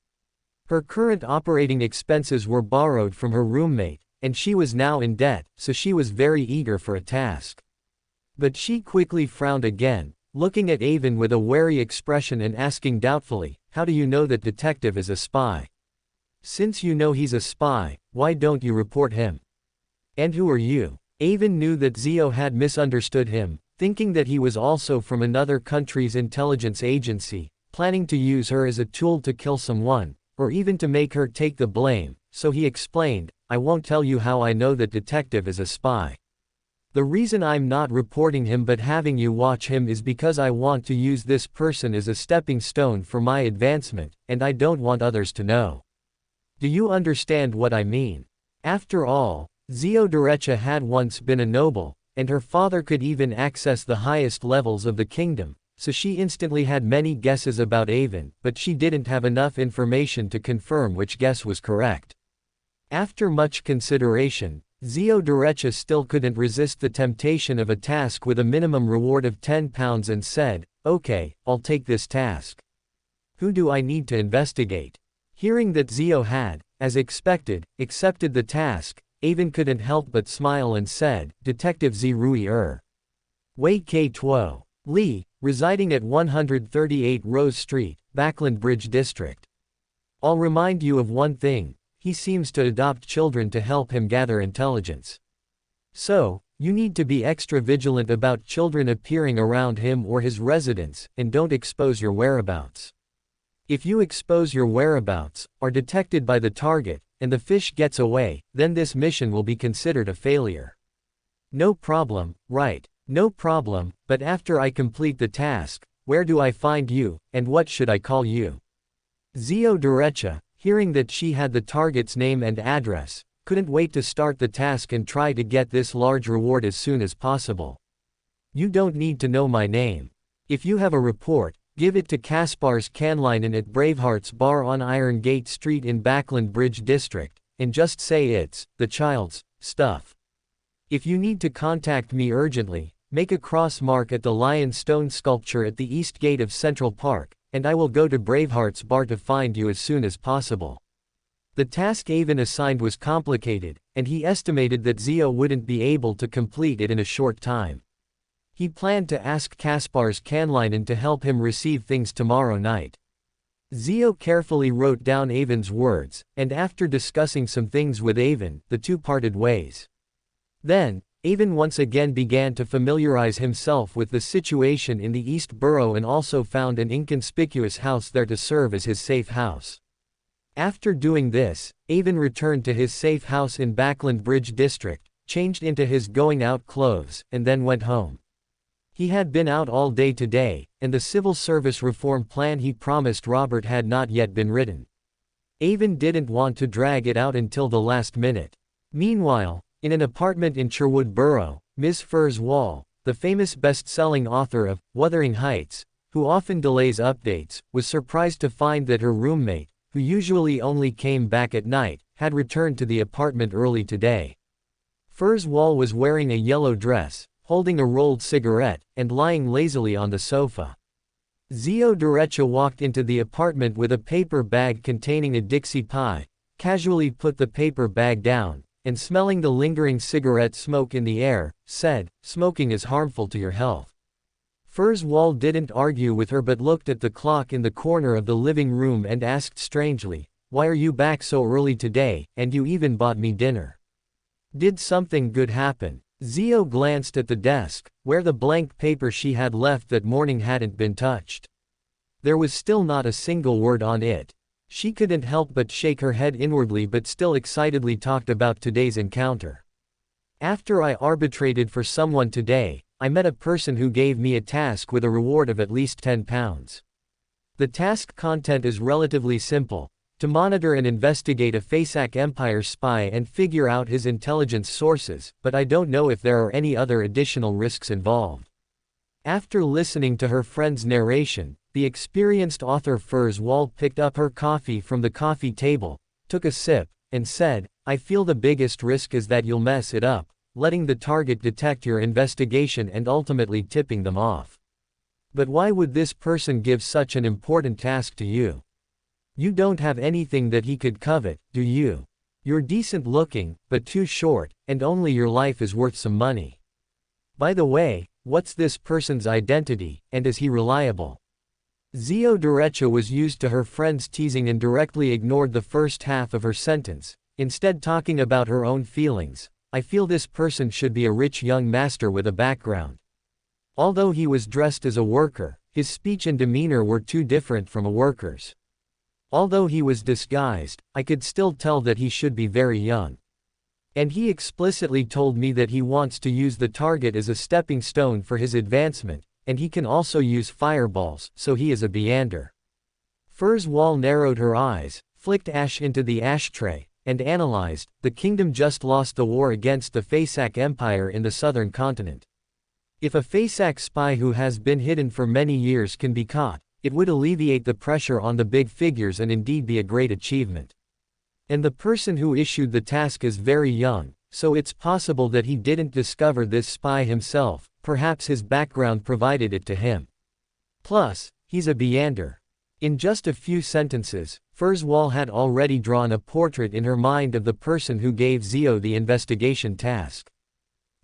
Her current operating expenses were borrowed from her roommate, and she was now in debt, so she was very eager for a task. But she quickly frowned again, looking at Avon with a wary expression and asking doubtfully, "How do you know that detective is a spy? Since you know he's a spy, why don't you report him? And who are you?" Avon knew that Zio had misunderstood him, thinking that he was also from another country's intelligence agency, planning to use her as a tool to kill someone, or even to make her take the blame, so he explained, "I won't tell you how I know that detective is a spy. The reason I'm not reporting him but having you watch him is because I want to use this person as a stepping stone for my advancement, and I don't want others to know. Do you understand what I mean?" After all, Zio Derecha had once been a noble, and her father could even access the highest levels of the kingdom, so she instantly had many guesses about Avon, but she didn't have enough information to confirm which guess was correct. After much consideration, Zio Derecha still couldn't resist the temptation of a task with a minimum reward of £10 and said, "Okay, I'll take this task. Who do I need to investigate?" Hearing that Zio had, as expected, accepted the task, Avon couldn't help but smile and said, "Detective Z Rui Wei K Tuo. Lee, residing at 138 Rose Street, Backland Bridge District. I'll remind you of one thing, he seems to adopt children to help him gather intelligence. So, you need to be extra vigilant about children appearing around him or his residence, and don't expose your whereabouts. If you expose your whereabouts, are detected by the target, and the fish gets away, then this mission will be considered a failure." "No problem, right. No problem, but after I complete the task, where do I find you, and what should I call you?" Zio Derecha, hearing that she had the target's name and address, couldn't wait to start the task and try to get this large reward as soon as possible. "You don't need to know my name. If you have a report, give it to Kaspar's Canlinen at Braveheart's Bar on Iron Gate Street in Backland Bridge District, and just say it's the child's stuff. If you need to contact me urgently, make a cross mark at the lion stone sculpture at the east gate of Central Park, and I will go to Braveheart's Bar to find you as soon as possible." The task Avon assigned was complicated, and he estimated that Zio wouldn't be able to complete it in a short time. He planned to ask Kaspar's Canlinen to help him receive things tomorrow night. Zio carefully wrote down Avon's words, and after discussing some things with Avon, the two parted ways. Then, Avon once again began to familiarize himself with the situation in the East Borough and also found an inconspicuous house there to serve as his safe house. After doing this, Avon returned to his safe house in Backland Bridge District, changed into his going-out clothes, and then went home. He had been out all day today, and the civil service reform plan he promised Robert had not yet been written. Avon didn't want to drag it out until the last minute. Meanwhile, in an apartment in Sherwood Borough, Ms. Furs Wall, the famous best-selling author of Wuthering Heights, who often delays updates, was surprised to find that her roommate, who usually only came back at night, had returned to the apartment early today. Furs Wall was wearing a yellow dress, holding a rolled cigarette, and lying lazily on the sofa. Zio Derecha walked into the apartment with a paper bag containing a Dixie pie, casually put the paper bag down, and smelling the lingering cigarette smoke in the air, said, "Smoking is harmful to your health." Furs Wall didn't argue with her but looked at the clock in the corner of the living room and asked strangely, "Why are you back so early today, and you even bought me dinner? Did something good happen?" Zio glanced at the desk, where the blank paper she had left that morning hadn't been touched. There was still not a single word on it. She couldn't help but shake her head inwardly but still excitedly talked about today's encounter. After I arbitrated for someone today, I met a person who gave me a task with a reward of at least £10. The task content is relatively simple: to monitor and investigate a Fasak Empire spy and figure out his intelligence sources, but I don't know if there are any other additional risks involved. After listening to her friend's narration, the experienced author Furs Wall picked up her coffee from the coffee table, took a sip, and said, "I feel the biggest risk is that you'll mess it up, letting the target detect your investigation and ultimately tipping them off. But why would this person give such an important task to you? You don't have anything that he could covet, do you? You're decent looking, but too short, and only your life is worth some money. By the way, what's this person's identity, and is he reliable?" Zio Derecha was used to her friend's teasing and directly ignored the first half of her sentence, instead talking about her own feelings. "I feel this person should be a rich young master with a background. Although he was dressed as a worker, his speech and demeanor were too different from a worker's. Although he was disguised, I could still tell that he should be very young. And he explicitly told me that he wants to use the target as a stepping stone for his advancement, and he can also use fireballs, so he is a Beander." Furs Wall narrowed her eyes, flicked ash into the ashtray, and analyzed. "The kingdom just lost the war against the Fasak Empire in the southern continent. If a Fasak spy who has been hidden for many years can be caught, it would alleviate the pressure on the big figures and indeed be a great achievement. And the person who issued the task is very young, so it's possible that he didn't discover this spy himself, perhaps his background provided it to him. Plus, he's a Beander." In just a few sentences, Furs Wall had already drawn a portrait in her mind of the person who gave Zio the investigation task.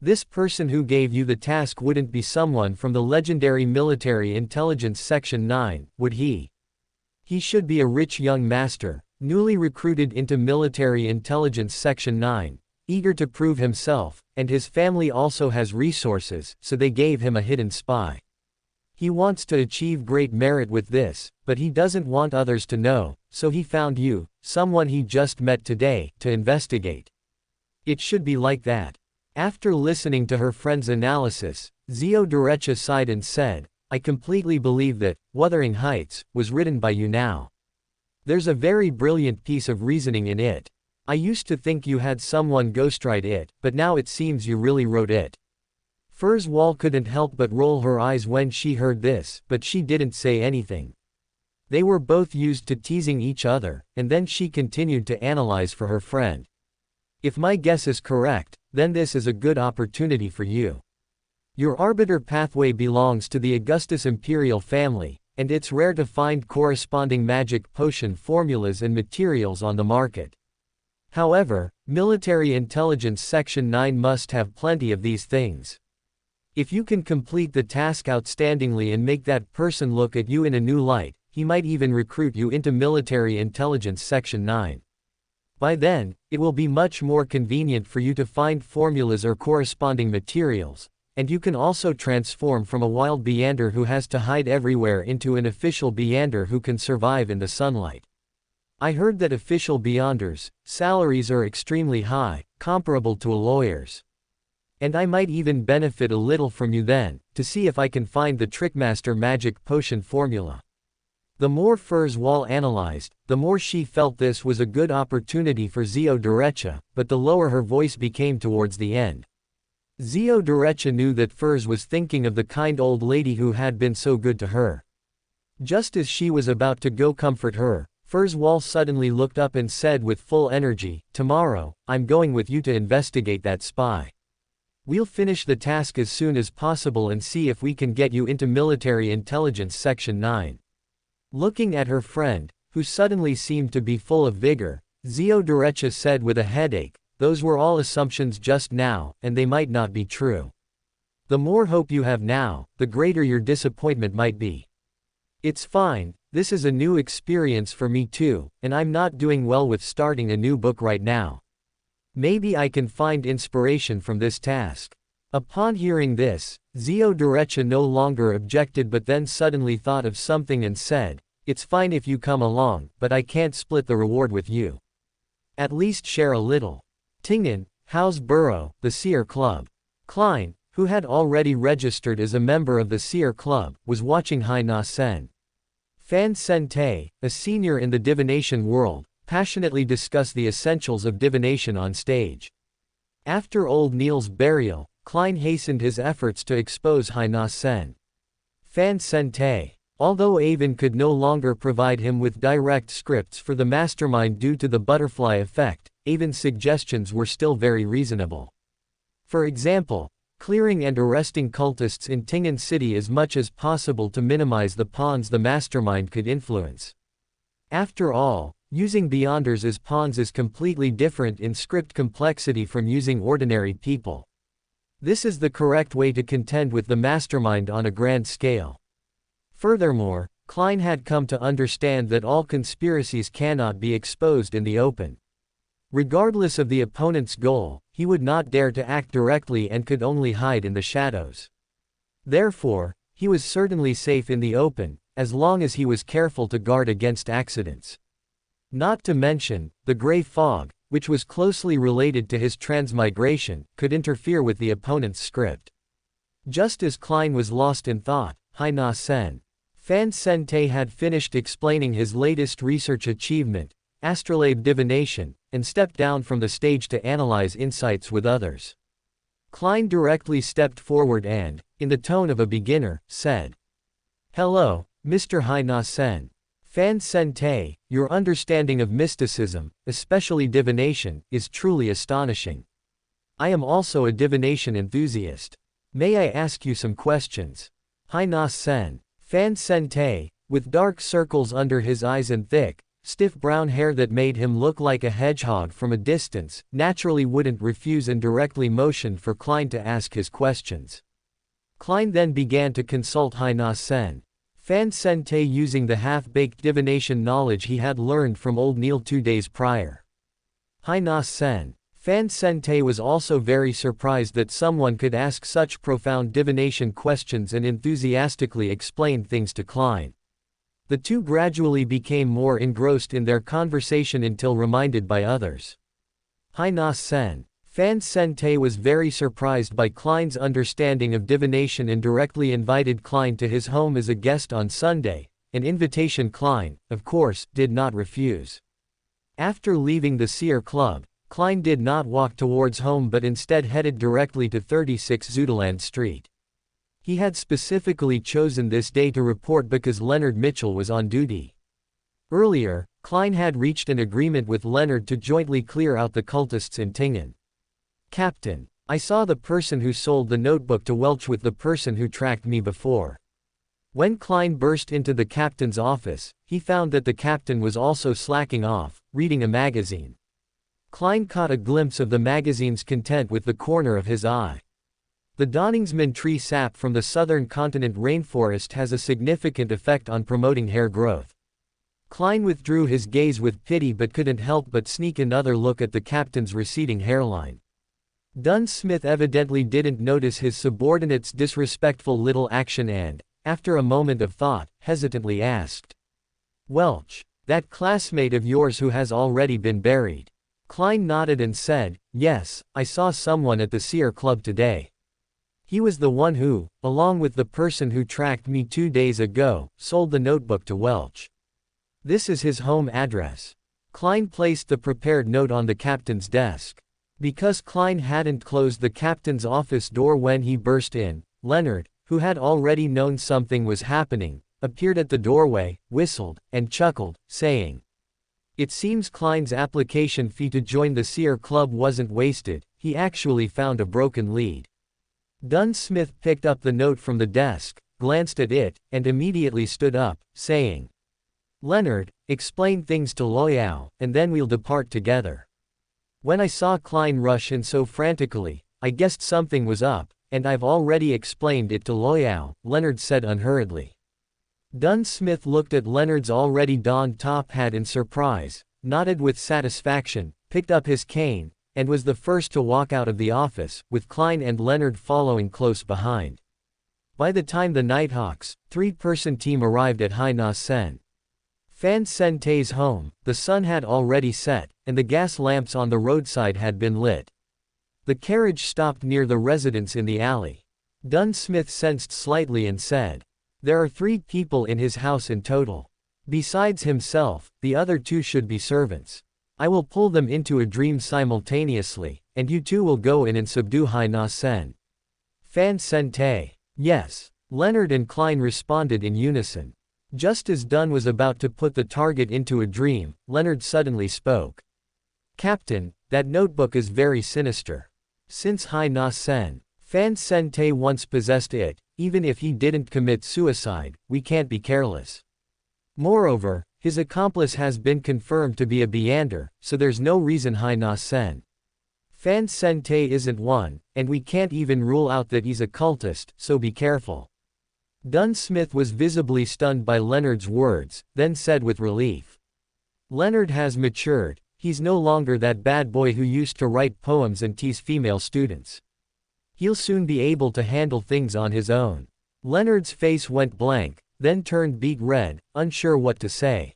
This person who gave you the task wouldn't be someone from the legendary Military Intelligence Section 9, would he? He should be a rich young master, newly recruited into Military Intelligence Section 9, eager to prove himself, and his family also has resources, so they gave him a hidden spy. He wants to achieve great merit with this, but he doesn't want others to know, so he found you, someone he just met today, to investigate. It should be like that." After listening to her friend's analysis, Zio Derecha sighed and said, "I completely believe that Wuthering Heights was written by you now. There's a very brilliant piece of reasoning in it. I used to think you had someone ghostwrite it, but now it seems you really wrote it." Furs Wall couldn't help but roll her eyes when she heard this, but she didn't say anything. They were both used to teasing each other, and then she continued to analyze for her friend. "If my guess is correct, then this is a good opportunity for you. Your Arbiter pathway belongs to the Augustus Imperial family, and it's rare to find corresponding magic potion formulas and materials on the market. However, Military Intelligence Section 9 must have plenty of these things. If you can complete the task outstandingly and make that person look at you in a new light, he might even recruit you into Military Intelligence Section 9. By then, it will be much more convenient for you to find formulas or corresponding materials, and you can also transform from a wild Beander who has to hide everywhere into an official Beander who can survive in the sunlight. I heard that official Beanders' salaries are extremely high, comparable to a lawyer's. And I might even benefit a little from you then, to see if I can find the Trickmaster magic potion formula." The more Furs Wall analyzed, the more she felt this was a good opportunity for Zio Derecha, but the lower her voice became towards the end. Zio Derecha knew that Furs was thinking of the kind old lady who had been so good to her. Just as she was about to go comfort her, Furs Wall suddenly looked up and said with full energy, "Tomorrow, I'm going with you to investigate that spy. We'll finish the task as soon as possible and see if we can get you into Military Intelligence Section 9. Looking at her friend, who suddenly seemed to be full of vigor, Zio Derecha said with a headache, "Those were all assumptions just now, and they might not be true. The more hope you have now, the greater your disappointment might be. It's fine, this is a new experience for me too, and I'm not doing well with starting a new book right now. Maybe I can find inspiration from this task." Upon hearing this, Zio Derecha no longer objected but then suddenly thought of something and said, it's fine if you come along, but I can't split the reward with you. At least share a little. Tingnan, House Borough, the Seer Club. Klein, who had already registered as a member of the Seer Club, was watching Hai Na Sen. Fan Sen-tae, a senior in the divination world, passionately discussed the essentials of divination on stage. After old Neil's burial, Klein hastened his efforts to expose Hai Na Sen. Fan Sen-tae. Although Avon could no longer provide him with direct scripts for the mastermind due to the butterfly effect, Avon's suggestions were still very reasonable. For example, clearing and arresting cultists in Tingnan City as much as possible to minimize the pawns the mastermind could influence. After all, using Beyonders as pawns is completely different in script complexity from using ordinary people. This is the correct way to contend with the mastermind on a grand scale. Furthermore, Klein had come to understand that all conspiracies cannot be exposed in the open. Regardless of the opponent's goal, he would not dare to act directly and could only hide in the shadows. Therefore, he was certainly safe in the open, as long as he was careful to guard against accidents. Not to mention, the gray fog, which was closely related to his transmigration, could interfere with the opponent's script. Just as Klein was lost in thought, Hai Na Sen. Fan Sen-tae had finished explaining his latest research achievement, astrolabe divination, and stepped down from the stage to analyze insights with others. Klein directly stepped forward and, in the tone of a beginner, said, "Hello, Mr. Hai Na Sen. Fan Sen-tae, your understanding of mysticism, especially divination, is truly astonishing. I am also a divination enthusiast. May I ask you some questions?" Hai Na Sen. Fan Sen-tae, with dark circles under his eyes and thick, stiff brown hair that made him look like a hedgehog from a distance, naturally wouldn't refuse and directly motioned for Klein to ask his questions. Klein then began to consult Hai Na Sen. Fan Sen-tae using the half-baked divination knowledge he had learned from old Neil 2 days prior. Hai Na Sen. Fan Sen-tae was also very surprised that someone could ask such profound divination questions and enthusiastically explain things to Klein. The two gradually became more engrossed in their conversation until reminded by others. Hai Na Sen. Fan Sen-tae was very surprised by Klein's understanding of divination and directly invited Klein to his home as a guest on Sunday, an invitation Klein, of course, did not refuse. After leaving the Seer Club, Klein did not walk towards home but instead headed directly to 36 Zuideland Street. He had specifically chosen this day to report because Leonard Mitchell was on duty. Earlier, Klein had reached an agreement with Leonard to jointly clear out the cultists in Tingnan. "Captain, I saw the person who sold the notebook to Welch with the person who tracked me before." When Klein burst into the captain's office, he found that the captain was also slacking off, reading a magazine. Klein caught a glimpse of the magazine's content with the corner of his eye. The Donningsman tree sap from the southern continent rainforest has a significant effect on promoting hair growth. Klein withdrew his gaze with pity but couldn't help but sneak another look at the captain's receding hairline. Dunn Smith evidently didn't notice his subordinate's disrespectful little action and, after a moment of thought, hesitantly asked, "Welch, that classmate of yours who has already been buried?" Klein nodded and said, "Yes, I saw someone at the Seer Club today. He was the one who, along with the person who tracked me 2 days ago, sold the notebook to Welch. This is his home address." Klein placed the prepared note on the captain's desk. Because Klein hadn't closed the captain's office door when he burst in, Leonard, who had already known something was happening, appeared at the doorway, whistled, and chuckled, saying, "It seems Klein's application fee to join the Seer Club wasn't wasted, he actually found a broken lead." Dunn Smith picked up the note from the desk, glanced at it, and immediately stood up, saying, "Leonard, explain things to Loyal, and then we'll depart together." "When I saw Klein rush in so frantically, I guessed something was up, and I've already explained it to Loyal," Leonard said unhurriedly. Dunn Smith looked at Leonard's already donned top hat in surprise, nodded with satisfaction, picked up his cane, and was the first to walk out of the office, with Klein and Leonard following close behind. By the time the Nighthawks' 3-person team arrived at Hai Na Sen. Fan Sentei's home, the sun had already set, and the gas lamps on the roadside had been lit. The carriage stopped near the residence in the alley. Dun Smith sensed slightly and said, "There are 3 people in his house in total. Besides himself, the other 2 should be servants. I will pull them into a dream simultaneously, and you 2 will go in and subdue Hai Na Sen." Fan Sentei. "Yes." Leonard and Klein responded in unison. Just as Dun was about to put the target into a dream, Leonard suddenly spoke. "Captain, that notebook is very sinister. Since Hai Na Sen, Fan Sentei once possessed it, even if he didn't commit suicide, we can't be careless. Moreover, his accomplice has been confirmed to be a Beander, so there's no reason Hai Na Sen. Fan Sentei isn't one, and we can't even rule out that he's a cultist, so be careful." Dun Smith was visibly stunned by Leonard's words, then said with relief. "Leonard has matured, he's no longer that bad boy who used to write poems and tease female students. He'll soon be able to handle things on his own." Leonard's face went blank, then turned beet red, unsure what to say.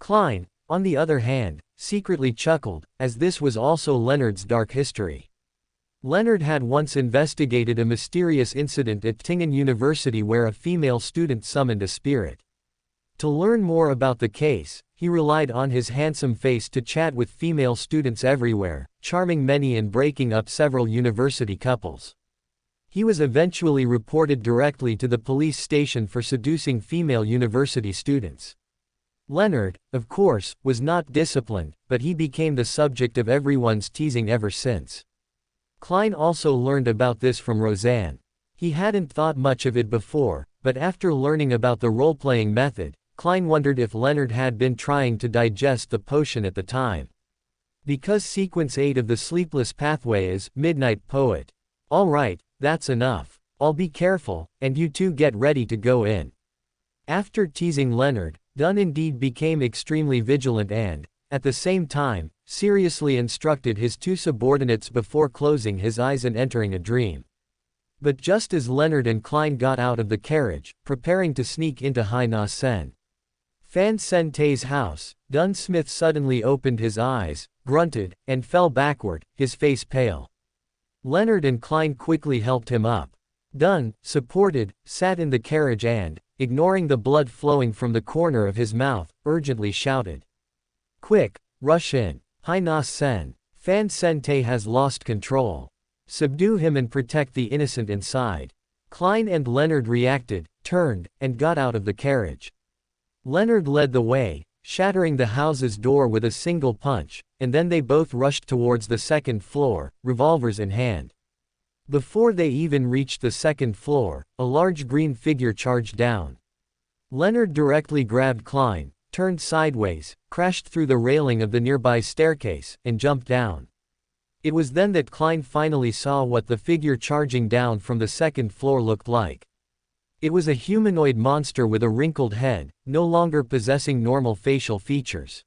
Klein, on the other hand, secretly chuckled, as this was also Leonard's dark history. Leonard had once investigated a mysterious incident at Tingen University where a female student summoned a spirit. To learn more about the case, he relied on his handsome face to chat with female students everywhere, charming many and breaking up several university couples. He was eventually reported directly to the police station for seducing female university students. Leonard, of course, was not disciplined, but he became the subject of everyone's teasing ever since. Klein also learned about this from Roseanne. He hadn't thought much of it before, but after learning about the role-playing method, Klein wondered if Leonard had been trying to digest the potion at the time. Because sequence 8 of the Sleepless Pathway is Midnight Poet. "All right, that's enough. I'll be careful, and you 2 get ready to go in." After teasing Leonard, Dun indeed became extremely vigilant and, at the same time, seriously instructed his 2 subordinates before closing his eyes and entering a dream. But just as Leonard and Klein got out of the carriage, preparing to sneak into Hai Na Sen, Fan Sentei's house, Dun Smith suddenly opened his eyes, grunted, and fell backward, his face pale. Leonard and Klein quickly helped him up. Dun, supported, sat in the carriage and, ignoring the blood flowing from the corner of his mouth, urgently shouted, "Quick, rush in. Hai Na Sen. Fan Sentei has lost control. Subdue him and protect the innocent inside." Klein and Leonard reacted, turned, and got out of the carriage. Leonard led the way, shattering the house's door with a single punch, and then they both rushed towards the 2nd floor, revolvers in hand. Before they even reached the 2nd floor, a large green figure charged down. Leonard directly grabbed Klein, turned sideways, crashed through the railing of the nearby staircase, and jumped down. It was then that Klein finally saw what the figure charging down from the 2nd floor looked like. It was a humanoid monster with a wrinkled head, no longer possessing normal facial features.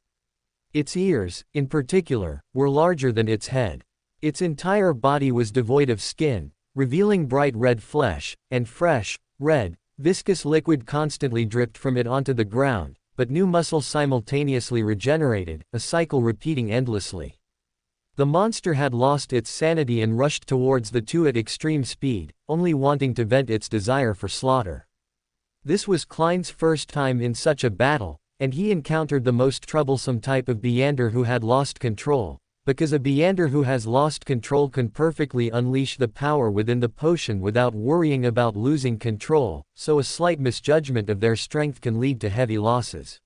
Its ears, in particular, were larger than its head. Its entire body was devoid of skin, revealing bright red flesh, and fresh, red, viscous liquid constantly dripped from it onto the ground, but new muscle simultaneously regenerated, a cycle repeating endlessly. The monster had lost its sanity and rushed towards the 2 at extreme speed, only wanting to vent its desire for slaughter. This was Klein's first time in such a battle, and he encountered the most troublesome type of Beander who had lost control, because a Beander who has lost control can perfectly unleash the power within the potion without worrying about losing control, so a slight misjudgment of their strength can lead to heavy losses.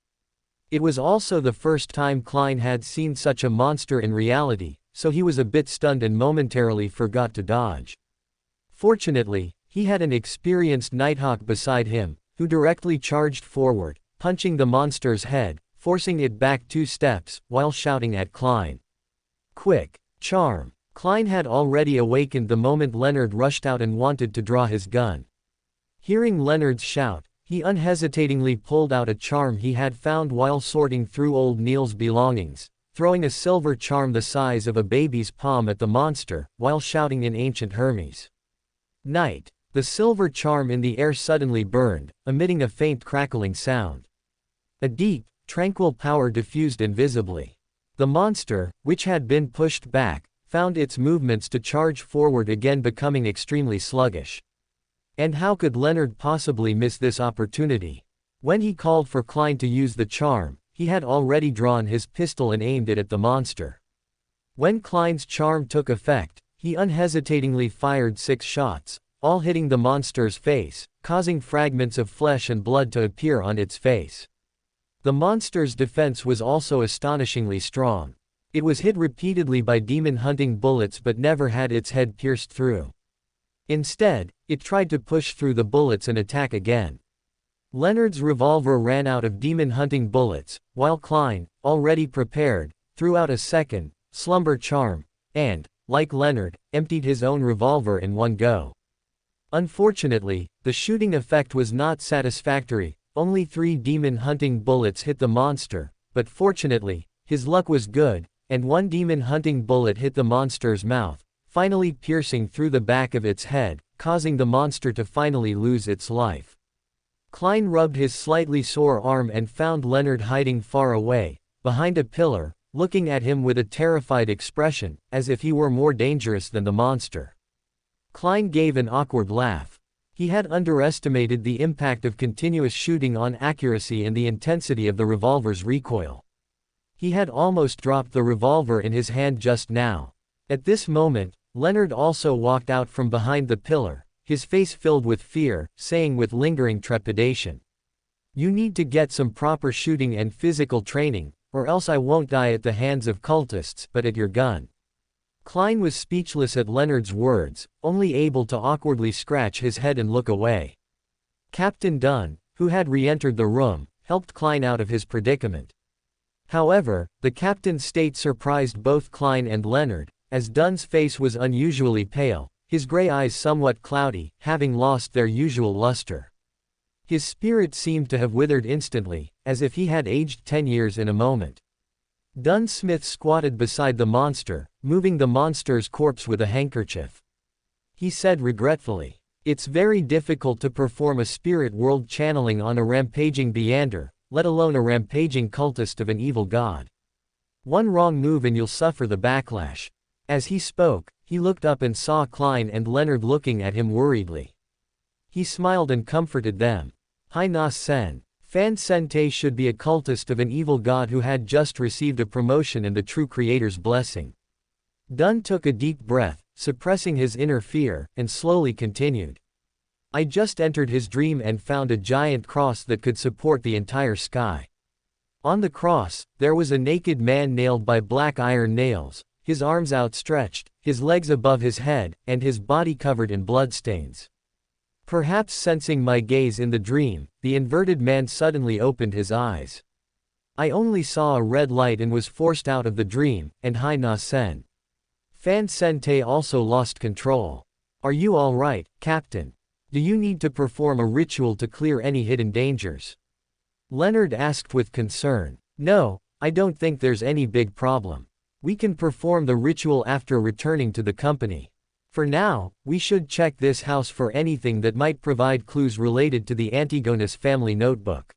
It was also the first time Klein had seen such a monster in reality, so he was a bit stunned and momentarily forgot to dodge. Fortunately, he had an experienced Nighthawk beside him, who directly charged forward, punching the monster's head, forcing it back 2 steps, while shouting at Klein. "Quick! Charm!" Klein had already awakened the moment Leonard rushed out and wanted to draw his gun. Hearing Leonard's shout, he unhesitatingly pulled out a charm he had found while sorting through old Neil's belongings, throwing a silver charm the size of a baby's palm at the monster, while shouting in ancient Hermes. "Night!" The silver charm in the air suddenly burned, emitting a faint crackling sound. A deep, tranquil power diffused invisibly. The monster, which had been pushed back, found its movements to charge forward again, becoming extremely sluggish. And how could Leonard possibly miss this opportunity? When he called for Klein to use the charm, he had already drawn his pistol and aimed it at the monster. When Klein's charm took effect, he unhesitatingly fired 6 shots, all hitting the monster's face, causing fragments of flesh and blood to appear on its face. The monster's defense was also astonishingly strong. It was hit repeatedly by demon-hunting bullets but never had its head pierced through. Instead, it tried to push through the bullets and attack again. Leonard's revolver ran out of demon-hunting bullets, while Klein, already prepared, threw out a second, slumber charm, and, like Leonard, emptied his own revolver in one go. Unfortunately, the shooting effect was not satisfactory. Only 3 demon-hunting bullets hit the monster, but fortunately, his luck was good, and 1 demon-hunting bullet hit the monster's mouth, finally piercing through the back of its head, causing the monster to finally lose its life. Klein rubbed his slightly sore arm and found Leonard hiding far away, behind a pillar, looking at him with a terrified expression, as if he were more dangerous than the monster. Klein gave an awkward laugh. He had underestimated the impact of continuous shooting on accuracy and the intensity of the revolver's recoil. He had almost dropped the revolver in his hand just now. At this moment, Leonard also walked out from behind the pillar, his face filled with fear, saying with lingering trepidation, "You need to get some proper shooting and physical training, or else I won't die at the hands of cultists, but at your gun." Klein was speechless at Leonard's words, only able to awkwardly scratch his head and look away. Captain Dunn, who had re-entered the room, helped Klein out of his predicament. However, the captain's state surprised both Klein and Leonard, as Dunn's face was unusually pale, his gray eyes somewhat cloudy, having lost their usual luster. His spirit seemed to have withered instantly, as if he had aged 10 years in a moment. Dunn Smith squatted beside the monster, moving the monster's corpse with a handkerchief. He said regretfully, "It's very difficult to perform a spirit world channeling on a rampaging Beander, let alone a rampaging cultist of an evil god. One wrong move and you'll suffer the backlash." As he spoke, he looked up and saw Klein and Leonard looking at him worriedly. He smiled and comforted them. "Hai na sen. Fan Sente should be a cultist of an evil god who had just received a promotion and the true creator's blessing." Dunn took a deep breath, suppressing his inner fear, and slowly continued. "I just entered his dream and found a giant cross that could support the entire sky. On the cross, there was a naked man nailed by black iron nails, his arms outstretched, his legs above his head, and his body covered in bloodstains. Perhaps sensing my gaze in the dream, the inverted man suddenly opened his eyes. I only saw a red light and was forced out of the dream, and Hai Na Sen. Fan Sente also lost control. Are you all right, Captain? Do you need to perform a ritual to clear any hidden dangers?" Leonard asked with concern. "No, I don't think there's any big problem. We can perform the ritual after returning to the company. For now, we should check this house for anything that might provide clues related to the Antigonus family notebook.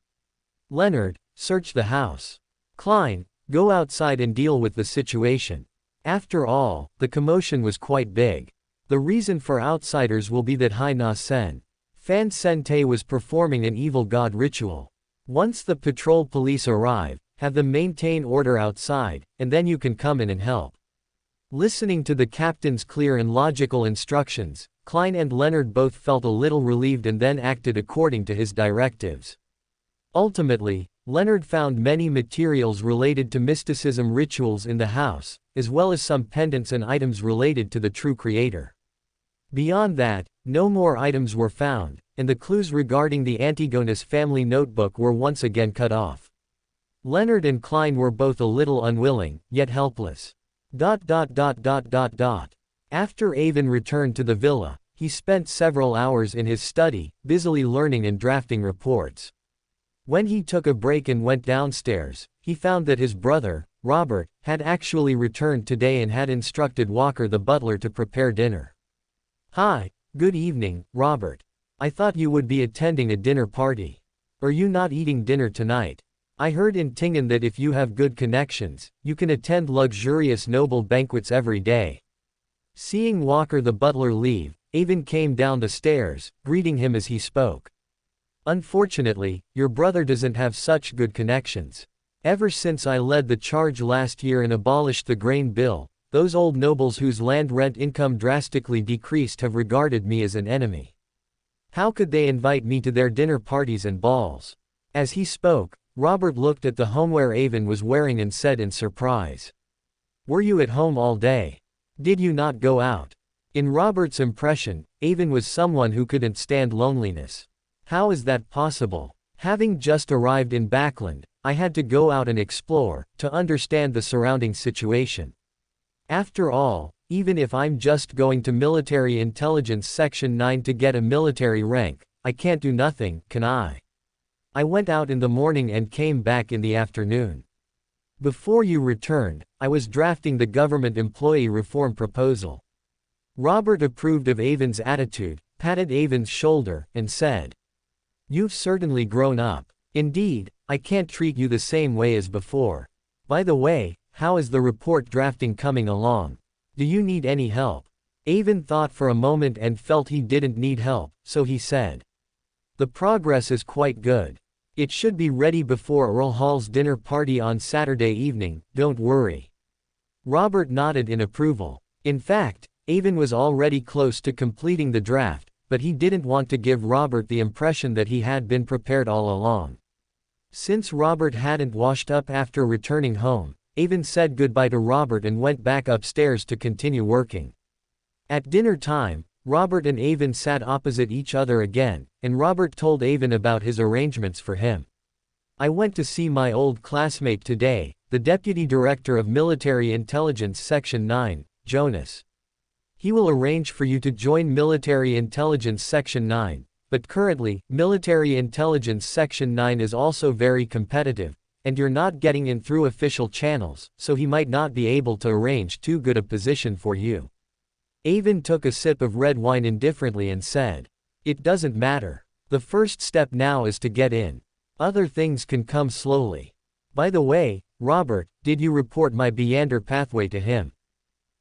Leonard, search the house. Klein, go outside and deal with the situation." After all, the commotion was quite big. The reason for outsiders will be that Hai Na Sen. Fan Sente was performing an evil god ritual. Once the patrol police arrive, have them maintain order outside, and then you can come in and help. Listening to the captain's clear and logical instructions, Klein and Leonard both felt a little relieved and then acted according to his directives. Ultimately, Leonard found many materials related to mysticism rituals in the house, as well as some pendants and items related to the true creator. Beyond that, no more items were found, and the clues regarding the Antigonus family notebook were once again cut off. Leonard and Klein were both a little unwilling, yet helpless. After Avon returned to the villa, he spent several hours in his study, busily learning and drafting reports. When he took a break and went downstairs, he found that his brother, Robert, had actually returned today and had instructed Walker the butler to prepare dinner. "Hi, good evening, Robert. I thought you would be attending a dinner party. Are you not eating dinner tonight?" I heard in Tingen that if you have good connections, you can attend luxurious noble banquets every day. Seeing Walker the butler leave, Avon came down the stairs, greeting him as he spoke. Unfortunately, your brother doesn't have such good connections. Ever since I led the charge last year and abolished the grain bill, those old nobles whose land rent income drastically decreased have regarded me as an enemy. How could they invite me to their dinner parties and balls? As he spoke, Robert looked at the homeware Avon was wearing and said in surprise. Were you at home all day? Did you not go out? In Robert's impression, Avon was someone who couldn't stand loneliness. How is that possible? Having just arrived in Backland, I had to go out and explore, to understand the surrounding situation. After all, even if I'm just going to Military Intelligence Section 9 to get a military rank, I can't do nothing, can I? I went out in the morning and came back in the afternoon. Before you returned, I was drafting the government employee reform proposal. Robert approved of Avon's attitude, patted Avon's shoulder, and said, "You've certainly grown up. Indeed, I can't treat you the same way as before. By the way, how is the report drafting coming along? Do you need any help?" Avon thought for a moment and felt he didn't need help, so he said, "The progress is quite good. It should be ready before Earl Hall's dinner party on Saturday evening, don't worry." Robert nodded in approval. In fact, Avon was already close to completing the draft, but he didn't want to give Robert the impression that he had been prepared all along. Since Robert hadn't washed up after returning home, Avon said goodbye to Robert and went back upstairs to continue working. At dinner time, Robert and Avon sat opposite each other again, and Robert told Avon about his arrangements for him. "I went to see my old classmate today, the Deputy Director of Military Intelligence Section 9, Jonas. He will arrange for you to join Military Intelligence Section 9, but currently, Military Intelligence Section 9 is also very competitive, and you're not getting in through official channels, so he might not be able to arrange too good a position for you." Avon took a sip of red wine indifferently and said, "It doesn't matter. The first step now is to get in. Other things can come slowly. By the way, Robert, did you report my Beander pathway to him?"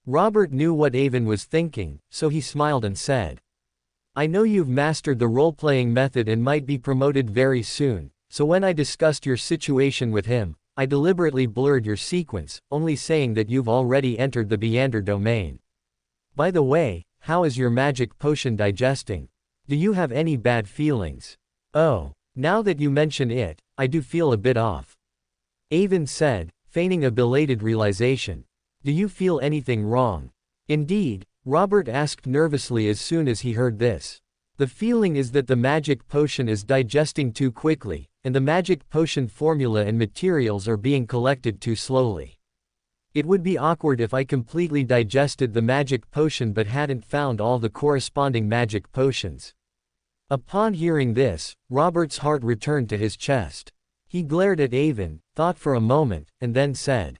Robert knew what Avon was thinking, so he smiled and said, "I know you've mastered the role-playing method and might be promoted very soon, so when I discussed your situation with him, I deliberately blurred your sequence, only saying that you've already entered the Beander domain. By the way, how is your magic potion digesting? Do you have any bad feelings?" "Oh, now that you mention it, I do feel a bit off," Avon said, feigning a belated realization. "Do you feel anything wrong?" "Indeed," Robert asked nervously as soon as he heard this. "The feeling is that the magic potion is digesting too quickly, and the magic potion formula and materials are being collected too slowly. It would be awkward if I completely digested the magic potion but hadn't found all the corresponding magic potions." Upon hearing this, Robert's heart returned to his chest. He glared at Avon, thought for a moment, and then said,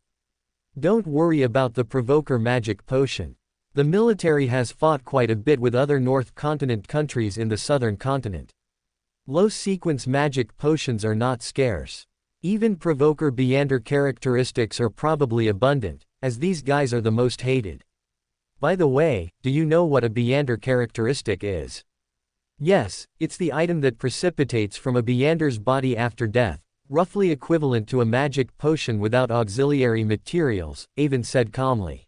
"Don't worry about the Provoker magic potion. The military has fought quite a bit with other North Continent countries in the Southern Continent. Low-sequence magic potions are not scarce. Even Provoker Beander characteristics are probably abundant, as these guys are the most hated. By the way, do you know what a Beander characteristic is?" "Yes, it's the item that precipitates from a Beander's body after death, roughly equivalent to a magic potion without auxiliary materials," Avon said calmly.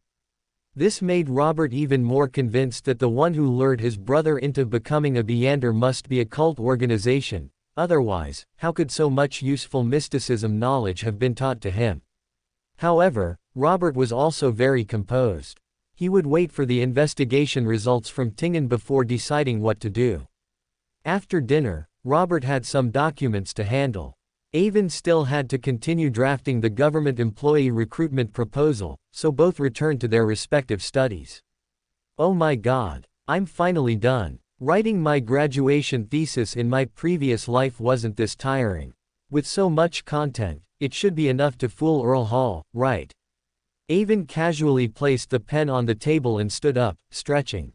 This made Robert even more convinced that the one who lured his brother into becoming a Beander must be a cult organization, otherwise, how could so much useful mysticism knowledge have been taught to him? However, Robert was also very composed. He would wait for the investigation results from Tingen before deciding what to do. After dinner, Robert had some documents to handle. Avon still had to continue drafting the government employee recruitment proposal, so both returned to their respective studies. "Oh my God, I'm finally done. Writing my graduation thesis in my previous life wasn't this tiring. With so much content, it should be enough to fool Earl Hall, right?" Avon casually placed the pen on the table and stood up, stretching.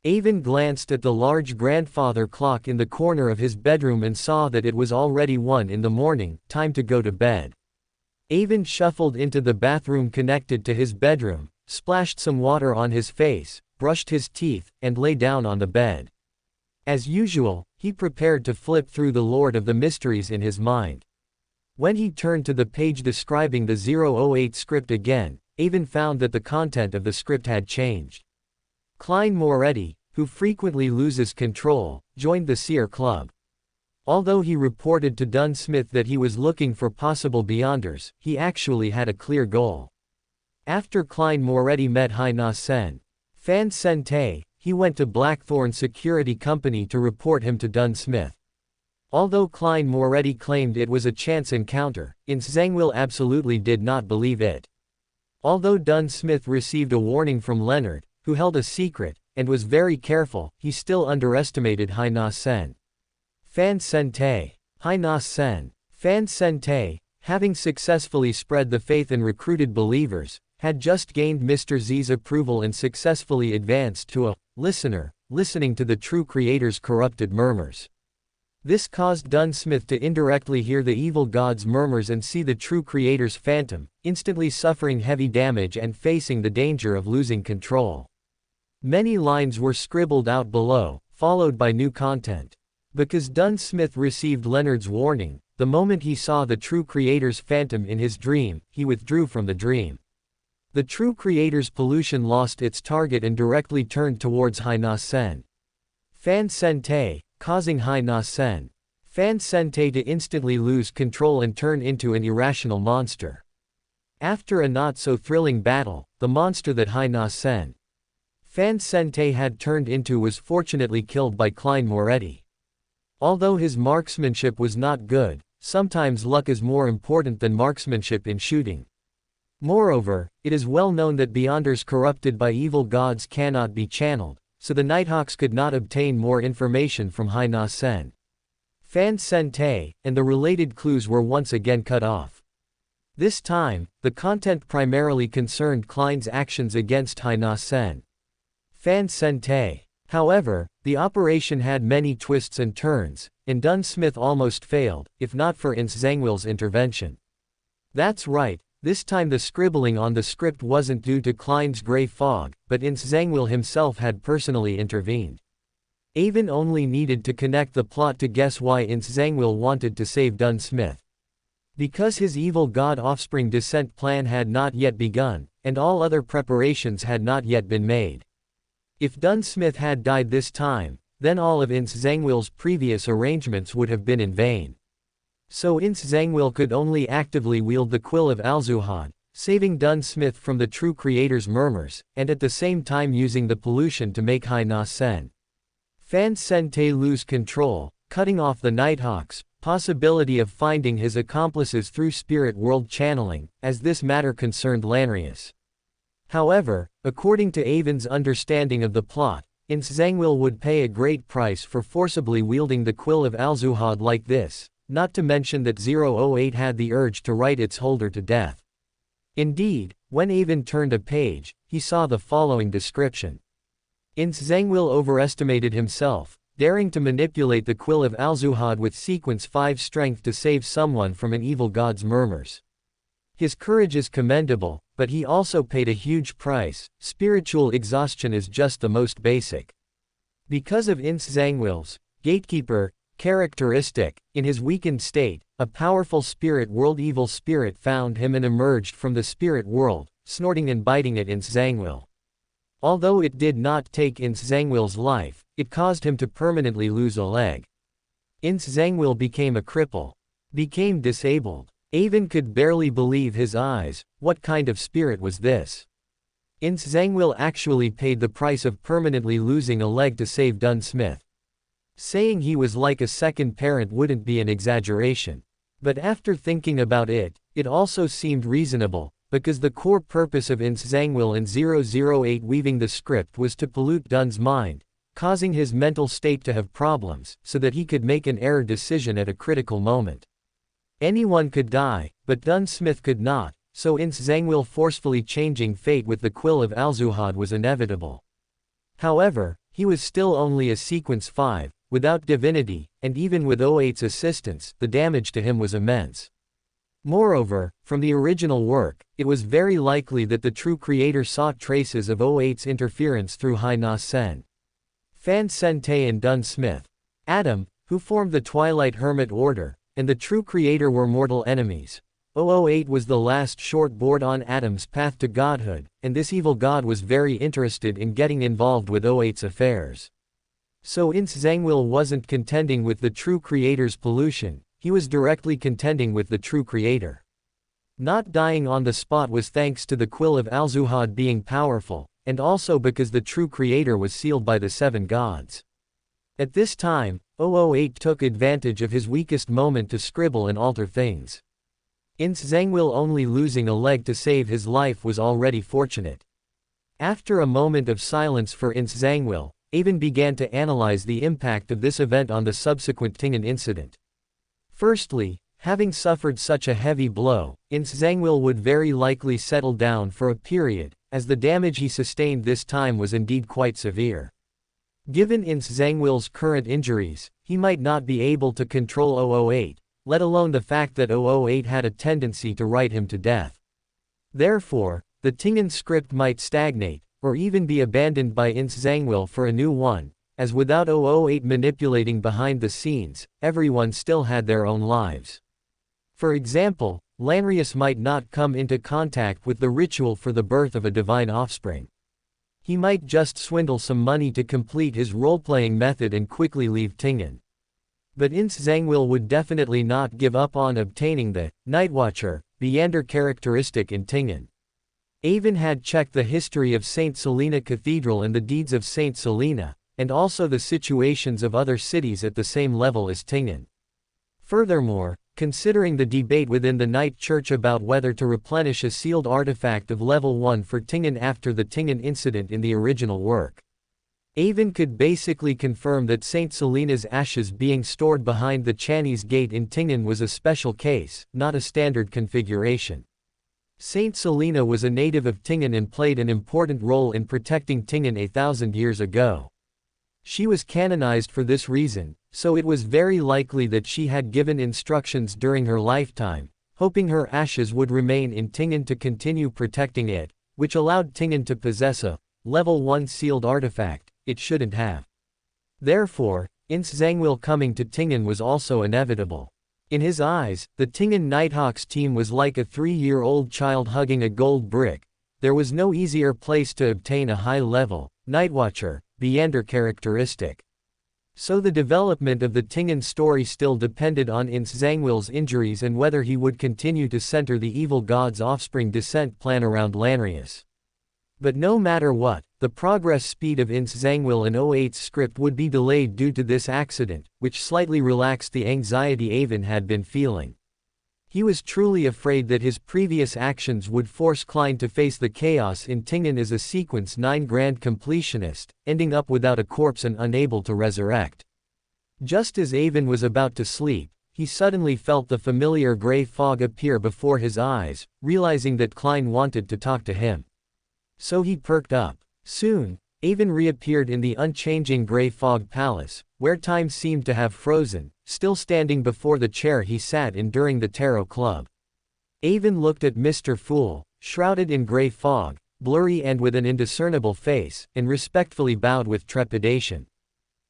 Avon glanced at the large grandfather clock in the corner of his bedroom and saw that it was already 1 in the morning, time to go to bed. Avon shuffled into the bathroom connected to his bedroom, splashed some water on his face, brushed his teeth, and lay down on the bed. As usual, he prepared to flip through the Lord of the Mysteries in his mind. When he turned to the page describing the 008 script again, Avon found that the content of the script had changed. Klein Moretti, who frequently loses control, joined the Seer Club. Although he reported to Dunn Smith that he was looking for possible Beyonders, he actually had a clear goal. After Klein Moretti met Haina Sen Fan Sente, he went to Blackthorn Security Company to report him to Dunn Smith. Although Klein Moretti claimed it was a chance encounter, Ince Zangwill absolutely did not believe it. Although Dunn Smith received a warning from Leonard, who held a secret, and was very careful, he still underestimated Haina Sen Fan Sente. Haina Sen Fan Sente, having successfully spread the faith and recruited believers, had just gained Mr. Z's approval and successfully advanced to a listener, listening to the true creator's corrupted murmurs. This caused Dunn Smith to indirectly hear the evil god's murmurs and see the true creator's phantom, instantly suffering heavy damage and facing the danger of losing control. Many lines were scribbled out below, followed by new content. Because Dunn Smith received Leonard's warning, the moment he saw the true creator's phantom in his dream, he withdrew from the dream. The true creator's pollution lost its target and directly turned towards Haina Sen Fan Sente, causing Haina Sen Fan Sente to instantly lose control and turn into an irrational monster. After a not-so-thrilling battle, the monster that Haina Sen Fan Sente had turned into was fortunately killed by Klein Moretti. Although his marksmanship was not good, sometimes luck is more important than marksmanship in shooting. Moreover, it is well known that Beyonders corrupted by evil gods cannot be channeled, so the Nighthawks could not obtain more information from Haina Sen Fan Sente, and the related clues were once again cut off. This time, the content primarily concerned Klein's actions against Haina Sen Fan Sente. However, the operation had many twists and turns, and Dunn Smith almost failed, if not for Ince Zangwill's intervention. That's right, this time the scribbling on the script wasn't due to Klein's gray fog, but Ince Zangwill himself had personally intervened. Avon only needed to connect the plot to guess why Ince Zangwill wanted to save Dunn Smith. Because his evil god offspring descent plan had not yet begun, and all other preparations had not yet been made. If Dunn Smith had died this time, then all of Ince Zangwill's previous arrangements would have been in vain. So Ince Zangwill could only actively wield the Quill of Alzuhad, saving Dunn Smith from the true creator's murmurs, and at the same time using the pollution to make Haina Sen Fan Sente lose control, cutting off the Nighthawks' possibility of finding his accomplices through spirit world channeling, as this matter concerned Lanrius. However, according to Avon's understanding of the plot, Ince Zangwill would pay a great price for forcibly wielding the Quill of Alzuhad like this, not to mention that 008 had the urge to write its holder to death. Indeed, when Avon turned a page, he saw the following description. Ince Zangwill overestimated himself, daring to manipulate the Quill of Alzuhad with Sequence 5 strength to save someone from an evil god's murmurs. His courage is commendable, but he also paid a huge price. Spiritual exhaustion is just the most basic. Because of Ince Zangwill's gatekeeper characteristic, in his weakened state, a powerful spirit world evil spirit found him and emerged from the spirit world, snorting and biting at Ince Zangwill. Although it did not take Ince Zangwill's life, it caused him to permanently lose a leg. Ince Zangwill became a cripple. Became disabled. Avon could barely believe his eyes. What kind of spirit was this? Ince Zangwill actually paid the price of permanently losing a leg to save Dunn Smith. Saying he was like a second parent wouldn't be an exaggeration. But after thinking about it, it also seemed reasonable, because the core purpose of Ince Zangwill and 008 weaving the script was to pollute Dunn's mind, causing his mental state to have problems, so that he could make an error decision at a critical moment. Anyone could die, but Dunn Smith could not, so Ince Zangwill forcefully changing fate with the Quill of Alzuhad was inevitable. However, he was still only a sequence 5, without divinity, and even with O8's assistance, the damage to him was immense. Moreover, from the original work, it was very likely that the true creator saw traces of O8's interference through Hai Na Sen. Fan Sente and Dun Smith. Adam, who formed the Twilight Hermit Order, and the true creator were mortal enemies. 008 was the last short board on Adam's path to godhood, and this evil god was very interested in getting involved with 008's affairs. So Ince Zangwil wasn't contending with the true creator's pollution, he was directly contending with the true creator. Not dying on the spot was thanks to the quill of Alzuhad being powerful, and also because the true creator was sealed by the 7 gods. At this time, 008 took advantage of his weakest moment to scribble and alter things. Ince Zangwil only losing a leg to save his life was already fortunate. After a moment of silence for Ince Zangwil, Avon began to analyze the impact of this event on the subsequent Tingen incident. Firstly, having suffered such a heavy blow, Ince Zangwil would very likely settle down for a period, as the damage he sustained this time was indeed quite severe. Given Ince Zangwil's current injuries, he might not be able to control 008, let alone the fact that 008 had a tendency to write him to death. Therefore, the Tingen script might stagnate, or even be abandoned by Ince Zangwil for a new one, as without 008 manipulating behind the scenes, everyone still had their own lives. For example, Lanrius might not come into contact with the ritual for the birth of a divine offspring. He might just swindle some money to complete his role-playing method and quickly leave Tingen. But Ince Zangwil would definitely not give up on obtaining the Nightwatcher, Beander characteristic in Tingen. Avon had checked the history of St. Selena Cathedral and the deeds of St. Selena, and also the situations of other cities at the same level as Tingen. Furthermore, considering the debate within the Night Church about whether to replenish a sealed artifact of level 1 for Tingen after the Tingen incident in the original work, Avon could basically confirm that St. Selena's ashes being stored behind the Chinese gate in Tingen was a special case, not a standard configuration. St. Selena was a native of Tingen and played an important role in protecting Tingen 1,000 years ago. She was canonized for this reason, so it was very likely that she had given instructions during her lifetime, hoping her ashes would remain in Tingen to continue protecting it, which allowed Tingen to possess a level 1 sealed artifact it shouldn't have. Therefore, Ince Zangwil coming to Tingen was also inevitable. In his eyes, the Tingen Nighthawks team was like a 3-year-old child hugging a gold brick. There was no easier place to obtain a high-level Nightwatcher, Beander characteristic. So the development of the Tingen story still depended on Ince Zangwil's injuries and whether he would continue to center the evil god's offspring descent plan around Lanrius. But no matter what, the progress speed of Ince Zangwil and 008's script would be delayed due to this accident, which slightly relaxed the anxiety Avon had been feeling. He was truly afraid that his previous actions would force Klein to face the chaos in Tingen as a Sequence 9 Grand Completionist, ending up without a corpse and unable to resurrect. Just as Avon was about to sleep, he suddenly felt the familiar gray fog appear before his eyes, realizing that Klein wanted to talk to him. So he perked up. Soon, Avon reappeared in the unchanging gray fog palace, where time seemed to have frozen, still standing before the chair he sat in during the tarot club. Avon looked at Mr. Fool, shrouded in gray fog, blurry and with an indiscernible face, and respectfully bowed with trepidation.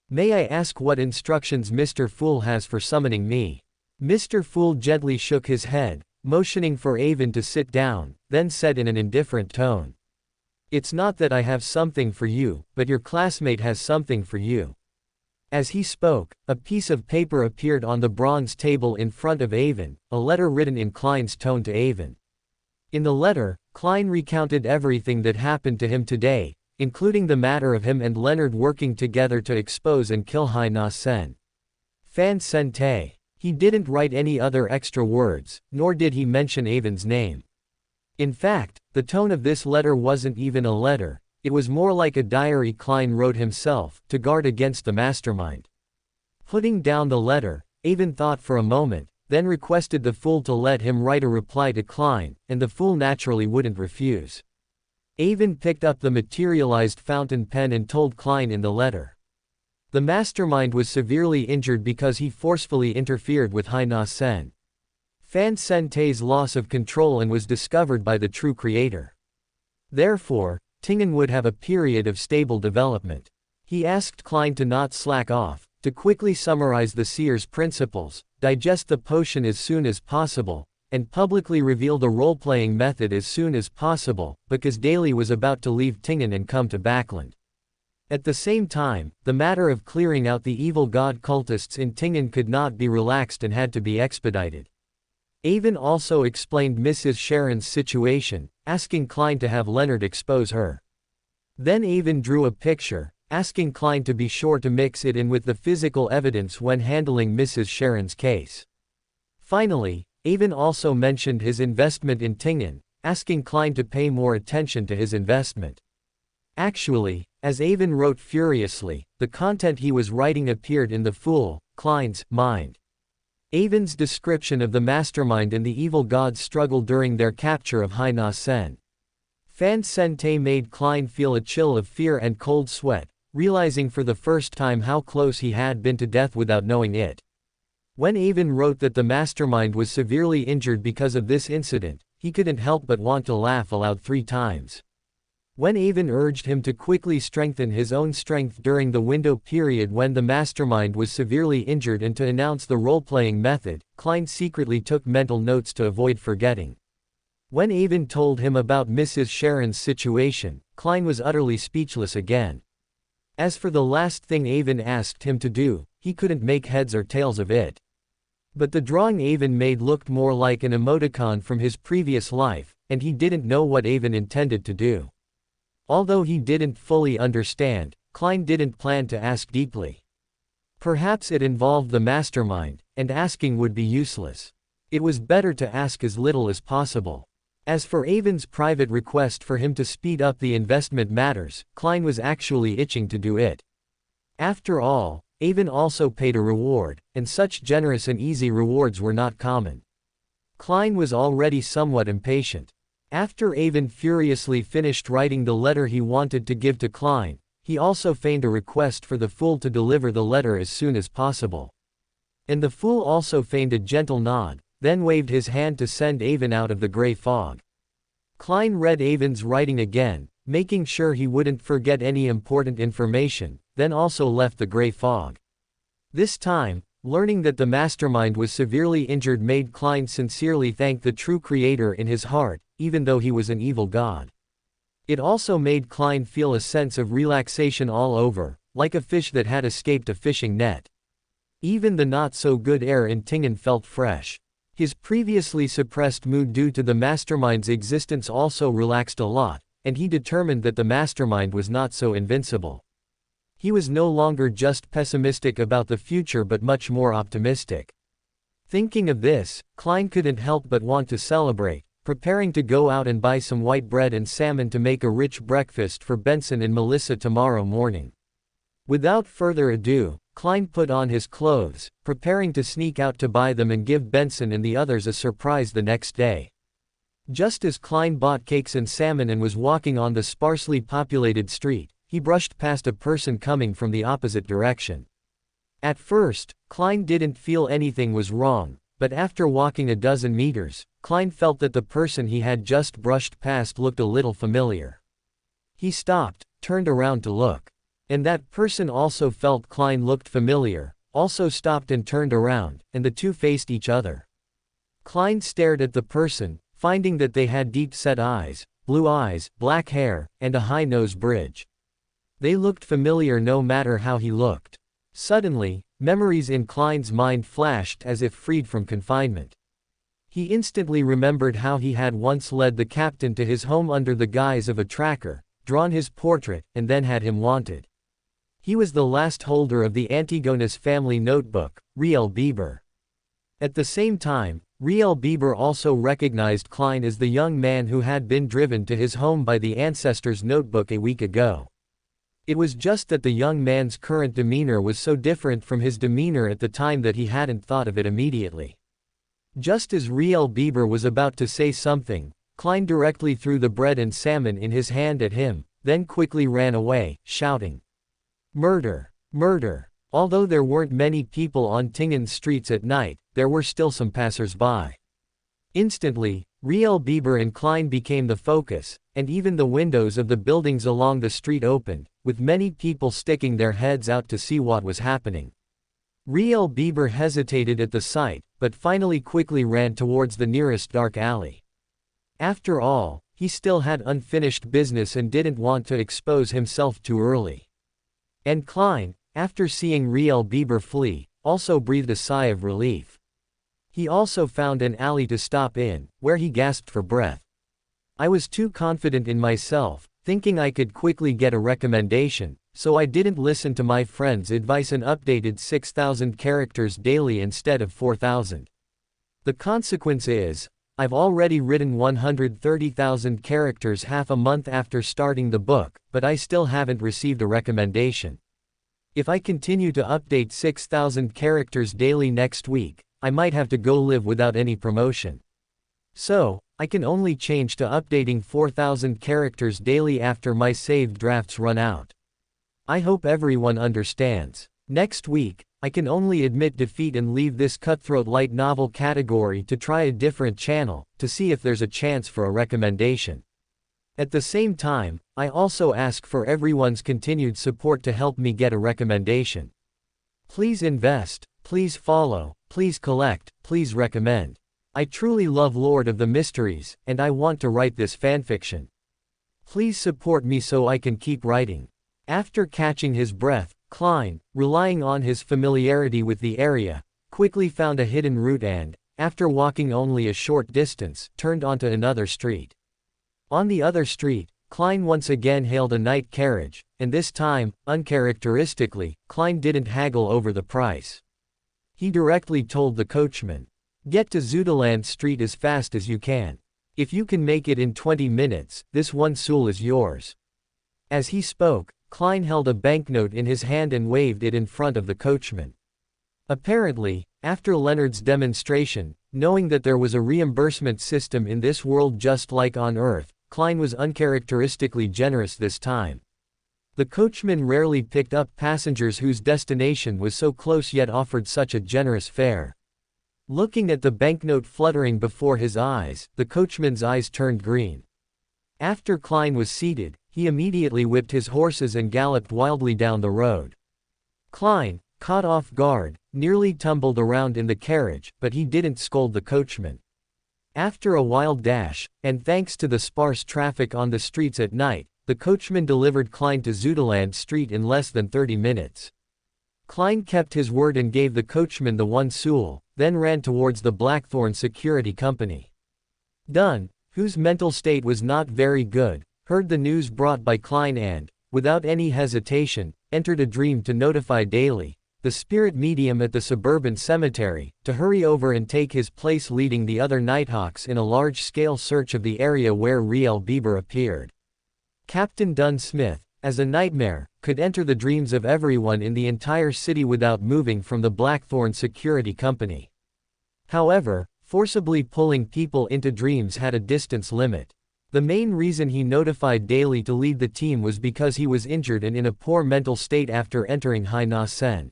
"May I ask what instructions Mr. Fool has for summoning me?" Mr. Fool gently shook his head, motioning for Avon to sit down, then said in an indifferent tone, "It's not that I have something for you, but your classmate has something for you." As he spoke, a piece of paper appeared on the bronze table in front of Avon, a letter written in Klein's tone to Avon. In the letter, Klein recounted everything that happened to him today, including the matter of him and Leonard working together to expose and kill Hai Na Sen. Fan Sente. He didn't write any other extra words, nor did he mention Avon's name. In fact, the tone of this letter wasn't even a letter. It was more like a diary Klein wrote himself, to guard against the mastermind. Putting down the letter, Avon thought for a moment, then requested the Fool to let him write a reply to Klein, and the Fool naturally wouldn't refuse. Avon picked up the materialized fountain pen and told Klein in the letter. The mastermind was severely injured because he forcefully interfered with Hai-Na-Sen. Fan Sen-Tai's loss of control and was discovered by the true creator. Therefore, Tingen would have a period of stable development. He asked Klein to not slack off, to quickly summarize the seer's principles, digest the potion as soon as possible, and publicly reveal the role-playing method as soon as possible, because Daly was about to leave Tingen and come to Backland. At the same time, the matter of clearing out the evil god cultists in Tingen could not be relaxed and had to be expedited. Avon also explained Mrs. Sharon's situation, asking Klein to have Leonard expose her. Then Avon drew a picture, asking Klein to be sure to mix it in with the physical evidence when handling Mrs. Sharon's case. Finally, Avon also mentioned his investment in Tingen, asking Klein to pay more attention to his investment. Actually, as Avon wrote furiously, the content he was writing appeared in the fool, Klein's, mind. Avon's description of the mastermind and the evil god's struggle during their capture of Hai-Na-Sen. Fan Sen-Tai made Klein feel a chill of fear and cold sweat, realizing for the first time how close he had been to death without knowing it. When Avon wrote that the mastermind was severely injured because of this incident, he couldn't help but want to laugh aloud 3 times. When Avon urged him to quickly strengthen his own strength during the window period when the mastermind was severely injured and to announce the role-playing method, Klein secretly took mental notes to avoid forgetting. When Avon told him about Mrs. Sharon's situation, Klein was utterly speechless again. As for the last thing Avon asked him to do, he couldn't make heads or tails of it. But the drawing Avon made looked more like an emoticon from his previous life, and he didn't know what Avon intended to do. Although he didn't fully understand, Klein didn't plan to ask deeply. Perhaps it involved the mastermind, and asking would be useless. It was better to ask as little as possible. As for Avon's private request for him to speed up the investment matters, Klein was actually itching to do it. After all, Avon also paid a reward, and such generous and easy rewards were not common. Klein was already somewhat impatient. After Avon furiously finished writing the letter he wanted to give to Klein, he also feigned a request for the fool to deliver the letter as soon as possible. And the fool also feigned a gentle nod, then waved his hand to send Avon out of the gray fog. Klein read Avon's writing again, making sure he wouldn't forget any important information, then also left the gray fog. This time, learning that the mastermind was severely injured made Klein sincerely thank the true creator in his heart, even though he was an evil god. It also made Klein feel a sense of relaxation all over, like a fish that had escaped a fishing net. Even the not-so-good air in Tingen felt fresh. His previously suppressed mood due to the mastermind's existence also relaxed a lot, and he determined that the mastermind was not so invincible. He was no longer just pessimistic about the future but much more optimistic. Thinking of this, Klein couldn't help but want to celebrate, preparing to go out and buy some white bread and salmon to make a rich breakfast for Benson and Melissa tomorrow morning. Without further ado, Klein put on his clothes, preparing to sneak out to buy them and give Benson and the others a surprise the next day. Just as Klein bought cakes and salmon and was walking on the sparsely populated street, he brushed past a person coming from the opposite direction. At first, Klein didn't feel anything was wrong, but after walking a dozen meters, Klein felt that the person he had just brushed past looked a little familiar. He stopped, turned around to look. And that person also felt Klein looked familiar, also stopped and turned around, and the two faced each other. Klein stared at the person, finding that they had deep-set eyes, blue eyes, black hair, and a high nose bridge. They looked familiar no matter how he looked. Suddenly, memories in Klein's mind flashed as if freed from confinement. He instantly remembered how he had once led the captain to his home under the guise of a tracker, drawn his portrait, and then had him wanted. He was the last holder of the Antigonus family notebook, Riel Bieber. At the same time, Riel Bieber also recognized Klein as the young man who had been driven to his home by the ancestor's notebook a week ago. It was just that the young man's current demeanor was so different from his demeanor at the time that he hadn't thought of it immediately. Just as Riel Bieber was about to say something, Klein directly threw the bread and salmon in his hand at him, then quickly ran away, shouting, "Murder! Murder!" Although there weren't many people on Tingen's streets at night, there were still some passers-by. Instantly, Riel Bieber and Klein became the focus, and even the windows of the buildings along the street opened, with many people sticking their heads out to see what was happening. Riel Bieber hesitated at the sight, but finally quickly ran towards the nearest dark alley. After all, he still had unfinished business and didn't want to expose himself too early. And Klein, after seeing Riel Bieber flee, also breathed a sigh of relief. He also found an alley to stop in, where he gasped for breath. "I was too confident in myself, thinking I could quickly get a recommendation, so I didn't listen to my friend's advice and updated 6,000 characters daily instead of 4,000. The consequence is, I've already written 130,000 characters half a month after starting the book, but I still haven't received a recommendation. If I continue to update 6,000 characters daily next week, I might have to go live without any promotion. So, I can only change to updating 4,000 characters daily after my saved drafts run out. I hope everyone understands. Next week, I can only admit defeat and leave this cutthroat light novel category to try a different channel, to see if there's a chance for a recommendation. At the same time, I also ask for everyone's continued support to help me get a recommendation. Please invest, please follow, please collect, please recommend. I truly love Lord of the Mysteries, and I want to write this fanfiction. Please support me so I can keep writing." After catching his breath, Klein, relying on his familiarity with the area, quickly found a hidden route and, after walking only a short distance, turned onto another street. On the other street, Klein once again hailed a night carriage, and this time, uncharacteristically, Klein didn't haggle over the price. He directly told the coachman, "Get to Zuideland Street as fast as you can. If you can make it in 20 minutes, this 1 soul is yours." As he spoke, Klein held a banknote in his hand and waved it in front of the coachman. Apparently, after Leonard's demonstration, knowing that there was a reimbursement system in this world just like on Earth, Klein was uncharacteristically generous this time. The coachman rarely picked up passengers whose destination was so close yet offered such a generous fare. Looking at the banknote fluttering before his eyes, the coachman's eyes turned green. After Klein was seated, he immediately whipped his horses and galloped wildly down the road. Klein, caught off guard, nearly tumbled around in the carriage, but he didn't scold the coachman. After a wild dash, and thanks to the sparse traffic on the streets at night, the coachman delivered Klein to Zuideland Street in less than 30 minutes. Klein kept his word and gave the coachman the 1 soul, then ran towards the Blackthorn Security Company. Dunn, whose mental state was not very good, heard the news brought by Klein and, without any hesitation, entered a dream to notify Daly, the spirit medium at the suburban cemetery, to hurry over and take his place leading the other Nighthawks in a large-scale search of the area where Riel Bieber appeared. Captain Dunn Smith, as a nightmare, could enter the dreams of everyone in the entire city without moving from the Blackthorn Security Company. However, forcibly pulling people into dreams had a distance limit. The main reason he notified Daly to lead the team was because he was injured and in a poor mental state after entering Hai Na Sen.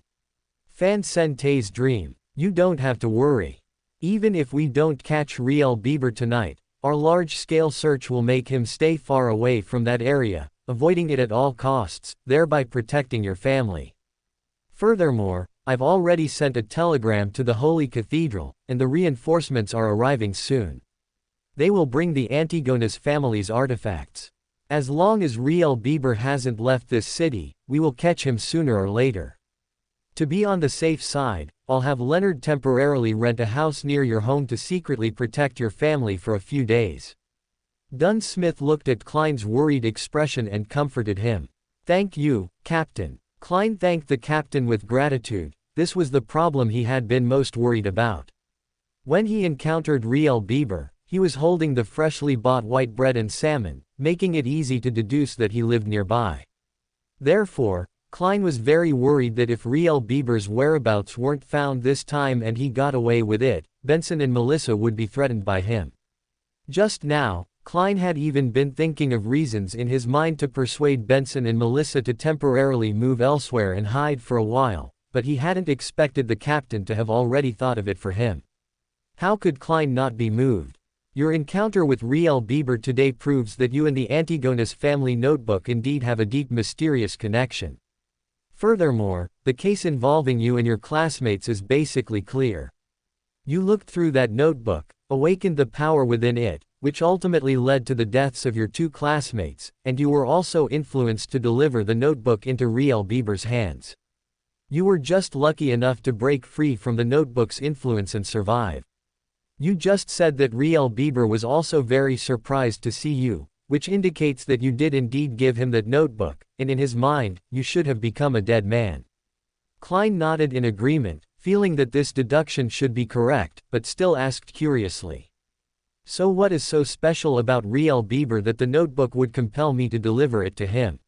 Fan Sen Tay's dream. You don't have to worry. Even if we don't catch Riel Bieber tonight, our large-scale search will make him stay far away from that area, avoiding it at all costs, thereby protecting your family. Furthermore, I've already sent a telegram to the Holy Cathedral, and the reinforcements are arriving soon. They will bring the Antigonus family's artifacts. As long as Riel Bieber hasn't left this city, we will catch him sooner or later. To be on the safe side, I'll have Leonard temporarily rent a house near your home to secretly protect your family for a few days." Dunn Smith looked at Klein's worried expression and comforted him. "Thank you, Captain." Klein thanked the captain with gratitude. This was the problem he had been most worried about. When he encountered Riel Bieber, he was holding the freshly bought white bread and salmon, making it easy to deduce that he lived nearby. Therefore, Klein was very worried that if Riel Bieber's whereabouts weren't found this time and he got away with it, Benson and Melissa would be threatened by him. Just now, Klein had even been thinking of reasons in his mind to persuade Benson and Melissa to temporarily move elsewhere and hide for a while, but he hadn't expected the captain to have already thought of it for him. How could Klein not be moved? Your encounter with Riel Bieber today proves that you and the Antigonus family notebook indeed have a deep mysterious connection. Furthermore, the case involving you and your classmates is basically clear. You looked through that notebook, awakened the power within it, which ultimately led to the deaths of your 2 classmates, and you were also influenced to deliver the notebook into Riel Bieber's hands. You were just lucky enough to break free from the notebook's influence and survive. You just said that Riel Bieber was also very surprised to see you, which indicates that you did indeed give him that notebook, and in his mind, you should have become a dead man. Klein nodded in agreement, feeling that this deduction should be correct, but still asked curiously. So what is so special about Riel Bieber that the notebook would compel me to deliver it to him?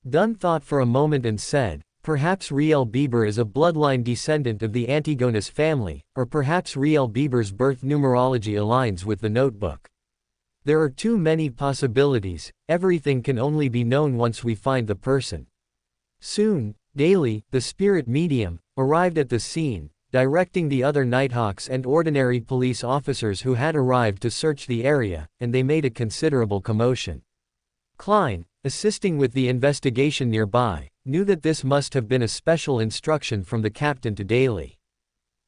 Dunn thought for a moment and said, perhaps Riel Bieber is a bloodline descendant of the Antigonus family, or perhaps Riel Bieber's birth numerology aligns with the notebook. There are too many possibilities, everything can only be known once we find the person. Soon, Daly, the spirit medium, arrived at the scene, directing the other Nighthawks and ordinary police officers who had arrived to search the area, and they made a considerable commotion. Klein, assisting with the investigation nearby, knew that this must have been a special instruction from the captain to Daly.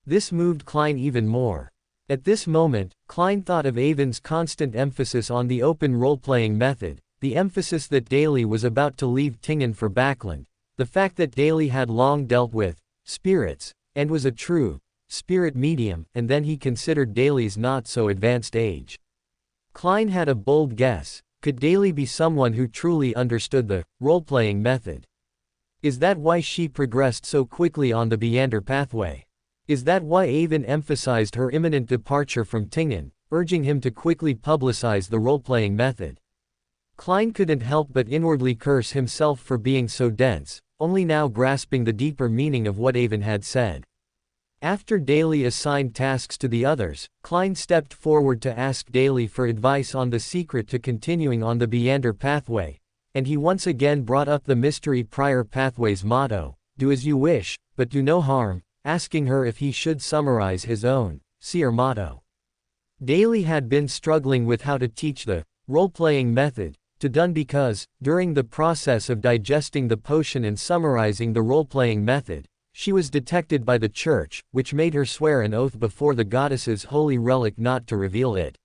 This moved Klein even more. At this moment, Klein thought of Avon's constant emphasis on the open role-playing method, the emphasis that Daly was about to leave Tingen for Backland, the fact that Daly had long dealt with spirits, and was a true spirit medium, and then he considered Daly's not-so-advanced age. Klein had a bold guess. Could Daly be someone who truly understood the role-playing method? Is that why she progressed so quickly on the Beander pathway? Is that why Avon emphasized her imminent departure from Tingen, urging him to quickly publicize the role-playing method? Klein couldn't help but inwardly curse himself for being so dense, only now grasping the deeper meaning of what Avon had said. After Daly assigned tasks to the others, Klein stepped forward to ask Daly for advice on the secret to continuing on the Beander pathway, and he once again brought up the Mystery Prior Pathway's motto, "Do as you wish, but do no harm," asking her if he should summarize his own seer motto. Daly had been struggling with how to teach the role-playing method to Dunn because, during the process of digesting the potion and summarizing the role-playing method, she was detected by the church, which made her swear an oath before the goddess's holy relic not to reveal it.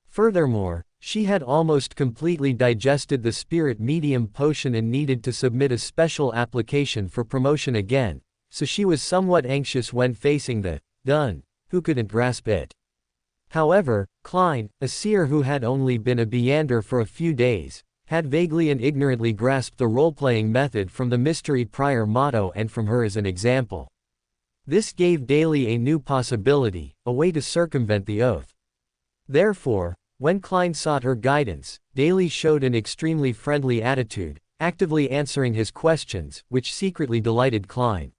Furthermore, she had almost completely digested the spirit medium potion and needed to submit a special application for promotion again, so she was somewhat anxious when facing the Dunn, who couldn't grasp it. However, Klein, a seer who had only been a Beander for a few days, had vaguely and ignorantly grasped the role-playing method from the Mystery Prior motto and from her as an example. This gave Daly a new possibility, a way to circumvent the oath. Therefore, when Klein sought her guidance, Daly showed an extremely friendly attitude, actively answering his questions, which secretly delighted Klein.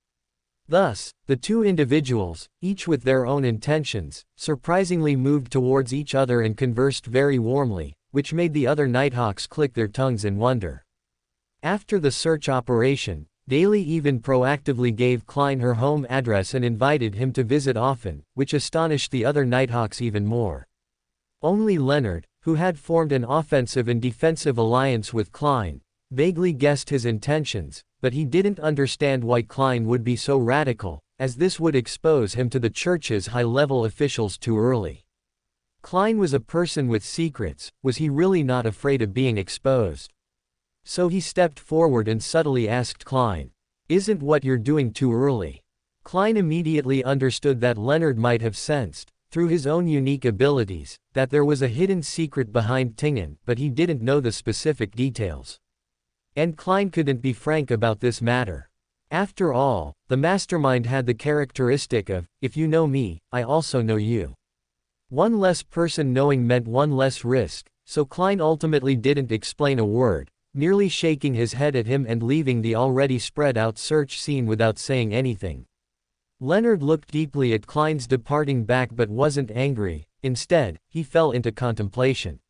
Thus, the 2 individuals, each with their own intentions, surprisingly moved towards each other and conversed very warmly, which made the other Nighthawks click their tongues in wonder. After the search operation, Daly even proactively gave Klein her home address and invited him to visit often, which astonished the other Nighthawks even more. Only Leonard, who had formed an offensive and defensive alliance with Klein, vaguely guessed his intentions, but he didn't understand why Klein would be so radical, as this would expose him to the church's high-level officials too early. Klein was a person with secrets, was he really not afraid of being exposed? So he stepped forward and subtly asked Klein, "Isn't what you're doing too early?" Klein immediately understood that Leonard might have sensed, through his own unique abilities, that there was a hidden secret behind Tingen, but he didn't know the specific details. And Klein couldn't be frank about this matter. After all, the mastermind had the characteristic of, if you know me, I also know you. One less person knowing meant one less risk, so Klein ultimately didn't explain a word, merely shaking his head at him and leaving the already spread-out search scene without saying anything. Leonard looked deeply at Klein's departing back but wasn't angry, instead, he fell into contemplation.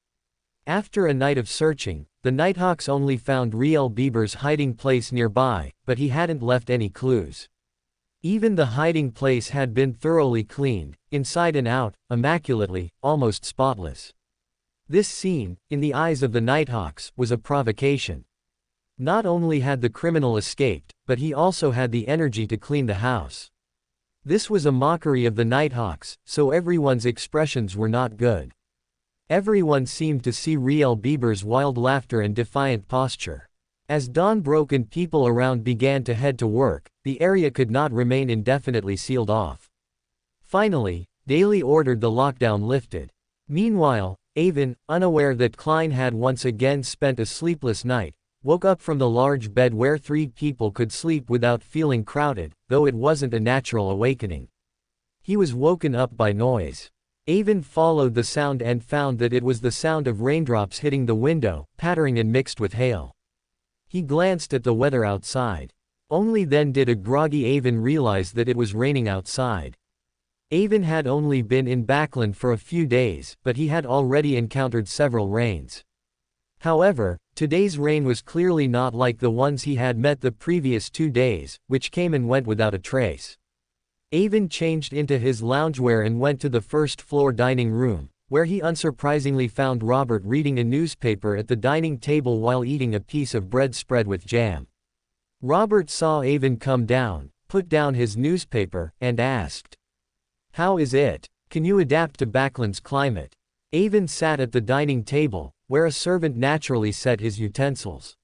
After a night of searching, the Nighthawks only found Riel Bieber's hiding place nearby, but he hadn't left any clues. Even the hiding place had been thoroughly cleaned, inside and out, immaculately, almost spotless. This scene, in the eyes of the Nighthawks, was a provocation. Not only had the criminal escaped, but he also had the energy to clean the house. This was a mockery of the Nighthawks, so everyone's expressions were not good. Everyone seemed to see Riel Bieber's wild laughter and defiant posture. As dawn broke and people around began to head to work, the area could not remain indefinitely sealed off. Finally, Daly ordered the lockdown lifted. Meanwhile, Avon, unaware that Klein had once again spent a sleepless night, woke up from the large bed where 3 people could sleep without feeling crowded, though it wasn't a natural awakening. He was woken up by noise. Avon followed the sound and found that it was the sound of raindrops hitting the window, pattering and mixed with hail. He glanced at the weather outside. Only then did a groggy Avon realize that it was raining outside. Avon had only been in Backland for a few days, but he had already encountered several rains. However, today's rain was clearly not like the ones he had met the previous 2 days, which came and went without a trace. Avon changed into his loungewear and went to the first-floor dining room, where he unsurprisingly found Robert reading a newspaper at the dining table while eating a piece of bread spread with jam. Robert saw Avon come down, put down his newspaper, and asked, "How is it? Can you adapt to Backland's climate?" Avon sat at the dining table, where a servant naturally set his utensils.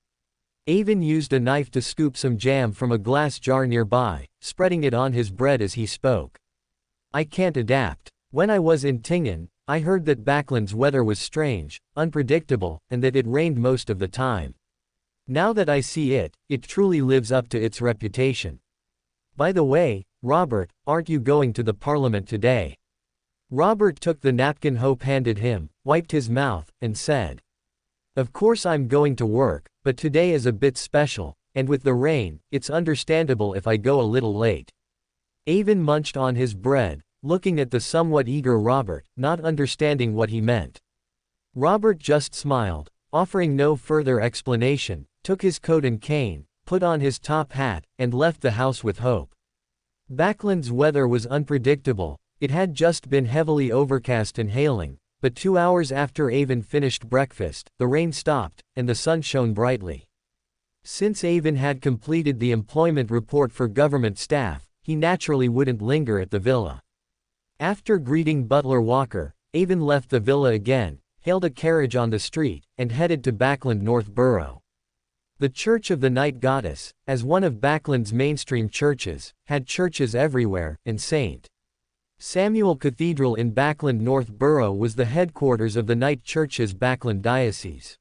Avon used a knife to scoop some jam from a glass jar nearby, spreading it on his bread as he spoke. "I can't adapt. When I was in Tingen, I heard that Backland's weather was strange, unpredictable, and that it rained most of the time. Now that I see it, it truly lives up to its reputation. By the way, Robert, aren't you going to the Parliament today?" Robert took the napkin Hope handed him, wiped his mouth, and said, "Of course I'm going to work, but today is a bit special, and with the rain, it's understandable if I go a little late." Avon munched on his bread, looking at the somewhat eager Robert, not understanding what he meant. Robert just smiled, offering no further explanation, took his coat and cane, put on his top hat, and left the house with Hope. Backland's weather was unpredictable. It had just been heavily overcast and hailing, but 2 hours after Avon finished breakfast, the rain stopped, and the sun shone brightly. Since Avon had completed the employment report for government staff, he naturally wouldn't linger at the villa. After greeting Butler Walker, Avon left the villa again, hailed a carriage on the street, and headed to Backland North Borough. The Church of the Night Goddess, as one of Backland's mainstream churches, had churches everywhere, and St. Samuel Cathedral in Backland North Borough was the headquarters of the Night Church's Backland Diocese.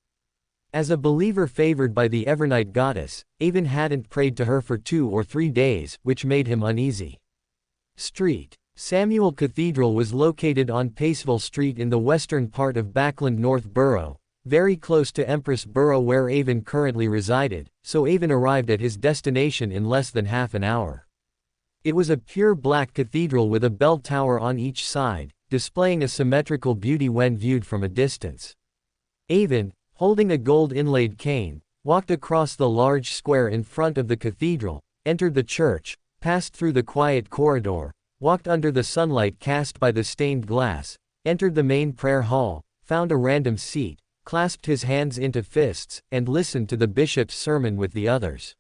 As a believer favored by the Evernight Goddess, Avon hadn't prayed to her for 2 or 3 days, which made him uneasy. St. Samuel Cathedral was located on Paceville Street in the western part of Backland North Borough, very close to Empress Borough where Avon currently resided, so Avon arrived at his destination in less than half an hour. It was a pure black cathedral with a bell tower on each side, displaying a symmetrical beauty when viewed from a distance. Avon, holding a gold-inlaid cane, walked across the large square in front of the cathedral, entered the church, passed through the quiet corridor, walked under the sunlight cast by the stained glass, entered the main prayer hall, found a random seat, clasped his hands into fists, and listened to the bishop's sermon with the others.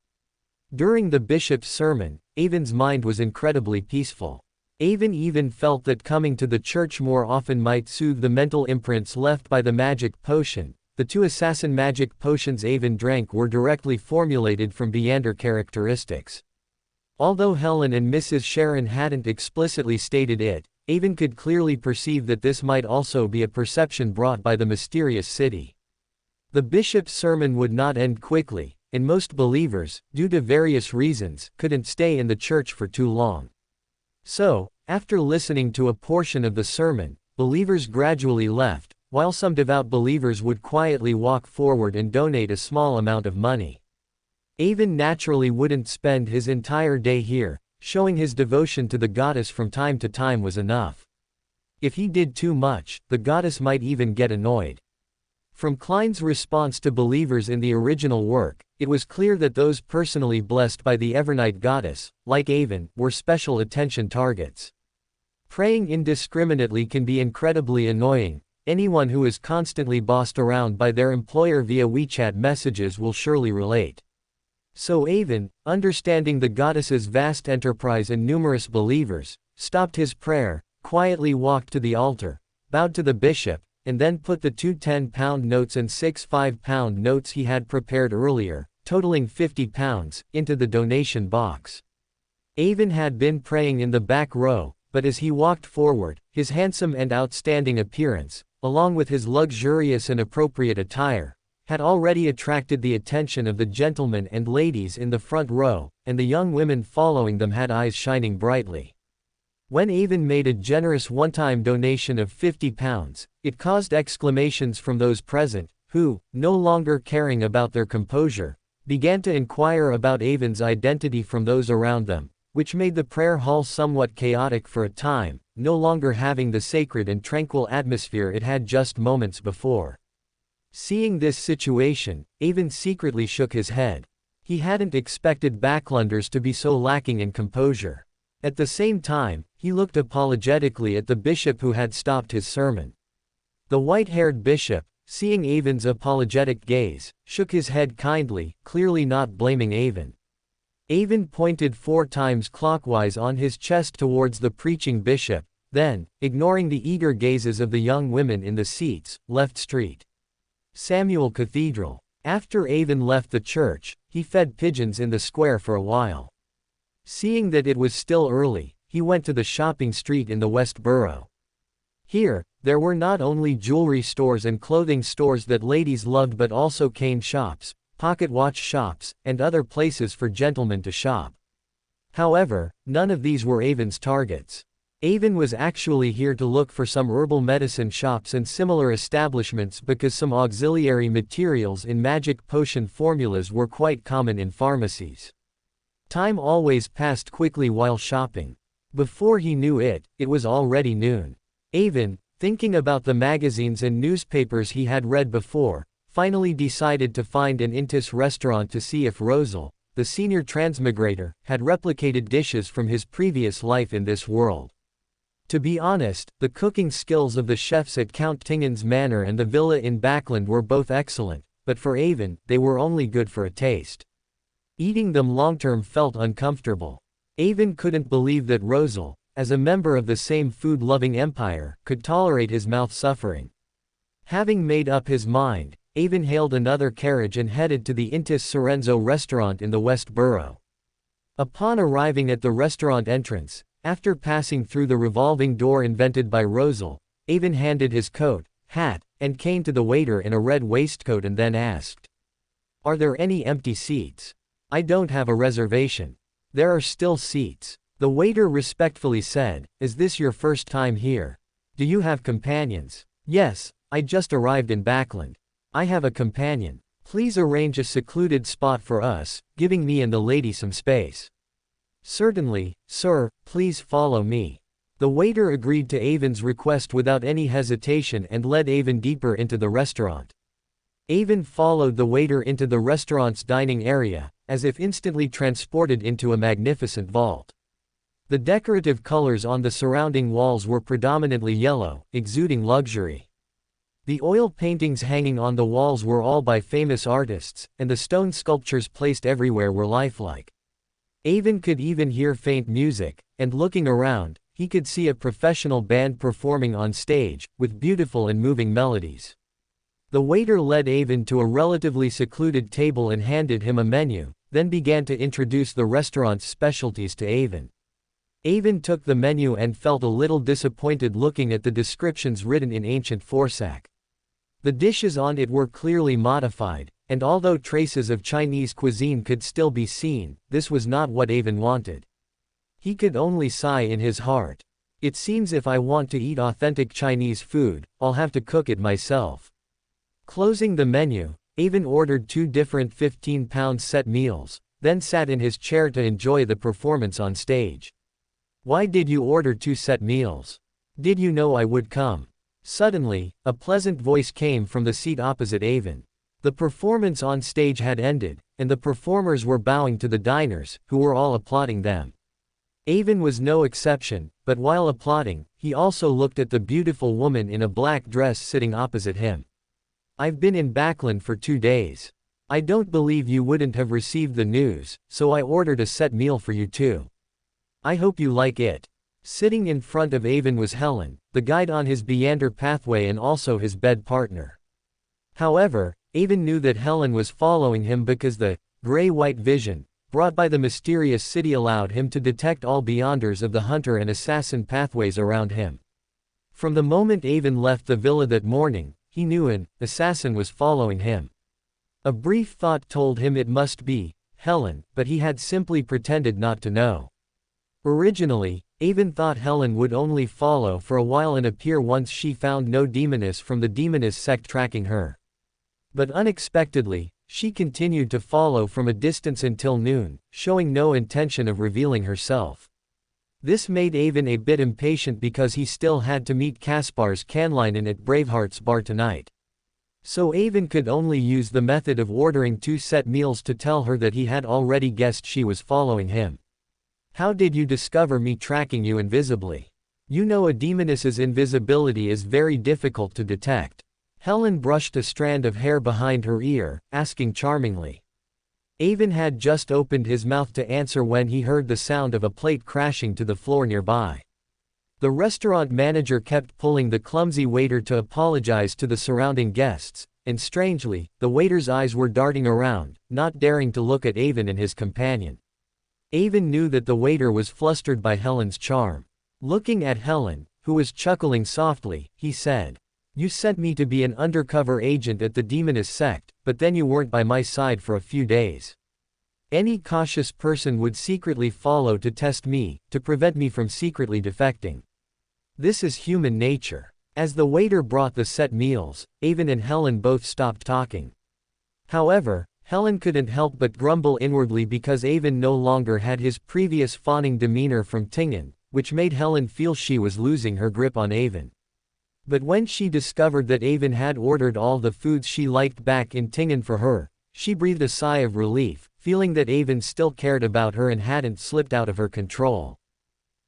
During the bishop's sermon, Avon's mind was incredibly peaceful. Avon even felt that coming to the church more often might soothe the mental imprints left by the magic potion. The 2 assassin magic potions Avon drank were directly formulated from Beander characteristics. Although Helen and Mrs. Sharon hadn't explicitly stated it, Avon could clearly perceive that this might also be a perception brought by the mysterious city. The bishop's sermon would not end quickly, and most believers, due to various reasons, couldn't stay in the church for too long. So, after listening to a portion of the sermon, believers gradually left, while some devout believers would quietly walk forward and donate a small amount of money. Avon naturally wouldn't spend his entire day here, showing his devotion to the goddess from time to time was enough. If he did too much, the goddess might even get annoyed. From Klein's response to believers in the original work, it was clear that those personally blessed by the Evernight goddess, like Avon, were special attention targets. Praying indiscriminately can be incredibly annoying. Anyone who is constantly bossed around by their employer via WeChat messages will surely relate. So Avon, understanding the goddess's vast enterprise and numerous believers, stopped his prayer, quietly walked to the altar, bowed to the bishop, and then put the 2 £10 notes and 6 £5 notes he had prepared earlier, totaling £50, into the donation box. Avon had been praying in the back row, but as he walked forward, his handsome and outstanding appearance, along with his luxurious and appropriate attire, had already attracted the attention of the gentlemen and ladies in the front row, and the young women following them had eyes shining brightly. When Avon made a generous one-time donation of £50, it caused exclamations from those present, who, no longer caring about their composure, began to inquire about Avon's identity from those around them, which made the prayer hall somewhat chaotic for a time, no longer having the sacred and tranquil atmosphere it had just moments before. Seeing this situation, Avon secretly shook his head. He hadn't expected Backlunders to be so lacking in composure. At the same time, he looked apologetically at the bishop who had stopped his sermon. The white-haired bishop, seeing Avon's apologetic gaze, shook his head kindly, clearly not blaming Avon. Avon pointed 4 times clockwise on his chest towards the preaching bishop, then, ignoring the eager gazes of the young women in the seats, left St. Samuel Cathedral. After Avon left the church, he fed pigeons in the square for a while. Seeing that it was still early, he went to the shopping street in the West Borough. Here, there were not only jewelry stores and clothing stores that ladies loved but also cane shops, pocket watch shops, and other places for gentlemen to shop. However, none of these were Avon's targets. Avon was actually here to look for some herbal medicine shops and similar establishments because some auxiliary materials in magic potion formulas were quite common in pharmacies. Time always passed quickly while shopping. Before he knew it, it was already noon. Avon, thinking about the magazines and newspapers he had read before, finally decided to find an Intis restaurant to see if Rosal, the senior transmigrator, had replicated dishes from his previous life in this world. To be honest, the cooking skills of the chefs at Count Tingen's Manor and the villa in Backland were both excellent, but for Avon, they were only good for a taste. Eating them long-term felt uncomfortable. Avon couldn't believe that Rosal, as a member of the same food-loving empire, could tolerate his mouth suffering. Having made up his mind, Avon hailed another carriage and headed to the Intis Sorenzo restaurant in the West Borough. Upon arriving at the restaurant entrance, after passing through the revolving door invented by Rosal, Avon handed his coat, hat, and cane to the waiter in a red waistcoat and then asked, "Are there any empty seats? I don't have a reservation." "There are still seats," the waiter respectfully said. "Is this your first time here? Do you have companions?" "Yes, I just arrived in Backland. I have a companion. Please arrange a secluded spot for us, giving me and the lady some space." "Certainly, sir, please follow me." The waiter agreed to Avon's request without any hesitation and led Avon deeper into the restaurant. Avon followed the waiter into the restaurant's dining area, as if instantly transported into a magnificent vault. The decorative colors on the surrounding walls were predominantly yellow, exuding luxury. The oil paintings hanging on the walls were all by famous artists, and the stone sculptures placed everywhere were lifelike. Avon could even hear faint music, and looking around, he could see a professional band performing on stage, with beautiful and moving melodies. The waiter led Avon to a relatively secluded table and handed him a menu, then began to introduce the restaurant's specialties to Avon. Avon took the menu and felt a little disappointed looking at the descriptions written in ancient Forsac. The dishes on it were clearly modified, and although traces of Chinese cuisine could still be seen, this was not what Avon wanted. He could only sigh in his heart. "It seems if I want to eat authentic Chinese food, I'll have to cook it myself." Closing the menu, Avon ordered 2 different £15 set meals, then sat in his chair to enjoy the performance on stage. "Why did you order 2 set meals? Did you know I would come?" Suddenly, a pleasant voice came from the seat opposite Avon. The performance on stage had ended, and the performers were bowing to the diners, who were all applauding them. Avon was no exception, but while applauding, he also looked at the beautiful woman in a black dress sitting opposite him. "I've been in Backland for 2 days. I don't believe you wouldn't have received the news, so I ordered a set meal for you too. I hope you like it." Sitting in front of Avon was Helen, the guide on his Beander pathway and also his bed partner. However, Avon knew that Helen was following him because the gray-white vision brought by the mysterious city allowed him to detect all Beyonders of the hunter and assassin pathways around him. From the moment Avon left the villa that morning, he knew an assassin was following him. A brief thought told him it must be Helen, but he had simply pretended not to know. Originally, Avon thought Helen would only follow for a while and appear once she found no demoness from the demoness sect tracking her. But unexpectedly, she continued to follow from a distance until noon, showing no intention of revealing herself. This made Avon a bit impatient because he still had to meet Kaspar's Canlinen at Braveheart's bar tonight. So Avon could only use the method of ordering 2 set meals to tell her that he had already guessed she was following him. "How did you discover me tracking you invisibly? You know a demoness's invisibility is very difficult to detect." Helen brushed a strand of hair behind her ear, asking charmingly. Avon had just opened his mouth to answer when he heard the sound of a plate crashing to the floor nearby. The restaurant manager kept pulling the clumsy waiter to apologize to the surrounding guests, and strangely, the waiter's eyes were darting around, not daring to look at Avon and his companion. Avon knew that the waiter was flustered by Helen's charm. Looking at Helen, who was chuckling softly, he said, "You sent me to be an undercover agent at the demoness sect, but then you weren't by my side for a few days. Any cautious person would secretly follow to test me, to prevent me from secretly defecting. This is human nature." As the waiter brought the set meals, Avon and Helen both stopped talking. However, Helen couldn't help but grumble inwardly because Avon no longer had his previous fawning demeanor from Tingen, which made Helen feel she was losing her grip on Avon. But when she discovered that Avon had ordered all the foods she liked back in Tingen for her, she breathed a sigh of relief, feeling that Avon still cared about her and hadn't slipped out of her control.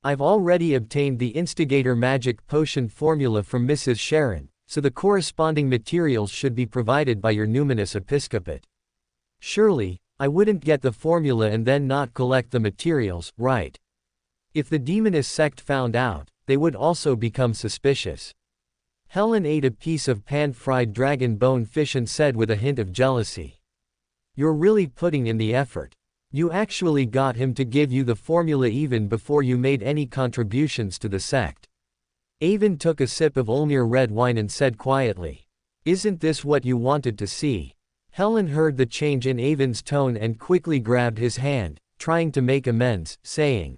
"I've already obtained the instigator magic potion formula from Mrs. Sharon, so the corresponding materials should be provided by your numinous episcopate. Surely, I wouldn't get the formula and then not collect the materials, right? If the demoness sect found out, they would also become suspicious." Helen ate a piece of pan-fried dragon bone fish and said with a hint of jealousy, "You're really putting in the effort. You actually got him to give you the formula even before you made any contributions to the sect." Avon took a sip of Ulmir red wine and said quietly, "Isn't this what you wanted to see?" Helen heard the change in Avon's tone and quickly grabbed his hand, trying to make amends, saying,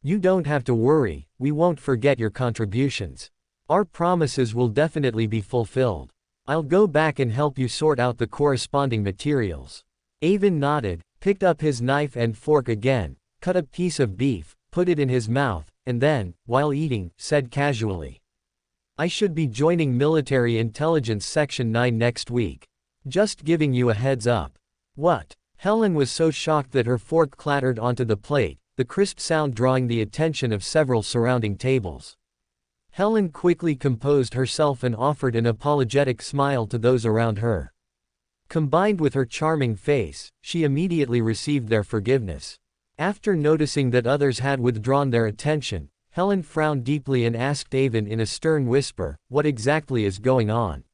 "You don't have to worry, we won't forget your contributions. Our promises will definitely be fulfilled. I'll go back and help you sort out the corresponding materials." Avon nodded, picked up his knife and fork again, cut a piece of beef, put it in his mouth, and then, while eating, said casually, "I should be joining Military Intelligence Section 9 next week. Just giving you a heads up." "What?" Helen was so shocked that her fork clattered onto the plate, the crisp sound drawing the attention of several surrounding tables. Helen quickly composed herself and offered an apologetic smile to those around her. Combined with her charming face, she immediately received their forgiveness. After noticing that others had withdrawn their attention, Helen frowned deeply and asked Avon in a stern whisper, "What exactly is going on?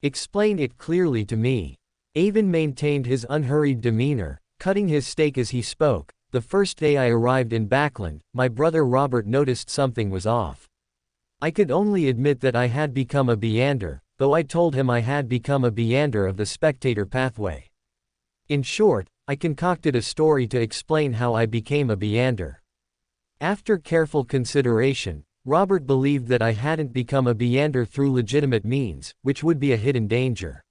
Explain it clearly to me." Avon maintained his unhurried demeanor, cutting his steak as he spoke. "The first day I arrived in Backland, my brother Robert noticed something was off. I could only admit that I had become a Beander, though I told him I had become a Beander of the spectator pathway. In short, I concocted a story to explain how I became a Beander. After careful consideration, Robert believed that I hadn't become a Beander through legitimate means, which would be a hidden danger.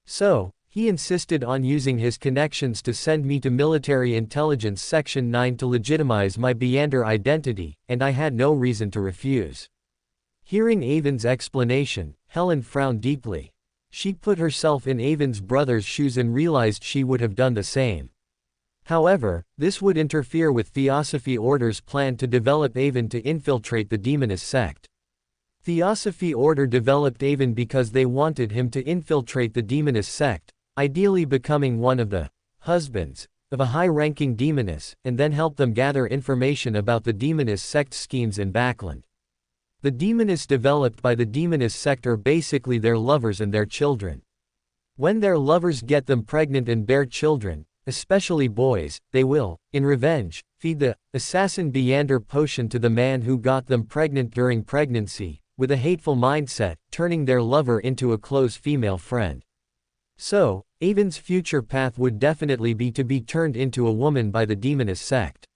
So, he insisted on using his connections to send me to Military Intelligence Section 9 to legitimize my Beander identity, and I had no reason to refuse. Hearing Avon's explanation, Helen frowned deeply. She put herself in Avon's brother's shoes and realized she would have done the same. However, this would interfere with Theosophy Order's plan to develop Avon to infiltrate the Demonist sect. Theosophy Order developed Avon because they wanted him to infiltrate the Demonist sect, ideally becoming one of the husbands of a high-ranking demoness, and then help them gather information about the Demonist sect schemes in Backland. The demonists developed by the Demonist sect are basically their lovers and their children. When their lovers get them pregnant and bear children, especially boys, they will, in revenge, feed the assassin Beander potion to the man who got them pregnant during pregnancy, with a hateful mindset, turning their lover into a close female friend. So, Avon's future path would definitely be to be turned into a woman by the Demonist sect.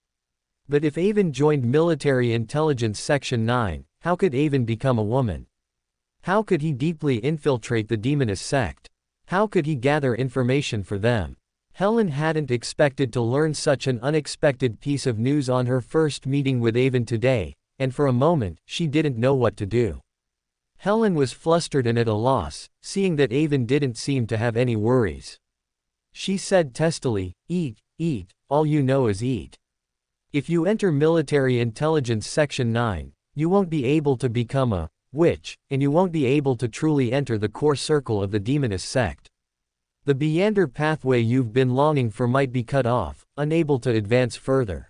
But if Avon joined Military Intelligence Section 9, how could Avon become a woman? How could he deeply infiltrate the Demonist sect? How could he gather information for them? Helen hadn't expected to learn such an unexpected piece of news on her first meeting with Avon today, and for a moment, she didn't know what to do. Helen was flustered and at a loss, seeing that Avon didn't seem to have any worries. She said testily, "Eat, eat, all you know is eat. If you enter Military Intelligence Section 9, you won't be able to become a witch, and you won't be able to truly enter the core circle of the Demonist sect. The Beander pathway you've been longing for might be cut off, unable to advance further.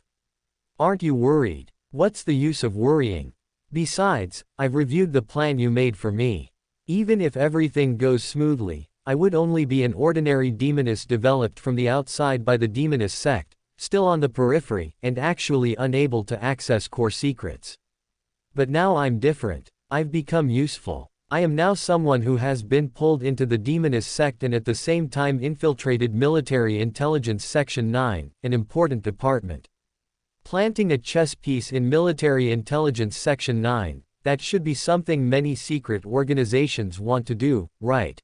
Aren't you worried? What's the use of worrying? Besides, I've reviewed the plan you made for me. Even if everything goes smoothly, I would only be an ordinary demonist developed from the outside by the Demonist sect, still on the periphery, and actually unable to access core secrets. But now I'm different. I've become useful. I am now someone who has been pulled into the Demonist sect and at the same time infiltrated Military Intelligence Section 9, an important department. Planting a chess piece in Military Intelligence Section 9, that should be something many secret organizations want to do, right?"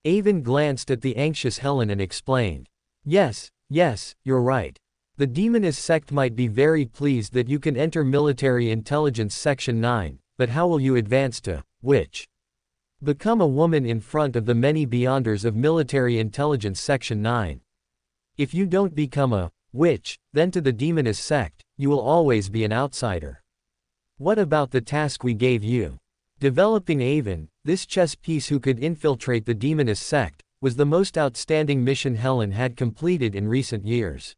Avon glanced at the anxious Helen and explained. Yes, you're right. The Demonist sect might be very pleased that you can enter Military Intelligence Section 9, but how will you advance to witch? Become a woman in front of the many Beyonders of Military Intelligence Section 9. If you don't become a witch, then to the Demonist sect, you will always be an outsider. What about the task we gave you? Developing Avon, this chess piece who could infiltrate the Demonist sect, was the most outstanding mission Helen had completed in recent years.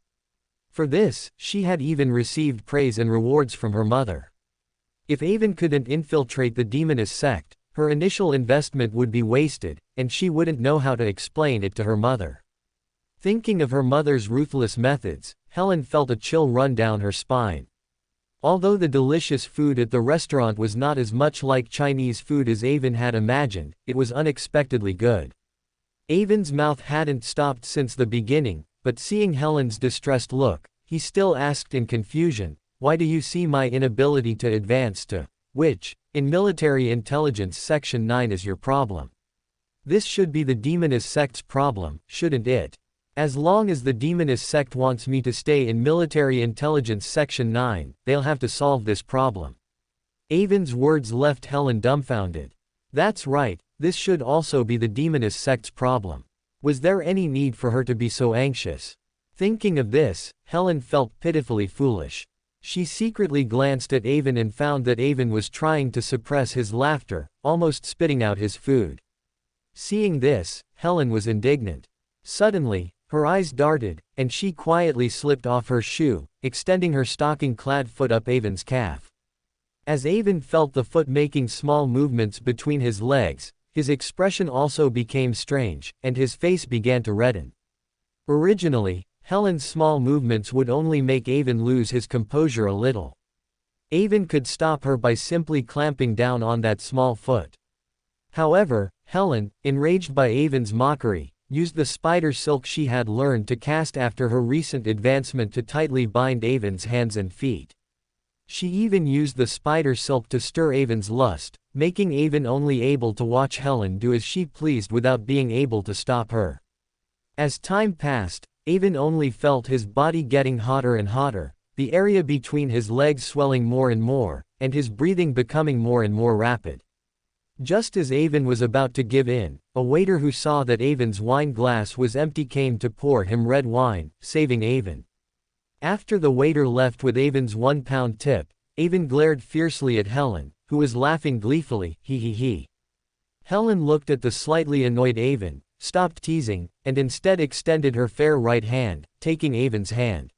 For this, she had even received praise and rewards from her mother. If Avon couldn't infiltrate the Demonist sect, her initial investment would be wasted, and she wouldn't know how to explain it to her mother. Thinking of her mother's ruthless methods, Helen felt a chill run down her spine. Although the delicious food at the restaurant was not as much like Chinese food as Avon had imagined, it was unexpectedly good. Avon's mouth hadn't stopped since the beginning, but seeing Helen's distressed look, he still asked in confusion, "Why do you see my inability to advance to witch in Military Intelligence Section 9 as your problem? This should be the Demonist sect's problem, shouldn't it? As long as the Demonist sect wants me to stay in Military Intelligence Section 9, they'll have to solve this problem." Avon's words left Helen dumbfounded. That's right, this should also be the Demonist sect's problem. Was there any need for her to be so anxious? Thinking of this, Helen felt pitifully foolish. She secretly glanced at Avon and found that Avon was trying to suppress his laughter, almost spitting out his food. Seeing this, Helen was indignant. Suddenly, her eyes darted, and she quietly slipped off her shoe, extending her stocking-clad foot up Avon's calf. As Avon felt the foot making small movements between his legs, his expression also became strange, and his face began to redden. Originally, Helen's small movements would only make Avon lose his composure a little. Avon could stop her by simply clamping down on that small foot. However, Helen, enraged by Avon's mockery, used the spider silk she had learned to cast after her recent advancement to tightly bind Avon's hands and feet. She even used the spider silk to stir Avon's lust, making Avon only able to watch Helen do as she pleased without being able to stop her. As time passed, Avon only felt his body getting hotter and hotter, the area between his legs swelling more and more, and his breathing becoming more and more rapid. Just as Avon was about to give in, a waiter who saw that Avon's wine glass was empty came to pour him red wine, saving Avon. After the waiter left with Avon's £1 tip, Avon glared fiercely at Helen, who was laughing gleefully, he. Helen looked at the slightly annoyed Avon, stopped teasing, and instead extended her fair right hand, taking Avon's hand.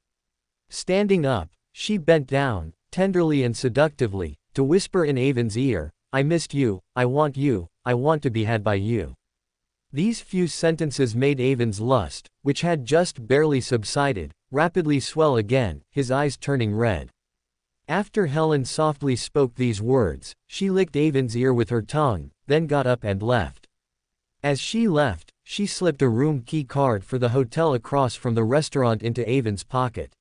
Standing up, she bent down, tenderly and seductively, to whisper in Avon's ear, "I missed you, I want to be had by you." These few sentences made Avon's lust, which had just barely subsided, rapidly swell again, his eyes turning red. After Helen softly spoke these words, she licked Avon's ear with her tongue, then got up and left. As she left, she slipped a room key card for the hotel across from the restaurant into Avon's pocket.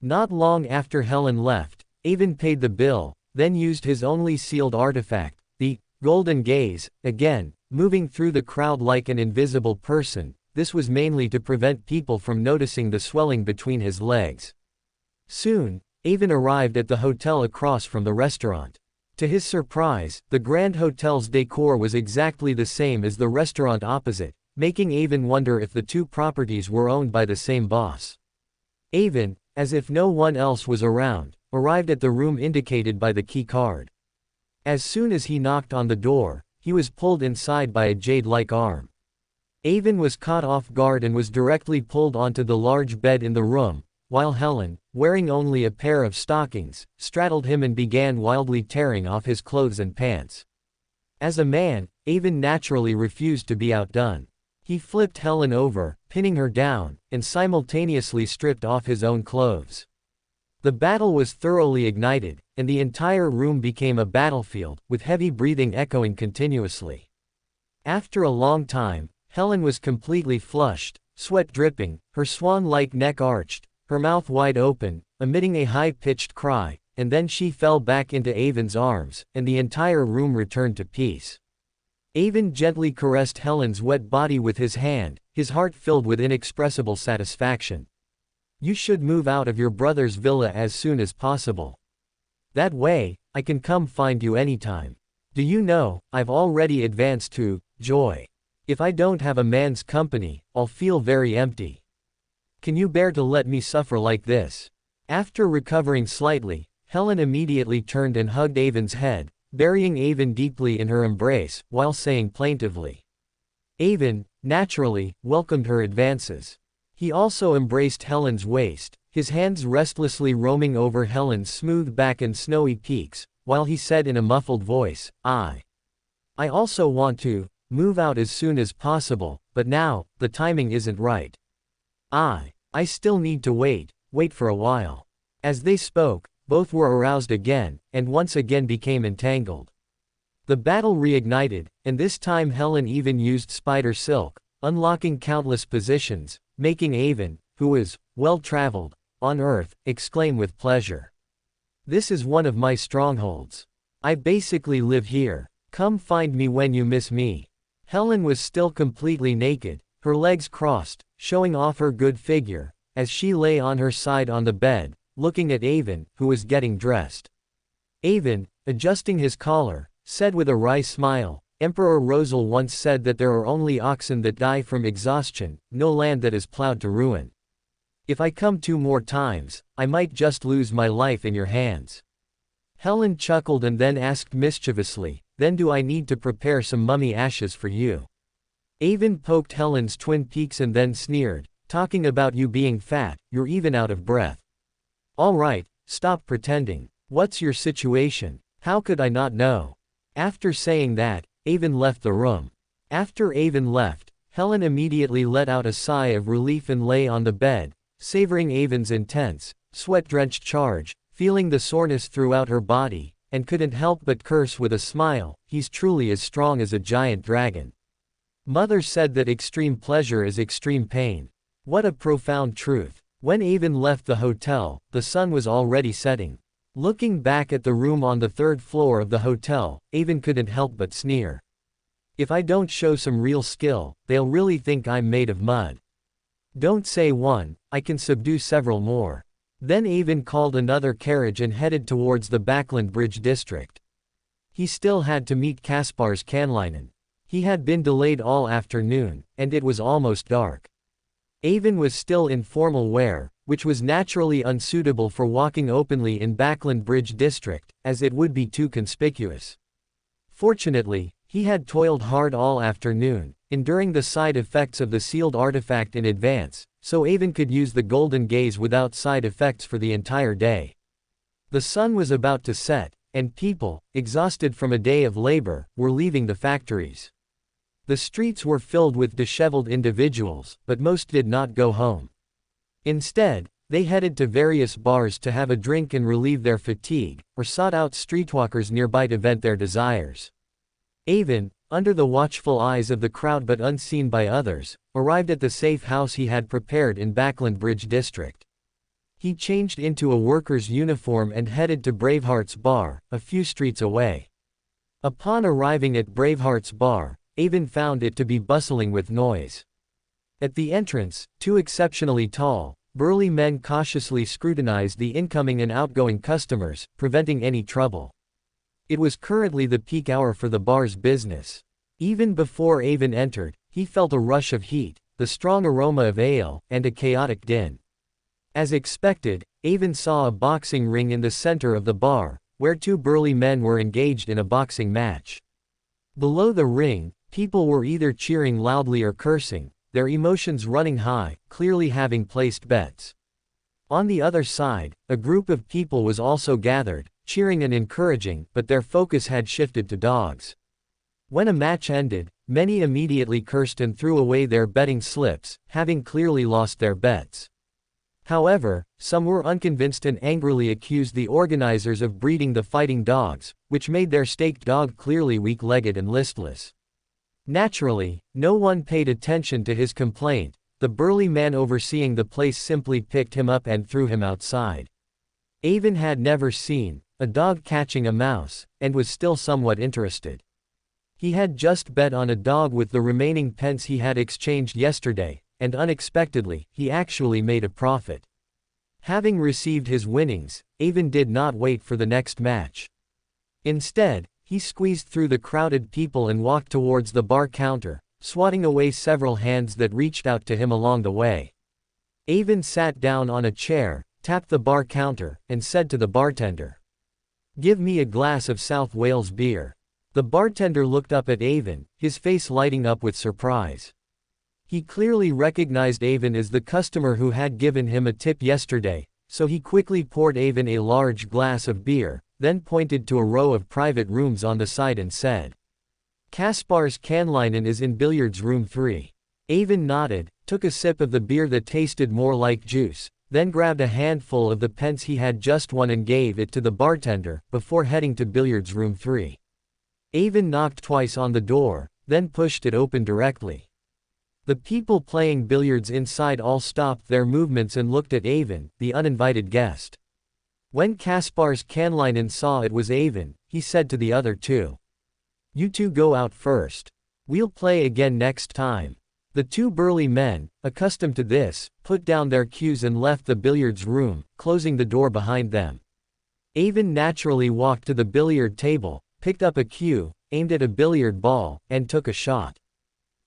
Not long after Helen left, Avon paid the bill, then used his only sealed artifact, the golden gaze, again, moving through the crowd like an invisible person. This was mainly to prevent people from noticing the swelling between his legs. Soon, Avon arrived at the hotel across from the restaurant. To his surprise, the Grand Hotel's decor was exactly the same as the restaurant opposite, making Avon wonder if the two properties were owned by the same boss. Avon, as if no one else was around, arrived at the room indicated by the key card. As soon as he knocked on the door, he was pulled inside by a jade-like arm. Avon was caught off guard and was directly pulled onto the large bed in the room, while Helen, wearing only a pair of stockings, straddled him and began wildly tearing off his clothes and pants. As a man, Avon naturally refused to be outdone. He flipped Helen over, pinning her down, and simultaneously stripped off his own clothes. The battle was thoroughly ignited, and the entire room became a battlefield, with heavy breathing echoing continuously. After a long time, Helen was completely flushed, sweat dripping, her swan-like neck arched, her mouth wide open, emitting a high-pitched cry, and then she fell back into Avon's arms, and the entire room returned to peace. Avon gently caressed Helen's wet body with his hand, his heart filled with inexpressible satisfaction. "You should move out of your brother's villa as soon as possible. That way, I can come find you anytime. Do you know, I've already advanced to joy. If I don't have a man's company, I'll feel very empty. Can you bear to let me suffer like this?" After recovering slightly, Helen immediately turned and hugged Avon's head, burying Avon deeply in her embrace, while saying plaintively. Avon, naturally, welcomed her advances. He also embraced Helen's waist, his hands restlessly roaming over Helen's smooth back and snowy peaks, while he said in a muffled voice, I also want to move out as soon as possible, but now, the timing isn't right. I still need to wait for a while." As they spoke, both were aroused again, and once again became entangled. The battle reignited, and this time Helen even used spider silk, unlocking countless positions, making Avon, who was well-traveled on Earth, exclaim with pleasure. "This is one of my strongholds. I basically live here. Come find me when you miss me." Helen was still completely naked, her legs crossed, showing off her good figure, as she lay on her side on the bed, looking at Avon, who was getting dressed. Avon, adjusting his collar, said with a wry smile, "Emperor Rosal once said that there are only oxen that die from exhaustion, no land that is plowed to ruin. If I come 2 more times, I might just lose my life in your hands." Helen chuckled and then asked mischievously, "Then do I need to prepare some mummy ashes for you?" Avon poked Helen's twin peaks and then sneered, "Talking about you being fat, you're even out of breath. All right, stop pretending. What's your situation? How could I not know?" After saying that, Avon left the room. After Avon left, Helen immediately let out a sigh of relief and lay on the bed, savoring Avon's intense, sweat-drenched charge, feeling the soreness throughout her body, and couldn't help but curse with a smile, "He's truly as strong as a giant dragon." Mother said that extreme pleasure is extreme pain. What a profound truth. When Avon left the hotel, the sun was already setting. Looking back at the room on the 3rd floor of the hotel, Avon couldn't help but sneer. "If I don't show some real skill, they'll really think I'm made of mud. Don't say one, I can subdue several more. Then Avon called another carriage and headed towards the Backland Bridge district. He still had to meet Kaspars Kanlinen. He had been delayed all afternoon, and it was almost dark. Avon was still in formal wear, which was naturally unsuitable for walking openly in Backland Bridge district, as it would be too conspicuous. Fortunately, he had toiled hard all afternoon, enduring the side effects of the sealed artifact in advance, so Avon could use the golden gaze without side effects for the entire day. The sun was about to set, and people, exhausted from a day of labor, were leaving the factories. The streets were filled with disheveled individuals, but most did not go home. Instead, they headed to various bars to have a drink and relieve their fatigue, or sought out streetwalkers nearby to vent their desires. Avon, under the watchful eyes of the crowd but unseen by others, arrived at the safe house he had prepared in Backland Bridge district. He changed into a worker's uniform and headed to Braveheart's bar, a few streets away. Upon arriving at Braveheart's bar, Avon found it to be bustling with noise. At the entrance, two exceptionally tall, burly men cautiously scrutinized the incoming and outgoing customers, preventing any trouble. It was currently the peak hour for the bar's business. Even before Avon entered, he felt a rush of heat, the strong aroma of ale, and a chaotic din. As expected, Avon saw a boxing ring in the center of the bar, where two burly men were engaged in a boxing match. Below the ring, people were either cheering loudly or cursing, their emotions running high, clearly having placed bets. On the other side, a group of people was also gathered, cheering and encouraging, but their focus had shifted to dogs. When a match ended, many immediately cursed and threw away their betting slips, having clearly lost their bets. However, some were unconvinced and angrily accused the organizers of breeding the fighting dogs, which made their staked dog clearly weak-legged and listless. Naturally, no one paid attention to his complaint. The burly man overseeing the place simply picked him up and threw him outside. Avon had never seen a dog catching a mouse, and was still somewhat interested. He had just bet on a dog with the remaining pence he had exchanged yesterday, and unexpectedly, he actually made a profit. Having received his winnings, Avon did not wait for the next match. Instead, he squeezed through the crowded people and walked towards the bar counter, swatting away several hands that reached out to him along the way. Avon sat down on a chair, tapped the bar counter, and said to the bartender, "Give me a glass of South Wales beer." The bartender looked up at Avon, his face lighting up with surprise. He clearly recognized Avon as the customer who had given him a tip yesterday, so he quickly poured Avon a large glass of beer, then pointed to a row of private rooms on the side and said, "Kaspars Kanlinen is in billiards room 3. Avon nodded, took a sip of the beer that tasted more like juice, then grabbed a handful of the pence he had just won and gave it to the bartender, before heading to billiards room 3. Avon knocked twice on the door, then pushed it open directly. The people playing billiards inside all stopped their movements and looked at Avon, the uninvited guest. When Kaspars Kanlinen saw it was Avon, he said to the other two, "You two go out first. We'll play again next time." The two burly men, accustomed to this, put down their cues and left the billiards room, closing the door behind them. Avon naturally walked to the billiard table, picked up a cue, aimed at a billiard ball, and took a shot.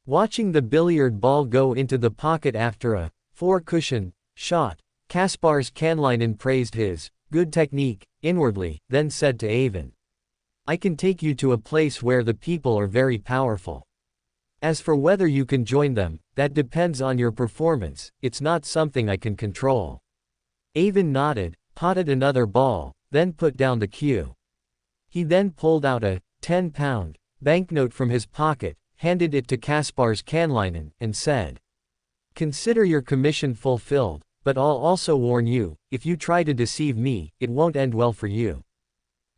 Watching the billiard ball go into the pocket after a four-cushion shot, Kaspars Kanlinen praised his good technique inwardly, then said to Avon, "I can take you to a place where the people are very powerful. As for whether you can join them, that depends on your performance, it's not something I can control." Avon nodded, potted another ball, then put down the cue. He then pulled out a 10-pound banknote from his pocket, handed it to Kaspars Kanlinen, and said, "Consider your commission fulfilled, but I'll also warn you, if you try to deceive me, it won't end well for you."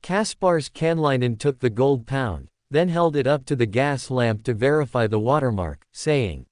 Kaspars Kanlinen took the gold pound, then held it up to the gas lamp to verify the watermark, saying,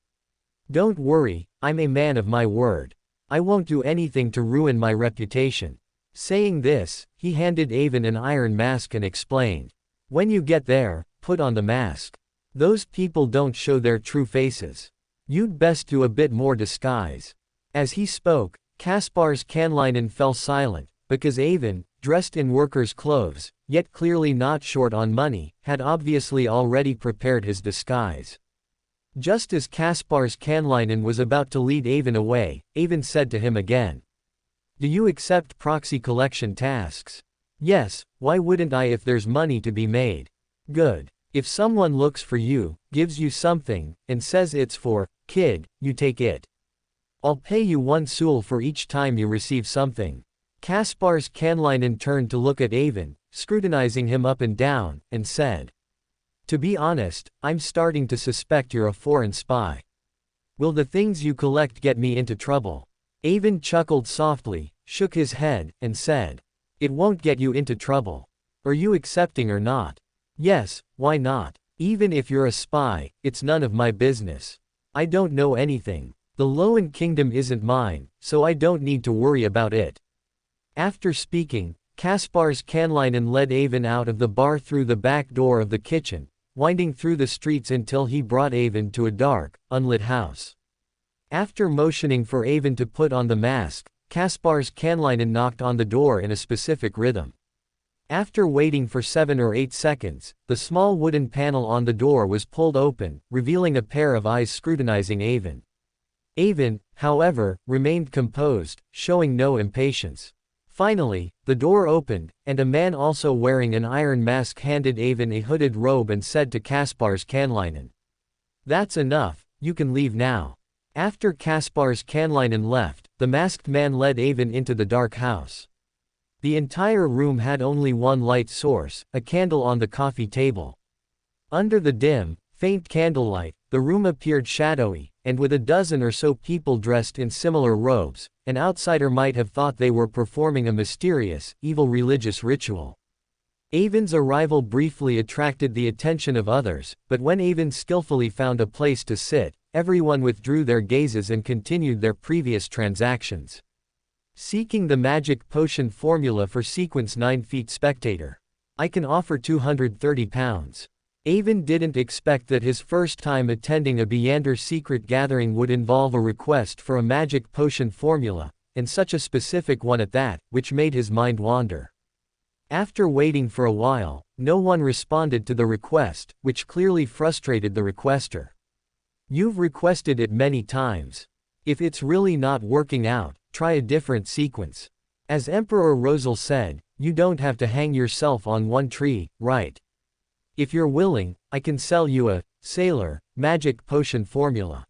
"Don't worry, I'm a man of my word. I won't do anything to ruin my reputation." Saying this, he handed Avon an iron mask and explained, "When you get there, put on the mask. Those people don't show their true faces. You'd best do a bit more disguise." As he spoke, Kaspar's Kanlinen fell silent, because Avon, dressed in worker's clothes, yet clearly not short on money, had obviously already prepared his disguise. Just as Kaspar's Kanlinen was about to lead Avon away, Avon said to him again, "Do you accept proxy collection tasks?" "Yes, why wouldn't I if there's money to be made?" "Good. If someone looks for you, gives you something, and says it's for kid, you take it. I'll pay you 1 Soul for each time you receive something." Kaspar's Kanlinen turned to look at Avon, scrutinizing him up and down, and said, "To be honest, I'm starting to suspect you're a foreign spy. Will the things you collect get me into trouble?" Avon chuckled softly, shook his head, and said, "It won't get you into trouble. Are you accepting or not?" "Yes, why not? Even if you're a spy, it's none of my business. I don't know anything. The Loan Kingdom isn't mine, so I don't need to worry about it." After speaking, Kaspar's Kanlinen led Avon out of the bar through the back door of the kitchen, winding through the streets until he brought Avon to a dark, unlit house. After motioning for Avon to put on the mask, Kaspar's Kanlinen knocked on the door in a specific rhythm. After waiting for 7 or 8 seconds, the small wooden panel on the door was pulled open, revealing a pair of eyes scrutinizing Avon. Avon, however, remained composed, showing no impatience. Finally, the door opened, and a man also wearing an iron mask handed Avon a hooded robe and said to Kaspar's Kanlinen, "That's enough, you can leave now." After Kaspar's Kanlinen left, the masked man led Avon into the dark house. The entire room had only one light source, a candle on the coffee table. Under the dim, faint candlelight, the room appeared shadowy, and with a dozen or so people dressed in similar robes, an outsider might have thought they were performing a mysterious, evil religious ritual. Avon's arrival briefly attracted the attention of others, but when Avon skillfully found a place to sit, everyone withdrew their gazes and continued their previous transactions. Seeking the magic potion formula for sequence 9 feet spectator. I can offer £230. Avon didn't expect that his first time attending a Beander secret gathering would involve a request for a magic potion formula, and such a specific one at that, which made his mind wander. After waiting for a while, no one responded to the request, which clearly frustrated the requester. "You've requested it many times. If it's really not working out, try a different sequence. As Emperor Rosal said, you don't have to hang yourself on one tree, right? If you're willing, I can sell you a sailor magic potion formula.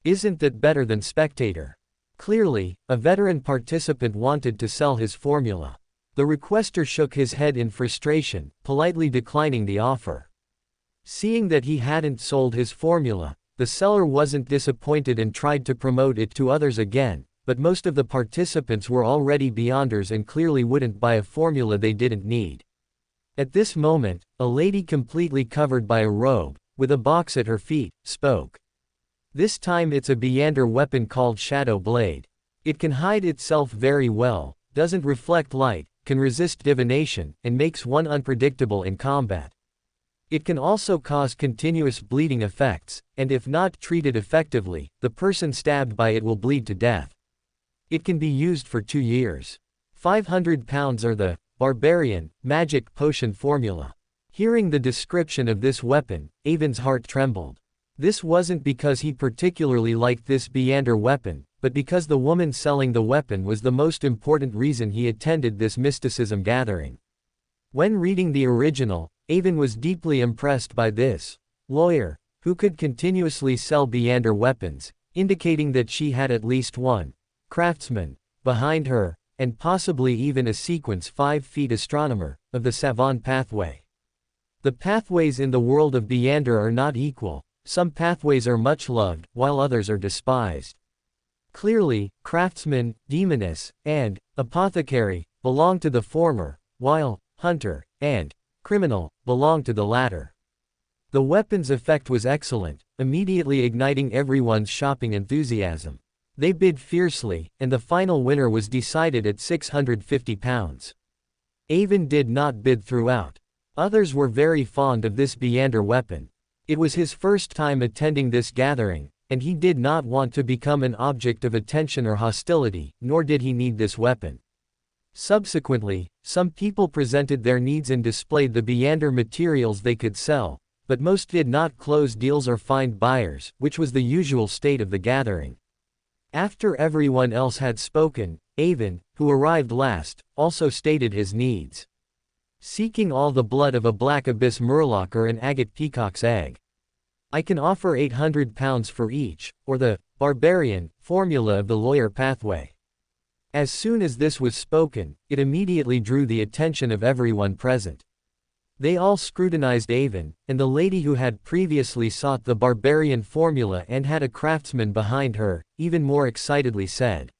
Isn't that better than spectator?" Clearly, a veteran participant wanted to sell his formula. The requester shook his head in frustration, politely declining the offer. Seeing that he hadn't sold his formula, the seller wasn't disappointed and tried to promote it to others again, but most of the participants were already Beyonders and clearly wouldn't buy a formula they didn't need. At this moment, a lady completely covered by a robe, with a box at her feet, spoke. This time it's a Beander weapon called Shadow Blade. It can hide itself very well, doesn't reflect light, can resist divination, and makes one unpredictable in combat. It can also cause continuous bleeding effects, and if not treated effectively, the person stabbed by it will bleed to death. It can be used for 2 years. £500 are the Barbarian magic potion formula. Hearing the description of this weapon, Avon's heart trembled. This wasn't because he particularly liked this Beander weapon, but because the woman selling the weapon was the most important reason he attended this mysticism gathering. When reading the original, Avon was deeply impressed by this lawyer, who could continuously sell Beander weapons, indicating that she had at least one craftsman behind her, and possibly even a sequence 5 feet astronomer, of the Savant pathway. The pathways in the world of Beander are not equal, some pathways are much loved, while others are despised. Clearly, craftsman, demoness, and apothecary belong to the former, while hunter and criminal belong to the latter. The weapon's effect was excellent, immediately igniting everyone's shopping enthusiasm. They bid fiercely, and the final winner was decided at £650. Avon did not bid throughout. Others were very fond of this Beander weapon. It was his first time attending this gathering, and he did not want to become an object of attention or hostility, nor did he need this weapon. Subsequently, some people presented their needs and displayed the Beyonder materials they could sell, but most did not close deals or find buyers, which was the usual state of the gathering. After everyone else had spoken, Avon, who arrived last, also stated his needs. Seeking all the blood of a black abyss murloc or an agate peacock's egg. I can offer £800 for each, or the barbarian formula of the lawyer pathway. As soon as this was spoken, it immediately drew the attention of everyone present. They all scrutinized Avon, and the lady who had previously sought the barbarian formula and had a craftsman behind her, even more excitedly said,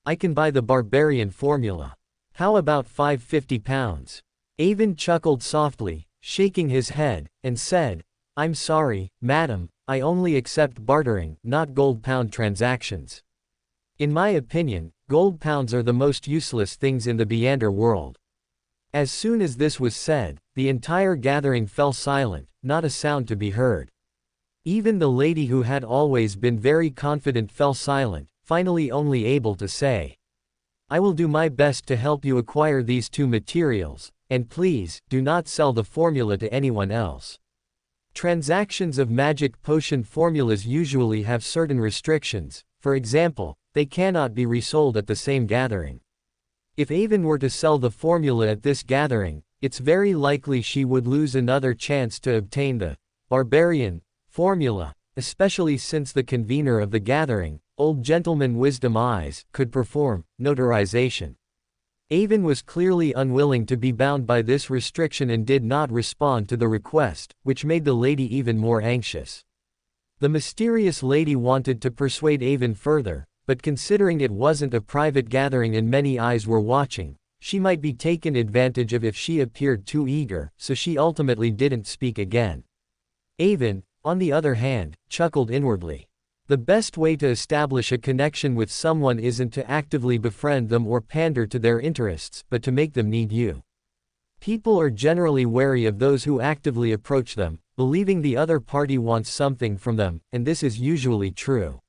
I can buy the barbarian formula. How about £550? Avon chuckled softly, shaking his head, and said, I'm sorry, madam, I only accept bartering, not gold pound transactions. In my opinion, gold pounds are the most useless things in the Beyonder world. As soon as this was said, the entire gathering fell silent, not a sound to be heard. Even the lady who had always been very confident fell silent, finally only able to say, I will do my best to help you acquire these two materials, and please, do not sell the formula to anyone else. Transactions of magic potion formulas usually have certain restrictions, for example, they cannot be resold at the same gathering. If Avon were to sell the formula at this gathering, it's very likely she would lose another chance to obtain the barbarian formula, especially since the convener of the gathering, Old Gentleman Wisdom Eyes, could perform notarization. Avon was clearly unwilling to be bound by this restriction and did not respond to the request, which made the lady even more anxious. The mysterious lady wanted to persuade Avon further, but considering it wasn't a private gathering and many eyes were watching, she might be taken advantage of if she appeared too eager, so she ultimately didn't speak again. Avon, on the other hand, chuckled inwardly. The best way to establish a connection with someone isn't to actively befriend them or pander to their interests, but to make them need you. People are generally wary of those who actively approach them, believing the other party wants something from them, and this is usually true.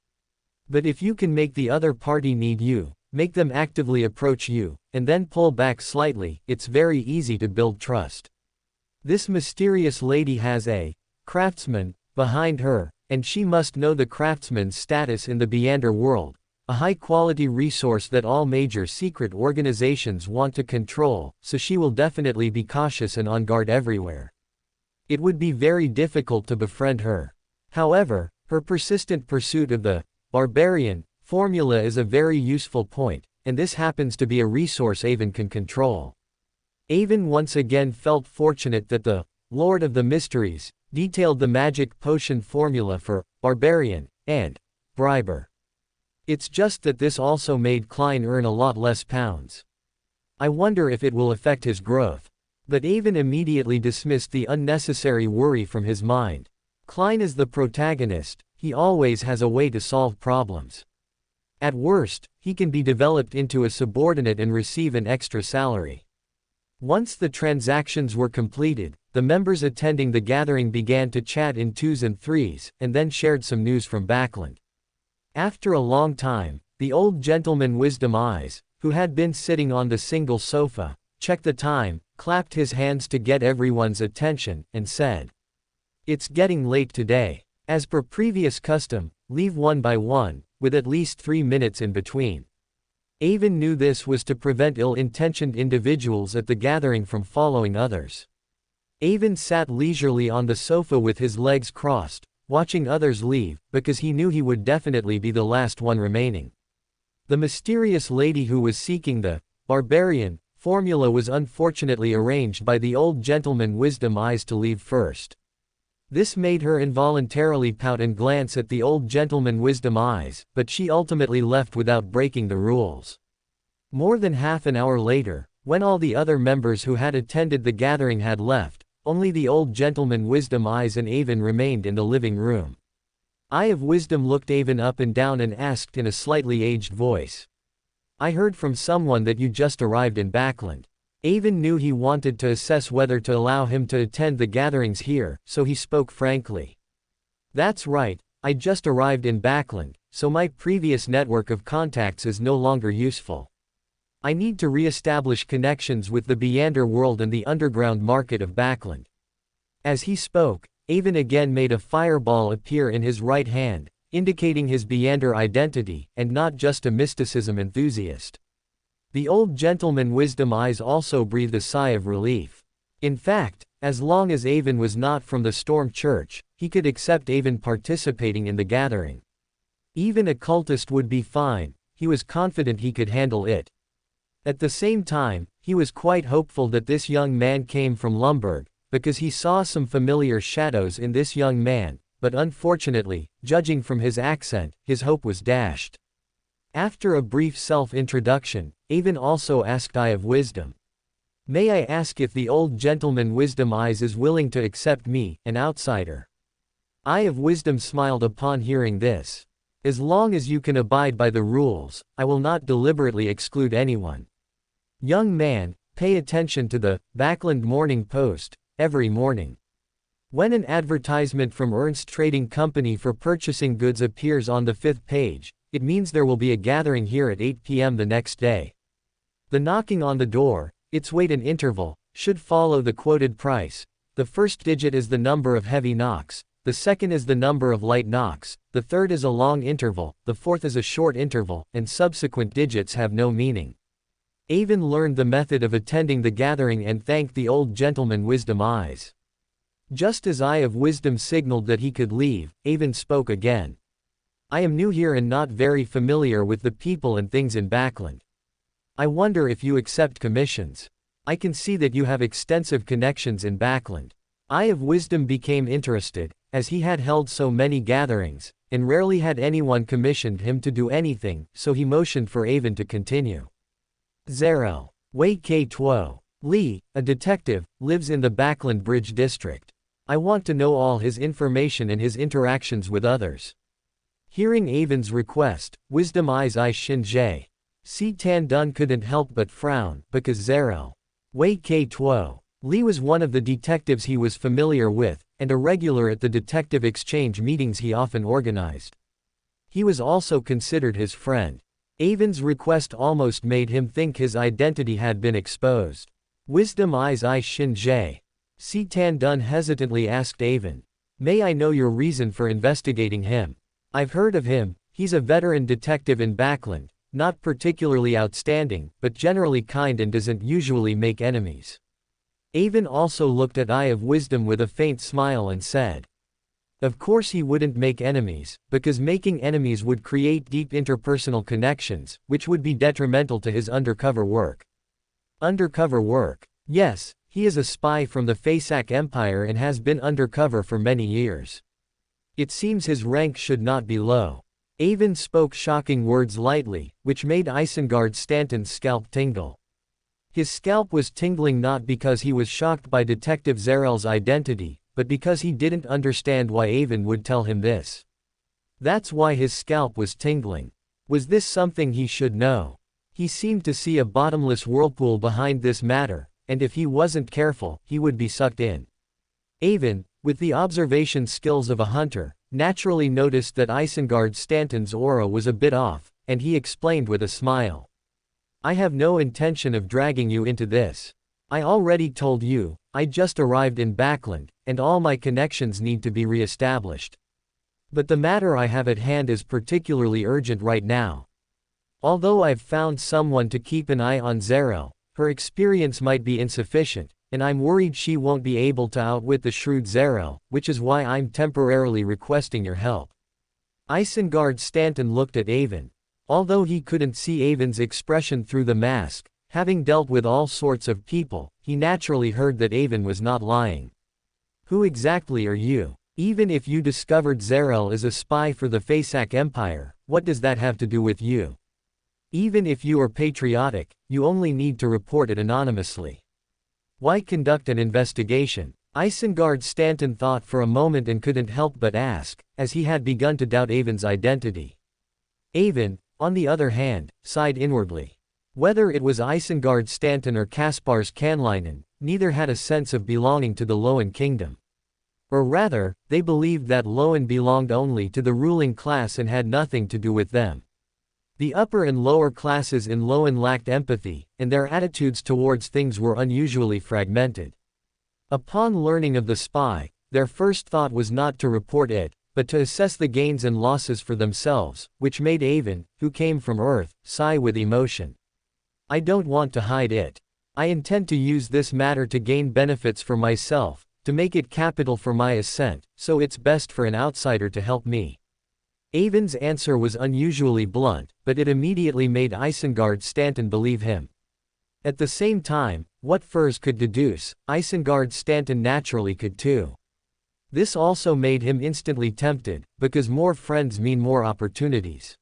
But if you can make the other party need you, make them actively approach you, and then pull back slightly, it's very easy to build trust. This mysterious lady has a craftsman behind her, and she must know the craftsman's status in the Beyonder world, a high-quality resource that all major secret organizations want to control, so she will definitely be cautious and on guard everywhere. It would be very difficult to befriend her. However, her persistent pursuit of the barbarian formula is a very useful point, and this happens to be a resource Avon can control. Avon once again felt fortunate that the Lord of the Mysteries detailed the magic potion formula for barbarian and briber. It's just that this also made Klein earn a lot less pounds. I wonder if it will affect his growth. But Avon immediately dismissed the unnecessary worry from his mind. Klein is the protagonist, he always has a way to solve problems. At worst, he can be developed into a subordinate and receive an extra salary. Once the transactions were completed, the members attending the gathering began to chat in twos and threes, and then shared some news from Backland. After a long time, the Old Gentleman Wisdom Eyes, who had been sitting on the single sofa, checked the time, clapped his hands to get everyone's attention, and said, It's getting late today. As per previous custom, leave one by one, with at least 3 minutes in between. Avon knew this was to prevent ill-intentioned individuals at the gathering from following others. Avon sat leisurely on the sofa with his legs crossed, watching others leave, because he knew he would definitely be the last one remaining. The mysterious lady who was seeking the barbarian formula was unfortunately arranged by the Old Gentleman Wisdom Eyes to leave first. This made her involuntarily pout and glance at the Old Gentleman Wisdom Eyes, but she ultimately left without breaking the rules. More than half an hour later, when all the other members who had attended the gathering had left, only the Old Gentleman Wisdom Eyes and Avon remained in the living room. Eye of Wisdom looked Avon up and down and asked in a slightly aged voice. I heard from someone that you just arrived in Backland. Avon knew he wanted to assess whether to allow him to attend the gatherings here, so he spoke frankly. That's right, I just arrived in Backland, so my previous network of contacts is no longer useful. I need to re-establish connections with the Beander world and the underground market of Backland. As he spoke, Avon again made a fireball appear in his right hand, indicating his Beander identity, and not just a mysticism enthusiast. The old gentleman Wisdom Eyes also breathed a sigh of relief. In fact, as long as Avon was not from the Storm Church, he could accept Avon participating in the gathering. Even a cultist would be fine, he was confident he could handle it. At the same time, he was quite hopeful that this young man came from Lumberg, because he saw some familiar shadows in this young man, but unfortunately, judging from his accent, his hope was dashed. After a brief self-introduction, Avon also asked Eye of Wisdom. May I ask if the old gentleman Wisdom Eyes is willing to accept me, an outsider? Eye of Wisdom smiled upon hearing this. As long as you can abide by the rules, I will not deliberately exclude anyone. Young man, pay attention to the Backland Morning Post, every morning. When an advertisement from Ernst Trading Company for purchasing goods appears on the 5th page, it means there will be a gathering here at 8 p.m. the next day. The knocking on the door, its weight and interval, should follow the quoted price. The first digit is the number of heavy knocks, the second is the number of light knocks, the third is a long interval, the fourth is a short interval, and subsequent digits have no meaning. Avon learned the method of attending the gathering and thanked the old gentleman Wisdom Eyes. Just as Eye of Wisdom signaled that he could leave, Avon spoke again. I am new here and not very familiar with the people and things in Backland. I wonder if you accept commissions. I can see that you have extensive connections in Backland. Eye of Wisdom became interested, as he had held so many gatherings, and rarely had anyone commissioned him to do anything, so he motioned for Avon to continue. Zarel. Wei K. Tuo. Lee, a detective, lives in the Backland Bridge district. I want to know all his information and his interactions with others. Hearing Avon's request, Wisdom Eyes I Shin-jae. Si Tan Dun couldn't help but frown, because Zarel. Wei K. Tuo. Lee was one of the detectives he was familiar with, and a regular at the detective exchange meetings he often organized. He was also considered his friend. Avon's request almost made him think his identity had been exposed. Wisdom Eyes I Shin-jae. Si Tan Dun hesitantly asked Avon. May I know your reason for investigating him? I've heard of him, he's a veteran detective in Backland, not particularly outstanding, but generally kind and doesn't usually make enemies. Avon also looked at Eye of Wisdom with a faint smile and said. Of course he wouldn't make enemies, because making enemies would create deep interpersonal connections, which would be detrimental to his undercover work. Undercover work? Yes, he is a spy from the Fasak Empire and has been undercover for many years. It seems his rank should not be low. Avon spoke shocking words lightly, which made Isengard Stanton's scalp tingle. His scalp was tingling not because he was shocked by Detective Zarel's identity, but because he didn't understand why Avon would tell him this. That's why his scalp was tingling. Was this something he should know? He seemed to see a bottomless whirlpool behind this matter, and if he wasn't careful, he would be sucked in. Avon, with the observation skills of a hunter, naturally noticed that Isengard Stanton's aura was a bit off, and he explained with a smile. I have no intention of dragging you into this. I already told you, I just arrived in Backland, and all my connections need to be re-established. But the matter I have at hand is particularly urgent right now. Although I've found someone to keep an eye on Zarel, her experience might be insufficient, and I'm worried she won't be able to outwit the shrewd Zarel, which is why I'm temporarily requesting your help. Isengard Stanton looked at Avon. Although he couldn't see Avon's expression through the mask, having dealt with all sorts of people, he naturally heard that Avon was not lying. Who exactly are you? Even if you discovered Zarel is a spy for the Fasak Empire, what does that have to do with you? Even if you are patriotic, you only need to report it anonymously. Why conduct an investigation? Isengard Stanton thought for a moment and couldn't help but ask, as he had begun to doubt Avon's identity. Avon, on the other hand, sighed inwardly. Whether it was Isengard Stanton or Kaspars Kanlinen, neither had a sense of belonging to the Loen Kingdom. Or rather, they believed that LotM belonged only to the ruling class and had nothing to do with them. The upper and lower classes in LotM lacked empathy, and their attitudes towards things were unusually fragmented. Upon learning of the spy, their first thought was not to report it, but to assess the gains and losses for themselves, which made Avon, who came from Earth, sigh with emotion. I don't want to hide it. I intend to use this matter to gain benefits for myself, to make it capital for my ascent, so it's best for an outsider to help me. Avon's answer was unusually blunt, but it immediately made Isengard Stanton believe him. At the same time, what Furs could deduce, Isengard Stanton naturally could too. This also made him instantly tempted, because more friends mean more opportunities.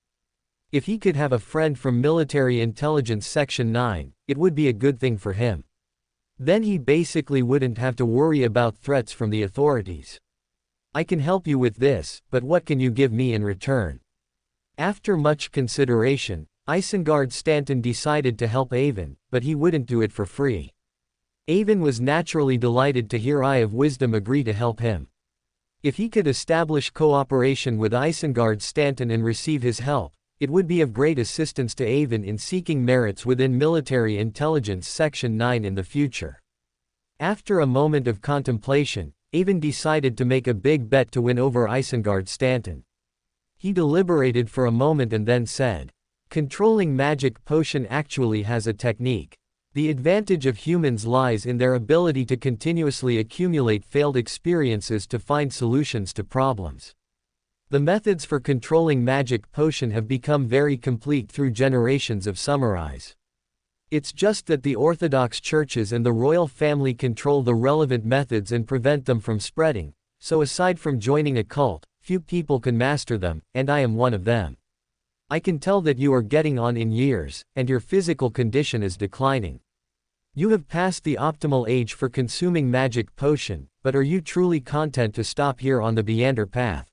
If he could have a friend from Military Intelligence Section 9, it would be a good thing for him. Then he basically wouldn't have to worry about threats from the authorities. I can help you with this, but what can you give me in return? After much consideration, Isengard Stanton decided to help Avon, but he wouldn't do it for free. Avon was naturally delighted to hear Eye of Wisdom agree to help him. If he could establish cooperation with Isengard Stanton and receive his help, it would be of great assistance to Avon in seeking merits within Military Intelligence Section 9 in the future. After a moment of contemplation, Avon decided to make a big bet to win over Isengard Stanton. He deliberated for a moment and then said, "Controlling magic potion actually has a technique. The advantage of humans lies in their ability to continuously accumulate failed experiences to find solutions to problems. The methods for controlling magic potion have become very complete through generations of summarize. It's just that the Orthodox churches and the royal family control the relevant methods and prevent them from spreading, so aside from joining a cult, few people can master them, and I am one of them. I can tell that you are getting on in years, and your physical condition is declining. You have passed the optimal age for consuming magic potion, but are you truly content to stop here on the Meander path?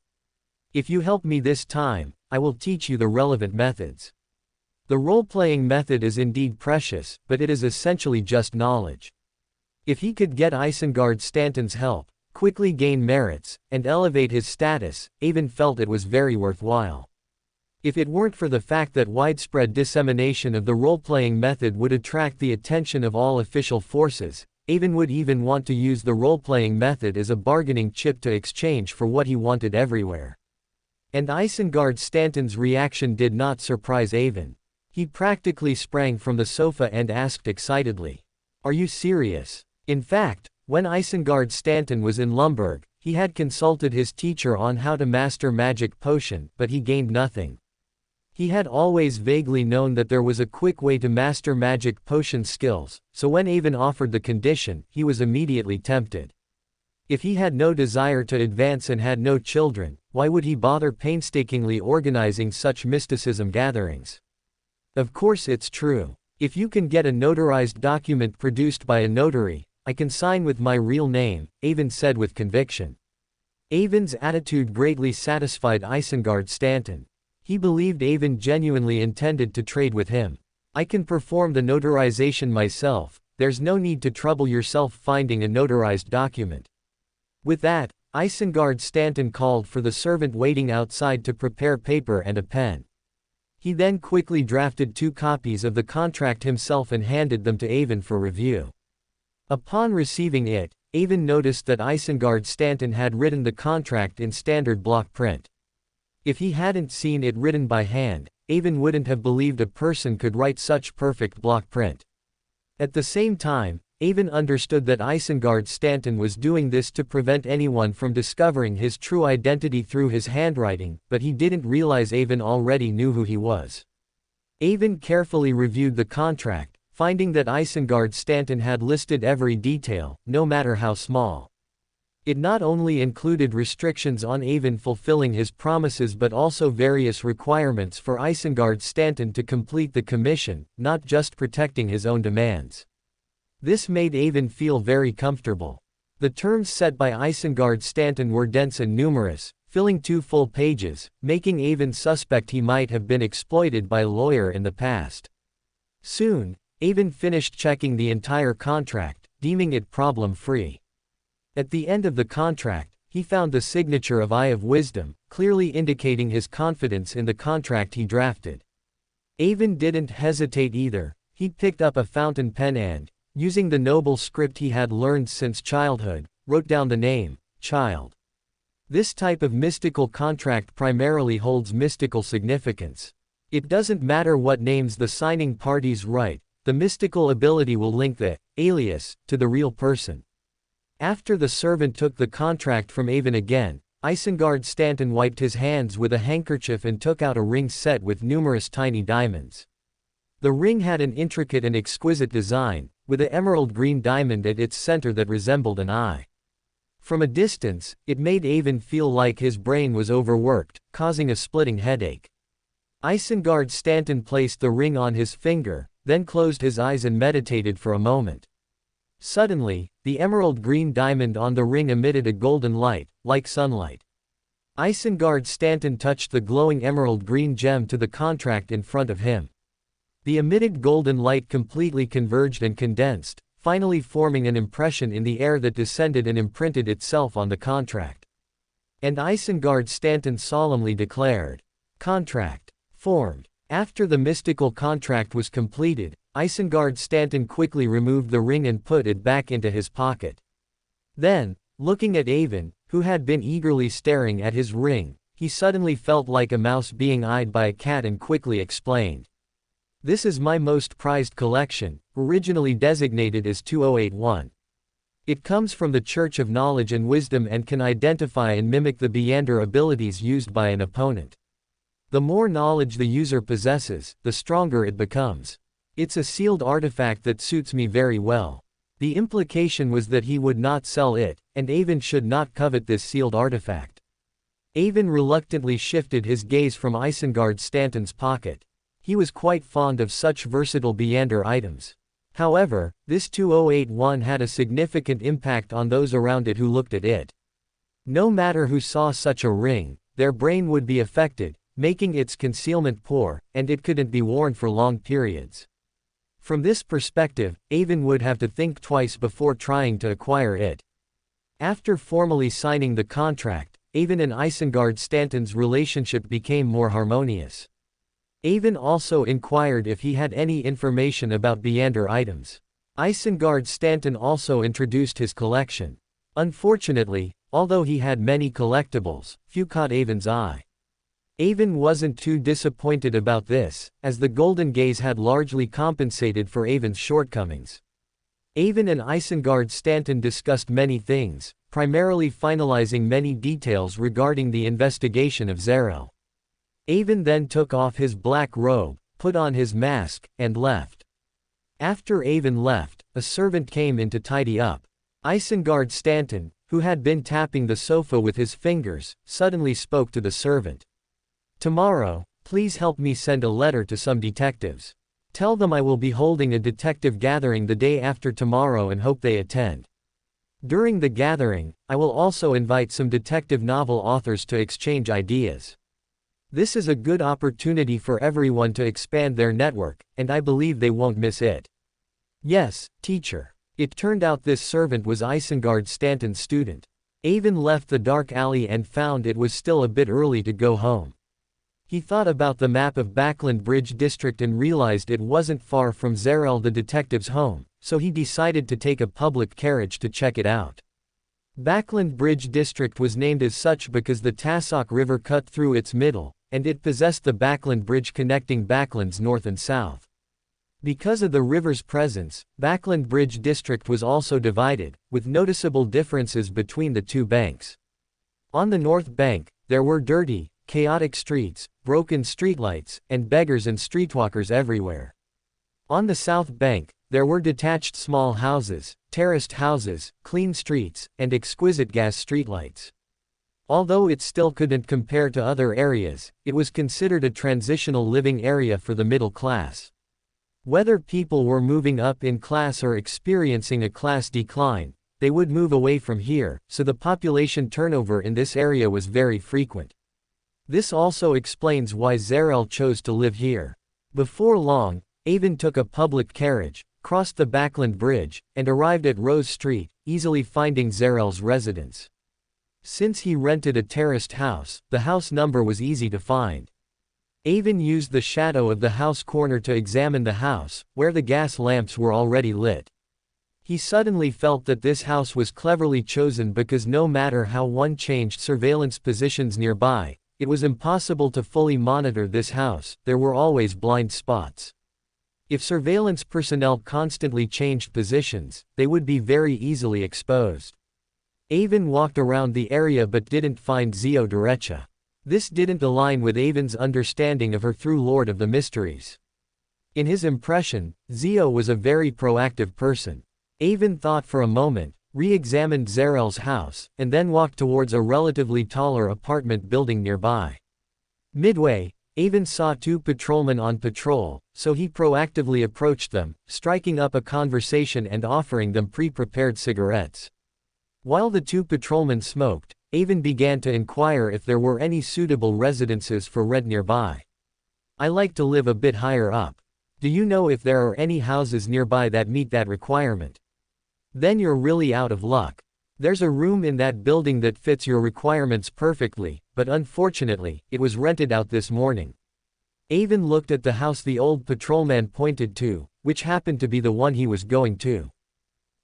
If you help me this time, I will teach you the relevant methods. The role-playing method is indeed precious, but it is essentially just knowledge. If he could get Isengard Stanton's help, quickly gain merits, and elevate his status, Avon felt it was very worthwhile. If it weren't for the fact that widespread dissemination of the role-playing method would attract the attention of all official forces, Avon would even want to use the role-playing method as a bargaining chip to exchange for what he wanted everywhere. And Isengard Stanton's reaction did not surprise Avon. He practically sprang from the sofa and asked excitedly, "Are you serious?" In fact, when Isengard Stanton was in Lumberg, he had consulted his teacher on how to master magic potion, but he gained nothing. He had always vaguely known that there was a quick way to master magic potion skills, so when Avon offered the condition, he was immediately tempted. If he had no desire to advance and had no children, why would he bother painstakingly organizing such mysticism gatherings? Of course it's true. If you can get a notarized document produced by a notary, I can sign with my real name, Avon said with conviction. Avon's attitude greatly satisfied Isengard Stanton. He believed Avon genuinely intended to trade with him. I can perform the notarization myself, there's no need to trouble yourself finding a notarized document. With that, Isengard Stanton called for the servant waiting outside to prepare paper and a pen. He then quickly drafted 2 copies of the contract himself and handed them to Avon for review. Upon receiving it, Avon noticed that Isengard Stanton had written the contract in standard block print. If he hadn't seen it written by hand, Avon wouldn't have believed a person could write such perfect block print. At the same time, Avon understood that Isengard Stanton was doing this to prevent anyone from discovering his true identity through his handwriting, but he didn't realize Avon already knew who he was. Avon carefully reviewed the contract, finding that Isengard Stanton had listed every detail, no matter how small. It not only included restrictions on Avon fulfilling his promises but also various requirements for Isengard Stanton to complete the commission, not just protecting his own demands. This made Avon feel very comfortable. The terms set by Isengard Stanton were dense and numerous, filling 2 full pages, making Avon suspect he might have been exploited by a lawyer in the past. Soon, Avon finished checking the entire contract, deeming it problem-free. At the end of the contract, he found the signature of Eye of Wisdom, clearly indicating his confidence in the contract he drafted. Avon didn't hesitate either. He picked up a fountain pen and, using the noble script he had learned since childhood, wrote down the name, Child. This type of mystical contract primarily holds mystical significance. It doesn't matter what names the signing parties write, the mystical ability will link the alias to the real person. After the servant took the contract from Avon again, Isengard Stanton wiped his hands with a handkerchief and took out a ring set with numerous tiny diamonds. The ring had an intricate and exquisite design, with an emerald green diamond at its center that resembled an eye. From a distance, it made Avon feel like his brain was overworked, causing a splitting headache. Isengard Stanton placed the ring on his finger, then closed his eyes and meditated for a moment. Suddenly, the emerald green diamond on the ring emitted a golden light, like sunlight. Isengard Stanton touched the glowing emerald green gem to the contract in front of him. The emitted golden light completely converged and condensed, finally forming an impression in the air that descended and imprinted itself on the contract. And Isengard Stanton solemnly declared, "Contract formed." After the mystical contract was completed, Isengard Stanton quickly removed the ring and put it back into his pocket. Then, looking at Avon, who had been eagerly staring at his ring, he suddenly felt like a mouse being eyed by a cat and quickly explained, "This is my most prized collection, originally designated as 2081. It comes from the Church of Knowledge and Wisdom and can identify and mimic the Beyonder abilities used by an opponent. The more knowledge the user possesses, the stronger it becomes. It's a sealed artifact that suits me very well." The implication was that he would not sell it, and Avon should not covet this sealed artifact. Avon reluctantly shifted his gaze from Isengard Stanton's pocket. He was quite fond of such versatile Beyonder items. However, this 2081 had a significant impact on those around it who looked at it. No matter who saw such a ring, their brain would be affected, making its concealment poor, and it couldn't be worn for long periods. From this perspective, Avon would have to think twice before trying to acquire it. After formally signing the contract, Avon and Isengard Stanton's relationship became more harmonious. Avon also inquired if he had any information about Beyonder items. Isengard Stanton also introduced his collection. Unfortunately, although he had many collectibles, few caught Avon's eye. Avon wasn't too disappointed about this, as the Golden Gaze had largely compensated for Avon's shortcomings. Avon and Isengard Stanton discussed many things, primarily finalizing many details regarding the investigation of Zerel. Avon then took off his black robe, put on his mask, and left. After Avon left, a servant came in to tidy up. Isengard Stanton, who had been tapping the sofa with his fingers, suddenly spoke to the servant. "Tomorrow, please help me send a letter to some detectives. Tell them I will be holding a detective gathering the day after tomorrow and hope they attend. During the gathering, I will also invite some detective novel authors to exchange ideas. This is a good opportunity for everyone to expand their network, and I believe they won't miss it." "Yes, teacher." It turned out this servant was Isengard Stanton's student. Avon left the dark alley and found it was still a bit early to go home. He thought about the map of Backland Bridge District and realized it wasn't far from Zerel the detective's home, so he decided to take a public carriage to check it out. Backland Bridge District was named as such because the Tassock River cut through its middle, and it possessed the Backland Bridge connecting Backlands north and south. Because of the river's presence, Backland Bridge District was also divided, with noticeable differences between the two banks. On the north bank, there were dirty, chaotic streets, broken streetlights, and beggars and streetwalkers everywhere. On the south bank, there were detached small houses, terraced houses, clean streets, and exquisite gas streetlights. Although it still couldn't compare to other areas, it was considered a transitional living area for the middle class. Whether people were moving up in class or experiencing a class decline, they would move away from here, so the population turnover in this area was very frequent. This also explains why Zerel chose to live here. Before long, Avon took a public carriage, crossed the Backland Bridge, and arrived at Rose Street, easily finding Zerel's residence. Since he rented a terraced house, the house number was easy to find. Avon used the shadow of the house corner to examine the house, where the gas lamps were already lit. He suddenly felt that this house was cleverly chosen because no matter how one changed surveillance positions nearby, it was impossible to fully monitor this house. There were always blind spots. If surveillance personnel constantly changed positions, they would be very easily exposed. Avon walked around the area but didn't find Zio Derecha. This didn't align with Avon's understanding of her through Lord of the Mysteries. In his impression, Zio was a very proactive person. Avon thought for a moment, re-examined Zarel's house, and then walked towards a relatively taller apartment building nearby. Midway, Avon saw two patrolmen on patrol, so he proactively approached them, striking up a conversation and offering them pre-prepared cigarettes. While the two patrolmen smoked, Avon began to inquire if there were any suitable residences for rent nearby. "I like to live a bit higher up. Do you know if there are any houses nearby that meet that requirement? Then you're really out of luck. There's a room in that building that fits your requirements perfectly, but unfortunately, it was rented out this morning." Avon looked at the house the old patrolman pointed to, which happened to be the one he was going to.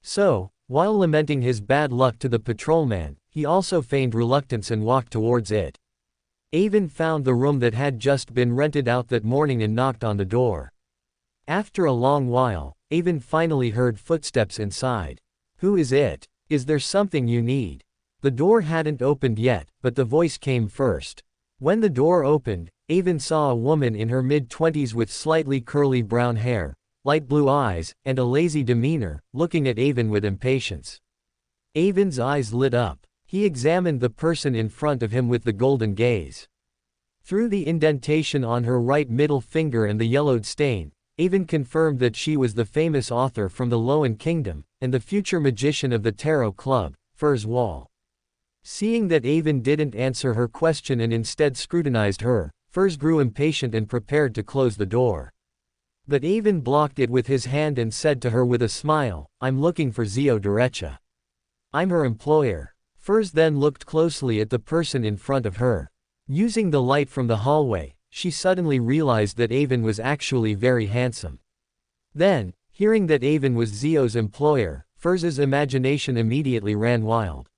So, while lamenting his bad luck to the patrolman, he also feigned reluctance and walked towards it. Avon found the room that had just been rented out that morning and knocked on the door. After a long while, Avon finally heard footsteps inside. "Who is it? Is there something you need?" The door hadn't opened yet, but the voice came first. When the door opened, Avon saw a woman in her mid-20s with slightly curly brown hair, light blue eyes, and a lazy demeanor, looking at Avon with impatience. Avon's eyes lit up. He examined the person in front of him with the golden gaze. Through the indentation on her right middle finger and the yellowed stain, Avon confirmed that she was the famous author from the Loan Kingdom, and the future magician of the Tarot Club, Furs Wall. Seeing that Avon didn't answer her question and instead scrutinized her, Furs grew impatient and prepared to close the door. But Avon blocked it with his hand and said to her with a smile, "I'm looking for Zio Derecha. I'm her employer." Furs then looked closely at the person in front of her. Using the light from the hallway, she suddenly realized that Avon was actually very handsome. Then, hearing that Avon was Zio's employer, Furs's imagination immediately ran wild.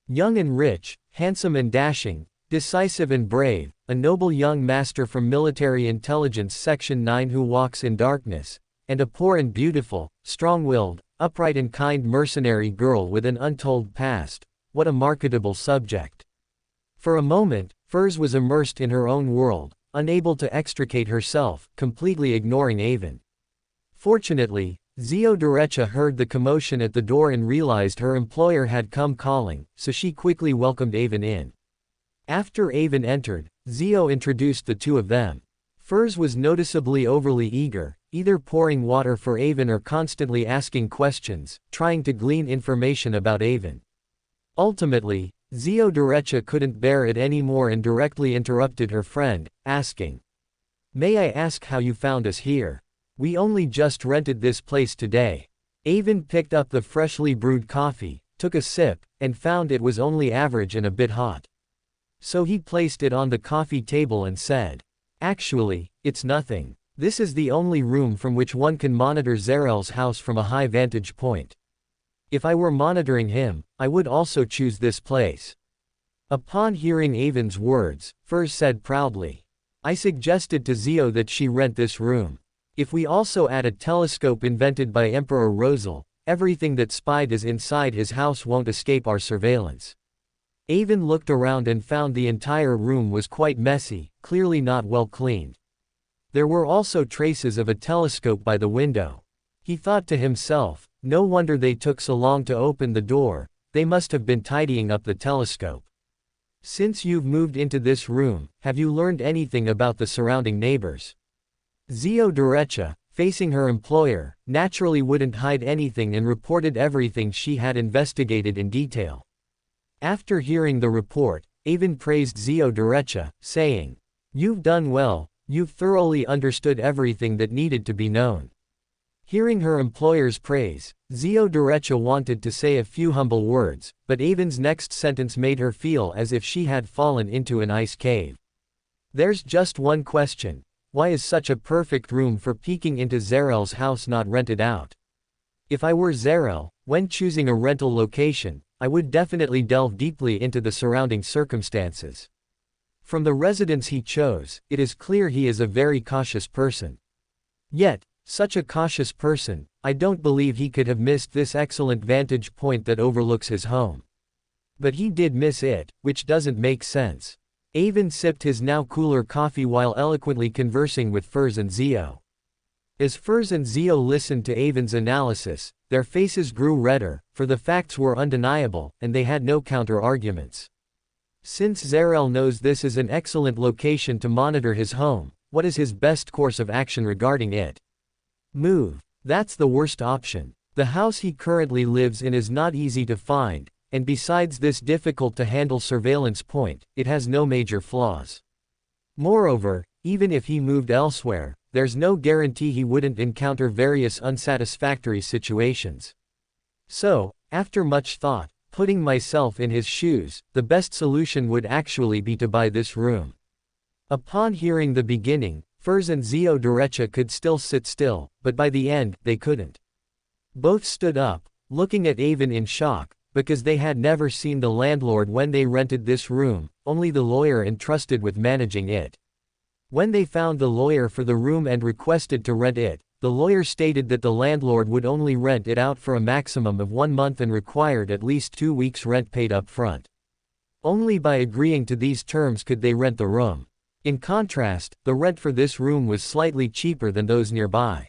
Young and rich, handsome and dashing, decisive and brave, a noble young master from Military Intelligence Section 9 who walks in darkness, and a poor and beautiful, strong-willed, upright and kind mercenary girl with an untold past. What a marketable subject. For a moment, Furs was immersed in her own world, unable to extricate herself, completely ignoring Avon. Fortunately, Zio Derecha heard the commotion at the door and realized her employer had come calling, so she quickly welcomed Avon in. After Avon entered, Zio introduced the two of them. Furs was noticeably overly eager, either pouring water for Avon or constantly asking questions, trying to glean information about Avon. Ultimately, Zio Derecha couldn't bear it anymore and directly interrupted her friend, asking, "May I ask how you found us here? We only just rented this place today." Avon picked up the freshly brewed coffee, took a sip, and found it was only average and a bit hot. So he placed it on the coffee table and said, "Actually, it's nothing. This is the only room from which one can monitor Zarel's house from a high vantage point. If I were monitoring him, I would also choose this place." Upon hearing Avon's words, Furs said proudly, "I suggested to Zio that she rent this room. If we also add a telescope invented by Emperor Rosal, everything that spied is inside his house won't escape our surveillance." Avon looked around and found the entire room was quite messy, clearly not well cleaned. There were also traces of a telescope by the window. He thought to himself, no wonder they took so long to open the door, they must have been tidying up the telescope. "Since you've moved into this room, have you learned anything about the surrounding neighbors?" Zio Derecha, facing her employer, naturally wouldn't hide anything and reported everything she had investigated in detail. After hearing the report, Avon praised Zio Derecha, saying, "You've done well, you've thoroughly understood everything that needed to be known. Hearing her employer's praise, Derecha wanted to say a few humble words, but Avon's next sentence made her feel as if she had fallen into an ice cave. There's just one question. Why is such a perfect room for peeking into Zarel's house not rented out? If I were Zarel, when choosing a rental location, I would definitely delve deeply into the surrounding circumstances. From the residence he chose, it is clear he is a very cautious person. Yet, such a cautious person, I don't believe he could have missed this excellent vantage point that overlooks his home. But he did miss it, which doesn't make sense. Avon sipped his now cooler coffee while eloquently conversing with Furs and Zio. As Furs and Zio listened to Avon's analysis, their faces grew redder, for the facts were undeniable, and they had no counter-arguments. Since Zarel knows this is an excellent location to monitor his home, what is his best course of action regarding it? Move. That's the worst option. The house he currently lives in is not easy to find, and besides this difficult to handle surveillance point, it has no major flaws. Moreover, even if he moved elsewhere, there's no guarantee he wouldn't encounter various unsatisfactory situations. So, after much thought, putting myself in his shoes, the best solution would actually be to buy this room. Upon hearing the beginning, Furs and Derecha could still sit still, but by the end, they couldn't. Both stood up, looking at Avon in shock, because they had never seen the landlord when they rented this room, only the lawyer entrusted with managing it. When they found the lawyer for the room and requested to rent it, the lawyer stated that the landlord would only rent it out for a maximum of 1 month and required at least 2 weeks' rent paid up front. Only by agreeing to these terms could they rent the room. In contrast, the rent for this room was slightly cheaper than those nearby.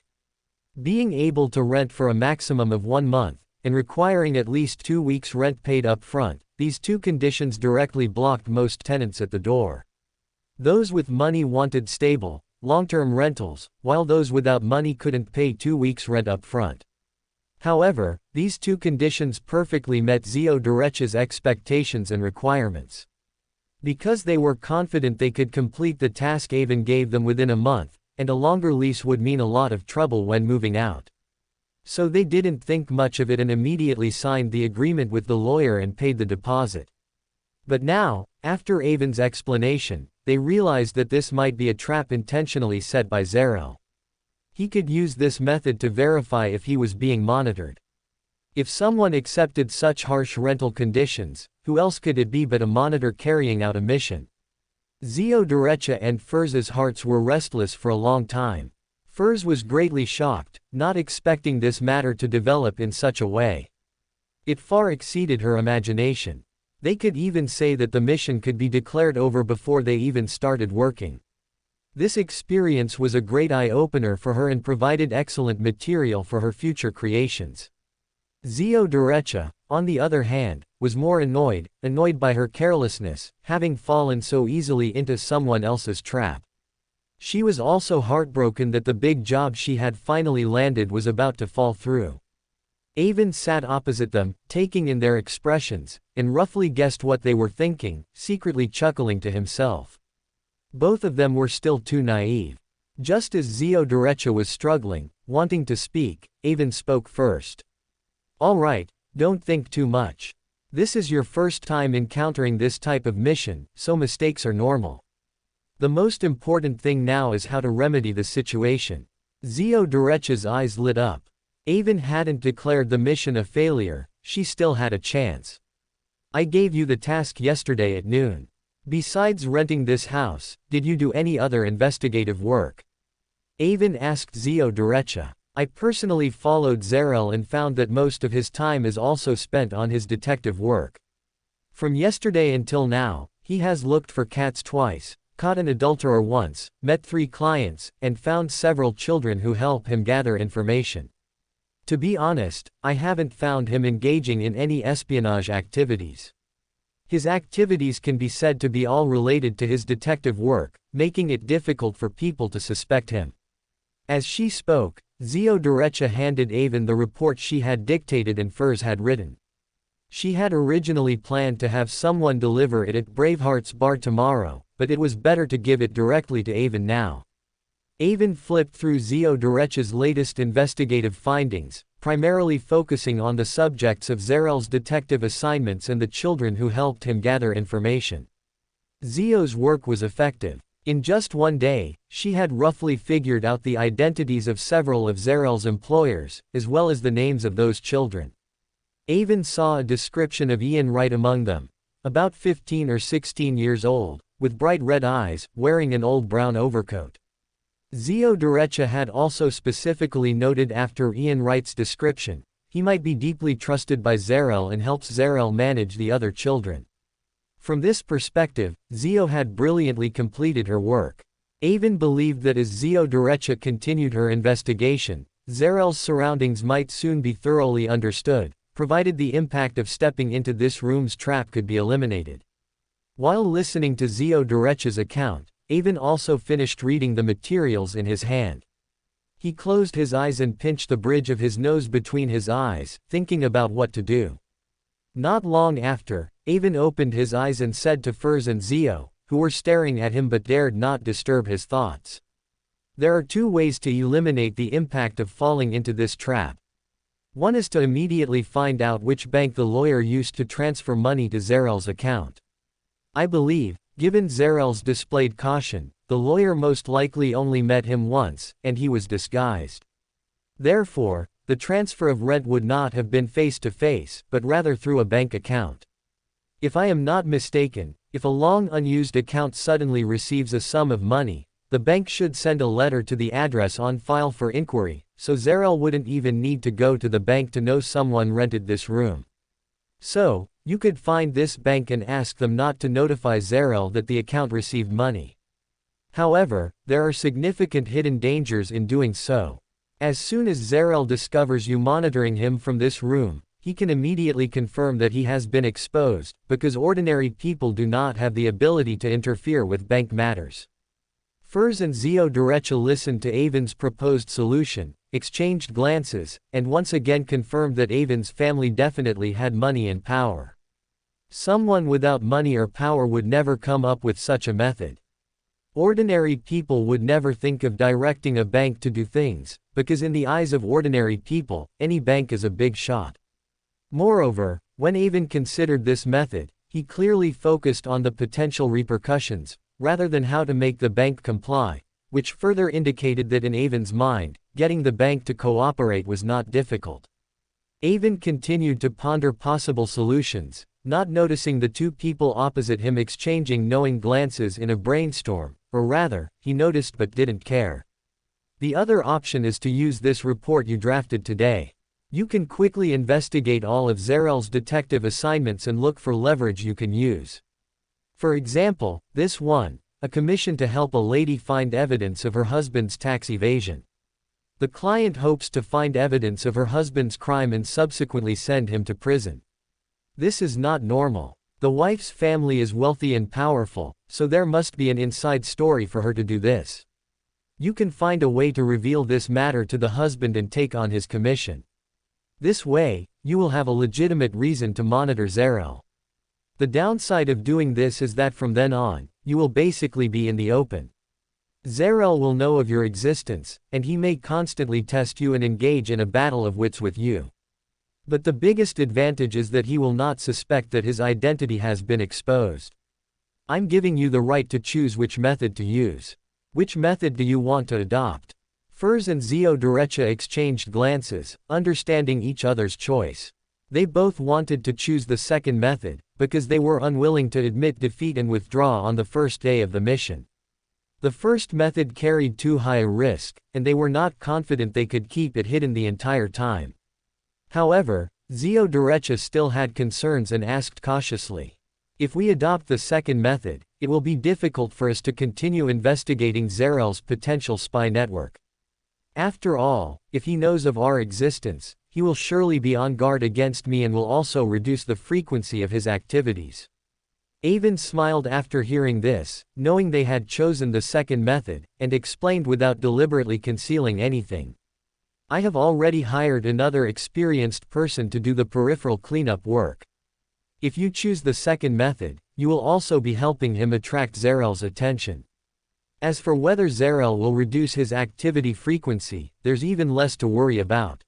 Being able to rent for a maximum of 1 month, and requiring at least 2 weeks' rent paid up front, these two conditions directly blocked most tenants at the door. Those with money wanted stable, long-term rentals, while those without money couldn't pay 2 weeks' rent up front. However, these two conditions perfectly met Derecha's expectations and requirements. Because they were confident they could complete the task Avon gave them within a month, and a longer lease would mean a lot of trouble when moving out. So they didn't think much of it and immediately signed the agreement with the lawyer and paid the deposit. But now, after Avon's explanation, they realized that this might be a trap intentionally set by Zarel. He could use this method to verify if he was being monitored. If someone accepted such harsh rental conditions, who else could it be but a monitor carrying out a mission? Derecha and Furs's hearts were restless for a long time. Furs was greatly shocked, not expecting this matter to develop in such a way. It far exceeded her imagination. They could even say that the mission could be declared over before they even started working. This experience was a great eye-opener for her and provided excellent material for her future creations. Derecha, on the other hand, was more annoyed by her carelessness, having fallen so easily into someone else's trap. She was also heartbroken that the big job she had finally landed was about to fall through. Avon sat opposite them, taking in their expressions, and roughly guessed what they were thinking, secretly chuckling to himself. Both of them were still too naive. Just as Derecha was struggling, wanting to speak, Avon spoke first. "All right, don't think too much. This is your first time encountering this type of mission, so mistakes are normal. The most important thing now is how to remedy the situation." Derecha's eyes lit up. Avon hadn't declared the mission a failure, she still had a chance. "I gave you the task yesterday at noon. Besides renting this house, did you do any other investigative work?" Avon asked Derecha. "I personally followed Zarel and found that most of his time is also spent on his detective work. From yesterday until now, he has looked for cats twice, caught an adulterer once, met 3 clients, and found several children who help him gather information. To be honest, I haven't found him engaging in any espionage activities. His activities can be said to be all related to his detective work, making it difficult for people to suspect him." As she spoke, Derecha handed Avon the report she had dictated and Furs had written. She had originally planned to have someone deliver it at Braveheart's bar tomorrow, but it was better to give it directly to Avon now. Avon flipped through Zio-Durecha's latest investigative findings, primarily focusing on the subjects of Zarel's detective assignments and the children who helped him gather information. Zio's work was effective. In just one day, she had roughly figured out the identities of several of Zarel's employers, as well as the names of those children. Avon saw a description of Ian Wright among them, about 15 or 16 years old, with bright red eyes, wearing an old brown overcoat. Zio-Durecha had also specifically noted after Ian Wright's description, he might be deeply trusted by Zarel and helps Zarel manage the other children. From this perspective, Zio had brilliantly completed her work. Avon believed that as Zio-Durecha continued her investigation, Zarel's surroundings might soon be thoroughly understood, provided the impact of stepping into this room's trap could be eliminated. While listening to Zio-Durecha's account, Avon also finished reading the materials in his hand. He closed his eyes and pinched the bridge of his nose between his eyes, thinking about what to do. Not long after, Avon opened his eyes and said to Furs and Zio, who were staring at him but dared not disturb his thoughts. There are two ways to eliminate the impact of falling into this trap. One is to immediately find out which bank the lawyer used to transfer money to Zarel's account. I believe, given Zarel's displayed caution, the lawyer most likely only met him once, and he was disguised. Therefore, the transfer of rent would not have been face-to-face, but rather through a bank account. If I am not mistaken, if a long unused account suddenly receives a sum of money, the bank should send a letter to the address on file for inquiry, so Zarel wouldn't even need to go to the bank to know someone rented this room. So, you could find this bank and ask them not to notify Zarel that the account received money. However, there are significant hidden dangers in doing so. As soon as Zarel discovers you monitoring him from this room, he can immediately confirm that he has been exposed, because ordinary people do not have the ability to interfere with bank matters. Furs and Zio-Durecha listened to Avon's proposed solution, exchanged glances, and once again confirmed that Avon's family definitely had money and power. Someone without money or power would never come up with such a method. Ordinary people would never think of directing a bank to do things, because in the eyes of ordinary people, any bank is a big shot. Moreover, when Avon considered this method, he clearly focused on the potential repercussions, rather than how to make the bank comply, which further indicated that in Avon's mind, getting the bank to cooperate was not difficult. Avon continued to ponder possible solutions, not noticing the two people opposite him exchanging knowing glances in a brainstorm, or rather, he noticed but didn't care. The other option is to use this report you drafted today. You can quickly investigate all of Zarel's detective assignments and look for leverage you can use. For example, this one, a commission to help a lady find evidence of her husband's tax evasion. The client hopes to find evidence of her husband's crime and subsequently send him to prison. This is not normal. The wife's family is wealthy and powerful, so there must be an inside story for her to do this. You can find a way to reveal this matter to the husband and take on his commission. This way, you will have a legitimate reason to monitor Zarel. The downside of doing this is that from then on, you will basically be in the open. Zarel will know of your existence, and he may constantly test you and engage in a battle of wits with you. But the biggest advantage is that he will not suspect that his identity has been exposed. I'm giving you the right to choose which method to use. Which method do you want to adopt? Furs and Zio-Durecha exchanged glances, understanding each other's choice. They both wanted to choose the second method, because they were unwilling to admit defeat and withdraw on the first day of the mission. The first method carried too high a risk, and they were not confident they could keep it hidden the entire time. However, Zio-Durecha still had concerns and asked cautiously. If we adopt the second method, it will be difficult for us to continue investigating Zarel's potential spy network. After all, if he knows of our existence, he will surely be on guard against me and will also reduce the frequency of his activities. Avon smiled after hearing this, knowing they had chosen the second method, and explained without deliberately concealing anything. I have already hired another experienced person to do the peripheral cleanup work. If you choose the second method, you will also be helping him attract Zarel's attention. As for whether Zarel will reduce his activity frequency, there's even less to worry about.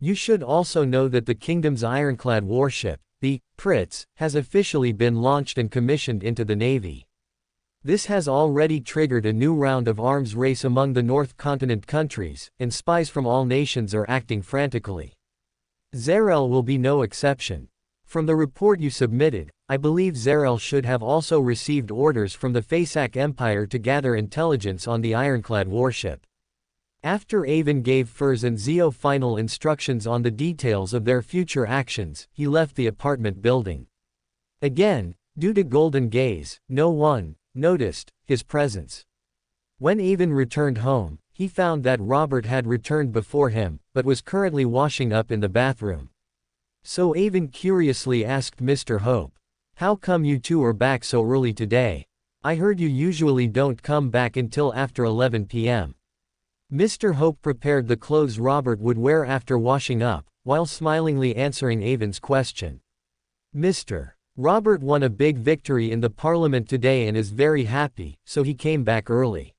You should also know that the kingdom's ironclad warship, the Pritz, has officially been launched and commissioned into the Navy. This has already triggered a new round of arms race among the North Continent countries, and spies from all nations are acting frantically. Zarel will be no exception. From the report you submitted, I believe Zarel should have also received orders from the Fasak Empire to gather intelligence on the ironclad warship. After Avon gave Furs and Zio final instructions on the details of their future actions, he left the apartment building. Again, due to Golden Gaze, no one noticed his presence. When Avon returned home, he found that Robert had returned before him, but was currently washing up in the bathroom. So Avon curiously asked Mr. Hope, "How come you two are back so early today? I heard you usually don't come back until after 11 p.m. Mr. Hope prepared the clothes Robert would wear after washing up, while smilingly answering Avon's question. Mr. Robert won a big victory in the parliament today and is very happy, so he came back early.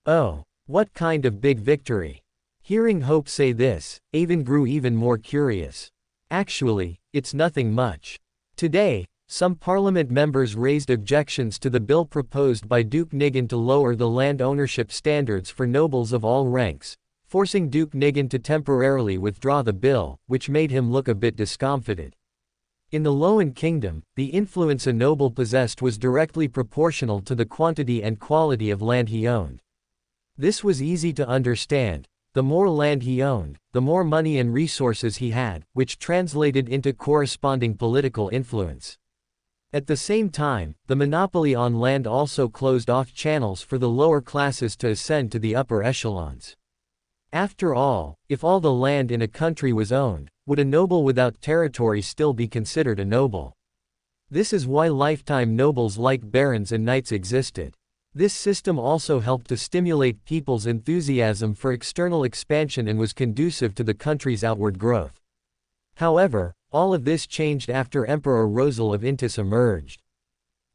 Oh, what kind of big victory? Hearing Hope say this, Avon grew even more curious. Actually, it's nothing much. Today, some parliament members raised objections to the bill proposed by Duke Nigan to lower the land ownership standards for nobles of all ranks, forcing Duke Nigan to temporarily withdraw the bill, which made him look a bit discomfited. In the Loan Kingdom, the influence a noble possessed was directly proportional to the quantity and quality of land he owned. This was easy to understand. The more land he owned, the more money and resources he had, which translated into corresponding political influence. At the same time, the monopoly on land also closed off channels for the lower classes to ascend to the upper echelons. After all, if all the land in a country was owned, would a noble without territory still be considered a noble? This is why lifetime nobles like barons and knights existed. This system also helped to stimulate people's enthusiasm for external expansion and was conducive to the country's outward growth. However, all of this changed after Emperor Rosal of Intis emerged.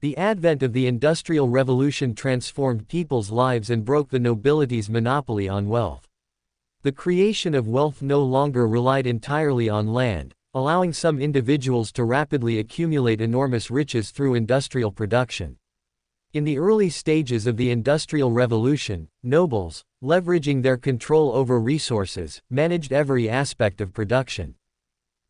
The advent of the Industrial Revolution transformed people's lives and broke the nobility's monopoly on wealth. The creation of wealth no longer relied entirely on land, allowing some individuals to rapidly accumulate enormous riches through industrial production. In the early stages of the Industrial Revolution, nobles, leveraging their control over resources, managed every aspect of production.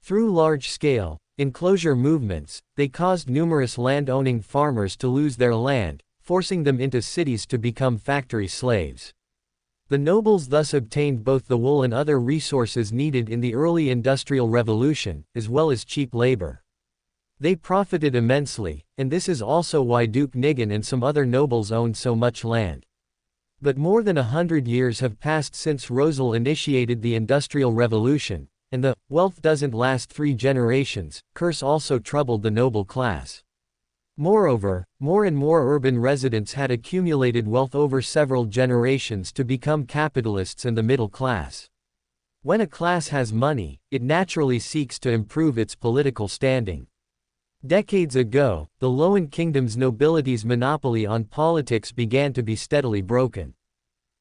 Through large-scale, enclosure movements, they caused numerous land-owning farmers to lose their land, forcing them into cities to become factory slaves. The nobles thus obtained both the wool and other resources needed in the early Industrial Revolution, as well as cheap labor. They profited immensely, and this is also why Duke Nigan and some other nobles owned so much land. But more than 100 years have passed since Rosal initiated the Industrial Revolution, and the "wealth doesn't last 3 generations" curse also troubled the noble class. Moreover, more and more urban residents had accumulated wealth over several generations to become capitalists and the middle class. When a class has money, it naturally seeks to improve its political standing. Decades ago, the Loan Kingdom's nobility's monopoly on politics began to be steadily broken.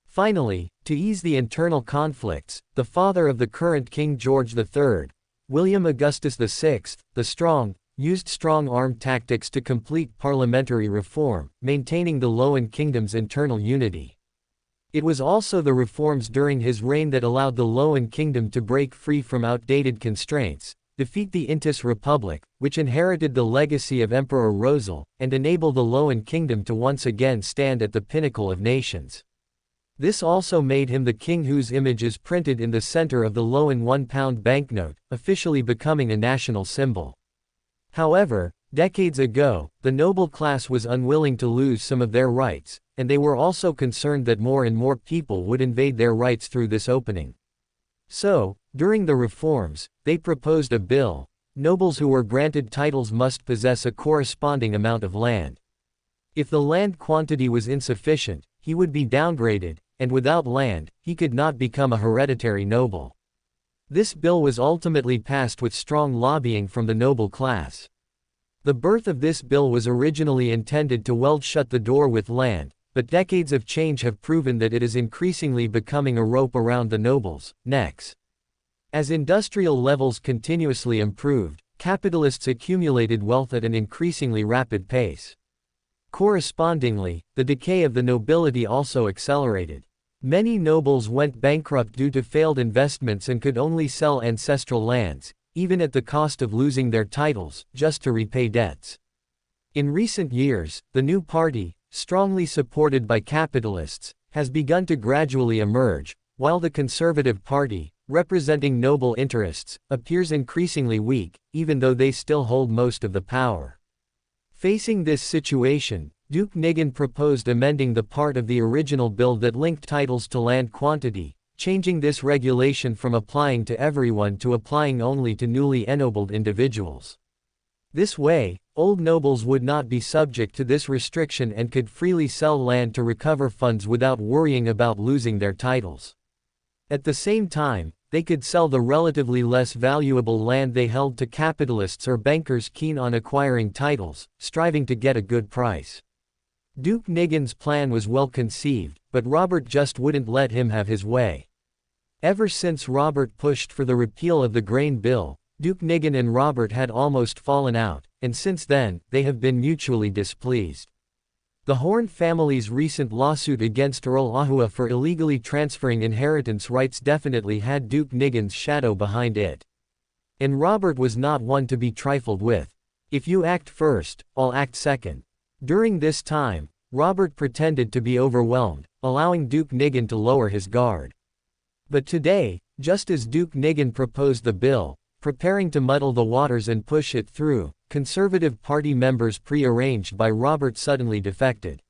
Finally, to ease the internal conflicts, the father of the current King George III, William Augustus VI, the Strong, used strong-arm tactics to complete parliamentary reform, maintaining the Loan Kingdom's internal unity. It was also the reforms during his reign that allowed the Loan Kingdom to break free from outdated constraints, defeat the Intis Republic, which inherited the legacy of Emperor Rosal, and enable the Loan Kingdom to once again stand at the pinnacle of nations. This also made him the king whose image is printed in the center of the Loan £1 banknote, officially becoming a national symbol. However, decades ago, the noble class was unwilling to lose some of their rights, and they were also concerned that more and more people would invade their rights through this opening. So, during the reforms, they proposed a bill: nobles who were granted titles must possess a corresponding amount of land. If the land quantity was insufficient, he would be downgraded, and without land, he could not become a hereditary noble. This bill was ultimately passed with strong lobbying from the noble class. The birth of this bill was originally intended to weld shut the door with land, but decades of change have proven that it is increasingly becoming a rope around the nobles' necks. As industrial levels continuously improved, capitalists accumulated wealth at an increasingly rapid pace. Correspondingly, the decay of the nobility also accelerated. Many nobles went bankrupt due to failed investments and could only sell ancestral lands, even at the cost of losing their titles, just to repay debts. In recent years, the new party, strongly supported by capitalists, has begun to gradually emerge, while the Conservative Party, representing noble interests, appears increasingly weak, even though they still hold most of the power. Facing this situation, Duke Nigan proposed amending the part of the original bill that linked titles to land quantity, changing this regulation from applying to everyone to applying only to newly ennobled individuals. This way, old nobles would not be subject to this restriction and could freely sell land to recover funds without worrying about losing their titles. At the same time, they could sell the relatively less valuable land they held to capitalists or bankers keen on acquiring titles, striving to get a good price. Duke Nigan's plan was well conceived, but Robert just wouldn't let him have his way. Ever since Robert pushed for the repeal of the grain bill, Duke Nigan and Robert had almost fallen out, and since then, they have been mutually displeased. The Horn family's recent lawsuit against Earl Ahua for illegally transferring inheritance rights definitely had Duke Nigan's shadow behind it. And Robert was not one to be trifled with. If you act first, I'll act second. During this time, Robert pretended to be overwhelmed, allowing Duke Nigan to lower his guard. But today, just as Duke Nigan proposed the bill, preparing to muddle the waters and push it through, Conservative Party members pre-arranged by Robert suddenly defected.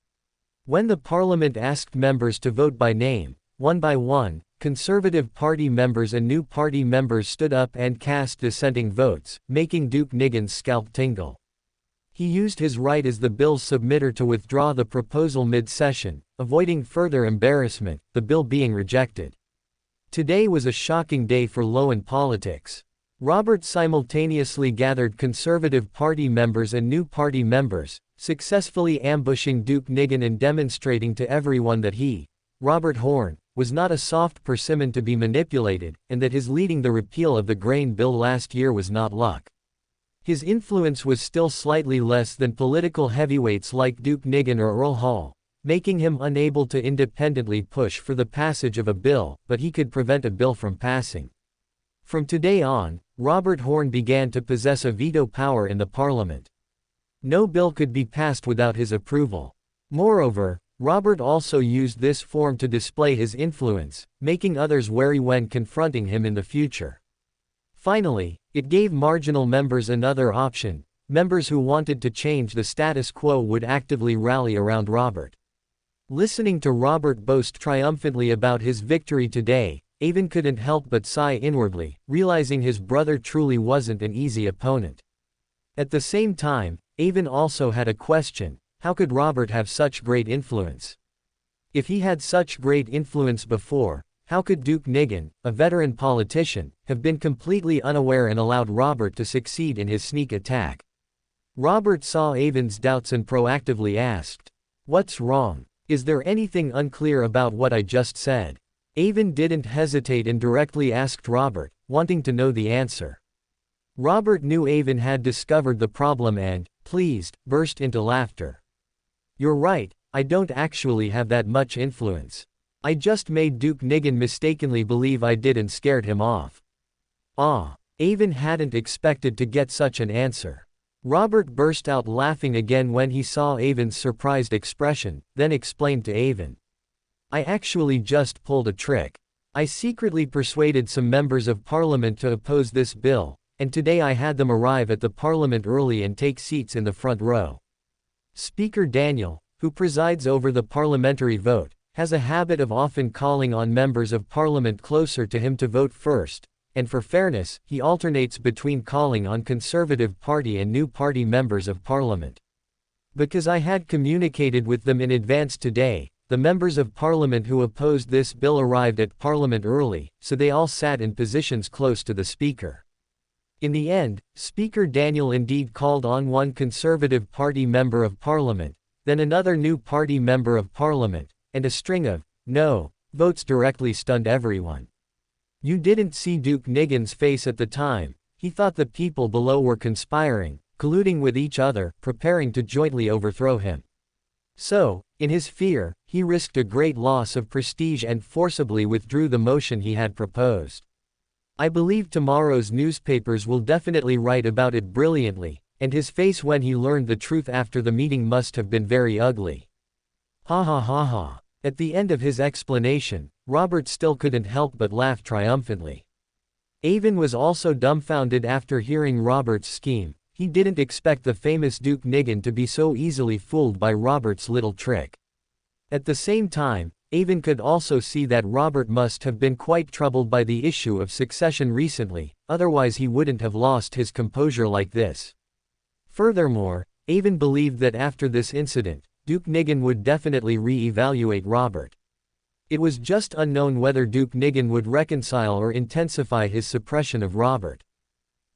When the Parliament asked members to vote by name, one by one, Conservative Party members and new party members stood up and cast dissenting votes, making Duke Nigan's scalp tingle. He used his right as the bill's submitter to withdraw the proposal mid-session, avoiding further embarrassment, the bill being rejected. Today was a shocking day for LotM politics. Robert simultaneously gathered Conservative Party members and new party members, successfully ambushing Duke Nigan and demonstrating to everyone that he, Robert Horn, was not a soft persimmon to be manipulated, and that his leading the repeal of the grain bill last year was not luck. His influence was still slightly less than political heavyweights like Duke Nigan or Earl Hall, making him unable to independently push for the passage of a bill, but he could prevent a bill from passing. From today on, Robert Horn began to possess a veto power in the Parliament. No bill could be passed without his approval. Moreover, Robert also used this form to display his influence, making others wary when confronting him in the future. Finally, it gave marginal members another option. Members who wanted to change the status quo would actively rally around Robert. Listening to Robert boast triumphantly about his victory today, Avon couldn't help but sigh inwardly, realizing his brother truly wasn't an easy opponent. At the same time, Avon also had a question: how could Robert have such great influence? If he had such great influence before, how could Duke Nigan, a veteran politician, have been completely unaware and allowed Robert to succeed in his sneak attack? Robert saw Avon's doubts and proactively asked, "What's wrong? Is there anything unclear about what I just said?" Avon didn't hesitate and directly asked Robert, wanting to know the answer. Robert knew Avon had discovered the problem and, pleased, burst into laughter. "You're right, I don't actually have that much influence. I just made Duke Nigan mistakenly believe I did and scared him off." Avon hadn't expected to get such an answer. Robert burst out laughing again when he saw Avon's surprised expression, then explained to Avon, "I actually just pulled a trick. I secretly persuaded some members of Parliament to oppose this bill, and today I had them arrive at the Parliament early and take seats in the front row." Speaker Daniel, who presides over the parliamentary vote, has a habit of often calling on members of Parliament closer to him to vote first, and for fairness, he alternates between calling on Conservative Party and new party members of Parliament. "Because I had communicated with them in advance today, the members of Parliament who opposed this bill arrived at Parliament early, so they all sat in positions close to the Speaker." In the end, Speaker Daniel indeed called on one Conservative Party member of Parliament, then another new party member of parliament, and a string of no votes directly stunned everyone. You didn't see Duke Nigan's face at the time. He thought the people below were conspiring, colluding with each other, preparing to jointly overthrow him. So, in his fear, he risked a great loss of prestige and forcibly withdrew the motion he had proposed. I believe tomorrow's newspapers will definitely write about it brilliantly, and his face when he learned the truth after the meeting must have been very ugly. Ha ha ha ha. At the end of his explanation, Robert still couldn't help but laugh triumphantly. Avon was also dumbfounded after hearing Robert's scheme. He didn't expect the famous Duke Nigan to be so easily fooled by Robert's little trick. At the same time, Avon could also see that Robert must have been quite troubled by the issue of succession recently, otherwise he wouldn't have lost his composure like this. Furthermore, Avon believed that after this incident, Duke Nigan would definitely re-evaluate Robert. It was just unknown whether Duke Nigan would reconcile or intensify his suppression of Robert.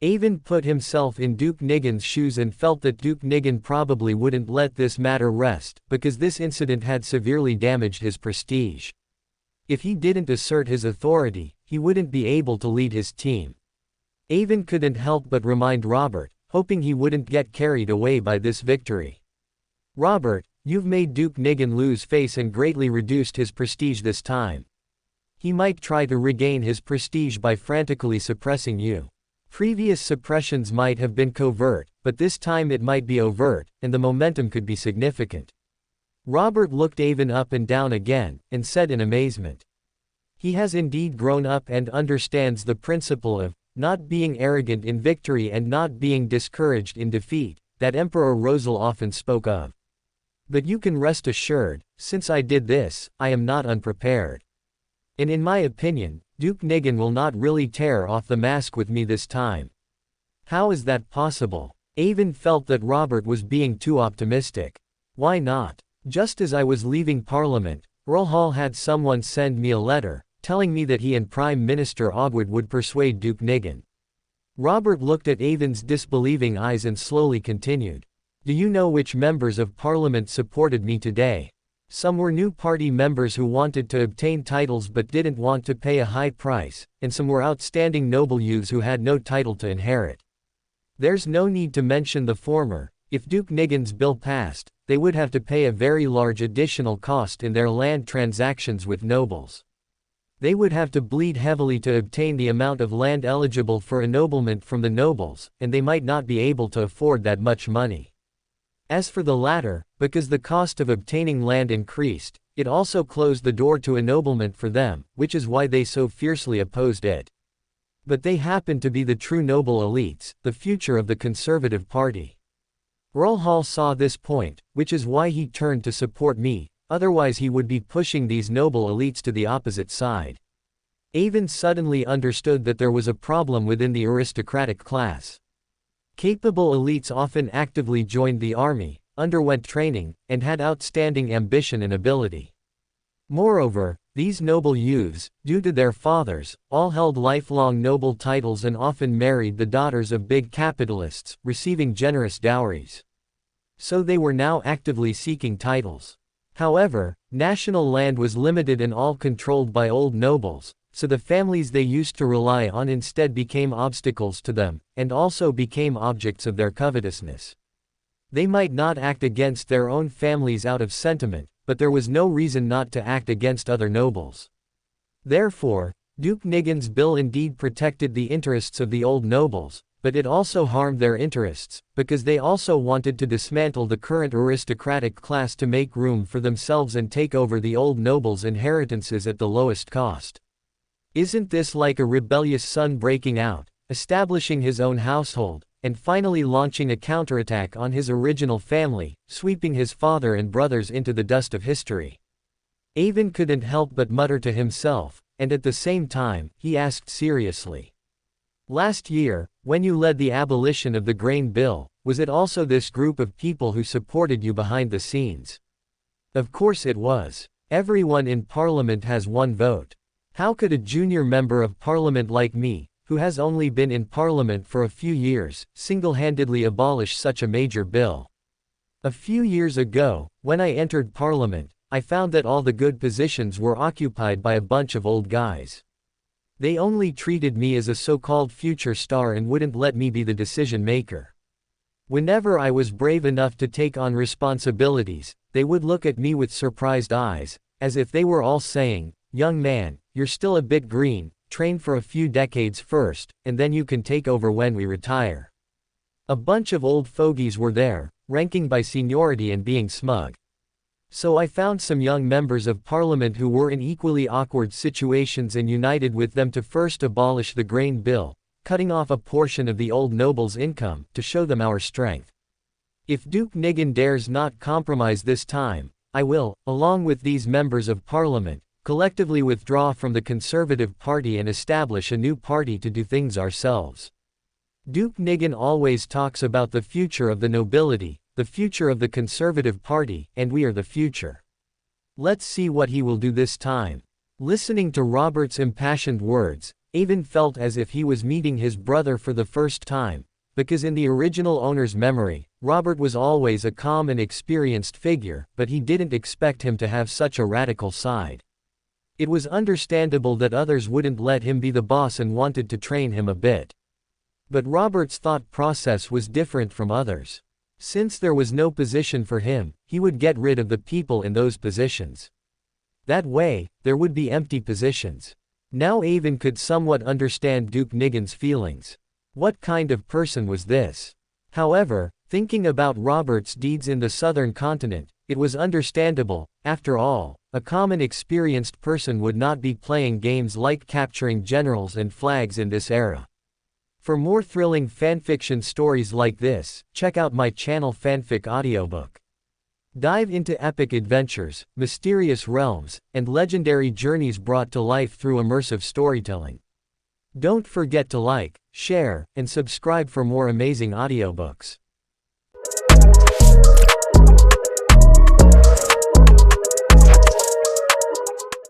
Avon put himself in Duke Nigan's shoes and felt that Duke Nigan probably wouldn't let this matter rest, because this incident had severely damaged his prestige. If he didn't assert his authority, he wouldn't be able to lead his team. Avon couldn't help but remind Robert, hoping he wouldn't get carried away by this victory. Robert, you've made Duke Nigan lose face and greatly reduced his prestige this time. He might try to regain his prestige by frantically suppressing you. Previous suppressions might have been covert, but this time it might be overt, and the momentum could be significant. Robert looked Avon up and down again, and said in amazement. He has indeed grown up and understands the principle of not being arrogant in victory and not being discouraged in defeat, that Emperor Rosal often spoke of. But you can rest assured, since I did this, I am not unprepared. And in my opinion, Duke Nigan will not really tear off the mask with me this time. How is that possible? Avon felt that Robert was being too optimistic. Why not? Just as I was leaving Parliament, Earl Hall had someone send me a letter, telling me that he and Prime Minister Ogwood would persuade Duke Nigan. Robert looked at Avon's disbelieving eyes and slowly continued. Do you know which members of Parliament supported me today? Some were new party members who wanted to obtain titles but didn't want to pay a high price, and some were outstanding noble youths who had no title to inherit. There's no need to mention the former. If Duke Nigan's bill passed, they would have to pay a very large additional cost in their land transactions with nobles. They would have to bleed heavily to obtain the amount of land eligible for ennoblement from the nobles, and they might not be able to afford that much money. As for the latter, because the cost of obtaining land increased, it also closed the door to ennoblement for them, which is why they so fiercely opposed it. But they happen to be the true noble elites, the future of the Conservative Party. Earl Hall saw this point, which is why he turned to support me, otherwise he would be pushing these noble elites to the opposite side. Avon suddenly understood that there was a problem within the aristocratic class. Capable elites often actively joined the army, underwent training, and had outstanding ambition and ability. Moreover, these noble youths, due to their fathers, all held lifelong noble titles and often married the daughters of big capitalists, receiving generous dowries. So they were now actively seeking titles. However, national land was limited and all controlled by old nobles, so the families they used to rely on instead became obstacles to them, and also became objects of their covetousness. They might not act against their own families out of sentiment, but there was no reason not to act against other nobles. Therefore, Duke Nigan's bill indeed protected the interests of the old nobles, but it also harmed their interests, because they also wanted to dismantle the current aristocratic class to make room for themselves and take over the old nobles' inheritances at the lowest cost. Isn't this like a rebellious son breaking out, establishing his own household, and finally launching a counterattack on his original family, sweeping his father and brothers into the dust of history? Avon couldn't help but mutter to himself, and at the same time, he asked seriously. Last year, when you led the abolition of the grain bill, was it also this group of people who supported you behind the scenes? Of course it was. Everyone in Parliament has one vote. How could a junior member of Parliament like me, who has only been in Parliament for a few years, single-handedly abolish such a major bill? A few years ago, when I entered Parliament, I found that all the good positions were occupied by a bunch of old guys. They only treated me as a so-called future star and wouldn't let me be the decision maker. Whenever I was brave enough to take on responsibilities, they would look at me with surprised eyes, as if they were all saying, "Young man, you're still a bit green, train for a few decades first, and then you can take over when we retire." A bunch of old fogies were there, ranking by seniority and being smug. So I found some young members of Parliament who were in equally awkward situations and united with them to first abolish the grain bill, cutting off a portion of the old nobles' income, to show them our strength. If Duke Nigan dares not compromise this time, I will, along with these members of Parliament, collectively withdraw from the Conservative Party and establish a new party to do things ourselves. Duke Nigan always talks about the future of the nobility, the future of the Conservative Party, and we are the future. Let's see what he will do this time. Listening to Robert's impassioned words, Avon felt as if he was meeting his brother for the first time, because in the original owner's memory, Robert was always a calm and experienced figure, but he didn't expect him to have such a radical side. It was understandable that others wouldn't let him be the boss and wanted to train him a bit. But Robert's thought process was different from others. Since there was no position for him, he would get rid of the people in those positions. That way, there would be empty positions. Now Avon could somewhat understand Duke Nigan's feelings. What kind of person was this? However, thinking about Robert's deeds in the southern continent, it was understandable. After all, a common experienced person would not be playing games like capturing generals and flags in this era. For more thrilling fanfiction stories like this, check out my channel Fanfic Audiobook. Dive into epic adventures, mysterious realms, and legendary journeys brought to life through immersive storytelling. Don't forget to like, share, and subscribe for more amazing audiobooks.